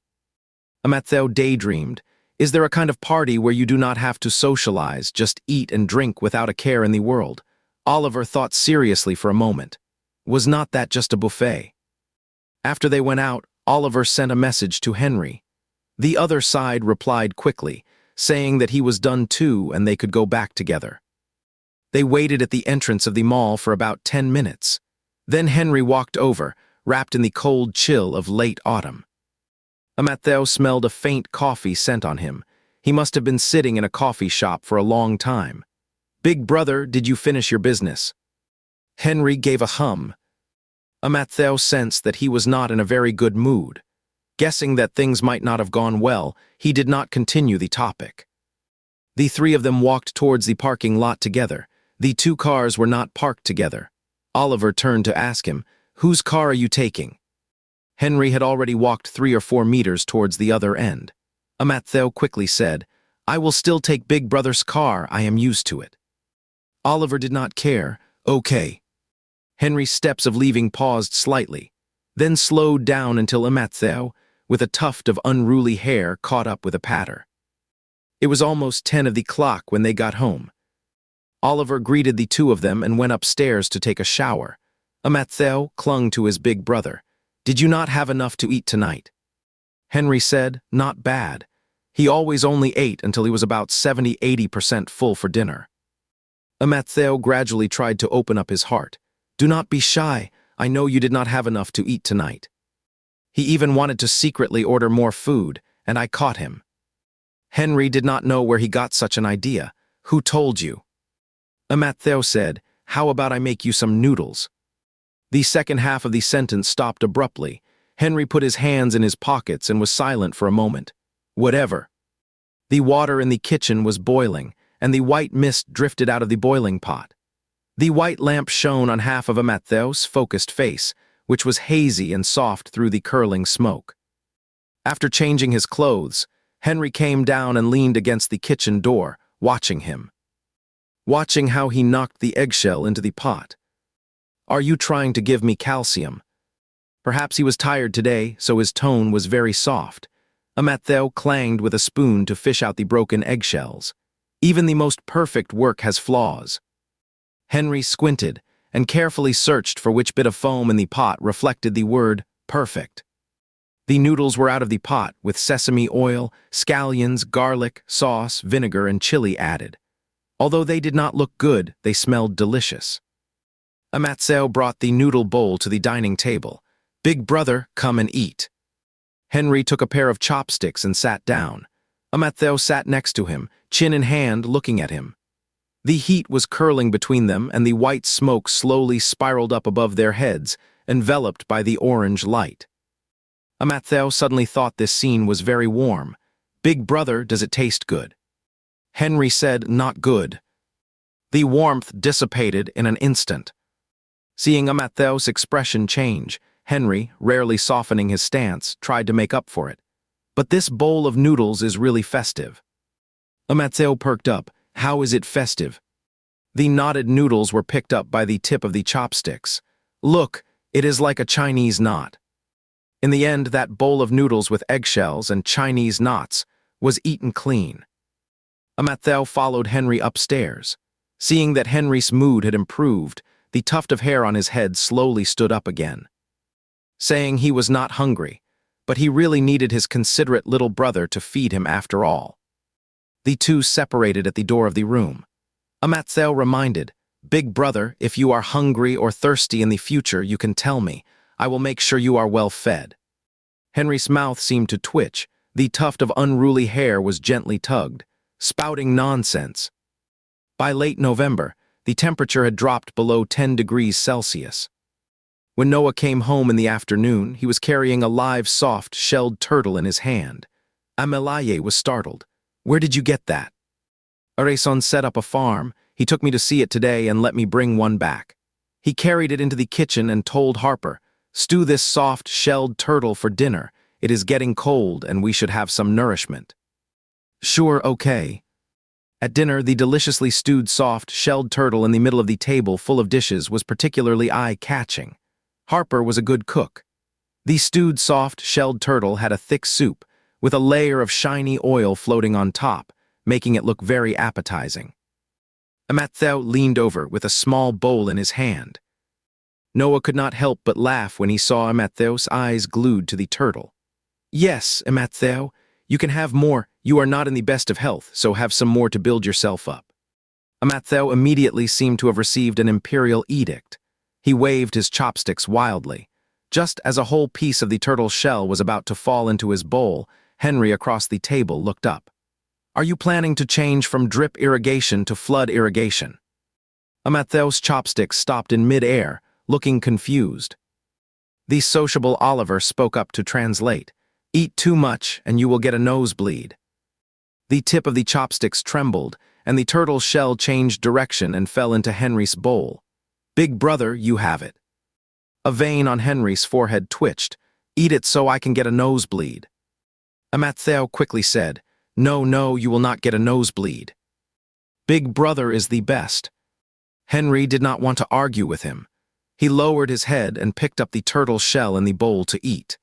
Amatheo daydreamed, is there a kind of party where you do not have to socialize, just eat and drink without a care in the world? Oliver thought seriously for a moment. Was not that just a buffet? After they went out, Oliver sent a message to Henry. The other side replied quickly, saying that he was done too and they could go back together. They waited at the entrance of the mall for about 10 minutes. Then Henry walked over, wrapped in the cold chill of late autumn. Amatheo smelled a faint coffee scent on him. He must have been sitting in a coffee shop for a long time. "Big brother, did you finish your business?" Henry gave a hum. Amatheo sensed that he was not in a very good mood. Guessing that things might not have gone well, he did not continue the topic. The three of them walked towards the parking lot together. The two cars were not parked together. Oliver turned to ask him, "Whose car are you taking?" Henry had already walked 3 or 4 meters towards the other end. Amatheo quickly said, "I will still take Big Brother's car, I am used to it." Oliver did not care. "Okay." Henry's steps of leaving paused slightly, then slowed down until Matthew, with a tuft of unruly hair, caught up with a patter. It was almost 10 of the clock when they got home. Oliver greeted the two of them and went upstairs to take a shower. Matthew clung to his big brother. "Did you not have enough to eat tonight?" Henry said, "Not bad. He always only ate until he was about 70–80% full for dinner." Matthew gradually tried to open up his heart. "Do not be shy. I know you did not have enough to eat tonight." He even wanted to secretly order more food, and I caught him. Henry did not know where he got such an idea. "Who told you?" Matthew said, "How about I make you some noodles?" The second half of the sentence stopped abruptly. Henry put his hands in his pockets and was silent for a moment. "Whatever." The water in the kitchen was boiling, and the white mist drifted out of the boiling pot. The white lamp shone on half of Matthew's focused face, which was hazy and soft through the curling smoke. After changing his clothes, Henry came down and leaned against the kitchen door, watching him. Watching how he knocked the eggshell into the pot. "Are you trying to give me calcium?" Perhaps he was tired today, so his tone was very soft. Matthew clanged with a spoon to fish out the broken eggshells. Even the most perfect work has flaws. Henry squinted and carefully searched for which bit of foam in the pot reflected the word perfect. The noodles were out of the pot, with sesame oil, scallions, garlic, sauce, vinegar, and chili added. Although they did not look good, they smelled delicious. Matthew brought the noodle bowl to the dining table. "Big brother, come and eat." Henry took a pair of chopsticks and sat down. Matthew sat next to him, chin in hand, looking at him. The heat was curling between them, and the white smoke slowly spiraled up above their heads, enveloped by the orange light. Matthew suddenly thought this scene was very warm. "Big brother, does it taste good?" Henry said, "Not good." The warmth dissipated in an instant. Seeing Matthew's expression change, Henry, rarely softening his stance, tried to make up for it. "But this bowl of noodles is really festive." Matthew perked up. "How is it festive?" The knotted noodles were picked up by the tip of the chopsticks. "Look, it is like a Chinese knot." In the end, that bowl of noodles with eggshells and Chinese knots was eaten clean. Matthew followed Henry upstairs. Seeing that Henry's mood had improved, the tuft of hair on his head slowly stood up again. Saying he was not hungry, but he really needed his considerate little brother to feed him after all. The two separated at the door of the room. Matthew reminded, "Big brother, if you are hungry or thirsty in the future, you can tell me. I will make sure you are well fed." Henry's mouth seemed to twitch. The tuft of unruly hair was gently tugged, spouting nonsense. By late November, the temperature had dropped below 10 degrees Celsius. When Noah came home in the afternoon, he was carrying a live, soft, shelled turtle in his hand. Amelaye was startled. "Where did you get that?" "Arason set up a farm. He took me to see it today and let me bring one back. He carried it into the kitchen and told Harper, 'Stew this soft, shelled turtle for dinner. It is getting cold and we should have some nourishment.'" "Sure, okay." At dinner, the deliciously stewed soft, shelled turtle in the middle of the table full of dishes was particularly eye-catching. Harper was a good cook. The stewed soft, shelled turtle had a thick soup, with a layer of shiny oil floating on top, making it look very appetizing. Matthew leaned over with a small bowl in his hand. Noah could not help but laugh when he saw Matthew's eyes glued to the turtle. "Yes, Matthew, you can have more. You are not in the best of health, so have some more to build yourself up." Matthew immediately seemed to have received an imperial edict. He waved his chopsticks wildly. Just as a whole piece of the turtle's shell was about to fall into his bowl, Henry across the table looked up. "Are you planning to change from drip irrigation to flood irrigation?" Matthew's chopsticks stopped in mid-air, looking confused. The sociable Oliver spoke up to translate. "Eat too much and you will get a nosebleed." The tip of the chopsticks trembled, and the turtle's shell changed direction and fell into Henry's bowl. "Big brother, you have it." A vein on Henry's forehead twitched. "Eat it so I can get a nosebleed." Matthew quickly said, "No, no, you will not get a nosebleed. Big brother is the best." Henry did not want to argue with him. He lowered his head and picked up the turtle shell in the bowl to eat.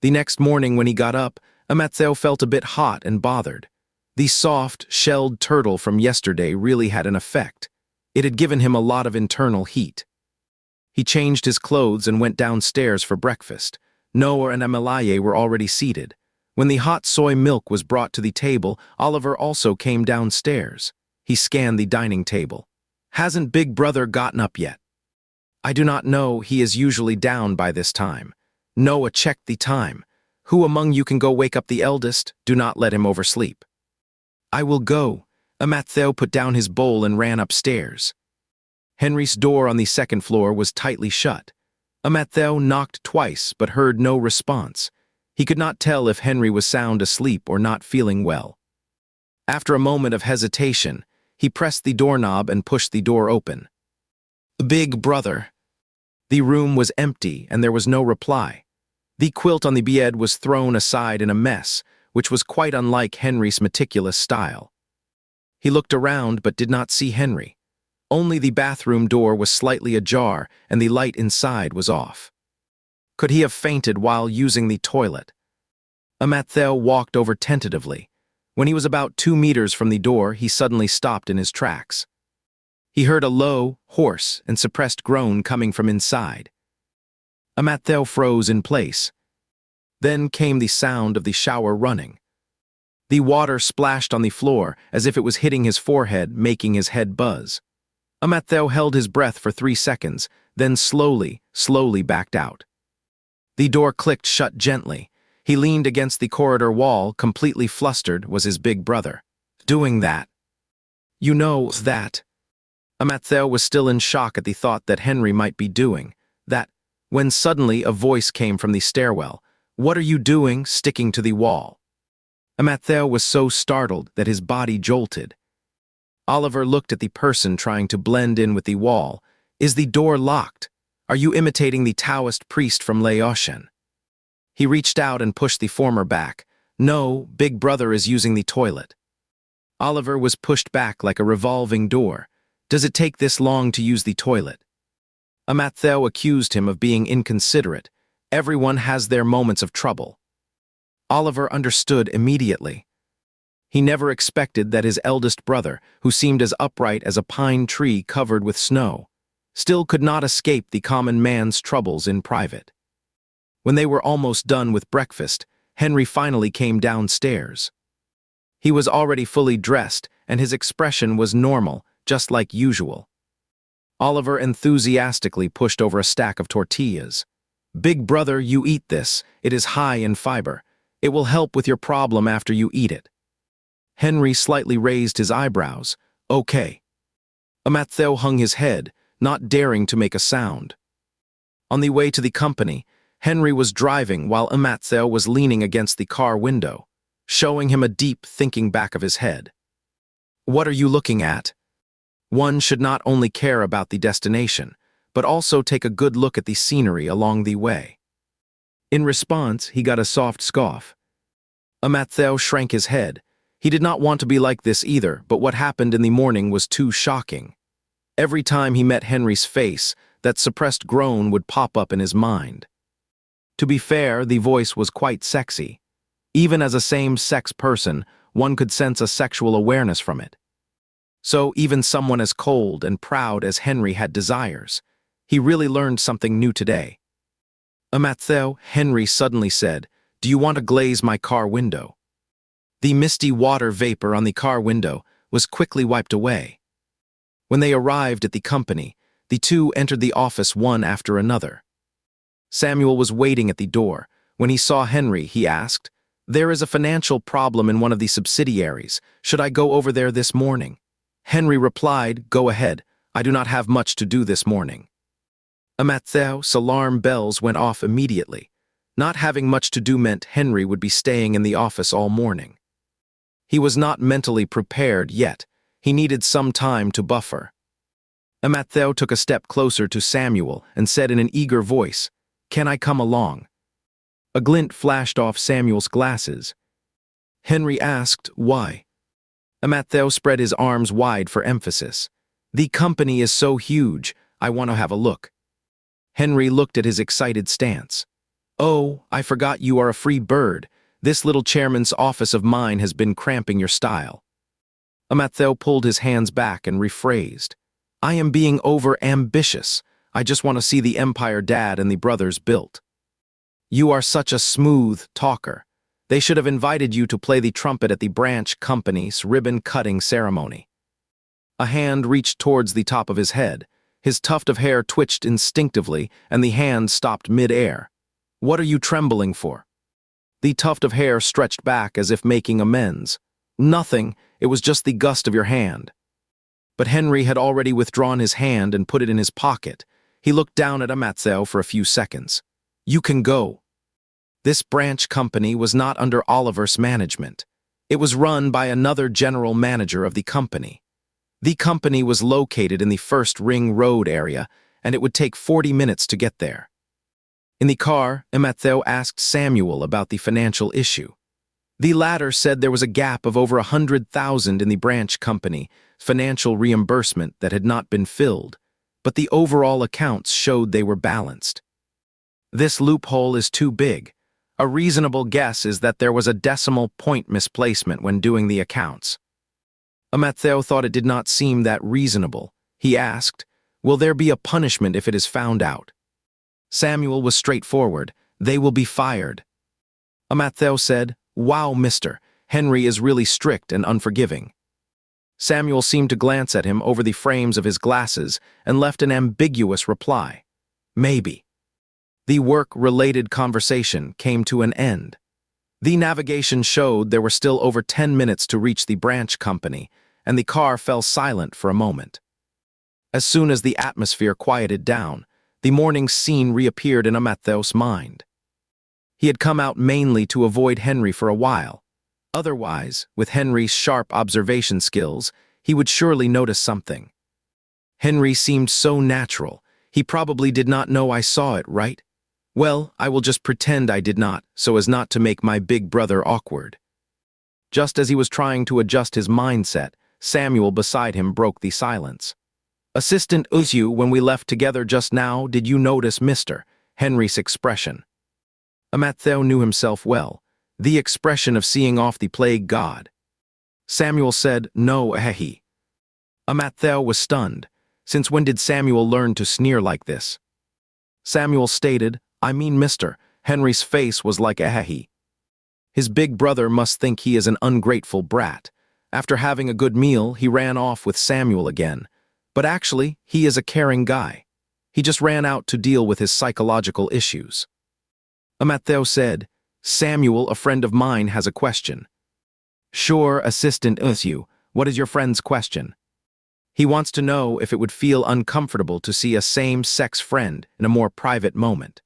The next morning when he got up, Amatzeo felt a bit hot and bothered. The soft, shelled turtle from yesterday really had an effect. It had given him a lot of internal heat. He changed his clothes and went downstairs for breakfast. Noah and Amalaye were already seated. When the hot soy milk was brought to the table, Oliver also came downstairs. He scanned the dining table. "Hasn't Big Brother gotten up yet?" "I do not know, he is usually down by this time." Noah checked the time. "Who among you can go wake up the eldest? Do not let him oversleep." "I will go." Amatzeo put down his bowl and ran upstairs. Henry's door on the second floor was tightly shut. Amatzeo knocked twice but heard no response. He could not tell if Henry was sound asleep or not feeling well. After a moment of hesitation, he pressed the doorknob and pushed the door open. "Big Brother." The room was empty and there was no reply. The quilt on the bed was thrown aside in a mess, which was quite unlike Henry's meticulous style. He looked around but did not see Henry. Only the bathroom door was slightly ajar and the light inside was off. Could he have fainted while using the toilet? Amatzeo walked over tentatively. When he was about 2 meters from the door, he suddenly stopped in his tracks. He heard a low, hoarse, and suppressed groan coming from inside. Amatzeo froze in place. Then came the sound of the shower running. The water splashed on the floor as if it was hitting his forehead, making his head buzz. Amatzeo held his breath for 3 seconds, then slowly backed out. The door clicked shut gently. He leaned against the corridor wall, completely flustered. Was his big brother doing that? "You know that." Amatzeo was still in shock at the thought that Henry might be doing that, when suddenly a voice came from the stairwell. "What are you doing, sticking to the wall?" Amatzeo was so startled that his body jolted. Oliver looked at the person trying to blend in with the wall. "Is the door locked? Are you imitating the Taoist priest from Laotian?" He reached out and pushed the former back. "No, Big Brother is using the toilet." Oliver was pushed back like a revolving door. "Does it take this long to use the toilet?" Amatzeo accused him of being inconsiderate. Everyone has their moments of trouble. Oliver understood immediately. He never expected that his eldest brother, who seemed as upright as a pine tree covered with snow, still could not escape the common man's troubles in private. When they were almost done with breakfast, Henry finally came downstairs. He was already fully dressed, and his expression was normal, just like usual. Oliver enthusiastically pushed over a stack of tortillas. "Big Brother, you eat this. It is high in fiber. It will help with your problem after you eat it." Henry slightly raised his eyebrows. "Okay." Amatzeo hung his head, not daring to make a sound. On the way to the company, Henry was driving while Amatzeo was leaning against the car window, showing him a deep thinking back of his head. "What are you looking at?" One should not only care about the destination, but also take a good look at the scenery along the way. In response, he got a soft scoff. Amatzeo shrank his head. He did not want to be like this either, but what happened in the morning was too shocking. Every time he met Henry's face, that suppressed groan would pop up in his mind. To be fair, the voice was quite sexy. Even as a same-sex person, one could sense a sexual awareness from it. So even someone as cold and proud as Henry had desires. He really learned something new today. "Amatzeo," Henry suddenly said, "do you want to glaze my car window?" The misty water vapor on the car window was quickly wiped away. When they arrived at the company, the two entered the office one after another. Samuel was waiting at the door. When he saw Henry, he asked, "There is a financial problem in one of the subsidiaries. Should I go over there this morning?" Henry replied, "Go ahead. I do not have much to do this morning." Amatzeo's alarm bells went off immediately. Not having much to do meant Henry would be staying in the office all morning. He was not mentally prepared yet. He needed some time to buffer. Amatzeo took a step closer to Samuel and said in an eager voice, "Can I come along?" A glint flashed off Samuel's glasses. Henry asked, "Why?" Amatzeo spread his arms wide for emphasis. "The company is so huge, I want to have a look." Henry looked at his excited stance. "Oh, I forgot you are a free bird. This little chairman's office of mine has been cramping your style." Matthew pulled his hands back and rephrased. "I am being over-ambitious. I just want to see the empire Dad and the brothers built." "You are such a smooth talker. They should have invited you to play the trumpet at the branch company's ribbon-cutting ceremony." A hand reached towards the top of his head. His tuft of hair twitched instinctively, and the hand stopped mid-air. "What are you trembling for?" The tuft of hair stretched back as if making amends. "Nothing, it was just the gust of your hand." But Henry had already withdrawn his hand and put it in his pocket. He looked down at Matthew for a few seconds. "You can go." This branch company was not under Oliver's management. It was run by another general manager of the company. The company was located in the first Ring Road area, and it would take 40 minutes to get there. In the car, Matthew asked Samuel about the financial issue. The latter said there was a gap of over 100,000 in the branch company financial reimbursement that had not been filled, but the overall accounts showed they were balanced. "This loophole is too big. A reasonable guess is that there was a decimal point misplacement when doing the accounts." Matthew thought it did not seem that reasonable. He asked, "Will there be a punishment if it is found out?" Samuel was straightforward. "They will be fired." Matthew said, "Wow, mister, Henry is really strict and unforgiving." Samuel seemed to glance at him over the frames of his glasses and left an ambiguous reply. "Maybe." The work-related conversation came to an end. The navigation showed there were still over 10 minutes to reach the branch company, and the car fell silent for a moment. As soon as the atmosphere quieted down, the morning's scene reappeared in Matthew's mind. He had come out mainly to avoid Henry for a while. Otherwise, with Henry's sharp observation skills, he would surely notice something. Henry seemed so natural. He probably did not know I saw it, right? Well, I will just pretend I did not, so as not to make my big brother awkward. Just as he was trying to adjust his mindset, Samuel beside him broke the silence. "Assistant Uzyu, when we left together just now, did you notice Mr. Henry's expression?" Matthew knew himself well, the expression of seeing off the plague god. Samuel said, "No, Ahehi." Matthew was stunned. Since when did Samuel learn to sneer like this? Samuel stated, "I mean Mr. Henry's face was like Ahehi. His big brother must think he is an ungrateful brat. After having a good meal, he ran off with Samuel again. But actually, he is a caring guy. He just ran out to deal with his psychological issues." Matthew said, "Samuel, a friend of mine, has a question." "Sure, Assistant Uzyu, what is your friend's question?" "He wants to know if it would feel uncomfortable to see a same-sex friend in a more private moment."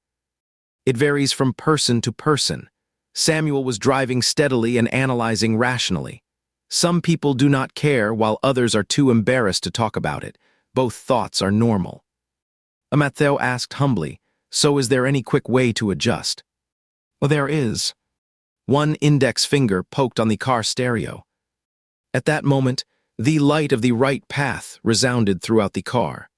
"It varies from person to person." Samuel was driving steadily and analyzing rationally. "Some people do not care while others are too embarrassed to talk about it. Both thoughts are normal." Matthew asked humbly, "So is there any quick way to adjust?" "Well, there is." One index finger poked on the car stereo. At that moment, the light of the right path resounded throughout the car.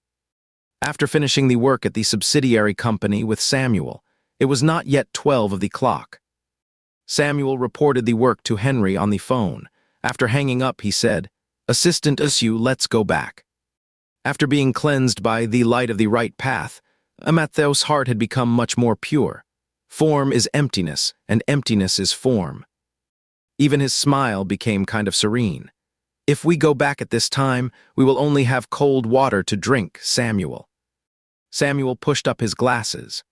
After finishing the work at the subsidiary company with Samuel, it was not yet 12 of the clock. Samuel reported the work to Henry on the phone. After hanging up, he said, "Assistant Uzyu, let's go back." After being cleansed by the light of the right path, Matthew's heart had become much more pure. Form is emptiness, and emptiness is form. Even his smile became kind of serene. "If we go back at this time, we will only have cold water to drink, Samuel." Samuel pushed up his glasses.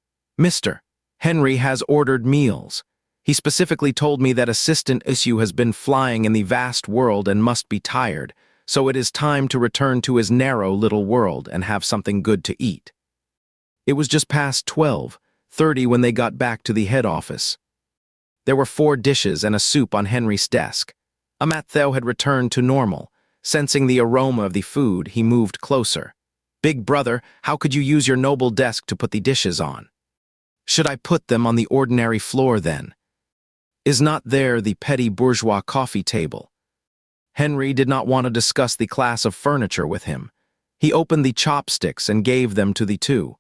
"Mr. Henry has ordered meals. He specifically told me that Assistant Uzyu has been flying in the vast world and must be tired, so it is time to return to his narrow little world and have something good to eat." It was just past 12:30 when they got back to the head office. There were 4 dishes and a soup on Henry's desk. Matthew had returned to normal. Sensing the aroma of the food, he moved closer. "Big brother, how could you use your noble desk to put the dishes on?" "Should I put them on the ordinary floor then? Is not there the petty bourgeois coffee table?" Henry did not want to discuss the class of furniture with him. He opened the chopsticks and gave them to the two.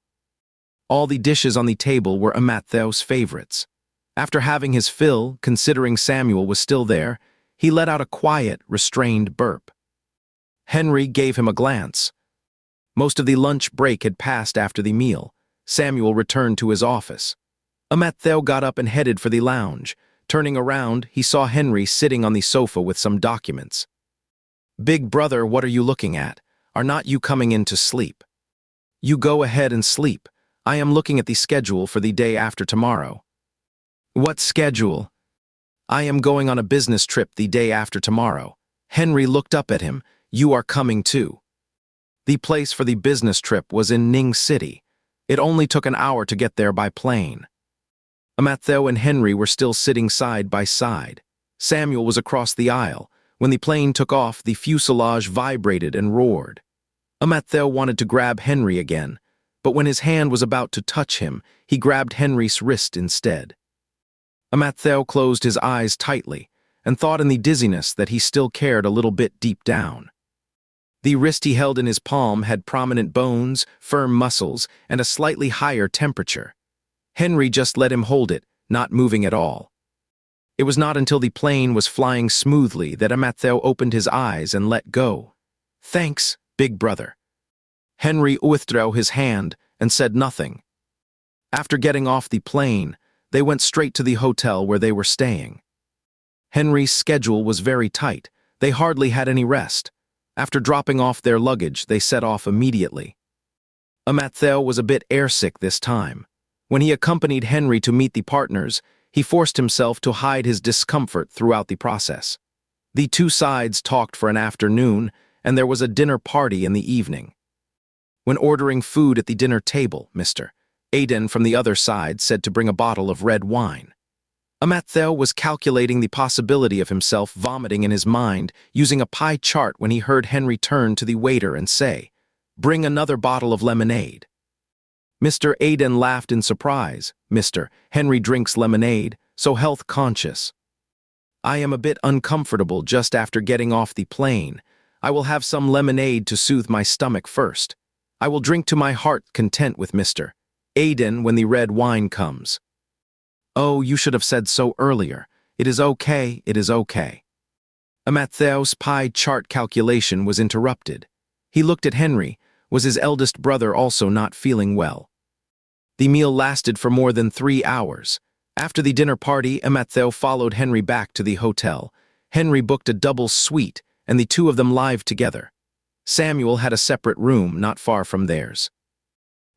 All the dishes on the table were Matthew's favorites. After having his fill, considering Samuel was still there, he let out a quiet, restrained burp. Henry gave him a glance. Most of the lunch break had passed after the meal. Samuel returned to his office. Matthew got up and headed for the lounge. Turning around, he saw Henry sitting on the sofa with some documents. "Big brother, what are you looking at? Are not you coming in to sleep?" "You go ahead and sleep. I am looking at the schedule for the day after tomorrow." "What schedule?" "I am going on a business trip the day after tomorrow." Henry looked up at him. "You are coming too." The place for the business trip was in Ning City. It only took an hour to get there by plane. Matthew and Henry were still sitting side by side. Samuel was across the aisle. When the plane took off, the fuselage vibrated and roared. Matthew wanted to grab Henry again, but when his hand was about to touch him, he grabbed Henry's wrist instead. Matthew closed his eyes tightly and thought in the dizziness that he still cared a little bit deep down. The wrist he held in his palm had prominent bones, firm muscles, and a slightly higher temperature. Henry just let him hold it, not moving at all. It was not until the plane was flying smoothly that Matthew opened his eyes and let go. "Thanks, big brother." Henry withdrew his hand and said nothing. After getting off the plane, they went straight to the hotel where they were staying. Henry's schedule was very tight. They hardly had any rest. After dropping off their luggage, they set off immediately. Matthew was a bit airsick this time. When he accompanied Henry to meet the partners, he forced himself to hide his discomfort throughout the process. The two sides talked for an afternoon, and there was a dinner party in the evening. When ordering food at the dinner table, Mr. Aiden from the other side said to bring a bottle of red wine. Matthew was calculating the possibility of himself vomiting in his mind using a pie chart when he heard Henry turn to the waiter and say, "Bring another bottle of lemonade." Mr. Aiden laughed in surprise. "Mr. Henry drinks lemonade, so health-conscious." "I am a bit uncomfortable just after getting off the plane. I will have some lemonade to soothe my stomach first. I will drink to my heart content with Mr. Aiden when the red wine comes." "Oh, you should have said so earlier. It is okay, it is okay." Matthew's pie chart calculation was interrupted. He looked at Henry. Was his eldest brother also not feeling well? The meal lasted for more than 3 hours. After the dinner party, Matthew followed Henry back to the hotel. Henry booked a double suite, and the two of them lived together. Samuel had a separate room not far from theirs.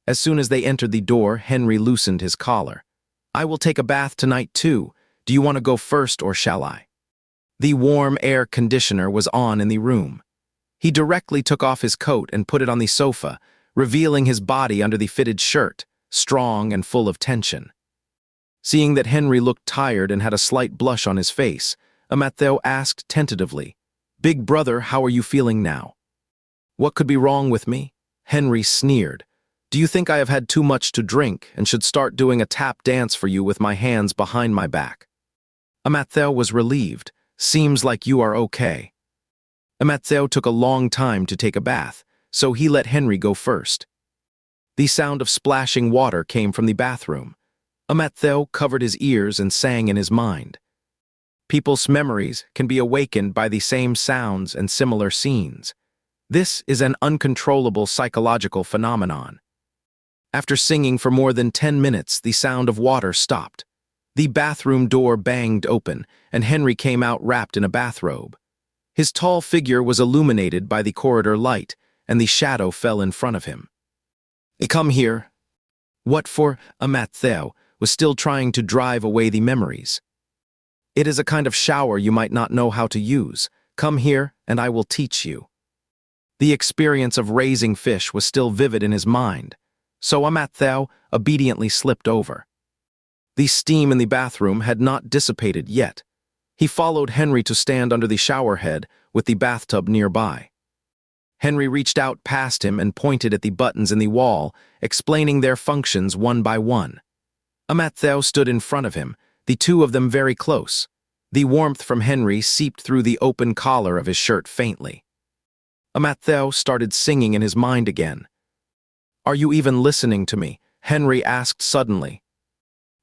As soon as they entered the door, Henry loosened his collar. "I will take a bath tonight too. Do you want to go first or shall I?" The warm air conditioner was on in the room. He directly took off his coat and put it on the sofa, revealing his body under the fitted shirt, strong and full of tension. Seeing that Henry looked tired and had a slight blush on his face, Matthew asked tentatively, "Big brother, how are you feeling now?" "What could be wrong with me?" Henry sneered. "Do you think I have had too much to drink and should start doing a tap dance for you with my hands behind my back?" Matthew was relieved. "Seems like you are okay." Matthew took a long time to take a bath, so he let Henry go first. The sound of splashing water came from the bathroom. Matthew covered his ears and sang in his mind. People's memories can be awakened by the same sounds and similar scenes. This is an uncontrollable psychological phenomenon. After singing for more than 10 minutes, the sound of water stopped. The bathroom door banged open, and Henry came out wrapped in a bathrobe. His tall figure was illuminated by the corridor light, and the shadow fell in front of him. "Come here." "What for?" Matthew was still trying to drive away the memories. "It is a kind of shower you might not know how to use. Come here, and I will teach you." The experience of raising fish was still vivid in his mind, so Matthew obediently slipped over. The steam in the bathroom had not dissipated yet. He followed Henry to stand under the shower head with the bathtub nearby. Henry reached out past him and pointed at the buttons in the wall, explaining their functions one by one. Matthew stood in front of him, the two of them very close. The warmth from Henry seeped through the open collar of his shirt faintly. Matthew started singing in his mind again. "Are you even listening to me?" Henry asked suddenly.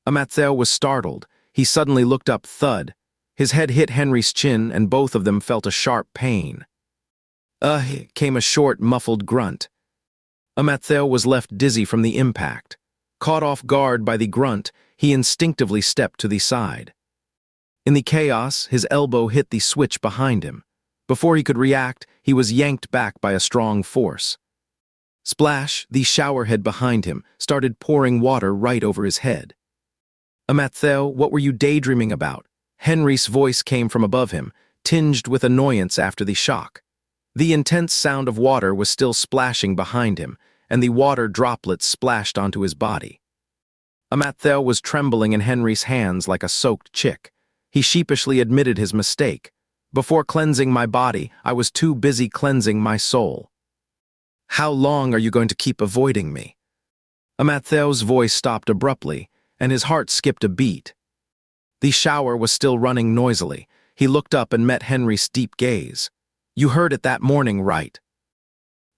Amatzeo was startled. He suddenly looked up, thud. His head hit Henry's chin, and both of them felt a sharp pain. Came a short, muffled grunt. Amatzeo was left dizzy from the impact. Caught off guard by the grunt, he instinctively stepped to the side. In the chaos, his elbow hit the switch behind him. Before he could react, he was yanked back by a strong force. Splash, the showerhead behind him, started pouring water right over his head. Amatzeo, what were you daydreaming about? Henry's voice came from above him, tinged with annoyance after the shock. The intense sound of water was still splashing behind him, and the water droplets splashed onto his body. Amatzeo was trembling in Henry's hands like a soaked chick. He sheepishly admitted his mistake. Before cleansing my body, I was too busy cleansing my soul. How long are you going to keep avoiding me? Amatzeo's voice stopped abruptly, and his heart skipped a beat. The shower was still running noisily. He looked up and met Henry's deep gaze. You heard it that morning, right?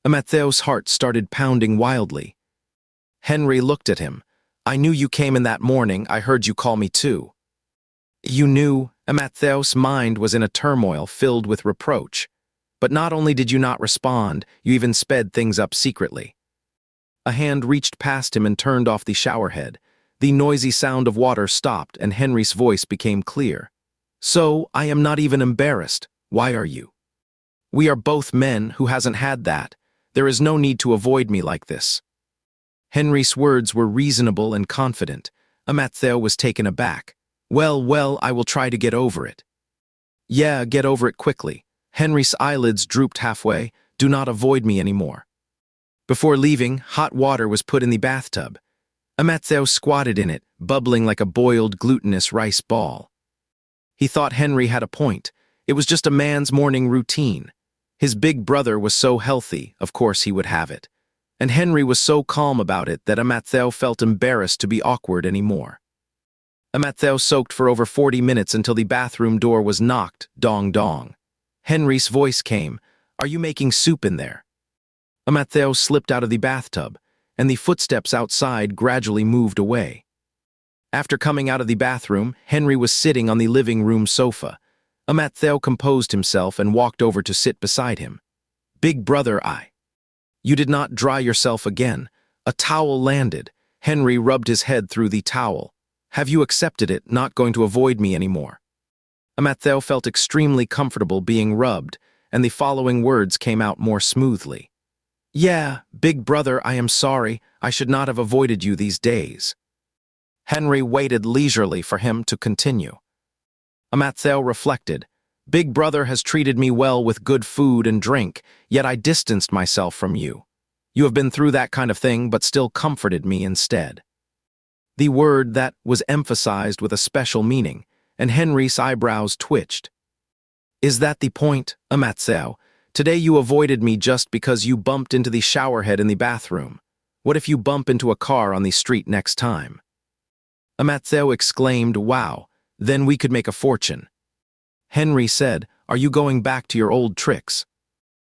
Amatzeo's heart started pounding wildly. Henry looked at him. I knew you came in that morning. I heard you call me too. You knew? Amatzeo's mind was in a turmoil filled with reproach. But not only did you not respond, you even sped things up secretly. A hand reached past him and turned off the showerhead. The noisy sound of water stopped, and Henry's voice became clear. So, I am not even embarrassed. Why are you? We are both men who hasn't had that. There is no need to avoid me like this. Henry's words were reasonable and confident. Amatzeo was taken aback. Well, I will try to get over it. Yeah, get over it quickly. Henry's eyelids drooped halfway. Do not avoid me anymore. Before leaving, hot water was put in the bathtub. Amatzeo squatted in it, bubbling like a boiled glutinous rice ball. He thought Henry had a point. It was just a man's morning routine. His big brother was so healthy, of course he would have it. And Henry was so calm about it that Amatzeo felt embarrassed to be awkward anymore. Amatzeo soaked for over 40 minutes until the bathroom door was knocked, dong dong. Henry's voice came, Are you making soup in there? Amatzeo slipped out of the bathtub, and the footsteps outside gradually moved away. After coming out of the bathroom, Henry was sitting on the living room sofa. Amatzeo composed himself and walked over to sit beside him. Big brother, You did not dry yourself again. A towel landed. Henry rubbed his head through the towel. Have you accepted it, not going to avoid me anymore? Amatzeo felt extremely comfortable being rubbed, and the following words came out more smoothly. Yeah, big brother, I am sorry. I should not have avoided you these days. Henry waited leisurely for him to continue. Amatzeo reflected. Big brother has treated me well with good food and drink, yet I distanced myself from you. You have been through that kind of thing, but still comforted me instead. The word that was emphasized with a special meaning, and Henry's eyebrows twitched. Is that the point, Amatzeo? Today you avoided me just because you bumped into the showerhead in the bathroom. What if you bump into a car on the street next time? Amatzeo exclaimed, Wow, then we could make a fortune. Henry said, Are you going back to your old tricks?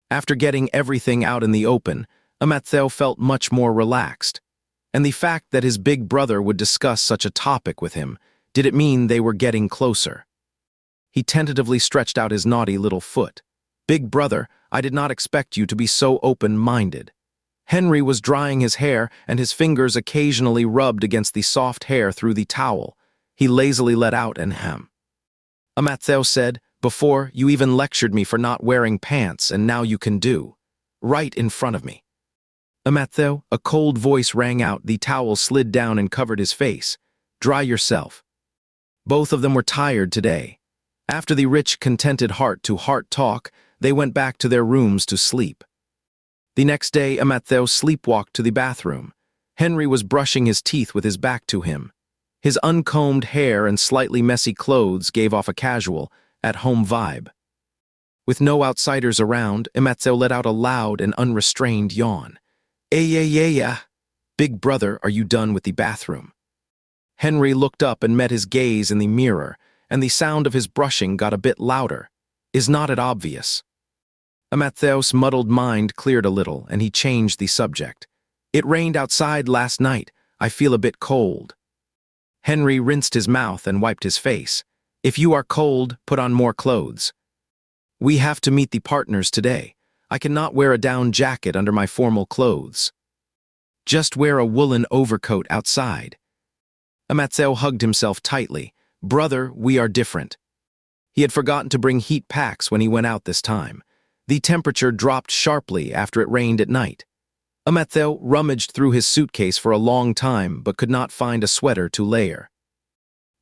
After getting everything out in the open, Amatzeo felt much more relaxed. And the fact that his big brother would discuss such a topic with him, did it mean they were getting closer? He tentatively stretched out his naughty little foot. Big brother, I did not expect you to be so open-minded. Henry was drying his hair, and his fingers occasionally rubbed against the soft hair through the towel. He lazily let out an hem. Amatzeo said, Before, you even lectured me for not wearing pants, and now you can do. Right in front of me. Amatzeo, a cold voice rang out. The towel slid down and covered his face. Dry yourself. Both of them were tired today. After the rich, contented heart-to-heart talk, they went back to their rooms to sleep. The next day, Amatzeo sleepwalked to the bathroom. Henry was brushing his teeth with his back to him. His uncombed hair and slightly messy clothes gave off a casual, at-home vibe. With no outsiders around, Amatzeo let out a loud and unrestrained yawn. Yeah. Big brother, are you done with the bathroom? Henry looked up and met his gaze in the mirror, and the sound of his brushing got a bit louder. Is not it obvious? Amatzeo's muddled mind cleared a little, and he changed the subject. It rained outside last night. I feel a bit cold. Henry rinsed his mouth and wiped his face. If you are cold, put on more clothes. We have to meet the partners today. I cannot wear a down jacket under my formal clothes. Just wear a woolen overcoat outside. Amatzeo hugged himself tightly. Brother, we are different. He had forgotten to bring heat packs when he went out this time. The temperature dropped sharply after it rained at night. Amatzeo rummaged through his suitcase for a long time but could not find a sweater to layer.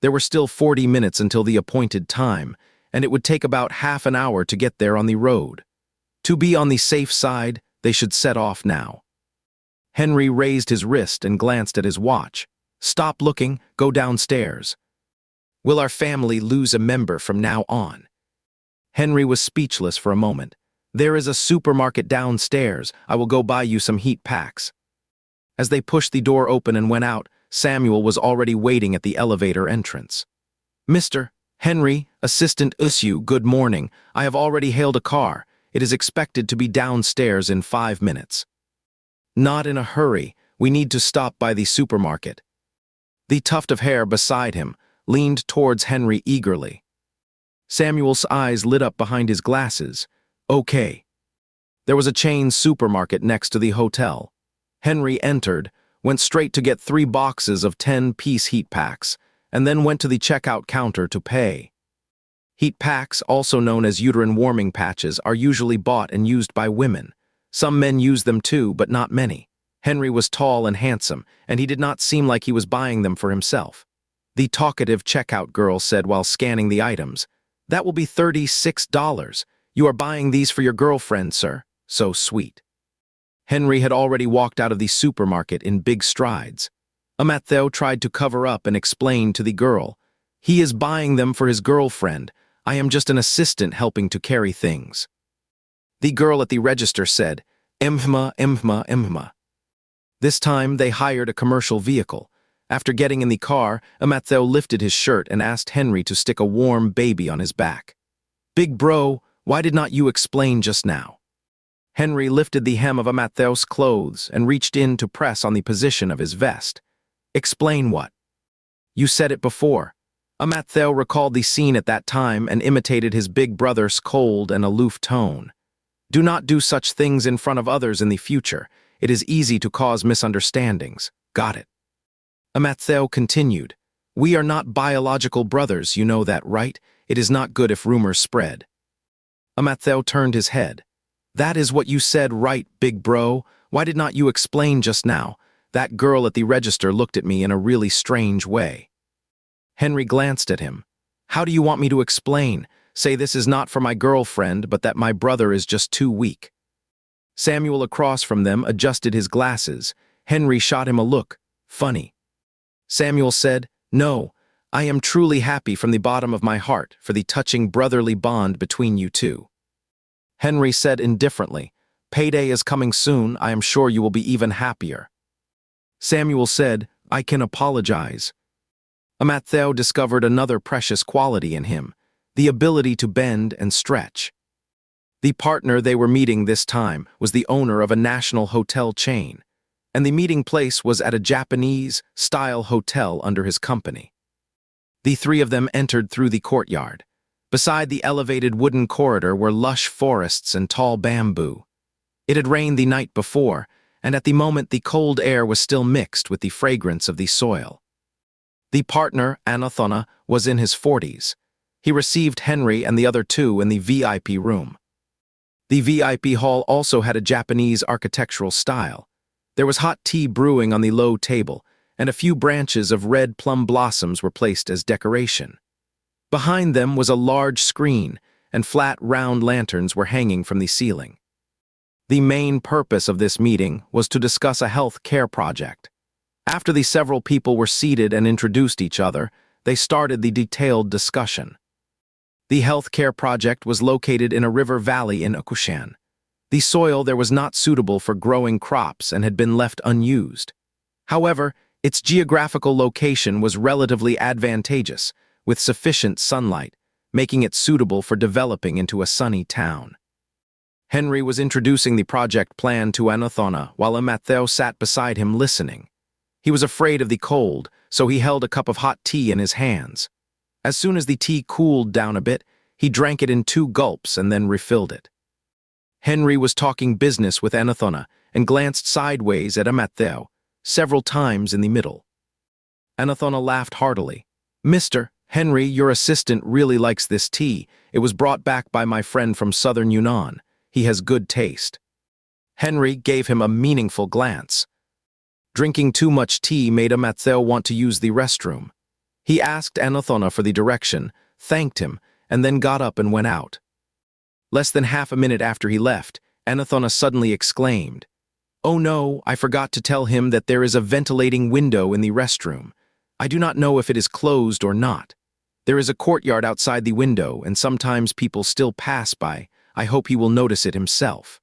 There were still 40 minutes until the appointed time, and it would take about half an hour to get there on the road. To be on the safe side, they should set off now. Henry raised his wrist and glanced at his watch. Stop looking, go downstairs. Will our family lose a member from now on? Henry was speechless for a moment. There is a supermarket downstairs. I will go buy you some heat packs. As they pushed the door open and went out, Samuel was already waiting at the elevator entrance. Mr. Henry, Assistant Usu, good morning. I have already hailed a car. It is expected to be downstairs in 5 minutes. Not in a hurry. We need to stop by the supermarket. The tuft of hair beside him leaned towards Henry eagerly. Samuel's eyes lit up behind his glasses. Okay. There was a chain supermarket next to the hotel. Henry entered, went straight to get 3 boxes of 10-piece heat packs, and then went to the checkout counter to pay. Heat packs, also known as uterine warming patches, are usually bought and used by women. Some men use them too, but not many. Henry was tall and handsome, and he did not seem like he was buying them for himself. The talkative checkout girl said while scanning the items, "That will be $36. You are buying these for your girlfriend, sir." So sweet. Henry had already walked out of the supermarket in big strides. Amatzeo tried to cover up and explain to the girl, "He is buying them for his girlfriend. I am just an assistant helping to carry things." The girl at the register said, "Emhma." This time they hired a commercial vehicle. After getting in the car, Amatzeo lifted his shirt and asked Henry to stick a warm baby on his back. "Big bro, why did not you explain just now?" Henry lifted the hem of Amatzeo's clothes and reached in to press on the position of his vest. "Explain what?" "You said it before." Amatzeo recalled the scene at that time and imitated his big brother's cold and aloof tone. "Do not do such things in front of others in the future. It is easy to cause misunderstandings. Got it?" Amatzeo continued, "We are not biological brothers, you know that, right? It is not good if rumors spread." Amatzeo turned his head. "That is what you said, right, big bro? Why did not you explain just now? That girl at the register looked at me in a really strange way." Henry glanced at him. "How do you want me to explain? Say this is not for my girlfriend, but that my brother is just too weak." Samuel across from them adjusted his glasses. Henry shot him a look. Funny. Samuel said, "No, I am truly happy from the bottom of my heart for the touching brotherly bond between you two." Henry said indifferently, "Payday is coming soon. I am sure you will be even happier." Samuel said, "I can apologize." Amatzeo discovered another precious quality in him, the ability to bend and stretch. The partner they were meeting this time was the owner of a national hotel chain, and the meeting place was at a Japanese-style hotel under his company. The 3 of them entered through the courtyard. Beside the elevated wooden corridor were lush forests and tall bamboo. It had rained the night before, and at the moment the cold air was still mixed with the fragrance of the soil. The partner, Anathona, was in his 40s. He received Henry and the other 2 in the VIP room. The VIP hall also had a Japanese architectural style. There was hot tea brewing on the low table, and a few branches of red plum blossoms were placed as decoration. Behind them was a large screen, and flat, round lanterns were hanging from the ceiling. The main purpose of this meeting was to discuss a health care project. After the several people were seated and introduced each other, they started the detailed discussion. The health care project was located in a river valley in Akushan. The soil there was not suitable for growing crops and had been left unused. However, its geographical location was relatively advantageous, with sufficient sunlight, making it suitable for developing into a sunny town. Henry was introducing the project plan to Anathona while Amatzeo sat beside him listening. He was afraid of the cold, so he held a cup of hot tea in his hands. As soon as the tea cooled down a bit, he drank it in 2 gulps and then refilled it. Henry was talking business with Anathona and glanced sideways at Matthew several times in the middle. Anathona laughed heartily. "Mr. Henry, your assistant really likes this tea. It was brought back by my friend from southern Yunnan. He has good taste." Henry gave him a meaningful glance. Drinking too much tea made Matthew want to use the restroom. He asked Anathona for the direction, thanked him, and then got up and went out. Less than half a minute after he left, Anathona suddenly exclaimed, "Oh no, I forgot to tell him that there is a ventilating window in the restroom. I do not know if it is closed or not. There is a courtyard outside the window, and sometimes people still pass by. I hope he will notice it himself."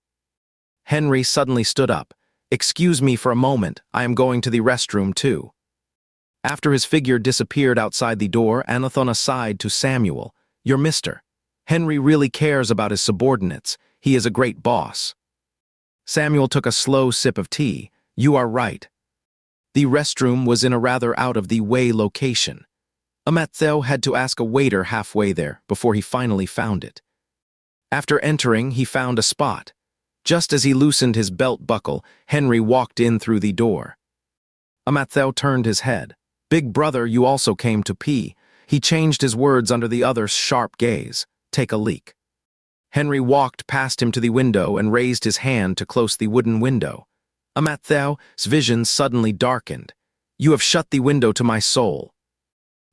Henry suddenly stood up. "Excuse me for a moment, I am going to the restroom too." After his figure disappeared outside the door, Anathona sighed to Samuel, "Your mister. Henry really cares about his subordinates. He is a great boss." Samuel took a slow sip of tea. "You are right." The restroom was in a rather out-of-the-way location. Matthew had to ask a waiter halfway there before he finally found it. After entering, he found a spot. Just as he loosened his belt buckle, Henry walked in through the door. Matthew turned his head. "Big brother, you also came to pee." He changed his words under the other's sharp gaze. "Take a leak." Henry walked past him to the window and raised his hand to close the wooden window. Matthew's vision suddenly darkened. "You have shut the window to my soul."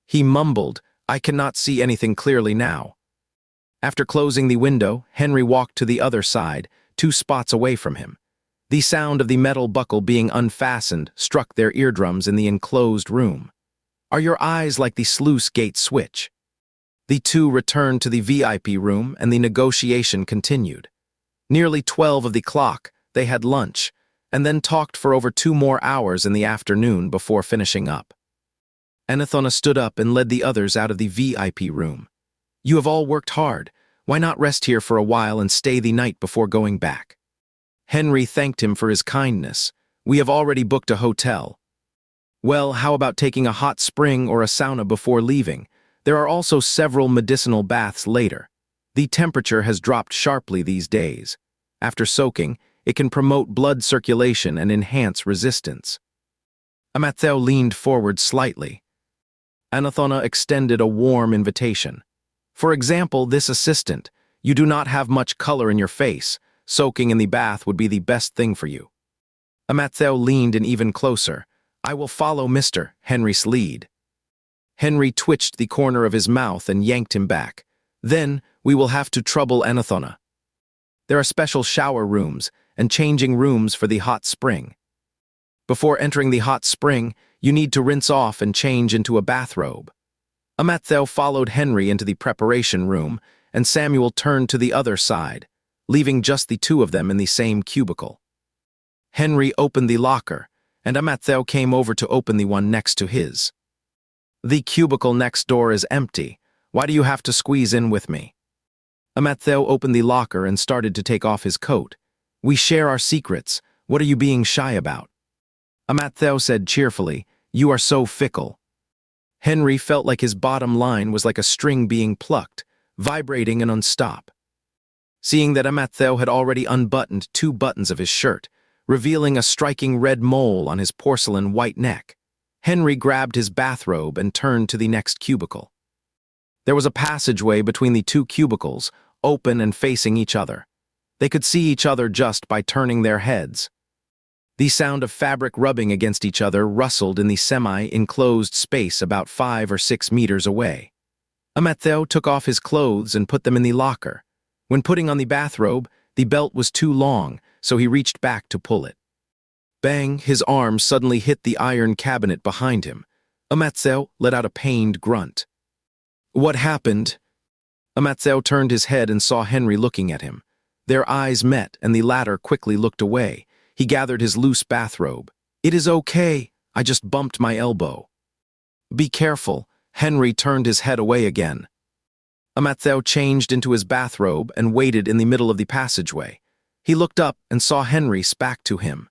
He mumbled, "I cannot see anything clearly now." After closing the window, Henry walked to the other side, 2 spots away from him. The sound of the metal buckle being unfastened struck their eardrums in the enclosed room. "Are your eyes like the sluice gate switch?" The two returned to the VIP room and the negotiation continued. Nearly 12 of the clock, they had lunch, and then talked for over 2 more hours in the afternoon before finishing up. Anathona stood up and led the others out of the VIP room. "You have all worked hard. Why not rest here for a while and stay the night before going back?" Henry thanked him for his kindness. "We have already booked a hotel." "Well, how about taking a hot spring or a sauna before leaving? There are also several medicinal baths later. The temperature has dropped sharply these days. After soaking, it can promote blood circulation and enhance resistance." Matthew leaned forward slightly. Anathona extended a warm invitation. "For example, this assistant. You do not have much color in your face. Soaking in the bath would be the best thing for you." Matthew leaned in even closer. "I will follow Mr. Henry's lead." Henry twitched the corner of his mouth and yanked him back. "Then we will have to trouble Anathona. There are special shower rooms and changing rooms for the hot spring. Before entering the hot spring, you need to rinse off and change into a bathrobe." Matthew followed Henry into the preparation room, and Samuel turned to the other side, leaving just the 2 of them in the same cubicle. Henry opened the locker, and Matthew came over to open the one next to his. "The cubicle next door is empty. Why do you have to squeeze in with me?" Matthew opened the locker and started to take off his coat. "We share our secrets. What are you being shy about?" Matthew said cheerfully, "You are so fickle." Henry felt like his bottom line was like a string being plucked, vibrating and unstop. Seeing that Matthew had already unbuttoned 2 buttons of his shirt, revealing a striking red mole on his porcelain white neck, Henry grabbed his bathrobe and turned to the next cubicle. There was a passageway between the 2 cubicles, open and facing each other. They could see each other just by turning their heads. The sound of fabric rubbing against each other rustled in the semi-enclosed space about 5 or 6 meters away. Matthew took off his clothes and put them in the locker. When putting on the bathrobe, the belt was too long, so he reached back to pull it. Bang, his arm suddenly hit the iron cabinet behind him. Matthew let out a pained grunt. "What happened?" Matthew turned his head and saw Henry looking at him. Their eyes met, and the latter quickly looked away. He gathered his loose bathrobe. "It is okay. I just bumped my elbow." "Be careful." Henry turned his head away again. Matthew changed into his bathrobe and waited in the middle of the passageway. He looked up and saw Henry back to him.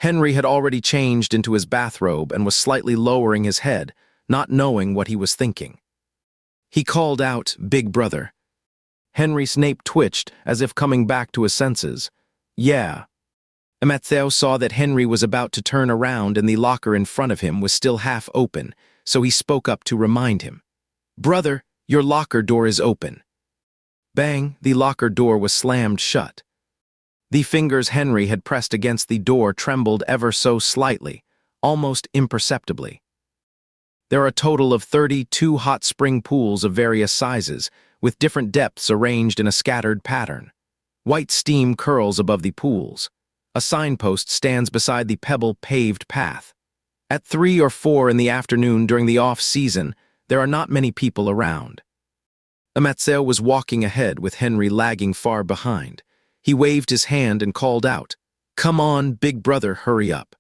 Henry had already changed into his bathrobe and was slightly lowering his head, not knowing what he was thinking. He called out, "Big brother." Henry's nape twitched, as if coming back to his senses. "Yeah." Matthew saw that Henry was about to turn around and the locker in front of him was still half open, so he spoke up to remind him. "Brother, your locker door is open." Bang, the locker door was slammed shut. The fingers Henry had pressed against the door trembled ever so slightly, almost imperceptibly. There are a total of 32 hot spring pools of various sizes, with different depths arranged in a scattered pattern. White steam curls above the pools. A signpost stands beside the pebble-paved path. At 3 or 4 in the afternoon during the off-season, there are not many people around. Matthew was walking ahead with Henry lagging far behind. He waved his hand and called out, "Come on, big brother, hurry up."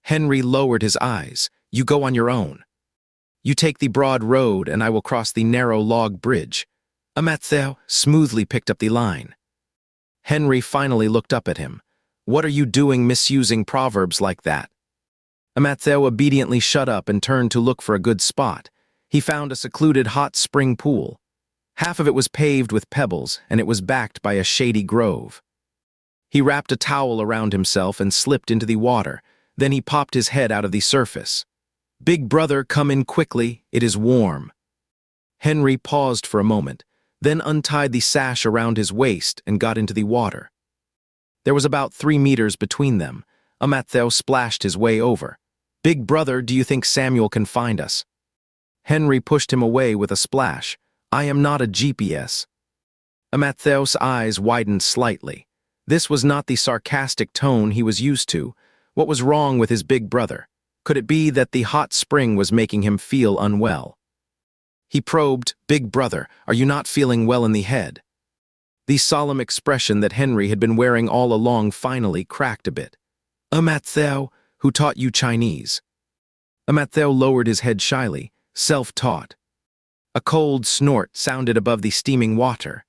Henry lowered his eyes. "You go on your own. You take the broad road and I will cross the narrow log bridge." Matthew smoothly picked up the line. Henry finally looked up at him. "What are you doing misusing proverbs like that?" Matthew obediently shut up and turned to look for a good spot. He found a secluded hot spring pool. Half of it was paved with pebbles, and it was backed by a shady grove. He wrapped a towel around himself and slipped into the water. Then he popped his head out of the surface. "Big brother, come in quickly. It is warm." Henry paused for a moment, then untied the sash around his waist and got into the water. There was about 3 meters between them. Matthew splashed his way over. "Big brother, do you think Samuel can find us?" Henry pushed him away with a splash. "I am not a GPS." Matthew's eyes widened slightly. This was not the sarcastic tone he was used to. What was wrong with his big brother? Could it be that the hot spring was making him feel unwell? He probed, "Big brother, are you not feeling well in the head?" The solemn expression that Henry had been wearing all along finally cracked a bit. "Matthew, who taught you Chinese?" Matthew lowered his head shyly, self-taught. A cold snort sounded above the steaming water.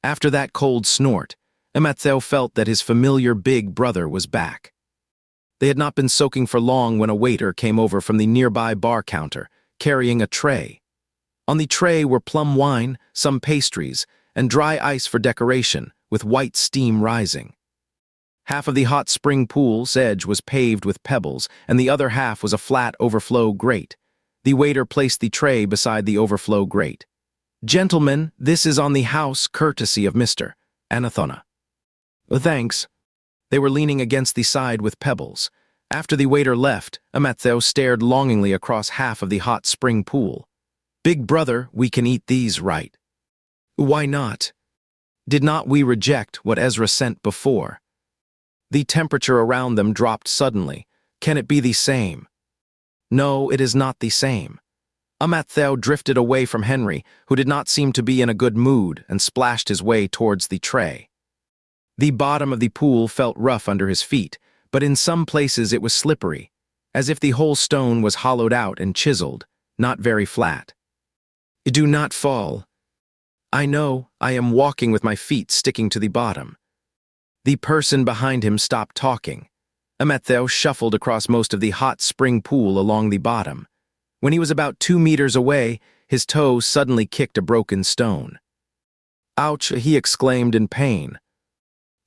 After that cold snort, Matthew felt that his familiar big brother was back. They had not been soaking for long when a waiter came over from the nearby bar counter, carrying a tray. On the tray were plum wine, some pastries, and dry ice for decoration, with white steam rising. Half of the hot spring pool's edge was paved with pebbles, and the other half was a flat overflow grate. The waiter placed the tray beside the overflow grate. "Gentlemen, this is on the house courtesy of Mr. Anathona." "Thanks." They were leaning against the side with pebbles. After the waiter left, Matthew stared longingly across half of the hot spring pool. "Big brother, we can eat these, right?" "Why not? Did not we reject what Ezra sent before?" The temperature around them dropped suddenly. "Can it be the same?" "No, it is not the same." Matthew drifted away from Henry, who did not seem to be in a good mood, and splashed his way towards the tray. The bottom of the pool felt rough under his feet, but in some places it was slippery, as if the whole stone was hollowed out and chiseled, not very flat. "Do not fall." "I know, I am walking with my feet sticking to the bottom." The person behind him stopped talking. Matthew shuffled across most of the hot spring pool along the bottom. When he was about 2 meters away, his toe suddenly kicked a broken stone. "Ouch!" he exclaimed in pain.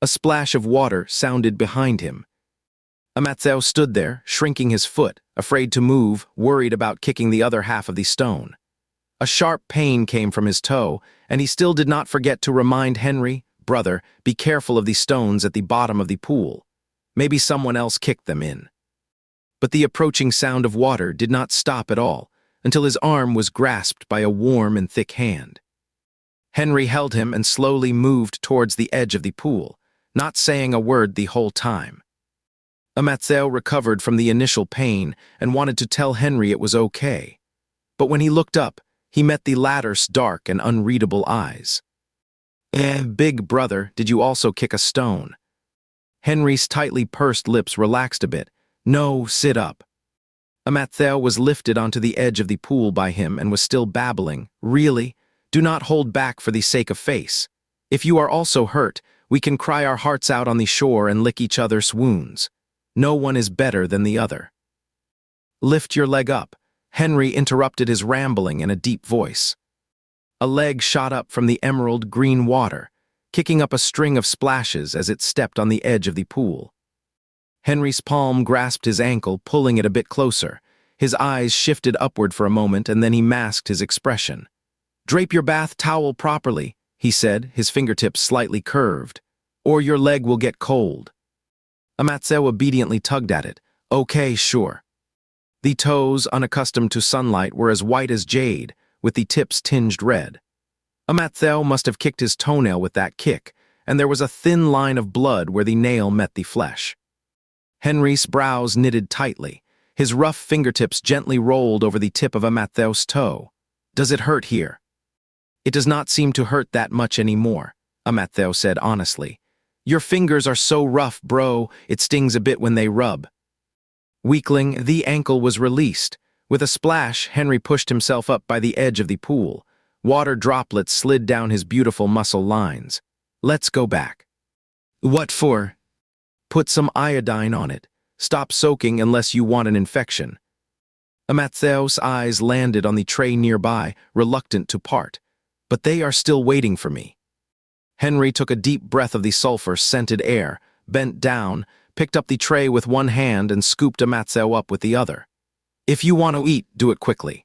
A splash of water sounded behind him. Matthew stood there, shrinking his foot, afraid to move, worried about kicking the other half of the stone. A sharp pain came from his toe, and he still did not forget to remind Henry, "Brother, be careful of the stones at the bottom of the pool. Maybe someone else kicked them in." But the approaching sound of water did not stop at all, until his arm was grasped by a warm and thick hand. Henry held him and slowly moved towards the edge of the pool, not saying a word the whole time. Matthew recovered from the initial pain and wanted to tell Henry it was okay. But when he looked up, he met the latter's dark and unreadable eyes. Big brother, did you also kick a stone?" Henry's tightly pursed lips relaxed a bit. "No, sit up." Matthew was lifted onto the edge of the pool by him and was still babbling. "Really? Do not hold back for the sake of face. If you are also hurt, we can cry our hearts out on the shore and lick each other's wounds. No one is better than the other. Lift your leg up. Henry interrupted his rambling in a deep voice. A leg shot up from the emerald green water, kicking up a string of splashes as it stepped on the edge of the pool. Henry's palm grasped his ankle, pulling it a bit closer. His eyes shifted upward for a moment, and then he masked his expression. "Drape your bath towel properly," he said, his fingertips slightly curved, "or your leg will get cold." Amatzel obediently tugged at it. "Okay, sure." The toes, unaccustomed to sunlight, were as white as jade, with the tips tinged red. Amatzel must have kicked his toenail with that kick, and there was a thin line of blood where the nail met the flesh. Henry's brows knitted tightly. His rough fingertips gently rolled over the tip of Amatzel's toe. "Does it hurt here?" "It does not seem to hurt that much anymore," Amatzel said honestly. "Your fingers are so rough, bro, it stings a bit when they rub." Weakling, the ankle was released. With a splash, Henry pushed himself up by the edge of the pool. Water droplets slid down his beautiful muscle lines. "Let's go back." "What for?" "Put some iodine on it. Stop soaking unless you want an infection." Amatzel's eyes landed on the tray nearby, reluctant to part. "But they are still waiting for me." Henry took a deep breath of the sulfur-scented air, bent down, picked up the tray with one hand and scooped Amatzel up with the other. "If you want to eat, do it quickly."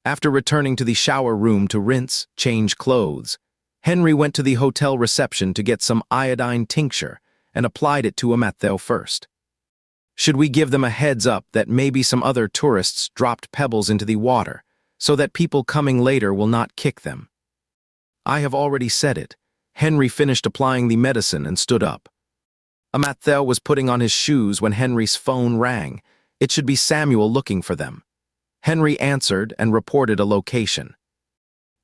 After returning to the shower room to rinse, change clothes, Henry went to the hotel reception to get some iodine tincture and applied it to Amatzel first. "Should we give them a heads up that maybe some other tourists dropped pebbles into the water, so that people coming later will not kick them?" "I have already said it." Henry finished applying the medicine and stood up. Amatzel was putting on his shoes when Henry's phone rang. It should be Samuel looking for them. Henry answered and reported a location.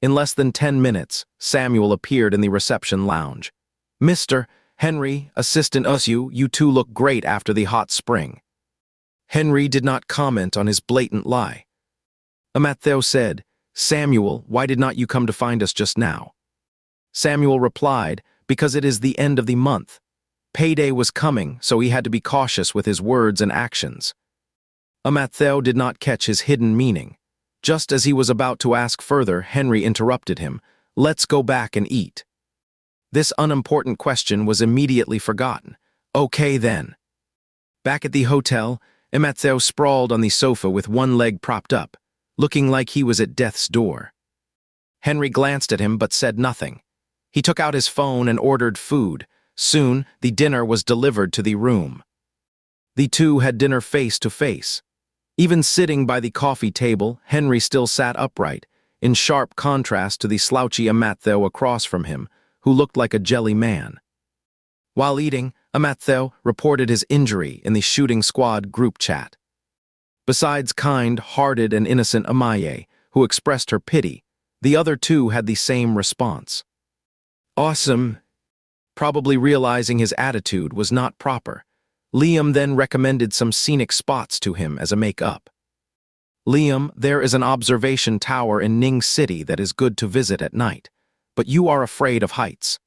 In less than 10 minutes, Samuel appeared in the reception lounge. "Mr. Henry, Assistant Usu, you two look great after the hot spring." Henry did not comment on his blatant lie. Amatzel said, "Samuel, why did not you come to find us just now?" Samuel replied, "Because it is the end of the month. Payday was coming, so he had to be cautious with his words and actions." Amatzel did not catch his hidden meaning. Just as he was about to ask further, Henry interrupted him. "Let's go back and eat." This unimportant question was immediately forgotten. "Okay then." Back at the hotel, Amatzel sprawled on the sofa with one leg propped up, looking like he was at death's door. Henry glanced at him but said nothing. He took out his phone and ordered food. Soon, the dinner was delivered to the room. The two had dinner face to face. Even sitting by the coffee table, Henry still sat upright, in sharp contrast to the slouchy Amatzel across from him, who looked like a jelly man. While eating, Amatzel reported his injury in the shooting squad group chat. Besides kind-hearted and innocent Amaye, who expressed her pity, the other two had the same response. "Awesome." Probably realizing his attitude was not proper, Liam then recommended some scenic spots to him as a make-up. "Liam, there is an observation tower in Ning City that is good to visit at night, but you are afraid of heights."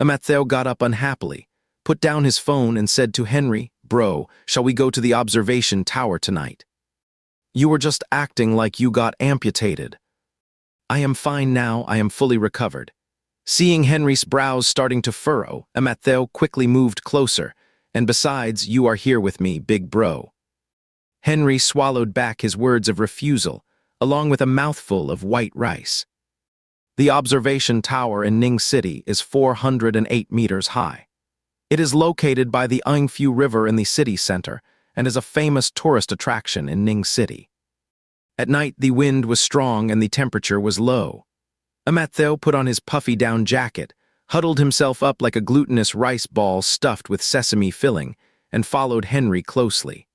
Amatzel got up unhappily, put down his phone and said to Henry, "Bro, shall we go to the observation tower tonight?" "You were just acting like you got amputated." "I am fine now, I am fully recovered." Seeing Henry's brows starting to furrow, Amatzel quickly moved closer, "And besides, you are here with me, big bro." Henry swallowed back his words of refusal, along with a mouthful of white rice. The observation tower in Ning City is 408 meters high. It is located by the Yingfu River in the city center and is a famous tourist attraction in Ning City. At night, the wind was strong and the temperature was low. Amatzel put on his puffy down jacket, huddled himself up like a glutinous rice ball stuffed with sesame filling, and followed Henry closely.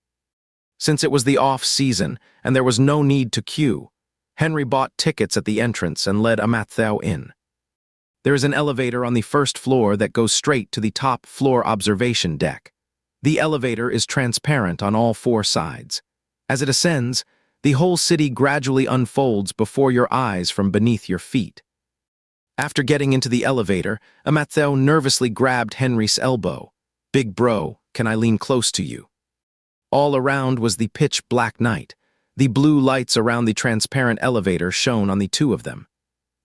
Since it was the off-season and there was no need to queue, Henry bought tickets at the entrance and led Amatzel in. There is an elevator on the first floor that goes straight to the top floor observation deck. The elevator is transparent on all four sides. As it ascends, the whole city gradually unfolds before your eyes from beneath your feet. After getting into the elevator, Amatzel nervously grabbed Henry's elbow. "Big bro, can I lean close to you?" All around was the pitch-black night. The blue lights around the transparent elevator shone on the two of them.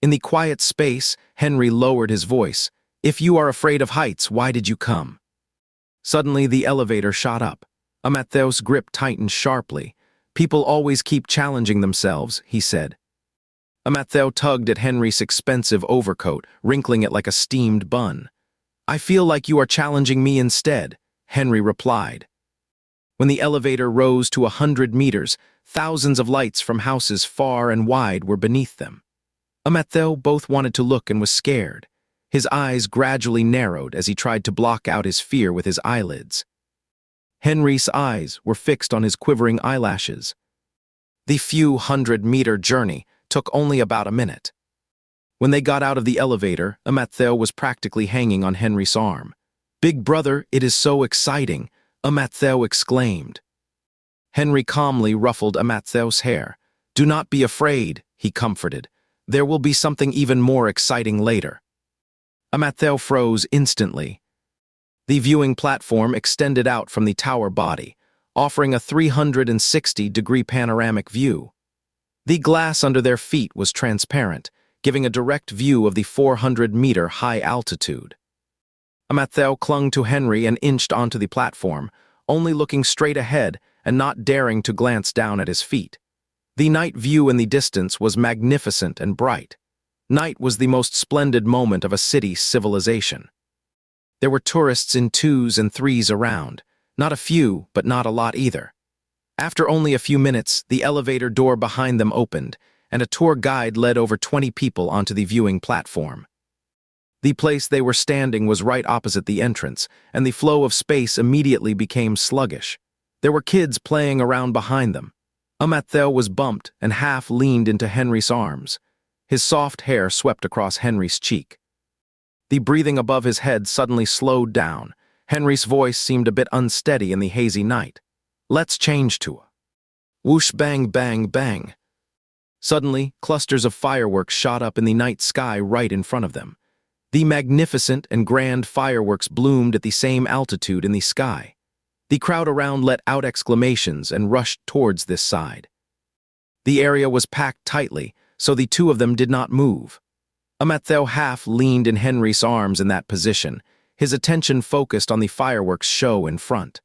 In the quiet space, Henry lowered his voice. "If you are afraid of heights, why did you come?" Suddenly, the elevator shot up. Amatheo's grip tightened sharply. "People always keep challenging themselves," he said. Amatheo tugged at Henry's expensive overcoat, wrinkling it like a steamed bun. "I feel like you are challenging me instead," Henry replied. When the elevator rose to 100 meters, thousands of lights from houses far and wide were beneath them. Amatheo both wanted to look and was scared. His eyes gradually narrowed as he tried to block out his fear with his eyelids. Henry's eyes were fixed on his quivering eyelashes. The few 100-meter journey took only about a minute. When they got out of the elevator, Amatheo was practically hanging on Henry's arm. "Big brother, it is so exciting," Amatheo exclaimed. Henry calmly ruffled Amatheo's hair. "Do not be afraid," he comforted. "There will be something even more exciting later." Amatheo froze instantly. The viewing platform extended out from the tower body, offering a 360-degree panoramic view. The glass under their feet was transparent, giving a direct view of the 400-meter high altitude. Amatheo clung to Henry and inched onto the platform, only looking straight ahead and not daring to glance down at his feet. The night view in the distance was magnificent and bright. Night was the most splendid moment of a city's civilization. There were tourists in 2s and 3s around, not a few, but not a lot either. After only a few minutes, the elevator door behind them opened, and a tour guide led over 20 people onto the viewing platform. The place they were standing was right opposite the entrance, and the flow of space immediately became sluggish. There were kids playing around behind them. Amatheo was bumped and half leaned into Henry's arms. His soft hair swept across Henry's cheek. The breathing above his head suddenly slowed down. Henry's voice seemed a bit unsteady in the hazy night. "Let's change to a whoosh bang bang bang." Suddenly, clusters of fireworks shot up in the night sky right in front of them. The magnificent and grand fireworks bloomed at the same altitude in the sky. The crowd around let out exclamations and rushed towards this side. The area was packed tightly, so the two of them did not move. Amatheo half leaned in Henry's arms in that position, his attention focused on the fireworks show in front.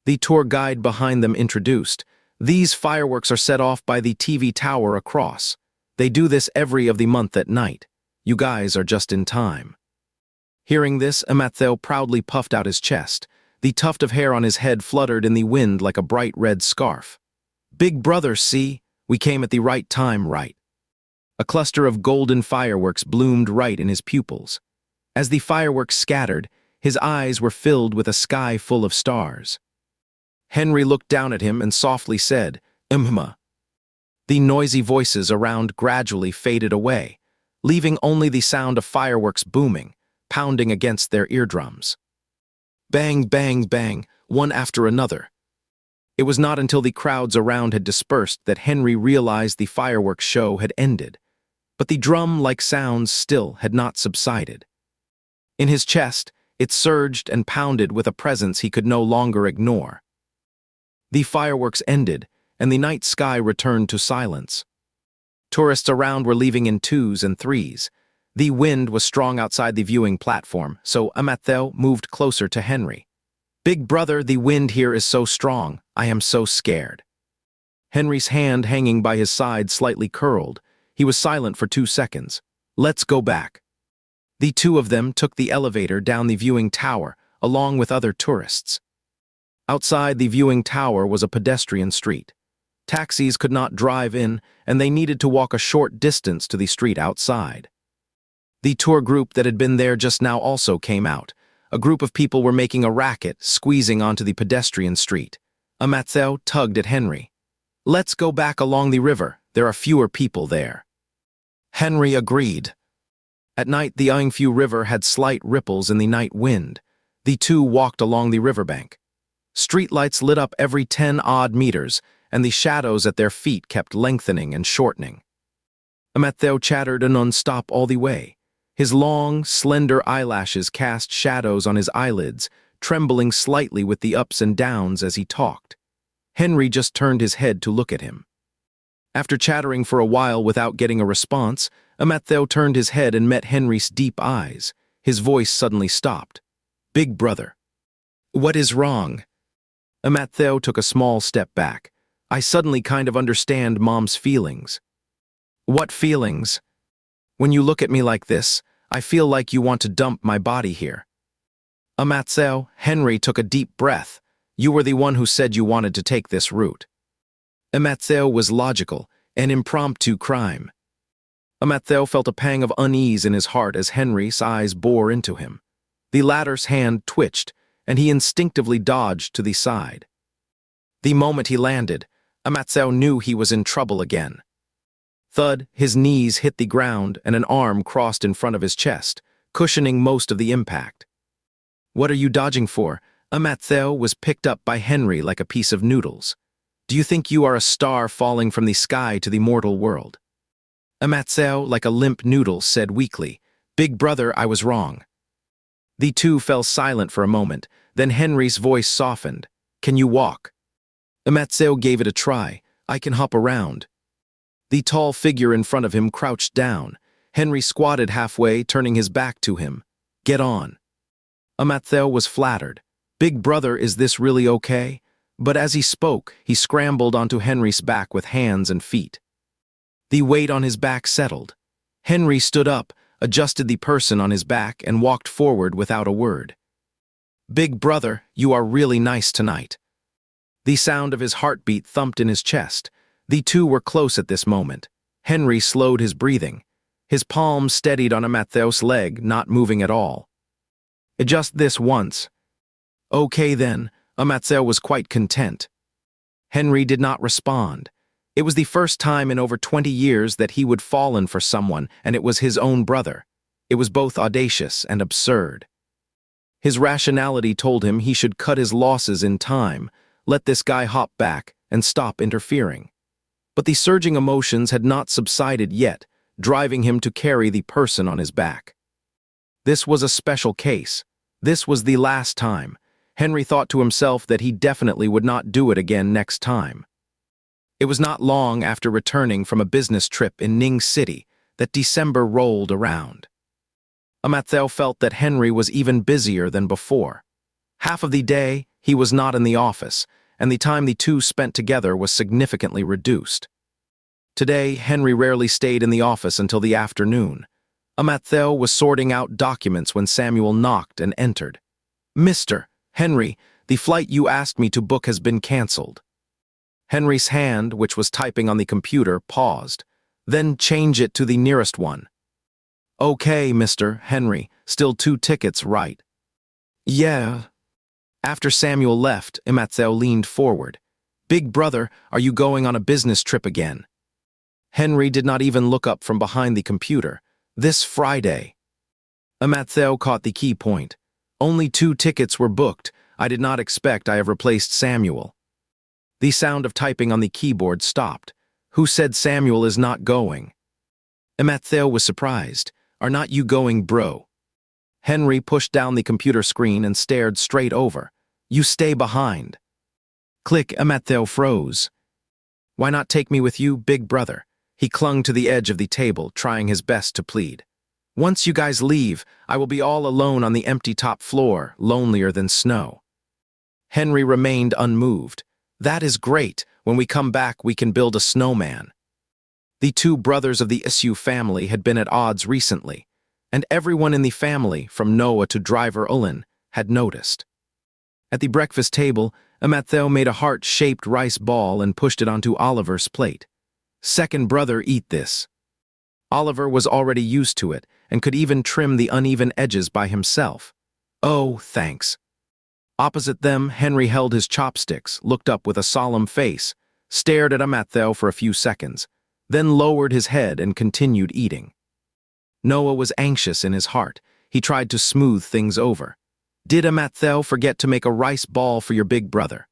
The tour guide behind them introduced, "These fireworks are set off by the TV tower across. They do this every of the month at night. You guys are just in time." Hearing this, Amatheo proudly puffed out his chest. The tuft of hair on his head fluttered in the wind like a bright red scarf. "Big brother, see? We came at the right time, right?" A cluster of golden fireworks bloomed right in his pupils. As the fireworks scattered, his eyes were filled with a sky full of stars. Henry looked down at him and softly said, "Imhma." The noisy voices around gradually faded away, leaving only the sound of fireworks booming, pounding against their eardrums. Bang, bang, bang, one after another. It was not until the crowds around had dispersed that Henry realized the fireworks show had ended, but the drum-like sounds still had not subsided. In his chest, it surged and pounded with a presence he could no longer ignore. The fireworks ended, and the night sky returned to silence. Tourists around were leaving in 2s and 3s. The wind was strong outside the viewing platform, so Amatheo moved closer to Henry. "Big brother, the wind here is so strong. I am so scared." Henry's hand hanging by his side slightly curled. He was silent for 2 seconds. "Let's go back." The two of them took the elevator down the viewing tower, along with other tourists. Outside the viewing tower was a pedestrian street. Taxis could not drive in, and they needed to walk a short distance to the street outside. The tour group that had been there just now also came out. A group of people were making a racket, squeezing onto the pedestrian street. Amatheo tugged at Henry. "Let's go back along the river. There are fewer people there." Henry agreed. At night, the Yingfu River had slight ripples in the night wind. The two walked along the riverbank. Streetlights lit up every 10 odd meters, and the shadows at their feet kept lengthening and shortening. Amatheo chattered a non-stop all the way. His long, slender eyelashes cast shadows on his eyelids, trembling slightly with the ups and downs as he talked. Henry just turned his head to look at him. After chattering for a while without getting a response, Amattheo turned his head and met Henry's deep eyes. His voice suddenly stopped. "Big brother." "What is wrong?" Amattheo took a small step back. "I suddenly kind of understand Mom's feelings." "What feelings?" "When you look at me like this, I feel like you want to dump my body here." "Amattheo," Henry took a deep breath. "You were the one who said you wanted to take this route." Amattheo was logical, an impromptu crime. Amattheo felt a pang of unease in his heart as Henry's eyes bore into him. The latter's hand twitched, and he instinctively dodged to the side. The moment he landed, Amattheo knew he was in trouble again. Thud, his knees hit the ground and an arm crossed in front of his chest, cushioning most of the impact. "What are you dodging for?" Amattheo was picked up by Henry like a piece of noodles. "Do you think you are a star falling from the sky to the mortal world?" Amattheo, like a limp noodle, said weakly, "Big brother, I was wrong." The two fell silent for a moment, then Henry's voice softened. "Can you walk?" Amattheo gave it a try. "I can hop around." The tall figure in front of him crouched down. Henry squatted halfway, turning his back to him. "Get on." Amattheo was flattered. "Big brother, is this really okay?" But as he spoke, he scrambled onto Henry's back with hands and feet. The weight on his back settled. Henry stood up, adjusted the person on his back, and walked forward without a word. "Big brother, you are really nice tonight." The sound of his heartbeat thumped in his chest. The two were close at this moment. Henry slowed his breathing. His palm steadied on Amattheo's leg, not moving at all. "Just this once." "Okay then." Amattheo was quite content. Henry did not respond. It was the first time in over 20 years that he would fallen for someone, and it was his own brother. It was both audacious and absurd. His rationality told him he should cut his losses in time, let this guy hop back, and stop interfering. But the surging emotions had not subsided yet, driving him to carry the person on his back. This was a special case. This was the last time. Henry thought to himself that he definitely would not do it again next time. It was not long after returning from a business trip in Ning City that December rolled around. Amattheo felt that Henry was even busier than before. Half of the day, he was not in the office, and the time the two spent together was significantly reduced. Today, Henry rarely stayed in the office until the afternoon. Amattheo was sorting out documents when Samuel knocked and entered. "Mr. Henry, the flight you asked me to book has been cancelled." Henry's hand, which was typing on the computer, paused. "Then change it to the nearest one." "Okay, Mr. Henry, still 2 tickets, right?" "Yeah." After Samuel left, Amattheo leaned forward. "Big brother, are you going on a business trip again?" Henry did not even look up from behind the computer. "This Friday." Amattheo caught the key point. "Only 2 tickets were booked. I did not expect I have replaced Samuel." The sound of typing on the keyboard stopped. "Who said Samuel is not going?" Amattheo was surprised. "Are not you going, bro?" Henry pushed down the computer screen and stared straight over. "You stay behind." Click, Amattheo froze. "Why not take me with you, big brother?" He clung to the edge of the table, trying his best to plead. "Once you guys leave, I will be all alone on the empty top floor, lonelier than snow." Henry remained unmoved. "That is great. When we come back, we can build a snowman." The two brothers of the Issue family had been at odds recently, and everyone in the family, from Noah to driver Ulin, had noticed. At the breakfast table, Amattheo made a heart-shaped rice ball and pushed it onto Oliver's plate. "Second brother, eat this." Oliver was already used to it, and could even trim the uneven edges by himself. "Oh, thanks." Opposite them, Henry held his chopsticks, looked up with a solemn face, stared at Amattheo for a few seconds, then lowered his head and continued eating. Noah was anxious in his heart. He tried to smooth things over. "Did Amattheo forget to make a rice ball for your big brother?"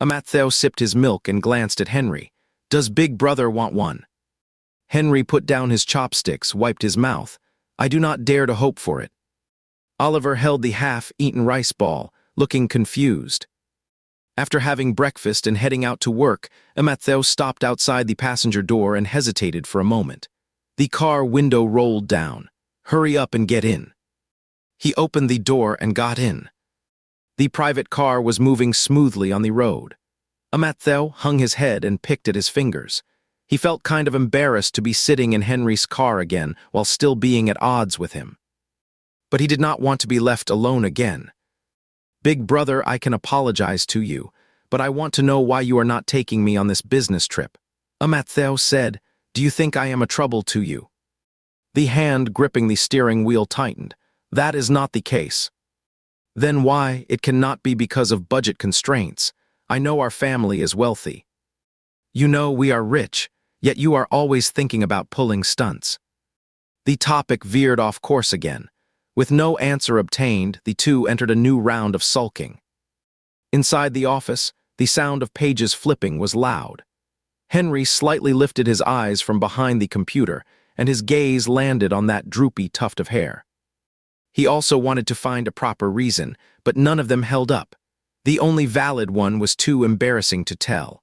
Amattheo sipped his milk and glanced at Henry. "Does big brother want one?" Henry put down his chopsticks, wiped his mouth. "I do not dare to hope for it." Oliver held the half-eaten rice ball, looking confused. After having breakfast and heading out to work, Matthew stopped outside the passenger door and hesitated for a moment. The car window rolled down. "Hurry up and get in." He opened the door and got in. The private car was moving smoothly on the road. Matthew hung his head and picked at his fingers. He felt kind of embarrassed to be sitting in Henry's car again while still being at odds with him. But he did not want to be left alone again. "Big brother, I can apologize to you, but I want to know why you are not taking me on this business trip." Matthew said, "Do you think I am a trouble to you?" The hand gripping the steering wheel tightened. "That is not the case." "Then why? It cannot be because of budget constraints. I know our family is wealthy. You know we are rich, yet you are always thinking about pulling stunts." The topic veered off course again. With no answer obtained, the two entered a new round of sulking. Inside the office, the sound of pages flipping was loud. Henry slightly lifted his eyes from behind the computer, and his gaze landed on that droopy tuft of hair. He also wanted to find a proper reason, but none of them held up. The only valid one was too embarrassing to tell.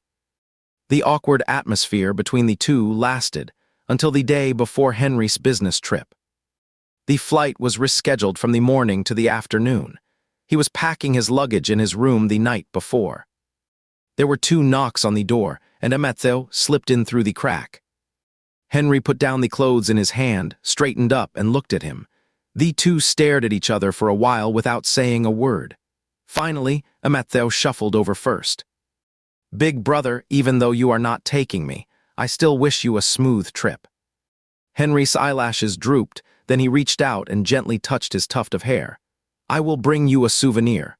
The awkward atmosphere between the two lasted until the day before Henry's business trip. The flight was rescheduled from the morning to the afternoon. He was packing his luggage in his room the night before. There were 2 knocks on the door, and Matthew slipped in through the crack. Henry put down the clothes in his hand, straightened up, and looked at him. The two stared at each other for a while without saying a word. Finally, Matthew shuffled over first. "Big brother, even though you are not taking me, I still wish you a smooth trip." Henry's eyelashes drooped, then he reached out and gently touched his tuft of hair. "I will bring you a souvenir."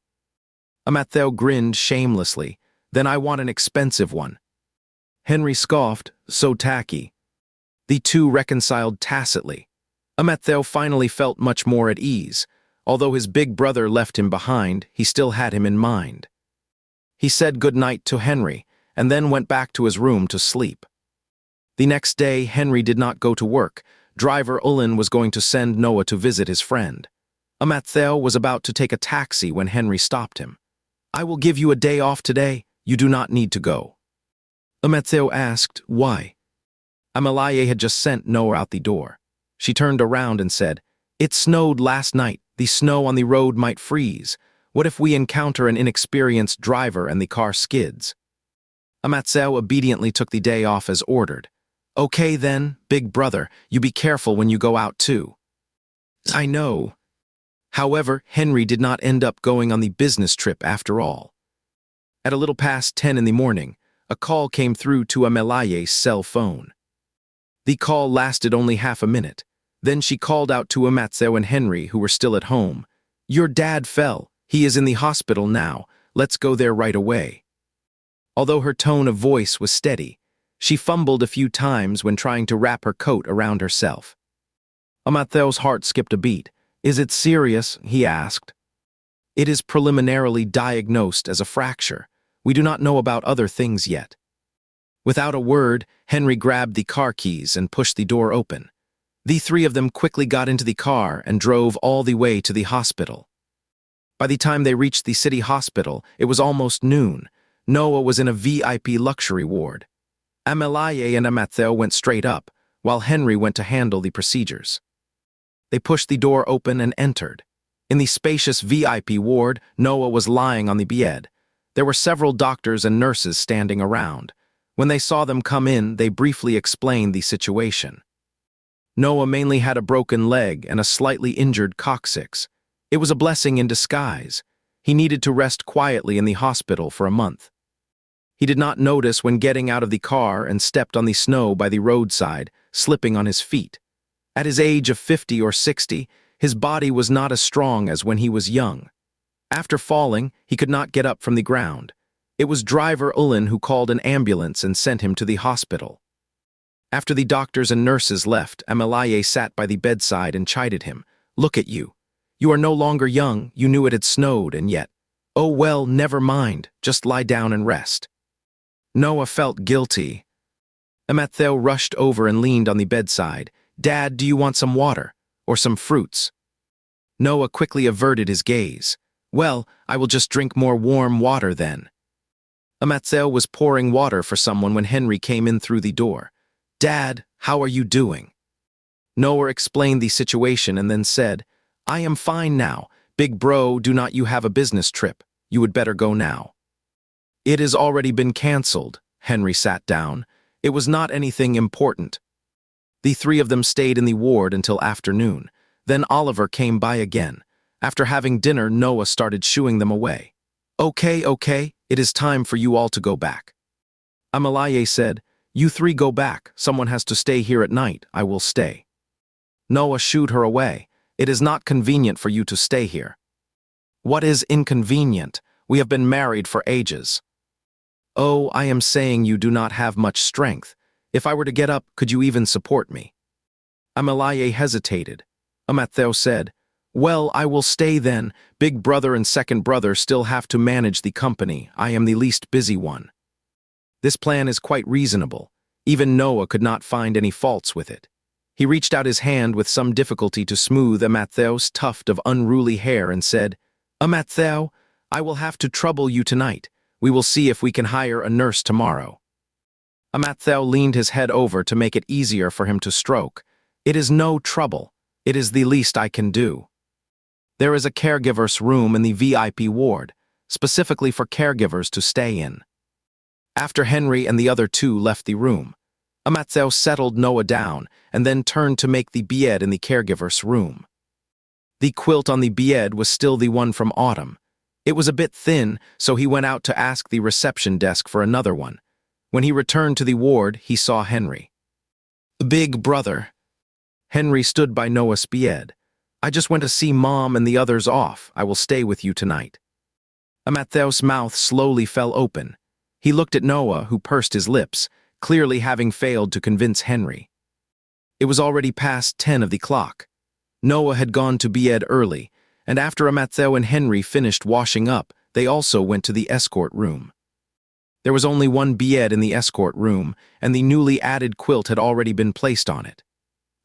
Matthew grinned shamelessly. "Then I want an expensive one." Henry scoffed, "So tacky." The two reconciled tacitly. Matthew finally felt much more at ease. Although his big brother left him behind, he still had him in mind. He said goodnight to Henry, and then went back to his room to sleep. The next day, Henry did not go to work. Driver Ulin was going to send Noah to visit his friend. Matthew was about to take a taxi when Henry stopped him. "I will give you a day off today. You do not need to go." Matthew asked, "Why?" Amalaye had just sent Noah out the door. She turned around and said, "It snowed last night. The snow on the road might freeze. What if we encounter an inexperienced driver and the car skids?" Matthew obediently took the day off as ordered. "Okay then, big brother, you be careful when you go out too." "I know." However, Henry did not end up going on the business trip after all. At a little past 10 in the morning, a call came through to Amalaye's cell phone. The call lasted only half a minute. Then she called out to Matthew and Henry, who were still at home. "Your dad fell. He is in the hospital now. Let's go there right away." Although her tone of voice was steady, she fumbled a few times when trying to wrap her coat around herself. Matthew's heart skipped a beat. "Is it serious?" he asked. "It is preliminarily diagnosed as a fracture. We do not know about other things yet." Without a word, Henry grabbed the car keys and pushed the door open. The 3 of them quickly got into the car and drove all the way to the hospital. By the time they reached the city hospital, it was almost noon. Noah was in a VIP luxury ward. Amalaye and Matthew went straight up, while Henry went to handle the procedures. They pushed the door open and entered. In the spacious VIP ward, Noah was lying on the bed. There were several doctors and nurses standing around. When they saw them come in, they briefly explained the situation. Noah mainly had a broken leg and a slightly injured coccyx. It was a blessing in disguise. He needed to rest quietly in the hospital for a month. He did not notice when getting out of the car and stepped on the snow by the roadside, slipping on his feet. At his age of 50 or 60, his body was not as strong as when he was young. After falling, he could not get up from the ground. It was driver Ulin who called an ambulance and sent him to the hospital. After the doctors and nurses left, Amalaye sat by the bedside and chided him. "Look at you. You are no longer young. You knew it had snowed, and yet. Oh well, never mind. Just lie down and rest." Noah felt guilty. Matthew rushed over and leaned on the bedside. "Dad, do you want some water? Or some fruits?" Noah quickly averted his gaze. Well, I will just drink more warm water then. Amatzeo was pouring water for someone when Henry came in through the door. Dad, how are you doing? Noah explained the situation and then said, I am fine now. Big bro, do not you have a business trip? You would better go now. It has already been cancelled. Henry sat down. It was not anything important. The three of them stayed in the ward until afternoon. Then Oliver came by again. After having dinner, Noah started shooing them away. Okay, it is time for you all to go back. Amalaye said, You three go back. Someone has to stay here at night. I will stay. Noah shooed her away. It is not convenient for you to stay here. What is inconvenient? We have been married for ages. Oh, I am saying you do not have much strength. If I were to get up, could you even support me? Amalaye hesitated. Amatheo said, Well, I will stay then. Big brother and second brother still have to manage the company. I am the least busy one. This plan is quite reasonable. Even Noah could not find any faults with it. He reached out his hand with some difficulty to smooth Amatheo's tuft of unruly hair and said, Amatheo, I will have to trouble you tonight. We will see if we can hire a nurse tomorrow. Amatheo leaned his head over to make it easier for him to stroke. It is no trouble. It is the least I can do. There is a caregiver's room in the VIP ward, specifically for caregivers to stay in. After Henry and the other two left the room, Amatheo settled Noah down and then turned to make the bed in the caregiver's room. The quilt on the bed was still the one from autumn. It was a bit thin, so he went out to ask the reception desk for another one. When he returned to the ward, he saw Henry. Big brother. Henry stood by Noah's bed. I just went to see Mom and the others off. I will stay with you tonight. Amatheo's mouth slowly fell open. He looked at Noah, who pursed his lips, clearly having failed to convince Henry. It was already past 10 of the clock. Noah had gone to bed early, and after Amatheo and Henry finished washing up, they also went to the escort room. There was only one bed in the escort room, and the newly added quilt had already been placed on it.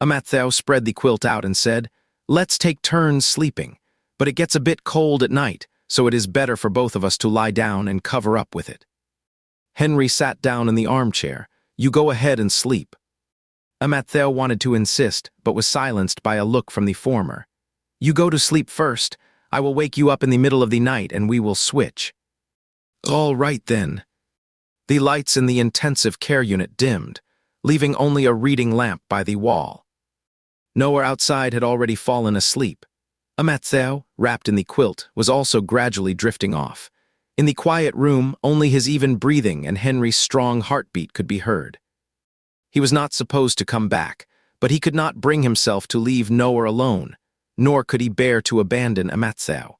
Amatheo spread the quilt out and said, Let's take turns sleeping, but it gets a bit cold at night, so it is better for both of us to lie down and cover up with it. Henry sat down in the armchair. You go ahead and sleep. Amatheo wanted to insist, but was silenced by a look from the former. You go to sleep first. I will wake you up in the middle of the night and we will switch. All right then. The lights in the intensive care unit dimmed, leaving only a reading lamp by the wall. Noah outside had already fallen asleep. Amatheo, wrapped in the quilt, was also gradually drifting off. In the quiet room, only his even breathing and Henry's strong heartbeat could be heard. He was not supposed to come back, but he could not bring himself to leave Noah alone, nor could he bear to abandon Amatheo.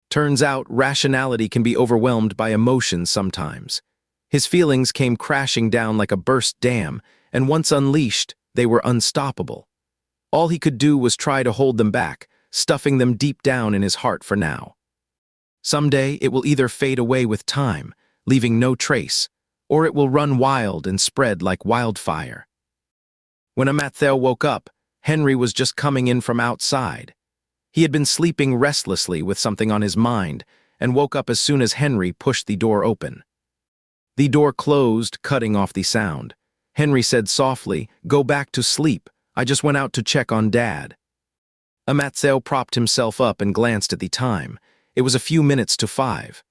Turns out, rationality can be overwhelmed by emotions sometimes. His feelings came crashing down like a burst dam, and once unleashed, they were unstoppable. All he could do was try to hold them back, stuffing them deep down in his heart for now. Someday it will either fade away with time, leaving no trace, or it will run wild and spread like wildfire. When Amatheo woke up, Henry was just coming in from outside. He had been sleeping restlessly with something on his mind, and woke up as soon as Henry pushed the door open. The door closed, cutting off the sound. Henry said softly, Go back to sleep. I just went out to check on Dad. Amatheo propped himself up and glanced at the time. It was a few minutes to 5.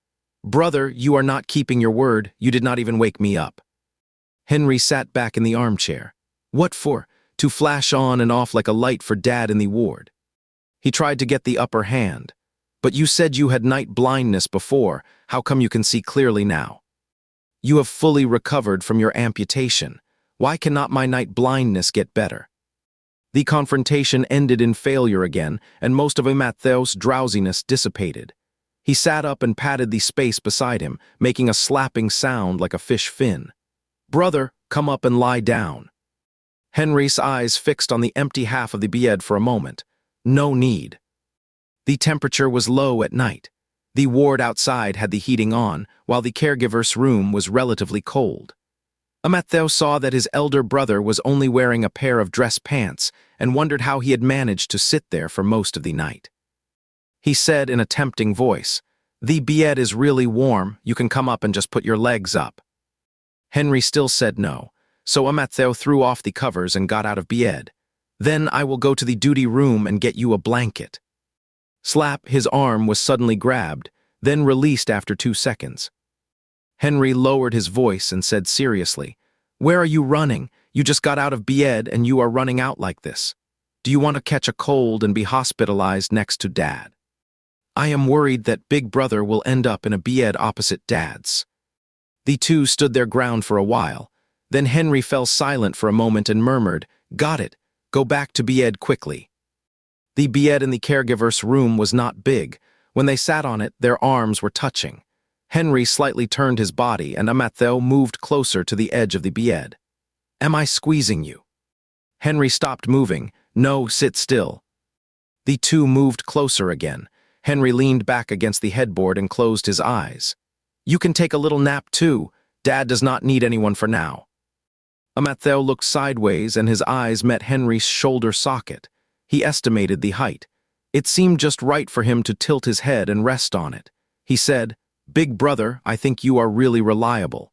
Brother, you are not keeping your word. You did not even wake me up. Henry sat back in the armchair. What for? To flash on and off like a light for Dad in the ward. He tried to get the upper hand. But you said you had night blindness before. How come you can see clearly now? You have fully recovered from your amputation. Why cannot my night blindness get better? The confrontation ended in failure again, and most of Amatheo's drowsiness dissipated. He sat up and patted the space beside him, making a slapping sound like a fish fin. Brother, come up and lie down. Henry's eyes fixed on the empty half of the bed for a moment. No need. The temperature was low at night. The ward outside had the heating on, while the caregiver's room was relatively cold. Amatheo saw that his elder brother was only wearing a pair of dress pants and wondered how he had managed to sit there for most of the night. He said in a tempting voice, "The bed is really warm, you can come up and just put your legs up." Henry still said no, so Amattheo threw off the covers and got out of bed. "Then I will go to the duty room and get you a blanket." Slap, his arm was suddenly grabbed, then released after 2 seconds. Henry lowered his voice and said seriously, "Where are you running? You just got out of bed and you are running out like this. Do you want to catch a cold and be hospitalized next to Dad? I am worried that Big Brother will end up in a bed opposite Dad's." The two stood their ground for a while. Then Henry fell silent for a moment and murmured, "Got it. Go back to bed quickly." The bed in the caregiver's room was not big. When they sat on it, their arms were touching. Henry slightly turned his body and Amattheo moved closer to the edge of the bed. "Am I squeezing you?" Henry stopped moving. "No, sit still." The two moved closer again. Henry leaned back against the headboard and closed his eyes. "You can take a little nap too. Dad does not need anyone for now." Amattheo looked sideways and his eyes met Henry's shoulder socket. He estimated the height. It seemed just right for him to tilt his head and rest on it. He said, "Big Brother, I think you are really reliable."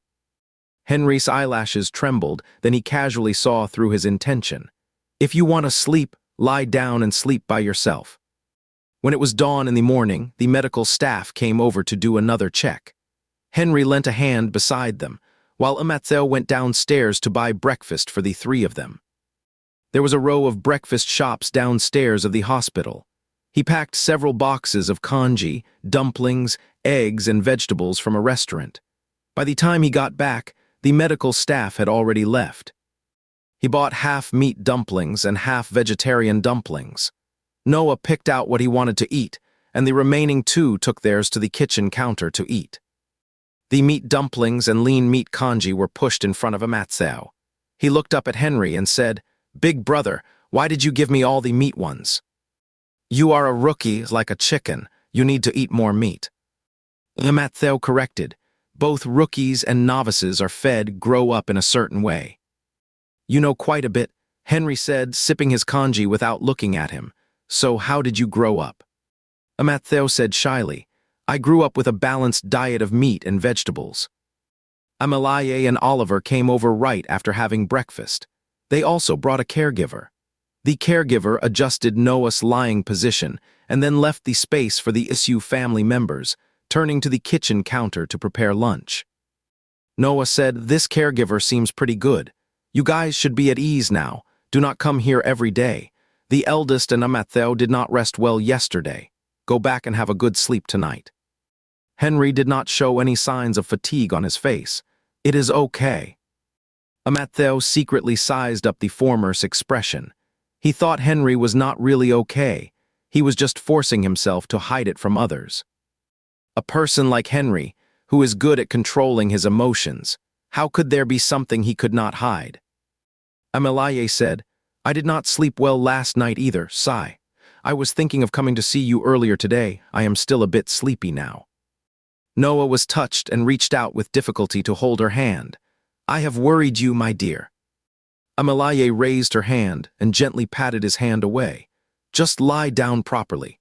Henry's eyelashes trembled, then he casually saw through his intention. "If you want to sleep, lie down and sleep by yourself." When it was dawn in the morning, the medical staff came over to do another check. Henry lent a hand beside them, while Amattheo went downstairs to buy breakfast for the three of them. There was a row of breakfast shops downstairs of the hospital. He packed several boxes of congee, dumplings, eggs, and vegetables from a restaurant. By the time he got back, the medical staff had already left. He bought half meat dumplings and half vegetarian dumplings. Noah picked out what he wanted to eat, and the remaining two took theirs to the kitchen counter to eat. The meat dumplings and lean meat congee were pushed in front of Amattheo. He looked up at Henry and said, "Big Brother, why did you give me all the meat ones? You are a rookie like a chicken. You need to eat more meat." Amattheo corrected, "Both rookies and novices are fed, grow up in a certain way." "You know quite a bit," Henry said, sipping his congee without looking at him. "So how did you grow up?" Amattheo said shyly, "I grew up with a balanced diet of meat and vegetables." Amalaye and Oliver came over right after having breakfast. They also brought a caregiver. The caregiver adjusted Noah's lying position and then left the space for the issue family members, turning to the kitchen counter to prepare lunch. Noah said, "This caregiver seems pretty good. You guys should be at ease now. Do not come here every day. The eldest and Amattheo did not rest well yesterday. Go back and have a good sleep tonight." Henry did not show any signs of fatigue on his face. "It is okay." Amattheo secretly sized up the former's expression. He thought Henry was not really okay. He was just forcing himself to hide it from others. A person like Henry, who is good at controlling his emotions, how could there be something he could not hide? Amalaye said, "I did not sleep well last night either, Sai. I was thinking of coming to see you earlier today. I am still a bit sleepy now." Noah was touched and reached out with difficulty to hold her hand. "I have worried you, my dear." Amalaye raised her hand and gently patted his hand away. "Just lie down properly."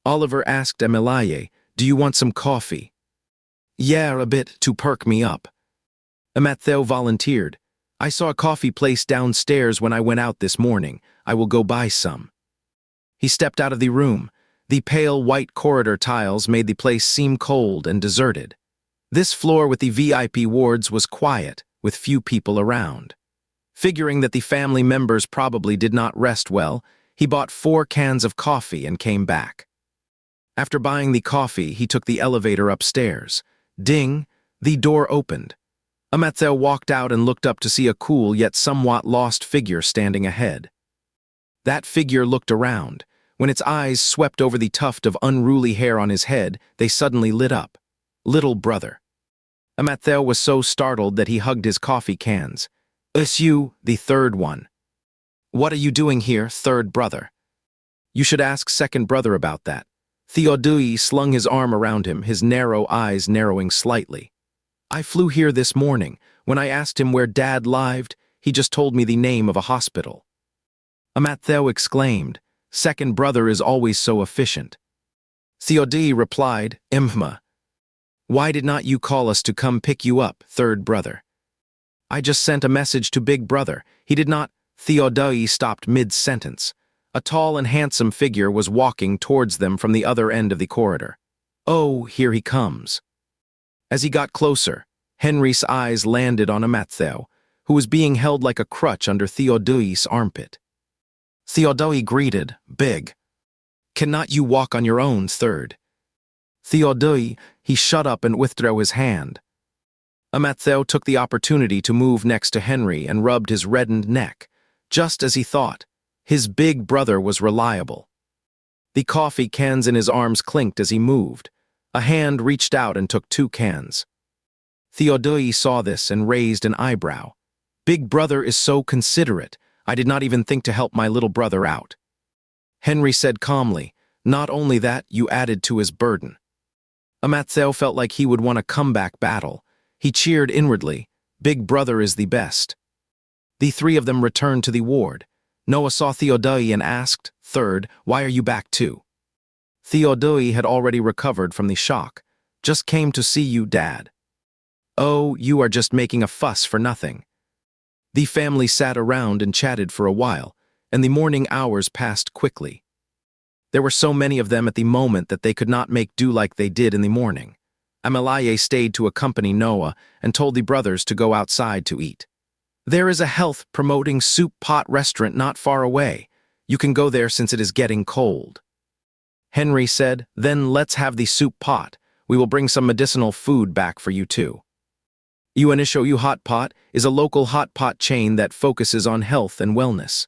Oliver asked Amalaye, "Do you want some coffee?" "Yeah, a bit, to perk me up." Amattheo volunteered. "I saw a coffee place downstairs when I went out this morning. I will go buy some." He stepped out of the room. The pale white corridor tiles made the place seem cold and deserted. This floor with the VIP wards was quiet, with few people around. Figuring that the family members probably did not rest well, he bought 4 cans of coffee and came back. After buying the coffee, he took the elevator upstairs. Ding! The door opened. Amattheo walked out and looked up to see a cool yet somewhat lost figure standing ahead. That figure looked around. When its eyes swept over the tuft of unruly hair on his head, they suddenly lit up. Little Brother. Amattheo was so startled that he hugged his coffee cans. "It's you, the third one." "What are you doing here, third brother?" "You should ask second brother about that." Theodui slung his arm around him, his narrow eyes narrowing slightly. "I flew here this morning. When I asked him where Dad lived, he just told me the name of a hospital." Amattheo exclaimed, "Second brother is always so efficient." Theodore replied, Imhma. Why did not you call us to come pick you up, third brother? I just sent a message to big brother. He did not. Theodore stopped mid-sentence. A tall and handsome figure was walking towards them from the other end of the corridor. Oh, here he comes. As he got closer, Henry's eyes landed on Amattheo, who was being held like a crutch under Theodore's armpit. Theodore greeted, Big. Cannot you walk on your own, third? Theodore, he shut up and withdrew his hand. Amattheo took the opportunity to move next to Henry and rubbed his reddened neck, just as he thought. His big brother was reliable. The coffee cans in his arms clinked as he moved. A hand reached out and took 2 cans. Theodore saw this and raised an eyebrow. Big brother is so considerate. I did not even think to help my little brother out. Henry said calmly, Not only that, you added to his burden. Amattheo felt like he would want a comeback battle. He cheered inwardly, Big brother is the best. The 3 of them returned to the ward. Noah saw Theodore and asked, Third, why are you back too? Theodore had already recovered from the shock. Just came to see you, Dad. Oh, you are just making a fuss for nothing. The family sat around and chatted for a while, and the morning hours passed quickly. There were so many of them at the moment that they could not make do like they did in the morning. Amalaye stayed to accompany Noah and told the brothers to go outside to eat. There is a health-promoting soup pot restaurant not far away. You can go there since it is getting cold. Henry said, Then let's have the soup pot. We will bring some medicinal food back for you too. Uanisho Hot Pot is a local hot pot chain that focuses on health and wellness.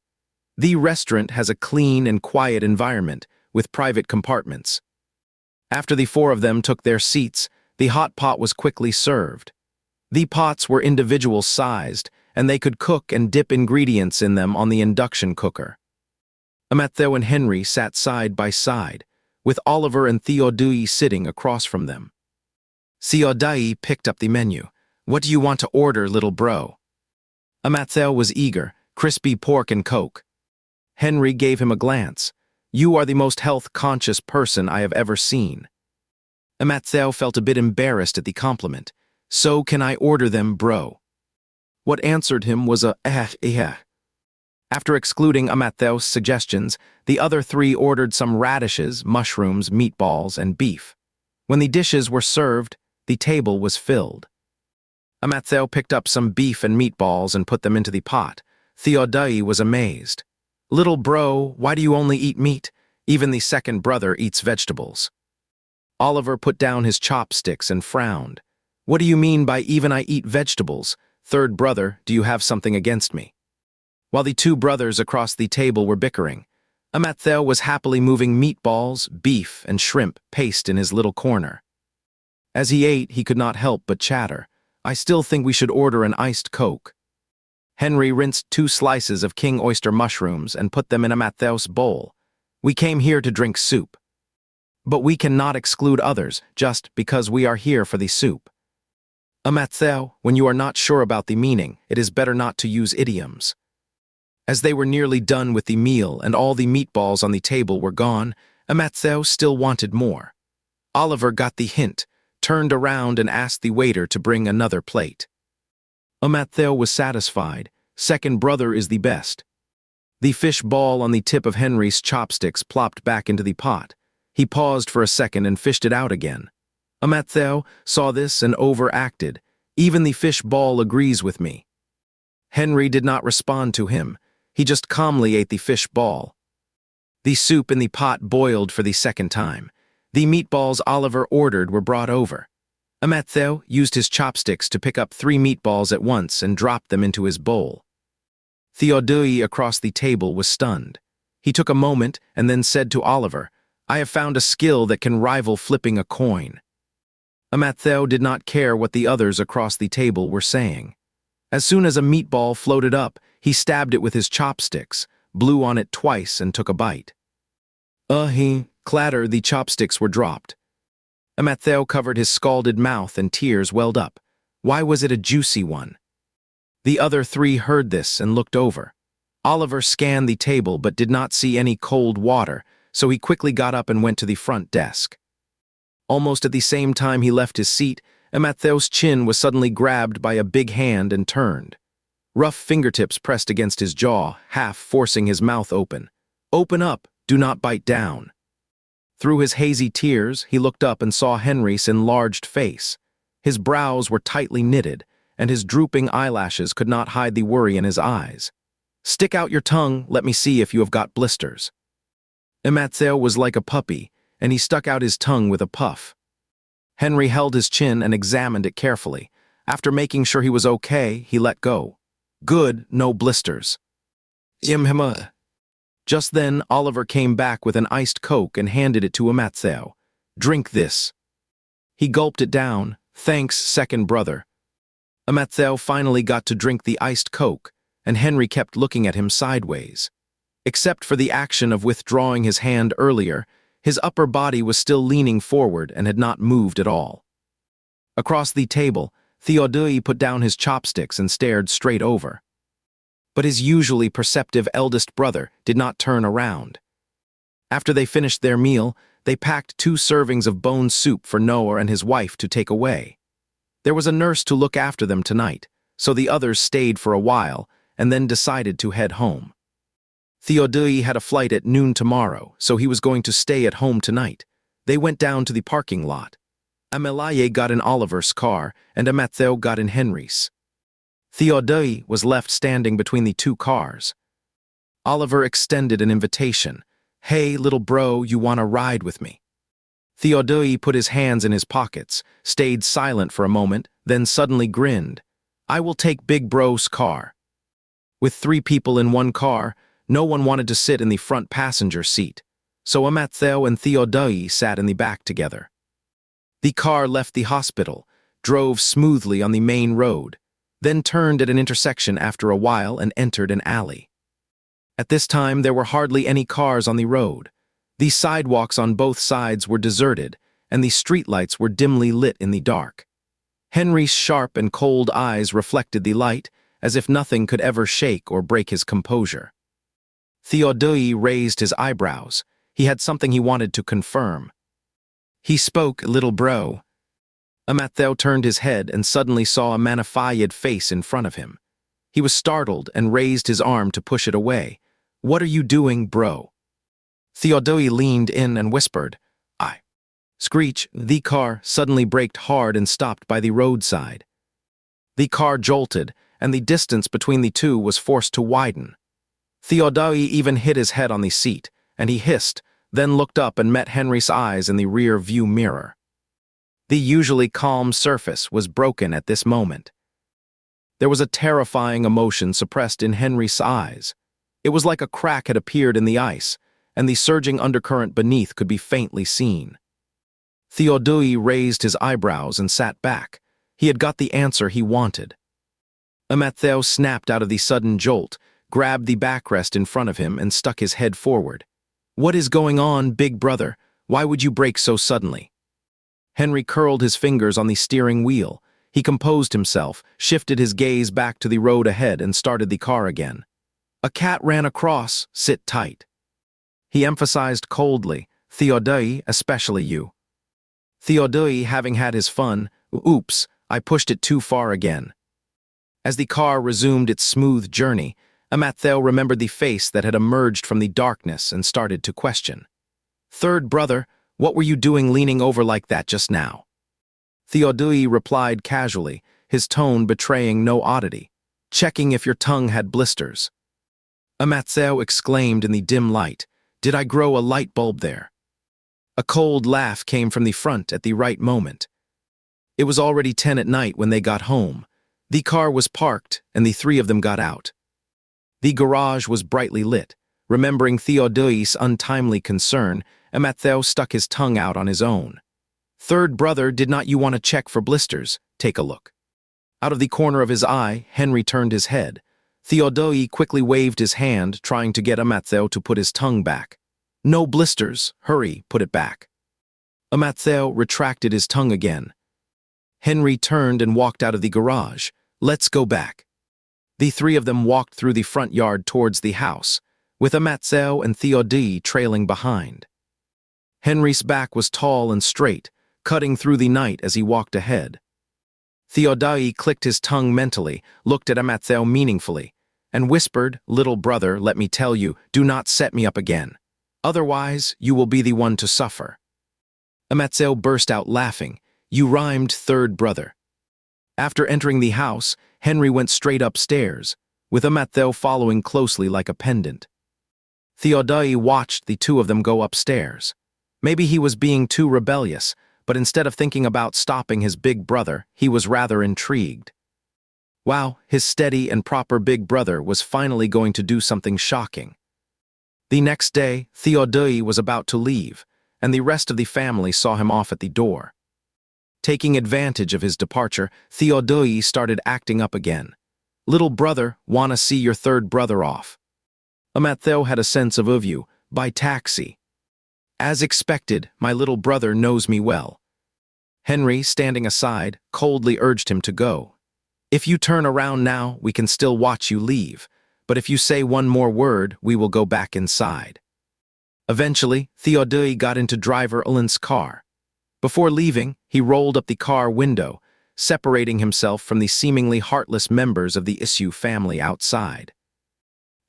The restaurant has a clean and quiet environment with private compartments. After the 4 of them took their seats, the hot pot was quickly served. The pots were individual-sized, and they could cook and dip ingredients in them on the induction cooker. Amattheo and Henry sat side by side, with Oliver and Theodore sitting across from them. Theodore picked up the menu. What do you want to order, little bro? Amattheo was eager, crispy pork and Coke. Henry gave him a glance. You are the most health-conscious person I have ever seen. Amattheo felt a bit embarrassed at the compliment. So can I order them, bro? What answered him was a eh. After excluding Amattheo's suggestions, the other 3 ordered some radishes, mushrooms, meatballs, and beef. When the dishes were served, the table was filled. Amattheo picked up some beef and meatballs and put them into the pot. Theodore was amazed. Little bro, why do you only eat meat? Even the second brother eats vegetables. Oliver put down his chopsticks and frowned. What do you mean by even I eat vegetables? Third brother, do you have something against me? While the 2 brothers across the table were bickering, Amattheo was happily moving meatballs, beef, and shrimp paste in his little corner. As he ate, he could not help but chatter. I still think we should order an iced Coke. Henry rinsed 2 slices of king oyster mushrooms and put them in Amattheo's bowl. We came here to drink soup. But we cannot exclude others just because we are here for the soup. Amattheo, when you are not sure about the meaning, it is better not to use idioms. As they were nearly done with the meal and all the meatballs on the table were gone, Amattheo still wanted more. Oliver got the hint, turned around and asked the waiter to bring another plate. Amattheo was satisfied. Second brother is the best. The fish ball on the tip of Henry's chopsticks plopped back into the pot. He paused for a second and fished it out again. Amattheo saw this and overacted. Even the fish ball agrees with me. Henry did not respond to him. He just calmly ate the fish ball. The soup in the pot boiled for the second time. The meatballs Oliver ordered were brought over. Amattheo used his chopsticks to pick up 3 meatballs at once and dropped them into his bowl. Theodore across the table was stunned. He took a moment and then said to Oliver, I have found a skill that can rival flipping a coin. Amattheo did not care what the others across the table were saying. As soon as a meatball floated up, he stabbed it with his chopsticks, blew on it twice and took a bite. Clatter, the chopsticks were dropped. Amattheo covered his scalded mouth and tears welled up. Why was it a juicy one? The other 3 heard this and looked over. Oliver scanned the table but did not see any cold water, so he quickly got up and went to the front desk. Almost at the same time he left his seat, Mattheo's chin was suddenly grabbed by a big hand and turned. Rough fingertips pressed against his jaw, half forcing his mouth open. "Open up, do not bite down." Through his hazy tears, he looked up and saw Henry's enlarged face. His brows were tightly knitted, and his drooping eyelashes could not hide the worry in his eyes. "Stick out your tongue, let me see if you have got blisters." Matteo was like a puppy, and he stuck out his tongue with a puff. Henry held his chin and examined it carefully. After making sure he was okay, he let go. "Good, no blisters." "Imhima." Just then, Oliver came back with an iced Coke and handed it to Matteo. "Drink this." He gulped it down. "Thanks, second brother." Matteo finally got to drink the iced Coke, and Henry kept looking at him sideways. Except for the action of withdrawing his hand earlier, his upper body was still leaning forward and had not moved at all. Across the table, Theodore put down his chopsticks and stared straight over. But his usually perceptive eldest brother did not turn around. After they finished their meal, they packed 2 servings of bone soup for Noah and his wife to take away. There was a nurse to look after them tonight, so the others stayed for a while and then decided to head home. Theodore had a flight at noon tomorrow, so he was going to stay at home tonight. They went down to the parking lot. Amelaye got in Oliver's car, and Matteo got in Henry's. Theodore was left standing between the 2 cars. Oliver extended an invitation. "Hey, little bro, you wanna ride with me?" Theodore put his hands in his pockets, stayed silent for a moment, then suddenly grinned. "I will take Big Bro's car." With 3 people in one car, no one wanted to sit in the front passenger seat, so Matteo and Theodore sat in the back together. The car left the hospital, drove smoothly on the main road, then turned at an intersection after a while and entered an alley. At this time, there were hardly any cars on the road. The sidewalks on both sides were deserted, and the streetlights were dimly lit in the dark. Henry's sharp and cold eyes reflected the light, as if nothing could ever shake or break his composure. Theodore raised his eyebrows. He had something he wanted to confirm. He spoke, "Little bro." Matteo turned his head and suddenly saw a manified face in front of him. He was startled and raised his arm to push it away. "What are you doing, bro?" Theodore leaned in and whispered, "I." Screech, the car suddenly braked hard and stopped by the roadside. The car jolted, and the distance between the 2 was forced to widen. Theodore even hit his head on the seat, and he hissed, then looked up and met Henry's eyes in the rear view mirror. The usually calm surface was broken at this moment. There was a terrifying emotion suppressed in Henry's eyes. It was like a crack had appeared in the ice, and the surging undercurrent beneath could be faintly seen. Theodore raised his eyebrows and sat back. He had got the answer he wanted. Matteo snapped out of the sudden jolt, grabbed the backrest in front of him, and stuck his head forward. "What is going on, big brother? Why would you brake so suddenly?" Henry curled his fingers on the steering wheel. He composed himself, shifted his gaze back to the road ahead, and started the car again. "A cat ran across, sit tight." He emphasized coldly, "Theodore, especially you." Theodore, having had his fun, "Oops, I pushed it too far again." As the car resumed its smooth journey, Matteo remembered the face that had emerged from the darkness and started to question. "Third brother, what were you doing leaning over like that just now?" Theodore replied casually, his tone betraying no oddity. "Checking if your tongue had blisters." Matteo exclaimed in the dim light, "Did I grow a light bulb there?" A cold laugh came from the front at the right moment. It was already 10 at night when they got home. The car was parked, and the 3 of them got out. The garage was brightly lit. Remembering Theodore's untimely concern, Matteo stuck his tongue out on his own. "Third brother, did not you want to check for blisters? Take a look." Out of the corner of his eye, Henry turned his head. Theodore quickly waved his hand, trying to get Matteo to put his tongue back. "No blisters. Hurry, put it back." Matteo retracted his tongue again. Henry turned and walked out of the garage. "Let's go back." The 3 of them walked through the front yard towards the house, with Matteo and Theodore trailing behind. Henry's back was tall and straight, cutting through the night as he walked ahead. Theodai clicked his tongue mentally, looked at Amatheo meaningfully, and whispered, "Little brother, let me tell you, do not set me up again. Otherwise, you will be the one to suffer." Amatheo burst out laughing. "You rhymed third brother." After entering the house, Henry went straight upstairs, with Amatheo following closely like a pendant. Theodai watched the two of them go upstairs. Maybe he was being too rebellious, but instead of thinking about stopping his big brother, he was rather intrigued. Wow, his steady and proper big brother was finally going to do something shocking. The next day, Theodai was about to leave, and the rest of the family saw him off at the door. Taking advantage of his departure, Theodai started acting up again. "Little brother, wanna see your third brother off?" Amatheo had a sense of you, by taxi. "As expected, my little brother knows me well." Henry, standing aside, coldly urged him to go. "If you turn around now, we can still watch you leave, but if you say one more word, we will go back inside." Eventually, Theodai got into driver Ulan's car. Before leaving, he rolled up the car window, separating himself from the seemingly heartless members of the Issue family outside.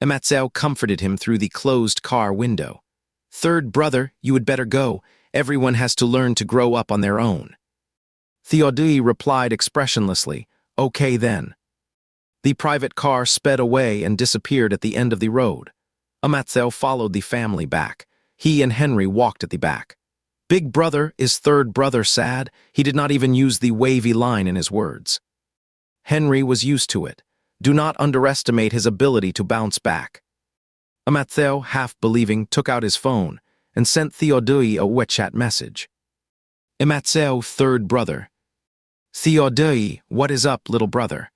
Amatheo comforted him through the closed car window. "Third brother, you had better go. Everyone has to learn to grow up on their own." Theodai replied expressionlessly, "Okay then." The private car sped away and disappeared at the end of the road. Amatheo followed the family back. He and Henry walked at the back. "Big brother, is third brother sad?" He did not even use the wavy line in his words. Henry was used to it. Do not underestimate his ability to bounce back. Amatheo, half believing, took out his phone and sent Theodai a WeChat message. "Amatheo, third brother." "Theodai, what is up, little brother?"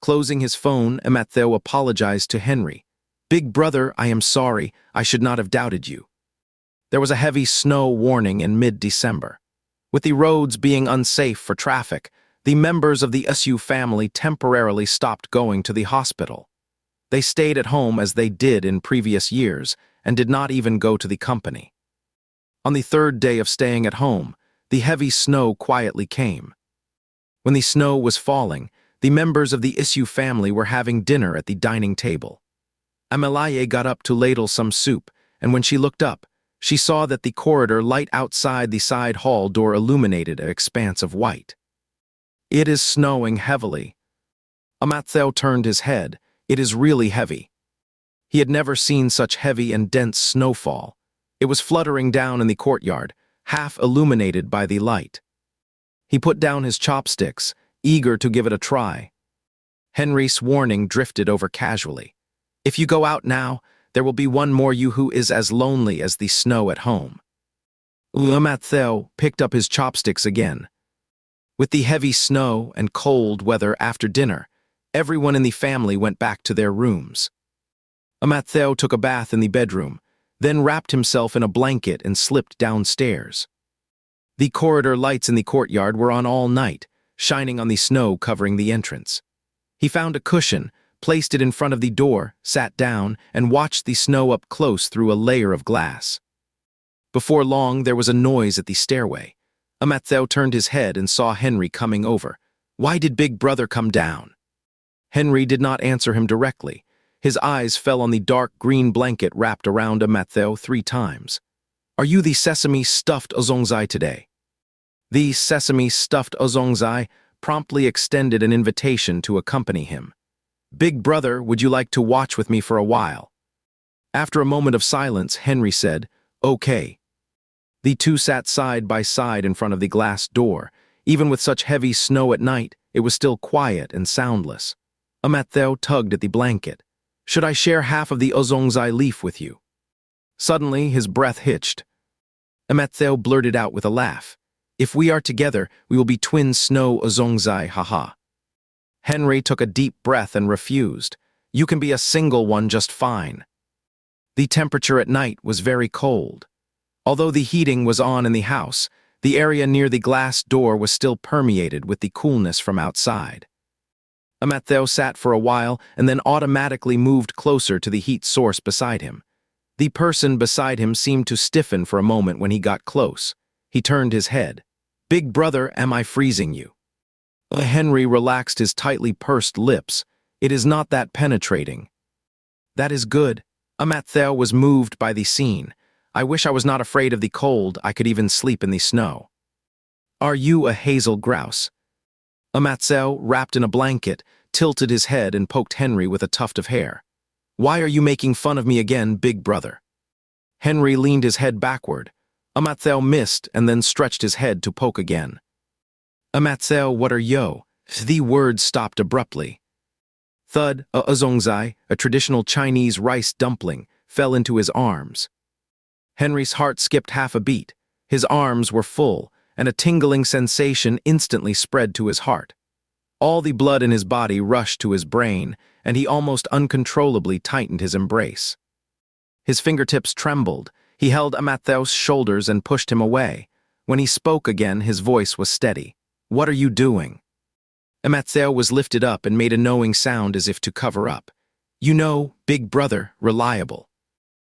Closing his phone, Amatheo apologized to Henry. "Big brother, I am sorry. I should not have doubted you." There was a heavy snow warning in mid-December. With the roads being unsafe for traffic, the members of the Issue family temporarily stopped going to the hospital. They stayed at home as they did in previous years and did not even go to the company. On the third day of staying at home, the heavy snow quietly came. When the snow was falling, the members of the Issue family were having dinner at the dining table. Amelaye got up to ladle some soup, and when she looked up, she saw that the corridor light outside the side hall door illuminated an expanse of white. "It is snowing heavily." Amatheo turned his head. "It is really heavy." He had never seen such heavy and dense snowfall. It was fluttering down in the courtyard, half illuminated by the light. He put down his chopsticks, eager to give it a try. Henry's warning drifted over casually. "If you go out now, there will be one more you who is as lonely as the snow at home." Amatheo picked up his chopsticks again. With the heavy snow and cold weather after dinner, everyone in the family went back to their rooms. Amatheo took a bath in the bedroom, then wrapped himself in a blanket and slipped downstairs. The corridor lights in the courtyard were on all night, shining on the snow covering the entrance. He found a cushion, placed it in front of the door, sat down, and watched the snow up close through a layer of glass. Before long, there was a noise at the stairway. Amatheo turned his head and saw Henry coming over. "Why did Big Brother come down?" Henry did not answer him directly. His eyes fell on the dark green blanket wrapped around Amatheo 3 times. "Are you the sesame-stuffed Ozongzai today?" The sesame-stuffed Ozongzai promptly extended an invitation to accompany him. "Big brother, would you like to watch with me for a while?" After a moment of silence, Henry said, "Okay." The two sat side by side in front of the glass door. Even with such heavy snow at night, it was still quiet and soundless. Amatheo tugged at the blanket. "Should I share half of the Ozongzai leaf with you?" Suddenly, his breath hitched. Amatheo blurted out with a laugh. "If we are together, we will be twin snow Ozongzai, haha." Henry took a deep breath and refused. "You can be a single one just fine." The temperature at night was very cold. Although the heating was on in the house, the area near the glass door was still permeated with the coolness from outside. Amatheo sat for a while and then automatically moved closer to the heat source beside him. The person beside him seemed to stiffen for a moment when he got close. He turned his head. Big brother, am I freezing you? Henry relaxed his tightly pursed lips. It is not that penetrating. That is good. Amattheo was moved by the scene. I wish I was not afraid of the cold, I could even sleep in the snow. Are you a hazel grouse? Amattheo, wrapped in a blanket, tilted his head and poked Henry with a tuft of hair. Why are you making fun of me again, big brother? Henry leaned his head backward. Amattheo missed and then stretched his head to poke again. Amattheo, what are yo? The word stopped abruptly. Thud, a zongzai, a traditional Chinese rice dumpling, fell into his arms. Henry's heart skipped half a beat. His arms were full, and a tingling sensation instantly spread to his heart. All the blood in his body rushed to his brain, and he almost uncontrollably tightened his embrace. His fingertips trembled. He held Amattheo's shoulders and pushed him away. When he spoke again, his voice was steady. What are you doing? Amattheo was lifted up and made a knowing sound as if to cover up. You know, big brother, reliable.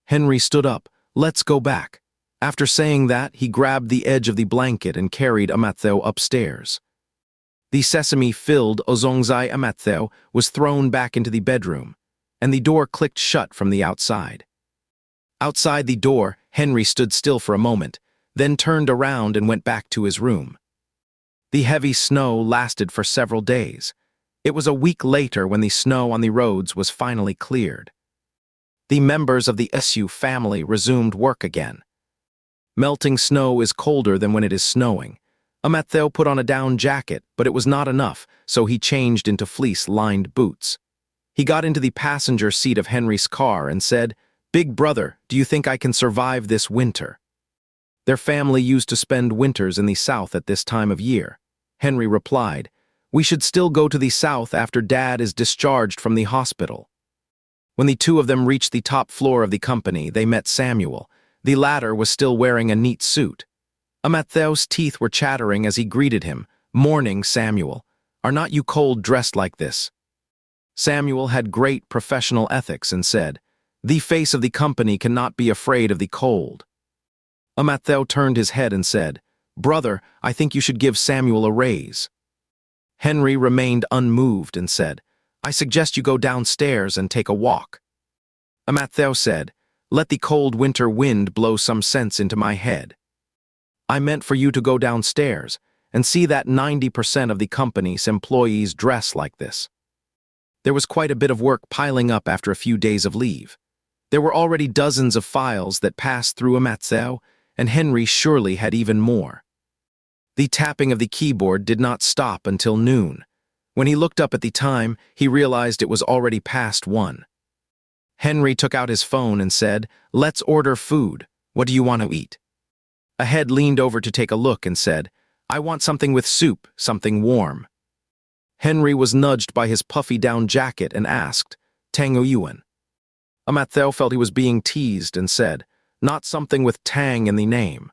Henry stood up. Let's go back. After saying that, he grabbed the edge of the blanket and carried Amattheo upstairs. The sesame-filled Ozongzai Amattheo was thrown back into the bedroom, and the door clicked shut from the outside. Outside the door, Henry stood still for a moment, then turned around and went back to his room. The heavy snow lasted for several days. It was a week later when the snow on the roads was finally cleared. The members of the SU family resumed work again. Melting snow is colder than when it is snowing. Amattheo put on a down jacket, but it was not enough, so he changed into fleece-lined boots. He got into the passenger seat of Henry's car and said, Big brother, do you think I can survive this winter? Their family used to spend winters in the South at this time of year. Henry replied, We should still go to the South after Dad is discharged from the hospital. When the two of them reached the top floor of the company, they met Samuel. The latter was still wearing a neat suit. Amattheo's teeth were chattering as he greeted him. Morning, Samuel. Are not you cold dressed like this? Samuel had great professional ethics and said, The face of the company cannot be afraid of the cold. Amattheo turned his head and said, Brother, I think you should give Samuel a raise. Henry remained unmoved and said, I suggest you go downstairs and take a walk. Amattheo said, Let the cold winter wind blow some sense into my head. I meant for you to go downstairs and see that 90% of the company's employees dress like this. There was quite a bit of work piling up after a few days of leave. There were already dozens of files that passed through Amattheo, and Henry surely had even more. The tapping of the keyboard did not stop until noon. When he looked up at the time, he realized it was already past 1. Henry took out his phone and said, Let's order food. What do you want to eat? A head leaned over to take a look and said, I want something with soup, something warm. Henry was nudged by his puffy down jacket and asked, Tango Yuan. Amattheo felt he was being teased and said, Not something with tang in the name.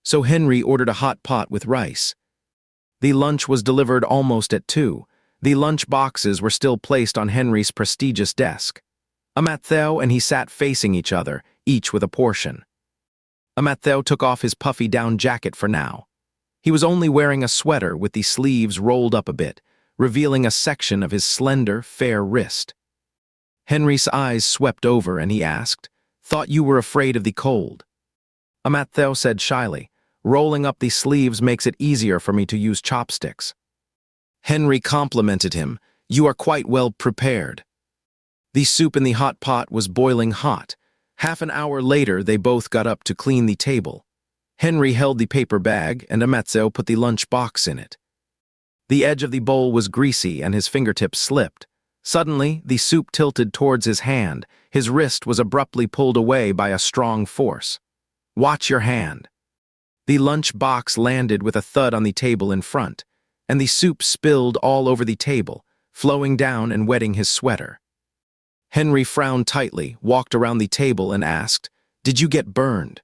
So Henry ordered a hot pot with rice. The lunch was delivered almost at 2. The lunch boxes were still placed on Henry's prestigious desk. Amattheo and he sat facing each other, each with a portion. Amattheo took off his puffy down jacket for now. He was only wearing a sweater with the sleeves rolled up a bit, revealing a section of his slender, fair wrist. Henry's eyes swept over and he asked, Thought you were afraid of the cold. Amattheo said shyly, Rolling up the sleeves makes it easier for me to use chopsticks. Henry complimented him, You are quite well prepared. The soup in the hot pot was boiling hot. Half an hour later, they both got up to clean the table. Henry held the paper bag, and Amattheo put the lunch box in it. The edge of the bowl was greasy, and his fingertips slipped. Suddenly, the soup tilted towards his hand. His wrist was abruptly pulled away by a strong force. Watch your hand. The lunch box landed with a thud on the table in front, and the soup spilled all over the table, flowing down and wetting his sweater. Henry frowned tightly, walked around the table and asked, Did you get burned?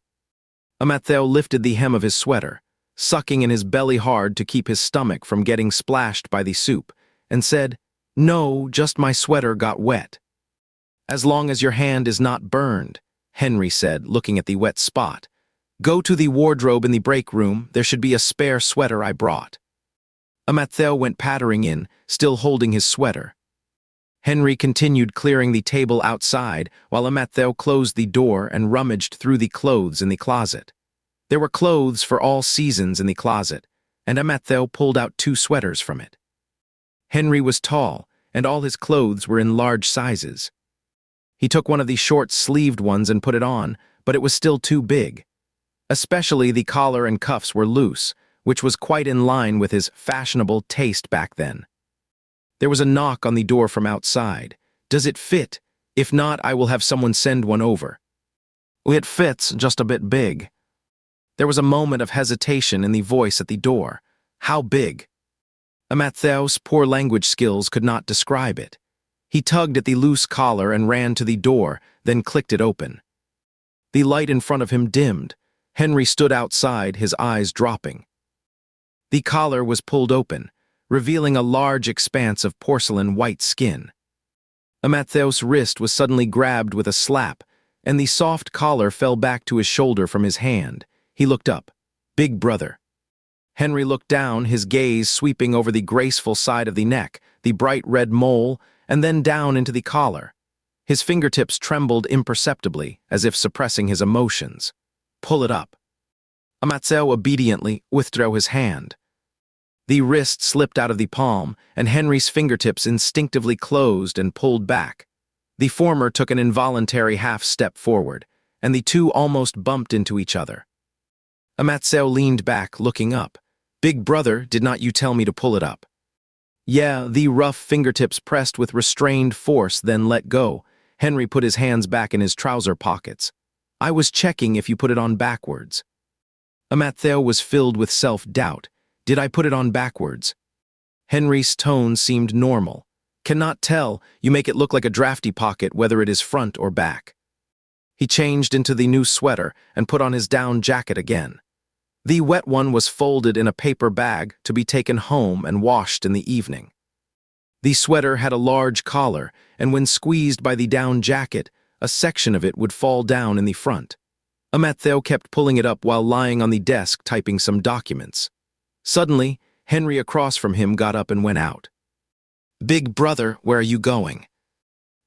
Amattheo lifted the hem of his sweater, sucking in his belly hard to keep his stomach from getting splashed by the soup, and said, No, just my sweater got wet. As long as your hand is not burned, Henry said, looking at the wet spot. Go to the wardrobe in the break room, there should be a spare sweater I brought. Matthew went pattering in, still holding his sweater. Henry continued clearing the table outside while Matthew closed the door and rummaged through the clothes in the closet. There were clothes for all seasons in the closet, and Matthew pulled out 2 sweaters from it. Henry was tall, and all his clothes were in large sizes. He took one of the short-sleeved ones and put it on, but it was still too big. Especially the collar and cuffs were loose, which was quite in line with his fashionable taste back then. There was a knock on the door from outside. Does it fit? If not, I will have someone send one over. It fits, just a bit big. There was a moment of hesitation in the voice at the door. How big? Matthew's poor language skills could not describe it. He tugged at the loose collar and ran to the door, then clicked it open. The light in front of him dimmed. Henry stood outside, his eyes dropping. The collar was pulled open, revealing a large expanse of porcelain white skin. Matthew's wrist was suddenly grabbed with a slap, and the soft collar fell back to his shoulder from his hand. He looked up. Big brother. Henry looked down, his gaze sweeping over the graceful side of the neck, the bright red mole, and then down into the collar. His fingertips trembled imperceptibly, as if suppressing his emotions. Pull it up. Matthew obediently withdrew his hand. The wrist slipped out of the palm, and Henry's fingertips instinctively closed and pulled back. The former took an involuntary half-step forward, and the two almost bumped into each other. Matthew leaned back, looking up. Big brother, did not you tell me to pull it up? Yeah, the rough fingertips pressed with restrained force, then let go. Henry put his hands back in his trouser pockets. I was checking if you put it on backwards. Matthew was filled with self-doubt. Did I put it on backwards? Henry's tone seemed normal. Cannot tell, you make it look like a drafty pocket whether it is front or back. He changed into the new sweater and put on his down jacket again. The wet one was folded in a paper bag to be taken home and washed in the evening. The sweater had a large collar, and when squeezed by the down jacket, a section of it would fall down in the front. Matthew kept pulling it up while lying on the desk typing some documents. Suddenly, Henry across from him got up and went out. Big brother, where are you going?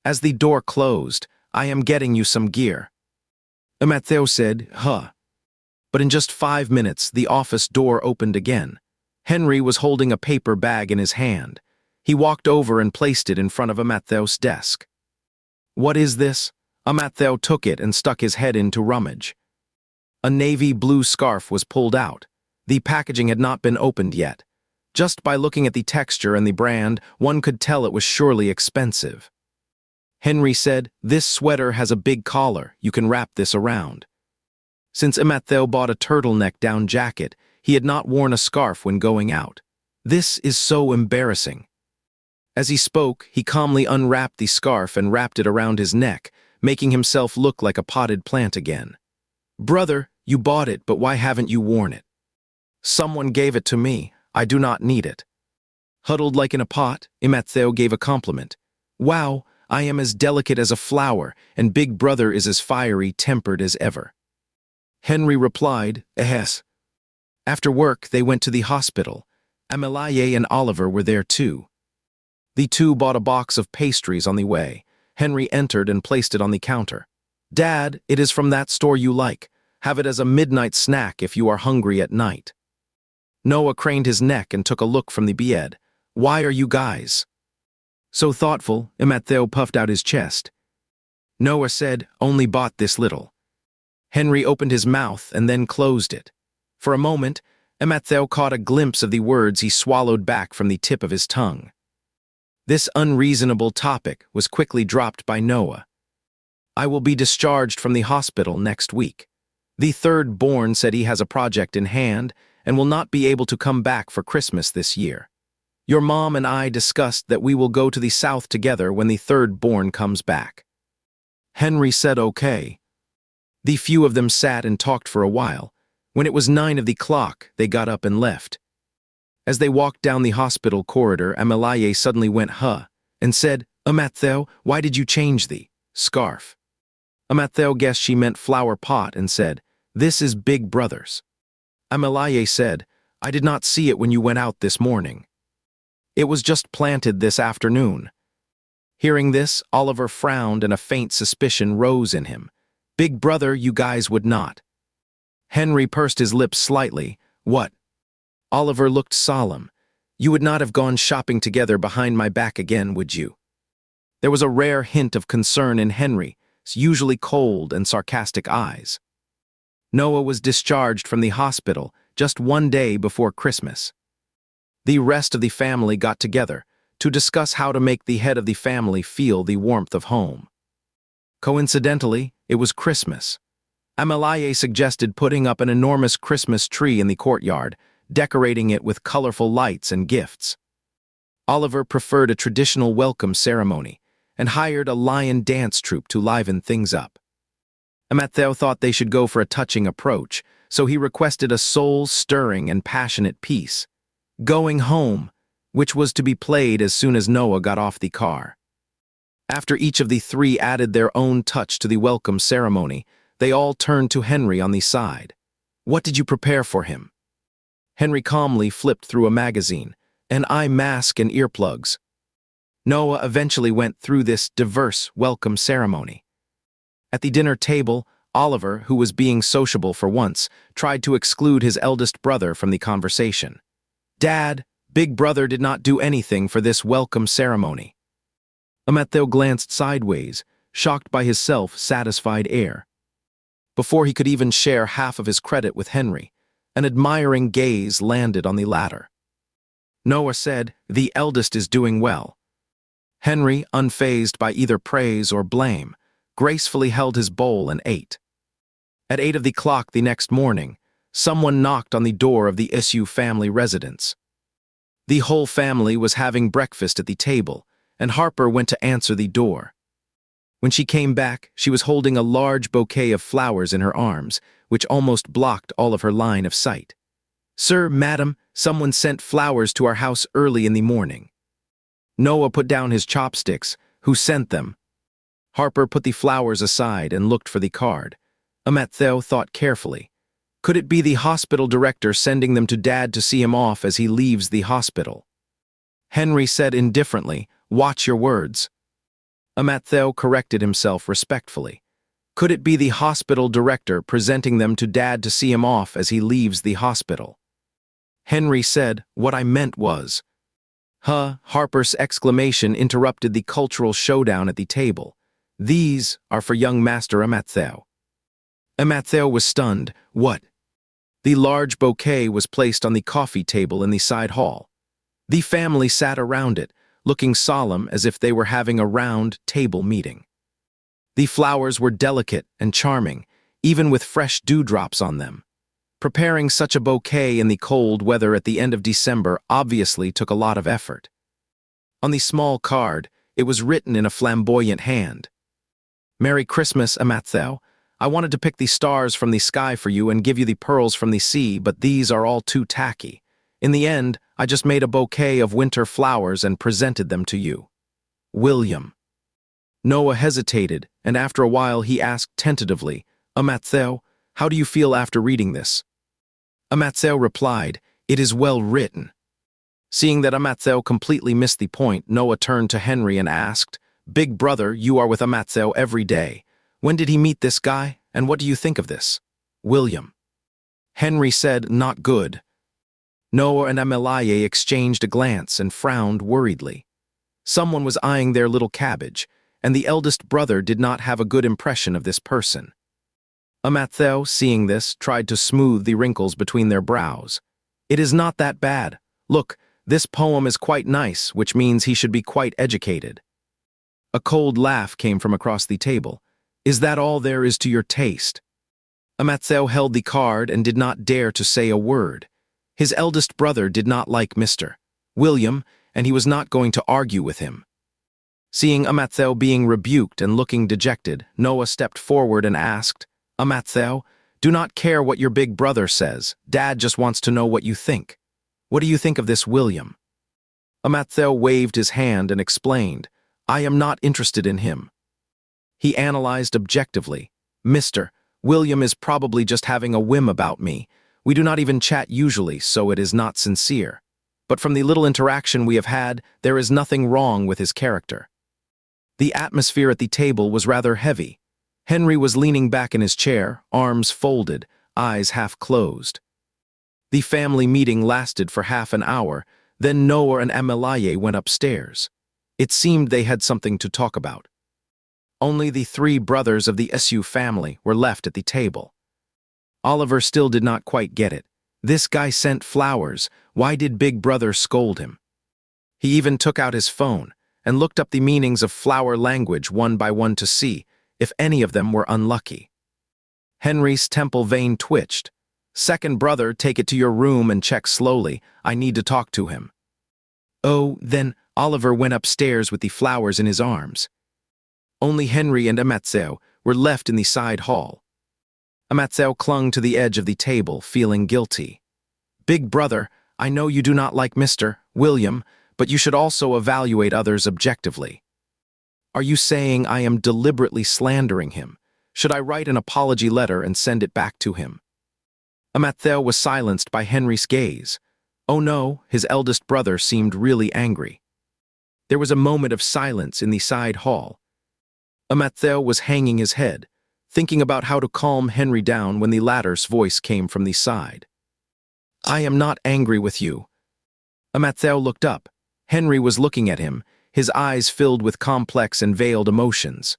As the door closed, I am getting you some gear. Matthew said, huh. But in just 5 minutes, the office door opened again. Henry was holding a paper bag in his hand. He walked over and placed it in front of Matthew's desk. What is this? Matthew took it and stuck his head in to rummage. A navy blue scarf was pulled out. The packaging had not been opened yet. Just by looking at the texture and the brand, one could tell it was surely expensive. Henry said, this sweater has a big collar, you can wrap this around. Since Matthew bought a turtleneck down jacket, he had not worn a scarf when going out. This is so embarrassing. As he spoke, he calmly unwrapped the scarf and wrapped it around his neck, making himself look like a potted plant again. Brother, you bought it, but why haven't you worn it? Someone gave it to me, I do not need it. Huddled like in a pot, Matthew gave a compliment. Wow, I am as delicate as a flower, and Big Brother is as fiery-tempered as ever. Henry replied, Yes. After work, they went to the hospital. Amelaye and Oliver were there too. The two bought a box of pastries on the way. Henry entered and placed it on the counter. Dad, it is from that store you like. Have it as a midnight snack if you are hungry at night. Noah craned his neck and took a look from the bed. Why are you guys so thoughtful? Matthew puffed out his chest. Noah said, only bought this little. Henry opened his mouth and then closed it. For a moment, Matthew caught a glimpse of the words he swallowed back from the tip of his tongue. This unreasonable topic was quickly dropped by Noah. I will be discharged from the hospital next week. The third born said he has a project in hand and will not be able to come back for Christmas this year. Your mom and I discussed that we will go to the south together when the third born comes back. Henry said okay. The few of them sat and talked for a while. When it was 9 of the clock, they got up and left. As they walked down the hospital corridor, Amelaye suddenly went huh and said, Matthew, why did you change the scarf? Matthew guessed she meant flower pot and said, This is Big Brother's. Amalaye said, I did not see it when you went out this morning. It was just planted this afternoon. Hearing this, Oliver frowned and a faint suspicion rose in him. Big Brother, you guys would not. Henry pursed his lips slightly. What? Oliver looked solemn. You would not have gone shopping together behind my back again, would you? There was a rare hint of concern in Henry's usually cold and sarcastic eyes. Noah was discharged from the hospital just one day before Christmas. The rest of the family got together to discuss how to make the head of the family feel the warmth of home. Coincidentally, it was Christmas. Amalaye suggested putting up an enormous Christmas tree in the courtyard, decorating it with colorful lights and gifts. Oliver preferred a traditional welcome ceremony and hired a lion dance troupe to liven things up. Matthew thought they should go for a touching approach, so he requested a soul-stirring and passionate piece, Going Home, which was to be played as soon as Noah got off the car. After each of the three added their own touch to the welcome ceremony, they all turned to Henry on the side. What did you prepare for him? Henry calmly flipped through a magazine, an eye mask and earplugs. Noah eventually went through this diverse welcome ceremony. At the dinner table, Oliver, who was being sociable for once, tried to exclude his eldest brother from the conversation. Dad, Big Brother did not do anything for this welcome ceremony. Matthew glanced sideways, shocked by his self-satisfied air. Before he could even share half of his credit with Henry, an admiring gaze landed on the latter. Noah said, the eldest is doing well. Henry, unfazed by either praise or blame, gracefully held his bowl and ate. At 8 of the clock the next morning, someone knocked on the door of the Issue family residence. The whole family was having breakfast at the table, and Harper went to answer the door. When she came back, she was holding a large bouquet of flowers in her arms, which almost blocked all of her line of sight. Sir, madam, someone sent flowers to our house early in the morning. Noah put down his chopsticks. Who sent them? Harper put the flowers aside and looked for the card. Matthew thought carefully. Could it be the hospital director sending them to Dad to see him off as he leaves the hospital? Henry said indifferently, watch your words. Matthew corrected himself respectfully. Could it be the hospital director presenting them to Dad to see him off as he leaves the hospital? Henry said, what I meant was. Harper's exclamation interrupted the cultural showdown at the table. These are for young Master Matthew. Matthew was stunned. What? The large bouquet was placed on the coffee table in the side hall. The family sat around it, looking solemn as if they were having a round table meeting. The flowers were delicate and charming, even with fresh dewdrops on them. Preparing such a bouquet in the cold weather at the end of December obviously took a lot of effort. On the small card, it was written in a flamboyant hand. Merry Christmas, Matthew. I wanted to pick the stars from the sky for you and give you the pearls from the sea, but these are all too tacky. In the end, I just made a bouquet of winter flowers and presented them to you. William. Noah hesitated, and after a while he asked tentatively, Matthew, how do you feel after reading this? Matthew replied, it is well written. Seeing that Matthew completely missed the point, Noah turned to Henry and asked, Big Brother, you are with Matthew every day. When did he meet this guy, and what do you think of this? William. Henry said, not good. Noah and Amalaye exchanged a glance and frowned worriedly. Someone was eyeing their little cabbage, and the eldest brother did not have a good impression of this person. Matthew, seeing this, tried to smooth the wrinkles between their brows. It is not that bad. Look, this poem is quite nice, which means he should be quite educated. A cold laugh came from across the table. Is that all there is to your taste? Matthew held the card and did not dare to say a word. His eldest brother did not like Mr. William, and he was not going to argue with him. Seeing Matthew being rebuked and looking dejected, Noah stepped forward and asked, Matthew, do not care what your big brother says. Dad just wants to know what you think. What do you think of this William? Matthew waved his hand and explained, I am not interested in him. He analyzed objectively. Mister, William is probably just having a whim about me. We do not even chat usually, so it is not sincere. But from the little interaction we have had, there is nothing wrong with his character. The atmosphere at the table was rather heavy. Henry was leaning back in his chair, arms folded, eyes half closed. The family meeting lasted for half an hour, then Noah and Amelaye went upstairs. It seemed they had something to talk about. Only the three brothers of the Su family were left at the table. Oliver still did not quite get it. This guy sent flowers. Why did Big Brother scold him? He even took out his phone and looked up the meanings of flower language one by one to see if any of them were unlucky. Henry's temple vein twitched. Second brother, take it to your room and check slowly. I need to talk to him. Oh, then Oliver went upstairs with the flowers in his arms. Only Henry and Amatzeo were left in the side hall. Amatzeo clung to the edge of the table, feeling guilty. Big brother, I know you do not like Mr. William, but you should also evaluate others objectively. Are you saying I am deliberately slandering him? Should I write an apology letter and send it back to him? Amatzeo was silenced by Henry's gaze. Oh no, his eldest brother seemed really angry. There was a moment of silence in the side hall. Amatzeo was hanging his head, thinking about how to calm Henry down when the latter's voice came from the side. I am not angry with you. Amatzeo looked up. Henry was looking at him, his eyes filled with complex and veiled emotions.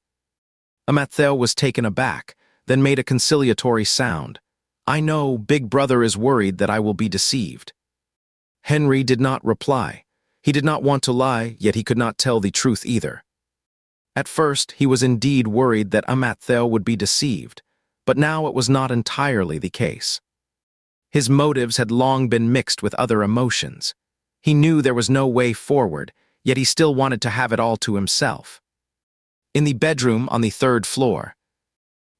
Amatzeo was taken aback, then made a conciliatory sound. I know Big Brother is worried that I will be deceived. Henry did not reply. He did not want to lie, yet he could not tell the truth either. At first, he was indeed worried that Amatzeo would be deceived, but now it was not entirely the case. His motives had long been mixed with other emotions. He knew there was no way forward, yet he still wanted to have it all to himself. In the bedroom on the third floor,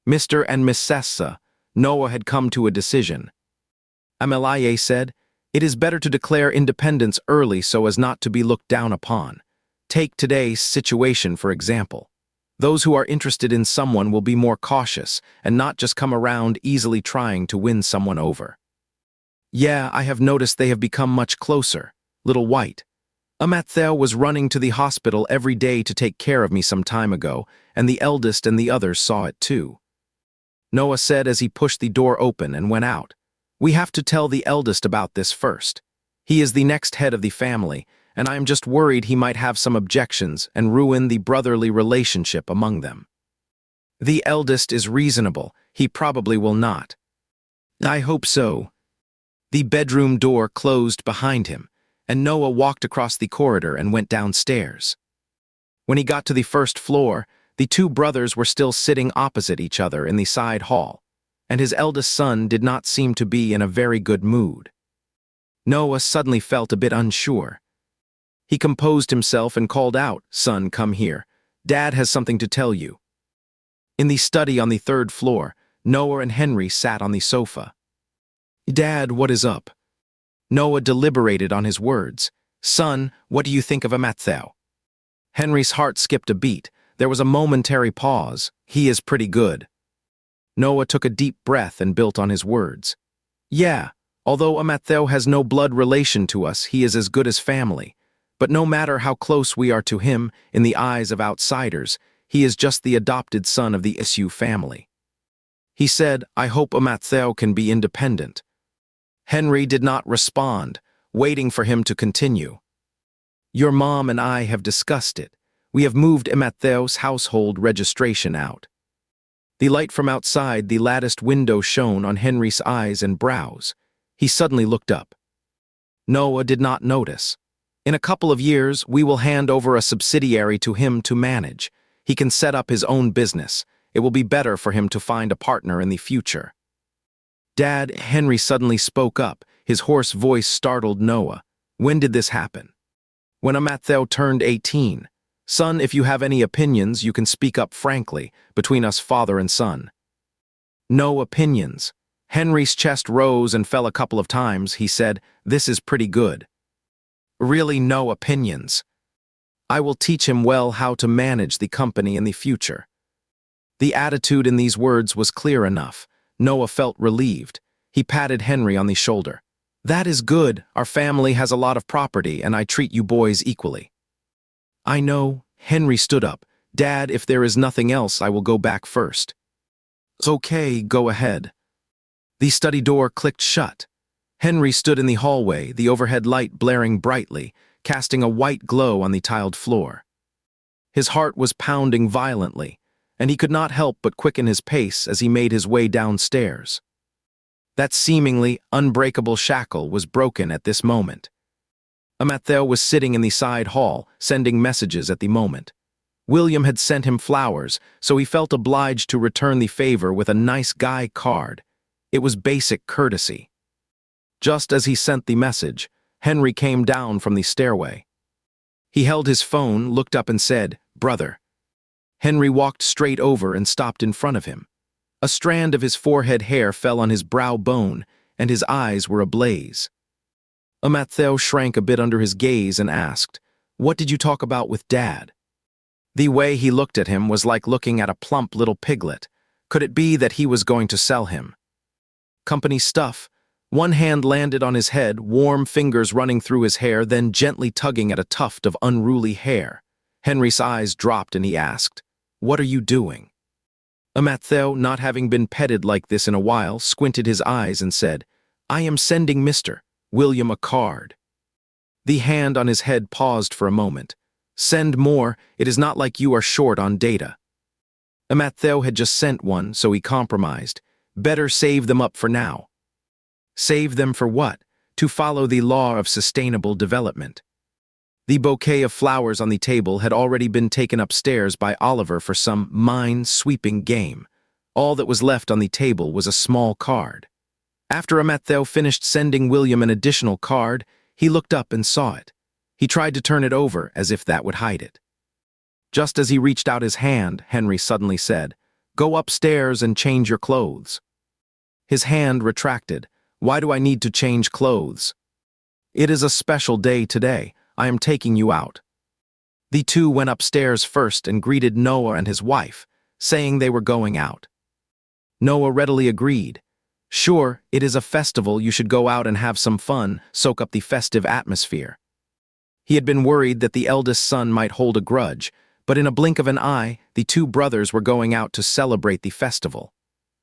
Mr. and Miss Sessa, Noah had come to a decision. Amelaye said, "It is better to declare independence early so as not to be looked down upon. Take today's situation, for example. Those who are interested in someone will be more cautious and not just come around easily trying to win someone over. Yeah, I have noticed they have become much closer. Little White. Amatzeo was running to the hospital every day to take care of me some time ago, and the eldest and the others saw it too." Noah said as he pushed the door open and went out. We have to tell the eldest about this first. He is the next head of the family, and I am just worried he might have some objections and ruin the brotherly relationship among them. The eldest is reasonable. He probably will not. I hope so. The bedroom door closed behind him, and Noah walked across the corridor and went downstairs. When he got to the first floor, the two brothers were still sitting opposite each other in the side hall, and his eldest son did not seem to be in a very good mood. Noah suddenly felt a bit unsure. He composed himself and called out, "Son, come here. Dad has something to tell you." In the study on the third floor, Noah and Henry sat on the sofa. "Dad, what is up?" Noah deliberated on his words. "Son, what do you think of Amatzeo?" Henry's heart skipped a beat. There was a momentary pause. He is pretty good. Noah took a deep breath and built on his words. Yeah, although Amatzeo has no blood relation to us, he is as good as family. But no matter how close we are to him, in the eyes of outsiders, he is just the adopted son of the Isu family. He said, I hope Amatzeo can be independent. Henry did not respond, waiting for him to continue. Your mom and I have discussed it. We have moved Amattheo's household registration out. The light from outside the latticed window shone on Henry's eyes and brows. He suddenly looked up. Noah did not notice. In a couple of years, we will hand over a subsidiary to him to manage. He can set up his own business. It will be better for him to find a partner in the future. Dad, Henry suddenly spoke up. His hoarse voice startled Noah. When did this happen? When Amatzeo turned 18. Son, if you have any opinions, you can speak up frankly, between us father and son. No opinions. Henry's chest rose and fell a couple of times. He said, this is pretty good. Really no opinions. I will teach him well how to manage the company in the future. The attitude in these words was clear enough. Noah felt relieved. He patted Henry on the shoulder. "That is good. Our family has a lot of property, and I treat you boys equally." "I know." Henry stood up. "Dad, if there is nothing else, I will go back first." "Okay, go ahead." The study door clicked shut. Henry stood in the hallway, the overhead light blaring brightly, casting a white glow on the tiled floor. His heart was pounding violently, and he could not help but quicken his pace as he made his way downstairs. That seemingly unbreakable shackle was broken at this moment. Matthew was sitting in the side hall, sending messages at the moment. William had sent him flowers, so he felt obliged to return the favor with a nice guy card. It was basic courtesy. Just as he sent the message, Henry came down from the stairway. He held his phone, looked up and said, "Brother." Henry walked straight over and stopped in front of him. A strand of his forehead hair fell on his brow bone, and his eyes were ablaze. Matthew shrank a bit under his gaze and asked, "What did you talk about with Dad?" The way he looked at him was like looking at a plump little piglet. Could it be that he was going to sell him? "Company stuff." One hand landed on his head, warm fingers running through his hair, then gently tugging at a tuft of unruly hair. Henry's eyes dropped and he asked, "What are you doing?" Matthew, not having been petted like this in a while, squinted his eyes and said, "I am sending Mr. William a card." The hand on his head paused for a moment. "Send more, it is not like you are short on data." Matthew had just sent one, so he compromised. "Better save them up for now." Save them for what? To follow the law of sustainable development. The bouquet of flowers on the table had already been taken upstairs by Oliver for some mind-sweeping game. All that was left on the table was a small card. After Matthew finished sending William an additional card, he looked up and saw it. He tried to turn it over as if that would hide it. Just as he reached out his hand, Henry suddenly said, "Go upstairs and change your clothes." His hand retracted. "Why do I need to change clothes?" "It is a special day today. I am taking you out." The two went upstairs first and greeted Noah and his wife, saying they were going out. Noah readily agreed. "Sure, it is a festival, you should go out and have some fun, soak up the festive atmosphere." He had been worried that the eldest son might hold a grudge, but in a blink of an eye, the two brothers were going out to celebrate the festival.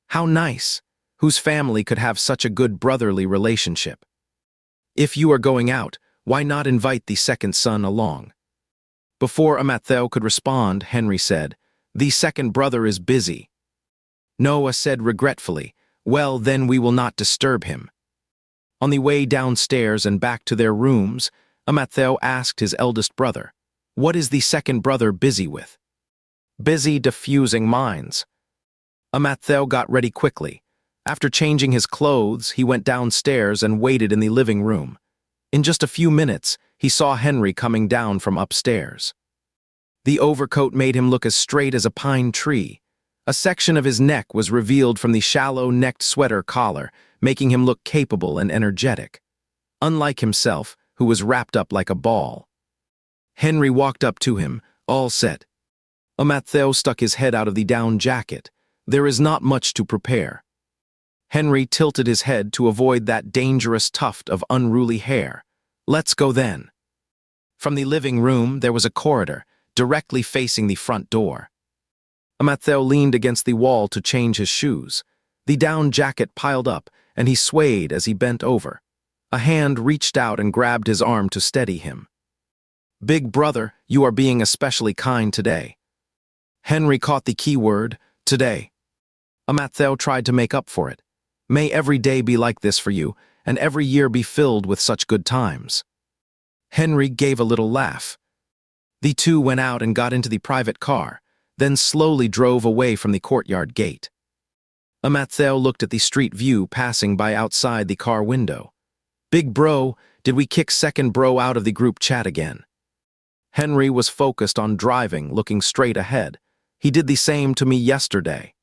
How nice! Whose family could have such a good brotherly relationship? If you are going out, why not invite the second son along? Before Matthew could respond, Henry said, "The second brother is busy." Noah said regretfully, "Well, then we will not disturb him." On the way downstairs and back to their rooms, Matthew asked his eldest brother, "What is the second brother busy with?" "Busy diffusing minds." Matthew got ready quickly. After changing his clothes, he went downstairs and waited in the living room. In just a few minutes, he saw Henry coming down from upstairs. The overcoat made him look as straight as a pine tree. A section of his neck was revealed from the shallow-necked sweater collar, making him look capable and energetic. Unlike himself, who was wrapped up like a ball. Henry walked up to him, all set. Matthew stuck his head out of the down jacket. "There is not much to prepare." Henry tilted his head to avoid that dangerous tuft of unruly hair. "Let's go then." From the living room, there was a corridor, directly facing the front door. Matthew leaned against the wall to change his shoes. The down jacket piled up, and he swayed as he bent over. A hand reached out and grabbed his arm to steady him. "Big brother, you are being especially kind today." Henry caught the key word, today. Matthew tried to make up for it. "May every day be like this for you, and every year be filled with such good times." Henry gave a little laugh. The two went out and got into the private car, then slowly drove away from the courtyard gate. Matthew looked at the street view passing by outside the car window. "Big bro, did we kick second bro out of the group chat again?" Henry was focused on driving, looking straight ahead. "He did the same to me yesterday."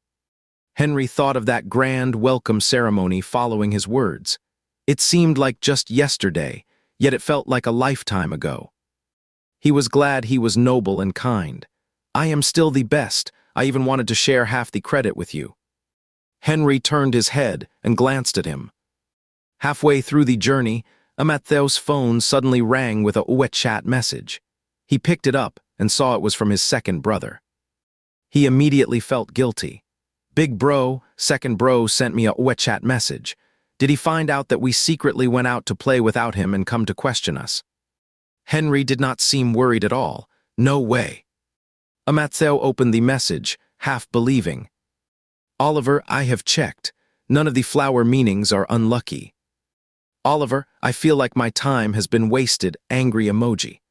Henry thought of that grand welcome ceremony following his words. It seemed like just yesterday, yet it felt like a lifetime ago. He was glad he was noble and kind. "I am still the best. I even wanted to share half the credit with you." Henry turned his head and glanced at him. Halfway through the journey, Matthew's phone suddenly rang with a WeChat message. He picked it up and saw it was from his second brother. He immediately felt guilty. "Big bro, second bro sent me a WeChat message. Did he find out that we secretly went out to play without him and come to question us?" Henry did not seem worried at all. "No way." Matthew opened the message, half believing. "Oliver, I have checked. None of the flower meanings are unlucky. Oliver, I feel like my time has been wasted, angry emoji."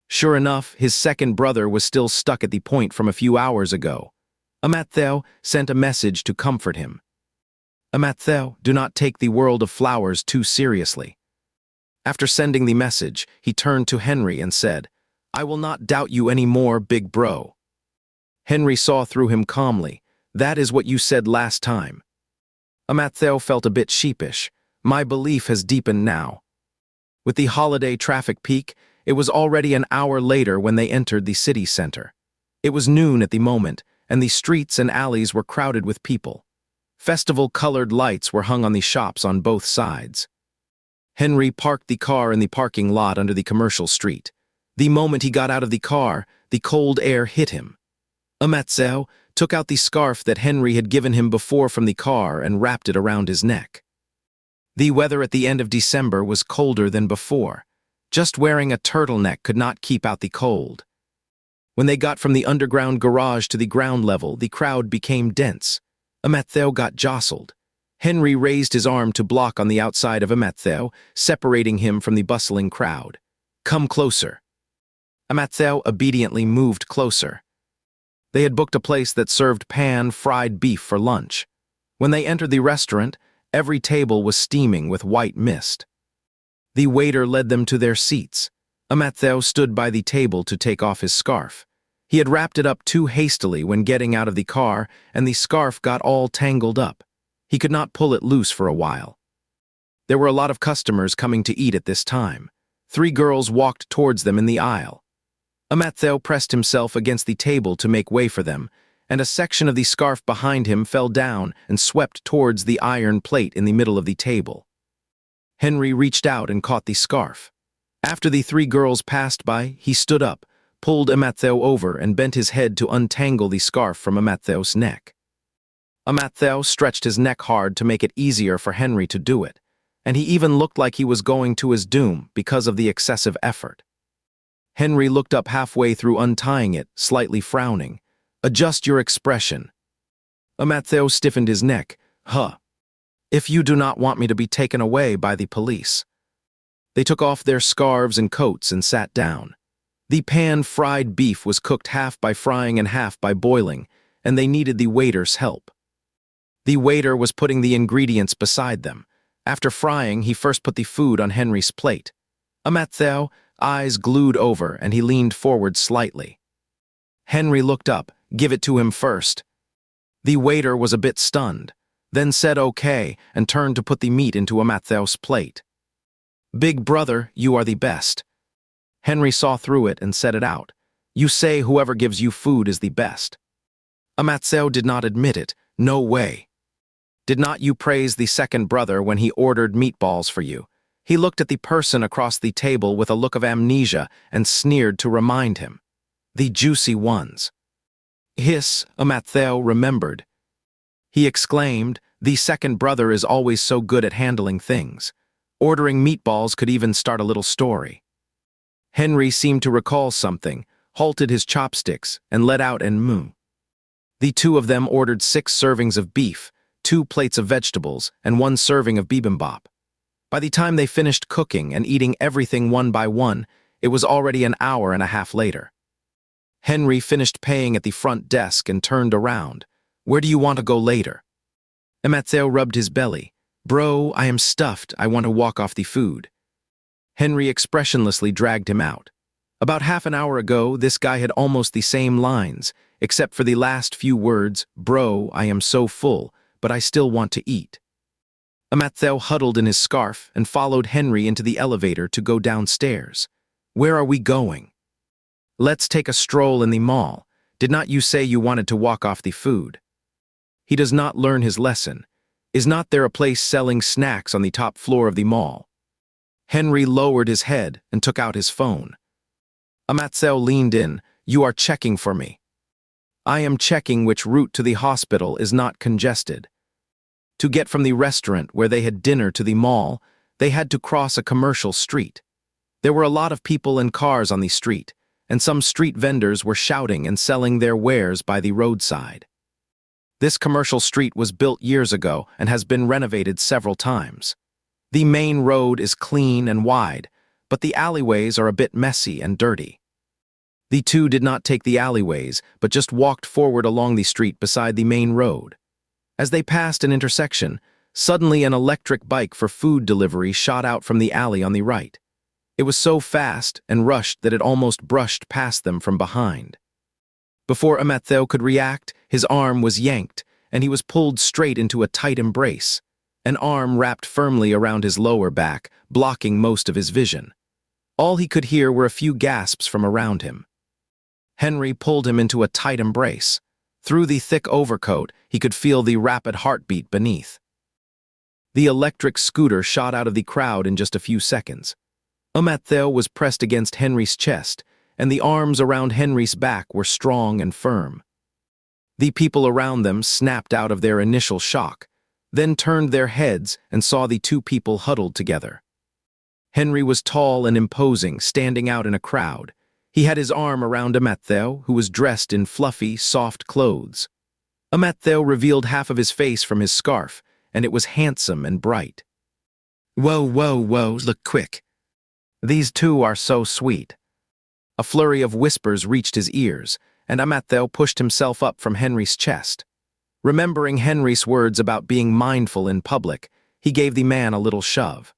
Sure enough, his second brother was still stuck at the point from a few hours ago. Matthew sent a message to comfort him. "Matthew, do not take the world of flowers too seriously." After sending the message, he turned to Henry and said, "I will not doubt you any more, big bro." Henry saw through him calmly. "That is what you said last time." Matthew felt a bit sheepish. "My belief has deepened now." With the holiday traffic peak, it was already an hour later when they entered the city center. It was noon at the moment, and the streets and alleys were crowded with people. Festival-colored lights were hung on the shops on both sides. Henry parked the car in the parking lot under the commercial street. The moment he got out of the car, the cold air hit him. Matthew took out the scarf that Henry had given him before from the car and wrapped it around his neck. The weather at the end of December was colder than before. Just wearing a turtleneck could not keep out the cold. When they got from the underground garage to the ground level, the crowd became dense. Matthew got jostled. Henry raised his arm to block on the outside of Matthew, separating him from the bustling crowd. "Come closer." Matthew obediently moved closer. They had booked a place that served pan-fried beef for lunch. When they entered the restaurant, every table was steaming with white mist. The waiter led them to their seats. Matthew stood by the table to take off his scarf. He had wrapped it up too hastily when getting out of the car, and the scarf got all tangled up. He could not pull it loose for a while. There were a lot of customers coming to eat at this time. 3 girls walked towards them in the aisle. Matthew pressed himself against the table to make way for them, and a section of the scarf behind him fell down and swept towards the iron plate in the middle of the table. Henry reached out and caught the scarf. After the 3 girls passed by, he stood up, pulled Matthew over, and bent his head to untangle the scarf from Matthew's neck. Matthew stretched his neck hard to make it easier for Henry to do it, and he even looked like he was going to his doom because of the excessive effort. Henry looked up halfway through untying it, slightly frowning. "Adjust your expression." Matthew stiffened his neck. If you do not want me to be taken away by the police." They took off their scarves and coats and sat down. The pan-fried beef was cooked half by frying and half by boiling, and they needed the waiter's help. The waiter was putting the ingredients beside them. After frying, he first put the food on Henry's plate. Matthew, eyes glued over, and he leaned forward slightly. Henry looked up. "Give it to him first." The waiter was a bit stunned, then said okay and turned to put the meat into Matthew's plate. "Big brother, you are the best." Henry saw through it and said it out. "You say whoever gives you food is the best." Matthew did not admit it. "No way." "Did not you praise the second brother when he ordered meatballs for you?" He looked at the person across the table with a look of amnesia and sneered to remind him. "The juicy ones." Hiss, Matthew remembered. He exclaimed, "The second brother is always so good at handling things. Ordering meatballs could even start a little story." Henry seemed to recall something, halted his chopsticks, and let out an moo. The 2 of them ordered 6 servings of beef, 2 plates of vegetables, and 1 serving of bibimbap. By the time they finished cooking and eating everything one by one, it was already an hour and a half later. Henry finished paying at the front desk and turned around. "Where do you want to go later?" Matthew rubbed his belly. "Bro, I am stuffed. I want to walk off the food." Henry expressionlessly dragged him out. About half an hour ago, this guy had almost the same lines, except for the last few words, "Bro, I am so full, but I still want to eat." Matthew huddled in his scarf and followed Henry into the elevator to go downstairs. "Where are we going?" "Let's take a stroll in the mall. Did not you say you wanted to walk off the food? He does not learn his lesson. Is not there a place selling snacks on the top floor of the mall? Henry lowered his head and took out his phone. Amatzel leaned in. You are checking for me. I am checking which route to the hospital is not congested. To get from the restaurant where they had dinner to the mall, they had to cross a commercial street. There were a lot of people and cars on the street, and some street vendors were shouting and selling their wares by the roadside. This commercial street was built years ago and has been renovated several times. The main road is clean and wide, but the alleyways are a bit messy and dirty. The two did not take the alleyways, but just walked forward along the street beside the main road. As they passed an intersection, suddenly an electric bike for food delivery shot out from the alley on the right. It was so fast and rushed that it almost brushed past them from behind. Before Amatzel could react, his arm was yanked, and he was pulled straight into a tight embrace. An arm wrapped firmly around his lower back, blocking most of his vision. All he could hear were a few gasps from around him. Henry pulled him into a tight embrace. Through the thick overcoat, he could feel the rapid heartbeat beneath. The electric scooter shot out of the crowd in just a few seconds. Amatzel was pressed against Henry's chest, and the arms around Henry's back were strong and firm. The people around them snapped out of their initial shock, then turned their heads and saw the two people huddled together. Henry was tall and imposing, standing out in a crowd. He had his arm around Amatzel, who was dressed in fluffy, soft clothes. Amatzel revealed half of his face from his scarf, and it was handsome and bright. Whoa, look quick. These two are so sweet. A flurry of whispers reached his ears, and Amatzel pushed himself up from Henry's chest. Remembering Henry's words about being mindful in public, he gave the man a little shove.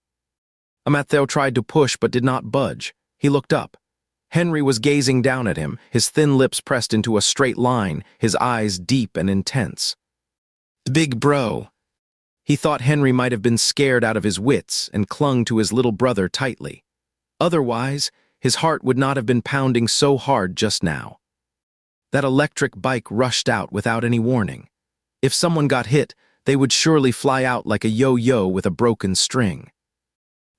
Amatzel tried to push but did not budge. He looked up. Henry was gazing down at him, his thin lips pressed into a straight line, his eyes deep and intense. Big bro. He thought Henry might have been scared out of his wits and clung to his little brother tightly. Otherwise, his heart would not have been pounding so hard just now. That electric bike rushed out without any warning. If someone got hit, they would surely fly out like a yo-yo with a broken string.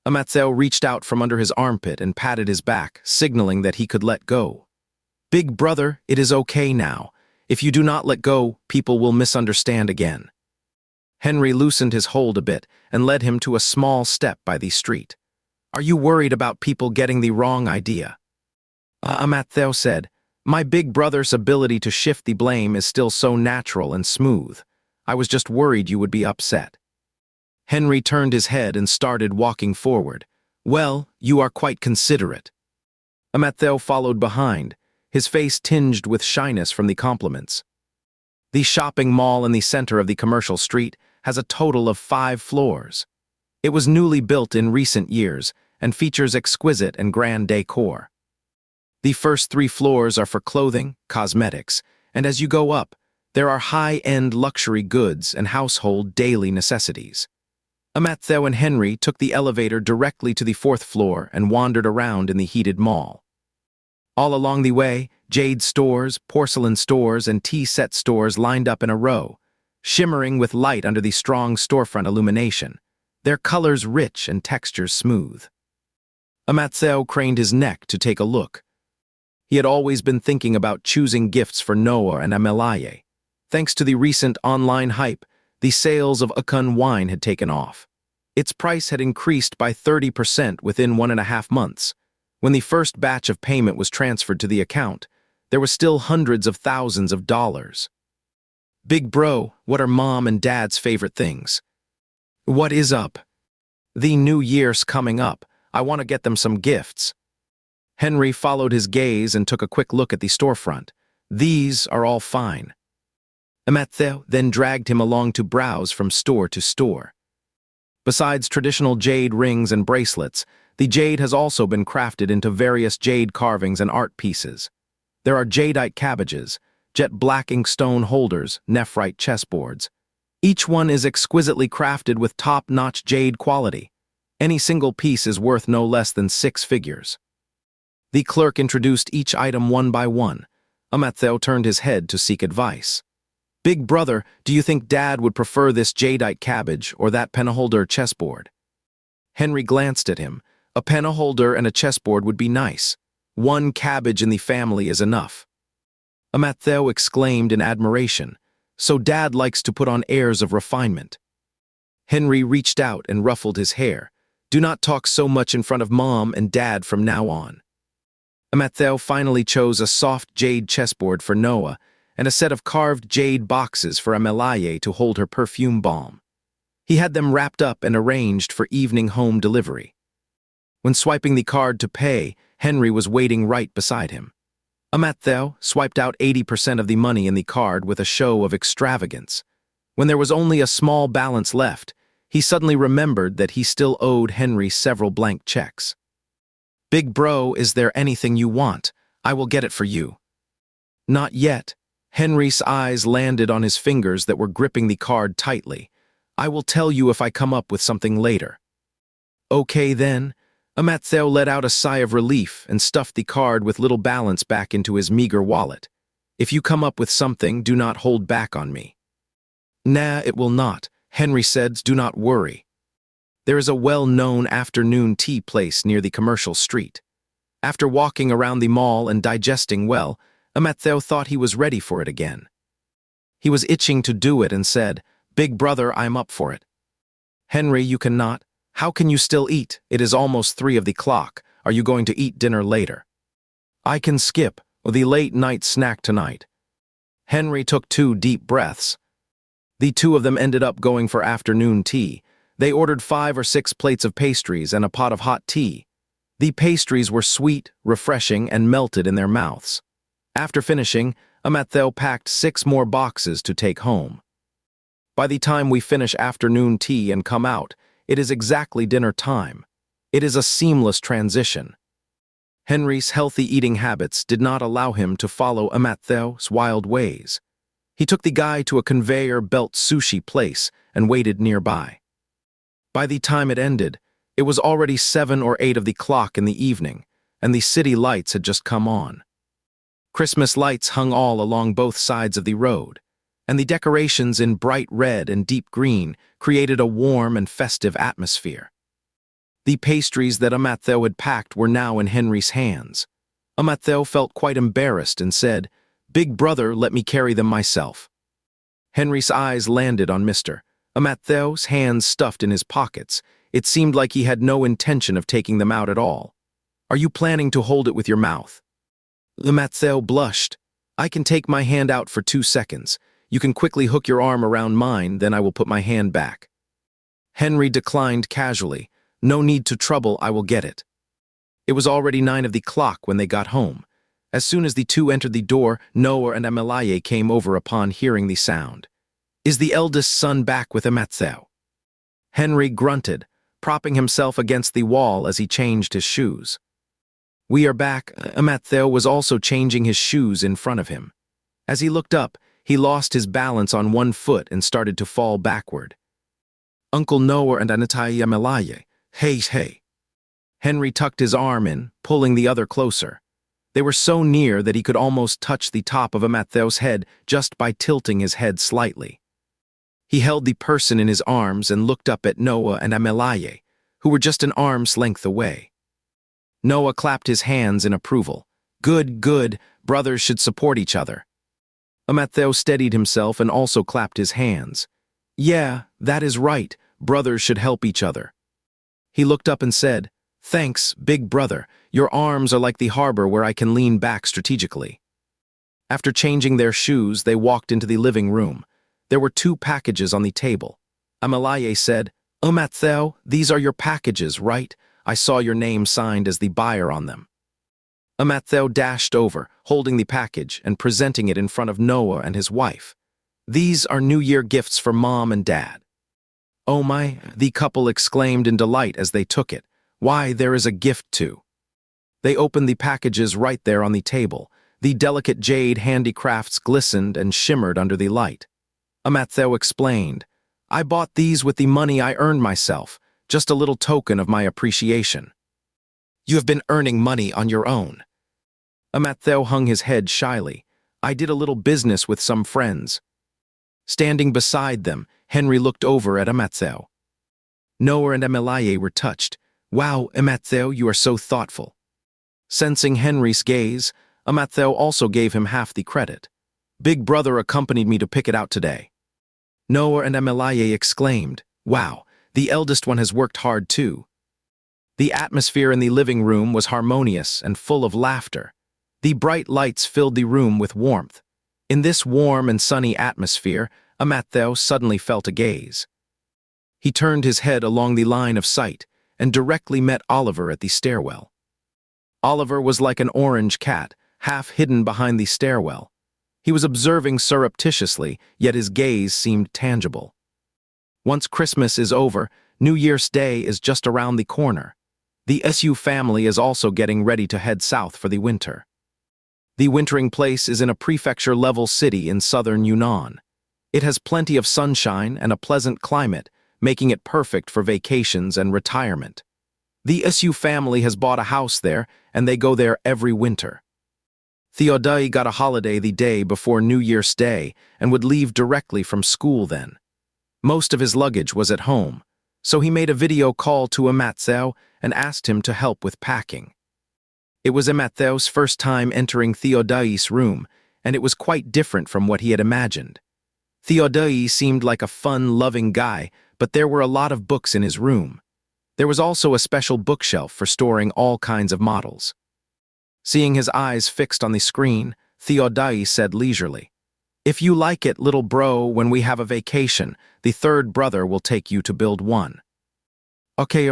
Amatzel reached out from under his armpit and patted his back, signaling that he could let go. Big brother, it is okay now. If you do not let go, people will misunderstand again. Henry loosened his hold a bit and led him to a small step by the street. Are you worried about people getting the wrong idea? Amatzel said, my big brother's ability to shift the blame is still so natural and smooth. I was just worried you would be upset. Henry turned his head and started walking forward. Well, you are quite considerate. Amatzel followed behind, his face tinged with shyness from the compliments. The shopping mall in the center of the commercial street has a total of 5 floors. It was newly built in recent years and features exquisite and grand decor. The first 3 floors are for clothing, cosmetics, and as you go up, there are high-end luxury goods and household daily necessities. Amatzel and Henry took the elevator directly to the 4th floor and wandered around in the heated mall. All along the way, jade stores, porcelain stores, and tea-set stores lined up in a row, shimmering with light under the strong storefront illumination, their colors rich and textures smooth. Amatzel craned his neck to take a look. He had always been thinking about choosing gifts for Noah and Amelaye. Thanks to the recent online hype, the sales of Akun wine had taken off. Its price had increased by 30% within 1.5 months. When the first batch of payment was transferred to the account, there was still hundreds of thousands of dollars. Big bro, what are mom and dad's favorite things? What is up? The new year's coming up. I want to get them some gifts. Henry followed his gaze and took a quick look at the storefront. These are all fine. Amatzel then dragged him along to browse from store to store. Besides traditional jade rings and bracelets, the jade has also been crafted into various jade carvings and art pieces. There are jadeite cabbages, jet black inkstone holders, nephrite chessboards. Each one is exquisitely crafted with top-notch jade quality. Any single piece is worth no less than 6 figures. The clerk introduced each item one by one. Matthew turned his head to seek advice. Big brother, do you think Dad would prefer this jadeite cabbage or that penholder chessboard? Henry glanced at him. A penholder and a chessboard would be nice. One cabbage in the family is enough. Matthew exclaimed in admiration. So Dad likes to put on airs of refinement. Henry reached out and ruffled his hair. Do not talk so much in front of Mom and Dad from now on. Matthew finally chose a soft jade chessboard for Noah and a set of carved jade boxes for Amelaye to hold her perfume balm. He had them wrapped up and arranged for evening home delivery. When swiping the card to pay, Henry was waiting right beside him. Matthew swiped out 80% of the money in the card with a show of extravagance. When there was only a small balance left, he suddenly remembered that he still owed Henry several blank checks. Big bro, is there anything you want? I will get it for you. Not yet. Henry's eyes landed on his fingers that were gripping the card tightly. I will tell you if I come up with something later. Okay then. Matthew let out a sigh of relief and stuffed the card with little balance back into his meager wallet. If you come up with something, do not hold back on me. Nah, it will not, Henry said, do not worry. There is a well-known afternoon tea place near the commercial street. After walking around the mall and digesting well, Matthew thought he was ready for it again. He was itching to do it and said, Big brother, I'm up for it. Henry, you cannot. How can you still eat? It is almost 3 o'clock. Are you going to eat dinner later? I can skip the late-night snack tonight. Henry took 2 deep breaths. The 2 of them ended up going for afternoon tea. They ordered 5 or 6 plates of pastries and a pot of hot tea. The pastries were sweet, refreshing, and melted in their mouths. After finishing, Matthew packed 6 more boxes to take home. By the time we finish afternoon tea and come out, it is exactly dinner time. It is a seamless transition. Henry's healthy eating habits did not allow him to follow Matthew's wild ways. He took the guy to a conveyor belt sushi place and waited nearby. By the time it ended, it was already 7 or 8 of the clock in the evening, and the city lights had just come on. Christmas lights hung all along both sides of the road, and the decorations in bright red and deep green created a warm and festive atmosphere. The pastries that Matthew had packed were now in Henry's hands. Matthew felt quite embarrassed and said, Big brother, let me carry them myself. Henry's eyes landed on Mr. Matthew's hands stuffed in his pockets. It seemed like he had no intention of taking them out at all. Are you planning to hold it with your mouth? Matthew blushed. I can take my hand out for 2 seconds. You can quickly hook your arm around mine, then I will put my hand back. Henry declined casually. No need to trouble, I will get it. It was already 9 of the clock when they got home. As soon as the 2 entered the door, Noah and Amelaye came over upon hearing the sound. Is the eldest son back with Matthew? Henry grunted, propping himself against the wall as he changed his shoes. We are back. Matthew was also changing his shoes in front of him. As he looked up, he lost his balance on one foot and started to fall backward. Uncle Noah and Anatai Amelaye. Hey. Henry tucked his arm in, pulling the other closer. They were so near that he could almost touch the top of Matthew's head just by tilting his head slightly. He held the person in his arms and looked up at Noah and Amelaye, who were just an arm's length away. Noah clapped his hands in approval. Good, brothers should support each other. Matthew steadied himself and also clapped his hands. Yeah, that is right, brothers should help each other. He looked up and said, Thanks, big brother, your arms are like the harbor where I can lean back strategically. After changing their shoes, they walked into the living room. There were 2 packages on the table. Amelaye said, Matthew, these are your packages, right? I saw your name signed as the buyer on them. Matthew dashed over, holding the package and presenting it in front of Noah and his wife. These are New Year gifts for Mom and Dad. Oh my, the couple exclaimed in delight as they took it. Why, there is a gift too. They opened the packages right there on the table. The delicate jade handicrafts glistened and shimmered under the light. Matthew explained, I bought these with the money I earned myself, just a little token of my appreciation. You have been earning money on your own. Matthew hung his head shyly. I did a little business with some friends. Standing beside them, Henry looked over at Amatzeo. Noah and Emelaye were touched. Wow, Amatzeo, you are so thoughtful. Sensing Henry's gaze, Amatzeo also gave him half the credit. Big brother accompanied me to pick it out today. Noah and Emelaye exclaimed, wow, the eldest one has worked hard too. The atmosphere in the living room was harmonious and full of laughter. The bright lights filled the room with warmth. In this warm and sunny atmosphere, Amatzeo suddenly felt a gaze. He turned his head along the line of sight and directly met Oliver at the stairwell. Oliver was like an orange cat, half hidden behind the stairwell. He was observing surreptitiously, yet his gaze seemed tangible. Once Christmas is over, New Year's Day is just around the corner. The SU family is also getting ready to head south for the winter. The wintering place is in a prefecture-level city in southern Yunnan. It has plenty of sunshine and a pleasant climate, making it perfect for vacations and retirement. The SU family has bought a house there, and they go there every winter. Theodai got a holiday the day before New Year's Day and would leave directly from school then. Most of his luggage was at home, so he made a video call to Amatzeo and asked him to help with packing. It was Amatzeo's first time entering Theodai's room, and it was quite different from what he had imagined. Theodai seemed like a fun, loving guy, but there were a lot of books in his room. There was also a special bookshelf for storing all kinds of models. Seeing his eyes fixed on the screen, Theodai said leisurely, "If you like it, little bro, when we have a vacation, the third brother will take you to build one." Okay,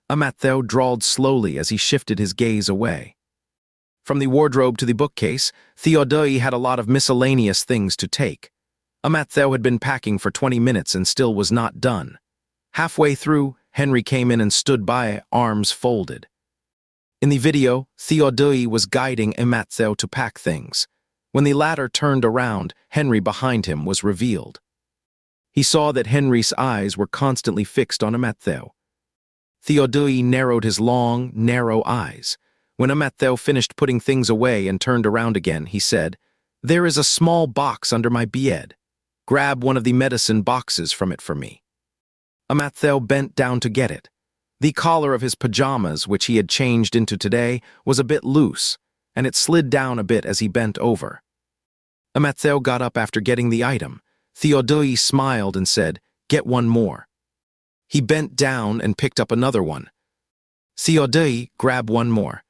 Amatzeo drawled slowly as he shifted his gaze away. From the wardrobe to the bookcase, Theodai had a lot of miscellaneous things to take. Amatzeo had been packing for 20 minutes and still was not done. Halfway through, Henry came in and stood by, arms folded. In the video, Theodai was guiding Amatzeo to pack things. When the latter turned around, Henry behind him was revealed. He saw that Henry's eyes were constantly fixed on Amatzeo. Theodai narrowed his long, narrow eyes. When Amatzeo finished putting things away and turned around again, he said, "There is a small box under my bed. Grab one of the medicine boxes from it for me." Amatzeo bent down to get it. The collar of his pajamas, which he had changed into today, was a bit loose, and it slid down a bit as he bent over. Amatzeo got up after getting the item. Theodai smiled and said, "Get one more." He bent down and picked up another one. "Theodai, grab one more."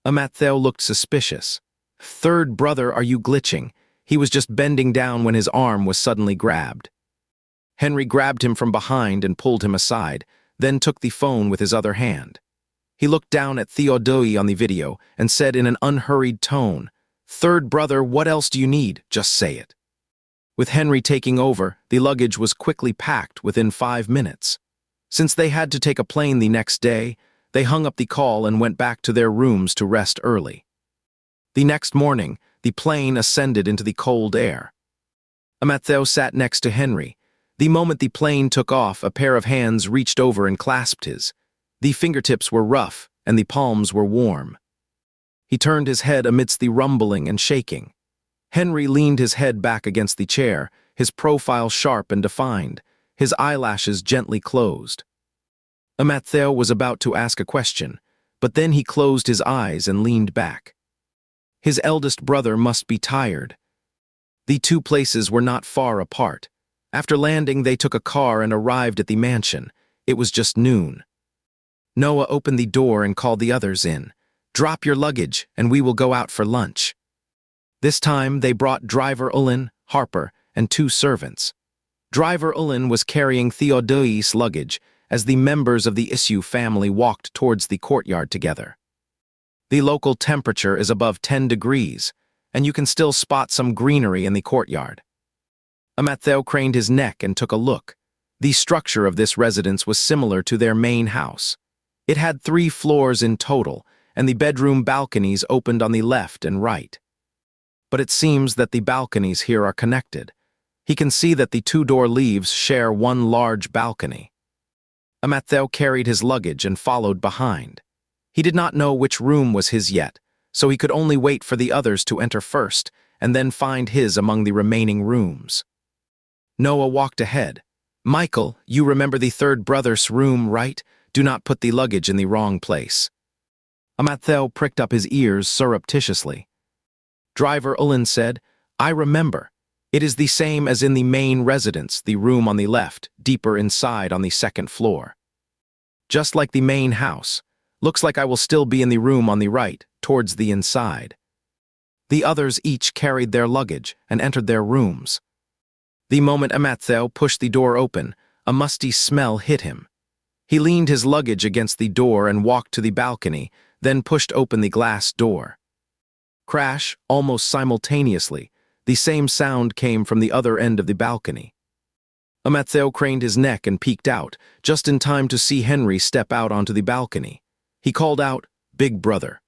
Amatzeo looked suspicious. "Third brother, are you glitching?" He was just bending down when his arm was suddenly grabbed. Henry grabbed him from behind and pulled him aside, then took the phone with his other hand. He looked down at Theodai on the video and said in an unhurried tone, "Third brother, what else do you need? Just say it." With Henry taking over, the luggage was quickly packed within 5 minutes. Since they had to take a plane the next day, they hung up the call and went back to their rooms to rest early. The next morning, the plane ascended into the cold air. Amatzeo sat next to Henry. The moment the plane took off, a pair of hands reached over and clasped his. The fingertips were rough, and the palms were warm. He turned his head amidst the rumbling and shaking. Henry leaned his head back against the chair, his profile sharp and defined, his eyelashes gently closed. Amatzeo was about to ask a question, but then he closed his eyes and leaned back. His eldest brother must be tired. The two places were not far apart. After landing, they took a car and arrived at the mansion. It was just noon. Noah opened the door and called the others in. "Drop your luggage, and we will go out for lunch." This time, they brought driver Ulin, Harper, and 2 servants. Driver Ulin was carrying Theodai's luggage as the members of the Issue family walked towards the courtyard together. The local temperature is above 10 degrees, and you can still spot some greenery in the courtyard. Amatzeo craned his neck and took a look. The structure of this residence was similar to their main house. It had 3 floors in total, and the bedroom balconies opened on the left and right. But it seems that the balconies here are connected. He can see that the 2-door leaves share one large balcony. Amatzeo carried his luggage and followed behind. He did not know which room was his yet, so he could only wait for the others to enter first and then find his among the remaining rooms. Noah walked ahead. "Michael, you remember the third brother's room, right? Do not put the luggage in the wrong place." Matthew pricked up his ears surreptitiously. Driver Ullin said, "I remember. It is the same as in the main residence, the room on the left, deeper inside on the second floor. Just like the main house. Looks like I will still be in the room on the right, towards the inside." The others each carried their luggage and entered their rooms. The moment Matthew pushed the door open, a musty smell hit him. He leaned his luggage against the door and walked to the balcony, then pushed open the glass door. Crash, almost simultaneously, the same sound came from the other end of the balcony. Matthew craned his neck and peeked out, just in time to see Henry step out onto the balcony. He called out, "Big brother."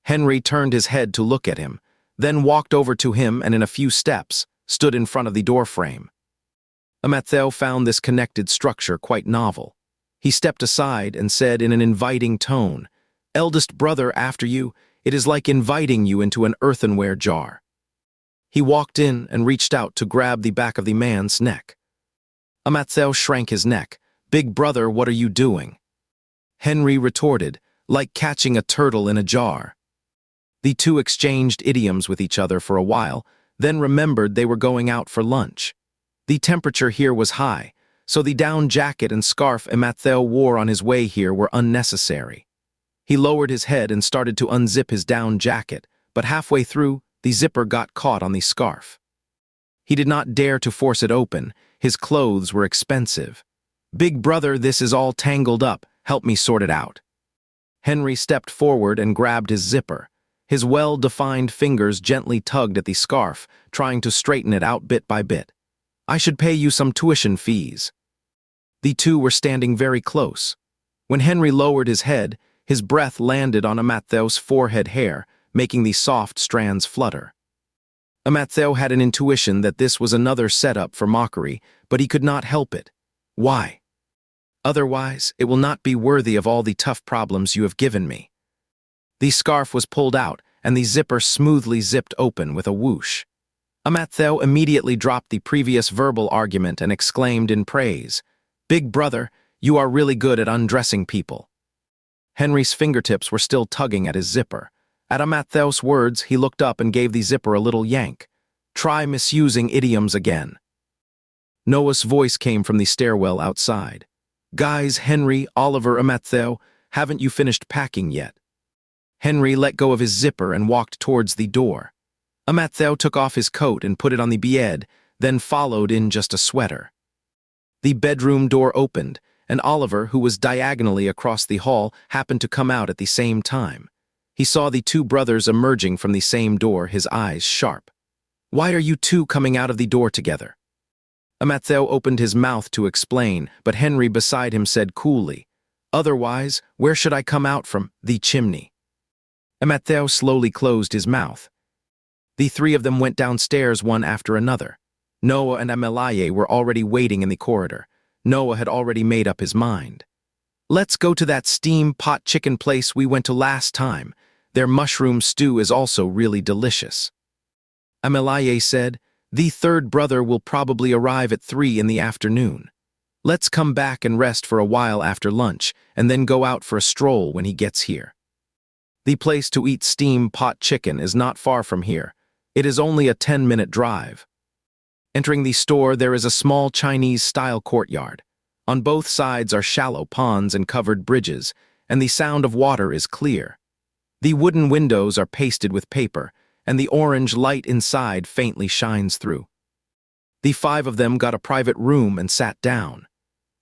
Henry turned his head to look at him, then walked over to him and in a few steps, stood in front of the doorframe. Matthew found this connected structure quite novel. He stepped aside and said in an inviting tone, "Eldest brother, after you, it is like inviting you into an earthenware jar." He walked in and reached out to grab the back of the man's neck. Matthew shrank his neck. "Big brother, what are you doing?" Henry retorted, "Like catching a turtle in a jar." The two exchanged idioms with each other for a while, then remembered they were going out for lunch. The temperature here was high, so the down jacket and scarf Matthew wore on his way here were unnecessary. He lowered his head and started to unzip his down jacket, but halfway through, the zipper got caught on the scarf. He did not dare to force it open. His clothes were expensive. "Big brother, this is all tangled up. Help me sort it out." Henry stepped forward and grabbed his zipper. His well-defined fingers gently tugged at the scarf, trying to straighten it out bit by bit. "I should pay you some tuition fees." The two were standing very close. When Henry lowered his head, his breath landed on Matthew's forehead hair, making the soft strands flutter. Matthew had an intuition that this was another setup for mockery, but he could not help it. Why? "Otherwise, it will not be worthy of all the tough problems you have given me." The scarf was pulled out, and the zipper smoothly zipped open with a whoosh. Matthew immediately dropped the previous verbal argument and exclaimed in praise, "Big brother, you are really good at undressing people." Henry's fingertips were still tugging at his zipper. At Matthew's words, he looked up and gave the zipper a little yank. "Try misusing idioms again." Noah's voice came from the stairwell outside. "Guys, Henry, Oliver, Matthew, haven't you finished packing yet?" Henry let go of his zipper and walked towards the door. Matthew took off his coat and put it on the bed, then followed in just a sweater. The bedroom door opened, and Oliver, who was diagonally across the hall, happened to come out at the same time. He saw the two brothers emerging from the same door, his eyes sharp. "Why are you two coming out of the door together?" Matthew opened his mouth to explain, but Henry beside him said coolly, "Otherwise, where should I come out from? The chimney." Matthew slowly closed his mouth. The three of them went downstairs one after another. Noah and Amelaye were already waiting in the corridor. Noah had already made up his mind. "Let's go to that steam pot chicken place we went to last time. Their mushroom stew is also really delicious." Amelaye said, "The third brother will probably arrive at 3 in the afternoon. Let's come back and rest for a while after lunch, and then go out for a stroll when he gets here. The place to eat steam pot chicken is not far from here. It is only a 10-minute drive." Entering the store, there is a small Chinese-style courtyard. On both sides are shallow ponds and covered bridges, and the sound of water is clear. The wooden windows are pasted with paper, and the orange light inside faintly shines through. The 5 of them got a private room and sat down.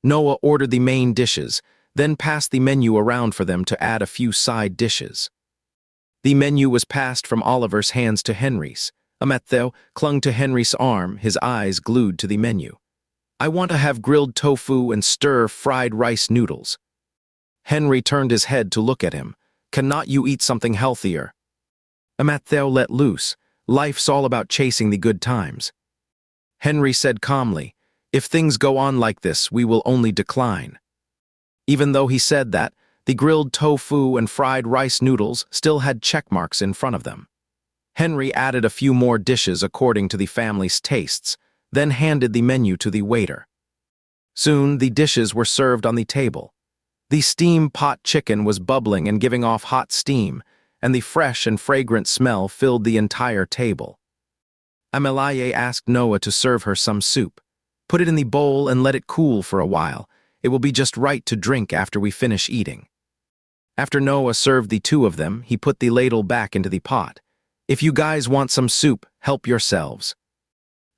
Noah ordered the main dishes, then passed the menu around for them to add a few side dishes. The menu was passed from Oliver's hands to Henry's. Matthew clung to Henry's arm, his eyes glued to the menu. "I want to have grilled tofu and stir-fried rice noodles." Henry turned his head to look at him. "Cannot you eat something healthier?" Matthew let loose. Life's all about chasing the good times. Henry said calmly, "If things go on like this, we will only decline." Even though he said that, the grilled tofu and fried rice noodles still had check marks in front of them. Henry added a few more dishes according to the family's tastes, then handed the menu to the waiter. Soon, the dishes were served on the table. The steam pot chicken was bubbling and giving off hot steam, and the fresh and fragrant smell filled the entire table. Amelaye asked Noah to serve her some soup. Put it in the bowl and let it cool for a while. It will be just right to drink after we finish eating. After Noah served the two of them, he put the ladle back into the pot. If you guys want some soup, help yourselves.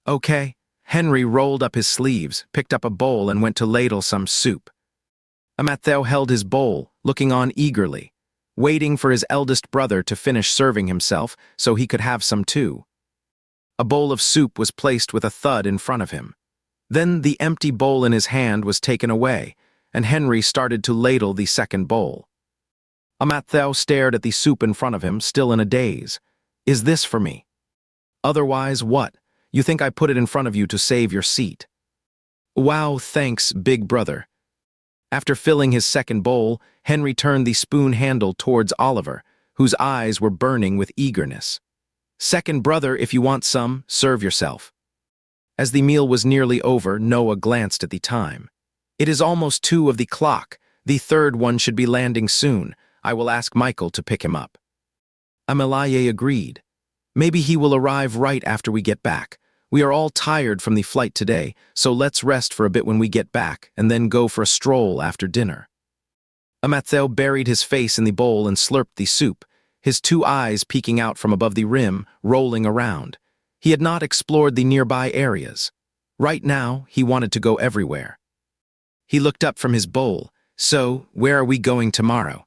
Okay. Henry rolled up his sleeves, picked up a bowl, and went to ladle some soup. Matthew held his bowl, looking on eagerly, waiting for his eldest brother to finish serving himself so he could have some too. A bowl of soup was placed with a thud in front of him. Then the empty bowl in his hand was taken away, and Henry started to ladle the second bowl. Matthew stared at the soup in front of him, still in a daze. Is this for me? Otherwise, what? You think I put it in front of you to save your seat? Wow, thanks, big brother. After filling his second bowl, Henry turned the spoon handle towards Oliver, whose eyes were burning with eagerness. Second brother, if you want some, serve yourself. As the meal was nearly over, Noah glanced at the time. It is almost 2 of the clock. The third one should be landing soon. I will ask Michael to pick him up. Amelaye agreed. Maybe he will arrive right after we get back. We are all tired from the flight today, so let's rest for a bit when we get back, and then go for a stroll after dinner. Matthew buried his face in the bowl and slurped the soup, his 2 eyes peeking out from above the rim, rolling around. He had not explored the nearby areas. Right now, he wanted to go everywhere. He looked up from his bowl. So, where are we going tomorrow?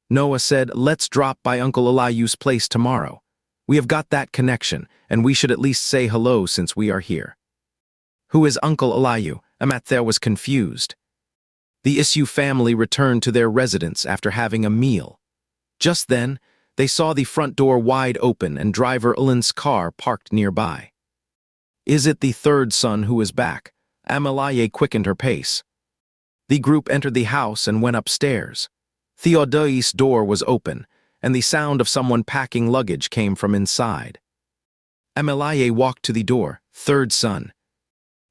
Noah said, let's drop by Uncle Eliu's place tomorrow. We have got that connection, and we should at least say hello since we are here. Who is Uncle Eliu? Matthew was confused. The Issue family returned to their residence after having a meal. Just then, they saw the front door wide open and driver Ulan's car parked nearby. Is it the third son who is back? Amelaye quickened her pace. The group entered the house and went upstairs. Theodore's door was open, and the sound of someone packing luggage came from inside. Amelaye walked to the door, third son.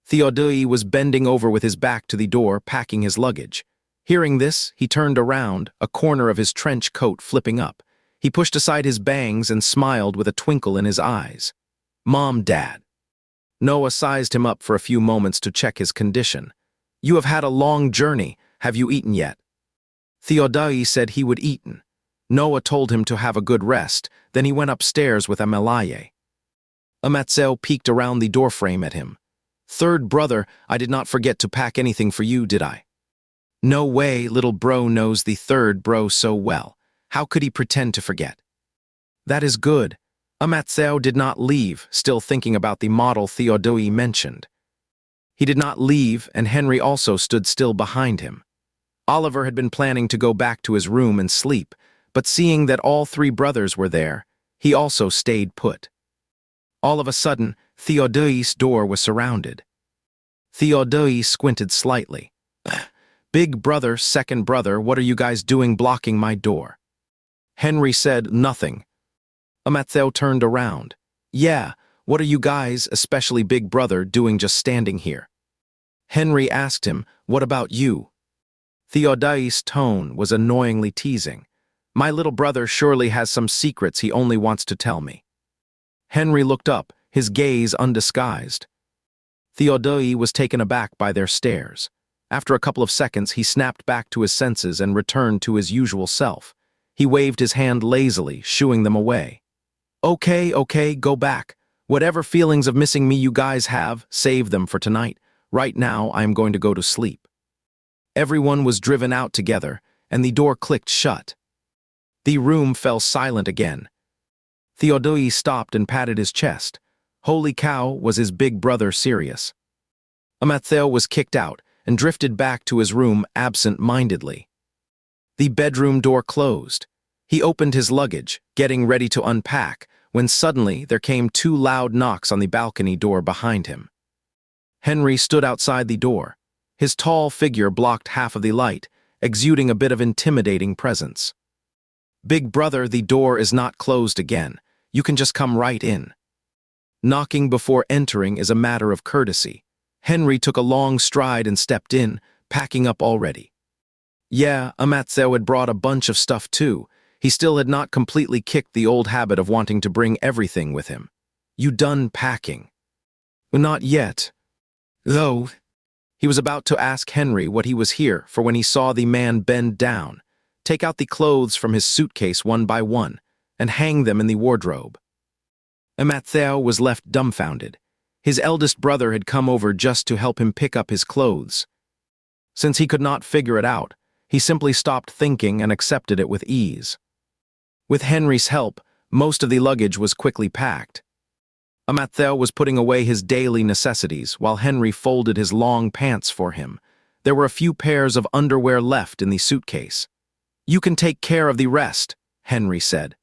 Theodore was bending over with his back to the door, packing his luggage. Hearing this, he turned around, a corner of his trench coat flipping up. He pushed aside his bangs and smiled with a twinkle in his eyes. Mom, Dad. Noah sized him up for a few moments to check his condition. You have had a long journey. Have you eaten yet? Theodore said he would eaten. Noah told him to have a good rest, then he went upstairs with Amelaye. Matthew peeked around the doorframe at him. Third brother, I did not forget to pack anything for you, did I? No way, little bro knows the third bro so well. How could he pretend to forget? That is good. Matthew did not leave, still thinking about the model Theodore mentioned. He did not leave, and Henry also stood still behind him. Oliver had been planning to go back to his room and sleep, but seeing that all 3 brothers were there, he also stayed put. All of a sudden, Theodore's door was surrounded. Theodore squinted slightly. Big brother, second brother, what are you guys doing blocking my door? Henry said nothing. Matthew turned around. Yeah, what are you guys, especially big brother, doing just standing here? Henry asked him, what about you? Theodore's tone was annoyingly teasing. My little brother surely has some secrets he only wants to tell me. Henry looked up, his gaze undisguised. Theodore was taken aback by their stares. After a couple of seconds, he snapped back to his senses and returned to his usual self. He waved his hand lazily, shooing them away. Okay, go back. Whatever feelings of missing me you guys have, save them for tonight. Right now, I am going to go to sleep. Everyone was driven out together, and the door clicked shut. The room fell silent again. Theodore stopped and patted his chest. Holy cow, was his big brother serious? Matthew was kicked out and drifted back to his room absent-mindedly. The bedroom door closed. He opened his luggage, getting ready to unpack, when suddenly there came 2 loud knocks on the balcony door behind him. Henry stood outside the door. His tall figure blocked half of the light, exuding a bit of intimidating presence. Big brother, the door is not closed again. You can just come right in. Knocking before entering is a matter of courtesy. Henry took a long stride and stepped in, packing up already. Yeah, Amatzeo had brought a bunch of stuff too. He still had not completely kicked the old habit of wanting to bring everything with him. You done packing? Not yet. Though, he was about to ask Henry what he was here for when he saw the man bend down, take out the clothes from his suitcase one by one, and hang them in the wardrobe. Amatzeo was left dumbfounded. His eldest brother had come over just to help him pick up his clothes. Since he could not figure it out, he simply stopped thinking and accepted it with ease. With Henry's help, most of the luggage was quickly packed. Amatzeo was putting away his daily necessities while Henry folded his long pants for him. There were a few pairs of underwear left in the suitcase. You can take care of the rest, Henry said.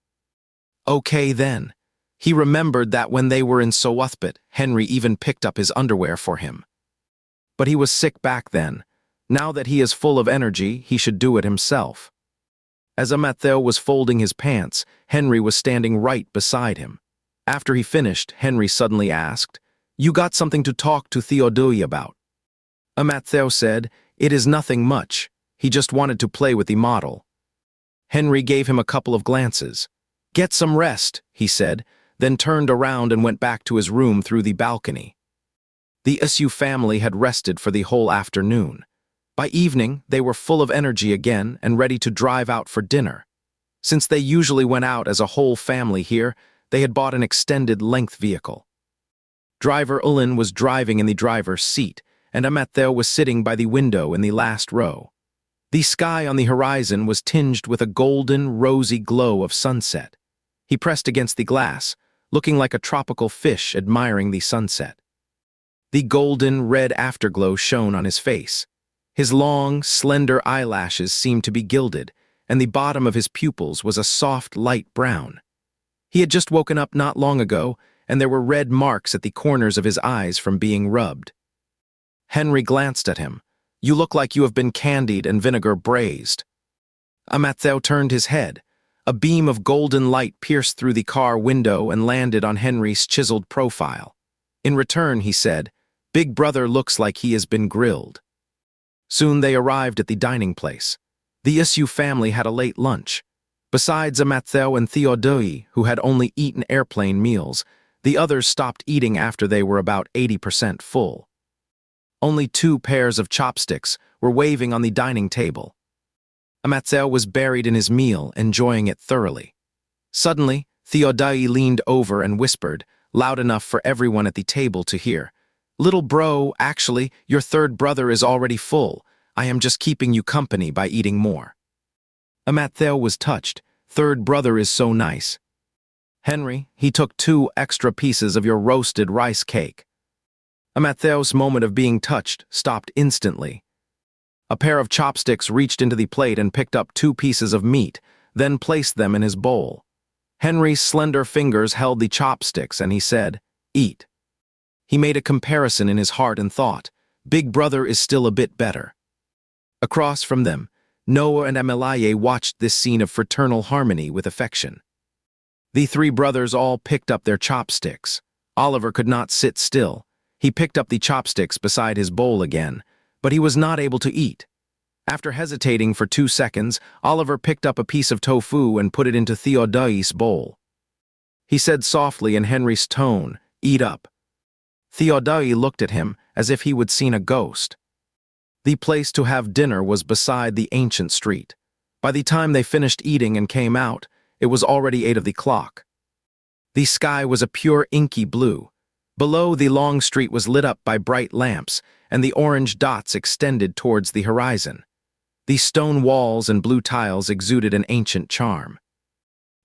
Okay then. He remembered that when they were in But, Henry even picked up his underwear for him. But he was sick back then. Now that he is full of energy, he should do it himself. As Amatzeo was folding his pants, Henry was standing right beside him. After he finished, Henry suddenly asked, "You got something to talk to Theodui about?" Amatzeo said, "It is nothing much. He just wanted to play with the model." Henry gave him a couple of glances. "Get some rest," he said, then turned around and went back to his room through the balcony. The Isu family had rested for the whole afternoon. By evening, they were full of energy again and ready to drive out for dinner. Since they usually went out as a whole family here, they had bought an extended length vehicle. Driver Ullin was driving in the driver's seat, and Amatzeo was sitting by the window in the last row. The sky on the horizon was tinged with a golden, rosy glow of sunset. He pressed against the glass, looking like a tropical fish admiring the sunset. The golden, red afterglow shone on his face. His long, slender eyelashes seemed to be gilded, and the bottom of his pupils was a soft, light brown. He had just woken up not long ago, and there were red marks at the corners of his eyes from being rubbed. Henry glanced at him. "You look like you have been candied and vinegar braised." Amatzeo turned his head. A beam of golden light pierced through the car window and landed on Henry's chiseled profile. In return, he said, "Big brother looks like he has been grilled." Soon they arrived at the dining place. The Isu family had a late lunch. Besides Amatzeo and Theodui, who had only eaten airplane meals, the others stopped eating after they were about 80% full. Only 2 pairs of chopsticks were waving on the dining table. Amatzeo was buried in his meal, enjoying it thoroughly. Suddenly, Theodui leaned over and whispered, loud enough for everyone at the table to hear, "Little bro, actually, your third brother is already full. I am just keeping you company by eating more." Amatzeo was touched. "Third brother is so nice." "Henry, he took 2 extra pieces of your roasted rice cake." Amattheo's moment of being touched stopped instantly. A pair of chopsticks reached into the plate and picked up 2 pieces of meat, then placed them in his bowl. Henry's slender fingers held the chopsticks and he said, "Eat." He made a comparison in his heart and thought, "Big brother is still a bit better." Across from them, Noah and Amelaye watched this scene of fraternal harmony with affection. The 3 brothers all picked up their chopsticks. Oliver could not sit still. He picked up the chopsticks beside his bowl again, but he was not able to eat. After hesitating for 2 seconds, Oliver picked up a piece of tofu and put it into Theodui's bowl. He said softly in Henry's tone, "Eat up." Theodui looked at him as if he would seen a ghost. The place to have dinner was beside the ancient street. By the time they finished eating and came out, it was already 8 o'clock. The sky was a pure inky blue. Below, the long street was lit up by bright lamps, and the orange dots extended towards the horizon. The stone walls and blue tiles exuded an ancient charm.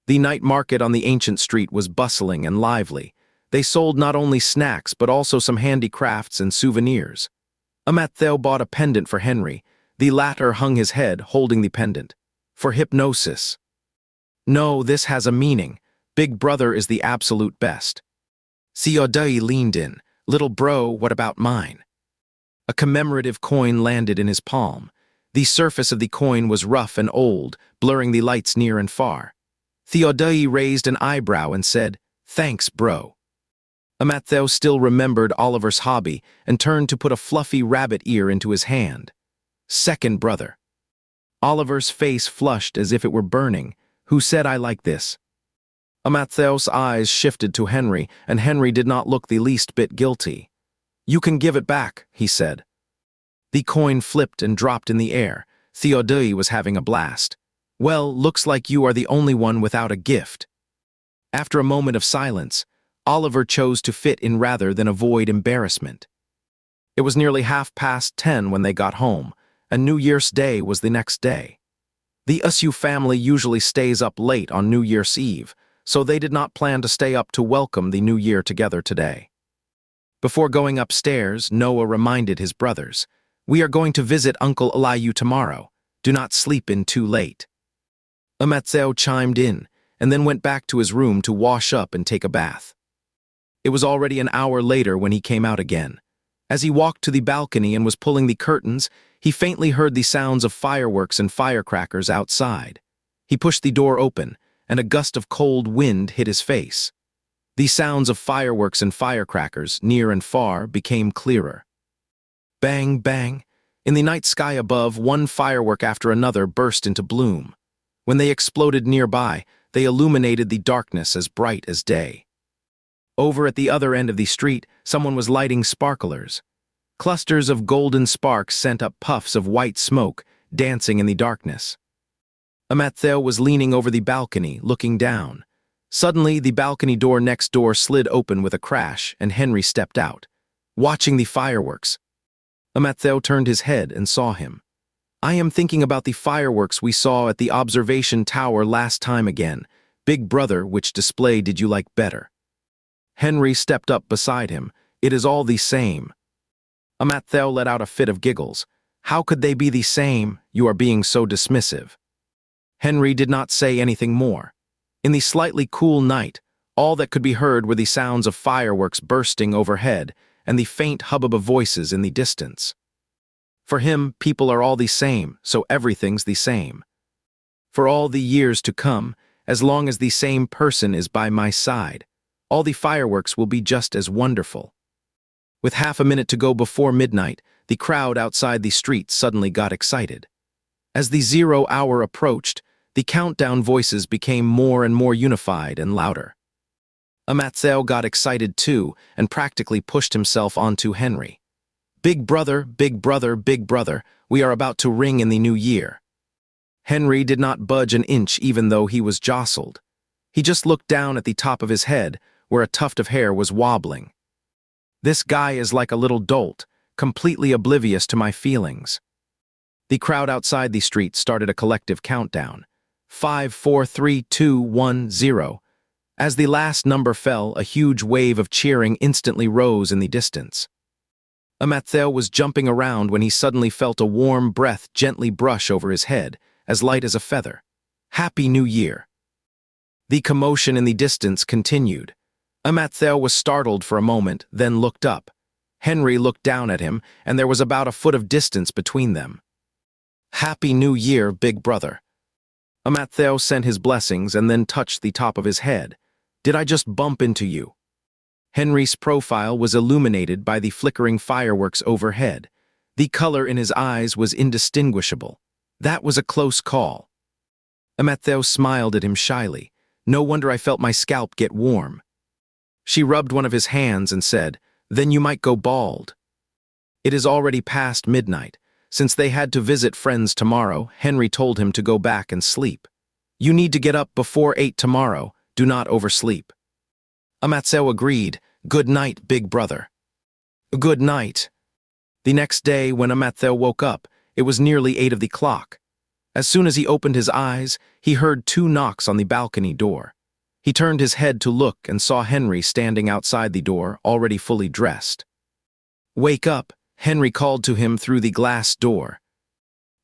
The night market on the ancient street was bustling and lively. They sold not only snacks but also some handicrafts and souvenirs. Amatzeo bought a pendant for Henry. The latter hung his head, holding the pendant. "For hypnosis." "No, this has a meaning. Big brother is the absolute best." Theodui leaned in. "Little bro, what about mine?" A commemorative coin landed in his palm. The surface of the coin was rough and old, blurring the lights near and far. Theodore raised an eyebrow and said, "Thanks, bro." Matthew still remembered Oliver's hobby and turned to put a fluffy rabbit ear into his hand. "Second brother." Oliver's face flushed as if it were burning. "Who said I like this?" Matthew's eyes shifted to Henry, and Henry did not look the least bit guilty. "You can give it back," he said. The coin flipped and dropped in the air. Theodore was having a blast. "Well, looks like you are the only one without a gift." After a moment of silence, Oliver chose to fit in rather than avoid embarrassment. It was nearly 10:30 when they got home, and New Year's Day was the next day. The Usu family usually stays up late on New Year's Eve, so they did not plan to stay up to welcome the new year together today. Before going upstairs, Noah reminded his brothers, "We are going to visit Uncle Elihu tomorrow. Do not sleep in too late." Matthew chimed in, and then went back to his room to wash up and take a bath. It was already an hour later when he came out again. As he walked to the balcony and was pulling the curtains, he faintly heard the sounds of fireworks and firecrackers outside. He pushed the door open, and a gust of cold wind hit his face. The sounds of fireworks and firecrackers, near and far, became clearer. Bang, bang. In the night sky above, one firework after another burst into bloom. When they exploded nearby, they illuminated the darkness as bright as day. Over at the other end of the street, someone was lighting sparklers. Clusters of golden sparks sent up puffs of white smoke, dancing in the darkness. Matthew was leaning over the balcony, looking down. Suddenly, the balcony door next door slid open with a crash, and Henry stepped out, watching the fireworks. Matthew turned his head and saw him. "I am thinking about the fireworks we saw at the observation tower last time again. Big brother, which display did you like better?" Henry stepped up beside him. "It is all the same." Matthew let out a fit of giggles. "How could they be the same? You are being so dismissive." Henry did not say anything more. In the slightly cool night, all that could be heard were the sounds of fireworks bursting overhead and the faint hubbub of voices in the distance. For him, people are all the same, so everything's the same. For all the years to come, as long as the same person is by my side, all the fireworks will be just as wonderful. With half a minute to go before midnight, the crowd outside the street suddenly got excited. As the 0 hour approached, the countdown voices became more and more unified and louder. Matthew got excited too and practically pushed himself onto Henry. "Big brother, big brother, big brother, we are about to ring in the new year." Henry did not budge an inch even though he was jostled. He just looked down at the top of his head, where a tuft of hair was wobbling. "This guy is like a little dolt, completely oblivious to my feelings." The crowd outside the street started a collective countdown. 5, 4, 3, 2, 1, 0. As the last number fell, a huge wave of cheering instantly rose in the distance. Matthew was jumping around when he suddenly felt a warm breath gently brush over his head, as light as a feather. "Happy New Year." The commotion in the distance continued. Matthew was startled for a moment, then looked up. Henry looked down at him, and there was about a foot of distance between them. "Happy New Year, big brother." Matthew sent his blessings and then touched the top of his head. "Did I just bump into you?" Henry's profile was illuminated by the flickering fireworks overhead. The color in his eyes was indistinguishable. "That was a close call." Matthew smiled at him shyly. "No wonder I felt my scalp get warm." She rubbed one of his hands and said, "Then you might go bald." It is already past midnight. Since they had to visit friends tomorrow, Henry told him to go back and sleep. "You need to get up before 8 tomorrow. Do not oversleep." Matthew agreed. "Good night, big brother." "Good night." The next day, when Matthew woke up, it was nearly 8 of the clock. As soon as he opened his eyes, he heard 2 knocks on the balcony door. He turned his head to look and saw Henry standing outside the door, already fully dressed. "Wake up," Henry called to him through the glass door.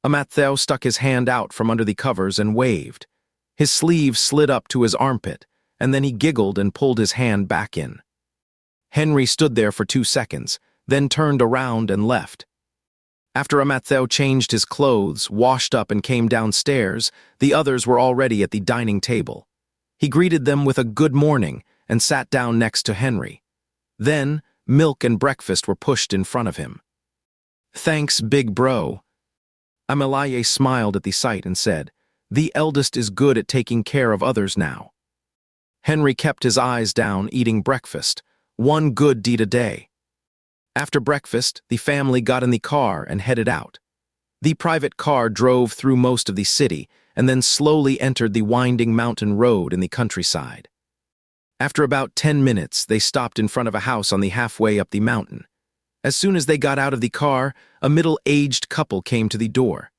Matthew stuck his hand out from under the covers and waved. His sleeve slid up to his armpit, and then he giggled and pulled his hand back in. Henry stood there for 2 seconds, then turned around and left. After Matthew changed his clothes, washed up and came downstairs, the others were already at the dining table. He greeted them with a good morning and sat down next to Henry. Then, milk and breakfast were pushed in front of him. "Thanks, big bro." Amelaye smiled at the sight and said, "The eldest is good at taking care of others now." Henry kept his eyes down, eating breakfast, one good deed a day. After breakfast, the family got in the car and headed out. The private car drove through most of the city and then slowly entered the winding mountain road in the countryside. After about 10 minutes, they stopped in front of a house on the halfway up the mountain. As soon as they got out of the car, a middle-aged couple came to the door.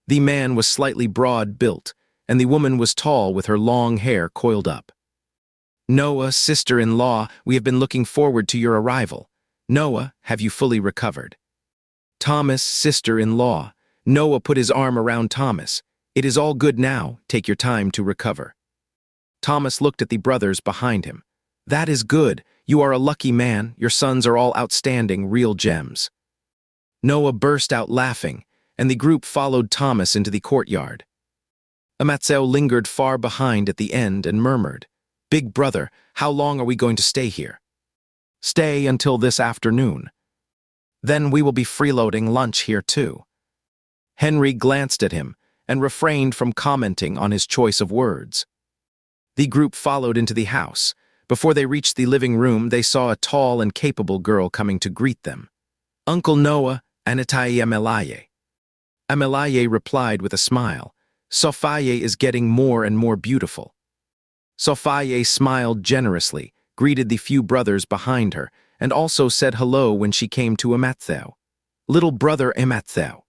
The man was slightly broad-built, and the woman was tall with her long hair coiled up. "Noah, sister-in-law, we have been looking forward to your arrival. Noah, have you fully recovered?" "Thomas, sister-in-law." Noah put his arm around Thomas. "It is all good now, take your time to recover." Thomas looked at the brothers behind him. "That is good, you are a lucky man, your sons are all outstanding, real gems." Noah burst out laughing, and the group followed Thomas into the courtyard. Amatseo lingered far behind at the end and murmured, "Big brother, how long are we going to stay here?" "Stay until this afternoon. Then we will be freeloading lunch here too." Henry glanced at him and refrained from commenting on his choice of words. The group followed into the house. Before they reached the living room, they saw a tall and capable girl coming to greet them. "Uncle Noah, Anatai Amelaye." Amelaye replied with a smile. "Sofaye is getting more and more beautiful." Sofaye smiled generously, greeted the few brothers behind her, and also said hello when she came to Amatseo. "Little brother Amatseo."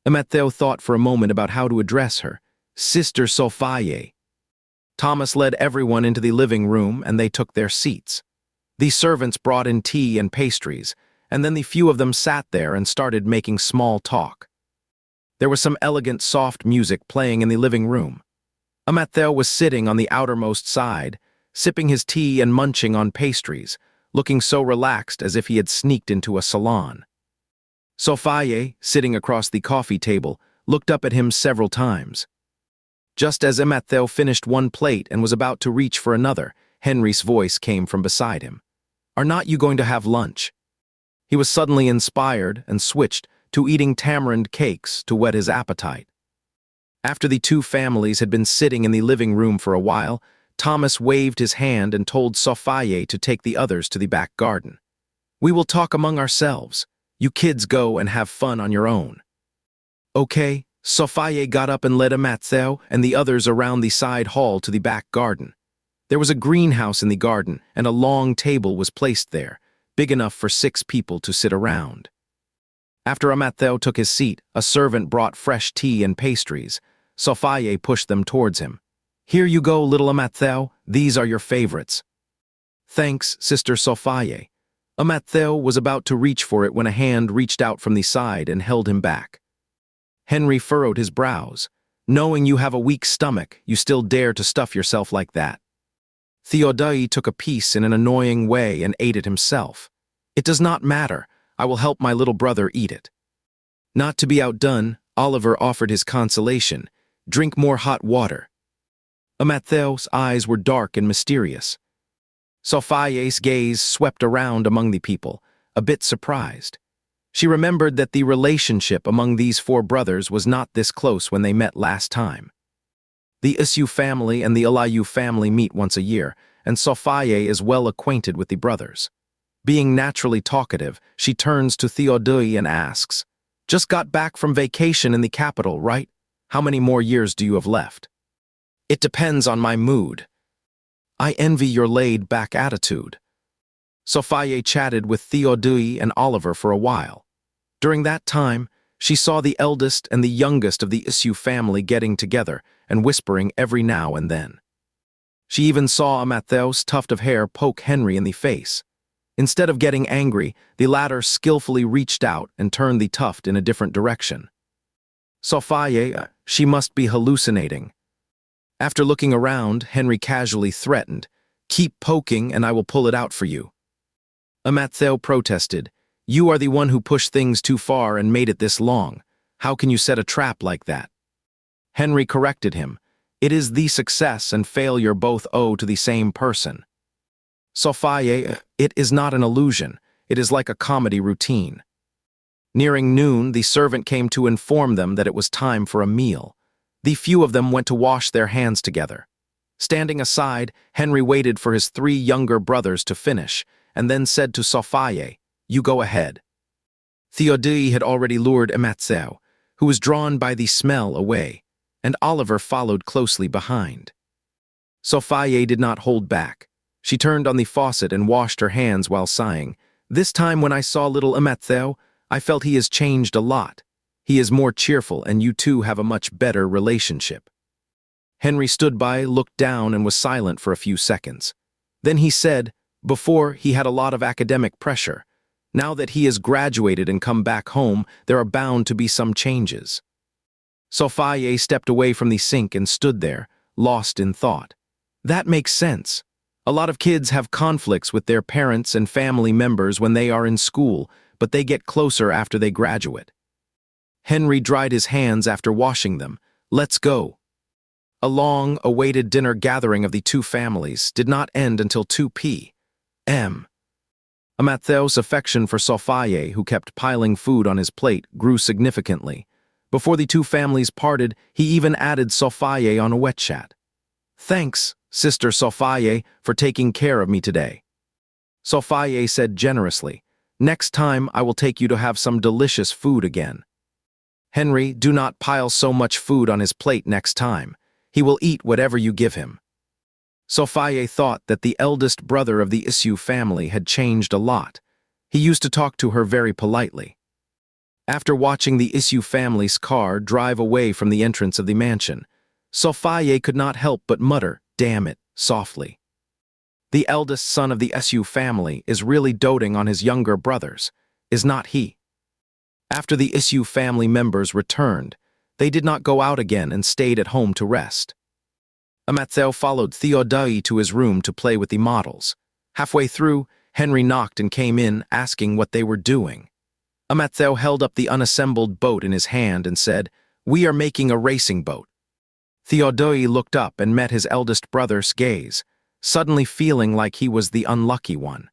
Amatseo thought for a moment about how to address her. "Sister Sofaye." Thomas led everyone into the living room and they took their seats. The servants brought in tea and pastries, and then the few of them sat there and started making small talk. There was some elegant soft music playing in the living room. Amatseo was sitting on the outermost side, sipping his tea and munching on pastries, looking so relaxed as if he had sneaked into a salon. Sofaye, sitting across the coffee table, looked up at him several times. Just as Amatseo finished one plate and was about to reach for another, Henry's voice came from beside him. "Are not you going to have lunch?" He was suddenly inspired and switched to eating tamarind cakes to whet his appetite. After the two families had been sitting in the living room for a while, Thomas waved his hand and told Sofaye to take the others to the back garden. "We will talk among ourselves. You kids go and have fun on your own." "Okay." Sofaye got up and led Amatseo and the others around the side hall to the back garden. There was a greenhouse in the garden, and a long table was placed there, big enough for 6 people to sit around. After Amatseo took his seat, a servant brought fresh tea and pastries. Sofaye pushed them towards him. "Here you go, little Amatseo. These are your favorites." "Thanks, Sister Sofaye." Amatseo was about to reach for it when a hand reached out from the side and held him back. Henry furrowed his brows. "Knowing you have a weak stomach, you still dare to stuff yourself like that." Theodai took a piece in an annoying way and ate it himself. "It does not matter. I will help my little brother eat it." Not to be outdone, Oliver offered his consolation. "Drink more hot water." Amattheo's eyes were dark and mysterious. Sofaye's gaze swept around among the people, a bit surprised. She remembered that the relationship among these 4 brothers was not this close when they met last time. The Isu family and the Alayu family meet once a year, and Sofaye is well acquainted with the brothers. Being naturally talkative, she turns to Theodui and asks, "Just got back from vacation in the capital, right? How many more years do you have left?" "It depends on my mood." "I envy your laid-back attitude." Sofaye chatted with Theodui and Oliver for a while. During that time, she saw the eldest and the youngest of the Isu family getting together and whispering every now and then. She even saw Amatheo's tuft of hair poke Henry in the face. Instead of getting angry, the latter skillfully reached out and turned the tuft in a different direction. Sofaye, she must be hallucinating. After looking around, Henry casually threatened, "Keep poking and I will pull it out for you." Amatseo protested, "You are the one who pushed things too far and made it this long. How can you set a trap like that?" Henry corrected him, It is the success and failure both owe to the same person. Sophie, it is not an illusion. It is like a comedy routine. Nearing noon, the servant came to inform them that it was time for a meal. The few of them went to wash their hands together. Standing aside, Henry waited for his 3 younger brothers to finish, and then said to Sophie, "You go ahead." Théodule had already lured Ematzel, who was drawn by the smell away, and Oliver followed closely behind. Sophie did not hold back. She turned on the faucet and washed her hands while sighing, "This time when I saw little Ematzel, I felt he has changed a lot. He is more cheerful, and you two have a much better relationship." Henry stood by, looked down, and was silent for a few seconds. Then he said, "Before, he had a lot of academic pressure. Now that he has graduated and come back home, there are bound to be some changes." Sophie stepped away from the sink and stood there, lost in thought. That makes sense. A lot of kids have conflicts with their parents and family members when they are in school, but they get closer after they graduate. Henry dried his hands after washing them. "Let's go." A long-awaited dinner gathering of the 2 families did not end until 2 p.m. Amathel's affection for Sophie, who kept piling food on his plate, grew significantly. Before the 2 families parted, he even added Sophie on a wet chat. "Thanks, Sister Sophie, for taking care of me today." Sophie said generously, "Next time I will take you to have some delicious food again." "Henry, do not pile so much food on his plate next time. He will eat whatever you give him." Sophie thought that the eldest brother of the Issue family had changed a lot. He used to talk to her very politely. After watching the Issue family's car drive away from the entrance of the mansion, Sophie could not help but mutter, "Damn it," softly. The eldest son of the Issue family is really doting on his younger brothers, is not he? After the Issue family members returned, they did not go out again and stayed at home to rest. Amatzel followed Théodule to his room to play with the models. Halfway through, Henry knocked and came in, asking what they were doing. Amatzel held up the unassembled boat in his hand and said, "We are making a racing boat." Théodule looked up and met his eldest brother's gaze, suddenly feeling like he was the unlucky one.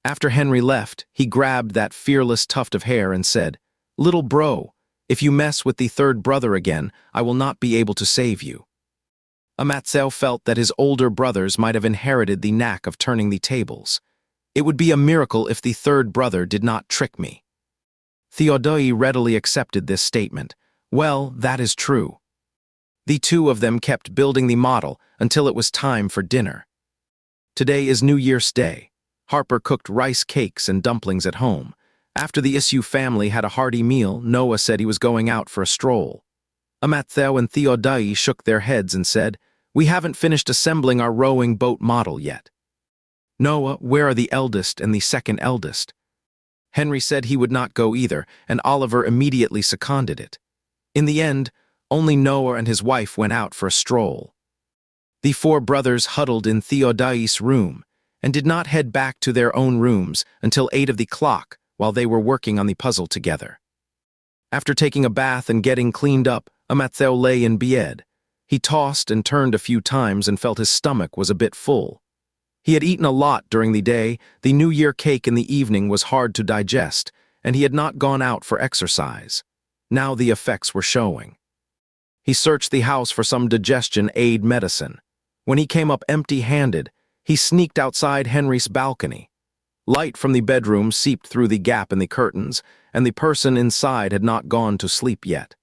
After Henry left, he grabbed that fearless tuft of hair and said, "Little bro, if you mess with the 3rd brother again, I will not be able to save you." Amatzel felt that his older brothers might have inherited the knack of turning the tables. It would be a miracle if the 3rd brother did not trick me. Théodule readily accepted this statement. Well, that is true. The 2 of them kept building the model until it was time for dinner. Today is New Year's Day. Harper cooked rice cakes and dumplings at home. After the Issue family had a hearty meal, Noah said he was going out for a stroll. Amatzel and Théodule shook their heads and said, "We haven't finished assembling our rowing boat model yet." "Noah, where are the eldest and the 2nd eldest?" Henry said he would not go either, and Oliver immediately seconded it. In the end, only Noah and his wife went out for a stroll. The 4 brothers huddled in Théodule's room and did not head back to their own rooms until 8 of the clock while they were working on the puzzle together. After taking a bath and getting cleaned up, Amatzel lay in bed. He tossed and turned a few times and felt his stomach was a bit full. He had eaten a lot during the day, the New Year cake in the evening was hard to digest, and he had not gone out for exercise. Now the effects were showing. He searched the house for some digestion aid medicine. When he came up empty-handed, he sneaked outside Henry's balcony. Light from the bedroom seeped through the gap in the curtains, and the person inside had not gone to sleep yet.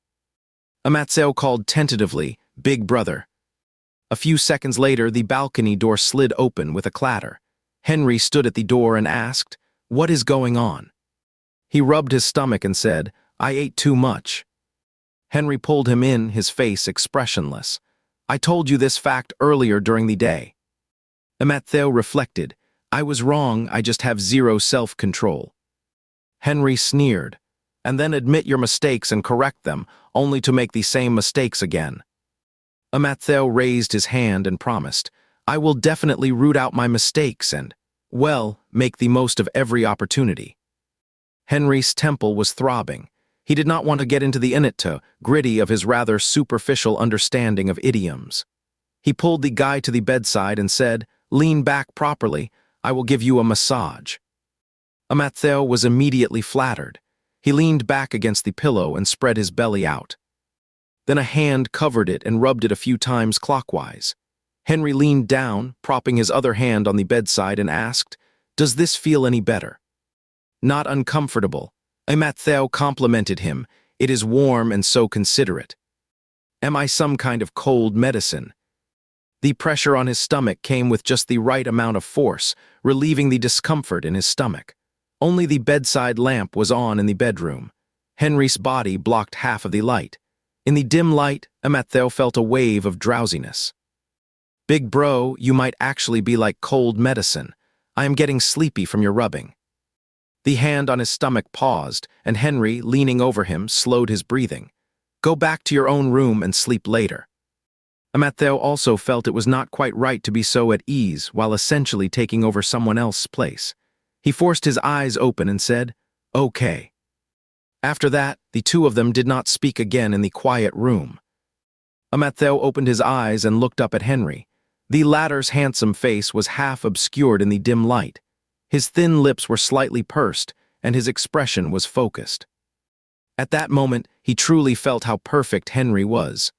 Amatzel called tentatively, "Big brother." A few seconds later, the balcony door slid open with a clatter. Henry stood at the door and asked, "What is going on?" He rubbed his stomach and said, "I ate too much." Henry pulled him in, his face expressionless. "I told you this fact earlier during the day." Amatzel reflected, "I was wrong, I just have zero self-control." Henry sneered, "And then admit your mistakes and correct them, only to make the same mistakes again." Amatzel raised his hand and promised, "I will definitely root out my mistakes and, well, make the most of every opportunity." Henry's temple was throbbing. He did not want to get into the gritty of his rather superficial understanding of idioms. He pulled the guy to the bedside and said, "Lean back properly, I will give you a massage." Amattheo was immediately flattered. He leaned back against the pillow and spread his belly out. Then a hand covered it and rubbed it a few times clockwise. Henry leaned down, propping his other hand on the bedside, and asked, "Does this feel any better?" "Not uncomfortable." Amattheo complimented him. "It is warm and so considerate." "Am I some kind of cold medicine?" The pressure on his stomach came with just the right amount of force, relieving the discomfort in his stomach. Only the bedside lamp was on in the bedroom. Henry's body blocked half of the light. In the dim light, Amattheo felt a wave of drowsiness. "Big bro, you might actually be like cold medicine. I am getting sleepy from your rubbing." The hand on his stomach paused, and Henry, leaning over him, slowed his breathing. "Go back to your own room and sleep later." Amattheo also felt it was not quite right to be so at ease while essentially taking over someone else's place. He forced his eyes open and said, "Okay." After that, the two of them did not speak again in the quiet room. Amattheo opened his eyes and looked up at Henry. The latter's handsome face was half obscured in the dim light. His thin lips were slightly pursed, and his expression was focused. At that moment, he truly felt how perfect Henry was.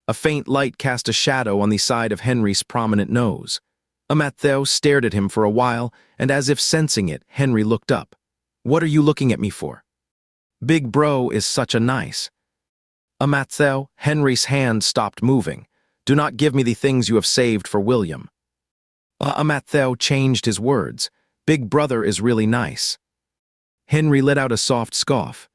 A faint light cast a shadow on the side of Henry's prominent nose. Amattheo stared at him for a while, and as if sensing it, Henry looked up. "What are you looking at me for?" "Big bro is such a nice." "Amattheo," Henry's hand stopped moving. "Do not give me the things you have saved for William." Amattheo changed his words. "Big brother is really nice." Henry let out a soft scoff.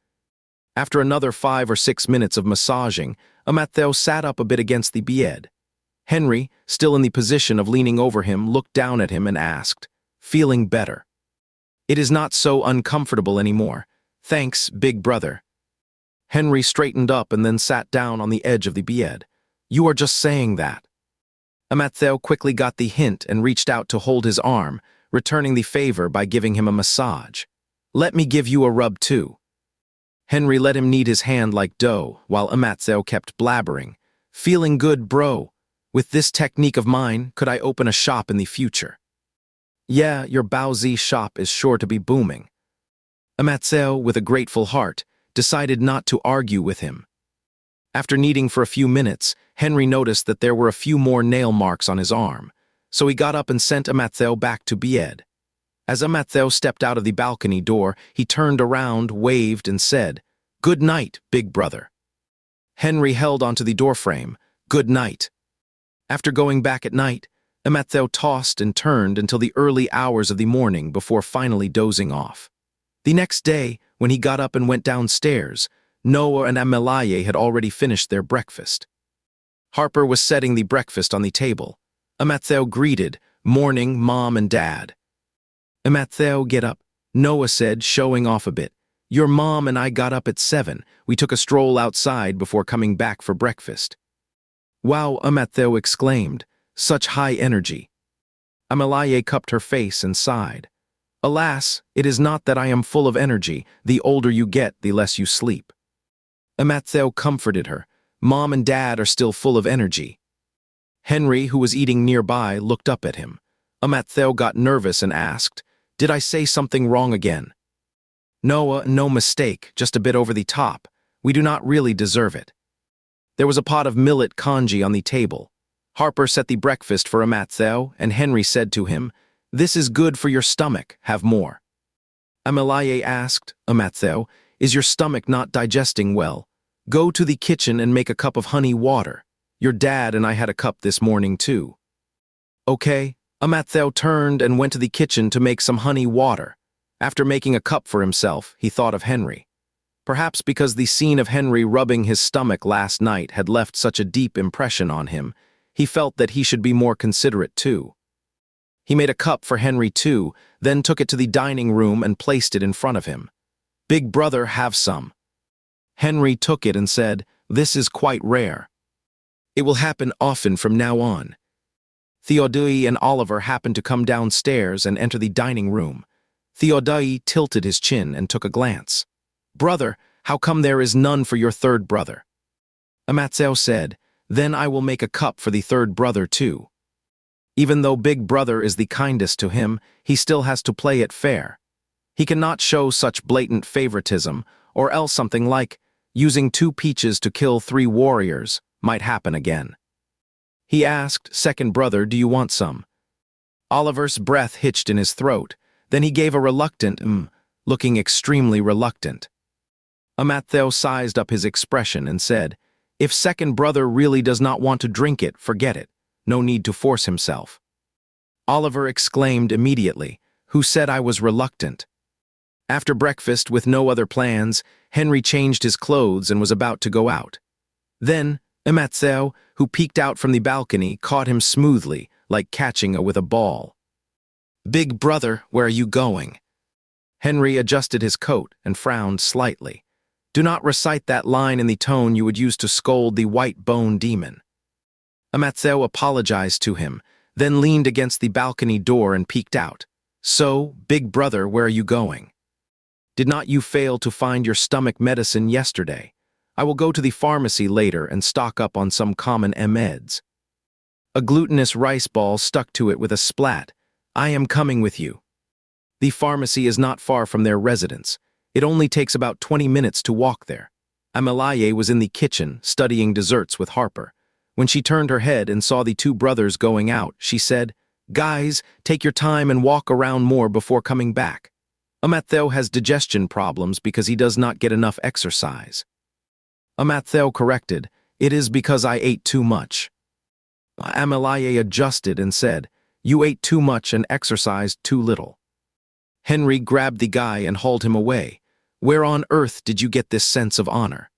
After another 5 or 6 minutes of massaging, Amattheo sat up a bit against the bed. Henry, still in the position of leaning over him, looked down at him and asked, "Feeling better?" "It is not so uncomfortable anymore. Thanks, big brother." Henry straightened up and then sat down on the edge of the bed. "You are just saying that." Amattheo quickly got the hint and reached out to hold his arm, returning the favor by giving him a massage. "Let me give you a rub too." Henry let him knead his hand like dough, while Amattheo kept blabbering. "Feeling good, bro. With this technique of mine, could I open a shop in the future?" "Yeah, your Baozi shop is sure to be booming." Amattheo, with a grateful heart, decided not to argue with him. After kneading for a few minutes, Henry noticed that there were a few more nail marks on his arm, so he got up and sent Amattheo back to bed. As Amattheo stepped out of the balcony door, he turned around, waved, and said, "Good night, big brother." Henry held onto the doorframe. "Good night." After going back at night, Amattheo tossed and turned until the early hours of the morning before finally dozing off. The next day, when he got up and went downstairs, Noah and Amelaye had already finished their breakfast. Harper was setting the breakfast on the table. Amattheo greeted, "Morning, Mom and Dad." "Amattheo, get up," Noah said, showing off a bit. "Your mom and I got up at 7. We took a stroll outside before coming back for breakfast." "Wow," Amattheo exclaimed. "Such high energy." Amelaye cupped her face and sighed. "Alas, it is not that I am full of energy. The older you get, the less you sleep." Amattheo comforted her. "Mom and Dad are still full of energy." Henry, who was eating nearby, looked up at him. Amattheo got nervous and asked, "Did I say something wrong again?" "Noah, no mistake, just a bit over the top. We do not really deserve it." There was a pot of millet congee on the table. Harper set the breakfast for Amattheo, and Henry said to him, "This is good for your stomach, have more." Amelaye asked, "Amattheo, is your stomach not digesting well? Go to the kitchen and make a cup of honey water. Your dad and I had a cup this morning too." "Okay." Amattheo turned and went to the kitchen to make some honey water. After making a cup for himself, he thought of Henry. Perhaps because the scene of Henry rubbing his stomach last night had left such a deep impression on him, he felt that he should be more considerate too. He made a cup for Henry too, then took it to the dining room and placed it in front of him. "Big brother, have some." Henry took it and said, "This is quite rare. It will happen often from now on." Theodore and Oliver happened to come downstairs and enter the dining room. Theodore tilted his chin and took a glance. "Brother, How come there is none for your third brother? Amatseo said, then I will make a cup for the third brother too. Even though big brother is the kindest to him, he still has to play it fair. He cannot show such blatant favoritism, or else something like using 2 peaches to kill 3 warriors might happen again. He asked, second brother, do you want some? Oliver's breath hitched in his throat. Then he gave a reluctant looking extremely reluctant. Amatseo sized up his expression and said, if second brother really does not want to drink it, forget it. No need to force himself. Oliver exclaimed immediately, who said I was reluctant? After breakfast, with no other plans, Henry changed his clothes and was about to go out. Then, Amatseo, who peeked out from the balcony, caught him smoothly, like catching with a ball. Big brother, where are you going? Henry adjusted his coat and frowned slightly. Do not recite that line in the tone you would use to scold the white bone demon. Amatseo apologized to him, then leaned against the balcony door and peeked out. So, big brother, where are you going? Did not you fail to find your stomach medicine yesterday? I will go to the pharmacy later and stock up on some common meds. A glutinous rice ball stuck to it with a splat. I am coming with you. The pharmacy is not far from their residence. It only takes about 20 minutes to walk there. Amalaye was in the kitchen, studying desserts with Harper. When she turned her head and saw the 2 brothers going out, she said, guys, take your time and walk around more before coming back. Amatseo has digestion problems because he does not get enough exercise. Amatseo corrected, it is because I ate too much. Amalaye adjusted and said, you ate too much and exercised too little. Henry grabbed the guy and hauled him away. Where on earth did you get this sense of honor?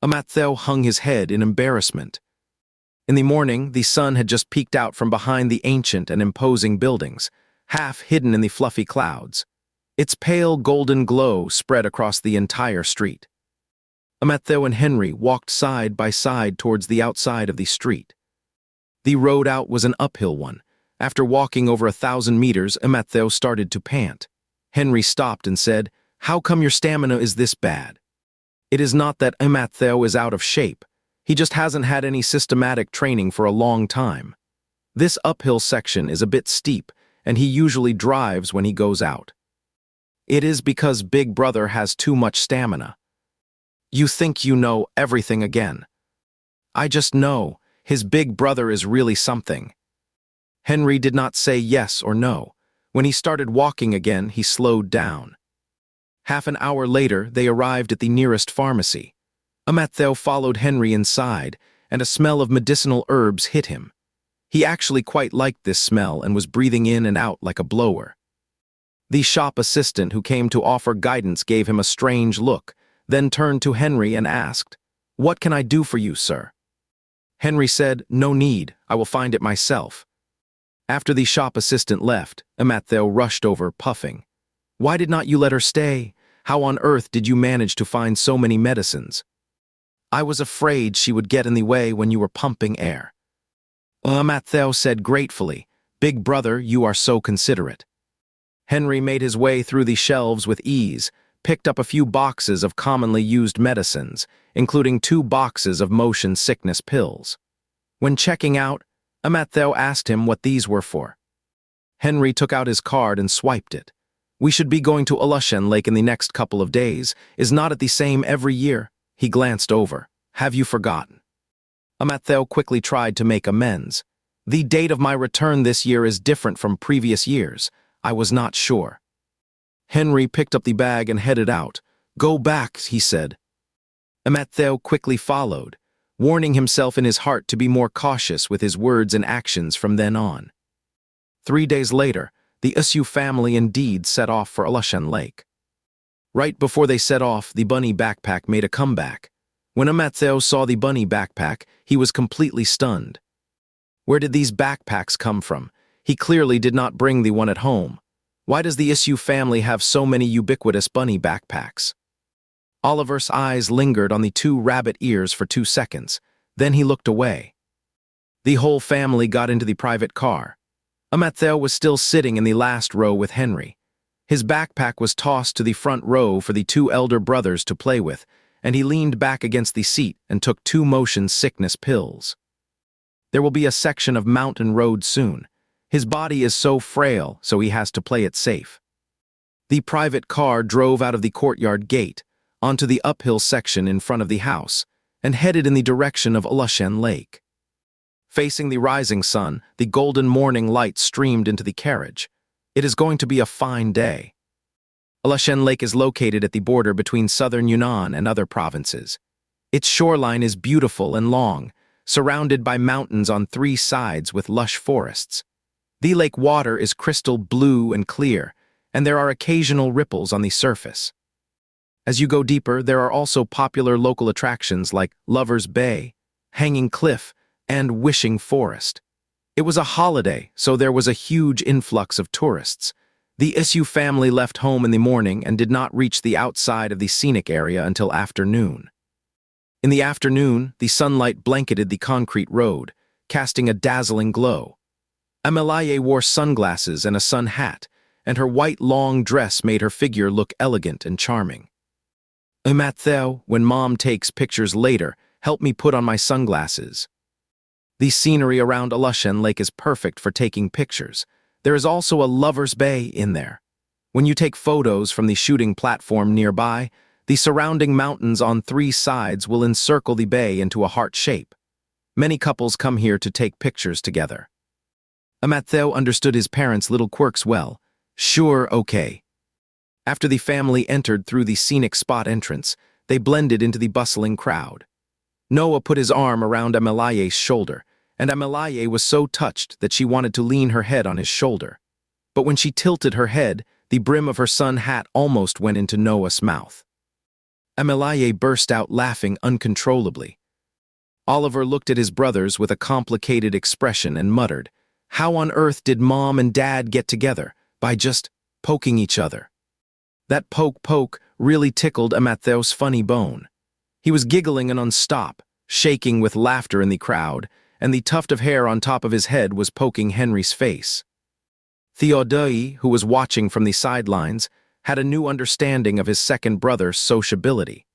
Amatseo hung his head in embarrassment. In the morning, the sun had just peeked out from behind the ancient and imposing buildings, half hidden in the fluffy clouds. Its pale golden glow spread across the entire street. Amatseo and Henry walked side by side towards the outside of the street. The road out was an uphill one. After walking over 1,000 meters, Amatseo started to pant. Henry stopped and said, how come your stamina is this bad? It is not that Amatseo is out of shape. He just hasn't had any systematic training for a long time. This uphill section is a bit steep, and he usually drives when he goes out. It is because big brother has too much stamina. You think you know everything again. I just know his big brother is really something. Henry did not say yes or no. When he started walking again, he slowed down. Half an hour later, they arrived at the nearest pharmacy. Amatseo followed Henry inside, and a smell of medicinal herbs hit him. He actually quite liked this smell and was breathing in and out like a blower. The shop assistant who came to offer guidance gave him a strange look, then turned to Henry and asked, what can I do for you, sir? Henry said, no need, I will find it myself. After the shop assistant left, Amatseo rushed over, puffing. Why did not you let her stay? How on earth did you manage to find so many medicines? I was afraid she would get in the way when you were pumping air. Amatseo said gratefully, big brother, you are so considerate. Henry made his way through the shelves with ease, picked up a few boxes of commonly used medicines, including 2 boxes of motion sickness pills. When checking out, Amatseo asked him what these were for. Henry took out his card and swiped it. We should be going to Alushan Lake in the next couple of days. Is not it the same every year? He glanced over. Have you forgotten? Amatseo quickly tried to make amends. The date of my return this year is different from previous years. I was not sure. Henry picked up the bag and headed out. Go back, he said. Amatseo quickly followed, warning himself in his heart to be more cautious with his words and actions from then on. 3 days later, the Isu family indeed set off for Alushan Lake. Right before they set off, the bunny backpack made a comeback. When Amatseo saw the bunny backpack, he was completely stunned. Where did these backpacks come from? He clearly did not bring the one at home. Why does the Isu family have so many ubiquitous bunny backpacks? Oliver's eyes lingered on the 2 rabbit ears for 2 seconds. Then he looked away. The whole family got into the private car. Amatseo was still sitting in the last row with Henry. His backpack was tossed to the front row for the two elder brothers to play with, and he leaned back against the seat and took 2 motion sickness pills. There will be a section of mountain road soon. His body is so frail, so he has to play it safe. The private car drove out of the courtyard gate, onto the uphill section in front of the house, and headed in the direction of Alashan Lake. Facing the rising sun, the golden morning light streamed into the carriage. It is going to be a fine day. Alashan Lake is located at the border between southern Yunnan and other provinces. Its shoreline is beautiful and long, surrounded by mountains on 3 sides with lush forests. The lake water is crystal blue and clear, and there are occasional ripples on the surface. As you go deeper, there are also popular local attractions like Lover's Bay, Hanging Cliff, and Wishing Forest. It was a holiday, so there was a huge influx of tourists. The Isu family left home in the morning and did not reach the outside of the scenic area until afternoon. In the afternoon, the sunlight blanketed the concrete road, casting a dazzling glow. Amelaye wore sunglasses and a sun hat, and her white long dress made her figure look elegant and charming. Matteo, when Mom takes pictures later, help me put on my sunglasses. The scenery around Alashan Lake is perfect for taking pictures. There is also a Lover's Bay in there. When you take photos from the shooting platform nearby, the surrounding mountains on 3 sides will encircle the bay into a heart shape. Many couples come here to take pictures together. Matteo understood his parents' little quirks well. Sure, okay. After the family entered through the scenic spot entrance, they blended into the bustling crowd. Noah put his arm around Amelaye's shoulder, and Amelaye was so touched that she wanted to lean her head on his shoulder. But when she tilted her head, the brim of her sun hat almost went into Noah's mouth. Amelaye burst out laughing uncontrollably. Oliver looked at his brothers with a complicated expression and muttered, "How on earth did Mom and Dad get together? By just poking each other." That poke really tickled Amatheo's funny bone. He was giggling and non-stop, shaking with laughter in the crowd, and the tuft of hair on top of his head was poking Henry's face. Theodore, who was watching from the sidelines, had a new understanding of his second brother's sociability.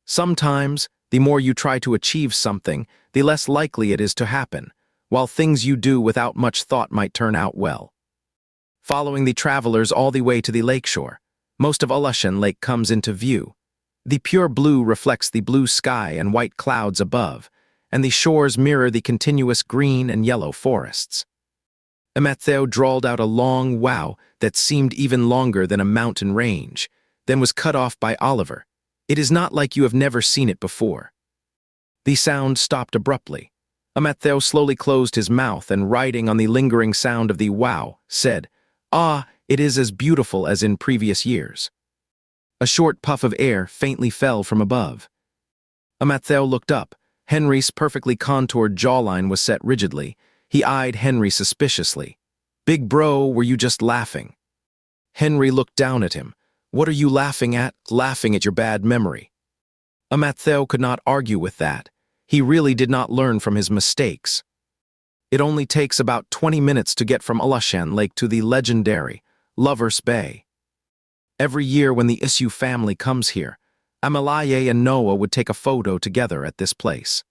Sometimes, the more you try to achieve something, the less likely it is to happen, while things you do without much thought might turn out well. Following the travelers all the way to the lakeshore, most of Alashan Lake comes into view. The pure blue reflects the blue sky and white clouds above, and the shores mirror the continuous green and yellow forests. Matteo drawled out a long wow that seemed even longer than a mountain range, then was cut off by Oliver. "It is not like you have never seen it before." The sound stopped abruptly. Matteo slowly closed his mouth and, riding on the lingering sound of the wow, said, "Ah, it is as beautiful as in previous years." A short puff of air faintly fell from above. Matteo looked up. Henry's perfectly contoured jawline was set rigidly. He eyed Henry suspiciously. "Big bro, were you just laughing?" Henry looked down at him. "What are you laughing at?" "Laughing at your bad memory." Matteo could not argue with that. He really did not learn from his mistakes. It only takes about 20 minutes to get from Alashan Lake to the legendary Lover's Bay. Every year when the Isu family comes here, Amelaye and Noah would take a photo together at this place.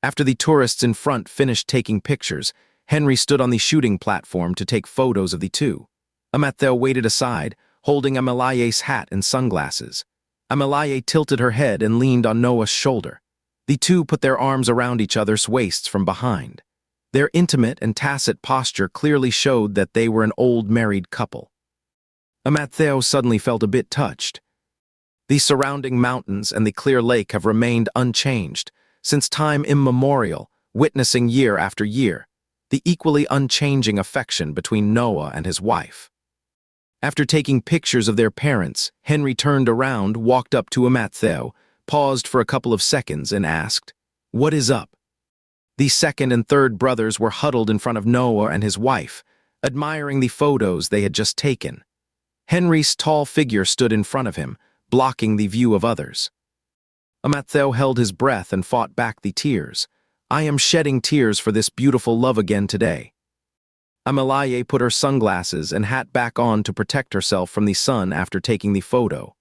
After the tourists in front finished taking pictures, Henry stood on the shooting platform to take photos of the two. Matteo waited aside, holding Amelaye's hat and sunglasses. Amelaye tilted her head and leaned on Noah's shoulder. The two put their arms around each other's waists from behind. Their intimate and tacit posture clearly showed that they were an old married couple. Matteo suddenly felt a bit touched. The surrounding mountains and the clear lake have remained unchanged since time immemorial, witnessing year after year the equally unchanging affection between Noah and his wife. After taking pictures of their parents, Henry turned around, walked up to Matteo, paused for a couple of seconds and asked, "What is up?" The second and third brothers were huddled in front of Noah and his wife, admiring the photos they had just taken. Henry's tall figure stood in front of him, blocking the view of others. Matteo held his breath and fought back the tears. "I am shedding tears for this beautiful love again today." Amalaye put her sunglasses and hat back on to protect herself from the sun after taking the photo.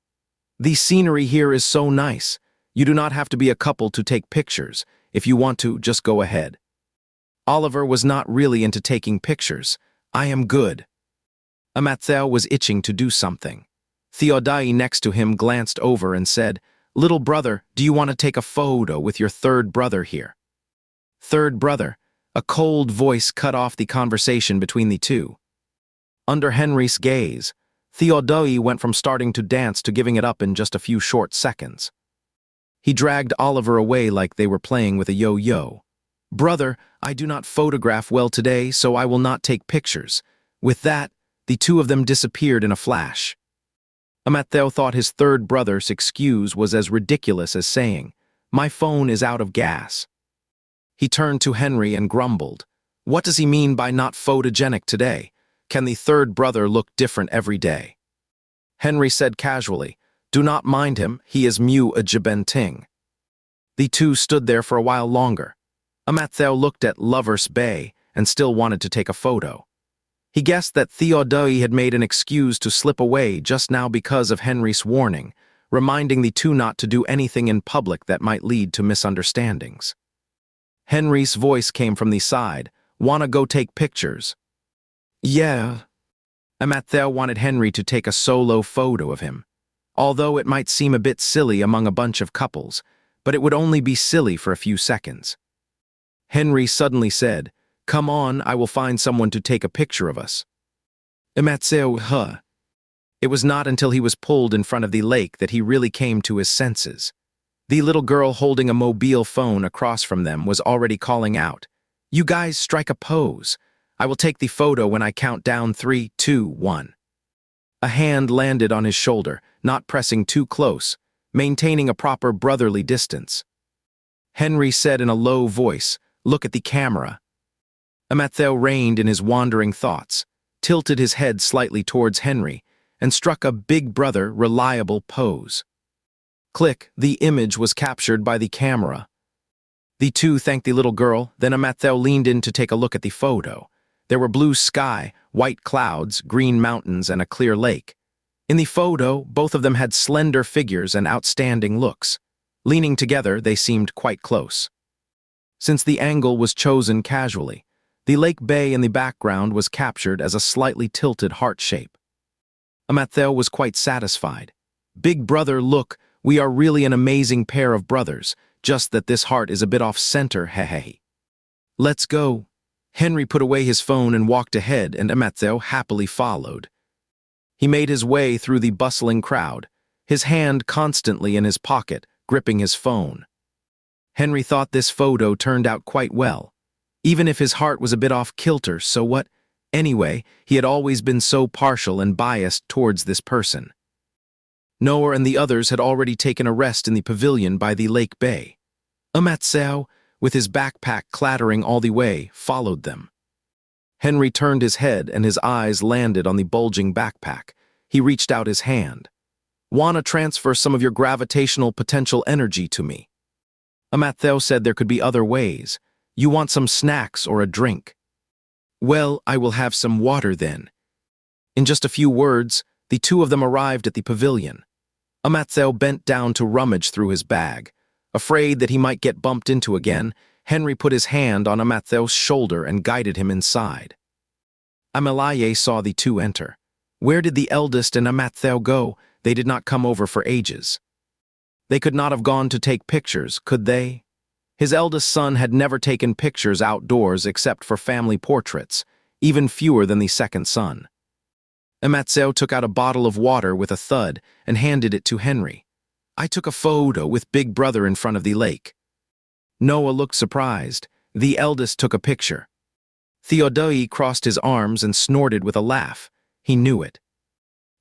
The scenery here is so nice. You do not have to be a couple to take pictures. If you want to, just go ahead. Oliver was not really into taking pictures. I am good. Amatheo was itching to do something. Theodai next to him glanced over and said, "Little brother, do you want to take a photo with your third brother here?" Third brother. A cold voice cut off the conversation between the two. Under Henry's gaze, Theodai went from starting to dance to giving it up in just a few short seconds. He dragged Oliver away like they were playing with a yo-yo. "Brother, I do not photograph well today, so I will not take pictures." With that, the two of them disappeared in a flash. Amatheo thought his third brother's excuse was as ridiculous as saying, "My phone is out of gas." He turned to Henry and grumbled, "What does he mean by not photogenic today? Can the third brother look different every day?" Henry said casually, "Do not mind him, he is mu a jibenting." The two stood there for a while longer. Amatheo looked at Lover's Bay and still wanted to take a photo. He guessed that Theodai had made an excuse to slip away just now because of Henry's warning, reminding the two not to do anything in public that might lead to misunderstandings. Henry's voice came from the side, "Wanna go take pictures?" "Yeah." Amatheo wanted Henry to take a solo photo of him. Although it might seem a bit silly among a bunch of couples, but it would only be silly for a few seconds. Henry suddenly said, "Come on, I will find someone to take a picture of us." Amatheo, huh? It was not until he was pulled in front of the lake that he really came to his senses. The little girl holding a mobile phone across from them was already calling out, "You guys strike a pose. I will take the photo when I count down 3, 2, 1. A hand landed on his shoulder, not pressing too close, maintaining a proper brotherly distance. Henry said in a low voice, "Look at the camera." Amatheo reined in his wandering thoughts, tilted his head slightly towards Henry, and struck a big brother reliable pose. Click, the image was captured by the camera. The two thanked the little girl, then Amatheo leaned in to take a look at the photo. There were blue sky, white clouds, green mountains, and a clear lake. In the photo, both of them had slender figures and outstanding looks. Leaning together, they seemed quite close. Since the angle was chosen casually, the lake bay in the background was captured as a slightly tilted heart shape. Amatheo was quite satisfied. "Big brother, look, we are really an amazing pair of brothers, just that this heart is a bit off-center, hehe. Let's go." Henry put away his phone and walked ahead, and Amatheo happily followed. He made his way through the bustling crowd, his hand constantly in his pocket, gripping his phone. Henry thought this photo turned out quite well. Even if his heart was a bit off-kilter, so what? Anyway, he had always been so partial and biased towards this person. Noah and the others had already taken a rest in the pavilion by the lake bay. Amatheo, with his backpack clattering all the way, followed them. Henry turned his head and his eyes landed on the bulging backpack. He reached out his hand. "Wanna transfer some of your gravitational potential energy to me?" Amatheo said there could be other ways. "You want some snacks or a drink?" "Well, I will have some water then." In just a few words, the two of them arrived at the pavilion. Amatheo bent down to rummage through his bag. Afraid that he might get bumped into again, Henry put his hand on Amatheo's shoulder and guided him inside. Amalaye saw the two enter. Where did the eldest and Amatheo go? They did not come over for ages. They could not have gone to take pictures, could they? His eldest son had never taken pictures outdoors except for family portraits, even fewer than the second son. Amatheo took out a bottle of water with a thud and handed it to Henry. "I took a photo with Big Brother in front of the lake." Noah looked surprised. The eldest took a picture. Theodai crossed his arms and snorted with a laugh. He knew it.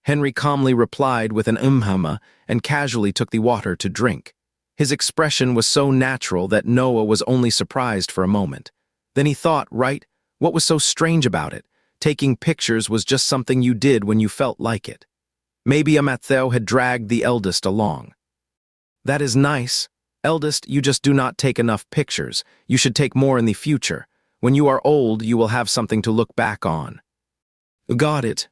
Henry calmly replied with an umhama and casually took the water to drink. His expression was so natural that Noah was only surprised for a moment. Then he thought, right, what was so strange about it? Taking pictures was just something you did when you felt like it. Maybe Amatheo had dragged the eldest along. "That is nice. Eldest, you just do not take enough pictures. You should take more in the future. When you are old, you will have something to look back on. Got it.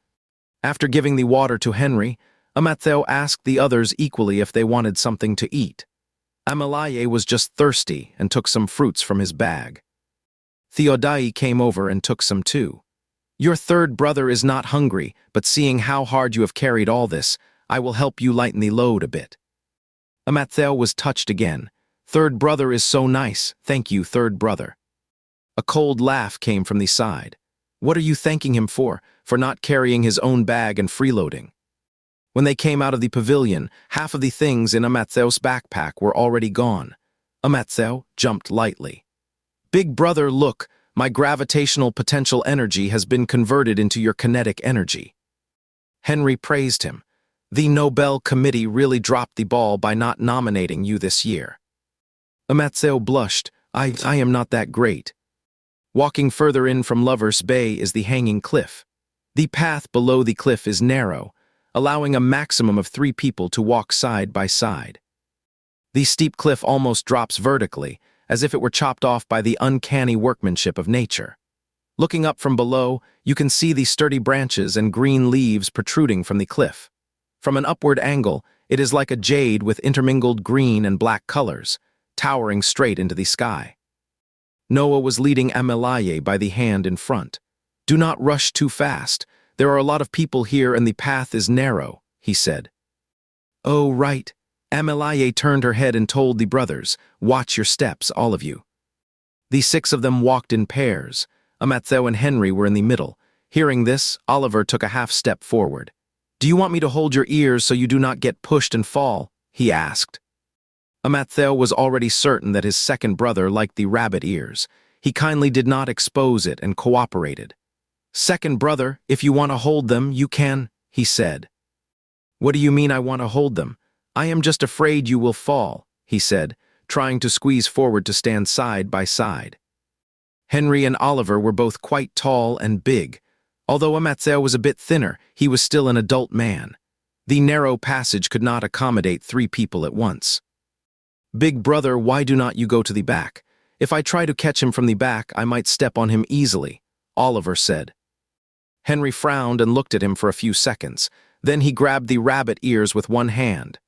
After giving the water to Henry, Amattheo asked the others equally if they wanted something to eat. Amalaye was just thirsty and took some fruits from his bag. Theodai came over and took some too. Your third brother is not hungry, but seeing how hard you have carried all this, I will help you lighten the load a bit. Amattheo was touched again. Third brother is so nice, thank you, third brother. A cold laugh came from the side. What are you thanking him for not carrying his own bag and freeloading? When they came out of the pavilion, half of the things in Amattheo's backpack were already gone. Amattheo jumped lightly. Big brother, look, my gravitational potential energy has been converted into your kinetic energy. Henry praised him. The Nobel Committee really dropped the ball by not nominating you this year. Amattheo blushed. I am not that great. Walking further in from Lover's Bay is the hanging cliff. The path below the cliff is narrow, allowing a maximum of 3 people to walk side by side. The steep cliff almost drops vertically, as if it were chopped off by the uncanny workmanship of nature. Looking up from below, you can see the sturdy branches and green leaves protruding from the cliff. From an upward angle, it is like a jade with intermingled green and black colors, towering straight into the sky. Noah was leading Amalaye by the hand in front. Do not rush too fast. There are a lot of people here and the path is narrow, he said. Oh, right. Amalaye turned her head and told the brothers, watch your steps, all of you. The 6 of them walked in pairs. Amattheo and Henry were in the middle. Hearing this, Oliver took a half step forward. Do you want me to hold your ears so you do not get pushed and fall? He asked. Amattheo was already certain that his second brother liked the rabbit ears. He kindly did not expose it and cooperated. Second brother, if you want to hold them, you can, he said. What do you mean I want to hold them? I am just afraid you will fall, he said, trying to squeeze forward to stand side by side. Henry and Oliver were both quite tall and big. Although Amattheo was a bit thinner, he was still an adult man. The narrow passage could not accommodate 3 people at once. Big brother, why do not you go to the back? If I try to catch him from the back, I might step on him easily, Oliver said. Henry frowned and looked at him for a few seconds. Then he grabbed the rabbit ears with one hand.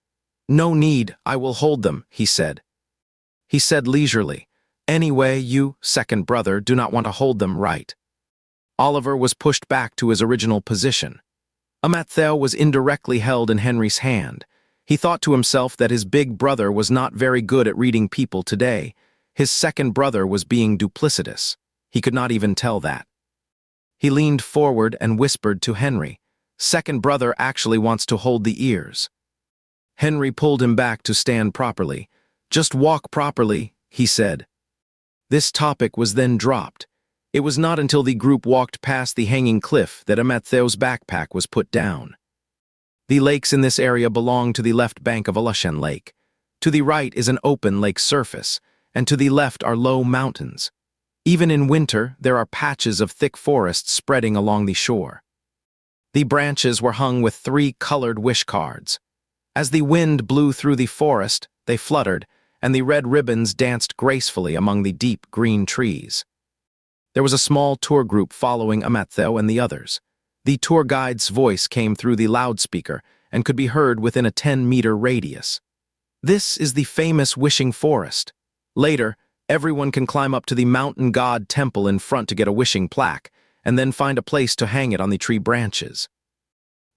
No need, I will hold them, he said. He said leisurely, anyway, you, second brother, do not want to hold them, right? Oliver was pushed back to his original position. Amattheo was indirectly held in Henry's hand. He thought to himself that his big brother was not very good at reading people today. His second brother was being duplicitous. He could not even tell that. He leaned forward and whispered to Henry, second brother actually wants to hold the ears. Henry pulled him back to stand properly. Just walk properly, he said. This topic was then dropped. It was not until the group walked past the hanging cliff that Amattheo's backpack was put down. The lakes in this area belong to the left bank of Alushan Lake. To the right is an open lake surface, and to the left are low mountains. Even in winter, there are patches of thick forests spreading along the shore. The branches were hung with 3 colored wish cards. As the wind blew through the forest, they fluttered, and the red ribbons danced gracefully among the deep green trees. There was a small tour group following Amattheo and the others. The tour guide's voice came through the loudspeaker and could be heard within a 10-meter radius. This is the famous wishing forest. Later, everyone can climb up to the mountain god temple in front to get a wishing plaque, and then find a place to hang it on the tree branches.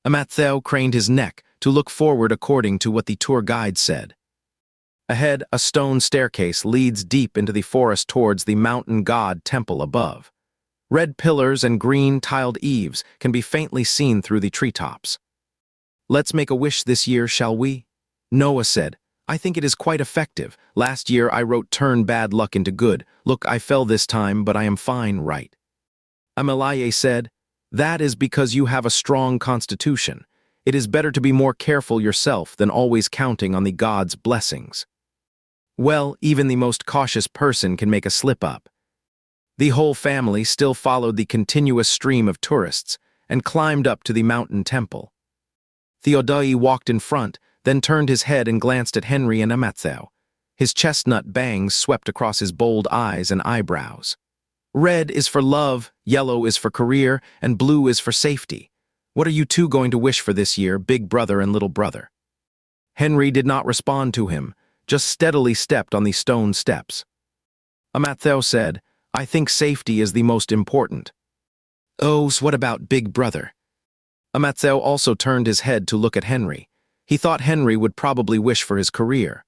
Amattheo craned his neck to look forward according to what the tour guide said. Ahead, a stone staircase leads deep into the forest towards the mountain god temple above. Red pillars and green tiled eaves can be faintly seen through the treetops. Let's make a wish this year, shall we? Noah said, I think it is quite effective. Last year I wrote turn bad luck into good. Look, I fell this time, but I am fine, right? Amalaye said, that is because you have a strong constitution. It is better to be more careful yourself than always counting on the gods' blessings. Well, even the most cautious person can make a slip-up. The whole family still followed the continuous stream of tourists and climbed up to the mountain temple. Theodai walked in front, then turned his head and glanced at Henry and Amattheo. His chestnut bangs swept across his bold eyes and eyebrows. Red is for love, yellow is for career, and blue is for safety. What are you two going to wish for this year, big brother and little brother? Henry did not respond to him, just steadily stepped on the stone steps. Amattheo said, I think safety is the most important. Oh, so what about big brother? Amattheo also turned his head to look at Henry. He thought Henry would probably wish for his career.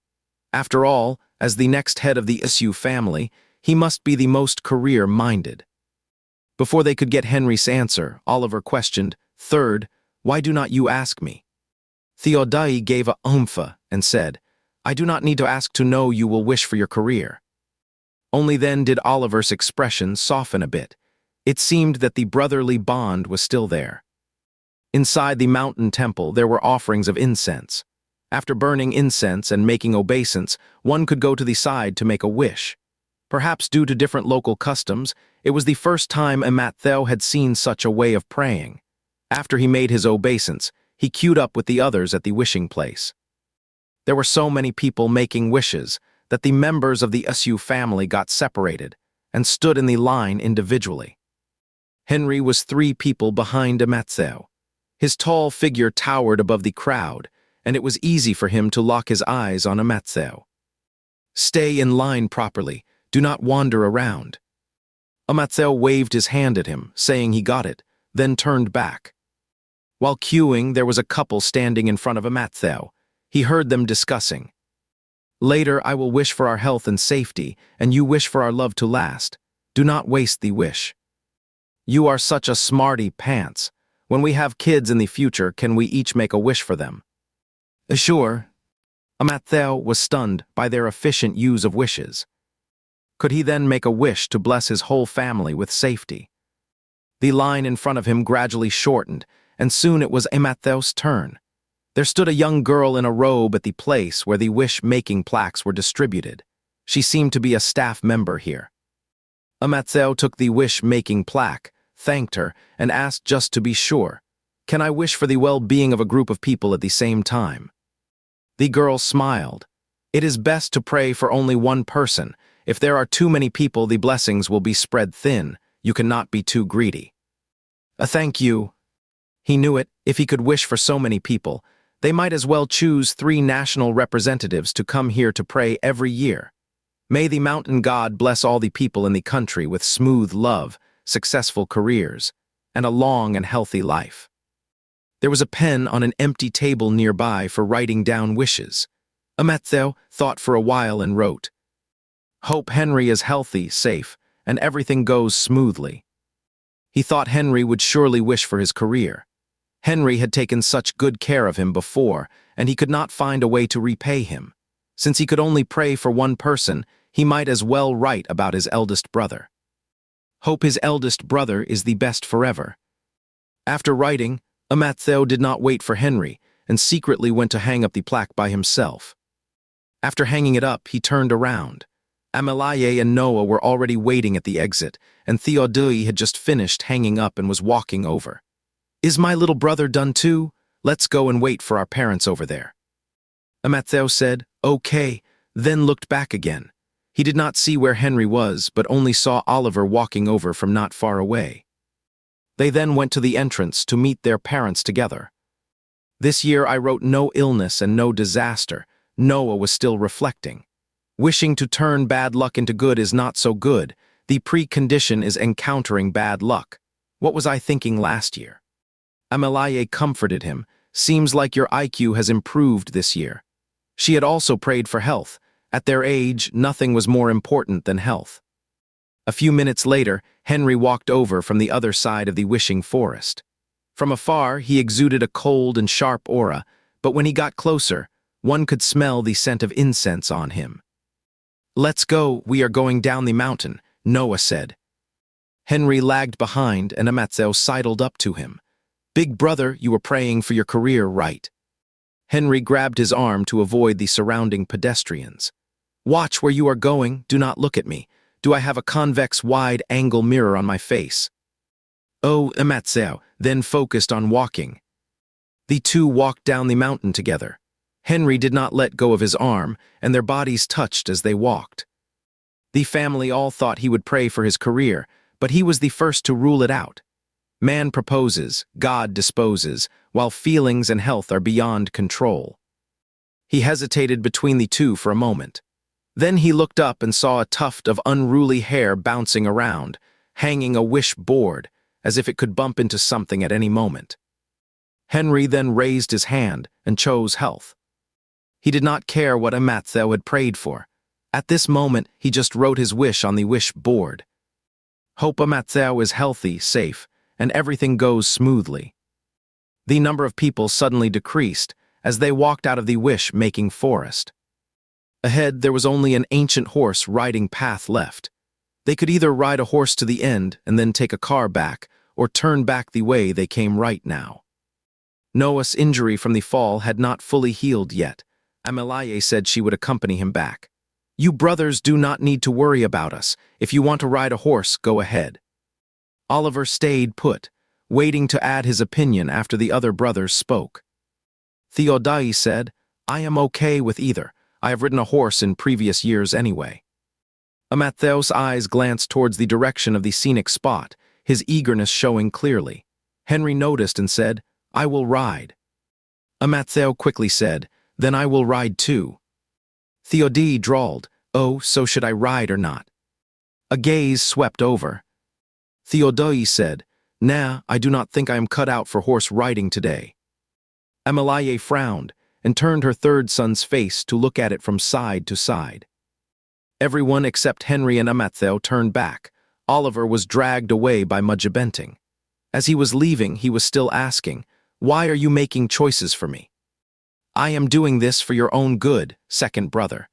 After all, as the next head of the Issue family, he must be the most career-minded. Before they could get Henry's answer, Oliver questioned, Third, why do not you ask me? Theodai gave a umpha and said, I do not need to ask to know you will wish for your career. Only then did Oliver's expression soften a bit. It seemed that the brotherly bond was still there. Inside the mountain temple there were offerings of incense. After burning incense and making obeisance, one could go to the side to make a wish. Perhaps due to different local customs, it was the first time Amattheo had seen such a way of praying. After he made his obeisance, he queued up with the others at the wishing place. There were so many people making wishes that the members of the Issue family got separated and stood in the line individually. Henry was 3 people behind Amattheo. His tall figure towered above the crowd, and it was easy for him to lock his eyes on Amattheo. Stay in line properly, do not wander around. Amattheo waved his hand at him, saying he got it, then turned back. While queuing, there was a couple standing in front of Amattheo. He heard them discussing. Later I will wish for our health and safety, and you wish for our love to last. Do not waste the wish. You are such a smarty pants. When we have kids in the future, can we each make a wish for them? Sure. Amattheo was stunned by their efficient use of wishes. Could he then make a wish to bless his whole family with safety? The line in front of him gradually shortened, and soon it was Amattheo's turn. There stood a young girl in a robe at the place where the wish-making plaques were distributed. She seemed to be a staff member here. Amattheo took the wish-making plaque, thanked her, and asked just to be sure, Can I wish for the well-being of a group of people at the same time? The girl smiled. It is best to pray for only one person. If there are too many people, the blessings will be spread thin. You cannot be too greedy. Thank you. He knew it. If he could wish for so many people, they might as well choose 3 national representatives to come here to pray every year. May the mountain god bless all the people in the country with smooth love, successful careers, and a long and healthy life. There was a pen on an empty table nearby for writing down wishes. Amattheo thought for a while and wrote, Hope Henry is healthy, safe, and everything goes smoothly. He thought Henry would surely wish for his career. Henry had taken such good care of him before, and he could not find a way to repay him. Since he could only pray for one person, he might as well write about his eldest brother. Hope his eldest brother is the best forever. After writing, Amattheo did not wait for Henry, and secretly went to hang up the plaque by himself. After hanging it up, he turned around. Amalaye and Noah were already waiting at the exit, and Theodui had just finished hanging up and was walking over. Is my little brother done too? Let's go and wait for our parents over there. Amattheo said, Okay, then looked back again. He did not see where Henry was, but only saw Oliver walking over from not far away. They then went to the entrance to meet their parents together. This year I wrote no illness and no disaster. Noah was still reflecting. Wishing to turn bad luck into good is not so good. The precondition is encountering bad luck. What was I thinking last year? Amalaye comforted him. Seems like your IQ has improved this year. She had also prayed for health. At their age, nothing was more important than health. A few minutes later, Henry walked over from the other side of the wishing forest. From afar, he exuded a cold and sharp aura, but when he got closer, one could smell the scent of incense on him. Let's go, we are going down the mountain, Noah said. Henry lagged behind and Amattheo sidled up to him. Big brother, you were praying for your career, right? Henry grabbed his arm to avoid the surrounding pedestrians. Watch where you are going, do not look at me. Do I have a convex wide-angle mirror on my face? Oh, Amattheo, then focused on walking. The two walked down the mountain together. Henry did not let go of his arm, and their bodies touched as they walked. The family all thought he would pray for his career, but he was the first to rule it out. Man proposes, God disposes, while feelings and health are beyond control. He hesitated between the two for a moment. Then he looked up and saw a tuft of unruly hair bouncing around, hanging a wish board, as if it could bump into something at any moment. Henry then raised his hand and chose health. He did not care what Amattheo had prayed for. At this moment, he just wrote his wish on the wish board. Hope Amattheo is healthy, safe, and everything goes smoothly. The number of people suddenly decreased as they walked out of the wish-making forest. Ahead, there was only an ancient horse riding path left. They could either ride a horse to the end and then take a car back, or turn back the way they came right now. Noah's injury from the fall had not fully healed yet. Amalaye said she would accompany him back. You brothers do not need to worry about us. If you want to ride a horse, go ahead. Oliver stayed put, waiting to add his opinion after the other brothers spoke. Theodai said, I am okay with either. I have ridden a horse in previous years anyway. Amattheo's eyes glanced towards the direction of the scenic spot, his eagerness showing clearly. Henry noticed and said, I will ride. Amattheo quickly said, Then I will ride too. Theodai drawled, Oh, so should I ride or not? A gaze swept over. Theodai said, Nah, I do not think I am cut out for horse riding today. Amalaye frowned and turned her third son's face to look at it from side to side. Everyone except Henry and Amattheo turned back. Oliver was dragged away by Mudjabenting. As he was leaving, he was still asking, Why are you making choices for me? I am doing this for your own good, second brother.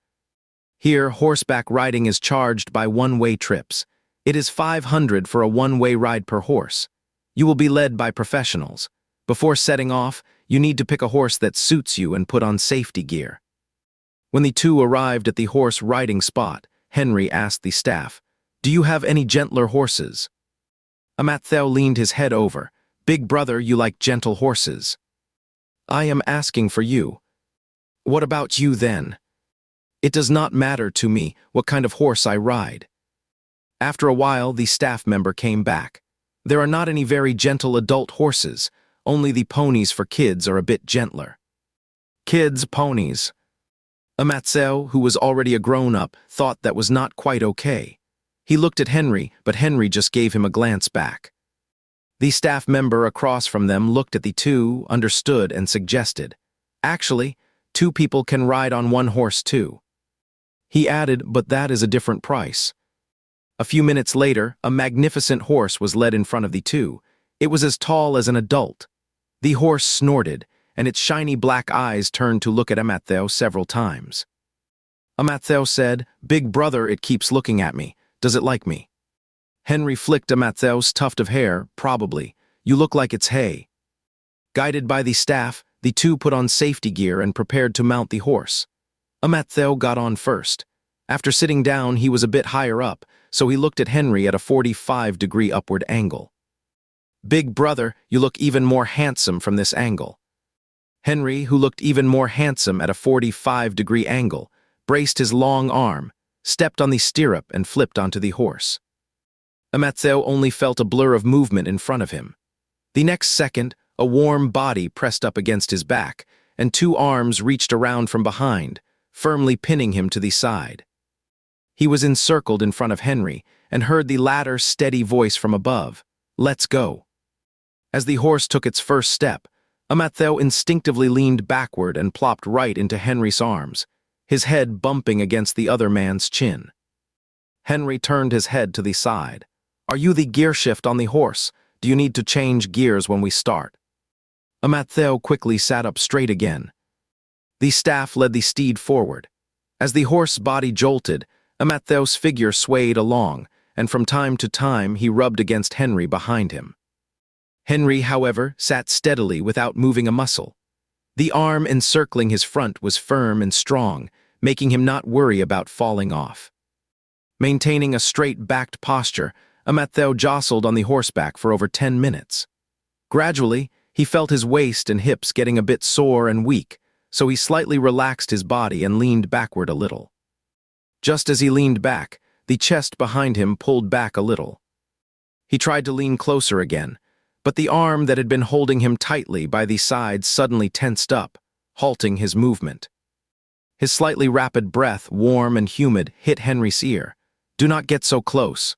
Here, horseback riding is charged by one-way trips. It is 500 for a one-way ride per horse. You will be led by professionals. Before setting off, you need to pick a horse that suits you and put on safety gear. When the two arrived at the horse riding spot, Henry asked the staff, Do you have any gentler horses? Amattheo leaned his head over. Big brother, you like gentle horses. I am asking for you. What about you then? It does not matter to me what kind of horse I ride. After a while, the staff member came back. There are not any very gentle adult horses. Only the ponies for kids are a bit gentler. Kids' ponies. Amattheo, who was already a grown-up, thought that was not quite okay. He looked at Henry, but Henry just gave him a glance back. The staff member across from them looked at the two, understood, and suggested, Actually, 2 people can ride on one horse too. He added, But that is a different price. A few minutes later, a magnificent horse was led in front of the two. It was as tall as an adult. The horse snorted, and its shiny black eyes turned to look at Amattheo several times. Amattheo said, Big brother, it keeps looking at me. Does it like me? Henry flicked Amattheo's tuft of hair, probably. You look like it's hay. Guided by the staff, the two put on safety gear and prepared to mount the horse. Amattheo got on first. After sitting down, he was a bit higher up, so he looked at Henry at a 45-degree upward angle. Big brother, you look even more handsome from this angle. Henry, who looked even more handsome at a 45-degree angle, braced his long arm, stepped on the stirrup and flipped onto the horse. Amattheo only felt a blur of movement in front of him. The next second, a warm body pressed up against his back, and 2 arms reached around from behind, firmly pinning him to the side. He was encircled in front of Henry and heard the latter's steady voice from above, Let's go. As the horse took its first step, Amattheo instinctively leaned backward and plopped right into Henry's arms, his head bumping against the other man's chin. Henry turned his head to the side. Are you the gear shift on the horse? Do you need to change gears when we start? Amattheo quickly sat up straight again. The staff led the steed forward. As the horse's body jolted, Amattheo's figure swayed along, and from time to time he rubbed against Henry behind him. Henry, however, sat steadily without moving a muscle. The arm encircling his front was firm and strong, making him not worry about falling off. Maintaining a straight-backed posture, Amattheo jostled on the horseback for over 10 minutes. Gradually, he felt his waist and hips getting a bit sore and weak, so he slightly relaxed his body and leaned backward a little. Just as he leaned back, The chest behind him pulled back a little. He tried to lean closer again, but the arm that had been holding him tightly by the side suddenly tensed up, halting his movement. His slightly rapid breath, warm and humid, hit Henry's ear. "Do not get so close."